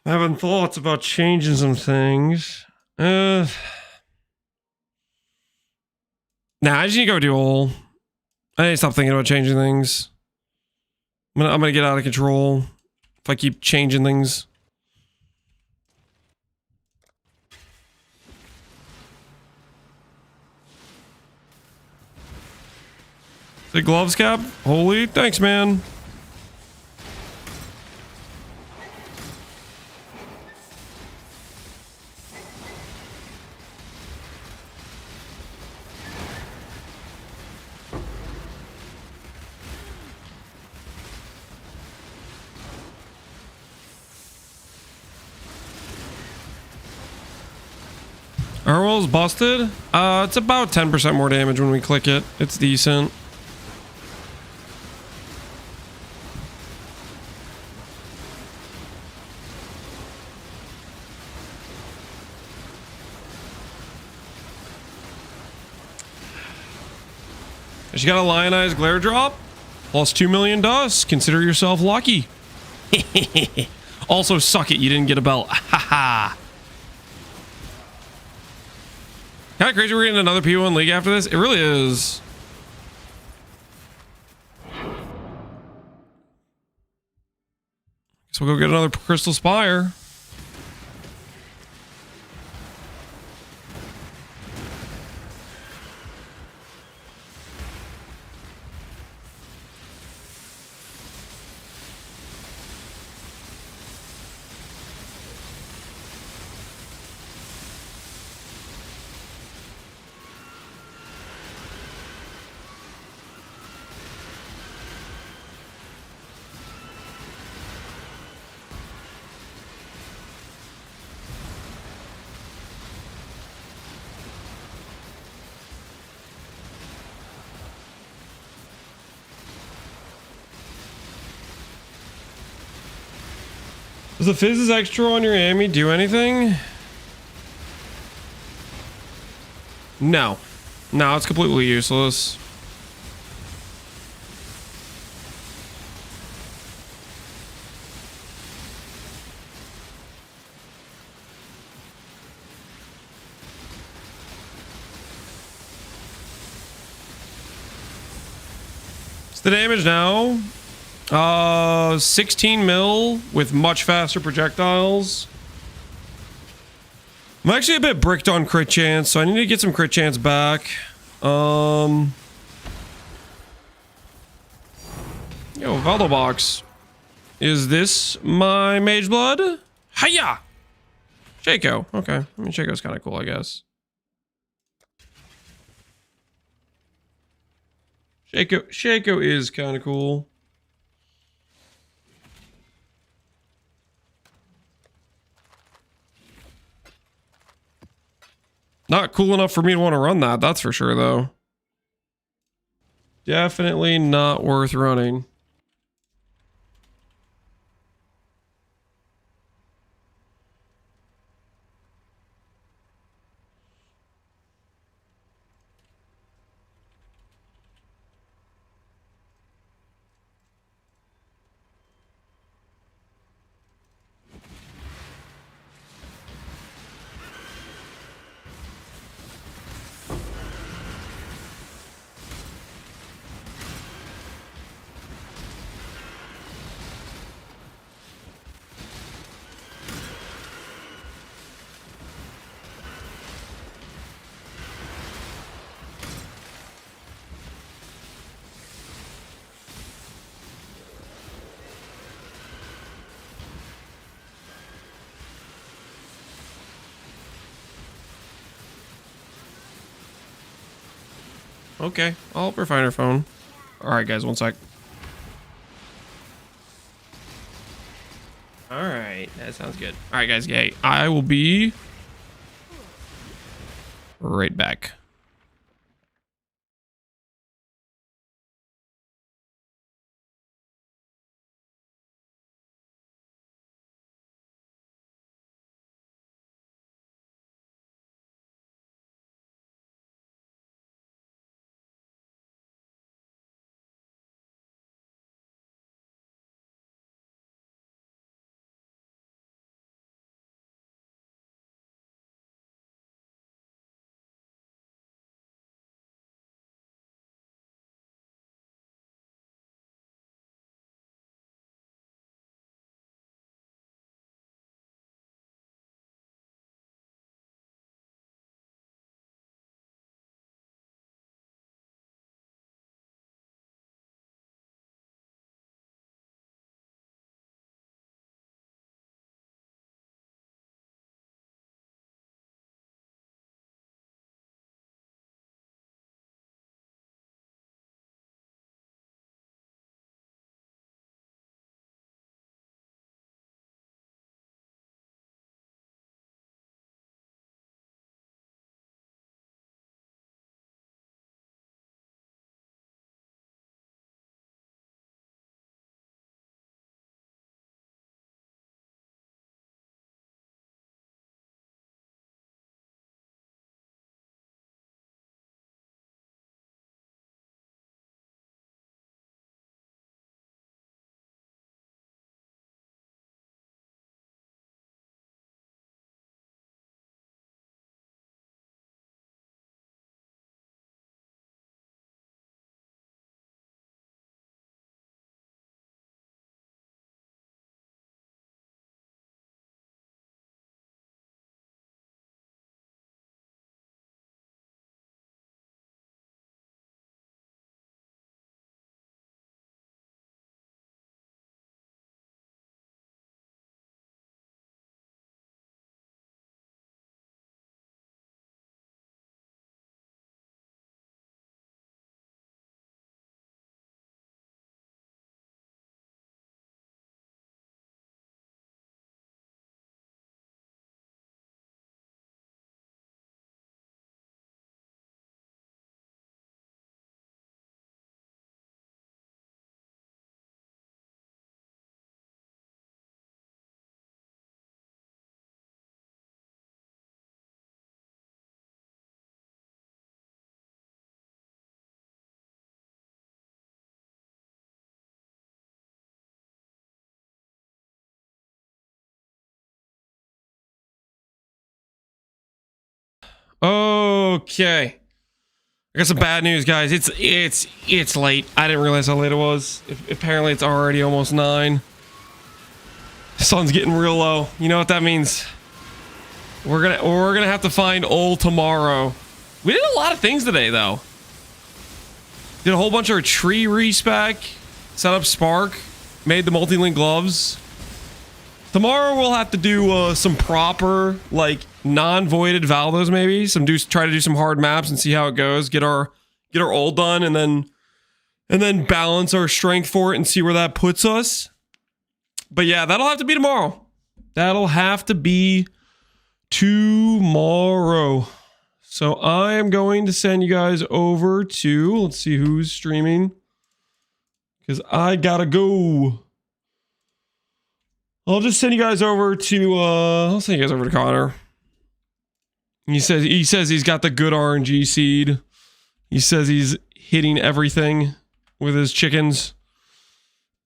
I'm having thoughts about changing some things. Nah, I just need to go dual. I need to stop thinking about changing things. I'm gonna get out of control if I keep changing things. The gloves cap? Holy, thanks, man. Arwell's busted? It's about 10% more damage when we click it. It's decent. She got a Lionized Glare drop. Plus 2 million dust. Consider yourself lucky. Also, suck it. You didn't get a belt. Haha. Kind of crazy we're getting another P1 League after this. It really is. So we'll go get another Crystal Spire. Does the Fizz's extra on your enemy do anything? No. No, it's completely useless. What's the damage now? 16 mil with much faster projectiles. I'm actually a bit bricked on crit chance, so I need to get some crit chance back. Yo, Valdo box. Is this my mage blood? Hiya! Shaco. Okay. I mean, Shaco's kind of cool, I guess. Shaco is kind of cool. Not cool enough for me to want to run that, that's for sure, though. Definitely not worth running. Okay, I'll refine her phone. Alright, guys, one sec. Alright, that sounds good. Alright, guys, okay, I will be right back. Okay. I got some bad news, guys. It's late. I didn't realize how late it was. Apparently, it's already almost 9. The sun's getting real low. You know what that means? We're gonna have to find Ol tomorrow. We did a lot of things today, though. Did a whole bunch of tree respec, set up Spark, made the multi-link gloves. Tomorrow we'll have to do some proper, like, non-voided Valdos, maybe. Try to do some hard maps and see how it goes. Get our ult done, and then balance our strength for it and see where that puts us. But yeah, that'll have to be tomorrow. That'll have to be tomorrow. So I am going to send you guys over to, let's see who's streaming, because I gotta go. I'll just send you guys over to, I'll send you guys over to Connor. He says he's got the good RNG seed. He says he's hitting everything with his chickens.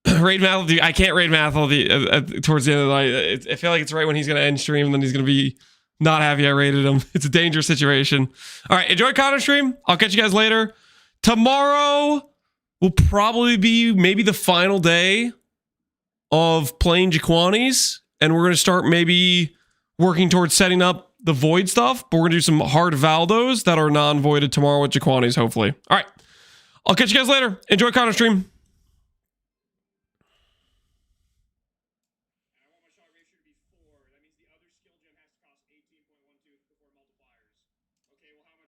Raid math, I can't raid math towards the end of the night. I feel like it's right when he's going to end stream, and then he's going to be not happy I raided him. It's a dangerous situation. All right, enjoy Connor stream. I'll catch you guys later. Tomorrow will probably be maybe the final day of playing Jaquanis, and we're going to start maybe working towards setting up the void stuff, but we're going to do some hard Valdos that are non-voided tomorrow with Jaquanis, hopefully. All right, I'll catch you guys later. Enjoy Connor stream.